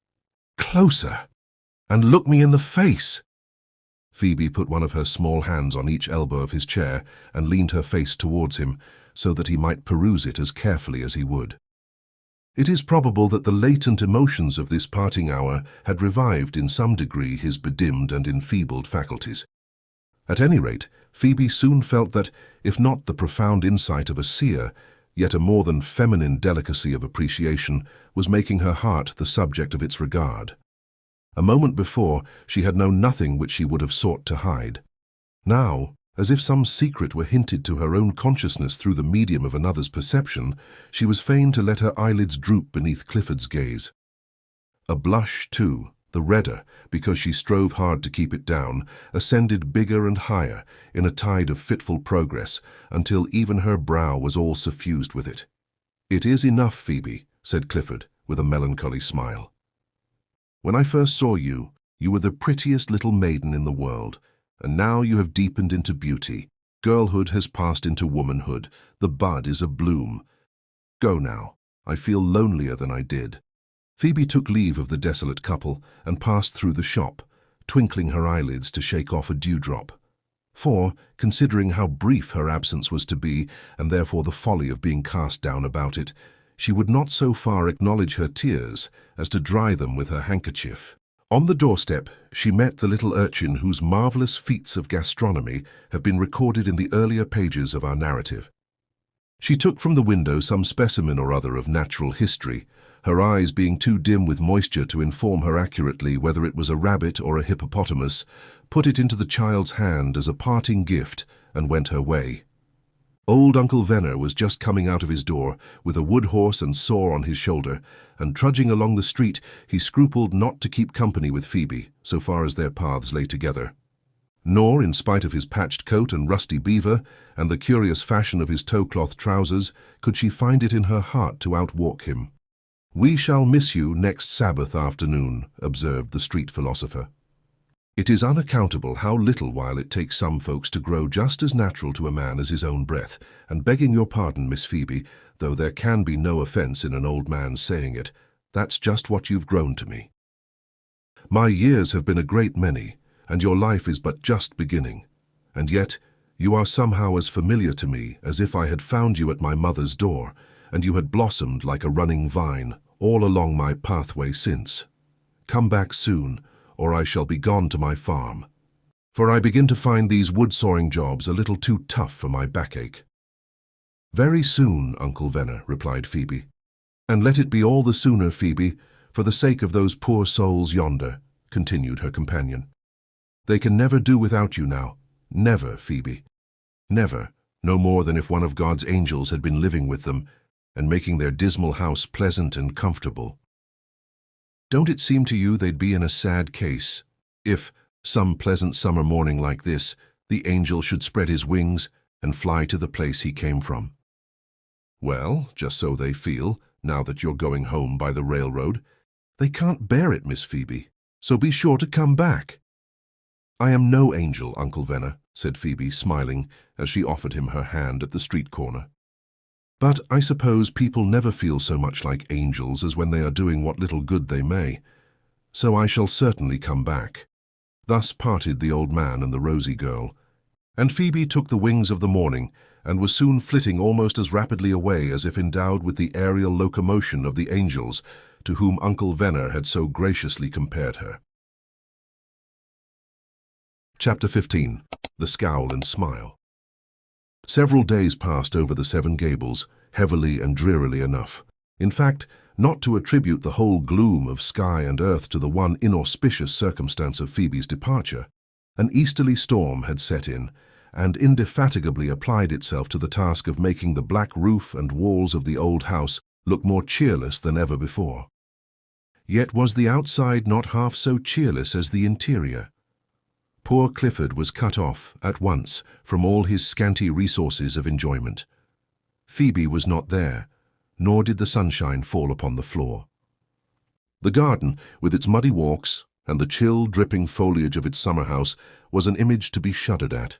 Closer! And look me in the face! Phoebe put one of her small hands on each elbow of his chair and leaned her face towards him, so that he might peruse it as carefully as he would. It is probable that the latent emotions of this parting hour had revived in some degree his bedimmed and enfeebled faculties. At any rate, Phoebe soon felt that, if not the profound insight of a seer, yet a more than feminine delicacy of appreciation was making her heart the subject of its regard. A moment before, she had known nothing which she would have sought to hide. Now, as if some secret were hinted to her own consciousness through the medium of another's perception, she was fain to let her eyelids droop beneath Clifford's gaze. A blush, too, the redder, because she strove hard to keep it down, ascended bigger and higher, in a tide of fitful progress, until even her brow was all suffused with it. "It is enough, Phoebe," said Clifford, with a melancholy smile. "When I first saw you, You were the prettiest little maiden in the world, and now you have deepened into beauty. Girlhood has passed into womanhood. The bud is abloom. Go now. I feel lonelier than I did." Phoebe took leave of the desolate couple and passed through the shop, twinkling her eyelids to shake off a dewdrop. For, considering how brief her absence was to be, and therefore the folly of being cast down about it, she would not so far acknowledge her tears as to dry them with her handkerchief. On the doorstep, she met the little urchin whose marvelous feats of gastronomy have been recorded in the earlier pages of our narrative. She took from the window some specimen or other of natural history, her eyes being too dim with moisture to inform her accurately whether it was a rabbit or a hippopotamus, put it into the child's hand as a parting gift, and went her way. Old Uncle Venner was just coming out of his door, with a wood horse and saw on his shoulder, and trudging along the street, he scrupled not to keep company with Phoebe, so far as their paths lay together. Nor, in spite of his patched coat and rusty beaver, and the curious fashion of his tow-cloth trousers, could she find it in her heart to outwalk him. "We shall miss you next Sabbath afternoon," observed the street philosopher. It is unaccountable how little while it takes some folks to grow just as natural to a man as his own breath, and begging your pardon, Miss Phoebe, though there can be no offence in an old man saying it, that's just what you've grown to me. My years have been a great many, and your life is but just beginning, and yet you are somehow as familiar to me as if I had found you at my mother's door, and you had blossomed like a running vine all along my pathway since. Come back soon, or I shall be gone to my farm, for I begin to find these wood-sawing jobs a little too tough for my backache." "Very soon, Uncle Venner," replied Phoebe. "And let it be all the sooner, Phoebe, for the sake of those poor souls yonder," continued her companion. "They can never do without you now. Never, Phoebe. Never, no more than if one of God's angels had been living with them and making their dismal house pleasant and comfortable. Don't it seem to you they'd be in a sad case if, some pleasant summer morning like this, the angel should spread his wings and fly to the place he came from?" "Well, just so they feel, now that you're going home by the railroad. They can't bear it, Miss Phoebe, so be sure to come back." "I am no angel, Uncle Venner," said Phoebe, smiling as she offered him her hand at the street corner. "But I suppose people never feel so much like angels as when they are doing what little good they may. So I shall certainly come back." Thus parted the old man and the rosy girl, and Phoebe took the wings of the morning and was soon flitting almost as rapidly away as if endowed with the aerial locomotion of the angels to whom Uncle Venner had so graciously compared her. Chapter 15. The Scowl and Smile. Several days passed over the Seven Gables, heavily and drearily enough. In fact, not to attribute the whole gloom of sky and earth to the one inauspicious circumstance of Phoebe's departure, an easterly storm had set in, and indefatigably applied itself to the task of making the black roof and walls of the old house look more cheerless than ever before. Yet was the outside not half so cheerless as the interior. Poor Clifford was cut off, at once, from all his scanty resources of enjoyment. Phoebe was not there, nor did the sunshine fall upon the floor. The garden, with its muddy walks and the chill, dripping foliage of its summer house, was an image to be shuddered at.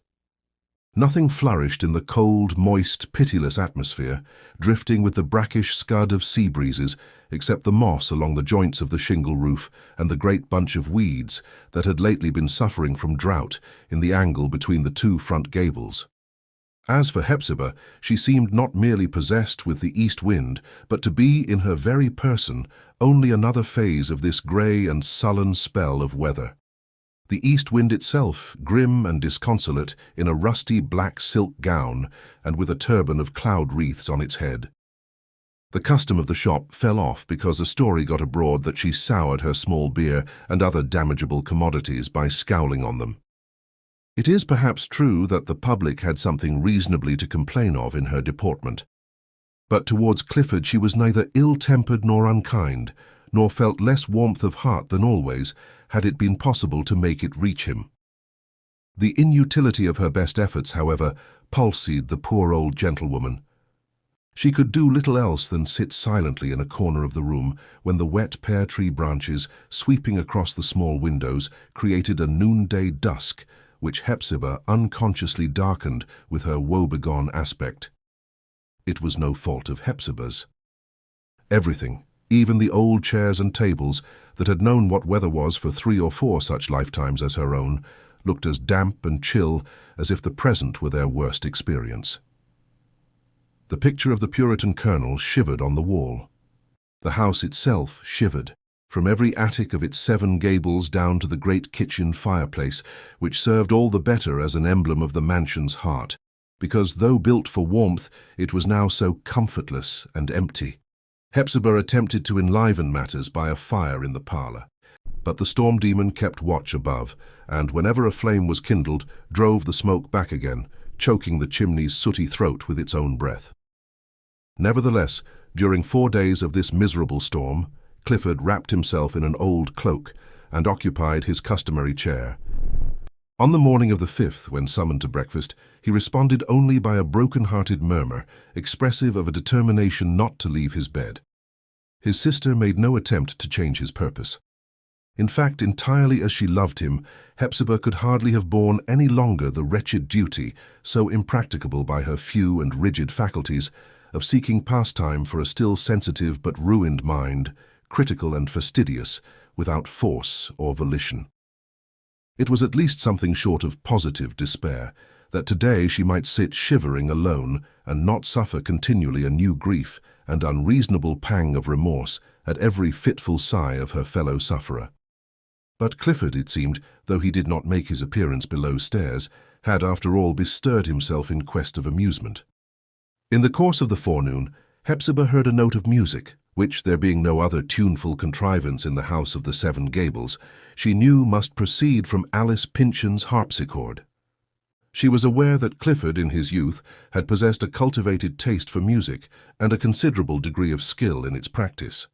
Nothing flourished in the cold, moist, pitiless atmosphere, drifting with the brackish scud of sea breezes, except the moss along the joints of the shingle roof and the great bunch of weeds that had lately been suffering from drought in the angle between the two front gables. As for Hepzibah, she seemed not merely possessed with the east wind, but to be, in her very person, only another phase of this grey and sullen spell of weather. The east wind itself, grim and disconsolate, in a rusty black silk gown and with a turban of cloud wreaths on its head. The custom of the shop fell off because a story got abroad that she soured her small beer and other damageable commodities by scowling on them. It is perhaps true that the public had something reasonably to complain of in her deportment, but towards Clifford she was neither ill-tempered nor unkind, nor felt less warmth of heart than always, had it been possible to make it reach him. The inutility of her best efforts, however, palsied the poor old gentlewoman. She could do little else than sit silently in a corner of the room when the wet pear-tree branches, sweeping across the small windows, created a noonday dusk, which Hepzibah unconsciously darkened with her woebegone aspect. It was no fault of Hepzibah's. Everything, even the old chairs and tables that had known what weather was for 3 or 4 such lifetimes as her own, looked as damp and chill as if the present were their worst experience. The picture of the Puritan colonel shivered on the wall. The house itself shivered, from every attic of its 7 gables down to the great kitchen fireplace, which served all the better as an emblem of the mansion's heart, because though built for warmth, it was now so comfortless and empty. Hepzibah attempted to enliven matters by a fire in the parlour, but the storm demon kept watch above, and whenever a flame was kindled, drove the smoke back again, choking the chimney's sooty throat with its own breath. Nevertheless, during 4 days of this miserable storm, Clifford wrapped himself in an old cloak and occupied his customary chair. On the morning of the 5th, when summoned to breakfast, he responded only by a broken-hearted murmur, expressive of a determination not to leave his bed. His sister made no attempt to change his purpose. In fact, entirely as she loved him, Hepzibah could hardly have borne any longer the wretched duty, so impracticable by her few and rigid faculties, of seeking pastime for a still sensitive but ruined mind, critical and fastidious, without force or volition. It was at least something short of positive despair, that today she might sit shivering alone and not suffer continually a new grief and unreasonable pang of remorse at every fitful sigh of her fellow-sufferer. But Clifford, it seemed, though he did not make his appearance below stairs, had after all bestirred himself in quest of amusement. In the course of the forenoon, Hepzibah heard a note of music, which, there being no other tuneful contrivance in the house of the 7 Gables, she knew must proceed from Alice Pyncheon's harpsichord. She was aware that Clifford, in his youth, had possessed a cultivated taste for music and a considerable degree of skill in its practice.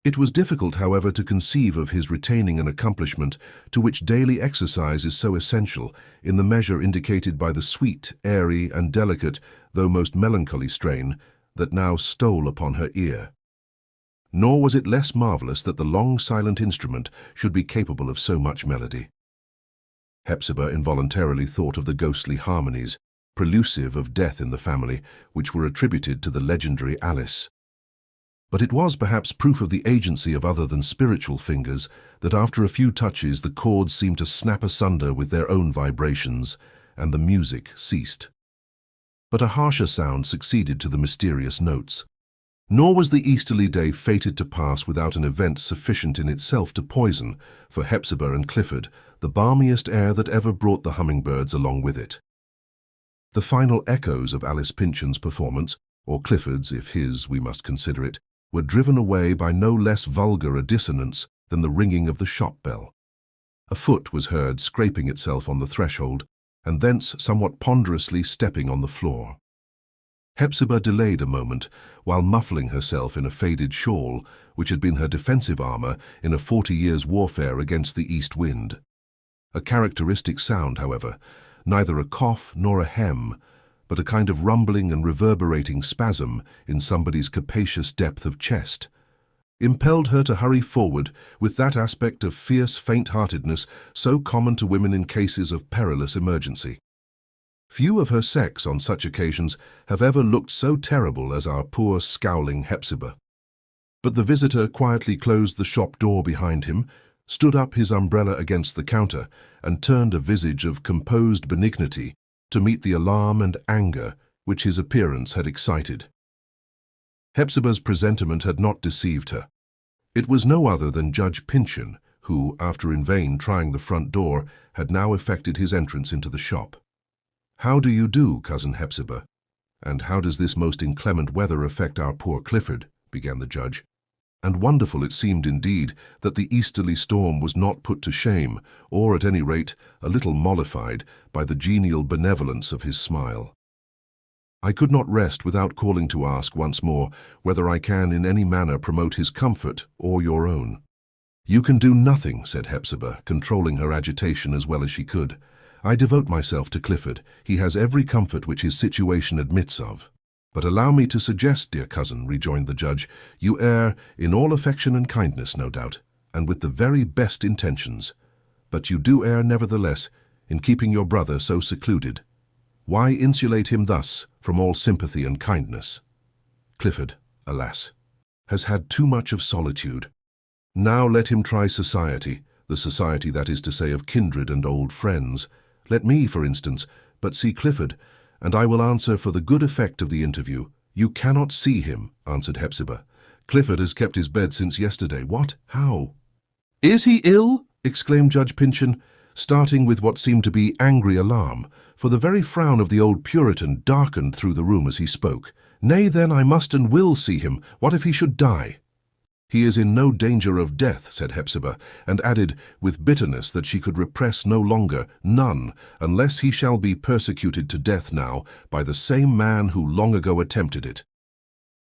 It was difficult, however, to conceive of his retaining an accomplishment to which daily exercise is so essential in the measure indicated by the sweet, airy, and delicate, though most melancholy strain that now stole upon her ear. Nor was it less marvellous that the long silent instrument should be capable of so much melody. Hepzibah involuntarily thought of the ghostly harmonies, prelusive of death in the family, which were attributed to the legendary Alice. But it was perhaps proof of the agency of other than spiritual fingers that after a few touches the chords seemed to snap asunder with their own vibrations, and the music ceased. But a harsher sound succeeded to the mysterious notes. Nor was the easterly day fated to pass without an event sufficient in itself to poison, for Hepzibah and Clifford, the balmiest air that ever brought the hummingbirds along with it. The final echoes of Alice Pyncheon's performance, or Clifford's if his, we must consider it, were driven away by no less vulgar a dissonance than the ringing of the shop bell. A foot was heard scraping itself on the threshold, and thence somewhat ponderously stepping on the floor. Hepzibah delayed a moment, while muffling herself in a faded shawl, which had been her defensive armour in a 40 years' warfare against the east wind. A characteristic sound, however, neither a cough nor a hem, but a kind of rumbling and reverberating spasm in somebody's capacious depth of chest, impelled her to hurry forward with that aspect of fierce faint-heartedness so common to women in cases of perilous emergency. Few of her sex on such occasions have ever looked so terrible as our poor scowling Hepzibah. But the visitor quietly closed the shop door behind him, stood up his umbrella against the counter, and turned a visage of composed benignity to meet the alarm and anger which his appearance had excited. Hepzibah's presentiment had not deceived her. It was no other than Judge Pyncheon, who, after in vain trying the front door, had now effected his entrance into the shop. "How do you do, Cousin Hepzibah? And how does this most inclement weather affect our poor Clifford?" began the judge. And wonderful it seemed indeed that the easterly storm was not put to shame, or at any rate a little mollified, by the genial benevolence of his smile. "I could not rest without calling to ask once more whether I can in any manner promote his comfort or your own." "You can do nothing," said Hepzibah, controlling her agitation as well as she could. "I devote myself to Clifford. He has every comfort which his situation admits of." "But allow me to suggest, dear cousin," rejoined the judge, "you err in all affection and kindness, no doubt, and with the very best intentions. But you do err, nevertheless, in keeping your brother so secluded. Why insulate him thus from all sympathy and kindness? Clifford, alas, has had too much of solitude. Now let him try society, the society, that is to say, of kindred and old friends. Let me, for instance, but see Clifford, and I will answer for the good effect of the interview." "You cannot see him," answered Hepzibah. "Clifford has kept his bed since yesterday." "What? How?" "Is he ill?" exclaimed Judge Pyncheon, starting with what seemed to be angry alarm, for the very frown of the old Puritan darkened through the room as he spoke. "Nay, then, I must and will see him. What if he should die?" "He is in no danger of death," said Hepzibah, and added with bitterness that she could repress no longer, "none, unless he shall be persecuted to death now by the same man who long ago attempted it."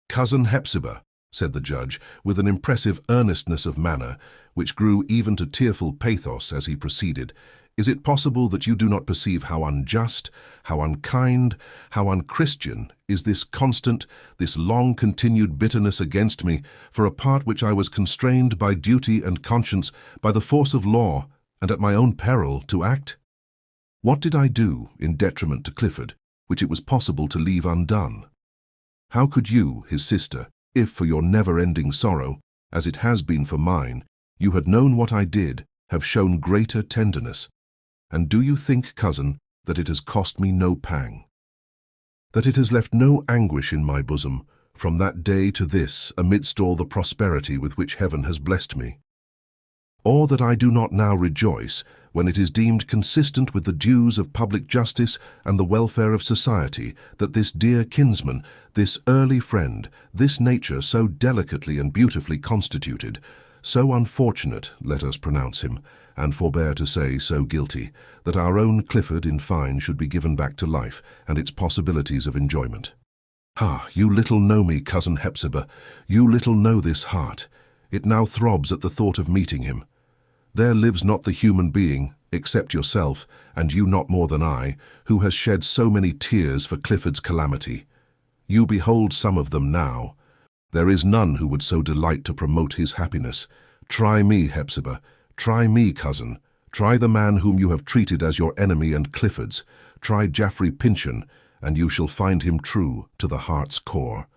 "Cousin Hepzibah," said the judge, with an impressive earnestness of manner, which grew even to tearful pathos as he proceeded, "is it possible that you do not perceive how unjust, how unkind, how unchristian is this constant, this long-continued bitterness against me for a part which I was constrained by duty and conscience, by the force of law, and at my own peril, to act? What did I do, in detriment to Clifford, which it was possible to leave undone? How could you, his sister, if for your never-ending sorrow, as it has been for mine, you had known what I did, have shown greater tenderness? And do you think, cousin, that it has cost me no pang? That it has left no anguish in my bosom, from that day to this, amidst all the prosperity with which heaven has blessed me? Or that I do not now rejoice, when it is deemed consistent with the dues of public justice and the welfare of society, that this dear kinsman, this early friend, this nature so delicately and beautifully constituted, so unfortunate, let us pronounce him, and forbear to say so guilty, that our own Clifford, in fine, should be given back to life and its possibilities of enjoyment? Ah, you little know me, cousin Hepzibah, you little know this heart. It now throbs at the thought of meeting him. There lives not the human being, except yourself, and you not more than I, who has shed so many tears for Clifford's calamity. You behold some of them now. There is none who would so delight to promote his happiness. Try me, Hepzibah. Try me, cousin. Try the man whom you have treated as your enemy and Clifford's. Try Geoffrey Pyncheon, and you shall find him true to the heart's core."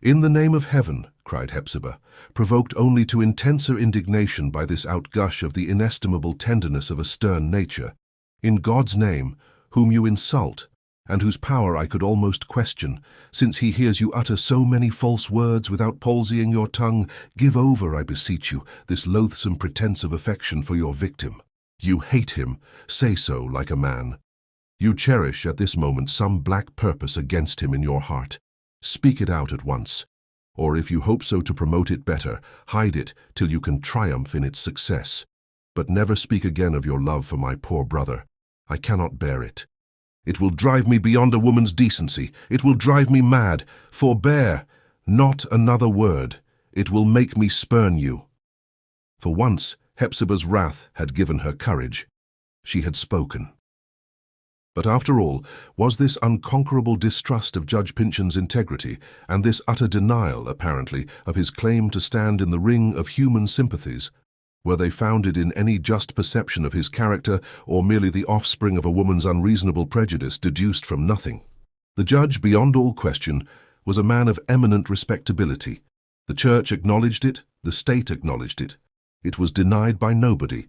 "In the name of heaven," cried Hepzibah, provoked only to intenser indignation by this outgush of the inestimable tenderness of a stern nature, "in God's name, whom you insult, and whose power I could almost question, since he hears you utter so many false words without palsying your tongue, give over, I beseech you, this loathsome pretense of affection for your victim. You hate him, say so like a man. You cherish at this moment some black purpose against him in your heart. Speak it out at once, or if you hope so to promote it better, hide it till you can triumph in its success. But never speak again of your love for my poor brother. I cannot bear it. It will drive me beyond a woman's decency. It will drive me mad. Forbear, not another word. It will make me spurn you." For once, Hepzibah's wrath had given her courage. She had spoken. But after all, was this unconquerable distrust of Judge Pyncheon's integrity, and this utter denial, apparently, of his claim to stand in the ring of human sympathies, were they founded in any just perception of his character, or merely the offspring of a woman's unreasonable prejudice deduced from nothing? The judge, beyond all question, was a man of eminent respectability. The church acknowledged it, the state acknowledged it. It was denied by nobody.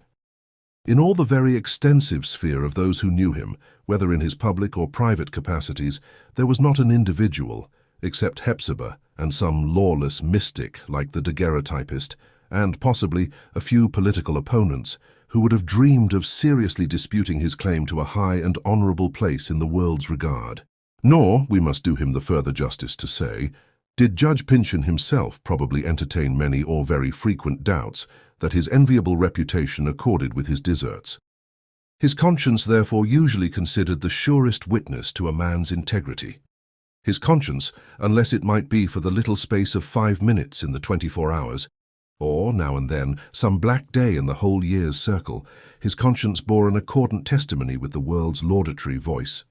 In all the very extensive sphere of those who knew him, whether in his public or private capacities, there was not an individual, except Hepzibah and some lawless mystic like the Daguerreotypist, and possibly a few political opponents, who would have dreamed of seriously disputing his claim to a high and honorable place in the world's regard. Nor, we must do him the further justice to say, did Judge Pyncheon himself probably entertain many or very frequent doubts that his enviable reputation accorded with his deserts. His conscience therefore usually considered the surest witness to a man's integrity. His conscience, unless it might be for the little space of 5 minutes in the 24 hours, or, now and then, some black day in the whole year's circle, his conscience bore an accordant testimony with the world's laudatory voice.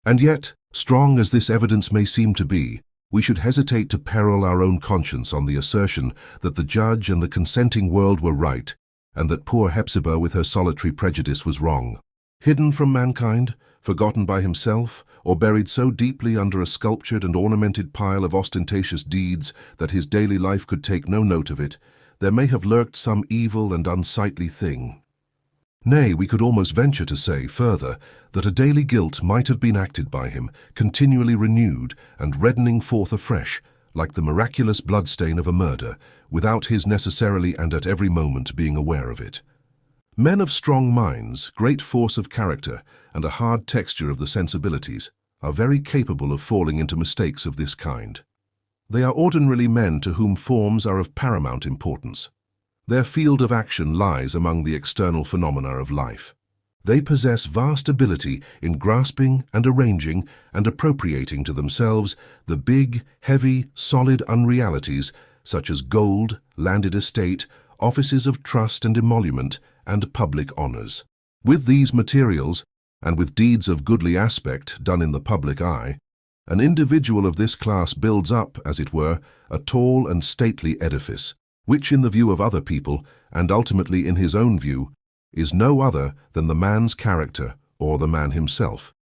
And yet, strong as this evidence may seem to be, we should hesitate to peril our own conscience on the assertion that the judge and the consenting world were right, and that poor Hepzibah with her solitary prejudice was wrong. Hidden from mankind, forgotten by himself, or buried so deeply under a sculptured and ornamented pile of ostentatious deeds that his daily life could take no note of it, there may have lurked some evil and unsightly thing. Nay, we could almost venture to say, further, that a daily guilt might have been acted by him, continually renewed and reddening forth afresh, like the miraculous bloodstain of a murder, without his necessarily and at every moment being aware of it. Men of strong minds, great force of character, and a hard texture of the sensibilities, are very capable of falling into mistakes of this kind. They are ordinarily men to whom forms are of paramount importance. Their field of action lies among the external phenomena of life. They possess vast ability in grasping and arranging and appropriating to themselves the big, heavy, solid unrealities such as gold, landed estate, offices of trust and emolument, and public honors. With these materials, and with deeds of goodly aspect done in the public eye, an individual of this class builds up, as it were, a tall and stately edifice, which in the view of other people, and ultimately in his own view, is no other than the man's character or the man himself.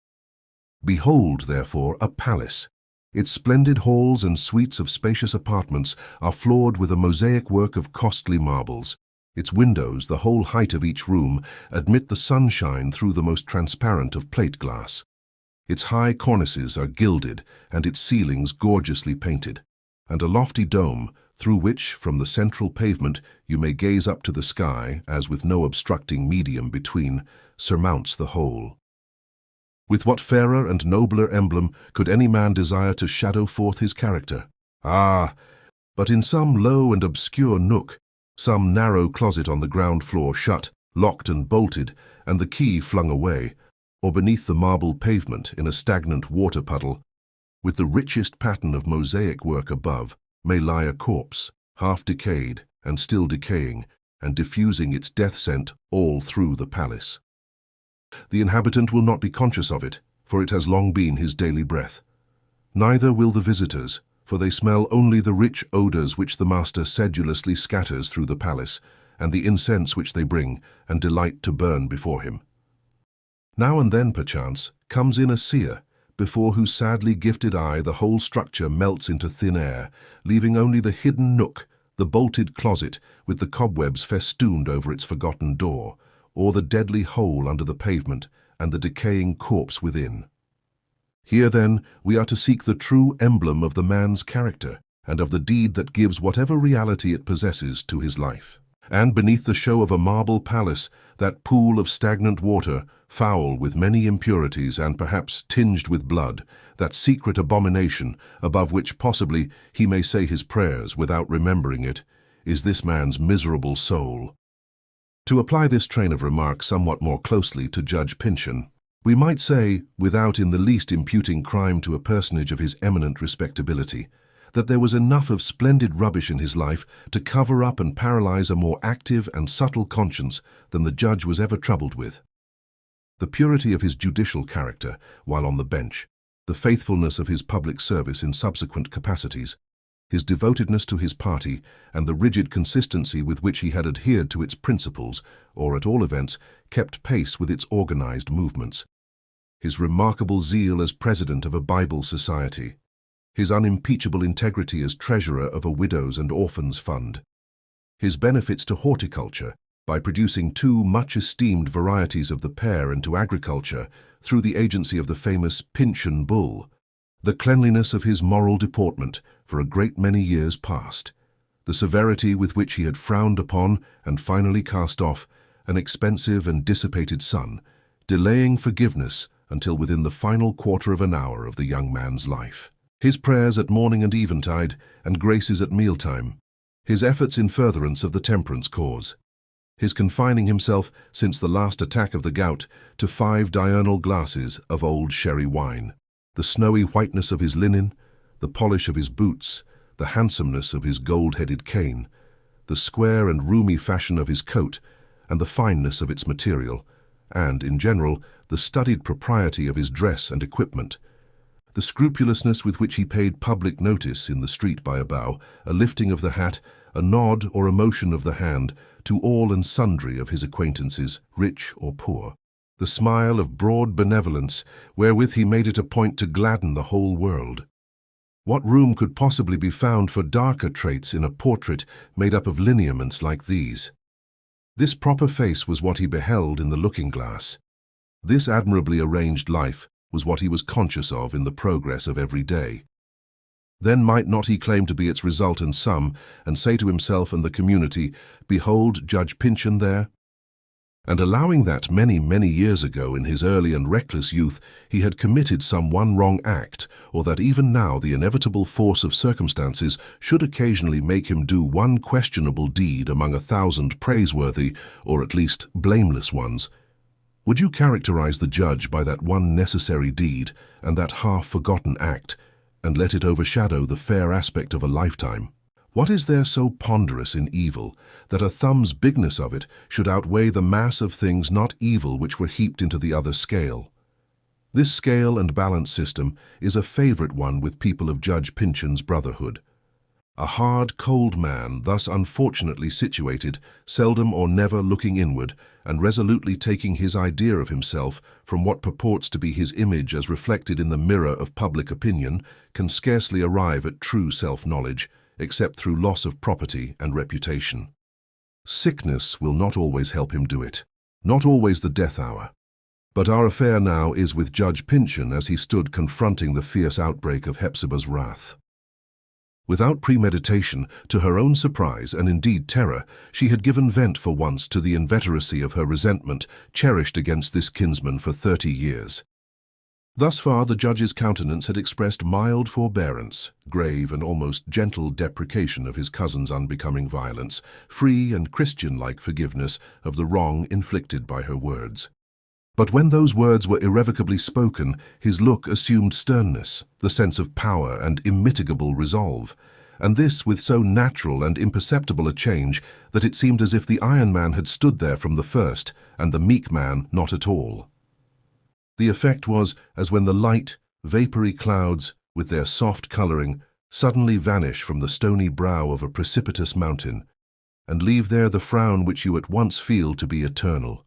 Behold, therefore, a palace. Its splendid halls and suites of spacious apartments are floored with a mosaic work of costly marbles. Its windows, the whole height of each room, admit the sunshine through the most transparent of plate glass. Its high cornices are gilded and its ceilings gorgeously painted, and a lofty dome, through which, from the central pavement, you may gaze up to the sky, as with no obstructing medium between, surmounts the whole. With what fairer and nobler emblem could any man desire to shadow forth his character? Ah, but in some low and obscure nook, some narrow closet on the ground floor shut, locked and bolted, and the key flung away, or beneath the marble pavement in a stagnant water puddle, with the richest pattern of mosaic work above, may lie a corpse, half decayed and still decaying, and diffusing its death scent all through the palace. The inhabitant will not be conscious of it, for it has long been his daily breath. Neither will the visitors, for they smell only the rich odors which the master sedulously scatters through the palace, and the incense which they bring and delight to burn before him. Now and then, perchance, comes in a seer, before whose sadly gifted eye the whole structure melts into thin air, leaving only the hidden nook, the bolted closet with the cobwebs festooned over its forgotten door, or the deadly hole under the pavement and the decaying corpse within. Here, then, we are to seek the true emblem of the man's character and of the deed that gives whatever reality it possesses to his life. And beneath the show of a marble palace, that pool of stagnant water, foul with many impurities and perhaps tinged with blood, that secret abomination above which possibly he may say his prayers without remembering it, is this man's miserable soul. To apply this train of remark somewhat more closely to Judge Pyncheon, we might say, without in the least imputing crime to a personage of his eminent respectability, that there was enough of splendid rubbish in his life to cover up and paralyze a more active and subtle conscience than the judge was ever troubled with. The purity of his judicial character while on the bench, the faithfulness of his public service in subsequent capacities, his devotedness to his party, and the rigid consistency with which he had adhered to its principles, or at all events kept pace with its organized movements, his remarkable zeal as president of a Bible society, his unimpeachable integrity as treasurer of a widows' and orphans' fund, his benefits to horticulture by producing two much-esteemed varieties of the pear into agriculture through the agency of the famous Pyncheon bull, the cleanliness of his moral deportment for a great many years past, the severity with which he had frowned upon and finally cast off an expensive and dissipated son, delaying forgiveness until within the final quarter of an hour of the young man's life. His prayers at morning and eventide, and graces at mealtime, his efforts in furtherance of the temperance cause, his confining himself, since the last attack of the gout, to 5 diurnal glasses of old sherry wine, the snowy whiteness of his linen, the polish of his boots, the handsomeness of his gold-headed cane, the square and roomy fashion of his coat, and the fineness of its material, and, in general, the studied propriety of his dress and equipment. The scrupulousness with which he paid public notice in the street by a bow, a lifting of the hat, a nod or a motion of the hand to all and sundry of his acquaintances, rich or poor. The smile of broad benevolence wherewith he made it a point to gladden the whole world. What room could possibly be found for darker traits in a portrait made up of lineaments like these? This proper face was what he beheld in the looking-glass. This admirably arranged life was what he was conscious of in the progress of every day. Then might not he claim to be its result and sum, and say to himself and the community, "Behold Judge Pyncheon there"? And allowing that many, many years ago in his early and reckless youth he had committed some one wrong act, or that even now the inevitable force of circumstances should occasionally make him do one questionable deed among 1,000 praiseworthy, or at least blameless ones, would you characterize the judge by that one necessary deed and that half-forgotten act, and let it overshadow the fair aspect of a lifetime? What is there so ponderous in evil that a thumb's bigness of it should outweigh the mass of things not evil which were heaped into the other scale? This scale and balance system is a favorite one with people of Judge Pyncheon's brotherhood. A hard, cold man, thus unfortunately situated, seldom or never looking inward, and resolutely taking his idea of himself from what purports to be his image as reflected in the mirror of public opinion, can scarcely arrive at true self-knowledge, except through loss of property and reputation. Sickness will not always help him do it, not always the death hour. But our affair now is with Judge Pyncheon as he stood confronting the fierce outbreak of Hepzibah's wrath. Without premeditation, to her own surprise and indeed terror, she had given vent for once to the inveteracy of her resentment cherished against this kinsman for 30 years. Thus far the judge's countenance had expressed mild forbearance, grave and almost gentle deprecation of his cousin's unbecoming violence, free and Christian-like forgiveness of the wrong inflicted by her words. But when those words were irrevocably spoken, his look assumed sternness, the sense of power and immitigable resolve, and this with so natural and imperceptible a change that it seemed as if the Iron Man had stood there from the first, and the meek man not at all. The effect was as when the light, vapory clouds, with their soft colouring, suddenly vanish from the stony brow of a precipitous mountain, and leave there the frown which you at once feel to be eternal.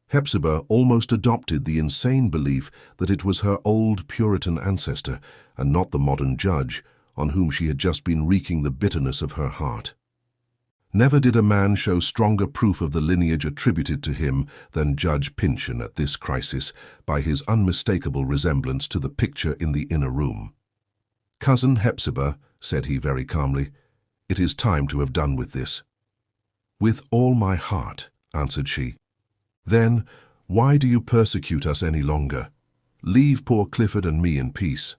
Hepzibah almost adopted the insane belief that it was her old Puritan ancestor, and not the modern judge, on whom she had just been wreaking the bitterness of her heart. Never did a man show stronger proof of the lineage attributed to him than Judge Pyncheon at this crisis, by his unmistakable resemblance to the picture in the inner room. "Cousin Hepzibah," said he very calmly, "it is time to have done with this." "With all my heart," answered she. "Then, why do you persecute us any longer? Leave poor Clifford and me in peace.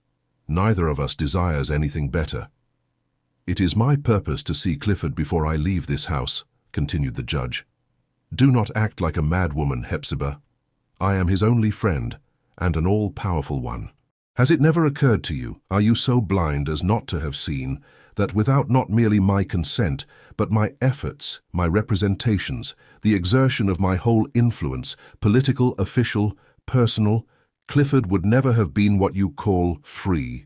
Neither of us desires anything better." "It is my purpose to see Clifford before I leave this house," continued the judge. "Do not act like a mad woman, Hepzibah. I am his only friend, and an all-powerful one. Has it never occurred to you, are you so blind as not to have seen, that without not merely my consent, but my efforts, my representations, the exertion of my whole influence, political, official, personal, Clifford would never have been what you call free?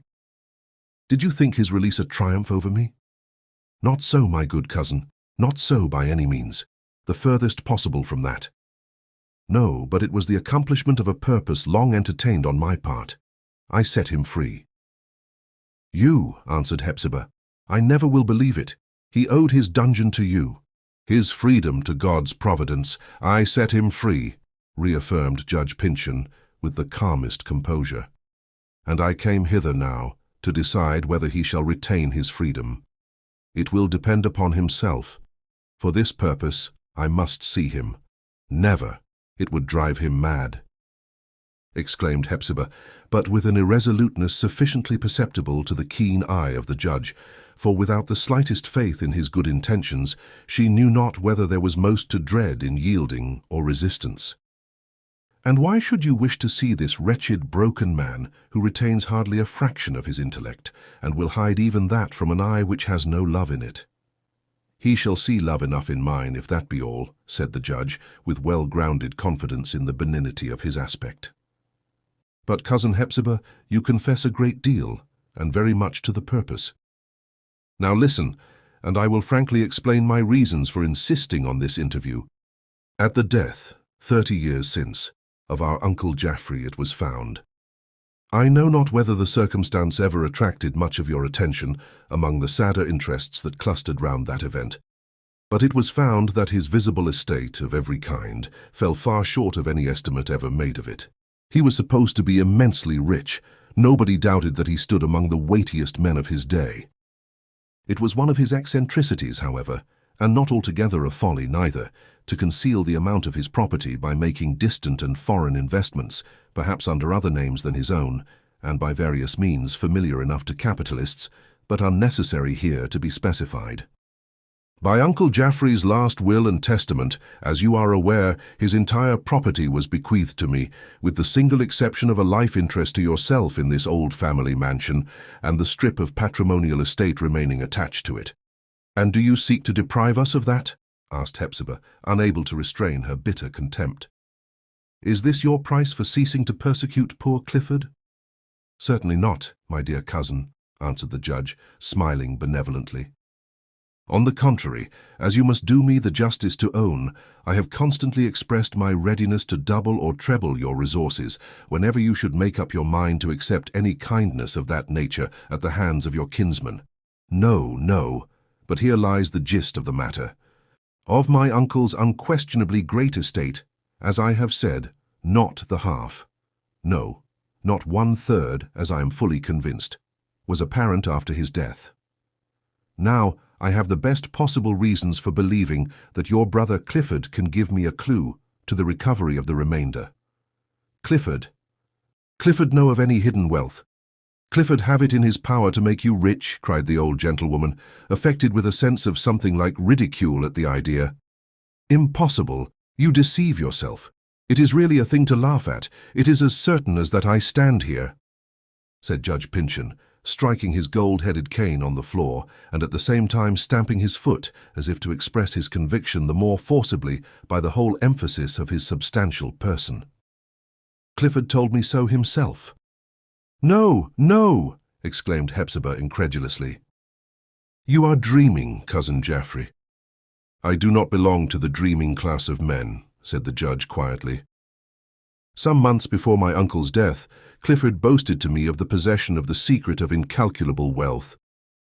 Did you think his release a triumph over me? Not so, my good cousin, not so by any means, the furthest possible from that. No, but it was the accomplishment of a purpose long entertained on my part. I set him free." "You," answered Hepzibah, "I never will believe it. He owed his dungeon to you. His freedom to God's providence. I set him free," reaffirmed Judge Pyncheon with the calmest composure. "And I came hither now to decide whether he shall retain his freedom. It will depend upon himself. For this purpose I must see him. Never. It would drive him mad," exclaimed Hepzibah, but with an irresoluteness sufficiently perceptible to the keen eye of the judge, for without the slightest faith in his good intentions, she knew not whether there was most to dread in yielding or resistance. "And why should you wish to see this wretched, broken man, who retains hardly a fraction of his intellect, and will hide even that from an eye which has no love in it?" "He shall see love enough in mine, if that be all," said the judge, with well-grounded confidence in the benignity of his aspect. But, Cousin Hepzibah, you confess a great deal, and very much to the purpose. Now listen, and I will frankly explain my reasons for insisting on this interview. At the death, 30 years since, of our Uncle Geoffrey it was found. I know not whether the circumstance ever attracted much of your attention among the sadder interests that clustered round that event, but it was found that his visible estate of every kind fell far short of any estimate ever made of it. He was supposed to be immensely rich. Nobody doubted that he stood among the weightiest men of his day. It was one of his eccentricities, however, and not altogether a folly neither, to conceal the amount of his property by making distant and foreign investments, perhaps under other names than his own, and by various means familiar enough to capitalists, but unnecessary here to be specified. By Uncle Geoffrey's last will and testament, as you are aware, his entire property was bequeathed to me, with the single exception of a life interest to yourself in this old family mansion, and the strip of patrimonial estate remaining attached to it. And do you seek to deprive us of that? Asked Hepzibah, unable to restrain her bitter contempt. Is this your price for ceasing to persecute poor Clifford? Certainly not, my dear cousin, answered the judge, smiling benevolently. On the contrary, as you must do me the justice to own, I have constantly expressed my readiness to double or treble your resources whenever you should make up your mind to accept any kindness of that nature at the hands of your kinsman. No, but here lies the gist of the matter. Of my uncle's unquestionably great estate, as I have said, not the half. No, not 1/3, as I am fully convinced, was apparent after his death. Now, I have the best possible reasons for believing that your brother Clifford can give me a clue to the recovery of the remainder. Clifford know of any hidden wealth? Clifford have it in his power to make you rich, cried the old gentlewoman, affected with a sense of something like ridicule at the idea. Impossible. You deceive yourself. It is really a thing to laugh at. It is as certain as that I stand here, said Judge Pyncheon, striking his gold-headed cane on the floor, and at the same time stamping his foot as if to express his conviction the more forcibly by the whole emphasis of his substantial person. Clifford told me so himself. No, exclaimed Hepzibah incredulously. You are dreaming, Cousin Geoffrey. I do not belong to the dreaming class of men, said the judge quietly. Some months before my uncle's death, Clifford boasted to me of the possession of the secret of incalculable wealth.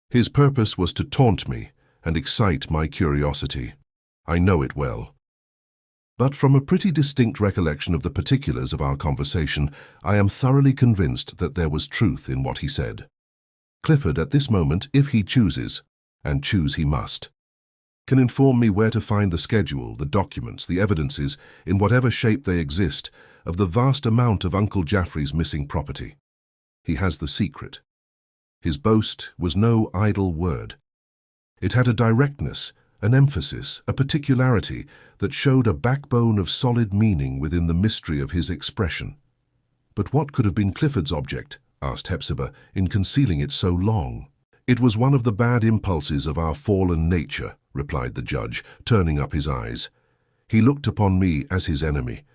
His purpose was to taunt me and excite my curiosity. I know it well. But from a pretty distinct recollection of the particulars of our conversation, I am thoroughly convinced that there was truth in what he said. Clifford, at this moment, if he chooses, and choose he must, can inform me where to find the schedule, the documents, the evidences, in whatever shape they exist, of the vast amount of Uncle Geoffrey's missing property. He has the secret. His boast was no idle word. It had a directness, an emphasis, a particularity that showed a backbone of solid meaning within the mystery of his expression. But what could have been Clifford's object, asked Hepzibah, in concealing it so long? It was one of the bad impulses of our fallen nature, replied the judge, turning up his eyes. He looked upon me as his enemy.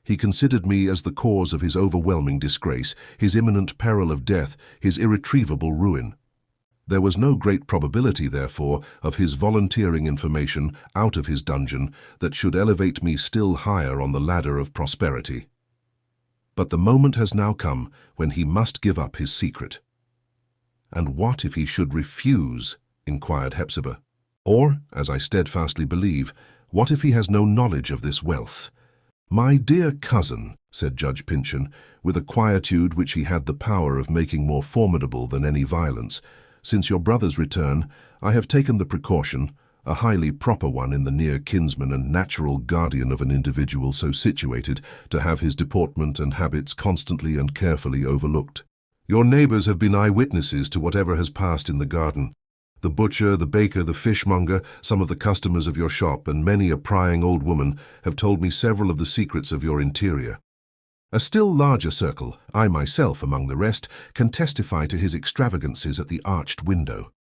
He considered me as the cause of his overwhelming disgrace, his imminent peril of death, his irretrievable ruin. There was no great probability, therefore, of his volunteering information out of his dungeon that should elevate me still higher on the ladder of prosperity. But the moment has now come when he must give up his secret. And what if he should refuse? Inquired Hepzibah. Or, as I steadfastly believe, what if he has no knowledge of this wealth? My dear cousin, said Judge Pyncheon, with a quietude which he had the power of making more formidable than any violence, since your brother's return, I have taken the precaution, a highly proper one in the near kinsman and natural guardian of an individual so situated, to have his deportment and habits constantly and carefully overlooked. Your neighbours have been eyewitnesses to whatever has passed in the garden. The butcher, the baker, the fishmonger, some of the customers of your shop, and many a prying old woman have told me several of the secrets of your interior. A still larger circle, I myself among the rest, can testify to his extravagances at the arched window.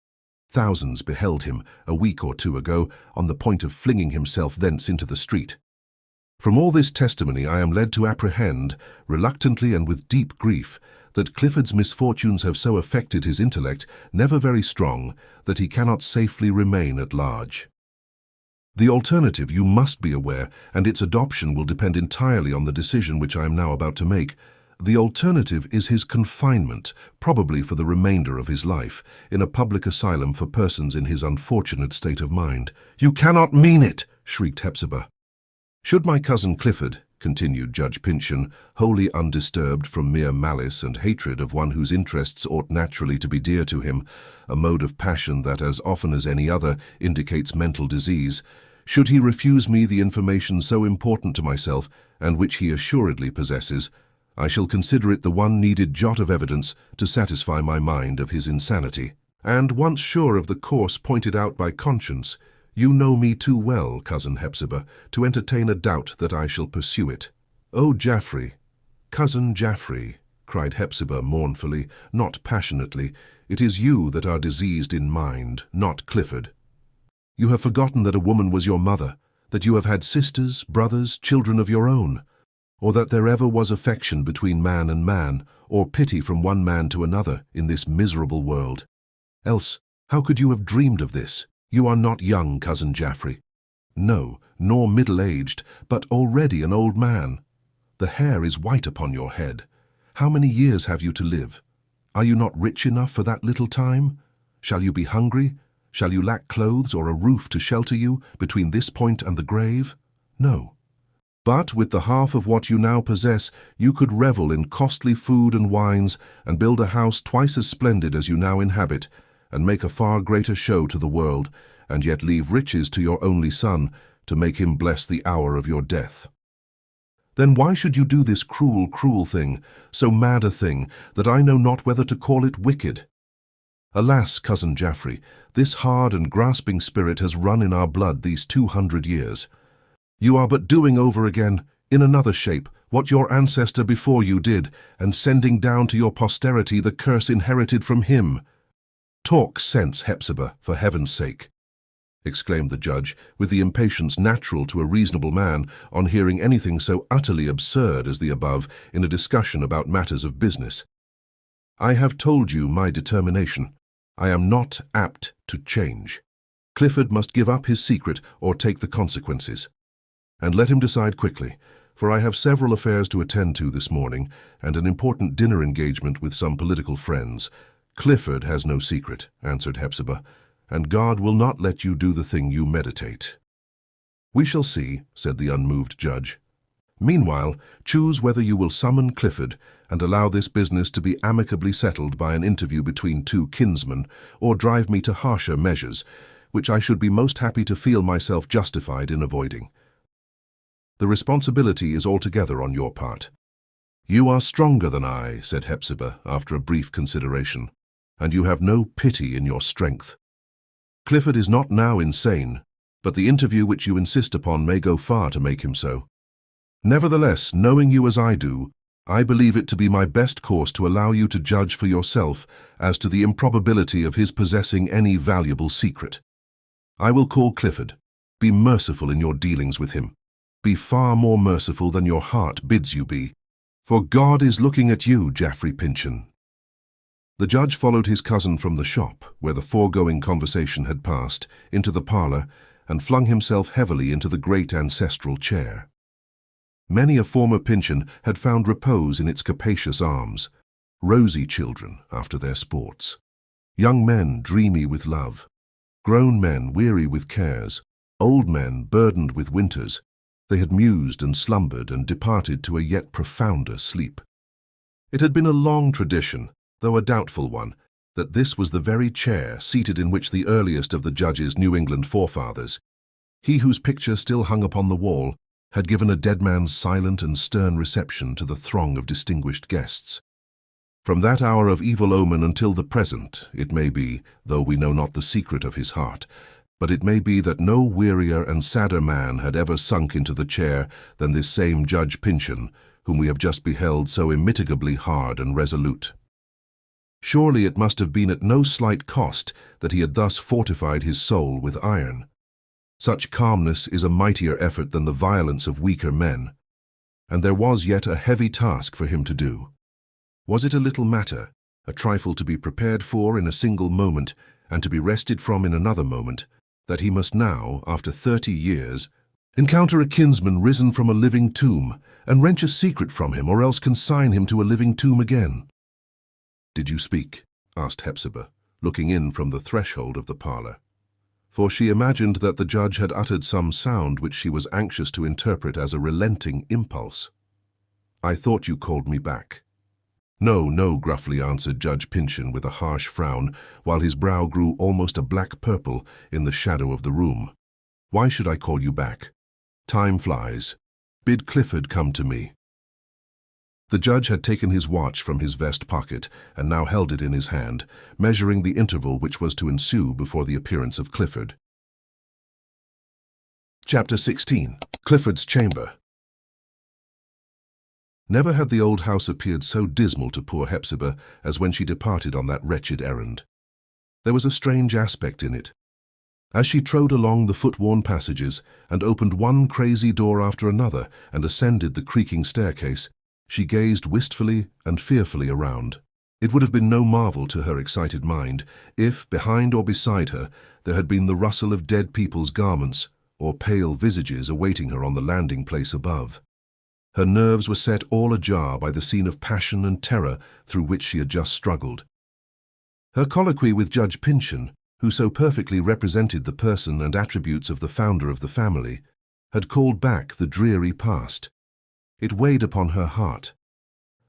Thousands beheld him, a week or two ago, on the point of flinging himself thence into the street. From all this testimony I am led to apprehend, reluctantly and with deep grief, that Clifford's misfortunes have so affected his intellect, never very strong, that he cannot safely remain at large. The alternative, you must be aware, and its adoption will depend entirely on the decision which I am now about to make. The alternative is his confinement, probably for the remainder of his life, in a public asylum for persons in his unfortunate state of mind. "You cannot mean it!" shrieked Hepzibah. "Should my cousin Clifford," continued Judge Pyncheon, wholly undisturbed from mere malice and hatred of one whose interests ought naturally to be dear to him, a mode of passion that, as often as any other, indicates mental disease, should he refuse me the information so important to myself, and which he assuredly possesses, I shall consider it the one needed jot of evidence to satisfy my mind of his insanity. And once sure of the course pointed out by conscience, you know me too well, cousin Hepzibah, to entertain a doubt that I shall pursue it." "Oh, Jaffrey, cousin Jaffrey," cried Hepzibah mournfully, not passionately, "it is you that are diseased in mind, not Clifford. You have forgotten that a woman was your mother, that you have had sisters, brothers, children of your own, or that there ever was affection between man and man, or pity from one man to another in this miserable world. Else, how could you have dreamed of this? You are not young, cousin Jaffrey. No, nor middle-aged, but already an old man. The hair is white upon your head. How many years have you to live? Are you not rich enough for that little time? Shall you be hungry? Shall you lack clothes or a roof to shelter you between this point and the grave? No. But with the half of what you now possess, you could revel in costly food and wines, and build a house twice as splendid as you now inhabit, and make a far greater show to the world, and yet leave riches to your only son, to make him bless the hour of your death. Then why should you do this cruel, cruel thing, so mad a thing, that I know not whether to call it wicked? Alas, cousin Jaffrey, this hard and grasping spirit has run in our blood these 200 years. You are but doing over again, in another shape, what your ancestor before you did, and sending down to your posterity the curse inherited from him. Talk sense, Hepzibah, for heaven's sake," exclaimed the judge, with the impatience natural to a reasonable man on hearing anything so utterly absurd as the above in a discussion about matters of business. "I have told you my determination. I am not apt to change. Clifford must give up his secret or take the consequences. And let him decide quickly, for I have several affairs to attend to this morning and an important dinner engagement with some political friends." "Clifford has no secret," answered Hepzibah, "and God will not let you do the thing you meditate." "We shall see," said the unmoved judge. "Meanwhile, choose whether you will summon Clifford and allow this business to be amicably settled by an interview between two kinsmen, or drive me to harsher measures, which I should be most happy to feel myself justified in avoiding. The responsibility is altogether on your part." "You are stronger than I," said Hepzibah, after a brief consideration, "and you have no pity in your strength. Clifford is not now insane, but the interview which you insist upon may go far to make him so. Nevertheless, knowing you as I do, I believe it to be my best course to allow you to judge for yourself as to the improbability of his possessing any valuable secret. I will call Clifford. Be merciful in your dealings with him. Be far more merciful than your heart bids you be. For God is looking at you, Jaffrey Pyncheon." The judge followed his cousin from the shop, where the foregoing conversation had passed, into the parlour, and flung himself heavily into the great ancestral chair. Many a former Pyncheon had found repose in its capacious arms, rosy children after their sports, young men dreamy with love, grown men weary with cares, old men burdened with winters. They had mused and slumbered and departed to a yet profounder sleep. It had been a long tradition, though a doubtful one, that this was the very chair seated in which the earliest of the judge's New England forefathers, he whose picture still hung upon the wall, had given a dead man's silent and stern reception to the throng of distinguished guests. From that hour of evil omen until the present, it may be, though we know not the secret of his heart, but it may be that no wearier and sadder man had ever sunk into the chair than this same Judge Pyncheon, whom we have just beheld so immitigably hard and resolute. Surely it must have been at no slight cost that he had thus fortified his soul with iron. Such calmness is a mightier effort than the violence of weaker men, and there was yet a heavy task for him to do. Was it a little matter, a trifle to be prepared for in a single moment and to be rested from in another moment, that he must now, after 30 years, encounter a kinsman risen from a living tomb and wrench a secret from him, or else consign him to a living tomb again? "Did you speak?" asked Hepzibah, looking in from the threshold of the parlour, for she imagined that the judge had uttered some sound which she was anxious to interpret as a relenting impulse. "I thought you called me back." "No, no," gruffly answered Judge Pyncheon with a harsh frown, while his brow grew almost a black purple in the shadow of the room. "Why should I call you back? Time flies. Bid Clifford come to me." The judge had taken his watch from his vest pocket and now held it in his hand, measuring the interval which was to ensue before the appearance of Clifford. Chapter 16. Clifford's Chamber. Never had the old house appeared so dismal to poor Hepzibah as when she departed on that wretched errand. There was a strange aspect in it. As she trode along the foot-worn passages and opened one crazy door after another and ascended the creaking staircase, she gazed wistfully and fearfully around. It would have been no marvel to her excited mind if, behind or beside her, there had been the rustle of dead people's garments or pale visages awaiting her on the landing-place above. Her nerves were set all ajar by the scene of passion and terror through which she had just struggled. Her colloquy with Judge Pyncheon, who so perfectly represented the person and attributes of the founder of the family, had called back the dreary past. It weighed upon her heart.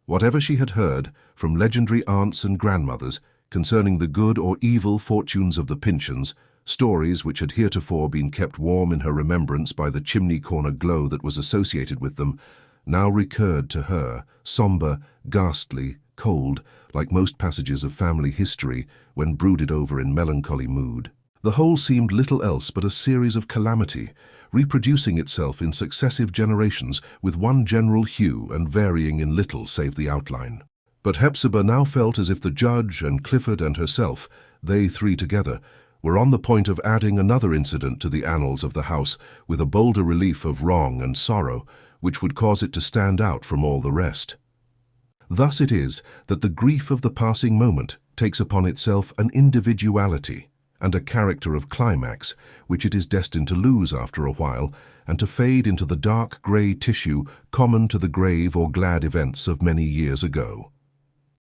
Whatever she had heard from legendary aunts and grandmothers concerning the good or evil fortunes of the Pyncheons, stories which had heretofore been kept warm in her remembrance by the chimney-corner glow that was associated with them, now recurred to her, sombre, ghastly, cold, like most passages of family history when brooded over in melancholy mood. The whole seemed little else but a series of calamity, reproducing itself in successive generations with one general hue and varying in little save the outline. But Hepzibah now felt as if the judge and Clifford and herself, they three together, were on the point of adding another incident to the annals of the house with a bolder relief of wrong and sorrow, which would cause it to stand out from all the rest. Thus it is that the grief of the passing moment takes upon itself an individuality and a character of climax which it is destined to lose after a while and to fade into the dark grey tissue common to the grave or glad events of many years ago.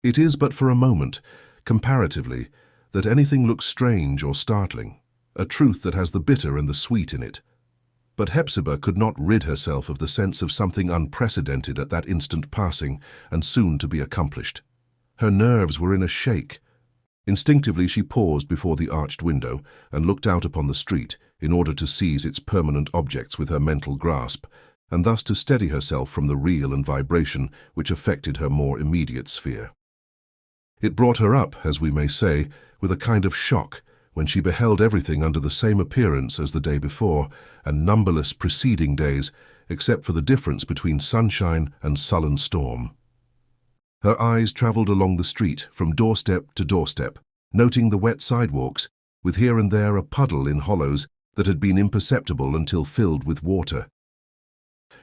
It is but for a moment, comparatively, that anything looks strange or startling, a truth that has the bitter and the sweet in it. But Hepzibah could not rid herself of the sense of something unprecedented at that instant passing and soon to be accomplished. Her nerves were in a shake. Instinctively she paused before the arched window and looked out upon the street in order to seize its permanent objects with her mental grasp, and thus to steady herself from the reel and vibration which affected her more immediate sphere. It brought her up, as we may say, with a kind of shock, when she beheld everything under the same appearance as the day before, and numberless preceding days, except for the difference between sunshine and sullen storm. Her eyes travelled along the street from doorstep to doorstep, noting the wet sidewalks, with here and there a puddle in hollows that had been imperceptible until filled with water.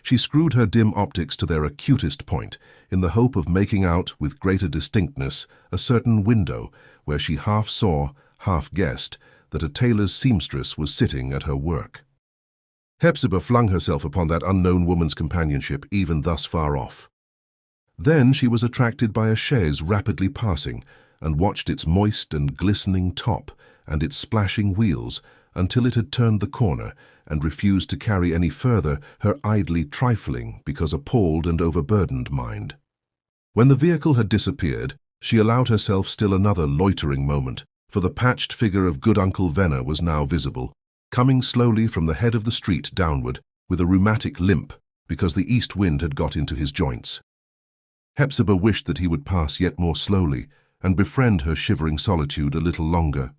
She screwed her dim optics to their acutest point, in the hope of making out, with greater distinctness, a certain window where she half saw, half guessed, that a tailor's seamstress was sitting at her work. Hepzibah flung herself upon that unknown woman's companionship even thus far off. Then she was attracted by a chaise rapidly passing, and watched its moist and glistening top and its splashing wheels until it had turned the corner and refused to carry any further her idly trifling because appalled and overburdened mind. When the vehicle had disappeared, she allowed herself still another loitering moment, for the patched figure of good Uncle Venner was now visible, coming slowly from the head of the street downward, with a rheumatic limp, because the east wind had got into his joints. Hepzibah wished that he would pass yet more slowly, and befriend her shivering solitude a little longer.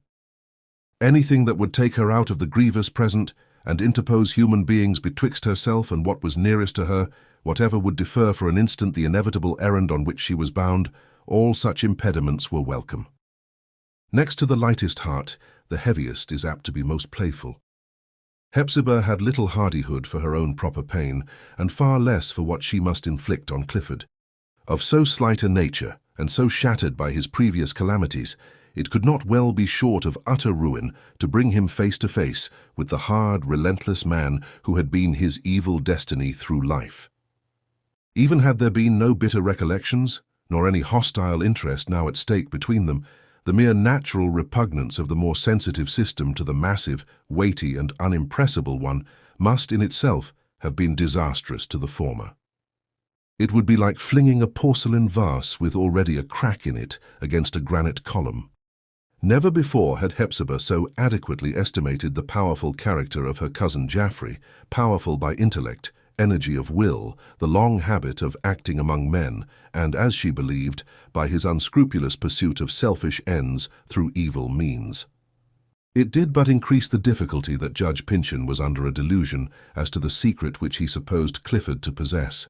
Anything that would take her out of the grievous present, and interpose human beings betwixt herself and what was nearest to her, whatever would defer for an instant the inevitable errand on which she was bound, all such impediments were welcome. Next to the lightest heart, the heaviest is apt to be most playful. Hepzibah had little hardihood for her own proper pain, and far less for what she must inflict on Clifford. Of so slight a nature, and so shattered by his previous calamities, it could not well be short of utter ruin to bring him face to face with the hard, relentless man who had been his evil destiny through life. Even had there been no bitter recollections, nor any hostile interest now at stake between them, the mere natural repugnance of the more sensitive system to the massive, weighty, and unimpressible one must in itself have been disastrous to the former. It would be like flinging a porcelain vase with already a crack in it against a granite column. Never before had Hepzibah so adequately estimated the powerful character of her cousin Jaffrey, powerful by intellect, energy of will, the long habit of acting among men, and, as she believed, by his unscrupulous pursuit of selfish ends through evil means. It did but increase the difficulty that Judge Pyncheon was under a delusion as to the secret which he supposed Clifford to possess.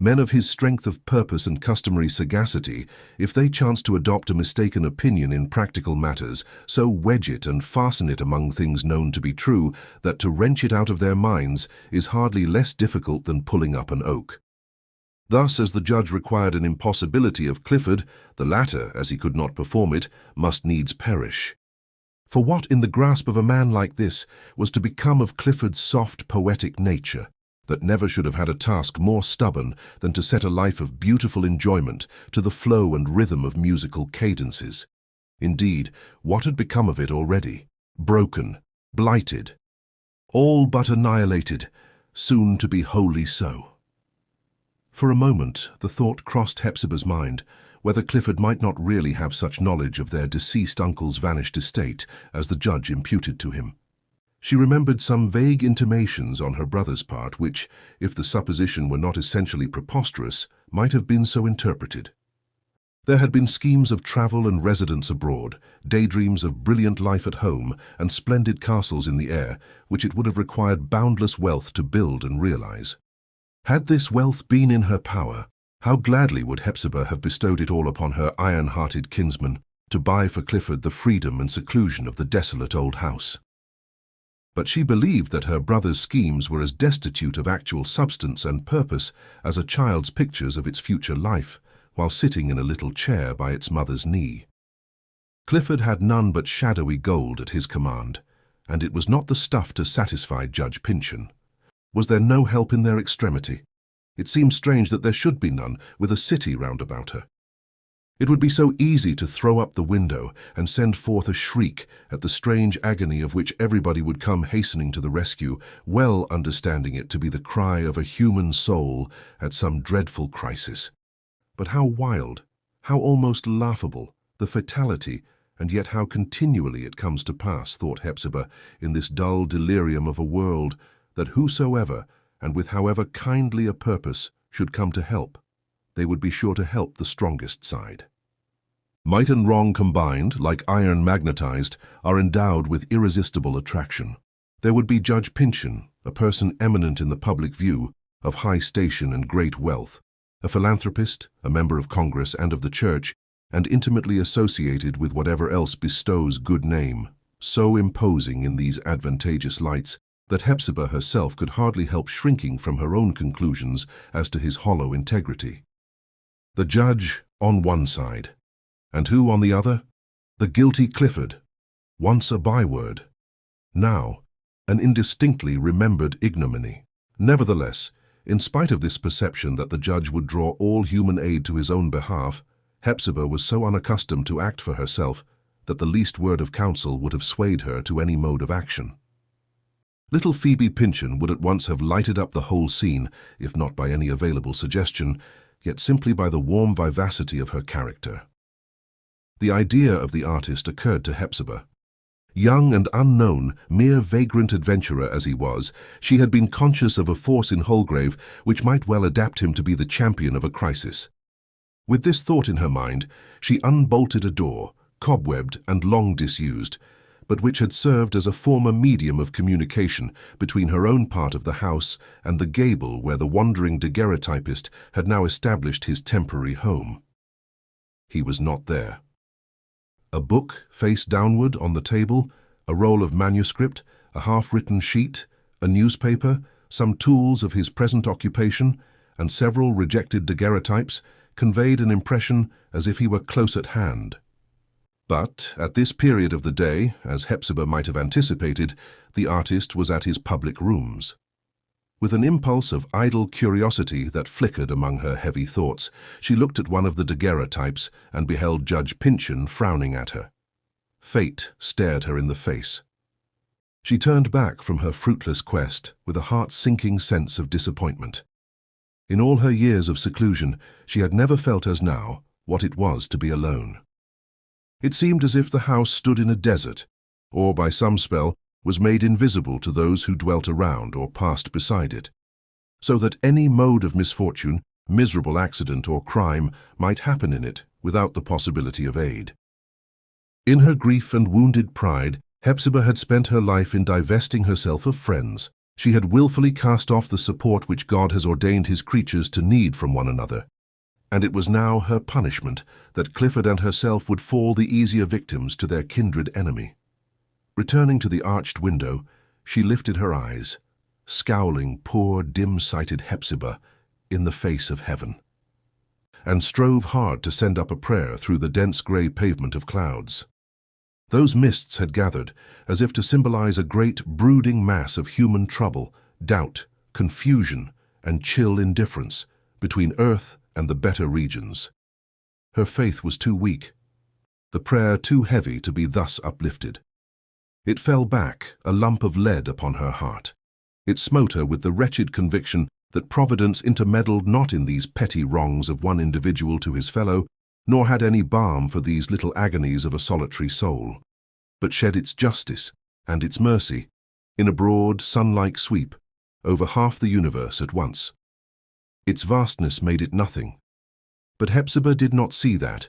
Men of his strength of purpose and customary sagacity, if they chance to adopt a mistaken opinion in practical matters, so wedge it and fasten it among things known to be true, that to wrench it out of their minds is hardly less difficult than pulling up an oak. Thus, as the judge required an impossibility of Clifford, the latter, as he could not perform it, must needs perish. For what in the grasp of a man like this was to become of Clifford's soft, poetic nature, that never should have had a task more stubborn than to set a life of beautiful enjoyment to the flow and rhythm of musical cadences? Indeed, what had become of it already? Broken, blighted, all but annihilated, soon to be wholly so. For a moment the thought crossed Hepzibah's mind whether Clifford might not really have such knowledge of their deceased uncle's vanished estate as the judge imputed to him. She remembered some vague intimations on her brother's part which, if the supposition were not essentially preposterous, might have been so interpreted. There had been schemes of travel and residence abroad, daydreams of brilliant life at home and splendid castles in the air, which it would have required boundless wealth to build and realize. Had this wealth been in her power, how gladly would Hepzibah have bestowed it all upon her iron-hearted kinsman, to buy for Clifford the freedom and seclusion of the desolate old house. But she believed that her brother's schemes were as destitute of actual substance and purpose as a child's pictures of its future life, while sitting in a little chair by its mother's knee. Clifford had none but shadowy gold at his command, and it was not the stuff to satisfy Judge Pyncheon. Was there no help in their extremity? It seemed strange that there should be none, with a city round about her. It would be so easy to throw up the window and send forth a shriek at the strange agony of which everybody would come hastening to the rescue, well understanding it to be the cry of a human soul at some dreadful crisis. But how wild, how almost laughable, the fatality, and yet how continually it comes to pass, thought Hepzibah, in this dull delirium of a world, that whosoever, and with however kindly a purpose, should come to help, they would be sure to help the strongest side. Might and wrong combined, like iron magnetized, are endowed with irresistible attraction. There would be Judge Pyncheon, a person eminent in the public view, of high station and great wealth, a philanthropist, a member of Congress and of the Church, and intimately associated with whatever else bestows good name, so imposing in these advantageous lights that Hepzibah herself could hardly help shrinking from her own conclusions as to his hollow integrity. The judge on one side, and who on the other? The guilty Clifford, once a byword, now an indistinctly remembered ignominy. Nevertheless, in spite of this perception that the judge would draw all human aid to his own behalf, Hepzibah was so unaccustomed to act for herself that the least word of counsel would have swayed her to any mode of action. Little Phoebe Pyncheon would at once have lighted up the whole scene, if not by any available suggestion, yet simply by the warm vivacity of her character. The idea of the artist occurred to Hepzibah. Young and unknown, mere vagrant adventurer as he was, she had been conscious of a force in Holgrave which might well adapt him to be the champion of a crisis. With this thought in her mind, she unbolted a door, cobwebbed and long disused, but which had served as a former medium of communication between her own part of the house and the gable where the wandering daguerreotypist had now established his temporary home. He was not there. A book face downward on the table, a roll of manuscript, a half-written sheet, a newspaper, some tools of his present occupation, and several rejected daguerreotypes conveyed an impression as if he were close at hand. But at this period of the day, as Hepzibah might have anticipated, the artist was at his public rooms. With an impulse of idle curiosity that flickered among her heavy thoughts, she looked at one of the daguerreotypes and beheld Judge Pyncheon frowning at her. Fate stared her in the face. She turned back from her fruitless quest with a heart-sinking sense of disappointment. In all her years of seclusion, she had never felt as now what it was to be alone. It seemed as if the house stood in a desert, or by some spell was made invisible to those who dwelt around or passed beside it, so that any mode of misfortune, miserable accident or crime might happen in it without the possibility of aid. In her grief and wounded pride, Hepzibah had spent her life in divesting herself of friends. She had willfully cast off the support which God has ordained his creatures to need from one another. And it was now her punishment that Clifford and herself would fall the easier victims to their kindred enemy. Returning to the arched window, she lifted her eyes, scowling poor dim-sighted Hepzibah in the face of heaven, and strove hard to send up a prayer through the dense grey pavement of clouds. Those mists had gathered as if to symbolize a great brooding mass of human trouble, doubt, confusion, and chill indifference between earth and the better regions. Her faith was too weak, the prayer too heavy to be thus uplifted. It fell back, a lump of lead upon her heart. It smote her with the wretched conviction that Providence intermeddled not in these petty wrongs of one individual to his fellow, nor had any balm for these little agonies of a solitary soul, but shed its justice and its mercy in a broad, sun-like sweep over half the universe at once. Its vastness made it nothing. But Hepzibah did not see that.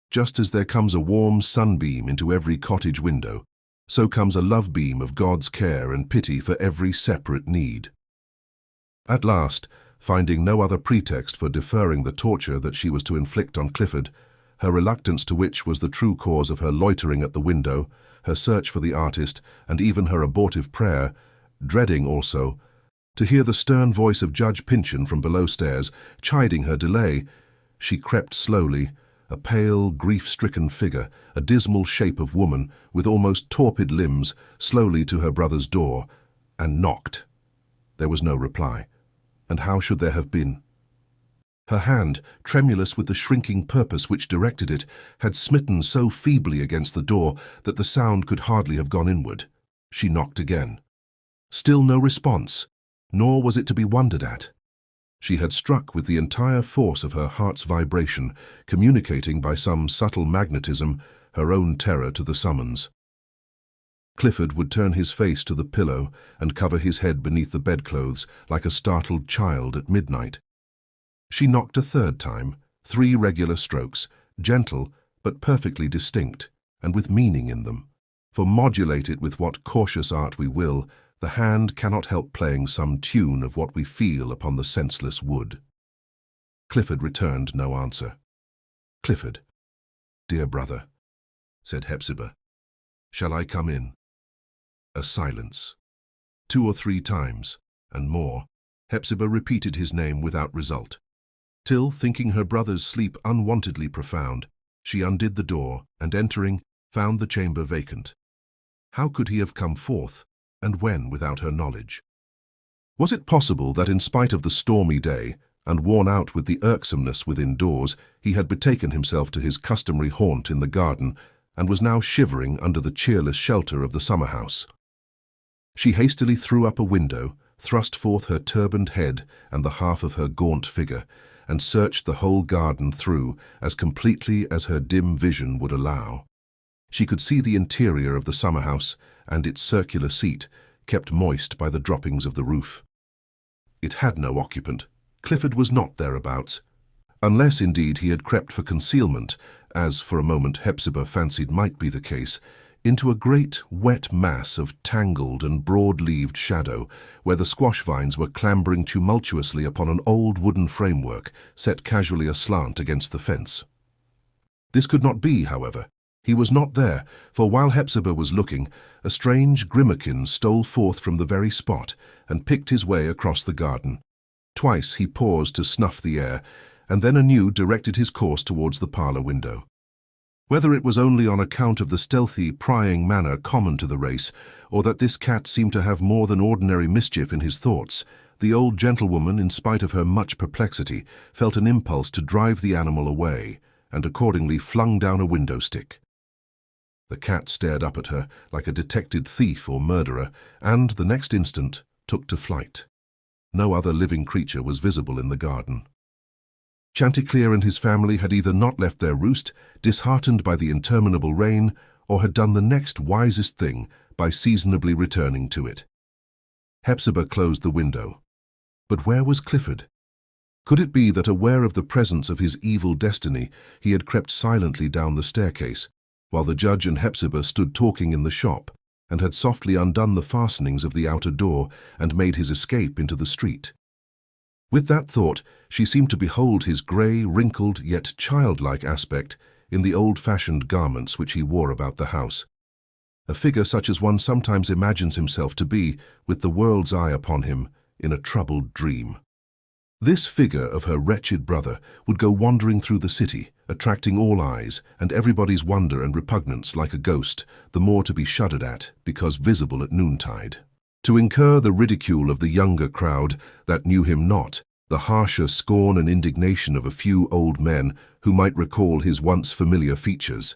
Just as there comes a warm sunbeam into every cottage window, so comes a love beam of God's care and pity for every separate need. At last, finding no other pretext for deferring the torture that she was to inflict on Clifford, her reluctance to which was the true cause of her loitering at the window, her search for the artist, and even her abortive prayer, dreading also to hear the stern voice of Judge Pyncheon from below stairs, chiding her delay, she crept slowly, a pale, grief-stricken figure, a dismal shape of woman, with almost torpid limbs, slowly to her brother's door, and knocked. There was no reply. And how should there have been? Her hand, tremulous with the shrinking purpose which directed it, had smitten so feebly against the door that the sound could hardly have gone inward. She knocked again. Still no response, nor was it to be wondered at. She had struck with the entire force of her heart's vibration, communicating by some subtle magnetism her own terror to the summons. Clifford would turn his face to the pillow and cover his head beneath the bedclothes like a startled child at midnight. She knocked a third time, 3 regular strokes, gentle but perfectly distinct, and with meaning in them. For modulate it with what cautious art we will, the hand cannot help playing some tune of what we feel upon the senseless wood. Clifford returned no answer. "Clifford, dear brother," said Hepzibah, "shall I come in?" A silence. 2 or 3 times, and more, Hepzibah repeated his name without result, till, thinking her brother's sleep unwontedly profound, she undid the door, and entering, found the chamber vacant. How could he have come forth, and when without her knowledge? Was it possible that in spite of the stormy day, and worn out with the irksomeness within doors, he had betaken himself to his customary haunt in the garden, and was now shivering under the cheerless shelter of the summer-house? She hastily threw up a window, thrust forth her turbaned head and the half of her gaunt figure, and searched the whole garden through as completely as her dim vision would allow. She could see the interior of the summer-house and its circular seat, kept moist by the droppings of the roof. It had no occupant. Clifford was not thereabouts, unless indeed he had crept for concealment, as for a moment Hepzibah fancied might be the case, into a great wet mass of tangled and broad-leaved shadow, where the squash vines were clambering tumultuously upon an old wooden framework set casually aslant against the fence. This could not be, however. He was not there, for while Hepzibah was looking, a strange grimakin stole forth from the very spot and picked his way across the garden. Twice he paused to snuff the air, and then anew directed his course towards the parlour window. Whether it was only on account of the stealthy, prying manner common to the race, or that this cat seemed to have more than ordinary mischief in his thoughts, the old gentlewoman, in spite of her much perplexity, felt an impulse to drive the animal away, and accordingly flung down a window-stick. The cat stared up at her like a detected thief or murderer, and, the next instant, took to flight. No other living creature was visible in the garden. Chanticleer and his family had either not left their roost, disheartened by the interminable rain, or had done the next wisest thing by seasonably returning to it. Hepzibah closed the window. But where was Clifford? Could it be that, aware of the presence of his evil destiny, he had crept silently down the staircase, while the judge and Hepzibah stood talking in the shop, and had softly undone the fastenings of the outer door and made his escape into the street? With that thought, she seemed to behold his grey, wrinkled, yet childlike aspect in the old-fashioned garments which he wore about the house, a figure such as one sometimes imagines himself to be, with the world's eye upon him, in a troubled dream. This figure of her wretched brother would go wandering through the city, attracting all eyes and everybody's wonder and repugnance like a ghost, the more to be shuddered at because visible at noontide. To incur the ridicule of the younger crowd that knew him not, the harsher scorn and indignation of a few old men who might recall his once familiar features.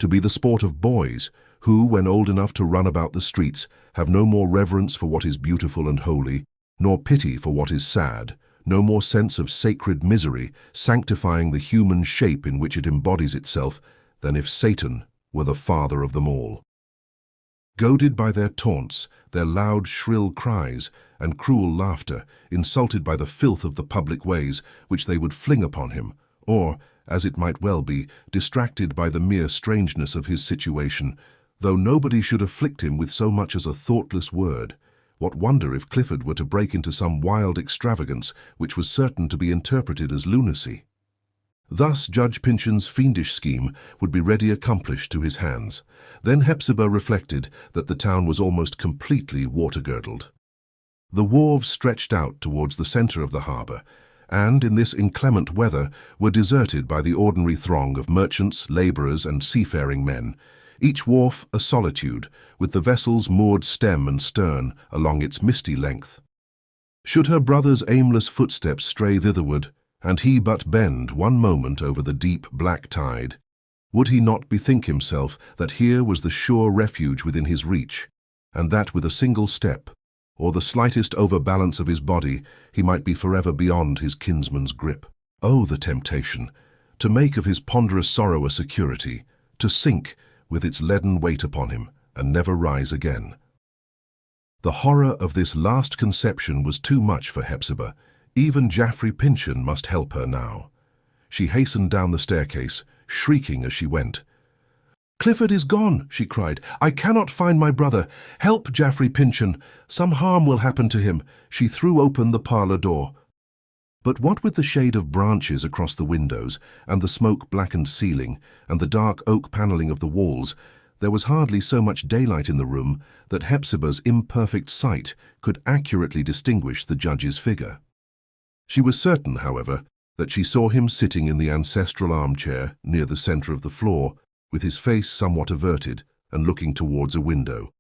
To be the sport of boys who, when old enough to run about the streets, have no more reverence for what is beautiful and holy, nor pity for what is sad, no more sense of sacred misery sanctifying the human shape in which it embodies itself, than if Satan were the father of them all. Goaded by their taunts, their loud, shrill cries, and cruel laughter, insulted by the filth of the public ways which they would fling upon him, or, as it might well be, distracted by the mere strangeness of his situation, though nobody should afflict him with so much as a thoughtless word, what wonder if Clifford were to break into some wild extravagance which was certain to be interpreted as lunacy? Thus Judge Pyncheon's fiendish scheme would be ready accomplished to his hands. Then Hepzibah reflected that the town was almost completely water-girdled. The wharves stretched out towards the centre of the harbour, and, in this inclement weather, were deserted by the ordinary throng of merchants, labourers, and seafaring men, each wharf a solitude, with the vessels moored stem and stern along its misty length. Should her brother's aimless footsteps stray thitherward, and he but bend one moment over the deep black tide, would he not bethink himself that here was the sure refuge within his reach, and that with a single step, or the slightest overbalance of his body, he might be forever beyond his kinsman's grip? Oh, the temptation! To make of his ponderous sorrow a security, to sink with its leaden weight upon him, and never rise again. The horror of this last conception was too much for Hepzibah. Even Geoffrey Pyncheon must help her now. She hastened down the staircase, shrieking as she went. "Clifford is gone," she cried. "I cannot find my brother. Help, Geoffrey Pyncheon. Some harm will happen to him." She threw open the parlour door. But what with the shade of branches across the windows, and the smoke-blackened ceiling, and the dark oak panelling of the walls, there was hardly so much daylight in the room that Hepzibah's imperfect sight could accurately distinguish the judge's figure. She was certain, however, that she saw him sitting in the ancestral armchair near the centre of the floor, with his face somewhat averted and looking towards a window.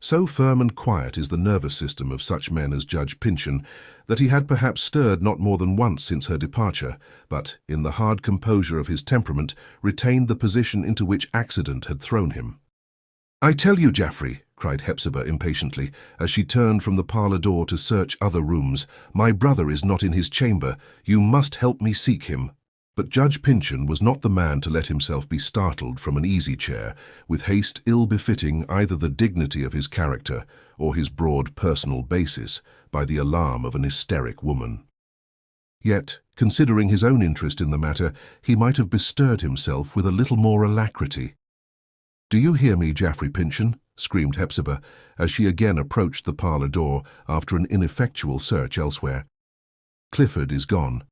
So firm and quiet is the nervous system of such men as Judge Pyncheon that he had perhaps stirred not more than once since her departure, but, in the hard composure of his temperament, retained the position into which accident had thrown him. "I tell you, Geoffrey," cried Hepzibah impatiently, as she turned from the parlour door to search other rooms, "my brother is not in his chamber. You must help me seek him." But Judge Pyncheon was not the man to let himself be startled from an easy-chair with haste ill-befitting either the dignity of his character or his broad personal basis by the alarm of an hysteric woman. Yet, considering his own interest in the matter, he might have bestirred himself with a little more alacrity. "Do you hear me, Geoffrey Pyncheon?" screamed Hepzibah, as she again approached the parlour door after an ineffectual search elsewhere. "Clifford is gone."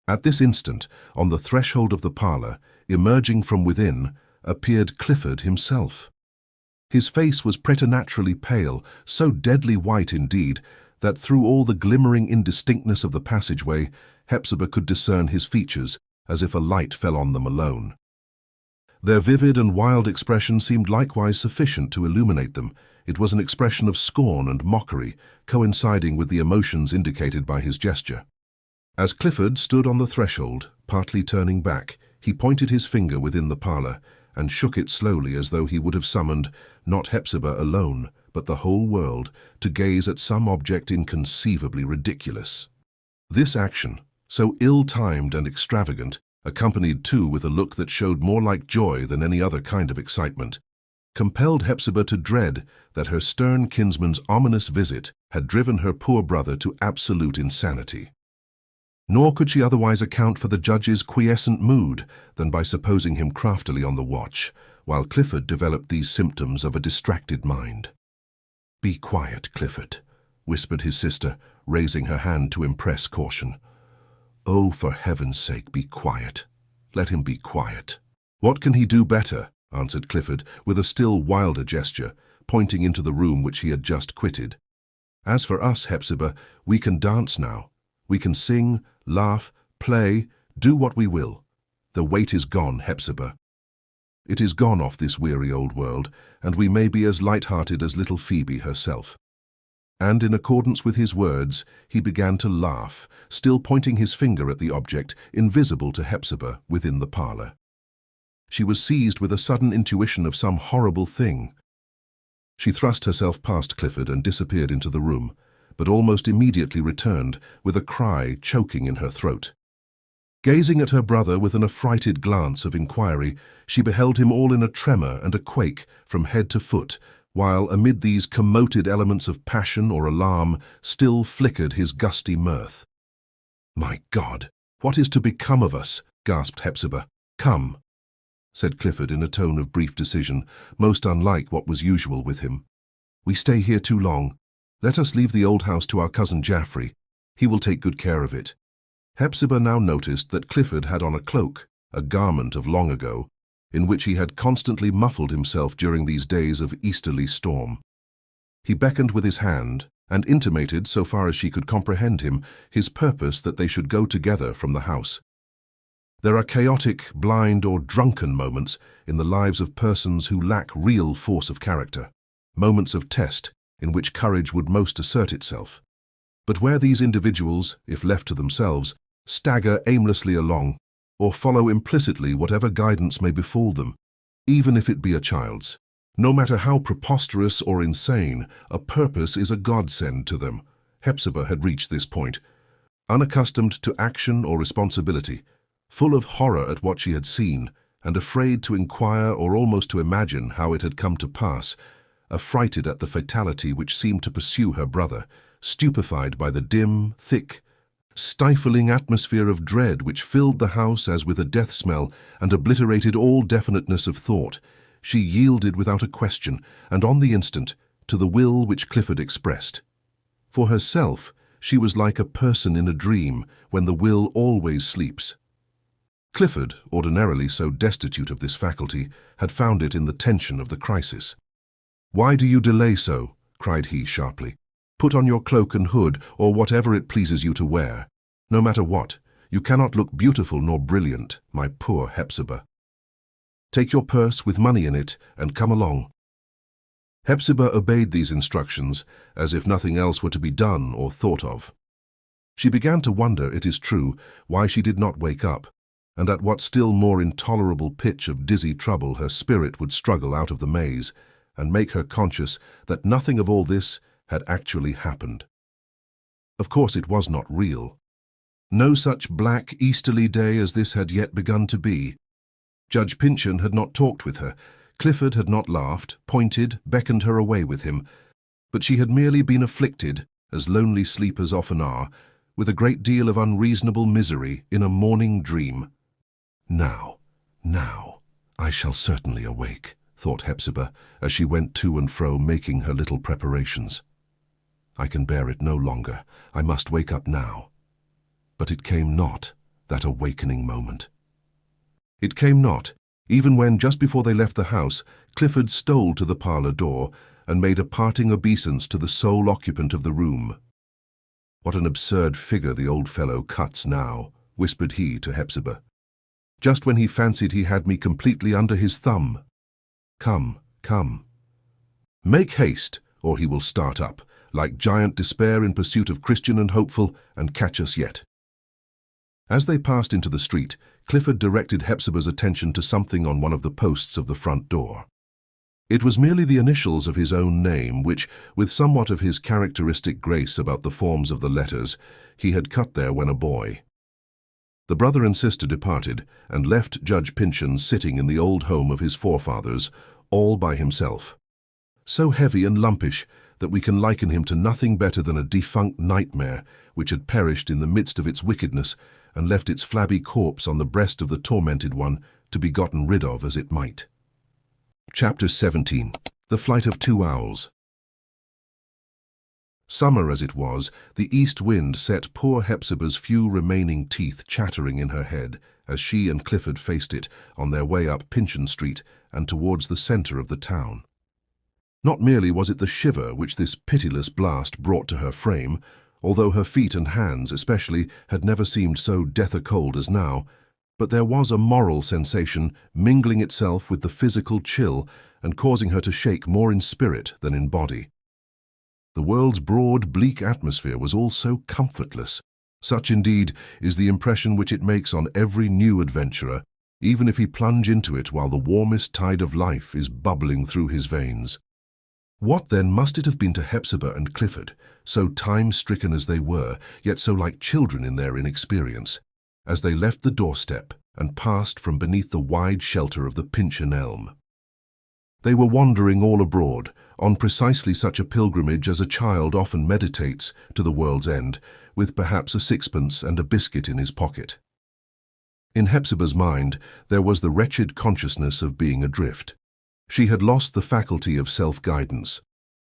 At this instant, on the threshold of the parlour, emerging from within, appeared Clifford himself. His face was preternaturally pale, so deadly white indeed, that through all the glimmering indistinctness of the passageway, Hepzibah could discern his features, as if a light fell on them alone. Their vivid and wild expression seemed likewise sufficient to illuminate them. It was an expression of scorn and mockery, coinciding with the emotions indicated by his gesture. As Clifford stood on the threshold, partly turning back, he pointed his finger within the parlour, and shook it slowly as though he would have summoned, not Hepzibah alone, but the whole world, to gaze at some object inconceivably ridiculous. This action, so ill-timed and extravagant, accompanied too with a look that showed more like joy than any other kind of excitement, compelled Hepzibah to dread that her stern kinsman's ominous visit had driven her poor brother to absolute insanity. Nor could she otherwise account for the judge's quiescent mood than by supposing him craftily on the watch, while Clifford developed these symptoms of a distracted mind. "Be quiet, Clifford," whispered his sister, raising her hand to impress caution. "Oh, for heaven's sake, be quiet. Let him be quiet." "What can he do better?" answered Clifford, with a still wilder gesture, pointing into the room which he had just quitted. "As for us, Hepzibah, we can dance now. We can sing, laugh, play, do what we will. The weight is gone, Hepzibah. It is gone off this weary old world, and we may be as light-hearted as little Phoebe herself." And in accordance with his words, he began to laugh, still pointing his finger at the object invisible to Hepzibah within the parlour. She was seized with a sudden intuition of some horrible thing. She thrust herself past Clifford and disappeared into the room, but almost immediately returned, with a cry choking in her throat. Gazing at her brother with an affrighted glance of inquiry, she beheld him all in a tremor and a quake from head to foot, while, amid these commoted elements of passion or alarm, still flickered his gusty mirth. "My God, what is to become of us?" gasped Hepzibah. "Come," said Clifford in a tone of brief decision, most unlike what was usual with him. "We stay here too long. Let us leave the old house to our cousin Jaffrey. He will take good care of it." Hepzibah now noticed that Clifford had on a cloak, a garment of long ago, in which he had constantly muffled himself during these days of easterly storm. He beckoned with his hand, and intimated, so far as she could comprehend him, his purpose that they should go together from the house. There are chaotic, blind, or drunken moments in the lives of persons who lack real force of character, moments of test in which courage would most assert itself. But where these individuals, if left to themselves, stagger aimlessly along, or follow implicitly whatever guidance may befall them, even if it be a child's, no matter how preposterous or insane, a purpose is a godsend to them. Hepzibah had reached this point. Unaccustomed to action or responsibility, full of horror at what she had seen, and afraid to inquire or almost to imagine how it had come to pass, affrighted at the fatality which seemed to pursue her brother, stupefied by the dim, thick, stifling atmosphere of dread which filled the house as with a death smell and obliterated all definiteness of thought, she yielded without a question, and on the instant, to the will which Clifford expressed. For herself, she was like a person in a dream, when the will always sleeps. Clifford, ordinarily so destitute of this faculty, had found it in the tension of the crisis. "Why do you delay so?" cried he sharply. "Put on your cloak and hood, or whatever it pleases you to wear. No matter what, you cannot look beautiful nor brilliant, my poor Hepzibah. Take your purse with money in it, and come along." Hepzibah obeyed these instructions, as if nothing else were to be done or thought of. She began to wonder, it is true, why she did not wake up, and at what still more intolerable pitch of dizzy trouble her spirit would struggle out of the maze, and make her conscious that nothing of all this had actually happened. Of course it was not real. No such black easterly day as this had yet begun to be. Judge Pyncheon had not talked with her, Clifford had not laughed, pointed, beckoned her away with him, but she had merely been afflicted, as lonely sleepers often are, with a great deal of unreasonable misery in a morning dream. Now, I shall certainly awake," thought Hepzibah, as she went to and fro making her little preparations. "I can bear it no longer. I must wake up now." But it came not, that awakening moment. It came not, even when, just before they left the house, Clifford stole to the parlour door and made a parting obeisance to the sole occupant of the room. "What an absurd figure the old fellow cuts now," whispered he to Hepzibah, "just when he fancied he had me completely under his thumb. Come, come. Make haste, or he will start up, like giant despair in pursuit of Christian and hopeful, and catch us yet." As they passed into the street, Clifford directed Hepzibah's attention to something on one of the posts of the front door. It was merely the initials of his own name, which, with somewhat of his characteristic grace about the forms of the letters, he had cut there when a boy. The brother and sister departed, and left Judge Pyncheon sitting in the old home of his forefathers, all by himself. So heavy and lumpish that we can liken him to nothing better than a defunct nightmare which had perished in the midst of its wickedness and left its flabby corpse on the breast of the tormented one to be gotten rid of as it might. Chapter 17. The Flight of Two Owls. Summer as it was, the east wind set poor Hepzibah's few remaining teeth chattering in her head as she and Clifford faced it on their way up Pyncheon Street and towards the centre of the town. Not merely was it the shiver which this pitiless blast brought to her frame, although her feet and hands especially had never seemed so death-cold as now, but there was a moral sensation mingling itself with the physical chill and causing her to shake more in spirit than in body. The world's broad, bleak atmosphere was all so comfortless. Such, indeed, is the impression which it makes on every new adventurer, even if he plunge into it while the warmest tide of life is bubbling through his veins. What, then, must it have been to Hepzibah and Clifford, so time-stricken as they were, yet so like children in their inexperience, as they left the doorstep and passed from beneath the wide shelter of the Pyncheon elm? They were wandering all abroad, on precisely such a pilgrimage as a child often meditates to the world's end, with perhaps a sixpence and a biscuit in his pocket. In Hepzibah's mind there was the wretched consciousness of being adrift. She had lost the faculty of self-guidance,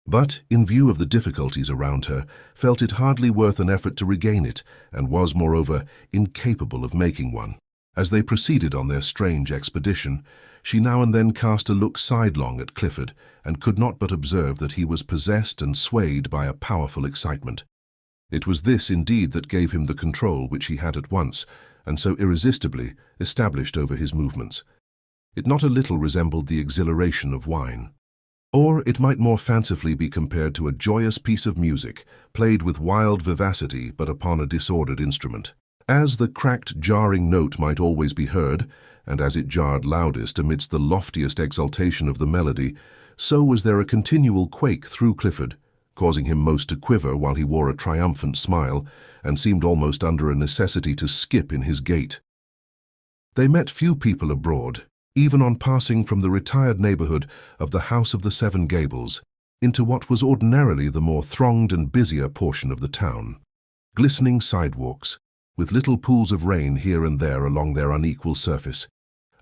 but, in view of the difficulties around her, felt it hardly worth an effort to regain it, and was, moreover, incapable of making one. As they proceeded on their strange expedition, she now and then cast a look sidelong at Clifford, and could not but observe that he was possessed and swayed by a powerful excitement. It was this, indeed, that gave him the control which he had at once, and so irresistibly, established over his movements. It not a little resembled the exhilaration of wine. Or it might more fancifully be compared to a joyous piece of music, played with wild vivacity but upon a disordered instrument. As the cracked, jarring note might always be heard, and as it jarred loudest amidst the loftiest exultation of the melody, so was there a continual quake through Clifford, causing him most to quiver while he wore a triumphant smile, and seemed almost under a necessity to skip in his gait. They met few people abroad, even on passing from the retired neighbourhood of the House of the Seven Gables into what was ordinarily the more thronged and busier portion of the town. Glistening sidewalks, with little pools of rain here and there along their unequal surface.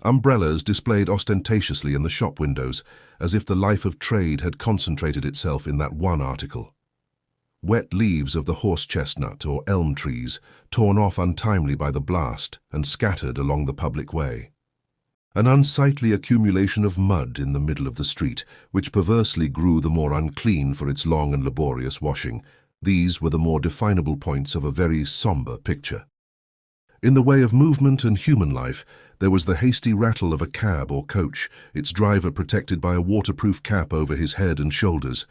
Umbrellas displayed ostentatiously in the shop windows, as if the life of trade had concentrated itself in that one article. Wet leaves of the horse-chestnut or elm trees, torn off untimely by the blast and scattered along the public way. An unsightly accumulation of mud in the middle of the street, which perversely grew the more unclean for its long and laborious washing. These were the more definable points of a very sombre picture. In the way of movement and human life, there was the hasty rattle of a cab or coach, its driver protected by a waterproof cap over his head and shoulders.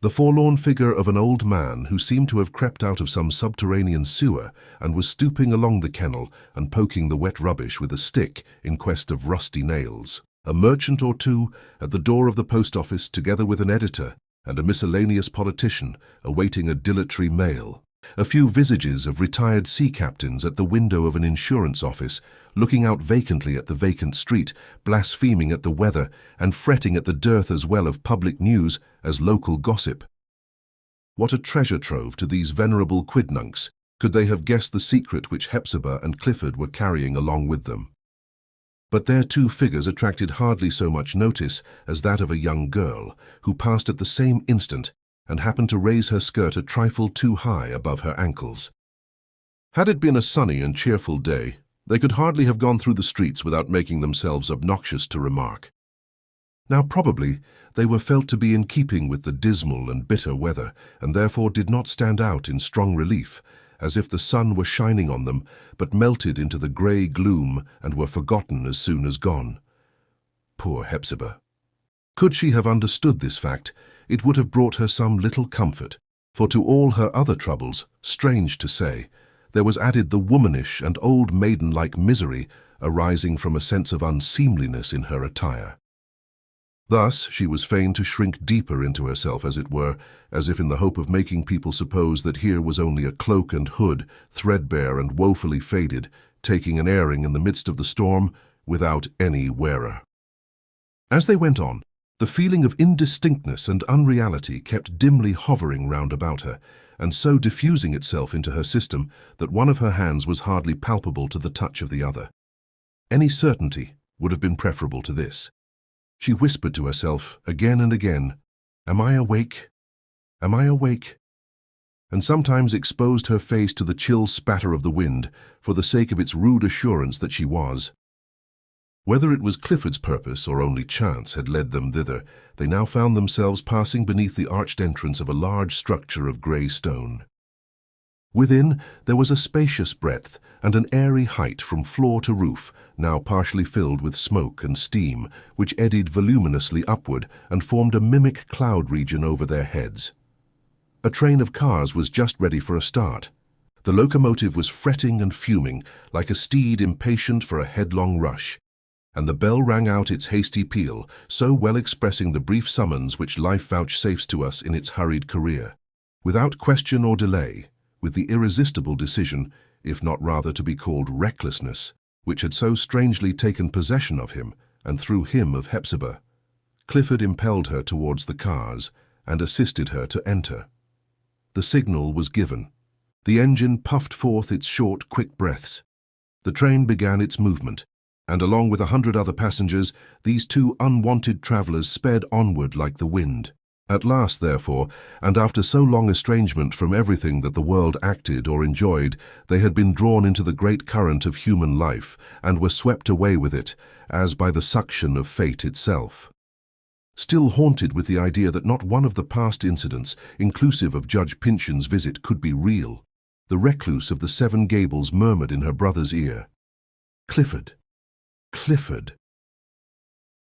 The forlorn figure of an old man who seemed to have crept out of some subterranean sewer and was stooping along the kennel and poking the wet rubbish with a stick in quest of rusty nails. A merchant or two at the door of the post office, together with an editor and a miscellaneous politician awaiting a dilatory mail. A few visages of retired sea captains at the window of an insurance office, looking out vacantly at the vacant street, blaspheming at the weather, and fretting at the dearth as well of public news as local gossip. What a treasure trove to these venerable quidnuncs, could they have guessed the secret which Hepzibah and Clifford were carrying along with them. But their two figures attracted hardly so much notice as that of a young girl, who passed at the same instant and happened to raise her skirt a trifle too high above her ankles. Had it been a sunny and cheerful day, They could hardly have gone through the streets without making themselves obnoxious to remark. Now probably they were felt to be in keeping with the dismal and bitter weather, and therefore did not stand out in strong relief, as if the sun were shining on them, but melted into the grey gloom and were forgotten as soon as gone. Poor Hepzibah! Could she have understood this fact, it would have brought her some little comfort, for to all her other troubles, strange to say, there was added the womanish and old maiden-like misery arising from a sense of unseemliness in her attire. Thus she was fain to shrink deeper into herself, as it were, as if in the hope of making people suppose that here was only a cloak and hood, threadbare and woefully faded, taking an airing in the midst of the storm, without any wearer. As they went on, the feeling of indistinctness and unreality kept dimly hovering round about her, and so diffusing itself into her system that one of her hands was hardly palpable to the touch of the other. Any certainty would have been preferable to this. She whispered to herself again and again, "Am I awake? Am I awake?" and sometimes exposed her face to the chill spatter of the wind for the sake of its rude assurance that she was. Whether it was Clifford's purpose or only chance had led them thither, they now found themselves passing beneath the arched entrance of a large structure of grey stone. Within, there was a spacious breadth and an airy height from floor to roof, now partially filled with smoke and steam, which eddied voluminously upward and formed a mimic cloud region over their heads. A train of cars was just ready for a start. The locomotive was fretting and fuming, like a steed impatient for a headlong rush, and the bell rang out its hasty peal, so well expressing the brief summons which life vouchsafes to us in its hurried career. Without question or delay, with the irresistible decision, if not rather to be called recklessness, which had so strangely taken possession of him, and through him of Hepzibah, Clifford impelled her towards the cars and assisted her to enter. The signal was given. The engine puffed forth its short, quick breaths. The train began its movement, and along with 100 other passengers, these two unwanted travellers sped onward like the wind. At last, therefore, and after so long estrangement from everything that the world acted or enjoyed, they had been drawn into the great current of human life, and were swept away with it, as by the suction of fate itself. Still haunted with the idea that not one of the past incidents, inclusive of Judge Pyncheon's visit, could be real, the recluse of the Seven Gables murmured in her brother's ear, "Clifford, Clifford,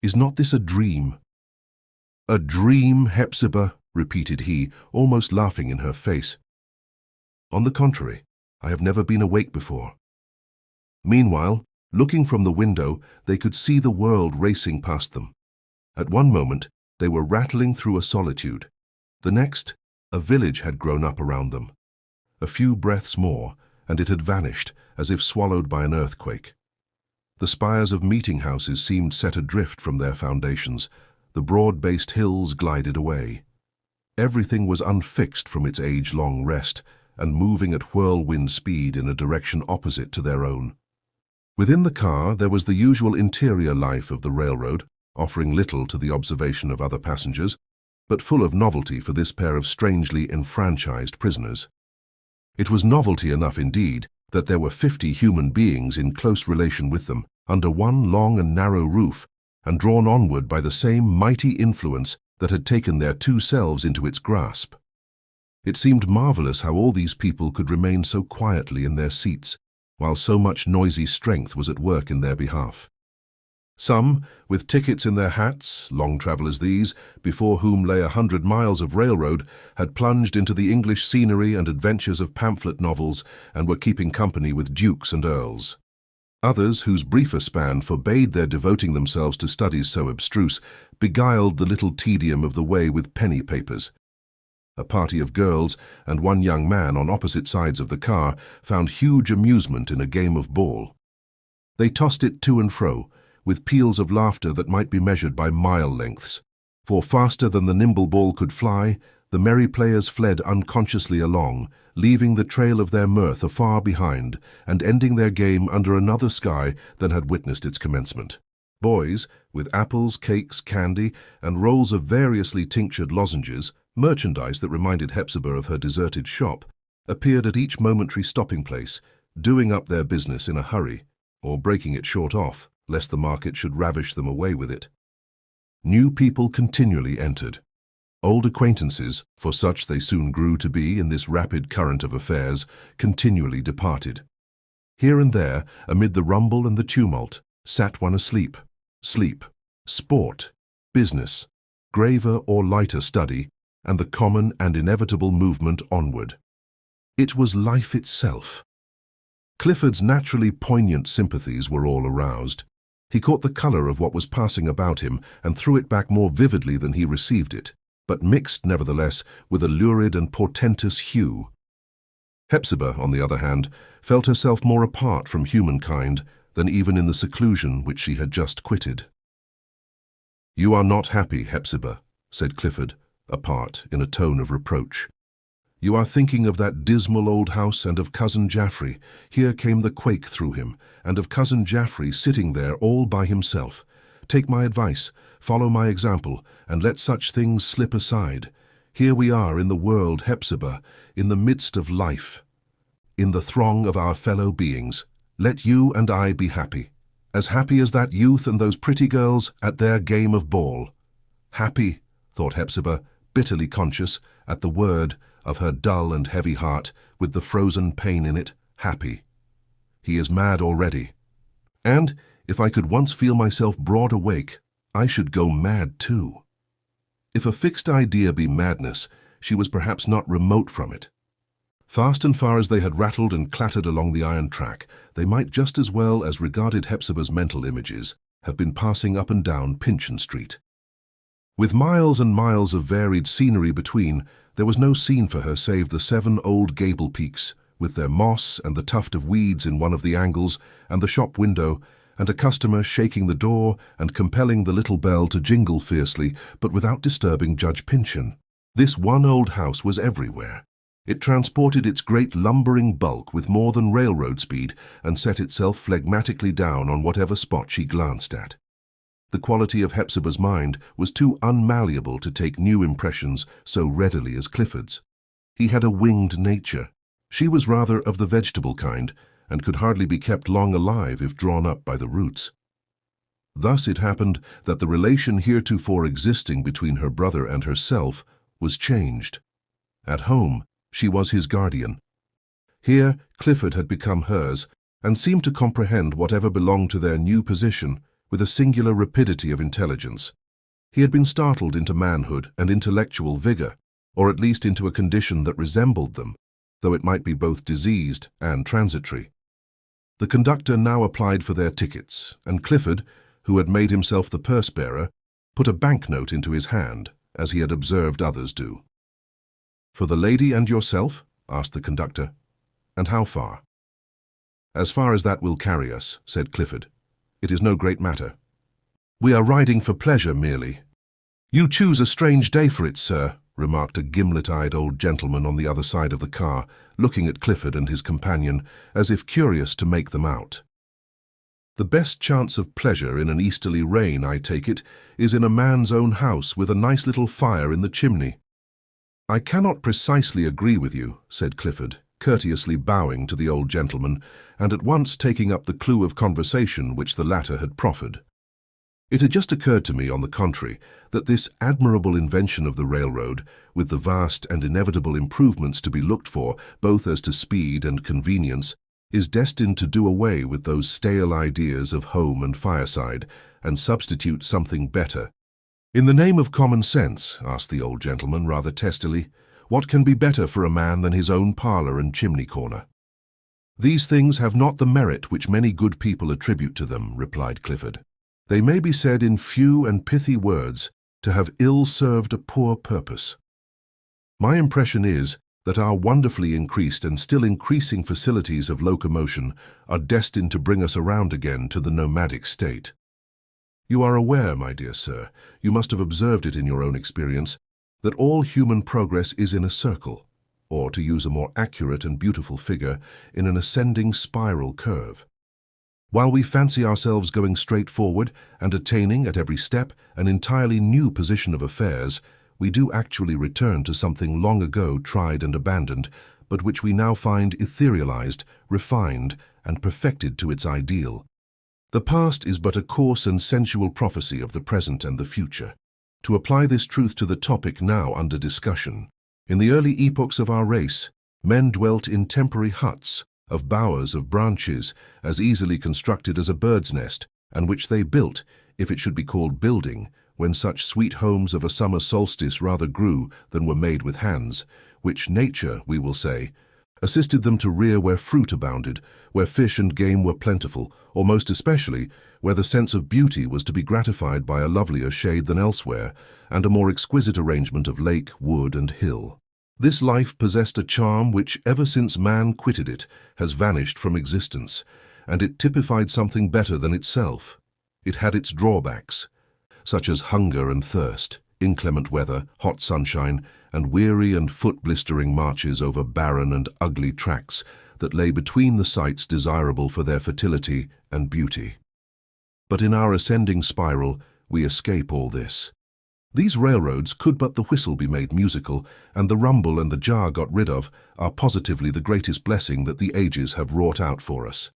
is not this a dream?" "A dream, Hepzibah?" repeated he, almost laughing in her face. "On the contrary, I have never been awake before." Meanwhile, looking from the window, they could see the world racing past them. At one moment, they were rattling through a solitude. The next, a village had grown up around them. A few breaths more, and it had vanished, as if swallowed by an earthquake. The spires of meeting-houses seemed set adrift from their foundations. The broad-based hills glided away. Everything was unfixed from its age-long rest, and moving at whirlwind speed in a direction opposite to their own. Within the car there was the usual interior life of the railroad, offering little to the observation of other passengers, but full of novelty for this pair of strangely enfranchised prisoners. It was novelty enough indeed that there were 50 human beings in close relation with them, under one long and narrow roof, and drawn onward by the same mighty influence that had taken their two selves into its grasp. It seemed marvelous how all these people could remain so quietly in their seats, while so much noisy strength was at work in their behalf. Some, with tickets in their hats, long travellers these, before whom lay 100 miles of railroad, had plunged into the English scenery and adventures of pamphlet novels, and were keeping company with dukes and earls. Others, whose briefer span forbade their devoting themselves to studies so abstruse, beguiled the little tedium of the way with penny papers. A party of girls and one young man on opposite sides of the car found huge amusement in a game of ball. They tossed it to and fro, with peals of laughter that might be measured by mile lengths, for faster than the nimble ball could fly, the merry players fled unconsciously along, leaving the trail of their mirth afar behind, and ending their game under another sky than had witnessed its commencement. Boys, with apples, cakes, candy, and rolls of variously tinctured lozenges, merchandise that reminded Hepzibah of her deserted shop, appeared at each momentary stopping place, doing up their business in a hurry, or breaking it short off, lest the market should ravish them away with it. New people continually entered. Old acquaintances, for such they soon grew to be in this rapid current of affairs, continually departed. Here and there, amid the rumble and the tumult, sat one asleep. Sleep, sport, business, graver or lighter study, and the common and inevitable movement onward. It was life itself. Clifford's naturally poignant sympathies were all aroused. He caught the colour of what was passing about him and threw it back more vividly than he received it, but mixed, nevertheless, with a lurid and portentous hue. Hepzibah, on the other hand, felt herself more apart from humankind than even in the seclusion which she had just quitted. "You are not happy, Hepzibah," said Clifford, apart, in a tone of reproach. "You are thinking of that dismal old house and of cousin Jaffrey." Here came the quake through him, and of cousin Jaffrey sitting there all by himself. "Take my advice, follow my example, and let such things slip aside. Here we are in the world, Hepzibah, in the midst of life, in the throng of our fellow beings. Let you and I be happy as that youth and those pretty girls at their game of ball." Happy, thought Hepzibah, bitterly conscious, at the word, of her dull and heavy heart, with the frozen pain in it, happy. He is mad already. And, if I could once feel myself broad awake, I should go mad too. If a fixed idea be madness, she was perhaps not remote from it. Fast and far as they had rattled and clattered along the iron track, they might just as well as regarded Hepzibah's mental images have been passing up and down Pyncheon Street. With miles and miles of varied scenery between, there was no scene for her save the 7 old gable peaks, with their moss and the tuft of weeds in one of the angles, and the shop window, and a customer shaking the door and compelling the little bell to jingle fiercely, but without disturbing Judge Pyncheon. This one old house was everywhere. It transported its great lumbering bulk with more than railroad speed and set itself phlegmatically down on whatever spot she glanced at. The quality of Hepzibah's mind was too unmalleable to take new impressions so readily as Clifford's. He had a winged nature. She was rather of the vegetable kind, and could hardly be kept long alive if drawn up by the roots. Thus it happened that the relation heretofore existing between her brother and herself was changed. At home, she was his guardian. Here, Clifford had become hers, and seemed to comprehend whatever belonged to their new position with a singular rapidity of intelligence. He had been startled into manhood and intellectual vigor, or at least into a condition that resembled them, though it might be both diseased and transitory. The conductor now applied for their tickets, and Clifford, who had made himself the purse-bearer, put a banknote into his hand, as he had observed others do. "For the lady and yourself?" asked the conductor. "And how far?" "As far as that will carry us," said Clifford. "It is no great matter. We are riding for pleasure merely." "You choose a strange day for it, sir," remarked a gimlet-eyed old gentleman on the other side of the car, looking at Clifford and his companion, as if curious to make them out. "The best chance of pleasure in an easterly rain, I take it, is in a man's own house with a nice little fire in the chimney." "I cannot precisely agree with you," said Clifford, courteously bowing to the old gentleman, and at once taking up the clue of conversation which the latter had proffered. It had just occurred to me, on the contrary, that this admirable invention of the railroad, with the vast and inevitable improvements to be looked for, both as to speed and convenience, is destined to do away with those stale ideas of home and fireside, and substitute something better. "In the name of common sense," asked the old gentleman rather testily, "what can be better for a man than his own parlour and chimney-corner?" "These things have not the merit which many good people attribute to them," replied Clifford. "They may be said in few and pithy words to have ill-served a poor purpose. My impression is that our wonderfully increased and still increasing facilities of locomotion are destined to bring us around again to the nomadic state. You are aware, my dear sir, you must have observed it in your own experience, that all human progress is in a circle, or, to use a more accurate and beautiful figure, in an ascending spiral curve. While we fancy ourselves going straight forward and attaining at every step an entirely new position of affairs, we do actually return to something long ago tried and abandoned, but which we now find etherealized, refined, and perfected to its ideal. The past is but a coarse and sensual prophecy of the present and the future. To apply this truth to the topic now under discussion, in the early epochs of our race, men dwelt in temporary huts of bowers of branches as easily constructed as a bird's nest, and which they built, if it should be called building, when such sweet homes of a summer solstice rather grew than were made with hands, which nature, we will say, assisted them to rear where fruit abounded, where fish and game were plentiful, or most especially where the sense of beauty was to be gratified by a lovelier shade than elsewhere, and a more exquisite arrangement of lake, wood, and hill. This life possessed a charm which, ever since man quitted it, has vanished from existence, and it typified something better than itself. It had its drawbacks, such as hunger and thirst, inclement weather, hot sunshine, and weary and foot-blistering marches over barren and ugly tracts that lay between the sites desirable for their fertility and beauty. But in our ascending spiral, we escape all this. These railroads, could but the whistle be made musical, and the rumble and the jar got rid of, are positively the greatest blessing that the ages have wrought out for us.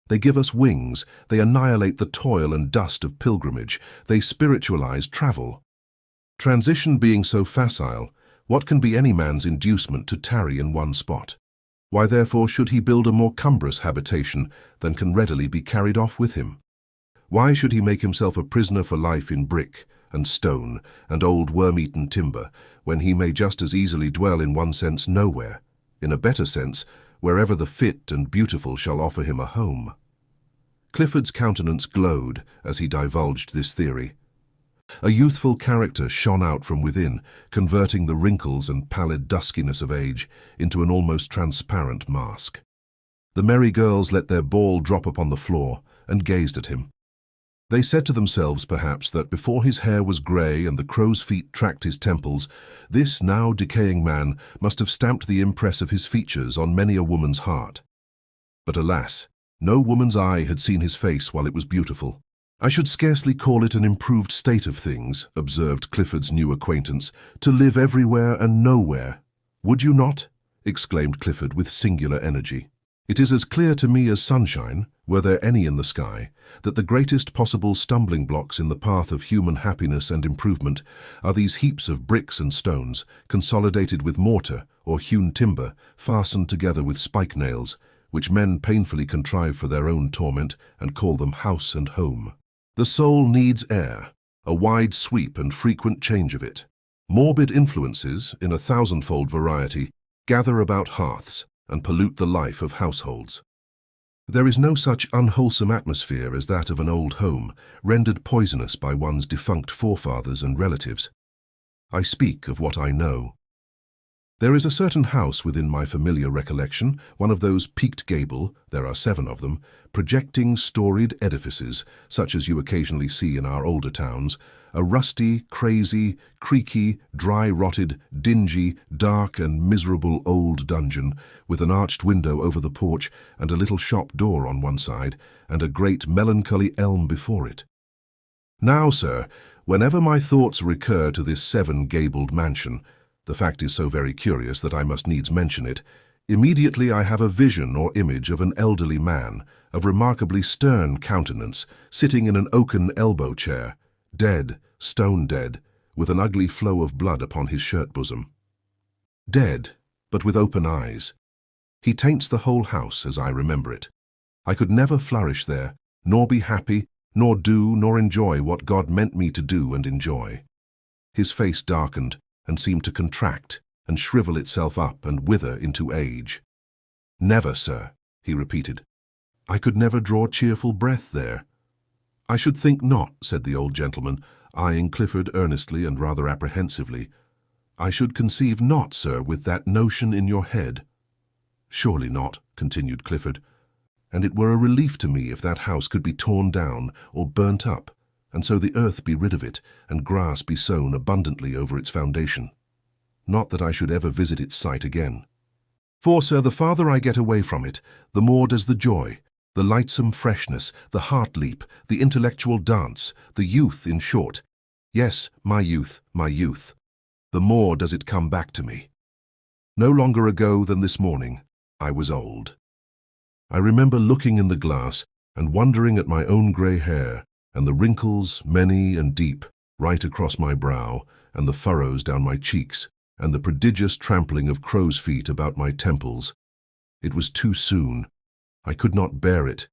They give us wings, they annihilate the toil and dust of pilgrimage, they spiritualize travel. Transition being so facile, what can be any man's inducement to tarry in one spot? Why therefore should he build a more cumbrous habitation than can readily be carried off with him? Why should he make himself a prisoner for life in brick and stone and old worm-eaten timber, when he may just as easily dwell in one sense nowhere, in a better sense, wherever the fit and beautiful shall offer him a home? Clifford's countenance glowed as he divulged this theory. A youthful character shone out from within, converting the wrinkles and pallid duskiness of age into an almost transparent mask. The merry girls let their ball drop upon the floor and gazed at him. They said to themselves, perhaps, that before his hair was grey and the crow's feet tracked his temples, this now decaying man must have stamped the impress of his features on many a woman's heart. But alas, no woman's eye had seen his face while it was beautiful. "I should scarcely call it an improved state of things," observed Clifford's new acquaintance, "to live everywhere and nowhere." "Would you not?" exclaimed Clifford with singular energy. "It is as clear to me as sunshine, were there any in the sky, that the greatest possible stumbling blocks in the path of human happiness and improvement are these heaps of bricks and stones, consolidated with mortar or hewn timber, fastened together with spike nails, which men painfully contrive for their own torment and call them house and home. The soul needs air, a wide sweep and frequent change of it. Morbid influences, in a thousandfold variety, gather about hearths and pollute the life of households. There is no such unwholesome atmosphere as that of an old home, rendered poisonous by one's defunct forefathers and relatives. I speak of what I know. There is a certain house within my familiar recollection, one of those peaked gable, there are 7 of them, projecting storied edifices, such as you occasionally see in our older towns, a rusty, crazy, creaky, dry-rotted, dingy, dark and miserable old dungeon, with an arched window over the porch and a little shop door on one side, and a great melancholy elm before it. Now, sir, whenever my thoughts recur to this 7-gabled mansion, the fact is so very curious that I must needs mention it, immediately I have a vision or image of an elderly man, of remarkably stern countenance, sitting in an oaken elbow chair, dead, stone dead, with an ugly flow of blood upon his shirt bosom. Dead, but with open eyes. He taints the whole house as I remember it. I could never flourish there, nor be happy, nor do nor enjoy what God meant me to do and enjoy. His face darkened, and seemed to contract and shrivel itself up and wither into age. "Never, sir," he repeated. "I could never draw cheerful breath there." "I should think not," said the old gentleman, eyeing Clifford earnestly and rather apprehensively. "I should conceive not, sir, with that notion in your head." "Surely not," continued Clifford, "and it were a relief to me if that house could be torn down or burnt up, and so the earth be rid of it, and grass be sown abundantly over its foundation. Not that I should ever visit its site again. For, sir, the farther I get away from it, the more does the joy, the lightsome freshness, the heart leap, the intellectual dance, the youth, in short. Yes, my youth, the more does it come back to me. No longer ago than this morning, I was old. I remember looking in the glass and wondering at my own grey hair, and the wrinkles, many and deep, right across my brow, and the furrows down my cheeks, and the prodigious trampling of crow's feet about my temples. It was too soon. I could not bear it.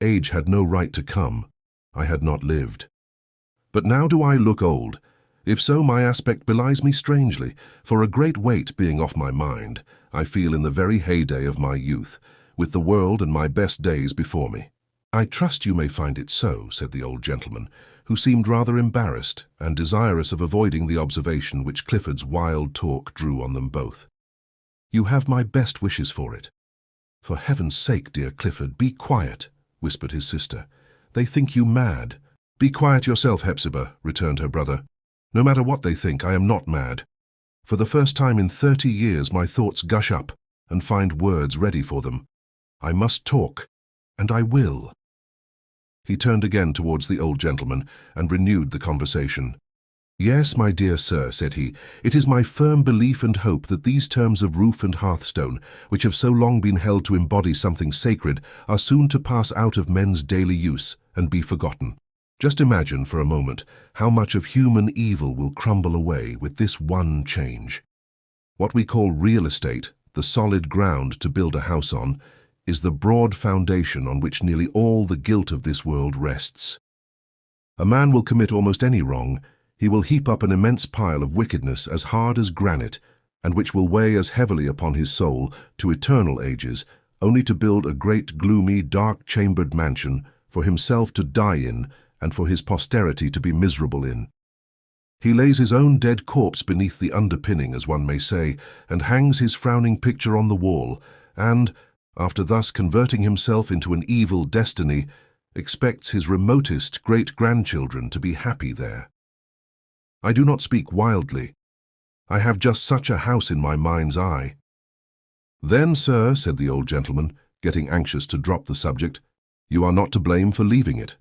Age had no right to come. I had not lived. But now do I look old? If so, my aspect belies me strangely, for a great weight being off my mind, I feel in the very heyday of my youth, with the world and my best days before me. I trust you may find it so, said the old gentleman, who seemed rather embarrassed and desirous of avoiding the observation which Clifford's wild talk drew on them both. You have my best wishes for it. For heaven's sake, dear Clifford, be quiet, whispered his sister. They think you mad. Be quiet yourself, Hepzibah, returned her brother. No matter what they think, I am not mad. For the first time in 30 years my thoughts gush up and find words ready for them. I must talk, and I will. He turned again towards the old gentleman and renewed the conversation. Yes, my dear sir, said he, it is my firm belief and hope that these terms of roof and hearthstone, which have so long been held to embody something sacred, are soon to pass out of men's daily use and be forgotten. Just imagine for a moment how much of human evil will crumble away with this one change. What we call real estate, the solid ground to build a house on, is the broad foundation on which nearly all the guilt of this world rests. A man will commit almost any wrong. He will heap up an immense pile of wickedness as hard as granite, and which will weigh as heavily upon his soul to eternal ages, only to build a great, gloomy, dark-chambered mansion for himself to die in and for his posterity to be miserable in. He lays his own dead corpse beneath the underpinning, as one may say, and hangs his frowning picture on the wall, and, after thus converting himself into an evil destiny, expects his remotest great-grandchildren to be happy there. I do not speak wildly. I have just such a house in my mind's eye. Then, sir, said the old gentleman, getting anxious to drop the subject, you are not to blame for leaving it.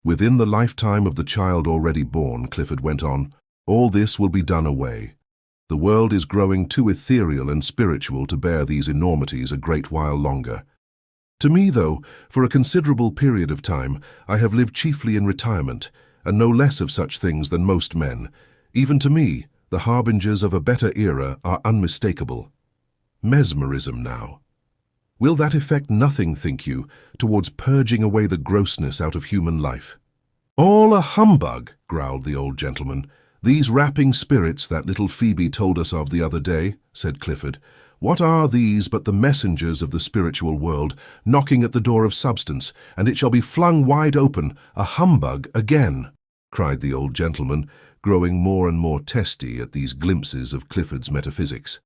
Within the lifetime of the child already born, Clifford went on, all this will be done away. The world is growing too ethereal and spiritual to bear these enormities a great while longer. To me, though, for a considerable period of time, I have lived chiefly in retirement, and know less of such things than most men. Even to me, the harbingers of a better era are unmistakable. Mesmerism now. Will that effect nothing, think you, towards purging away the grossness out of human life? All a humbug, growled the old gentleman. These rapping spirits that little Phoebe told us of the other day, said Clifford, what are these but the messengers of the spiritual world, knocking at the door of substance, and it shall be flung wide open, a humbug again, cried the old gentleman, growing more and more testy at these glimpses of Clifford's metaphysics.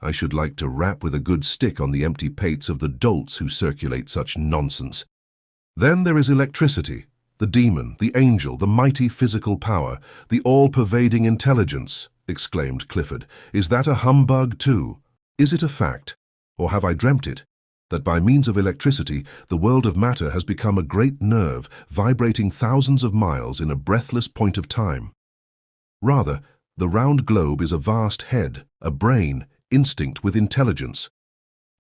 I should like to rap with a good stick on the empty pates of the dolts who circulate such nonsense. Then there is electricity, the demon, the angel, the mighty physical power, the all-pervading intelligence, exclaimed Clifford. Is that a humbug too? Is it a fact, or have I dreamt it, that by means of electricity the world of matter has become a great nerve vibrating thousands of miles in a breathless point of time? Rather, the round globe is a vast head, a brain, instinct with intelligence.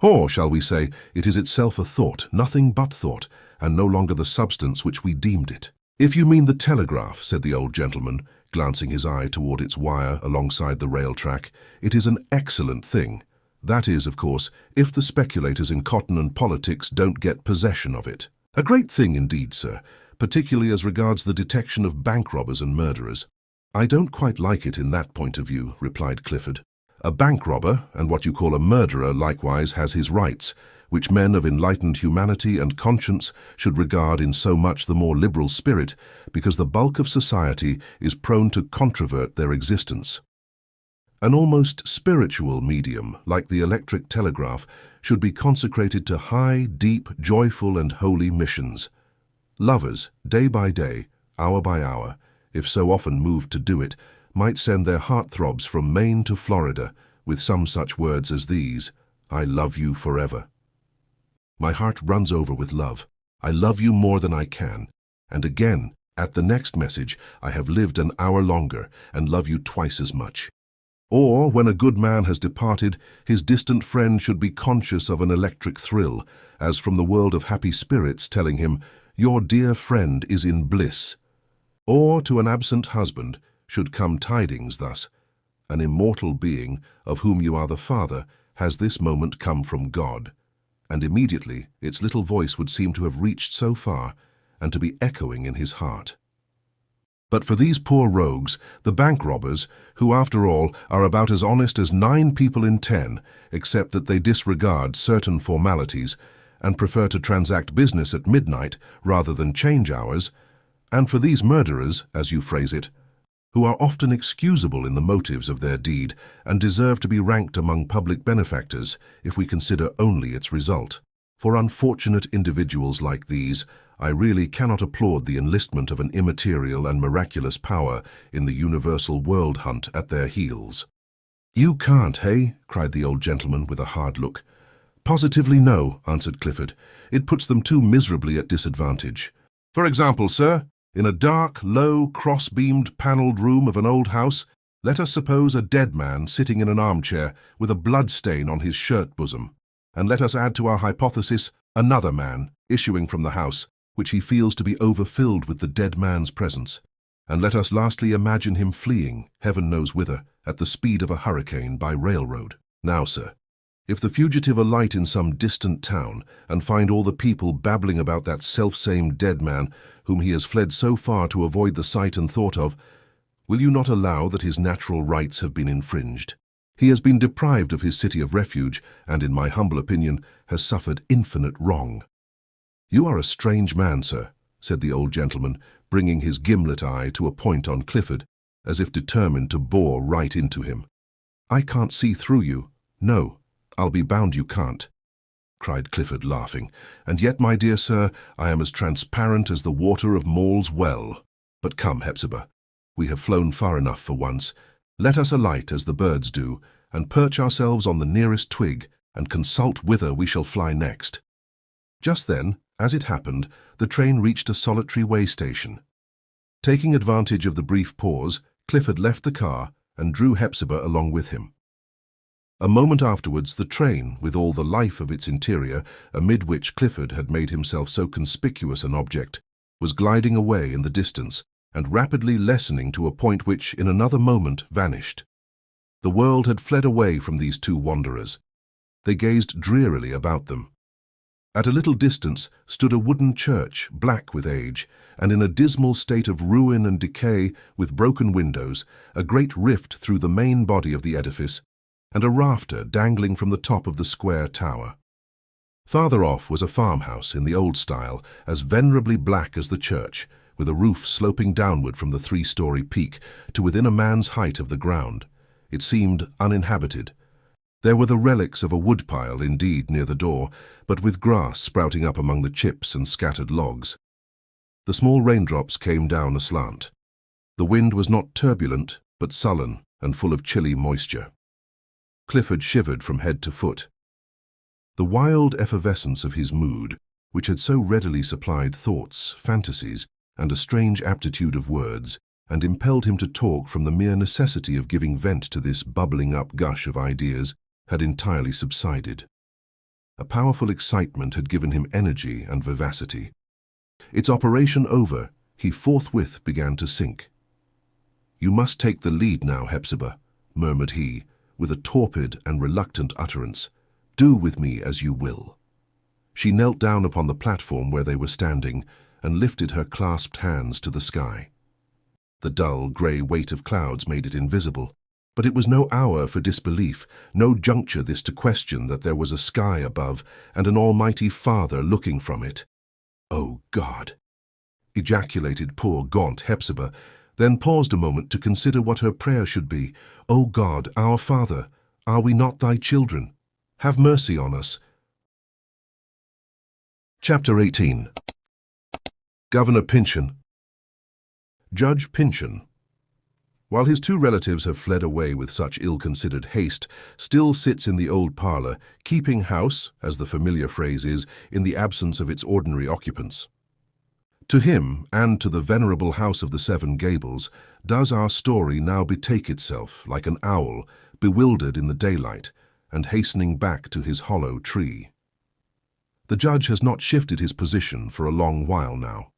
Or, shall we say, it is itself a thought, nothing but thought, and no longer the substance which we deemed it. If you mean the telegraph, said the old gentleman, glancing his eye toward its wire alongside the rail track, it is an excellent thing. That is, of course, if the speculators in cotton and politics don't get possession of it. A great thing indeed, sir, particularly as regards the detection of bank robbers and murderers. I don't quite like it in that point of view, replied Clifford. A bank robber, and what you call a murderer, likewise has his rights, which men of enlightened humanity and conscience should regard in so much the more liberal spirit, because the bulk of society is prone to controvert their existence. An almost spiritual medium, like the electric telegraph, should be consecrated to high, deep, joyful and holy missions. Lovers, day by day, hour by hour, if so often moved to do it, might send their heartthrobs from Maine to Florida with some such words as these, I love you forever. My heart runs over with love. I love you more than I can. And again, at the next message, I have lived an hour longer and love you twice as much. Or, when a good man has departed, his distant friend should be conscious of an electric thrill, as from the world of happy spirits telling him, "Your dear friend is in bliss." Or, to an absent husband, should come tidings thus, "An immortal being, of whom you are the father, has this moment come from God." And immediately its little voice would seem to have reached so far, and to be echoing in his heart. But for these poor rogues, the bank robbers, who after all are about as honest as 9 people in 10, except that they disregard certain formalities and prefer to transact business at midnight rather than change hours, and for these murderers, as you phrase it, who are often excusable in the motives of their deed and deserve to be ranked among public benefactors if we consider only its result. For unfortunate individuals like these, I really cannot applaud the enlistment of an immaterial and miraculous power in the universal world hunt at their heels. "You can't, hey?" cried the old gentleman with a hard look. "Positively no," answered Clifford. "It puts them too miserably at disadvantage. For example, sir, in a dark, low, cross-beamed, panelled room of an old house, let us suppose a dead man sitting in an armchair with a blood stain on his shirt bosom. And let us add to our hypothesis another man issuing from the house, which he feels to be overfilled with the dead man's presence. And let us lastly imagine him fleeing, heaven knows whither, at the speed of a hurricane by railroad. Now, sir, if the fugitive alight in some distant town and find all the people babbling about that self-same dead man whom he has fled so far to avoid the sight and thought of, will you not allow that his natural rights have been infringed? He has been deprived of his city of refuge and, in my humble opinion, has suffered infinite wrong." "You are a strange man, sir," said the old gentleman, bringing his gimlet eye to a point on Clifford, as if determined to bore right into him. "I can't see through you. No, I'll be bound you can't," cried Clifford, laughing. "And yet, my dear sir, I am as transparent as the water of Maule's well. But come, Hepzibah, we have flown far enough for once. Let us alight as the birds do, and perch ourselves on the nearest twig, and consult whither we shall fly next." Just then, as it happened, the train reached a solitary way station. Taking advantage of the brief pause, Clifford left the car and drew Hepzibah along with him. A moment afterwards, the train, with all the life of its interior, amid which Clifford had made himself so conspicuous an object, was gliding away in the distance, and rapidly lessening to a point which, in another moment, vanished. The world had fled away from these two wanderers. They gazed drearily about them. At a little distance stood a wooden church, black with age, and in a dismal state of ruin and decay, with broken windows, a great rift through the main body of the edifice, and a rafter dangling from the top of the square tower. Farther off was a farmhouse in the old style, as venerably black as the church, with a roof sloping downward from the 3-story peak to within a man's height of the ground. It seemed uninhabited. There were the relics of a woodpile, indeed, near the door, but with grass sprouting up among the chips and scattered logs. The small raindrops came down aslant. The wind was not turbulent, but sullen and full of chilly moisture. Clifford shivered from head to foot. The wild effervescence of his mood, which had so readily supplied thoughts, fantasies, and a strange aptitude of words, and impelled him to talk from the mere necessity of giving vent to this bubbling-up gush of ideas, had entirely subsided. A powerful excitement had given him energy and vivacity. Its operation over, he forthwith began to sink. "You must take the lead now, Hepzibah," murmured he, with a torpid and reluctant utterance. "Do with me as you will." She knelt down upon the platform where they were standing, and lifted her clasped hands to the sky. The dull, grey weight of clouds made it invisible, but it was no hour for disbelief, no juncture this to question that there was a sky above and an almighty Father looking from it. "Oh God!" ejaculated poor gaunt Hepzibah, then paused a moment to consider what her prayer should be. "O God, our Father, are we not thy children? Have mercy on us." Chapter 18. Governor Pyncheon. Judge Pyncheon, while his two relatives have fled away with such ill-considered haste, still sits in the old parlour, keeping house, as the familiar phrase is, in the absence of its ordinary occupants. To him, and to the venerable house of the Seven Gables, does our story now betake itself like an owl, bewildered in the daylight, and hastening back to his hollow tree. The judge has not shifted his position for a long while now.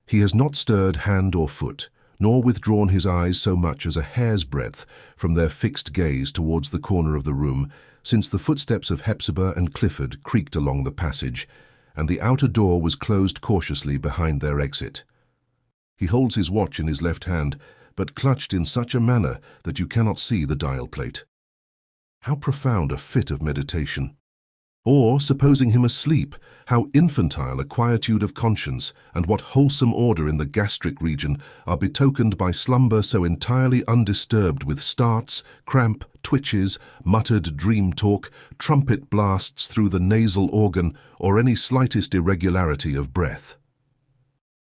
He has not stirred hand or foot, nor withdrawn his eyes so much as a hair's breadth from their fixed gaze towards the corner of the room, since the footsteps of Hepzibah and Clifford creaked along the passage, and the outer door was closed cautiously behind their exit. He holds his watch in his left hand, but clutched in such a manner that you cannot see the dial plate. How profound a fit of meditation! Or, supposing him asleep, how infantile a quietude of conscience, and what wholesome order in the gastric region are betokened by slumber so entirely undisturbed with starts, cramp, twitches, muttered dream talk, trumpet blasts through the nasal organ, or any slightest irregularity of breath.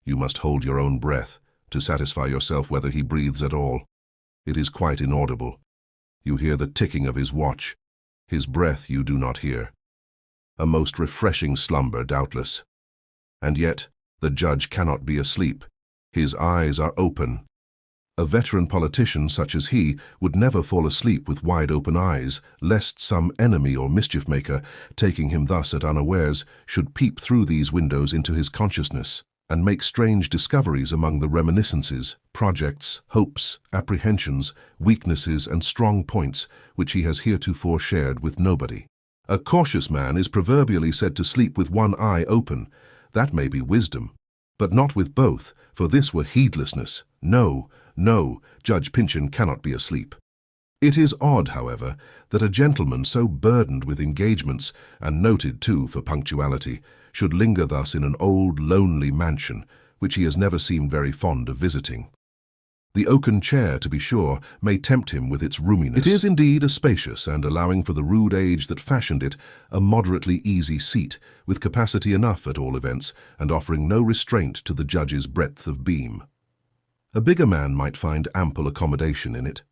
You must hold your own breath to satisfy yourself whether he breathes at all. It is quite inaudible. You hear the ticking of his watch. His breath you do not hear. A most refreshing slumber, doubtless. And yet, the judge cannot be asleep. His eyes are open. A veteran politician such as he would never fall asleep with wide-open eyes, lest some enemy or mischief-maker, taking him thus at unawares, should peep through these windows into his consciousness, and make strange discoveries among the reminiscences, projects, hopes, apprehensions, weaknesses, and strong points which he has heretofore shared with nobody. A cautious man is proverbially said to sleep with one eye open. That may be wisdom, but not with both, for this were heedlessness. No, no, Judge Pyncheon cannot be asleep. It is odd, however, that a gentleman so burdened with engagements, and noted, too, for punctuality, should linger thus in an old, lonely mansion, which he has never seemed very fond of visiting. The oaken chair, to be sure, may tempt him with its roominess. It is indeed a spacious, and allowing for the rude age that fashioned it, a moderately easy seat, with capacity enough at all events, and offering no restraint to the judge's breadth of beam. A bigger man might find ample accommodation in it.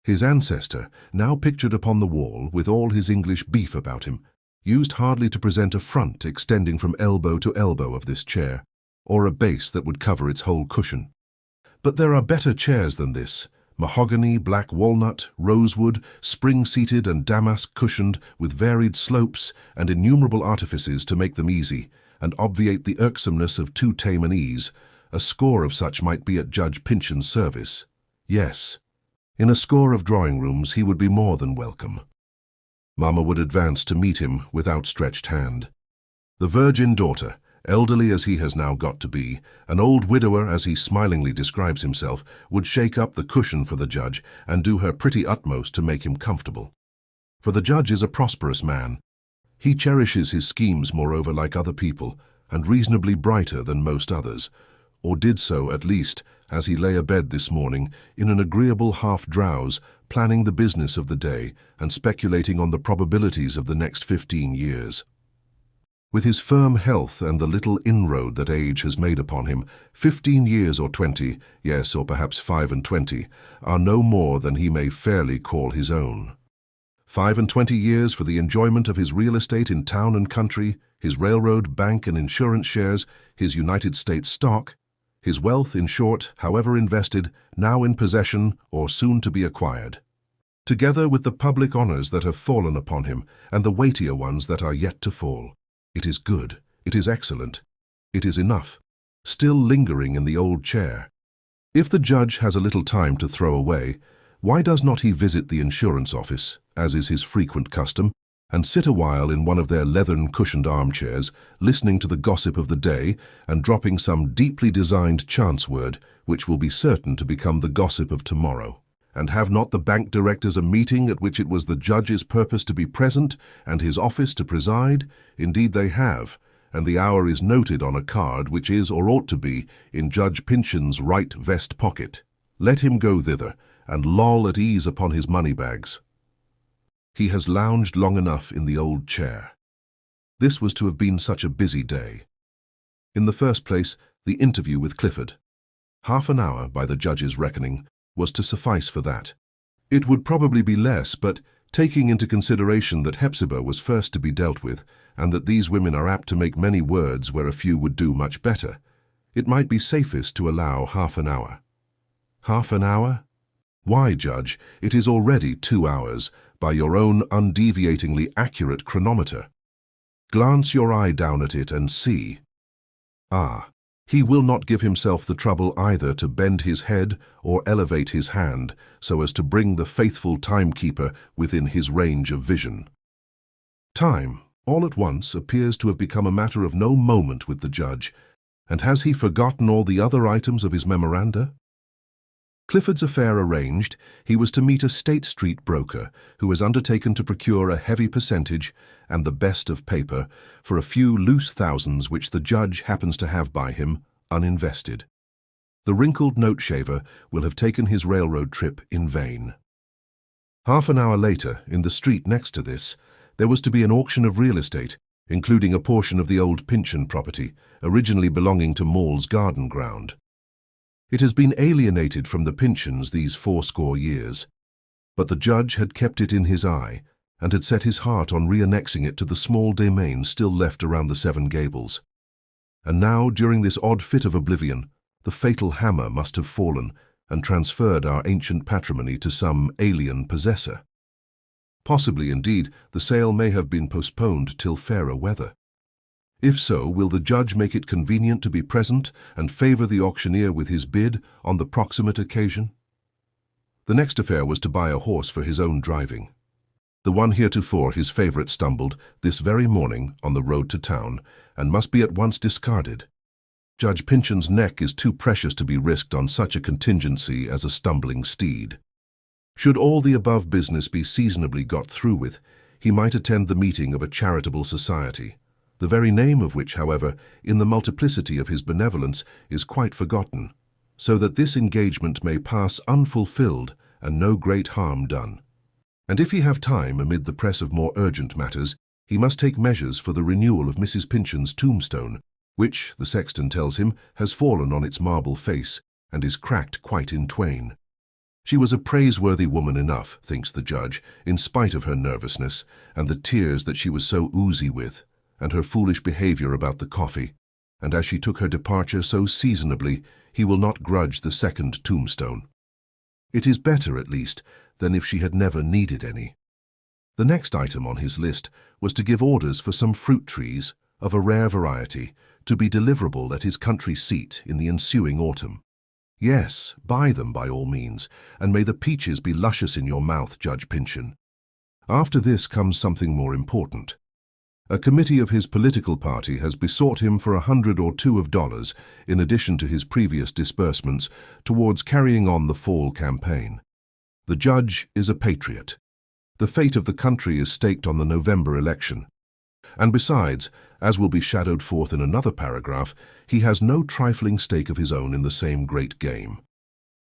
His ancestor, now pictured upon the wall with all his English beef about him, used hardly to present a front extending from elbow to elbow of this chair, or a base that would cover its whole cushion. But there are better chairs than this, mahogany, black walnut, rosewood, spring-seated and damask-cushioned, with varied slopes and innumerable artifices to make them easy, and obviate the irksomeness of too tame an ease. A score of such might be at Judge Pyncheon's service. Yes, in a score of drawing-rooms he would be more than welcome. Mamma would advance to meet him with outstretched hand. The virgin daughter, elderly as he has now got to be, an old widower as he smilingly describes himself, would shake up the cushion for the judge and do her pretty utmost to make him comfortable. For the judge is a prosperous man. He cherishes his schemes, moreover, like other people, and reasonably brighter than most others, or did so, at least, as he lay abed this morning, in an agreeable half-drowse, planning the business of the day and speculating on the probabilities of the next 15 years. With his firm health and the little inroad that age has made upon him, 15 years or 20, yes, or perhaps 25, are no more than he may fairly call his own. 25 years for the enjoyment of his real estate in town and country, his railroad, bank and insurance shares, his United States stock, his wealth, in short, however invested, now in possession or soon to be acquired, together with the public honors that have fallen upon him and the weightier ones that are yet to fall. It is good, it is excellent, it is enough, still lingering in the old chair. If the judge has a little time to throw away, why does not he visit the insurance office, as is his frequent custom, and sit a while in one of their leathern-cushioned armchairs, listening to the gossip of the day and dropping some deeply designed chance word which will be certain to become the gossip of tomorrow? And have not the bank directors a meeting at which it was the judge's purpose to be present and his office to preside? Indeed they have, and the hour is noted on a card which is, or ought to be, in Judge Pyncheon's right vest pocket. Let him go thither, and loll at ease upon his money-bags. He has lounged long enough in the old chair. This was to have been such a busy day. In the first place, the interview with Clifford. Half an hour, by the judge's reckoning, was to suffice for that. It would probably be less, but taking into consideration that Hepzibah was first to be dealt with, and that these women are apt to make many words where a few would do much better, It might be safest to allow half an hour. Half an hour? Why, Judge, it is already 2 hours, by your own undeviatingly accurate chronometer. Glance your eye down at it and see. Ah, he will not give himself the trouble either to bend his head or elevate his hand so as to bring the faithful timekeeper within his range of vision. Time, all at once, appears to have become a matter of no moment with the judge, and has he forgotten all the other items of his memoranda? Clifford's affair arranged, he was to meet a State Street broker who has undertaken to procure a heavy percentage and the best of paper for a few loose thousands which the judge happens to have by him, uninvested. The wrinkled note-shaver will have taken his railroad trip in vain. Half an hour later, in the street next to this, there was to be an auction of real estate, including a portion of the old Pyncheon property, originally belonging to Maule's garden ground. It has been alienated from the Pyncheons these 80 years, but the judge had kept it in his eye and had set his heart on re-annexing it to the small domain still left around the Seven Gables. And now, during this odd fit of oblivion, the fatal hammer must have fallen and transferred our ancient patrimony to some alien possessor. Possibly, indeed, the sale may have been postponed till fairer weather. If so, will the judge make it convenient to be present and favour the auctioneer with his bid on the proximate occasion? The next affair was to buy a horse for his own driving. The one heretofore his favourite stumbled this very morning on the road to town and must be at once discarded. Judge Pyncheon's neck is too precious to be risked on such a contingency as a stumbling steed. Should all the above business be seasonably got through with, he might attend the meeting of a charitable society, the very name of which, however, in the multiplicity of his benevolence, is quite forgotten, so that this engagement may pass unfulfilled and no great harm done. And if he have time amid the press of more urgent matters, he must take measures for the renewal of Mrs. Pyncheon's tombstone, which, the sexton tells him, has fallen on its marble face and is cracked quite in twain. She was a praiseworthy woman enough, thinks the judge, in spite of her nervousness and the tears that she was so oozy with, and her foolish behaviour about the coffee, and as she took her departure so seasonably, he will not grudge the second tombstone. It is better, at least, than if she had never needed any. The next item on his list was to give orders for some fruit trees, of a rare variety, to be deliverable at his country seat in the ensuing autumn. Yes, buy them by all means, and may the peaches be luscious in your mouth, Judge Pyncheon. After this comes something more important. A committee of his political party has besought him for $100 or $200 in addition to his previous disbursements towards carrying on the fall campaign. The judge is a patriot. The fate of the country is staked on the November election. And besides, as will be shadowed forth in another paragraph, he has no trifling stake of his own in the same great game.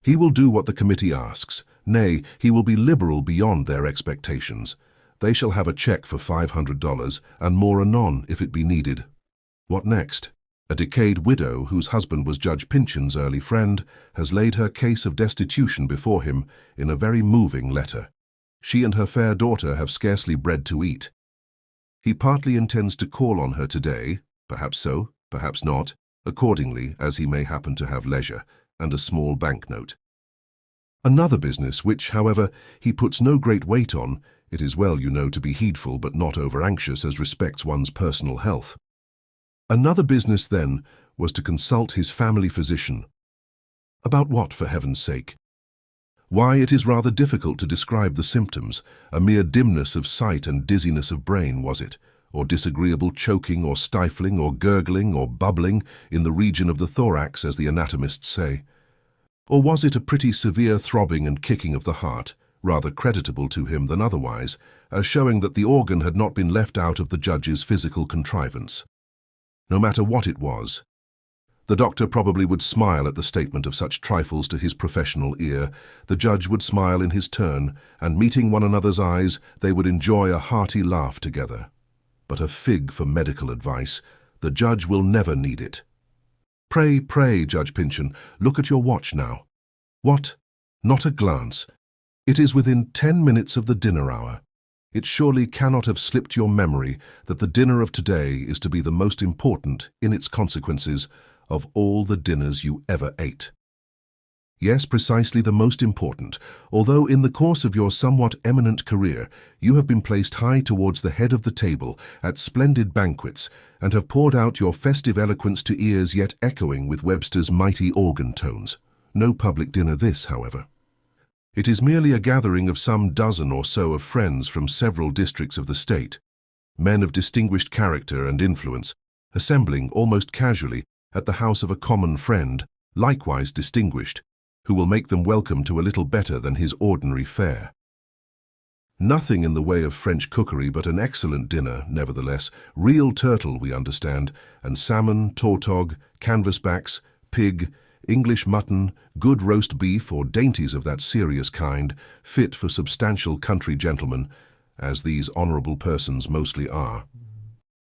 He will do what the committee asks. Nay, he will be liberal beyond their expectations. They shall have a cheque for $500, and more anon if it be needed. What next? A decayed widow, whose husband was Judge Pyncheon's early friend, has laid her case of destitution before him in a very moving letter. She and her fair daughter have scarcely bread to eat. He partly intends to call on her today, perhaps so, perhaps not, accordingly as he may happen to have leisure, and a small banknote. Another business which, however, he puts no great weight on. It is well, you know, to be heedful but not over-anxious as respects one's personal health. Another business, then, was to consult his family physician. About what, for heaven's sake? Why, it is rather difficult to describe the symptoms. A mere dimness of sight and dizziness of brain, was it? Or disagreeable choking or stifling or gurgling or bubbling in the region of the thorax, as the anatomists say? Or was it a pretty severe throbbing and kicking of the heart, rather creditable to him than otherwise, as showing that the organ had not been left out of the judge's physical contrivance? No matter what it was, the doctor probably would smile at the statement of such trifles to his professional ear. The judge would smile in his turn, and meeting one another's eyes, they would enjoy a hearty laugh together. But a fig for medical advice. The judge will never need it. Pray, Judge Pyncheon, look at your watch now. What? Not a glance. It is within 10 minutes of the dinner hour. It surely cannot have slipped your memory that the dinner of today is to be the most important, in its consequences, of all the dinners you ever ate. Yes, precisely the most important, although in the course of your somewhat eminent career, you have been placed high towards the head of the table at splendid banquets and have poured out your festive eloquence to ears yet echoing with Webster's mighty organ tones. No public dinner this, however. It is merely a gathering of some dozen or so of friends from several districts of the state, men of distinguished character and influence, assembling almost casually at the house of a common friend, likewise distinguished, who will make them welcome to a little better than his ordinary fare. Nothing in the way of French cookery but an excellent dinner, nevertheless, real turtle, we understand, and salmon, tautog, canvasbacks, pig, English mutton, good roast beef or dainties of that serious kind, fit for substantial country gentlemen, as these honourable persons mostly are.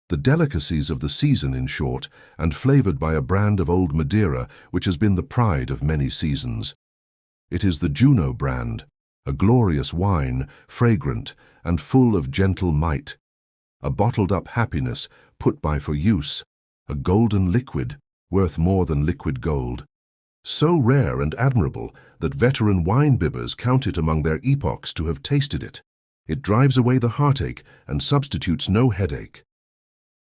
The delicacies of the season, in short, and flavoured by a brand of old Madeira which has been the pride of many seasons. It is the Juno brand, a glorious wine, fragrant and full of gentle might, a bottled-up happiness put by for use, a golden liquid, worth more than liquid gold, so rare and admirable that veteran wine-bibbers count it among their epochs to have tasted it. It drives away the heartache and substitutes no headache.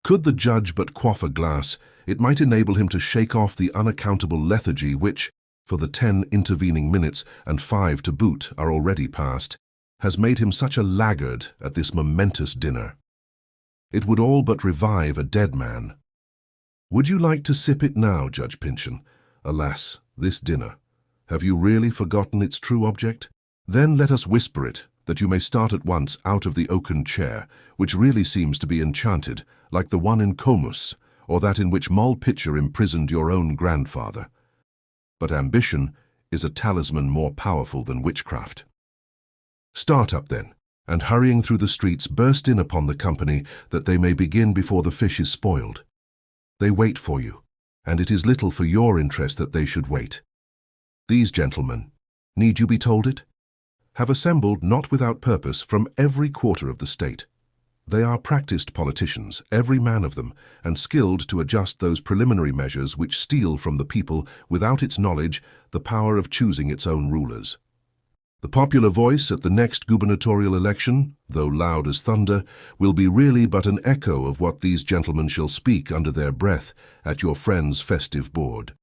Could the judge but quaff a glass, it might enable him to shake off the unaccountable lethargy which, for the 10 intervening minutes and 5 to boot are already past, has made him such a laggard at this momentous dinner. It would all but revive a dead man. Would you like to sip it now, Judge Pyncheon? Alas, this dinner. Have you really forgotten its true object? Then let us whisper it, that you may start at once out of the oaken chair, which really seems to be enchanted, like the one in Comus, or that in which Maule Pitcher imprisoned your own grandfather. But ambition is a talisman more powerful than witchcraft. Start up then, and hurrying through the streets burst in upon the company that they may begin before the fish is spoiled. They wait for you, and it is little for your interest that they should wait. These gentlemen, need you be told it, have assembled not without purpose from every quarter of the state. They are practiced politicians, every man of them, and skilled to adjust those preliminary measures which steal from the people, without its knowledge, the power of choosing its own rulers. The popular voice at the next gubernatorial election, though loud as thunder, will be really but an echo of what these gentlemen shall speak under their breath at your friend's festive board.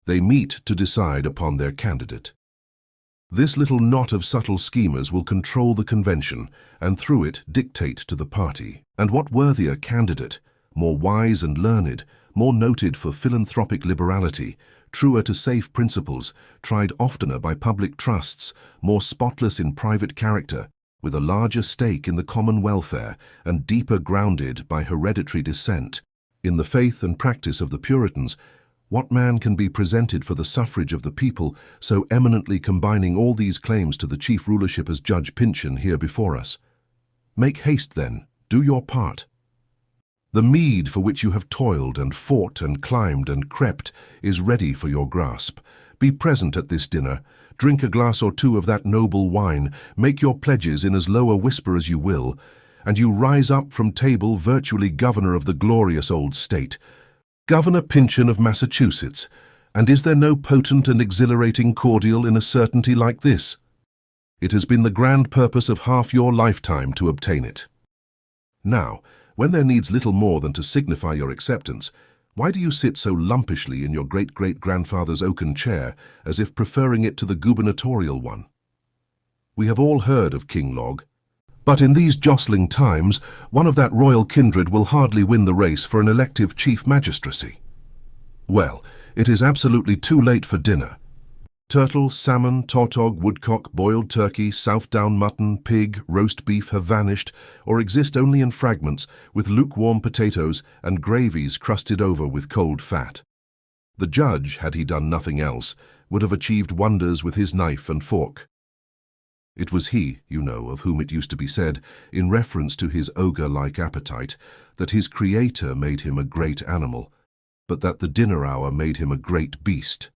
They meet to decide upon their candidate. This little knot of subtle schemers will control the convention, and through it dictate to the party. And what worthier candidate, more wise and learned, more noted for philanthropic liberality, truer to safe principles, tried oftener by public trusts, more spotless in private character, with a larger stake in the common welfare, and deeper grounded by hereditary descent, in the faith and practice of the Puritans. What man can be presented for the suffrage of the people, so eminently combining all these claims to the chief rulership as Judge Pyncheon here before us? Make haste, then, do your part. The meed for which you have toiled and fought and climbed and crept is ready for your grasp. Be present at this dinner, drink a glass or two of that noble wine, make your pledges in as low a whisper as you will, and you rise up from table virtually governor of the glorious old state, Governor Pyncheon of Massachusetts. And is there no potent and exhilarating cordial in a certainty like this? It has been the grand purpose of half your lifetime to obtain it. Now, when there needs little more than to signify your acceptance, why do you sit so lumpishly in your great-great-grandfather's oaken chair, as if preferring it to the gubernatorial one? We have all heard of King Log, but in these jostling times, one of that royal kindred will hardly win the race for an elective chief magistracy. Well, it is absolutely too late for dinner. Turtle, salmon, tautog, woodcock, boiled turkey, Southdown mutton, pig, roast beef have vanished, or exist only in fragments, with lukewarm potatoes and gravies crusted over with cold fat. The judge, had he done nothing else, would have achieved wonders with his knife and fork. It was he, you know, of whom it used to be said, in reference to his ogre-like appetite, that his creator made him a great animal, but that the dinner hour made him a great beast.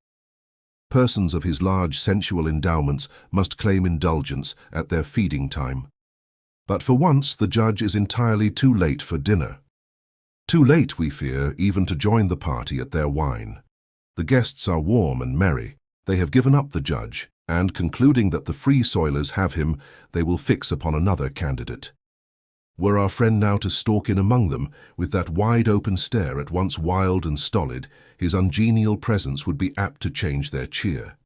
Persons of his large sensual endowments must claim indulgence at their feeding time. But for once the judge is entirely too late for dinner. Too late, we fear, even to join the party at their wine. The guests are warm and merry. They have given up the judge, and, concluding that the free soilers have him, they will fix upon another candidate. Were our friend now to stalk in among them, with that wide-open stare at once wild and stolid, his ungenial presence would be apt to change their cheer.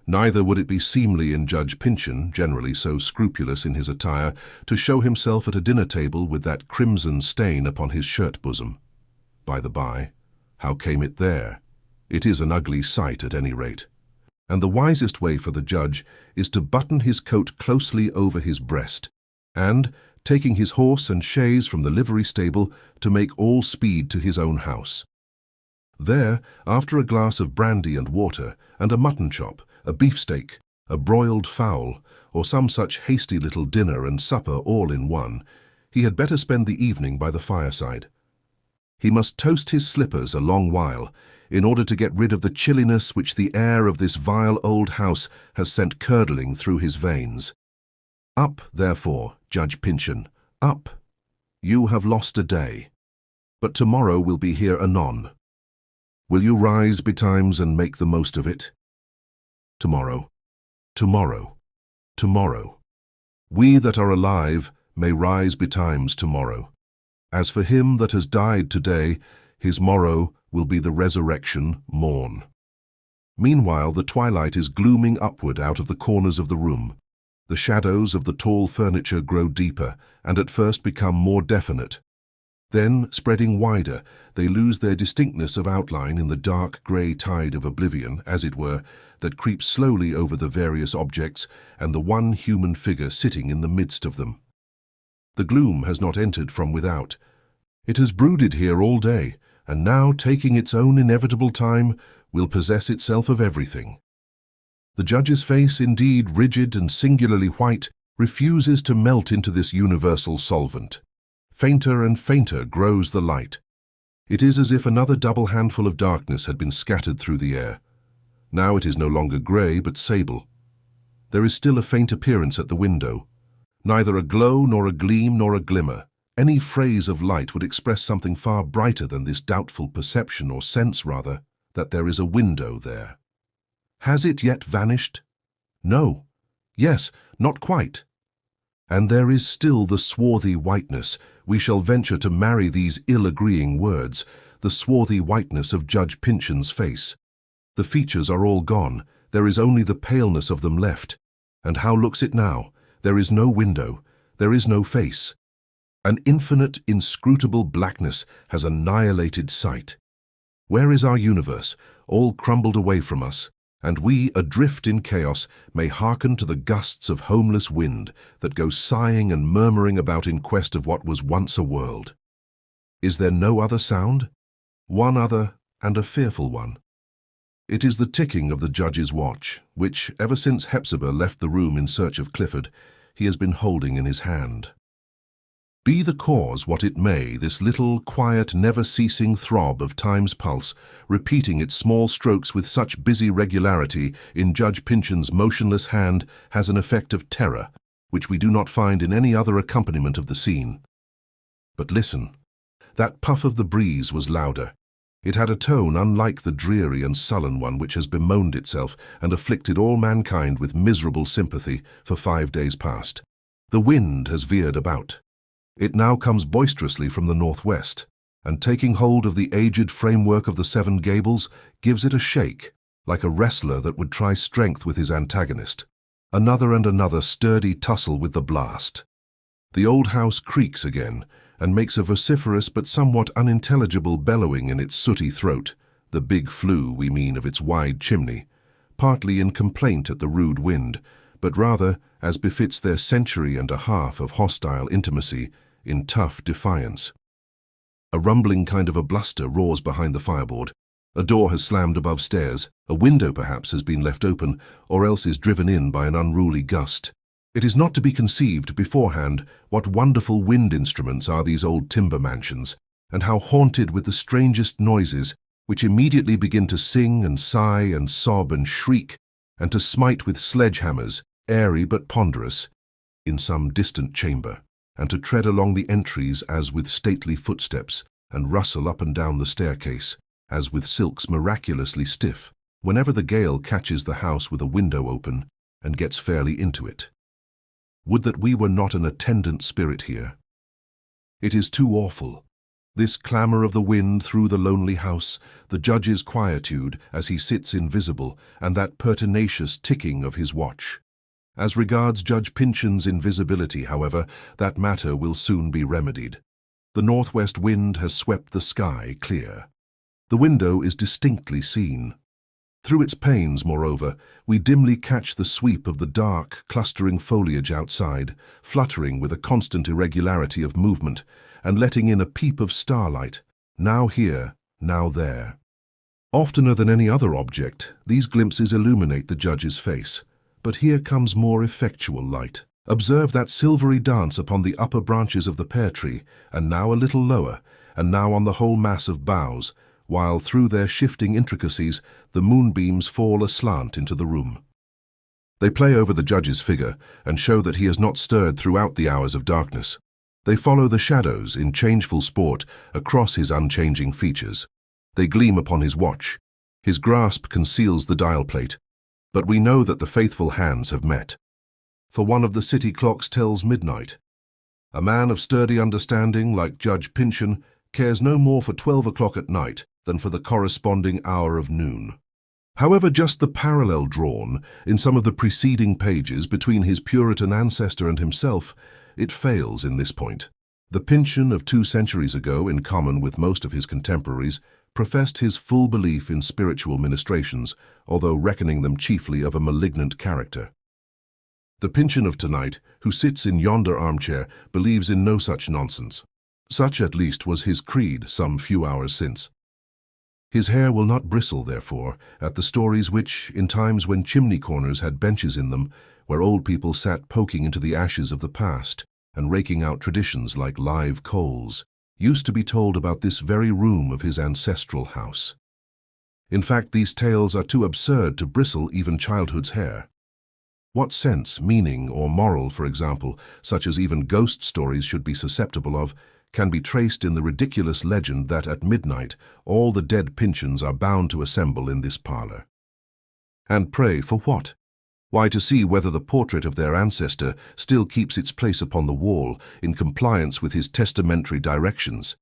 Neither would it be seemly in Judge Pyncheon, generally so scrupulous in his attire, to show himself at a dinner-table with that crimson stain upon his shirt-bosom. By the by, how came it there? It is an ugly sight at any rate. And the wisest way for the judge is to button his coat closely over his breast, and, taking his horse and chaise from the livery stable, to make all speed to his own house. There, after a glass of brandy and water, and a mutton chop, a beefsteak, a broiled fowl, or some such hasty little dinner and supper all in one, he had better spend the evening by the fireside. He must toast his slippers a long while, in order to get rid of the chilliness which the air of this vile old house has sent curdling through his veins. Up, therefore, Judge Pyncheon, up. You have lost a day, but tomorrow will be here anon. Will you rise betimes and make the most of it? Tomorrow, tomorrow, tomorrow. We that are alive may rise betimes tomorrow. As for him that has died today, his morrow will be the resurrection morn. Meanwhile the twilight is glooming upward out of the corners of the room. The shadows of the tall furniture grow deeper, and at first become more definite. Then, spreading wider, they lose their distinctness of outline in the dark grey tide of oblivion, as it were, that creeps slowly over the various objects and the one human figure sitting in the midst of them. The gloom has not entered from without. It has brooded here all day, and now, taking its own inevitable time, will possess itself of everything. The judge's face, indeed rigid and singularly white, refuses to melt into this universal solvent. Fainter and fainter grows the light. It is as if another double handful of darkness had been scattered through the air. Now it is no longer grey, but sable. There is still a faint appearance at the window. Neither a glow, nor a gleam, nor a glimmer. Any phrase of light would express something far brighter than this doubtful perception, or sense, rather, that there is a window there. Has it yet vanished? No. Yes, not quite. And there is still the swarthy whiteness, we shall venture to marry these ill-agreeing words, the swarthy whiteness of Judge Pyncheon's face. The features are all gone, there is only the paleness of them left. And how looks it now? There is no window, there is no face. An infinite, inscrutable blackness has annihilated sight. Where is our universe, all crumbled away from us? And we, adrift in chaos, may hearken to the gusts of homeless wind that go sighing and murmuring about in quest of what was once a world. Is there no other sound? One other, and a fearful one. It is the ticking of the judge's watch, which, ever since Hepzibah left the room in search of Clifford, he has been holding in his hand. Be the cause what it may, this little, quiet, never-ceasing throb of time's pulse, repeating its small strokes with such busy regularity in Judge Pyncheon's motionless hand, has an effect of terror, which we do not find in any other accompaniment of the scene. But listen. That puff of the breeze was louder. It had a tone unlike the dreary and sullen one which has bemoaned itself and afflicted all mankind with miserable sympathy for 5 days past. The wind has veered about. It now comes boisterously from the northwest, and taking hold of the aged framework of the Seven Gables, gives it a shake, like a wrestler that would try strength with his antagonist. Another and another sturdy tussle with the blast. The old house creaks again, and makes a vociferous but somewhat unintelligible bellowing in its sooty throat, the big flue, we mean, of its wide chimney, partly in complaint at the rude wind, but rather, as befits their century and a half of hostile intimacy, in tough defiance. A rumbling kind of a bluster roars behind the fireboard. A door has slammed above stairs, a window perhaps has been left open, or else is driven in by an unruly gust. It is not to be conceived beforehand what wonderful wind instruments are these old timber mansions, and how haunted with the strangest noises, which immediately begin to sing and sigh and sob and shriek, and to smite with sledge-hammers, airy but ponderous, in some distant chamber, and to tread along the entries as with stately footsteps, and rustle up and down the staircase, as with silks miraculously stiff, whenever the gale catches the house with a window open and gets fairly into it. Would that we were not an attendant spirit here. It is too awful. This clamour of the wind through the lonely house, the judge's quietude as he sits invisible, and that pertinacious ticking of his watch. As regards Judge Pyncheon's invisibility, however, that matter will soon be remedied. The northwest wind has swept the sky clear. The window is distinctly seen. Through its panes, moreover, we dimly catch the sweep of the dark, clustering foliage outside, fluttering with a constant irregularity of movement, and letting in a peep of starlight, now here, now there. Oftener than any other object, these glimpses illuminate the judge's face, but here comes more effectual light. Observe that silvery dance upon the upper branches of the pear tree, and now a little lower, and now on the whole mass of boughs, while through their shifting intricacies the moonbeams fall aslant into the room. They play over the judge's figure and show that he has not stirred throughout the hours of darkness. They follow the shadows in changeful sport across his unchanging features. They gleam upon his watch. His grasp conceals the dial plate, but we know that the faithful hands have met. For one of the city clocks tells midnight. A man of sturdy understanding like Judge Pyncheon cares no more for 12 o'clock at night than for the corresponding hour of noon. However, just the parallel drawn in some of the preceding pages between his Puritan ancestor and himself, it fails in this point. The Pyncheon of 2 centuries ago, in common with most of his contemporaries, professed his full belief in spiritual ministrations, although reckoning them chiefly of a malignant character. The Pyncheon of tonight, who sits in yonder armchair, believes in no such nonsense. Such at least was his creed some few hours since. His hair will not bristle, therefore, at the stories which, in times when chimney corners had benches in them, where old people sat poking into the ashes of the past and raking out traditions like live coals, used to be told about this very room of his ancestral house. In fact, these tales are too absurd to bristle even childhood's hair. What sense, meaning, or moral, for example, such as even ghost stories should be susceptible of, can be traced in the ridiculous legend that at midnight all the dead Pyncheons are bound to assemble in this parlour? And pray, for what? Why, to see whether the portrait of their ancestor still keeps its place upon the wall in compliance with his testamentary directions.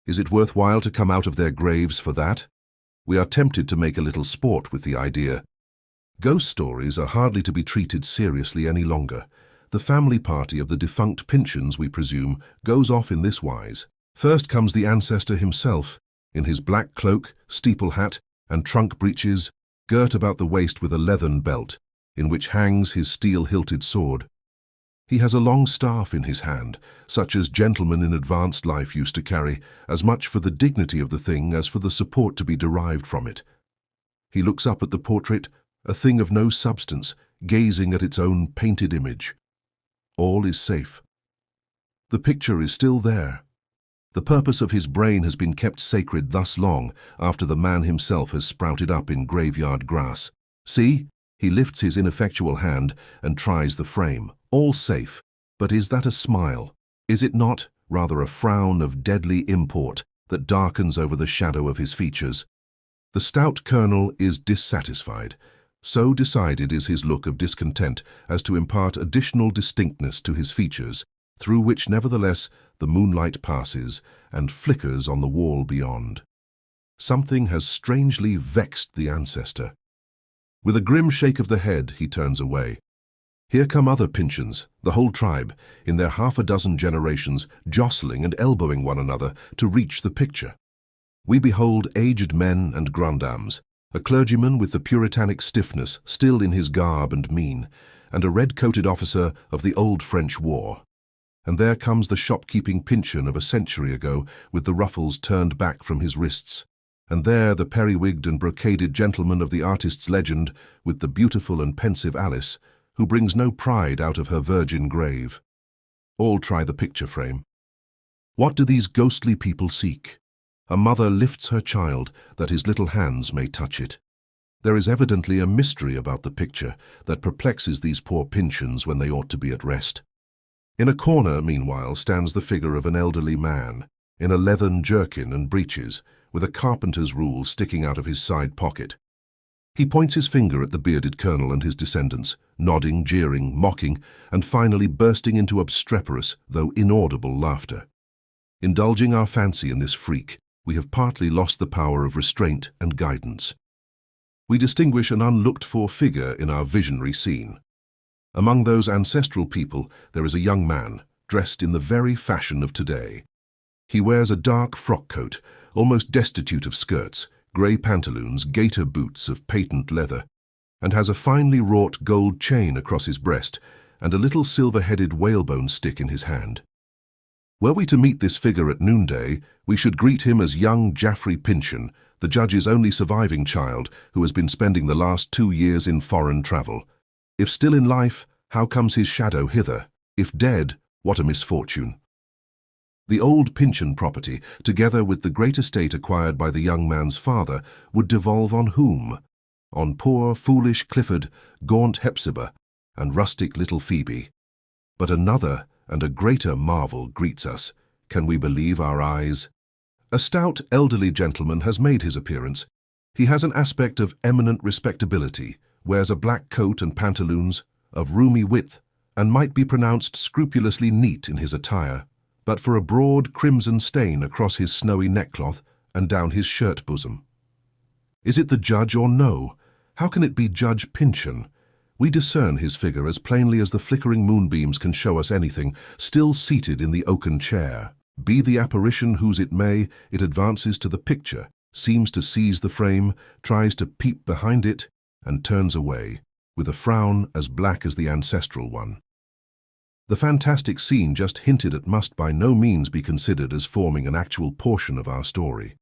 Is it worthwhile to come out of their graves for that? We are tempted to make a little sport with the idea. Ghost stories are hardly to be treated seriously any longer. The family party of the defunct Pyncheons, we presume, goes off in this wise. First comes the ancestor himself, in his black cloak, steeple hat, and trunk breeches, girt about the waist with a leathern belt, in which hangs his steel-hilted sword. He has a long staff in his hand, such as gentlemen in advanced life used to carry, as much for the dignity of the thing as for the support to be derived from it. He looks up at the portrait, a thing of no substance, gazing at its own painted image. All is safe. The picture is still there. The purpose of his brain has been kept sacred thus long after the man himself has sprouted up in graveyard grass. See, he lifts his ineffectual hand and tries the frame. All safe, but is that a smile? Is it not rather a frown of deadly import that darkens over the shadow of his features? The stout colonel is dissatisfied. So decided is his look of discontent as to impart additional distinctness to his features, through which nevertheless the moonlight passes and flickers on the wall beyond. Something has strangely vexed the ancestor. With a grim shake of the head, he turns away. Here come other Pyncheons, the whole tribe, in their half a dozen generations, jostling and elbowing one another to reach the picture. We behold aged men and grandames, a clergyman with the puritanic stiffness still in his garb and mien, and a red-coated officer of the old French war. And there comes the shopkeeping Pyncheon of a century ago, with the ruffles turned back from his wrists, and there the periwigged and brocaded gentleman of the artist's legend, with the beautiful and pensive Alice, who brings no pride out of her virgin grave. All try the picture frame. What do these ghostly people seek? A mother lifts her child that his little hands may touch it. There is evidently a mystery about the picture that perplexes these poor Pyncheons when they ought to be at rest. In a corner, meanwhile, stands the figure of an elderly man, in a leathern jerkin and breeches, with a carpenter's rule sticking out of his side pocket. He points his finger at the bearded colonel and his descendants, nodding, jeering, mocking, and finally bursting into obstreperous, though inaudible, laughter. Indulging our fancy in this freak, we have partly lost the power of restraint and guidance. We distinguish an unlooked-for figure in our visionary scene. Among those ancestral people, there is a young man, dressed in the very fashion of today. He wears a dark frock coat, almost destitute of skirts, grey pantaloons, gaiter boots of patent leather, and has a finely wrought gold chain across his breast and a little silver-headed whalebone stick in his hand. Were we to meet this figure at noonday, we should greet him as young Geoffrey Pyncheon, the judge's only surviving child who has been spending the last 2 years in foreign travel. If still in life, how comes his shadow hither? If dead, what a misfortune. The old Pyncheon property, together with the great estate acquired by the young man's father, would devolve on whom? On poor, foolish Clifford, gaunt Hepzibah, and rustic little Phoebe. But another and a greater marvel greets us. Can we believe our eyes? A stout, elderly gentleman has made his appearance. He has an aspect of eminent respectability, wears a black coat and pantaloons of roomy width, and might be pronounced scrupulously neat in his attire, but for a broad crimson stain across his snowy neckcloth and down his shirt bosom. Is it the judge or no? How can it be Judge Pyncheon? We discern his figure as plainly as the flickering moonbeams can show us anything, still seated in the oaken chair. Be the apparition whose it may, it advances to the picture, seems to seize the frame, tries to peep behind it, and turns away, with a frown as black as the ancestral one. The fantastic scene just hinted at must by no means be considered as forming an actual portion of our story.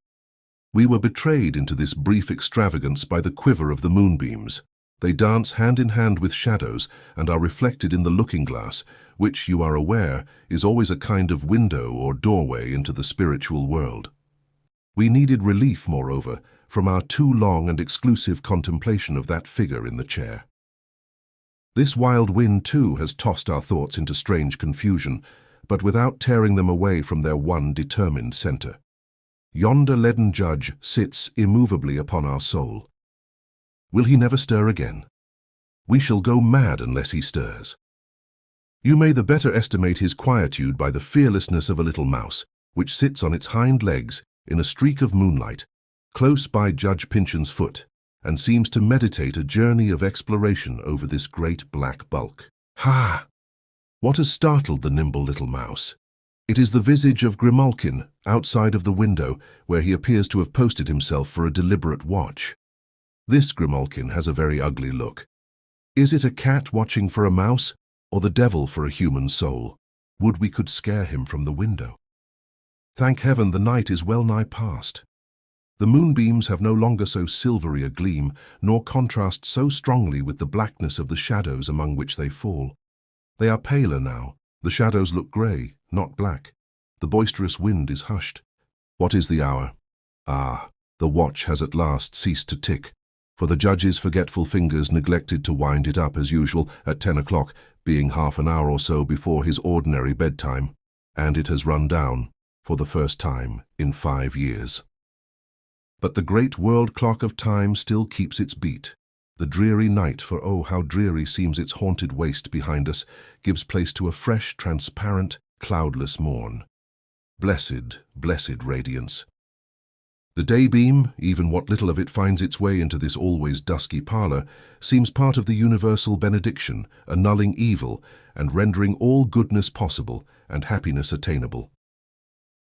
We were betrayed into this brief extravagance by the quiver of the moonbeams. They dance hand in hand with shadows and are reflected in the looking-glass, which, you are aware, is always a kind of window or doorway into the spiritual world. We needed relief, moreover, from our too long and exclusive contemplation of that figure in the chair. This wild wind, too, has tossed our thoughts into strange confusion, but without tearing them away from their one determined centre. Yonder leaden judge sits immovably upon our soul. Will he never stir again? We shall go mad unless he stirs. You may the better estimate his quietude by the fearlessness of a little mouse, which sits on its hind legs in a streak of moonlight, close by Judge Pyncheon's foot, and seems to meditate a journey of exploration over this great black bulk. Ha! What has startled the nimble little mouse? It is the visage of Grimalkin, outside of the window, where he appears to have posted himself for a deliberate watch. This Grimalkin has a very ugly look. Is it a cat watching for a mouse, or the devil for a human soul? Would we could scare him from the window. Thank heaven the night is well nigh past. The moonbeams have no longer so silvery a gleam, nor contrast so strongly with the blackness of the shadows among which they fall. They are paler now. The shadows look grey, not black. The boisterous wind is hushed. What is the hour? Ah, the watch has at last ceased to tick, for the judge's forgetful fingers neglected to wind it up as usual at 10 o'clock, being half an hour or so before his ordinary bedtime, and it has run down, for the first time in 5 years. But the great world clock of time still keeps its beat. The dreary night, for oh, how dreary seems its haunted waste behind us, gives place to a fresh, transparent, cloudless morn. Blessed, blessed radiance. The daybeam, even what little of it finds its way into this always dusky parlour, seems part of the universal benediction, annulling evil and rendering all goodness possible and happiness attainable.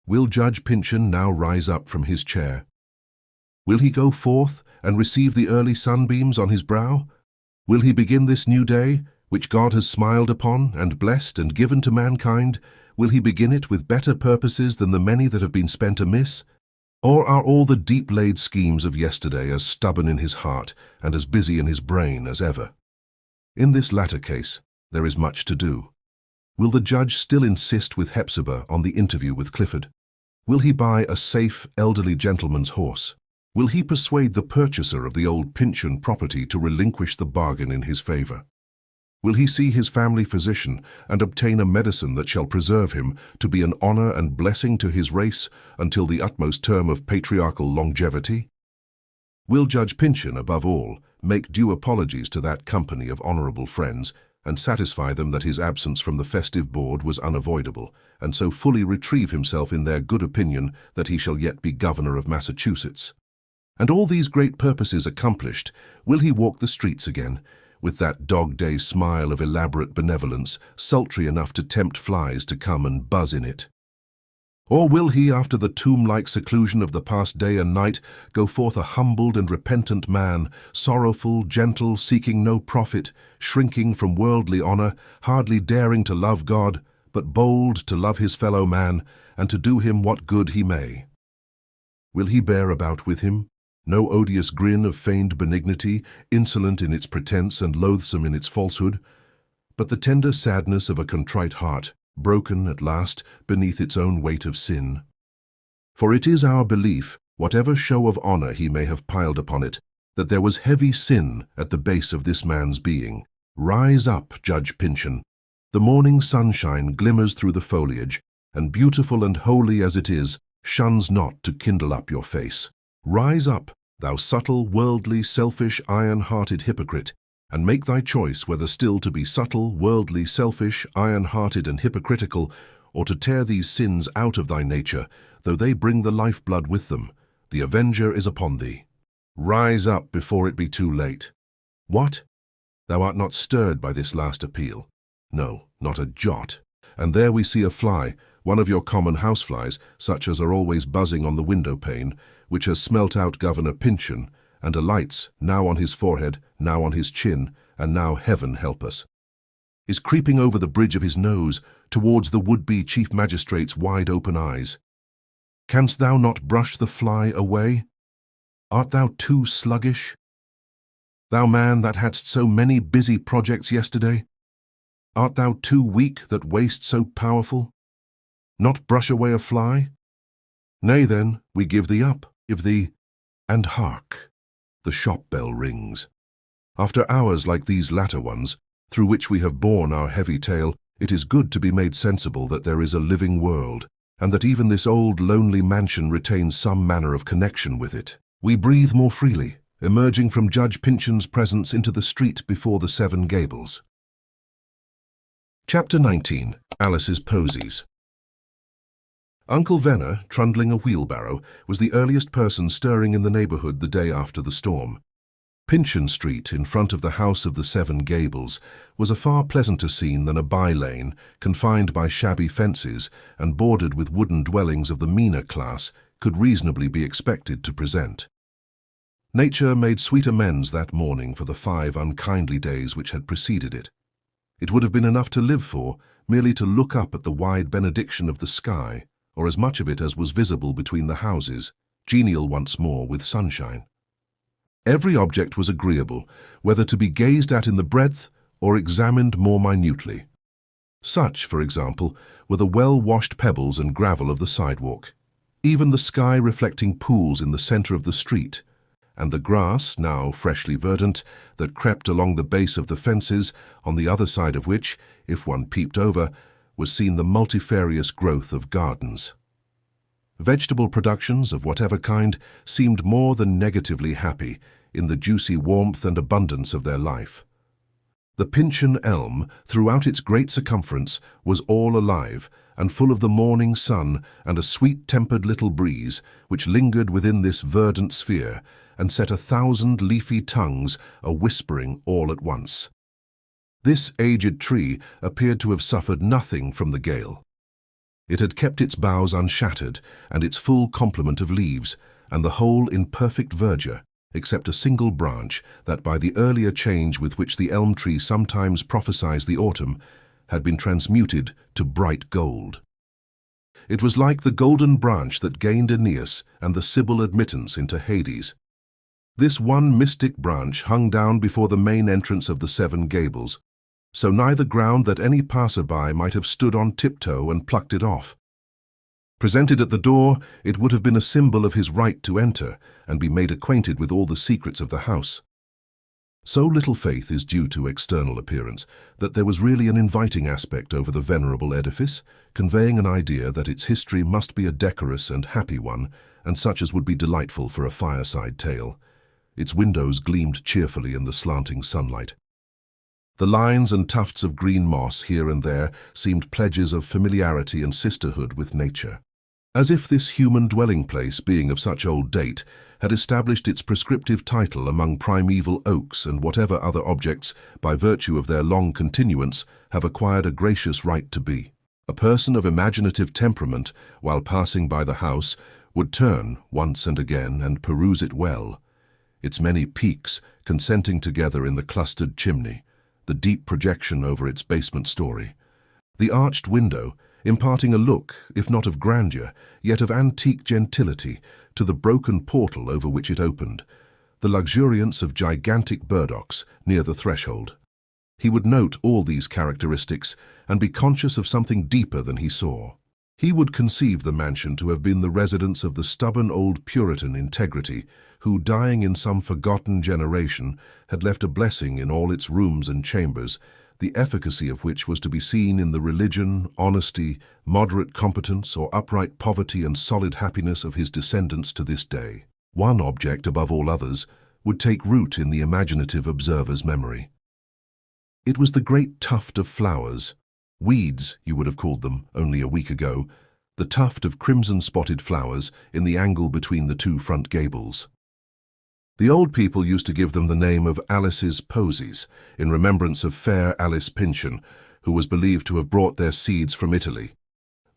Will Judge Pyncheon now rise up from his chair? Will he go forth and receive the early sunbeams on his brow? Will he begin this new day, which God has smiled upon and blessed and given to mankind? Will he begin it with better purposes than the many that have been spent amiss? Or are all the deep-laid schemes of yesterday as stubborn in his heart and as busy in his brain as ever? In this latter case, there is much to do. Will the judge still insist with Hepzibah on the interview with Clifford? Will he buy a safe, elderly gentleman's horse? Will he persuade the purchaser of the old Pyncheon property to relinquish the bargain in his favour? Will he see his family physician and obtain a medicine that shall preserve him to be an honor and blessing to his race until the utmost term of patriarchal longevity? Will Judge Pyncheon, above all, make due apologies to that company of honorable friends and satisfy them that his absence from the festive board was unavoidable, and so fully retrieve himself in their good opinion that he shall yet be governor of Massachusetts? And all these great purposes accomplished, will he walk the streets again, with that dog-day smile of elaborate benevolence, sultry enough to tempt flies to come and buzz in it? Or will he, after the tomb-like seclusion of the past day and night, go forth a humbled and repentant man, sorrowful, gentle, seeking no profit, shrinking from worldly honor, hardly daring to love God, but bold to love his fellow man, and to do him what good he may? Will he bear about with him no odious grin of feigned benignity, insolent in its pretense and loathsome in its falsehood, but the tender sadness of a contrite heart, broken at last beneath its own weight of sin? For it is our belief, whatever show of honor he may have piled upon it, that there was heavy sin at the base of this man's being. Rise up, Judge Pyncheon. The morning sunshine glimmers through the foliage, and beautiful and holy as it is, shuns not to kindle up your face. Rise up, thou subtle, worldly, selfish, iron-hearted hypocrite, and make thy choice whether still to be subtle, worldly, selfish, iron-hearted, and hypocritical, or to tear these sins out of thy nature, though they bring the lifeblood with them. The avenger is upon thee. Rise up before it be too late. What? Thou art not stirred by this last appeal? No, not a jot. And there we see a fly, one of your common houseflies, such as are always buzzing on the window-pane, which has smelt out Governor Pyncheon, and alights, now on his forehead, now on his chin, and now, heaven help us, is creeping over the bridge of his nose towards the would-be Chief Magistrate's wide-open eyes. Canst thou not brush the fly away? Art thou too sluggish? Thou man that hadst so many busy projects yesterday? Art thou too weak that waste so powerful? Not brush away a fly? Nay then, we give thee up, give thee, and hark! The shop bell rings. After hours like these latter ones, through which we have borne our heavy tale, it is good to be made sensible that there is a living world, and that even this old lonely mansion retains some manner of connection with it. We breathe more freely, emerging from Judge Pyncheon's presence into the street before the Seven Gables. Chapter 19. Alice's Posies. Uncle Venner, trundling a wheelbarrow, was the earliest person stirring in the neighborhood the day after the storm. Pyncheon Street, in front of the house of the Seven Gables, was a far pleasanter scene than a by-lane, confined by shabby fences and bordered with wooden dwellings of the meaner class, could reasonably be expected to present. Nature made sweet amends that morning for the 5 unkindly days which had preceded it. It would have been enough to live for, merely to look up at the wide benediction of the sky, or as much of it as was visible between the houses, genial once more with sunshine. Every object was agreeable, whether to be gazed at in the breadth or examined more minutely. Such, for example, were the well-washed pebbles and gravel of the sidewalk, even the sky-reflecting pools in the center of the street, and the grass, now freshly verdant, that crept along the base of the fences, on the other side of which, if one peeped over, was seen the multifarious growth of gardens. Vegetable productions of whatever kind seemed more than negatively happy in the juicy warmth and abundance of their life. The Pyncheon elm, throughout its great circumference, was all alive and full of the morning sun and a sweet-tempered little breeze which lingered within this verdant sphere and set 1,000 leafy tongues a-whispering all at once. This aged tree appeared to have suffered nothing from the gale. It had kept its boughs unshattered and its full complement of leaves, and the whole in perfect verdure, except a single branch that, by the earlier change with which the elm tree sometimes prophesies the autumn, had been transmuted to bright gold. It was like the golden branch that gained Aeneas and the Sibyl admittance into Hades. This one mystic branch hung down before the main entrance of the Seven Gables, so nigh the ground that any passer-by might have stood on tiptoe and plucked it off. Presented at the door, it would have been a symbol of his right to enter and be made acquainted with all the secrets of the house. So little faith is due to external appearance that there was really an inviting aspect over the venerable edifice, conveying an idea that its history must be a decorous and happy one, and such as would be delightful for a fireside tale. Its windows gleamed cheerfully in the slanting sunlight. The lines and tufts of green moss here and there seemed pledges of familiarity and sisterhood with nature. As if this human dwelling place, being of such old date, had established its prescriptive title among primeval oaks and whatever other objects, by virtue of their long continuance, have acquired a gracious right to be. A person of imaginative temperament, while passing by the house, would turn once and again and peruse it well, its many peaks consenting together in the clustered chimney, the deep projection over its basement story, the arched window, imparting a look, if not of grandeur, yet of antique gentility, to the broken portal over which it opened, the luxuriance of gigantic burdocks near the threshold. He would note all these characteristics and be conscious of something deeper than he saw. He would conceive the mansion to have been the residence of the stubborn old Puritan integrity, who, dying in some forgotten generation, had left a blessing in all its rooms and chambers, the efficacy of which was to be seen in the religion, honesty, moderate competence, or upright poverty and solid happiness of his descendants to this day. One object above all others would take root in the imaginative observer's memory. It was the great tuft of flowers, weeds you would have called them only a week ago, the tuft of crimson-spotted flowers in the angle between the two front gables. The old people used to give them the name of Alice's Posies, in remembrance of fair Alice Pyncheon, who was believed to have brought their seeds from Italy.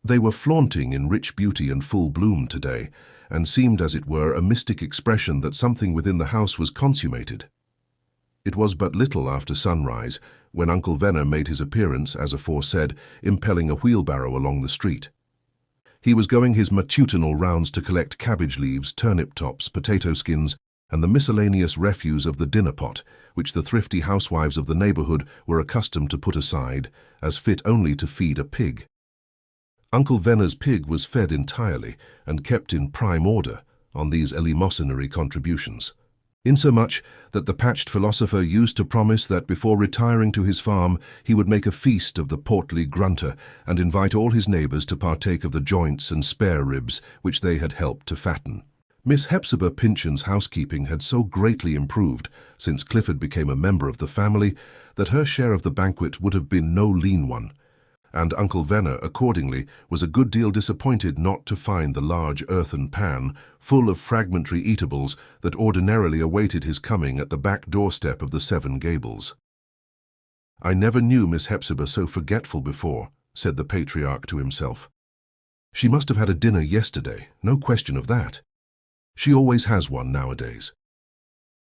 They were flaunting in rich beauty and full bloom today, and seemed, as it were, a mystic expression that something within the house was consummated. It was but little after sunrise, when Uncle Venner made his appearance, as aforesaid, impelling a wheelbarrow along the street. He was going his matutinal rounds to collect cabbage leaves, turnip tops, potato skins, and the miscellaneous refuse of the dinner pot, which the thrifty housewives of the neighborhood were accustomed to put aside, as fit only to feed a pig. Uncle Venner's pig was fed entirely, and kept in prime order, on these eleemosynary contributions, insomuch that the patched philosopher used to promise that before retiring to his farm he would make a feast of the portly grunter, and invite all his neighbors to partake of the joints and spare ribs which they had helped to fatten. Miss Hepzibah Pyncheon's housekeeping had so greatly improved since Clifford became a member of the family that her share of the banquet would have been no lean one, and Uncle Venner, accordingly, was a good deal disappointed not to find the large earthen pan full of fragmentary eatables that ordinarily awaited his coming at the back doorstep of the Seven Gables. "I never knew Miss Hepzibah so forgetful before," said the patriarch to himself. "She must have had a dinner yesterday, no question of that. She always has one nowadays.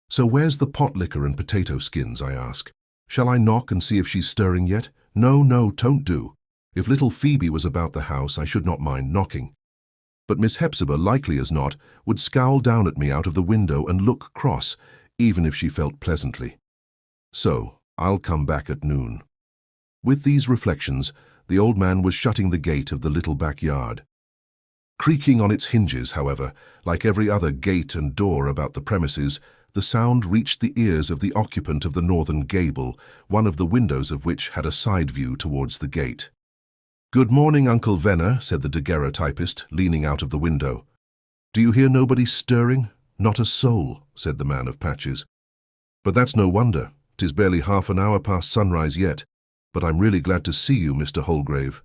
So where's the pot liquor and potato skins, I ask? Shall I knock and see if she's stirring yet? No, don't do. If little Phoebe was about the house, I should not mind knocking. But Miss Hepzibah, likely as not, would scowl down at me out of the window and look cross, even if she felt pleasantly. So I'll come back at noon." With these reflections, the old man was shutting the gate of the little backyard. Creaking on its hinges, however, like every other gate and door about the premises, the sound reached the ears of the occupant of the northern gable, one of the windows of which had a side view towards the gate. "Good morning, Uncle Venner," said the Daguerreotypist, leaning out of the window. "Do you hear nobody stirring?" "Not a soul," said the man of patches. "But that's no wonder. 'Tis barely half an hour past sunrise yet, but I'm really glad to see you, Mr. Holgrave.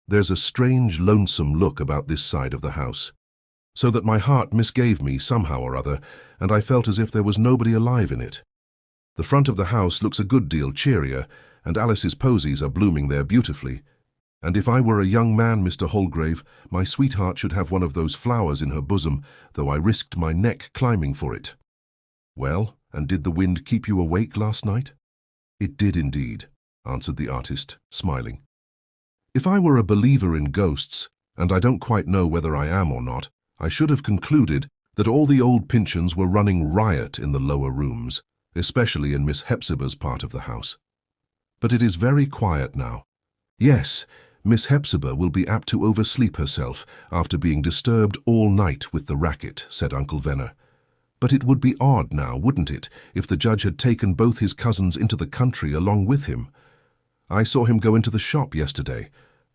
There's a strange, lonesome look about this side of the house, so that my heart misgave me somehow or other, and I felt as if there was nobody alive in it. The front of the house looks a good deal cheerier, and Alice's posies are blooming there beautifully, and if I were a young man, Mr. Holgrave, my sweetheart should have one of those flowers in her bosom, though I risked my neck climbing for it." "Well, and did the wind keep you awake last night?" "It did indeed," answered the artist, smiling. "If I were a believer in ghosts, and I don't quite know whether I am or not, I should have concluded that all the old Pyncheons were running riot in the lower rooms, especially in Miss Hepzibah's part of the house. But it is very quiet now. Yes, Miss Hepzibah will be apt to oversleep herself after being disturbed all night with the racket," said Uncle Venner. But it would be odd now, wouldn't it, if the judge had taken both his cousins into the country along with him? I saw him go into the shop yesterday.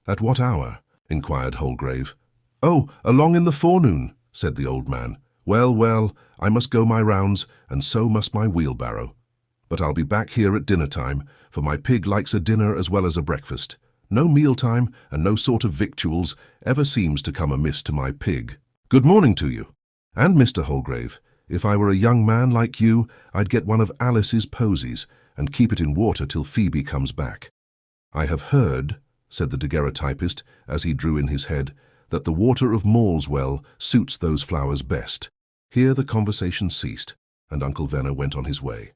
At what hour? Inquired Holgrave. Oh, along in the forenoon, said the old man. Well, well, I must go my rounds, and so must my wheelbarrow. But I'll be back here at dinner-time, for my pig likes a dinner as well as a breakfast. No meal-time and no sort of victuals ever seems to come amiss to my pig. Good morning to you. And Mr. Holgrave, if I were a young man like you, I'd get one of Alice's posies and keep it in water till Phoebe comes back. I have heard, said the daguerreotypist as he drew in his head, that the water of Maule's well suits those flowers best. Here the conversation ceased, and Uncle Venner went on his way.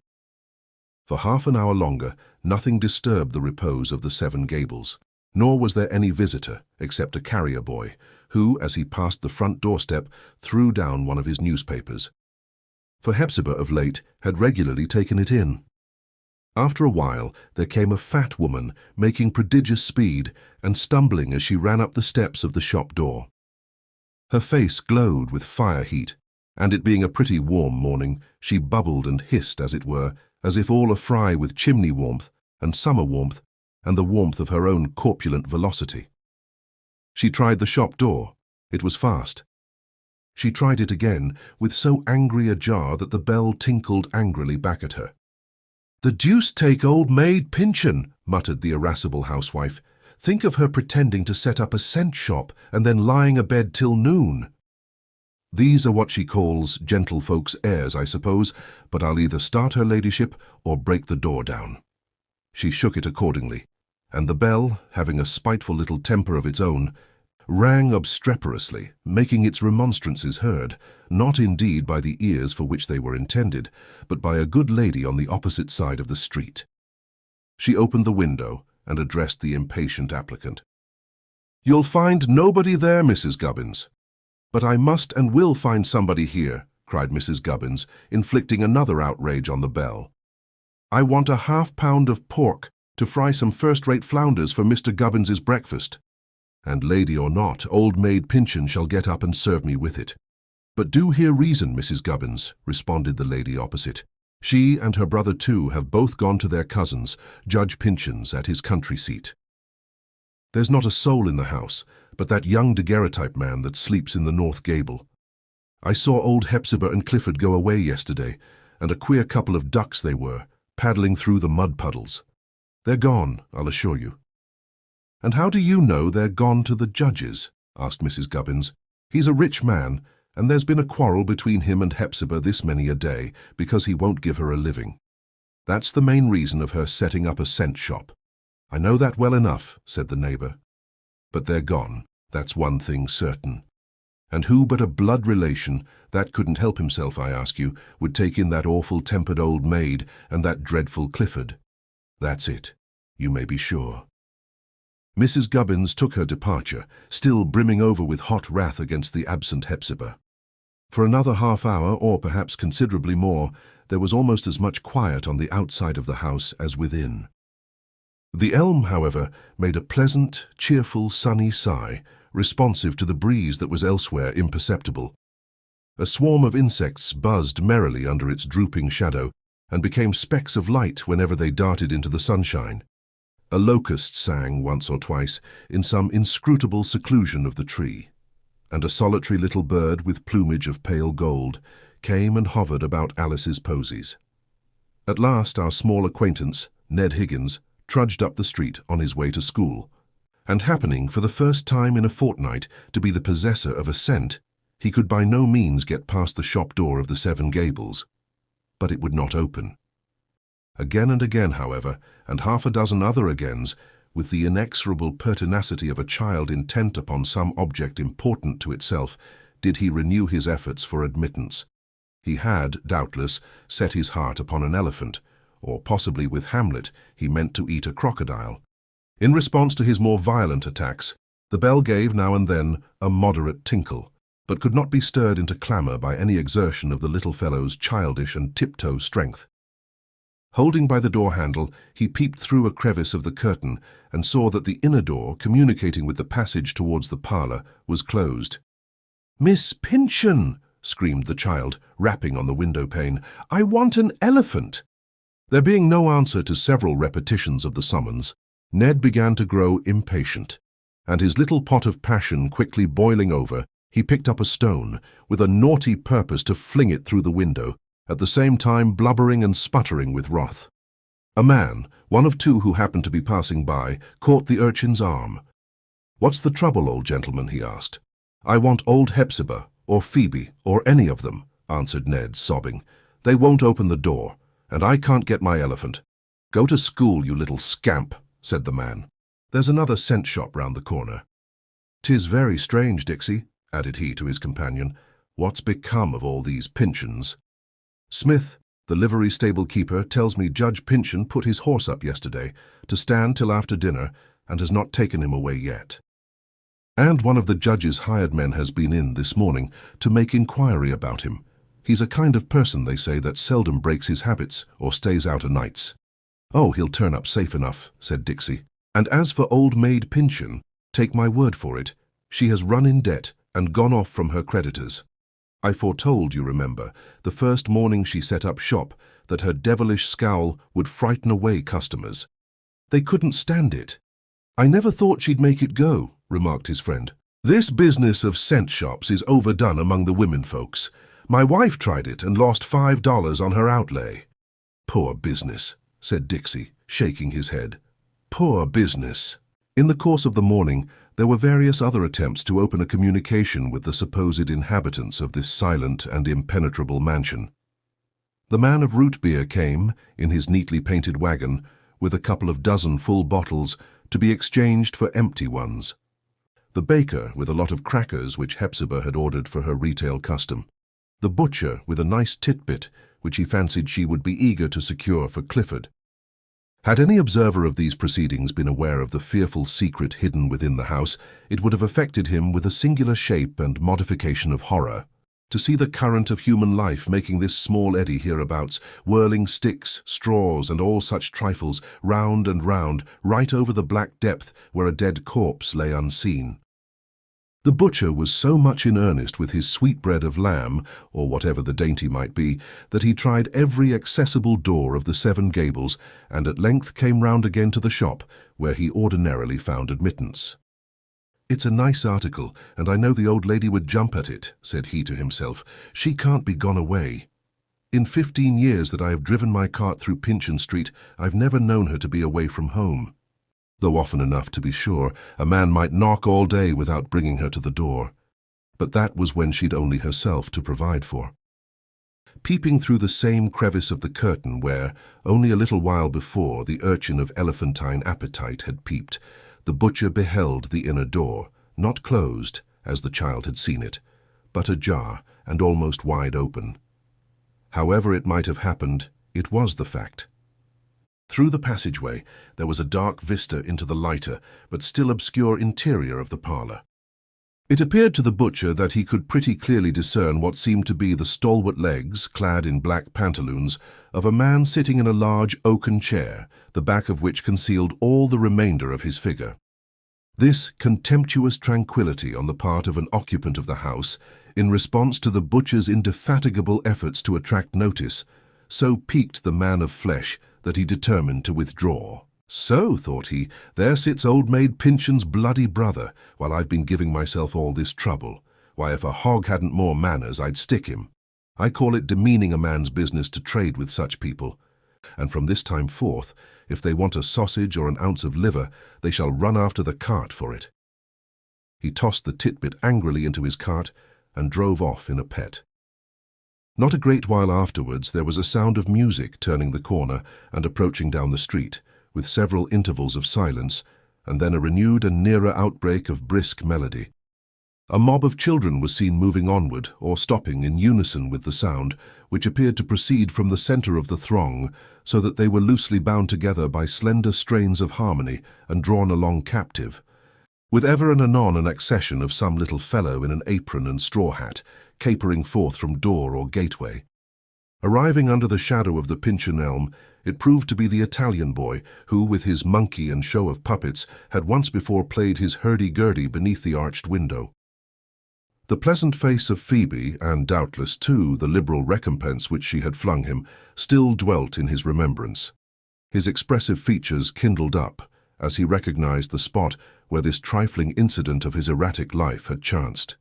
For half an hour longer, nothing disturbed the repose of the Seven Gables, nor was there any visitor except a carrier boy, who, as he passed the front doorstep, threw down one of his newspapers. For Hepzibah of late had regularly taken it in. After a while there came a fat woman, making prodigious speed and stumbling as she ran up the steps of the shop door. Her face glowed with fire heat, and it being a pretty warm morning, she bubbled and hissed, as it were, as if all afry with chimney warmth and summer warmth and the warmth of her own corpulent velocity. She tried the shop door. It was fast. She tried it again, with so angry a jar that the bell tinkled angrily back at her. "The deuce take old maid Pyncheon," muttered the irascible housewife. "Think of her pretending to set up a scent shop and then lying abed till noon." These are what she calls gentlefolk's airs, I suppose, but I'll either start her ladyship or break the door down. She shook it accordingly, and the bell, having a spiteful little temper of its own, rang obstreperously, making its remonstrances heard, not indeed by the ears for which they were intended, but by a good lady on the opposite side of the street. She opened the window and addressed the impatient applicant. "You'll find nobody there, Mrs. Gubbins." "But I must and will find somebody here," cried Mrs. Gubbins, inflicting another outrage on the bell. "I want a half-pound of pork to fry some first-rate flounders for Mr. Gubbins's breakfast. And lady or not, old maid Pyncheon shall get up and serve me with it." "But do hear reason, Mrs. Gubbins," responded the lady opposite. "She and her brother too have both gone to their cousins, Judge Pyncheon's, at his country seat. There's not a soul in the house but that young daguerreotype man that sleeps in the north gable. I saw old Hepzibah and Clifford go away yesterday, and a queer couple of ducks they were, paddling through the mud puddles. They're gone, I'll assure you." "And how do you know they're gone to the judge's?" asked Mrs. Gubbins. "He's a rich man, and there's been a quarrel between him and Hepzibah this many a day, because he won't give her a living. That's the main reason of her setting up a scent shop." "I know that well enough," said the neighbour. "But they're gone, that's one thing certain. And who but a blood relation, that couldn't help himself, I ask you, would take in that awful-tempered old maid and that dreadful Clifford? That's it, you may be sure." Mrs. Gubbins took her departure, still brimming over with hot wrath against the absent Hepzibah. For another half-hour, or perhaps considerably more, there was almost as much quiet on the outside of the house as within. The elm, however, made a pleasant, cheerful, sunny sigh, responsive to the breeze that was elsewhere imperceptible. A swarm of insects buzzed merrily under its drooping shadow, and became specks of light whenever they darted into the sunshine. A locust sang once or twice in some inscrutable seclusion of the tree, and a solitary little bird with plumage of pale gold came and hovered about Alice's posies. At last our small acquaintance, Ned Higgins, trudged up the street on his way to school, and happening for the first time in a fortnight to be the possessor of a scent, he could by no means get past the shop door of the Seven Gables. But it would not open. Again and again, however, and half a dozen other agains, with the inexorable pertinacity of a child intent upon some object important to itself, did he renew his efforts for admittance. He had, doubtless, set his heart upon an elephant, or possibly with Hamlet he meant to eat a crocodile. In response to his more violent attacks, the bell gave now and then a moderate tinkle, but could not be stirred into clamour by any exertion of the little fellow's childish and tiptoe strength. Holding by the door-handle, he peeped through a crevice of the curtain and saw that the inner door, communicating with the passage towards the parlour, was closed. "Miss Pyncheon!" screamed the child, rapping on the window pane. "I want an elephant!" There being no answer to several repetitions of the summons, Ned began to grow impatient, and his little pot of passion quickly boiling over, he picked up a stone, with a naughty purpose to fling it through the window, at the same time blubbering and sputtering with wrath. A man, one of two who happened to be passing by, caught the urchin's arm. "What's the trouble, old gentleman?" he asked. "I want old Hepzibah, or Phoebe, or any of them," answered Ned, sobbing. "They won't open the door, and I can't get my elephant." "Go to school, you little scamp," said the man. "There's another cent shop round the corner." "'Tis very strange, Dixie," added he to his companion. "What's become of all these Pyncheons?" "Smith, the livery stable keeper, tells me Judge Pyncheon put his horse up yesterday to stand till after dinner, and has not taken him away yet. And one of the judge's hired men has been in this morning to make inquiry about him. He's a kind of person, they say, that seldom breaks his habits or stays out o' nights." "Oh, he'll turn up safe enough," said Dixie. "And as for old maid Pyncheon, take my word for it, she has run in debt and gone off from her creditors. I foretold, you remember, the first morning she set up shop, that her devilish scowl would frighten away customers. They couldn't stand it." "I never thought she'd make it go," remarked his friend. "This business of cent shops is overdone among the women folks. My wife tried it and lost $5 on her outlay." "Poor business," said Dixie, shaking his head. "Poor business." In the course of the morning, there were various other attempts to open a communication with the supposed inhabitants of this silent and impenetrable mansion. The man of root beer came, in his neatly painted wagon, with a couple of dozen full bottles to be exchanged for empty ones. The baker with a lot of crackers which Hepzibah had ordered for her retail custom. The butcher with a nice titbit which he fancied she would be eager to secure for Clifford. Had any observer of these proceedings been aware of the fearful secret hidden within the house, it would have affected him with a singular shape and modification of horror. To see the current of human life making this small eddy hereabouts, whirling sticks, straws, and all such trifles, round and round, right over the black depth where a dead corpse lay unseen. The butcher was so much in earnest with his sweetbread of lamb, or whatever the dainty might be, that he tried every accessible door of the Seven Gables, and at length came round again to the shop, where he ordinarily found admittance. "It's a nice article, and I know the old lady would jump at it," said he to himself. "She can't be gone away. In 15 years that I have driven my cart through Pyncheon Street, I've never known her to be away from home. Though often enough, to be sure, a man might knock all day without bringing her to the door. But that was when she'd only herself to provide for." Peeping through the same crevice of the curtain where, only a little while before, the urchin of elephantine appetite had peeped, the butcher beheld the inner door, not closed, as the child had seen it, but ajar and almost wide open. However it might have happened, it was the fact. Through the passageway, there was a dark vista into the lighter, but still obscure interior of the parlour. It appeared to the butcher that he could pretty clearly discern what seemed to be the stalwart legs, clad in black pantaloons, of a man sitting in a large oaken chair, the back of which concealed all the remainder of his figure. This contemptuous tranquillity on the part of an occupant of the house, in response to the butcher's indefatigable efforts to attract notice, so piqued the man of flesh that he determined to withdraw. "So," thought he, "there sits old maid Pyncheon's bloody brother, while I've been giving myself all this trouble. Why, if a hog hadn't more manners, I'd stick him. I call it demeaning a man's business to trade with such people. And from this time forth, if they want a sausage or an ounce of liver, they shall run after the cart for it." He tossed the titbit angrily into his cart and drove off in a pet. Not a great while afterwards, there was a sound of music turning the corner and approaching down the street, with several intervals of silence, and then a renewed and nearer outbreak of brisk melody. A mob of children was seen moving onward or stopping in unison with the sound, which appeared to proceed from the centre of the throng, so that they were loosely bound together by slender strains of harmony and drawn along captive, with ever and anon an accession of some little fellow in an apron and straw hat, capering forth from door or gateway. Arriving under the shadow of the Pyncheon elm, it proved to be the Italian boy who, with his monkey and show of puppets, had once before played his hurdy-gurdy beneath the arched window. The pleasant face of Phoebe, and doubtless, too, the liberal recompense which she had flung him, still dwelt in his remembrance. His expressive features kindled up as he recognized the spot where this trifling incident of his erratic life had chanced.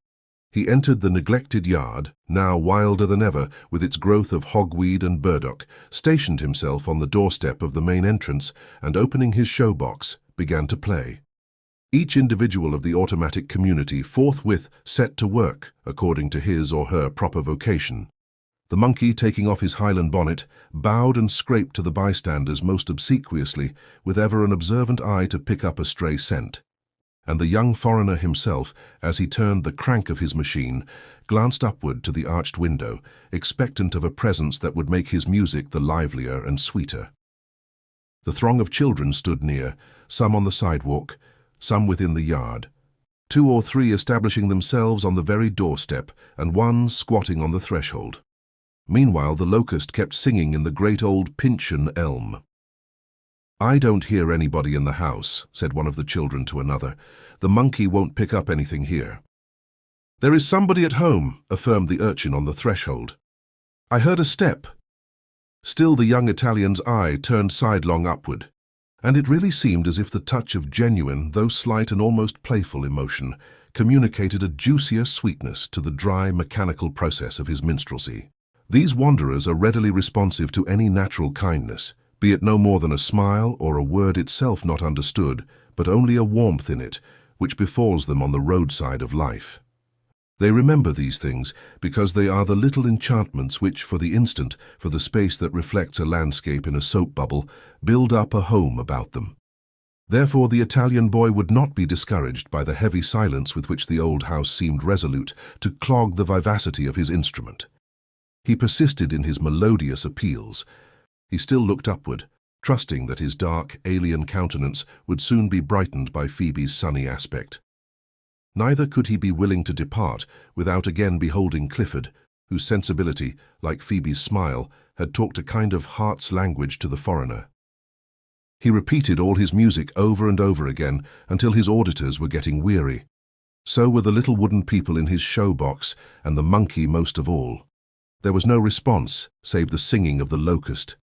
He entered the neglected yard, now wilder than ever with its growth of hogweed and burdock, stationed himself on the doorstep of the main entrance, and opening his show-box, began to play. Each individual of the automatic community forthwith set to work according to his or her proper vocation. The monkey, taking off his Highland bonnet, bowed and scraped to the bystanders most obsequiously, with ever an observant eye to pick up a stray scent. And the young foreigner himself, as he turned the crank of his machine, glanced upward to the arched window, expectant of a presence that would make his music the livelier and sweeter. The throng of children stood near, some on the sidewalk, some within the yard, 2 or 3 establishing themselves on the very doorstep, and 1 squatting on the threshold. Meanwhile, the locust kept singing in the great old Pyncheon elm. "I don't hear anybody in the house," said one of the children to another. "The monkey won't pick up anything here." "There is somebody at home," affirmed the urchin on the threshold. "I heard a step." Still the young Italian's eye turned sidelong upward, and it really seemed as if the touch of genuine, though slight and almost playful emotion, communicated a juicier sweetness to the dry, mechanical process of his minstrelsy. These wanderers are readily responsive to any natural kindness, be it no more than a smile or a word itself not understood, but only a warmth in it, which befalls them on the roadside of life. They remember these things because they are the little enchantments which, for the instant, for the space that reflects a landscape in a soap bubble, build up a home about them. Therefore the Italian boy would not be discouraged by the heavy silence with which the old house seemed resolute to clog the vivacity of his instrument. He persisted in his melodious appeals. He still looked upward, trusting that his dark, alien countenance would soon be brightened by Phoebe's sunny aspect. Neither could he be willing to depart without again beholding Clifford, whose sensibility, like Phoebe's smile, had talked a kind of heart's language to the foreigner. He repeated all his music over and over again until his auditors were getting weary. So were the little wooden people in his show-box, and the monkey most of all. There was no response, save the singing of the locust.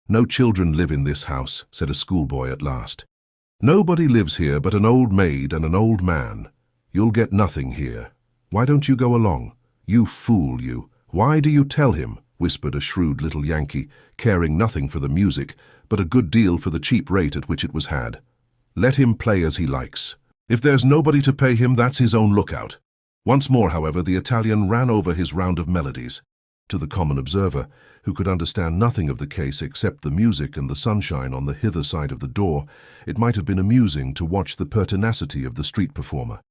"No children live in this house," said a schoolboy at last. "Nobody lives here but an old maid and an old man. You'll get nothing here. Why don't you go along? You fool, you. Why do you tell him?" whispered a shrewd little Yankee, caring nothing for the music, but a good deal for the cheap rate at which it was had. "Let him play as he likes. If there's nobody to pay him, that's his own lookout." Once more, however, the Italian ran over his round of melodies. To the common observer, who could understand nothing of the case except the music and the sunshine on the hither side of the door, it might have been amusing to watch the pertinacity of the street performer.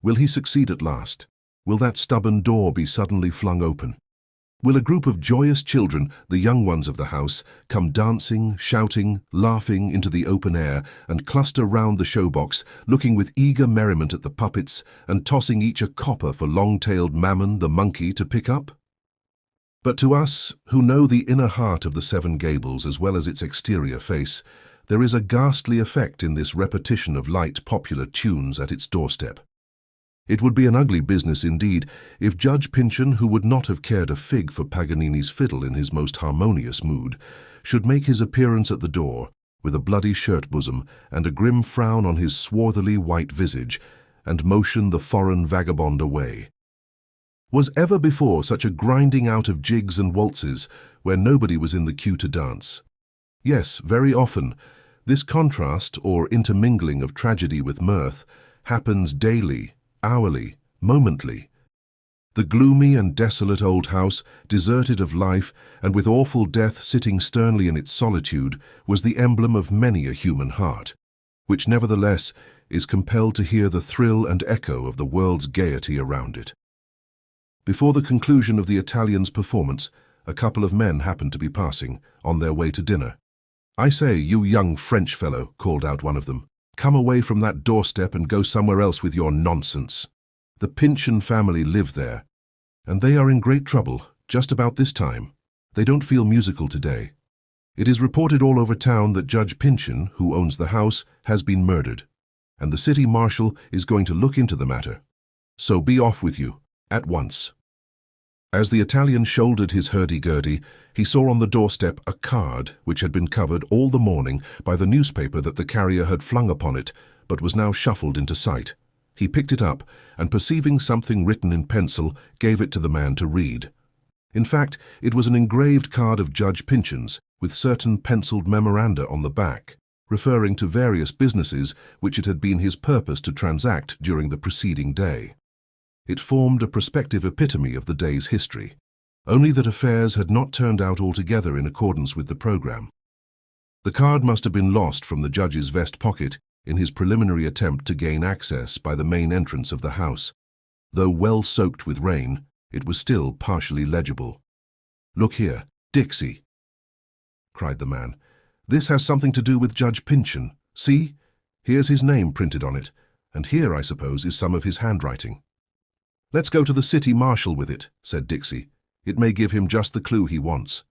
Will he succeed at last? Will that stubborn door be suddenly flung open? Will a group of joyous children, the young ones of the house, come dancing, shouting, laughing into the open air and cluster round the showbox, looking with eager merriment at the puppets and tossing each a copper for long-tailed Mammon the monkey to pick up? But to us, who know the inner heart of the Seven Gables as well as its exterior face, there is a ghastly effect in this repetition of light popular tunes at its doorstep. It would be an ugly business indeed if Judge Pyncheon, who would not have cared a fig for Paganini's fiddle in his most harmonious mood, should make his appearance at the door, with a bloody shirt-bosom and a grim frown on his swarthily white visage, and motion the foreign vagabond away. Was ever before such a grinding out of jigs and waltzes, where nobody was in the queue to dance? Yes, very often. This contrast, or intermingling of tragedy with mirth, happens daily, hourly, momently. The gloomy and desolate old house, deserted of life, and with awful death sitting sternly in its solitude, was the emblem of many a human heart, which nevertheless is compelled to hear the thrill and echo of the world's gaiety around it. Before the conclusion of the Italian's performance, a couple of men happened to be passing, on their way to dinner. "I say, you young French fellow," called out one of them, "come away from that doorstep and go somewhere else with your nonsense. The Pyncheon family live there, and they are in great trouble just about this time. They don't feel musical today. It is reported all over town that Judge Pyncheon, who owns the house, has been murdered, and the city marshal is going to look into the matter. So be off with you. At once. As the Italian shouldered his hurdy-gurdy, he saw on the doorstep a card which had been covered all the morning by the newspaper that the carrier had flung upon it, but was now shuffled into sight. He picked it up, and perceiving something written in pencil, gave it to the man to read. In fact, it was an engraved card of Judge Pyncheon's, with certain penciled memoranda on the back, referring to various businesses which it had been his purpose to transact during the preceding day. It formed a prospective epitome of the day's history, only that affairs had not turned out altogether in accordance with the program. The card must have been lost from the judge's vest pocket in his preliminary attempt to gain access by the main entrance of the house. Though well soaked with rain, it was still partially legible. "Look here, Dixie," cried the man. "This has something to do with Judge Pyncheon. See? Here's his name printed on it, and here, I suppose, is some of his handwriting." "Let's go to the city marshal with it," said Dixie. "It may give him just the clue he wants."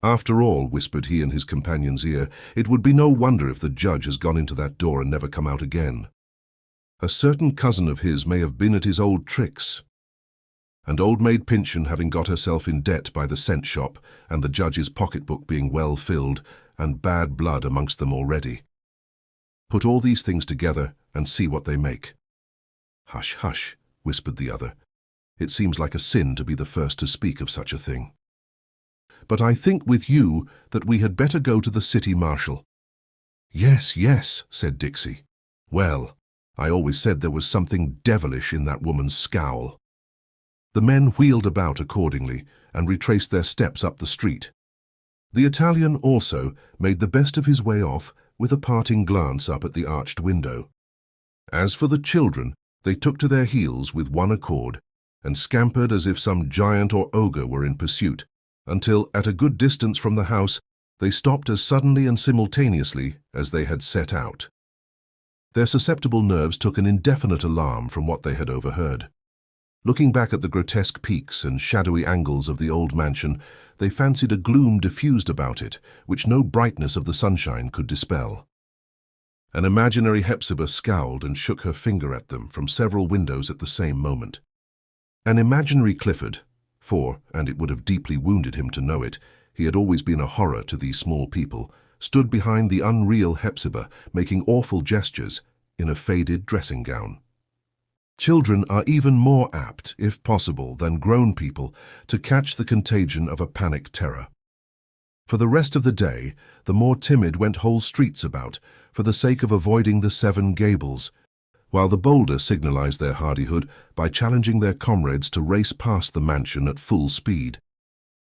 "After all," whispered he in his companion's ear, "it would be no wonder if the judge has gone into that door and never come out again. A certain cousin of his may have been at his old tricks. And old maid Pyncheon, having got herself in debt by the scent shop, and the judge's pocketbook being well filled, and bad blood amongst them already. Put all these things together and see what they make." "Hush, hush," whispered the other. "It seems like a sin to be the first to speak of such a thing. But I think with you that we had better go to the city marshal." "Yes, yes," said Dixie. "Well, I always said there was something devilish in that woman's scowl." The men wheeled about accordingly and retraced their steps up the street. The Italian also made the best of his way off with a parting glance up at the arched window. As for the children, they took to their heels with one accord and scampered as if some giant or ogre were in pursuit, until, at a good distance from the house, they stopped as suddenly and simultaneously as they had set out. Their susceptible nerves took an indefinite alarm from what they had overheard. Looking back at the grotesque peaks and shadowy angles of the old mansion, they fancied a gloom diffused about it, which no brightness of the sunshine could dispel. An imaginary Hepzibah scowled and shook her finger at them from several windows at the same moment. An imaginary Clifford, for, and it would have deeply wounded him to know it, he had always been a horror to these small people, stood behind the unreal Hepzibah, making awful gestures, in a faded dressing gown. Children are even more apt, if possible, than grown people to catch the contagion of a panic terror. For the rest of the day, the more timid went whole streets about, for the sake of avoiding the Seven Gables, while the bolder signalized their hardihood by challenging their comrades to race past the mansion at full speed.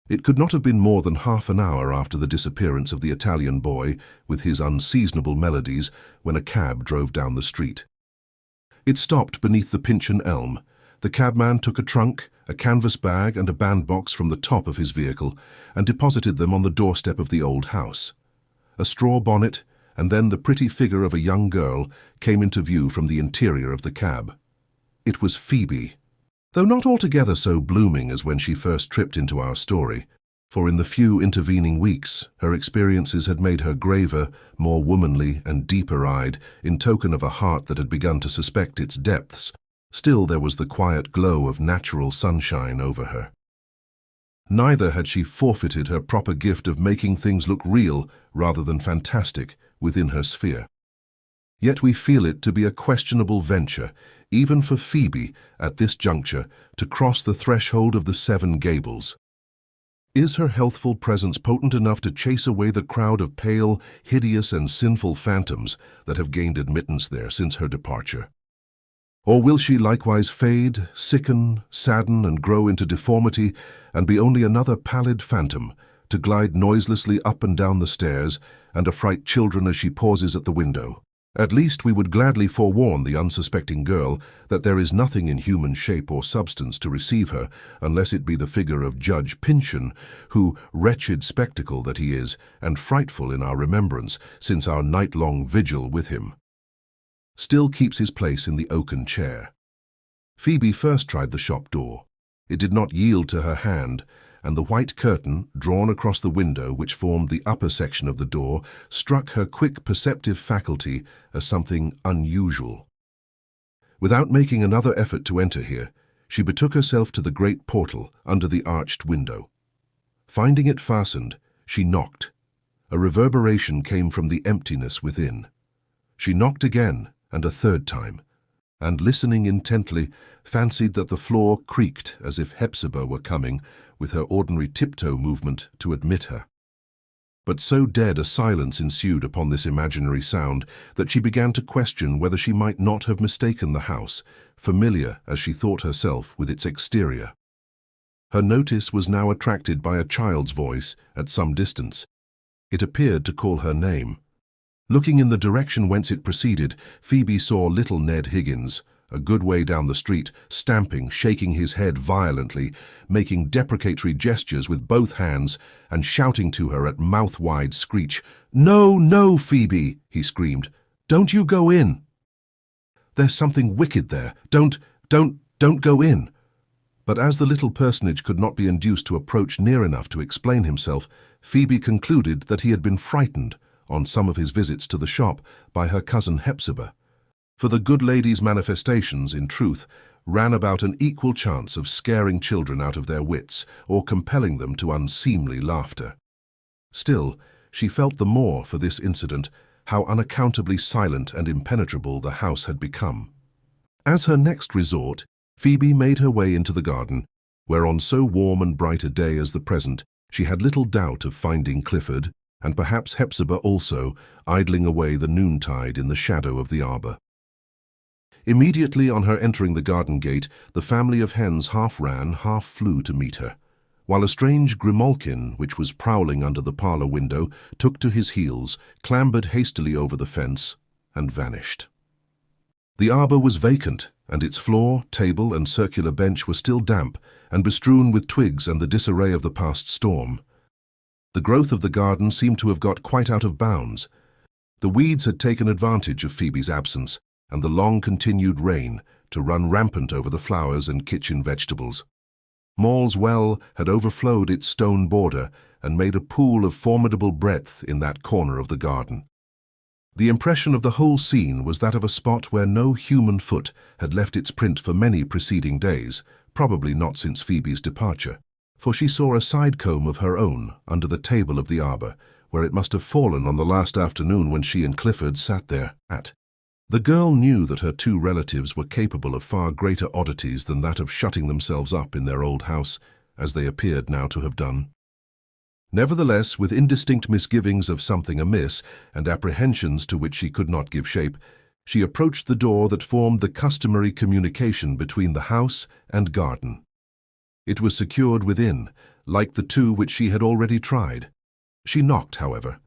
It could not have been more than half an hour after the disappearance of the Italian boy, with his unseasonable melodies, when a cab drove down the street. It stopped beneath the Pyncheon elm. The cabman took a trunk, a canvas bag and a bandbox from the top of his vehicle and deposited them on the doorstep of the old house. A straw bonnet, and then the pretty figure of a young girl, came into view from the interior of the cab. It was Phoebe, though not altogether so blooming as when she first tripped into our story, for in the few intervening weeks her experiences had made her graver, more womanly and deeper-eyed, in token of a heart that had begun to suspect its depths. Still there was the quiet glow of natural sunshine over her. Neither had she forfeited her proper gift of making things look real rather than fantastic within her sphere. Yet we feel it to be a questionable venture, even for Phoebe, at this juncture, to cross the threshold of the Seven Gables. Is her healthful presence potent enough to chase away the crowd of pale, hideous, and sinful phantoms that have gained admittance there since her departure? Or will she likewise fade, sicken, sadden, and grow into deformity, and be only another pallid phantom, to glide noiselessly up and down the stairs, and affright children as she pauses at the window? At least we would gladly forewarn the unsuspecting girl that there is nothing in human shape or substance to receive her, unless it be the figure of Judge Pyncheon, who, wretched spectacle that he is, and frightful in our remembrance, since our night-long vigil with him, still keeps his place in the oaken chair. Phoebe first tried the shop door. It did not yield to her hand, and the white curtain, drawn across the window which formed the upper section of the door, struck her quick perceptive faculty as something unusual. Without making another effort to enter here, she betook herself to the great portal under the arched window. Finding it fastened, she knocked. A reverberation came from the emptiness within. She knocked again, and a third time, and listening intently, fancied that the floor creaked as if Hepzibah were coming, with her ordinary tiptoe movement, to admit her. But so dead a silence ensued upon this imaginary sound that she began to question whether she might not have mistaken the house, familiar as she thought herself with its exterior. Her notice was now attracted by a child's voice at some distance. It appeared to call her name. Looking in the direction whence it proceeded, Phoebe saw little Ned Higgins, a good way down the street, stamping, shaking his head violently, making deprecatory gestures with both hands, and shouting to her at mouth-wide screech. "No, no, Phoebe," he screamed. "Don't you go in. There's something wicked there. Don't go in." But as the little personage could not be induced to approach near enough to explain himself, Phoebe concluded that he had been frightened, on some of his visits to the shop, by her cousin Hepzibah. For the good lady's manifestations, in truth, ran about an equal chance of scaring children out of their wits or compelling them to unseemly laughter. Still, she felt the more for this incident how unaccountably silent and impenetrable the house had become. As her next resort, Phoebe made her way into the garden, where on so warm and bright a day as the present, she had little doubt of finding Clifford, and perhaps Hepzibah also, idling away the noontide in the shadow of the arbour. Immediately on her entering the garden gate, the family of hens half ran, half flew to meet her, while a strange grimalkin, which was prowling under the parlour window, took to his heels, clambered hastily over the fence, and vanished. The arbour was vacant, and its floor, table, and circular bench were still damp, and bestrewn with twigs and the disarray of the past storm. The growth of the garden seemed to have got quite out of bounds. The weeds had taken advantage of Phoebe's absence, and the long-continued rain, to run rampant over the flowers and kitchen vegetables. Maule's well had overflowed its stone border and made a pool of formidable breadth in that corner of the garden. The impression of the whole scene was that of a spot where no human foot had left its print for many preceding days, probably not since Phoebe's departure, for she saw a side-comb of her own under the table of the arbour, where it must have fallen on the last afternoon when she and Clifford sat there at. The girl knew that her two relatives were capable of far greater oddities than that of shutting themselves up in their old house, as they appeared now to have done. Nevertheless, with indistinct misgivings of something amiss, and apprehensions to which she could not give shape, she approached the door that formed the customary communication between the house and garden. It was secured within, like the two which she had already tried. She knocked, however,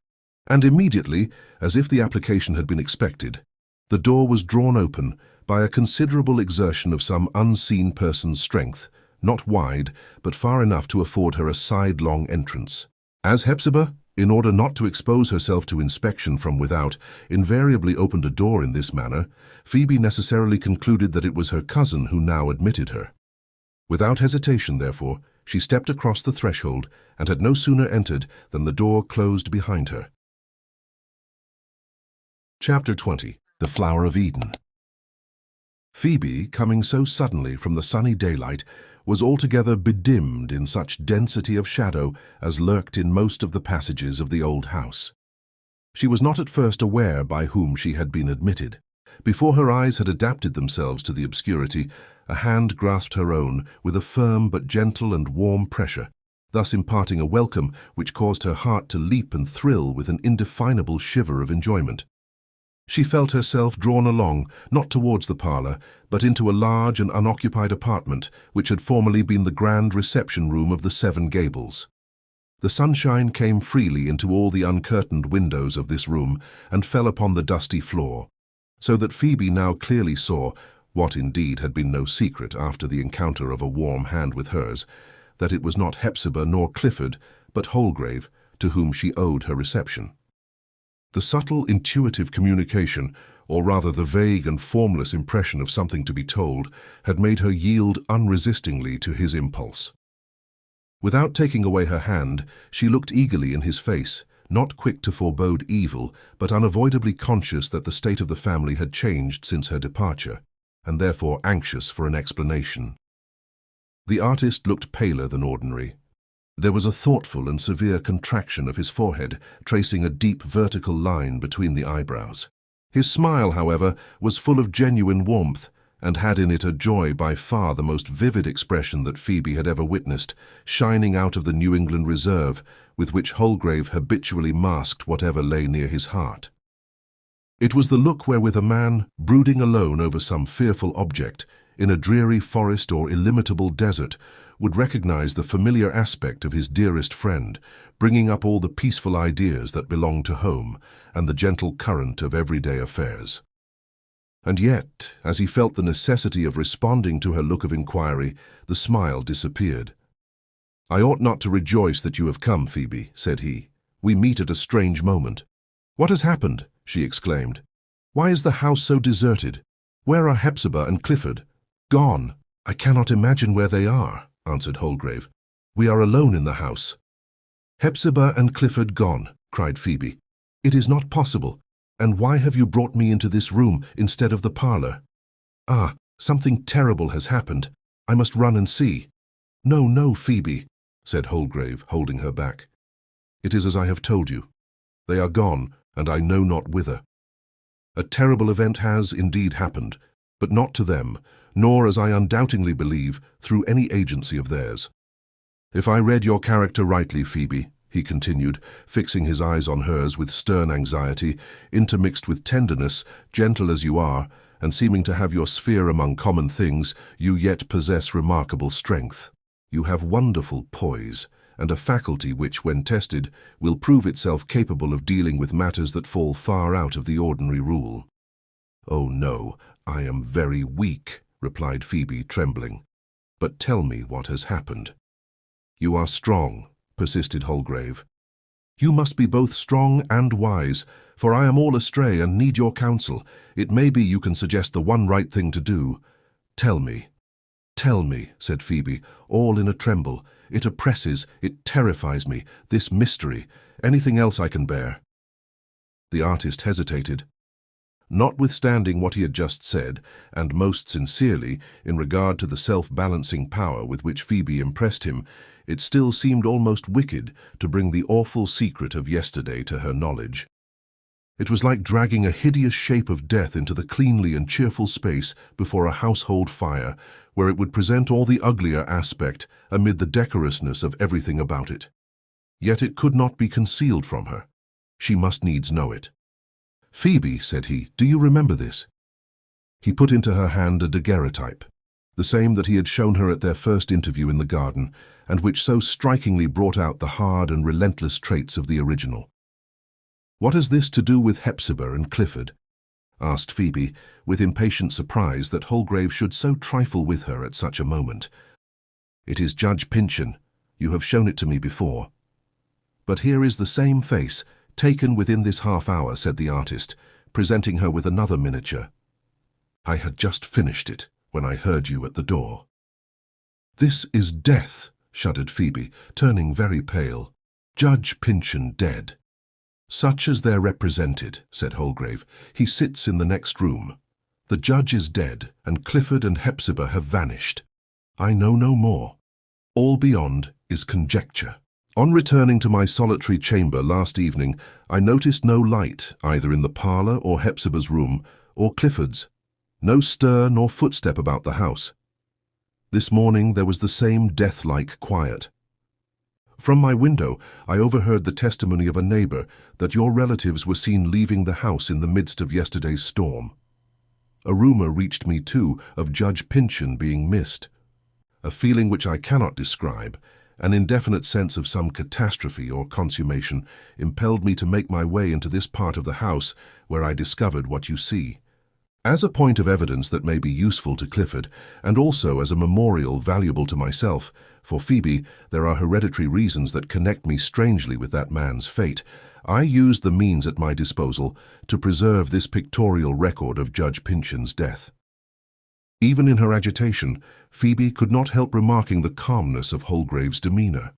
and immediately, as if the application had been expected, the door was drawn open by a considerable exertion of some unseen person's strength, not wide, but far enough to afford her a sidelong entrance. As Hepzibah, in order not to expose herself to inspection from without, invariably opened a door in this manner, Phoebe necessarily concluded that it was her cousin who now admitted her. Without hesitation, therefore, she stepped across the threshold and had no sooner entered than the door closed behind her. Chapter 20. The Flower of Eden. Phoebe, coming so suddenly from the sunny daylight, was altogether bedimmed in such density of shadow as lurked in most of the passages of the old house. She was not at first aware by whom she had been admitted. Before her eyes had adapted themselves to the obscurity, a hand grasped her own with a firm but gentle and warm pressure, thus imparting a welcome which caused her heart to leap and thrill with an indefinable shiver of enjoyment. She felt herself drawn along, not towards the parlour, but into a large and unoccupied apartment which had formerly been the grand reception-room of the Seven Gables. The sunshine came freely into all the uncurtained windows of this room and fell upon the dusty floor, so that Phoebe now clearly saw, what indeed had been no secret after the encounter of a warm hand with hers, that it was not Hepzibah nor Clifford, but Holgrave, to whom she owed her reception. The subtle, intuitive communication, or rather the vague and formless impression of something to be told, had made her yield unresistingly to his impulse. Without taking away her hand, she looked eagerly in his face, not quick to forebode evil, but unavoidably conscious that the state of the family had changed since her departure, and therefore anxious for an explanation. The artist looked paler than ordinary. There was a thoughtful and severe contraction of his forehead, tracing a deep vertical line between the eyebrows. His smile, however, was full of genuine warmth, and had in it a joy by far the most vivid expression that Phoebe had ever witnessed, shining out of the New England reserve with which Holgrave habitually masked whatever lay near his heart. It was the look wherewith a man, brooding alone over some fearful object, in a dreary forest or illimitable desert, would recognize the familiar aspect of his dearest friend, bringing up all the peaceful ideas that belong to home and the gentle current of everyday affairs. And yet, as he felt the necessity of responding to her look of inquiry, the smile disappeared. "I ought not to rejoice that you have come, Phoebe," said he. "We meet at a strange moment." "What has happened?" she exclaimed. "Why is the house so deserted? Where are Hepzibah and Clifford?" "Gone. I cannot imagine where they are," answered Holgrave. "We are alone in the house." "Hepzibah and Clifford gone," cried Phoebe. "It is not possible. And why have you brought me into this room instead of the parlor?" "Ah, something terrible has happened. I must run and see." "No, no, Phoebe," said Holgrave, holding her back. "It is as I have told you. They are gone, and I know not whither. A terrible event has indeed happened, but not to them, nor, as I undoubtingly believe, through any agency of theirs. If I read your character rightly, Phoebe," he continued, fixing his eyes on hers with stern anxiety, intermixed with tenderness, gentle as you are, and seeming to have your sphere among common things, you yet possess remarkable strength. You have wonderful poise, and a faculty which, when tested, will prove itself capable of dealing with matters that fall far out of the ordinary rule. "Oh no, I am very weak," replied Phoebe, trembling. "But tell me what has happened." "You are strong," persisted Holgrave. "You must be both strong and wise, for I am all astray and need your counsel. It may be you can suggest the one right thing to do. Tell me." "Tell me," said Phoebe, all in a tremble. "It oppresses, it terrifies me, this mystery. Anything else I can bear." The artist hesitated. Notwithstanding what he had just said, and most sincerely, in regard to the self-balancing power with which Phoebe impressed him, it still seemed almost wicked to bring the awful secret of yesterday to her knowledge. It was like dragging a hideous shape of death into the cleanly and cheerful space before a household fire, where it would present all the uglier aspect amid the decorousness of everything about it. Yet it could not be concealed from her. She must needs know it. "Phoebe," said he, "do you remember this?" He put into her hand a daguerreotype, the same that he had shown her at their first interview in the garden, and which so strikingly brought out the hard and relentless traits of the original. "What has this to do with Hepzibah and Clifford?" asked Phoebe, with impatient surprise that Holgrave should so trifle with her at such a moment. "It is Judge Pyncheon. You have shown it to me before." "But here is the same face, taken within this half-hour," said the artist, presenting her with another miniature. "I had just finished it when I heard you at the door." "This is death," shuddered Phoebe, turning very pale. "Judge Pyncheon dead." "Such as they're represented," said Holgrave. "He sits in the next room. The judge is dead, and Clifford and Hepzibah have vanished. I know no more. All beyond is conjecture. On returning to my solitary chamber last evening, I noticed no light either in the parlor or Hepzibah's room, or Clifford's. No stir nor footstep about the house. This morning there was the same death-like quiet. From my window, I overheard the testimony of a neighbor that your relatives were seen leaving the house in the midst of yesterday's storm. A rumor reached me, too, of Judge Pyncheon being missed. A feeling which I cannot describe, an indefinite sense of some catastrophe or consummation, impelled me to make my way into this part of the house, where I discovered what you see. As a point of evidence that may be useful to Clifford, and also as a memorial valuable to myself, for Phoebe, there are hereditary reasons that connect me strangely with that man's fate, I used the means at my disposal to preserve this pictorial record of Judge Pyncheon's death. Even in her agitation, Phoebe could not help remarking the calmness of Holgrave's demeanor.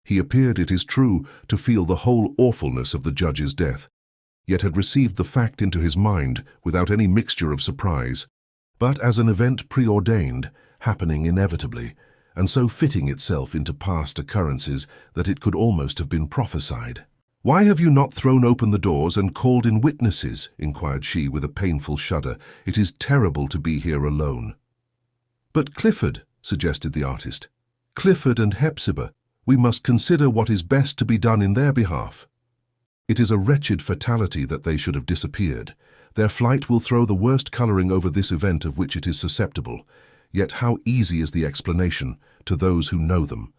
He appeared, it is true, to feel the whole awfulness of the judge's death, yet had received the fact into his mind without any mixture of surprise, but as an event preordained, happening inevitably, and so fitting itself into past occurrences that it could almost have been prophesied. "Why have you not thrown open the doors and called in witnesses?" inquired she with a painful shudder. "It is terrible to be here alone." "But Clifford," suggested the artist. "Clifford and Hepzibah. We must consider what is best to be done in their behalf. It is a wretched fatality that they should have disappeared. Their flight will throw the worst colouring over this event of which it is susceptible. Yet how easy is the explanation to those who know them.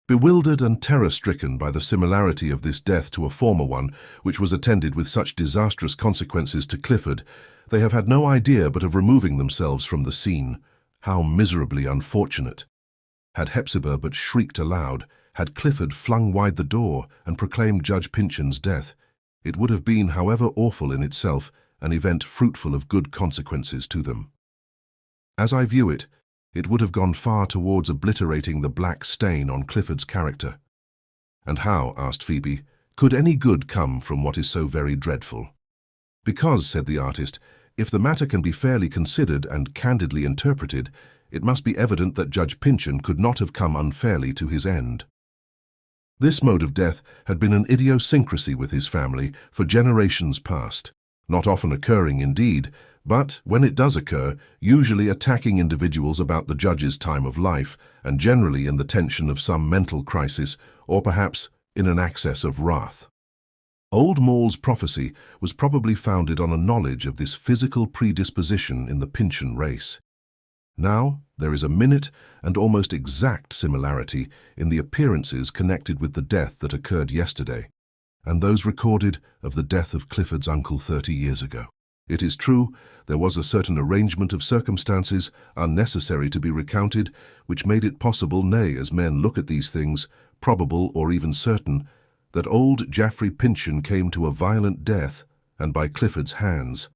Bewildered and terror-stricken by the similarity of this death to a former one, which was attended with such disastrous consequences to Clifford, they have had no idea but of removing themselves from the scene. How miserably unfortunate! Had Hepzibah but shrieked aloud, had Clifford flung wide the door and proclaimed Judge Pyncheon's death, it would have been, however awful in itself, an event fruitful of good consequences to them. As I view it, it would have gone far towards obliterating the black stain on Clifford's character. "And how," asked Phoebe, "could any good come from what is so very dreadful?" "Because," said the artist, "if the matter can be fairly considered and candidly interpreted, it must be evident that Judge Pyncheon could not have come unfairly to his end. This mode of death had been an idiosyncrasy with his family for generations past, not often occurring indeed, but, when it does occur, usually attacking individuals about the judge's time of life, and generally in the tension of some mental crisis, or perhaps in an access of wrath. Old Maule's prophecy was probably founded on a knowledge of this physical predisposition in the Pyncheon race. Now, there is a minute and almost exact similarity in the appearances connected with the death that occurred yesterday, and those recorded of the death of Clifford's uncle 30 years ago. It is true, there was a certain arrangement of circumstances, unnecessary to be recounted, which made it possible, nay, as men look at these things, probable or even certain, that old Geoffrey Pyncheon came to a violent death, and by Clifford's hands.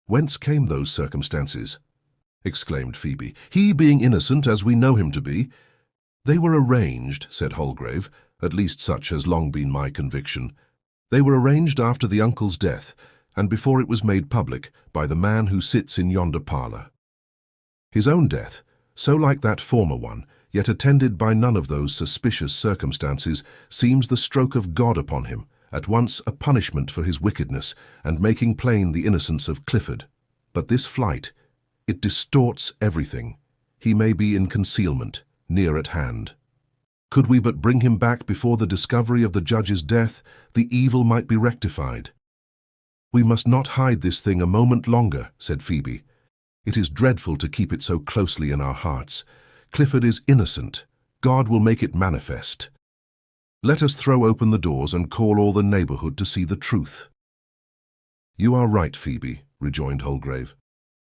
"Whence came those circumstances?" exclaimed Phoebe. "He being innocent, as we know him to be." "They were arranged," said Holgrave, "at least such has long been my conviction. They were arranged after the uncle's death, and before it was made public, by the man who sits in yonder parlour. His own death, so like that former one, yet attended by none of those suspicious circumstances, seems the stroke of God upon him, at once a punishment for his wickedness, and making plain the innocence of Clifford. But this flight, it distorts everything. He may be in concealment, near at hand. Could we but bring him back before the discovery of the judge's death, the evil might be rectified." "We must not hide this thing a moment longer," said Phoebe. "It is dreadful to keep it so closely in our hearts. Clifford is innocent. God will make it manifest. Let us throw open the doors and call all the neighbourhood to see the truth." "You are right, Phoebe," rejoined Holgrave.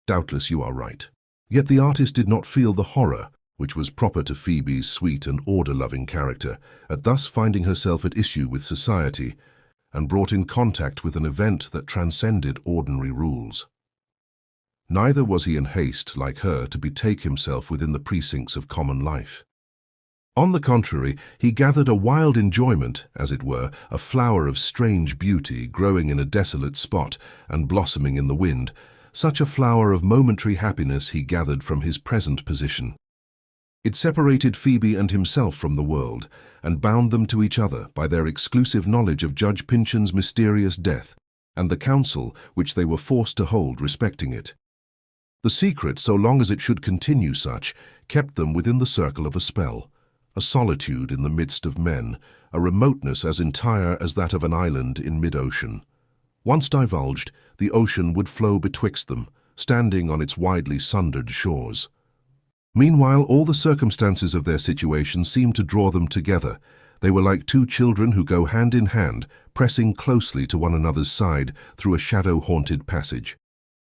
"Doubtless you are right." Yet the artist did not feel the horror, which was proper to Phoebe's sweet and order-loving character, at thus finding herself at issue with society, and brought in contact with an event that transcended ordinary rules. Neither was he in haste, like her, to betake himself within the precincts of common life. On the contrary, he gathered a wild enjoyment, as it were, a flower of strange beauty growing in a desolate spot and blossoming in the wind. Such a flower of momentary happiness he gathered from his present position. It separated Phoebe and himself from the world, and bound them to each other by their exclusive knowledge of Judge Pyncheon's mysterious death, and the counsel which they were forced to hold respecting it. The secret, so long as it should continue such, kept them within the circle of a spell, a solitude in the midst of men, a remoteness as entire as that of an island in mid-ocean. Once divulged, the ocean would flow betwixt them, standing on its widely sundered shores. Meanwhile, all the circumstances of their situation seemed to draw them together. They were like two children who go hand in hand, pressing closely to one another's side through a shadow-haunted passage.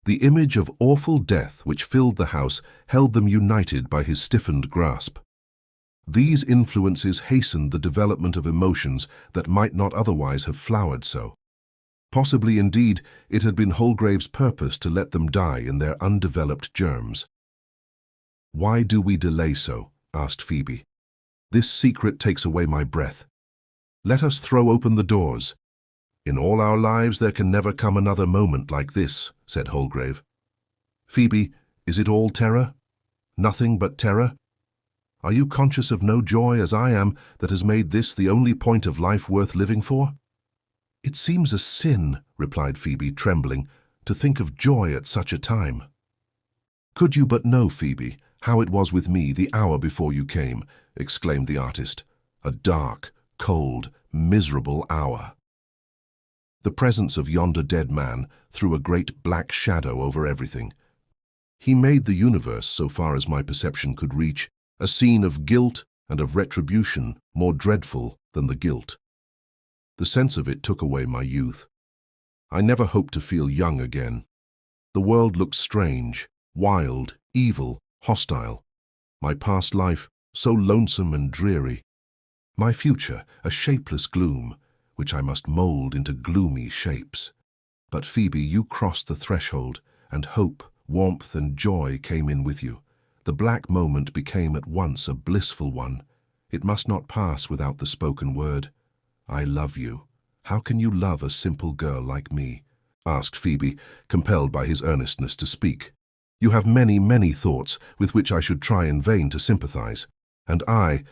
The image of awful death which filled the house held them united by his stiffened grasp. These influences hastened the development of emotions that might not otherwise have flowered so. Possibly, indeed, it had been Holgrave's purpose to let them die in their undeveloped germs. "Why do we delay so?" asked Phoebe. "This secret takes away my breath. Let us throw open the doors." "In all our lives there can never come another moment like this," said Holgrave. "Phoebe, is it all terror? Nothing but terror?" Are you conscious of no joy, as I am, that has made this the only point of life worth living for?" "It seems a sin," replied Phoebe, trembling, "to think of joy at such a time." "Could you but know, Phoebe, how it was with me the hour before you came," exclaimed the artist. "A dark, cold, miserable hour. The presence of yonder dead man threw a great black shadow over everything. He made the universe, so far as my perception could reach, a scene of guilt and of retribution more dreadful than the guilt. The sense of it took away my youth. I never hoped to feel young again. The world looked strange, wild, evil, hostile. My past life, so lonesome and dreary. My future, a shapeless gloom, which I must mould into gloomy shapes. But Phoebe, you crossed the threshold, and hope, warmth and joy came in with you. The black moment became at once a blissful one. It must not pass without the spoken word. I love you. How can you love a simple girl like me?" asked Phoebe, compelled by his earnestness to speak. "You have many, many thoughts with which I should try in vain to sympathize. And I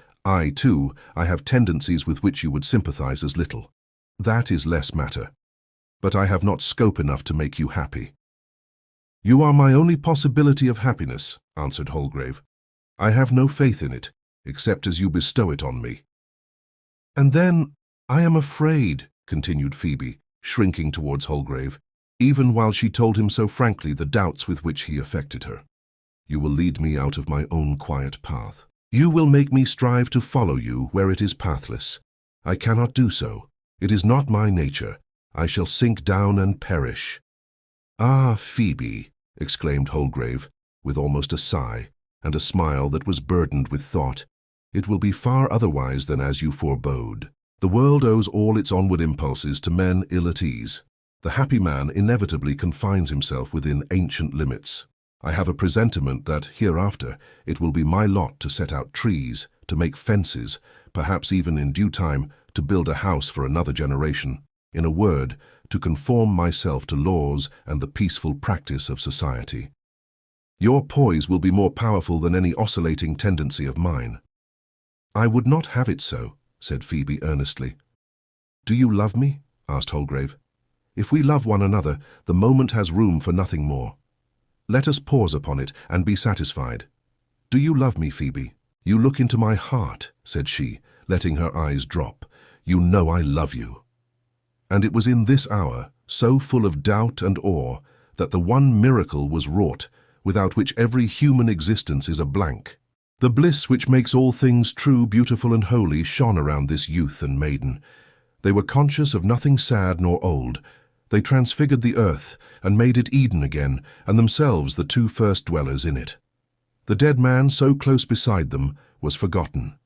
too, I have tendencies with which you would sympathize as little. That is less matter. But I have not scope enough to make you happy." "You are my only possibility of happiness," answered Holgrave. "I have no faith in it, except as you bestow it on me." "And then, I am afraid," continued Phoebe, shrinking towards Holgrave, even while she told him so frankly the doubts with which he affected her. "You will lead me out of my own quiet path. You will make me strive to follow you where it is pathless. I cannot do so. It is not my nature. I shall sink down and perish." "Ah, Phoebe," exclaimed Holgrave, with almost a sigh, and a smile that was burdened with thought, "it will be far otherwise than as you forebode. The world owes all its onward impulses to men ill at ease. The happy man inevitably confines himself within ancient limits. I have a presentiment that, hereafter, it will be my lot to set out trees, to make fences, perhaps even in due time to build a house for another generation. In a word, to conform myself to laws and the peaceful practice of society. Your poise will be more powerful than any oscillating tendency of mine." "I would not have it so," said Phoebe earnestly. "Do you love me?" asked Holgrave. "If we love one another, the moment has room for nothing more. Let us pause upon it and be satisfied. Do you love me, Phoebe?" "You look into my heart," said she, letting her eyes drop. "You know I love you." And it was in this hour, so full of doubt and awe, that the one miracle was wrought, without which every human existence is a blank. The bliss which makes all things true, beautiful, and holy shone around this youth and maiden. They were conscious of nothing sad nor old. They transfigured the earth and made it Eden again, and themselves the two first dwellers in it. The dead man, so close beside them, was forgotten.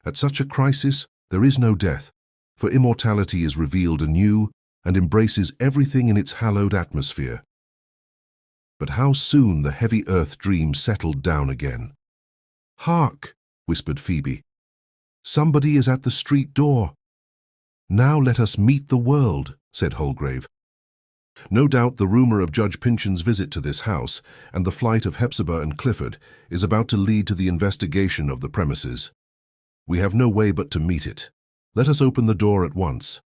At such a crisis, there is no death, for immortality is revealed anew and embraces everything in its hallowed atmosphere. But how soon the heavy earth dream settled down again. "Hark!" whispered Phoebe. "Somebody is at the street door." "Now let us meet the world," said Holgrave. "No doubt the rumor of Judge Pyncheon's visit to this house and the flight of Hepzibah and Clifford is about to lead to the investigation of the premises. We have no way but to meet it. Let us open the door at once."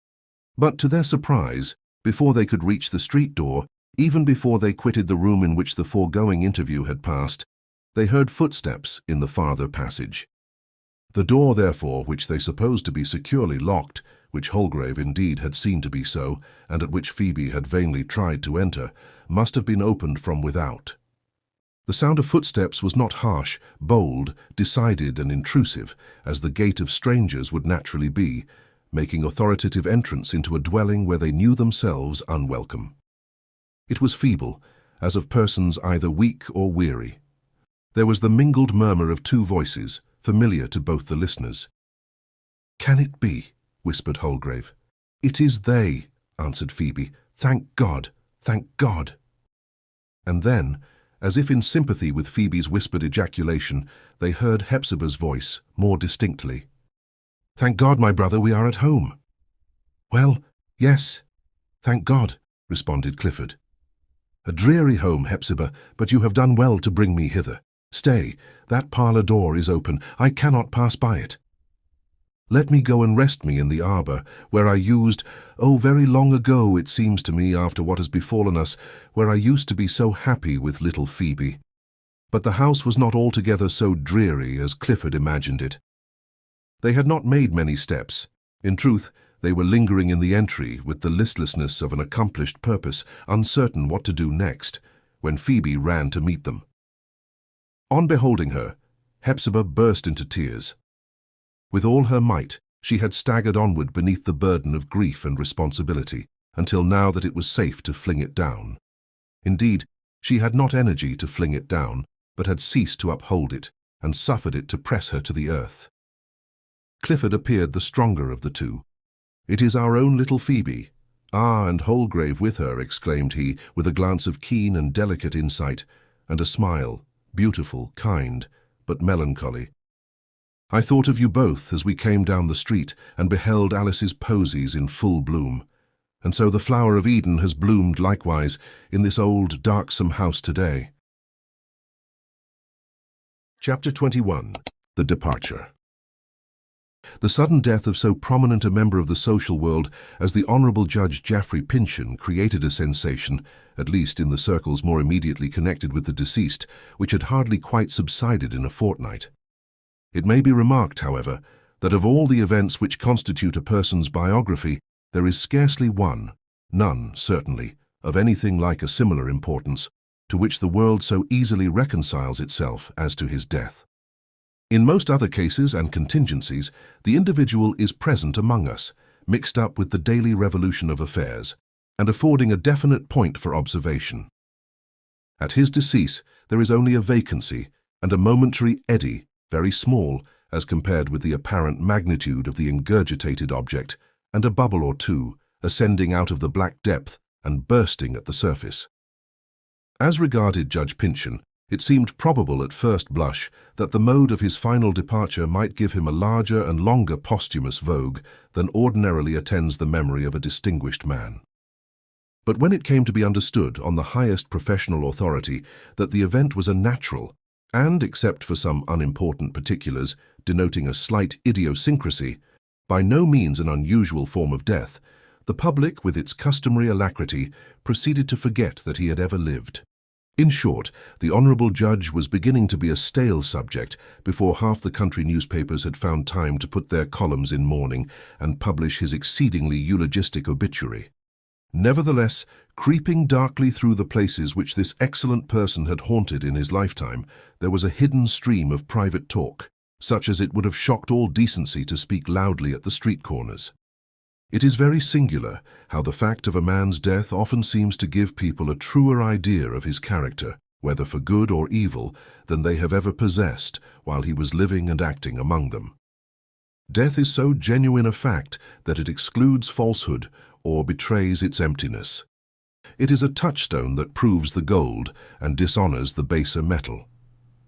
But to their surprise, before they could reach the street door, even before they quitted the room in which the foregoing interview had passed, they heard footsteps in the farther passage. The door, therefore, which they supposed to be securely locked, which Holgrave indeed had seen to be so, and at which Phoebe had vainly tried to enter, must have been opened from without. The sound of footsteps was not harsh, bold, decided and intrusive, as the gait of strangers would naturally be, making authoritative entrance into a dwelling where they knew themselves unwelcome. It was feeble, as of persons either weak or weary. There was the mingled murmur of two voices, familiar to both the listeners. "Can it be?" whispered Holgrave. "It is they," answered Phoebe. "Thank God! Thank God!" And then, as if in sympathy with Phoebe's whispered ejaculation, they heard Hepzibah's voice more distinctly. "Thank God, my brother, we are at home." "Well, yes, thank God," responded Clifford. "A dreary home, Hepzibah, but you have done well to bring me hither. Stay, that parlour door is open. I cannot pass by it. Let me go and rest me in the arbour, where I used, oh, very long ago it seems to me after what has befallen us, where I used to be so happy with little Phoebe. But the house was not altogether so dreary as Clifford imagined it. They had not made many steps. In truth, they were lingering in the entry with the listlessness of an accomplished purpose, uncertain what to do next, when Phoebe ran to meet them. On beholding her, Hepzibah burst into tears. With all her might, she had staggered onward beneath the burden of grief and responsibility, until now that it was safe to fling it down. Indeed, she had not energy to fling it down, but had ceased to uphold it, and suffered it to press her to the earth. Clifford appeared the stronger of the two. "It is our own little Phoebe. Ah, and Holgrave with her," exclaimed he, with a glance of keen and delicate insight, and a smile, beautiful, kind, but melancholy. "I thought of you both as we came down the street and beheld Alice's posies in full bloom. And so the flower of Eden has bloomed likewise in this old, darksome house today." Chapter 21. The Departure. The sudden death of so prominent a member of the social world as the Honourable Judge Geoffrey Pyncheon created a sensation, at least in the circles more immediately connected with the deceased, which had hardly quite subsided in a fortnight. It may be remarked, however, that of all the events which constitute a person's biography, there is scarcely one, none, certainly, of anything like a similar importance, to which the world so easily reconciles itself as to his death. In most other cases and contingencies, the individual is present among us, mixed up with the daily revolution of affairs, and affording a definite point for observation. At his decease, there is only a vacancy and a momentary eddy, very small as compared with the apparent magnitude of the ingurgitated object, and a bubble or two, ascending out of the black depth and bursting at the surface. As regarded Judge Pyncheon, it seemed probable at first blush that the mode of his final departure might give him a larger and longer posthumous vogue than ordinarily attends the memory of a distinguished man. But when it came to be understood on the highest professional authority that the event was a natural, and, except for some unimportant particulars denoting a slight idiosyncrasy, by no means an unusual form of death, the public, with its customary alacrity, proceeded to forget that he had ever lived. In short, the Honourable Judge was beginning to be a stale subject before half the country newspapers had found time to put their columns in mourning and publish his exceedingly eulogistic obituary. Nevertheless, creeping darkly through the places which this excellent person had haunted in his lifetime, there was a hidden stream of private talk, such as it would have shocked all decency to speak loudly at the street corners. It is very singular how the fact of a man's death often seems to give people a truer idea of his character, whether for good or evil, than they have ever possessed while he was living and acting among them. Death is so genuine a fact that it excludes falsehood or betrays its emptiness. It is a touchstone that proves the gold and dishonours the baser metal.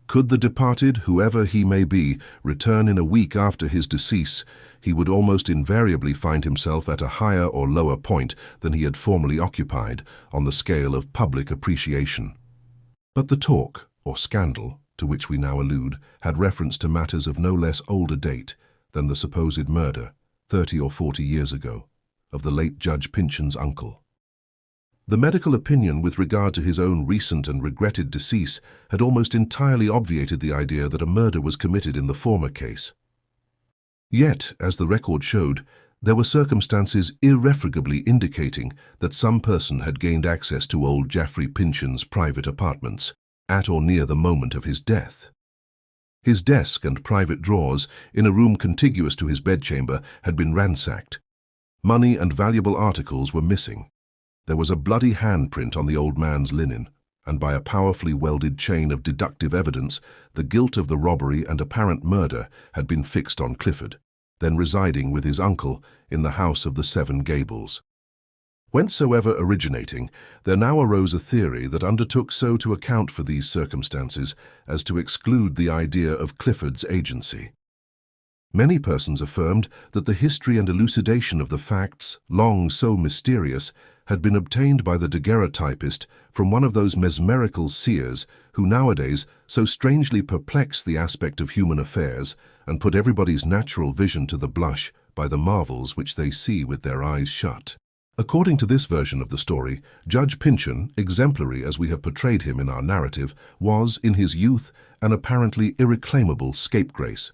Could the departed, whoever he may be, return in a week after his decease, he would almost invariably find himself at a higher or lower point than he had formerly occupied on the scale of public appreciation. But the talk, or scandal, to which we now allude, had reference to matters of no less older date than the supposed murder, 30 or 40 years ago, of the late Judge Pyncheon's uncle. The medical opinion with regard to his own recent and regretted decease had almost entirely obviated the idea that a murder was committed in the former case. Yet, as the record showed, there were circumstances irrefragably indicating that some person had gained access to old Geoffrey Pyncheon's private apartments, at or near the moment of his death. His desk and private drawers, in a room contiguous to his bedchamber, had been ransacked. Money and valuable articles were missing. There was a bloody handprint on the old man's linen, and by a powerfully welded chain of deductive evidence, the guilt of the robbery and apparent murder had been fixed on Clifford, then residing with his uncle in the house of the Seven Gables. Whencesoever originating, there now arose a theory that undertook so to account for these circumstances as to exclude the idea of Clifford's agency. Many persons affirmed that the history and elucidation of the facts, long so mysterious, had been obtained by the Daguerreotypist from one of those mesmerical seers who nowadays so strangely perplex the aspect of human affairs and put everybody's natural vision to the blush by the marvels which they see with their eyes shut. According to this version of the story, Judge Pyncheon, exemplary as we have portrayed him in our narrative, was, in his youth, an apparently irreclaimable scapegrace.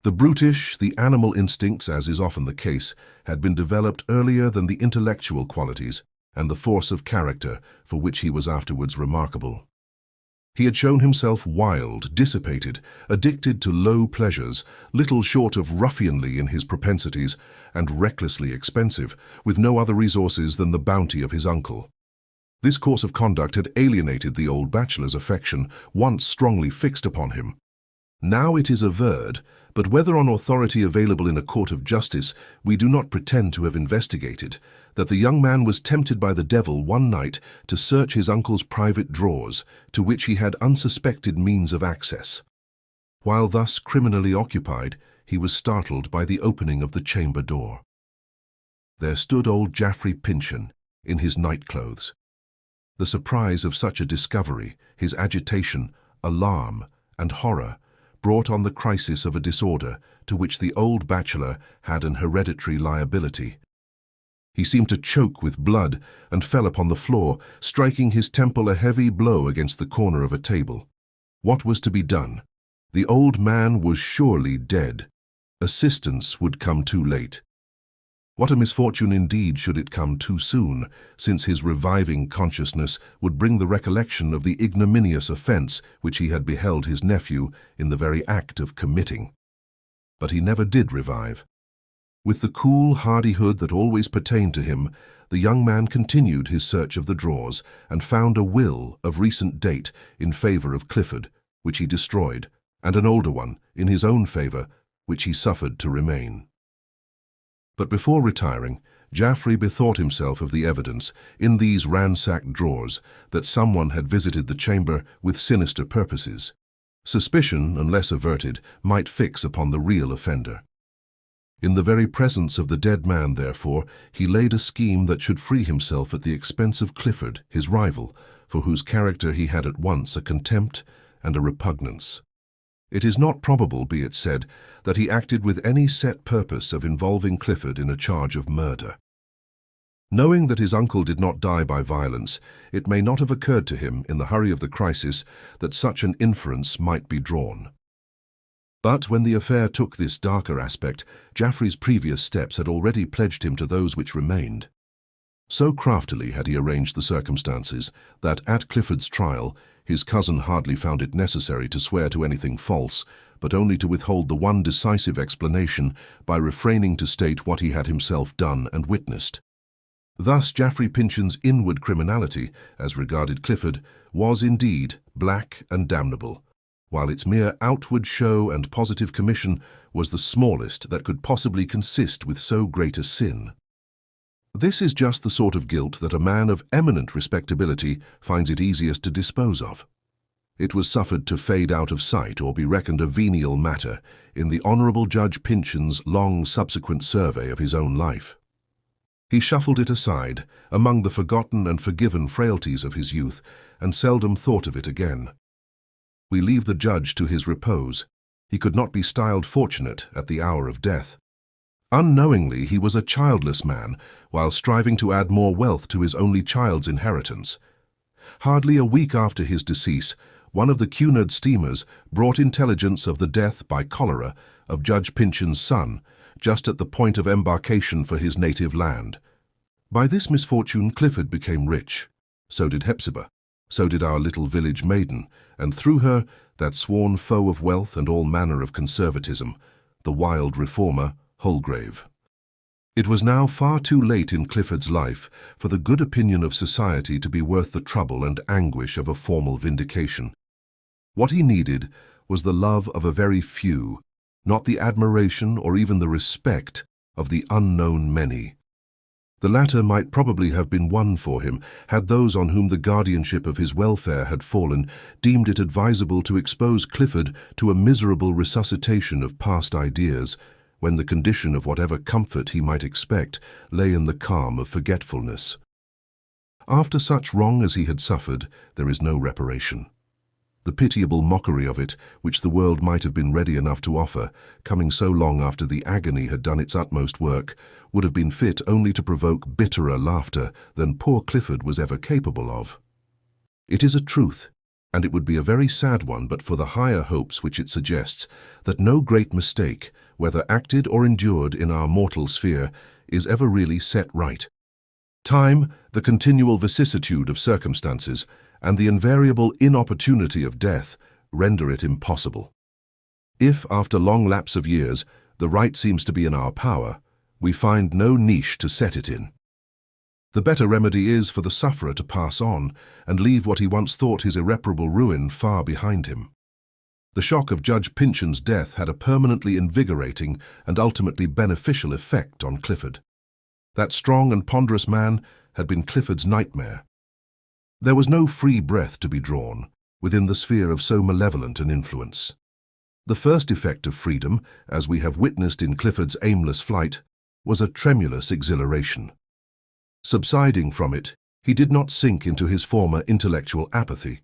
The brutish, the animal instincts, as is often the case, had been developed earlier than the intellectual qualities and the force of character for which he was afterwards remarkable. He had shown himself wild, dissipated, addicted to low pleasures, little short of ruffianly in his propensities, and recklessly expensive, with no other resources than the bounty of his uncle. This course of conduct had alienated the old bachelor's affection, once strongly fixed upon him. Now it is averred, but whether on authority available in a court of justice, we do not pretend to have investigated, that the young man was tempted by the devil one night to search his uncle's private drawers, to which he had unsuspected means of access. While thus criminally occupied, he was startled by the opening of the chamber door. There stood old Geoffrey Pyncheon, in his night-clothes. The surprise of such a discovery, his agitation, alarm, and horror, brought on the crisis of a disorder to which the old bachelor had an hereditary liability. He seemed to choke with blood and fell upon the floor, striking his temple a heavy blow against the corner of a table. What was to be done? The old man was surely dead. Assistance would come too late. What a misfortune indeed should it come too soon, since his reviving consciousness would bring the recollection of the ignominious offence which he had beheld his nephew in the very act of committing. But he never did revive. With the cool hardihood that always pertained to him, the young man continued his search of the drawers and found a will of recent date in favour of Clifford, which he destroyed, and an older one, in his own favour, which he suffered to remain. But before retiring, Geoffrey bethought himself of the evidence, in these ransacked drawers, that someone had visited the chamber with sinister purposes. Suspicion, unless averted, might fix upon the real offender. In the very presence of the dead man, therefore, he laid a scheme that should free himself at the expense of Clifford, his rival, for whose character he had at once a contempt and a repugnance. It is not probable, be it said, that he acted with any set purpose of involving Clifford in a charge of murder. Knowing that his uncle did not die by violence, it may not have occurred to him, in the hurry of the crisis, that such an inference might be drawn. But when the affair took this darker aspect, Geoffrey's previous steps had already pledged him to those which remained. So craftily had he arranged the circumstances that at Clifford's trial his cousin hardly found it necessary to swear to anything false, but only to withhold the one decisive explanation by refraining to state what he had himself done and witnessed. Thus Geoffrey Pyncheon's inward criminality, as regarded Clifford, was indeed black and damnable, while its mere outward show and positive commission was the smallest that could possibly consist with so great a sin. This is just the sort of guilt that a man of eminent respectability finds it easiest to dispose of. It was suffered to fade out of sight or be reckoned a venial matter in the Honourable Judge Pyncheon's long subsequent survey of his own life. He shuffled it aside among the forgotten and forgiven frailties of his youth, and seldom thought of it again. We leave the judge to his repose. He could not be styled fortunate at the hour of death. Unknowingly, he was a childless man, while striving to add more wealth to his only child's inheritance. Hardly a week after his decease, one of the Cunard steamers brought intelligence of the death by cholera of Judge Pyncheon's son, just at the point of embarkation for his native land. By this misfortune Clifford became rich. So did Hepzibah. So did our little village maiden, and through her, that sworn foe of wealth and all manner of conservatism, the wild reformer, Holgrave. It was now far too late in Clifford's life for the good opinion of society to be worth the trouble and anguish of a formal vindication. What he needed was the love of a very few, not the admiration or even the respect of the unknown many. The latter might probably have been won for him had those on whom the guardianship of his welfare had fallen deemed it advisable to expose Clifford to a miserable resuscitation of past ideas, when the condition of whatever comfort he might expect lay in the calm of forgetfulness. After such wrong as he had suffered, there is no reparation. The pitiable mockery of it, which the world might have been ready enough to offer, coming so long after the agony had done its utmost work, would have been fit only to provoke bitterer laughter than poor Clifford was ever capable of. It is a truth, and it would be a very sad one but for the higher hopes which it suggests, that no great mistake, whether acted or endured in our mortal sphere, is ever really set right. Time, the continual vicissitude of circumstances, and the invariable inopportunity of death render it impossible. If, after long lapse of years, the right seems to be in our power, we find no niche to set it in. The better remedy is for the sufferer to pass on and leave what he once thought his irreparable ruin far behind him. The shock of Judge Pyncheon's death had a permanently invigorating and ultimately beneficial effect on Clifford. That strong and ponderous man had been Clifford's nightmare. There was no free breath to be drawn within the sphere of so malevolent an influence. The first effect of freedom, as we have witnessed in Clifford's aimless flight, was a tremulous exhilaration. Subsiding from it, he did not sink into his former intellectual apathy.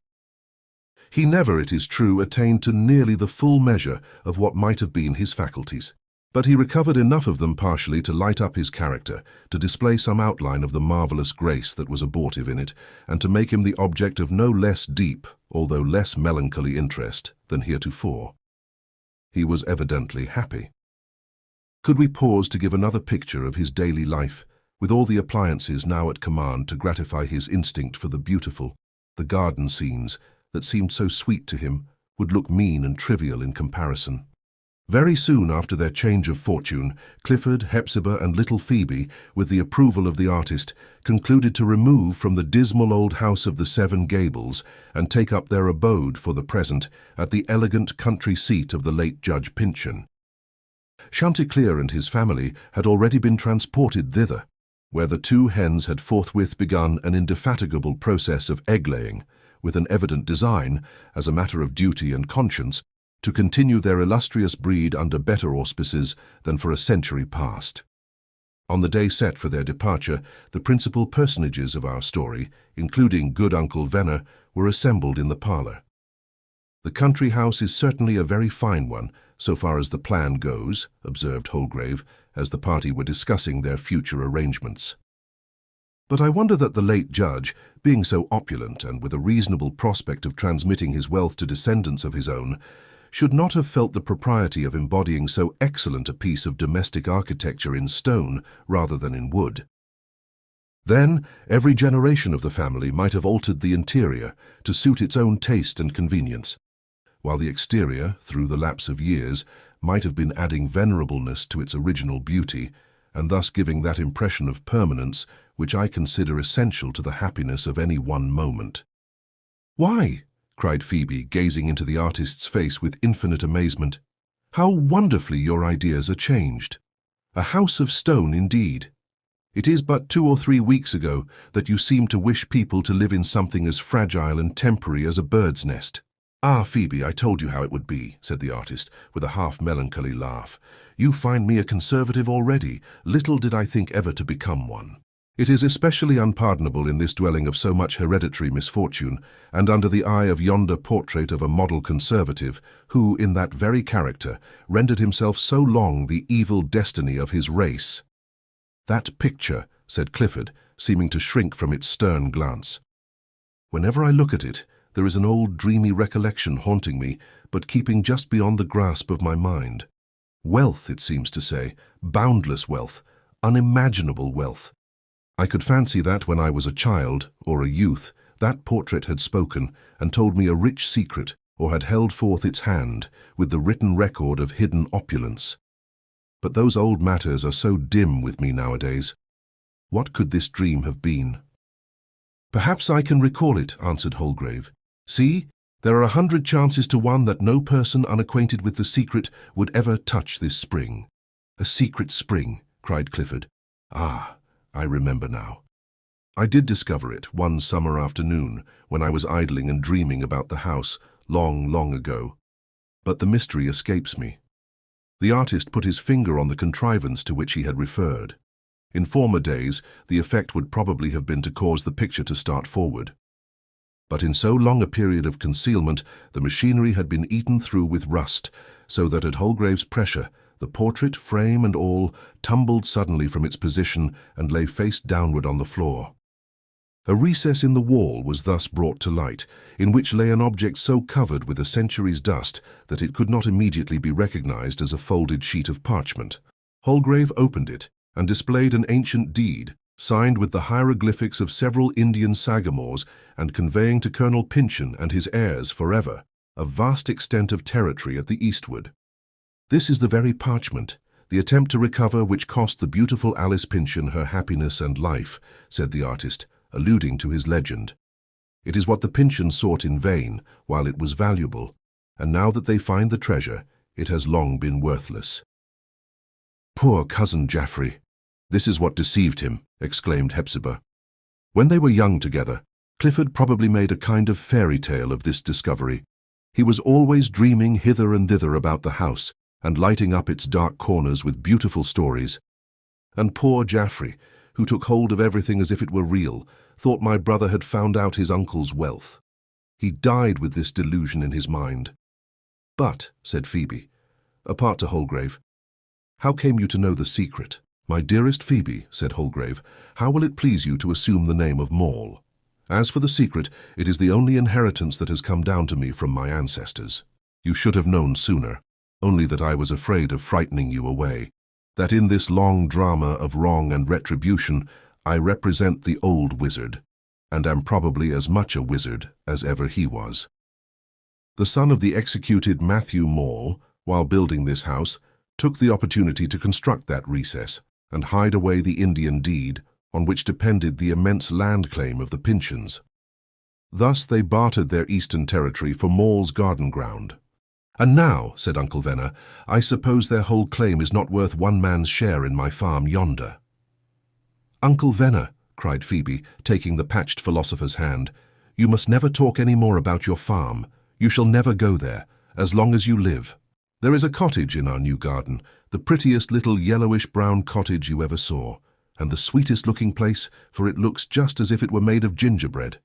He never, it is true, attained to nearly the full measure of what might have been his faculties, but he recovered enough of them partially to light up his character, to display some outline of the marvelous grace that was abortive in it, and to make him the object of no less deep, although less melancholy interest than heretofore. He was evidently happy. Could we pause to give another picture of his daily life, with all the appliances now at command to gratify his instinct for the beautiful, the garden scenes, that seemed so sweet to him, would look mean and trivial in comparison. Very soon after their change of fortune, Clifford, Hepzibah, and little Phoebe, with the approval of the artist, concluded to remove from the dismal old house of the Seven Gables and take up their abode for the present at the elegant country seat of the late Judge Pyncheon. Chanticleer and his family had already been transported thither, where the two hens had forthwith begun an indefatigable process of egg-laying, with an evident design, as a matter of duty and conscience, to continue their illustrious breed under better auspices than for a century past. On the day set for their departure, the principal personages of our story, including good Uncle Venner, were assembled in the parlour. The country house is certainly a very fine one, so far as the plan goes, observed Holgrave, as the party were discussing their future arrangements. But I wonder that the late judge, being so opulent and with a reasonable prospect of transmitting his wealth to descendants of his own, should not have felt the propriety of embodying so excellent a piece of domestic architecture in stone rather than in wood. Then every generation of the family might have altered the interior to suit its own taste and convenience, while the exterior, through the lapse of years, might have been adding venerableness to its original beauty, and thus giving that impression of permanence which I consider essential to the happiness of any one moment. "Why?" cried Phoebe, gazing into the artist's face with infinite amazement. "How wonderfully your ideas are changed! A house of stone, indeed. It is but 2 or 3 weeks ago that you seemed to wish people to live in something as fragile and temporary as a bird's nest." "Ah, Phoebe, I told you how it would be," said the artist, with a half-melancholy laugh. "You find me a conservative already. Little did I think ever to become one. It is especially unpardonable in this dwelling of so much hereditary misfortune, and under the eye of yonder portrait of a model conservative, who, in that very character, rendered himself so long the evil destiny of his race." "That picture," said Clifford, seeming to shrink from its stern glance. "Whenever I look at it, there is an old dreamy recollection haunting me, but keeping just beyond the grasp of my mind. Wealth, it seems to say, boundless wealth, unimaginable wealth. I could fancy that when I was a child, or a youth, that portrait had spoken and told me a rich secret, or had held forth its hand with the written record of hidden opulence. But those old matters are so dim with me nowadays. What could this dream have been?" "Perhaps I can recall it," answered Holgrave. "See, there are 100 chances to 1 that no person unacquainted with the secret would ever touch this spring." "A secret spring," cried Clifford. "Ah, I remember now. I did discover it one summer afternoon when I was idling and dreaming about the house, long, long ago. But the mystery escapes me." The artist put his finger on the contrivance to which he had referred. In former days, the effect would probably have been to cause the picture to start forward. But in so long a period of concealment, the machinery had been eaten through with rust, so that at Holgrave's pressure, the portrait, frame and all, tumbled suddenly from its position and lay face downward on the floor. A recess in the wall was thus brought to light, in which lay an object so covered with a century's dust that it could not immediately be recognized as a folded sheet of parchment. Holgrave opened it and displayed an ancient deed, signed with the hieroglyphics of several Indian sagamores and conveying to Colonel Pyncheon and his heirs forever a vast extent of territory at the eastward. This is the very parchment, the attempt to recover which cost the beautiful Alice Pyncheon her happiness and life, said the artist, alluding to his legend. It is what the Pyncheons sought in vain, while it was valuable, and now that they find the treasure, it has long been worthless. Poor cousin Jaffrey! This is what deceived him, exclaimed Hepzibah. When they were young together, Clifford probably made a kind of fairy tale of this discovery. He was always dreaming hither and thither about the house, and lighting up its dark corners with beautiful stories. And poor Jaffrey, who took hold of everything as if it were real, thought my brother had found out his uncle's wealth. He died with this delusion in his mind. But, said Phoebe, apart to Holgrave, how came you to know the secret? My dearest Phoebe, said Holgrave, how will it please you to assume the name of Maule? As for the secret, it is the only inheritance that has come down to me from my ancestors. You should have known sooner, only that I was afraid of frightening you away, that in this long drama of wrong and retribution I represent the old wizard, and am probably as much a wizard as ever he was. The son of the executed Matthew Maule, while building this house, took the opportunity to construct that recess and hide away the Indian deed on which depended the immense land claim of the Pyncheons. Thus they bartered their eastern territory for Maule's garden ground. And now, said Uncle Venner, I suppose their whole claim is not worth one man's share in my farm yonder. Uncle Venner, cried Phoebe, taking the patched philosopher's hand, you must never talk any more about your farm. You shall never go there, as long as you live. There is a cottage in our new garden, the prettiest little yellowish-brown cottage you ever saw, and the sweetest-looking place, for it looks just as if it were made of gingerbread,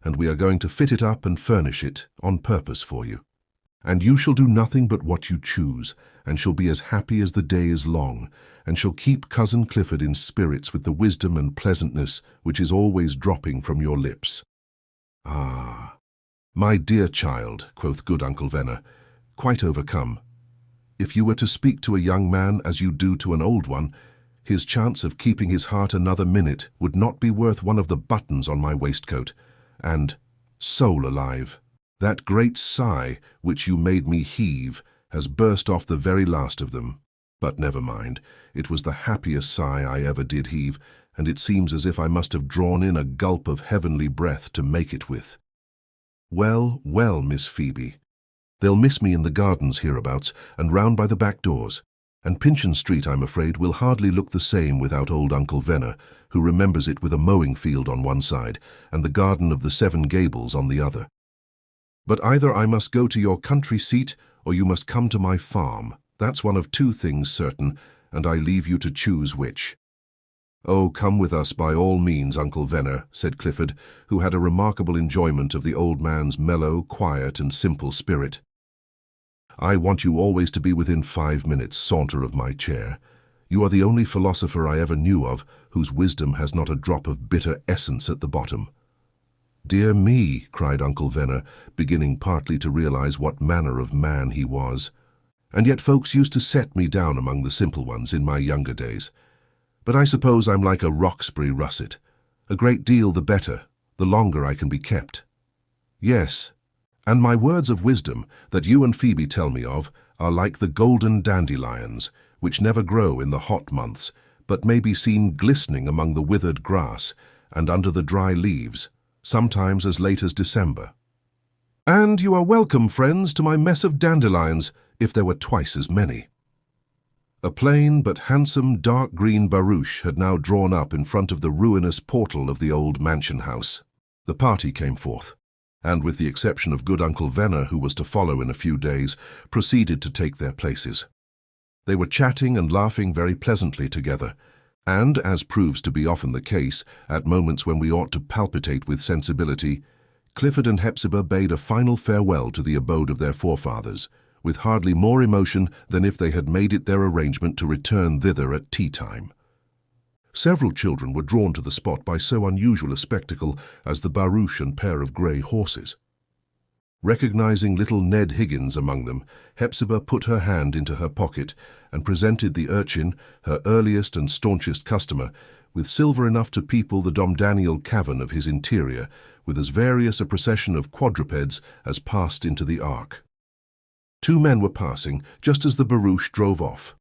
and we are going to fit it up and furnish it on purpose for you. And you shall do nothing but what you choose, and shall be as happy as the day is long, and shall keep cousin Clifford in spirits with the wisdom and pleasantness which is always dropping from your lips. Ah, my dear child, quoth good Uncle Venner, quite overcome. If you were to speak to a young man as you do to an old one, his chance of keeping his heart another minute would not be worth one of the buttons on my waistcoat, and, soul alive, that great sigh which you made me heave has burst off the very last of them. But never mind, it was the happiest sigh I ever did heave, and it seems as if I must have drawn in a gulp of heavenly breath to make it with. Well, well, Miss Phoebe, they'll miss me in the gardens hereabouts and round by the back doors, and Pyncheon Street, I'm afraid, will hardly look the same without old Uncle Venner, who remembers it with a mowing field on one side and the garden of the Seven Gables on the other. But either I must go to your country seat, or you must come to my farm. That's one of two things certain, and I leave you to choose which. Oh, come with us by all means, Uncle Venner, said Clifford, who had a remarkable enjoyment of the old man's mellow, quiet, and simple spirit. I want you always to be within 5 minutes' saunter of my chair. You are the only philosopher I ever knew of whose wisdom has not a drop of bitter essence at the bottom. Dear me, cried Uncle Venner, beginning partly to realize what manner of man he was. And yet folks used to set me down among the simple ones in my younger days. But I suppose I'm like a Roxbury russet. A great deal the better, the longer I can be kept. Yes, and my words of wisdom that you and Phoebe tell me of are like the golden dandelions, which never grow in the hot months, but may be seen glistening among the withered grass and under the dry leaves, sometimes as late as December. And you are welcome, friends, to my mess of dandelions, if there were twice as many. A plain but handsome dark green barouche had now drawn up in front of the ruinous portal of the old mansion house. The party came forth, and with the exception of good Uncle Venner, who was to follow in a few days, proceeded to take their places. They were chatting and laughing very pleasantly together, And, as proves to be often the case, at moments when we ought to palpitate with sensibility, Clifford and Hepzibah bade a final farewell to the abode of their forefathers, with hardly more emotion than if they had made it their arrangement to return thither at tea-time. Several children were drawn to the spot by so unusual a spectacle as the barouche and pair of grey horses. Recognizing little Ned Higgins among them, Hepzibah put her hand into her pocket and presented the urchin, her earliest and staunchest customer, with silver enough to people the Domdaniel cavern of his interior, with as various a procession of quadrupeds as passed into the ark. 2 men were passing just as the barouche drove off.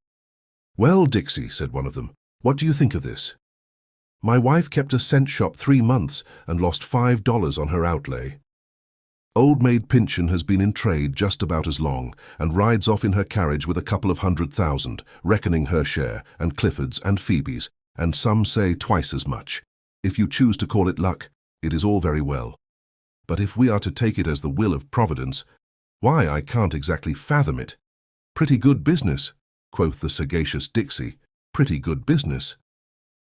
"Well, Dixie," said one of them, "what do you think of this? My wife kept a cent shop 3 months and lost $5 on her outlay. Old maid Pyncheon has been in trade just about as long and rides off in her carriage with a couple of $100,000, reckoning her share, and Clifford's and Phoebe's, and some say twice as much. If you choose to call it luck, it is all very well. But if we are to take it as the will of Providence, why, I can't exactly fathom it." "Pretty good business," quoth the sagacious Dixie, "pretty good business."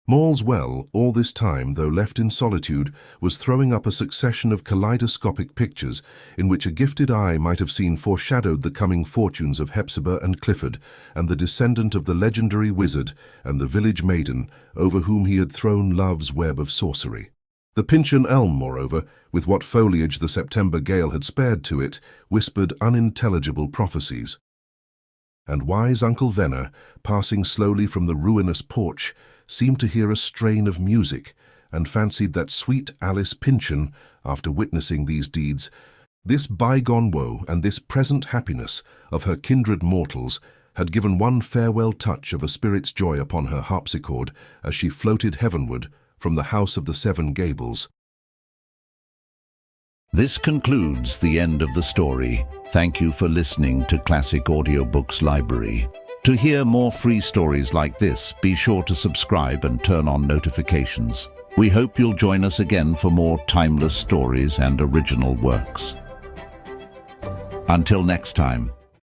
Maule's well, all this time, though left in solitude, was throwing up a succession of kaleidoscopic pictures in which a gifted eye might have seen foreshadowed the coming fortunes of Hepzibah and Clifford, and the descendant of the legendary wizard and the village maiden over whom he had thrown love's web of sorcery. The Pyncheon elm, moreover, with what foliage the September gale had spared to it, whispered unintelligible prophecies. And wise Uncle Venner, passing slowly from the ruinous porch, seemed to hear a strain of music, and fancied that sweet Alice Pyncheon, after witnessing these deeds, this bygone woe and this present happiness of her kindred mortals, had given one farewell touch of a spirit's joy upon her harpsichord as she floated heavenward from the house of the Seven Gables. This concludes the end of the story. Thank you for listening to Classic Audiobooks Library. To hear more free stories like this, be sure to subscribe and turn on notifications. We hope you'll join us again for more timeless stories and original works. Until next time.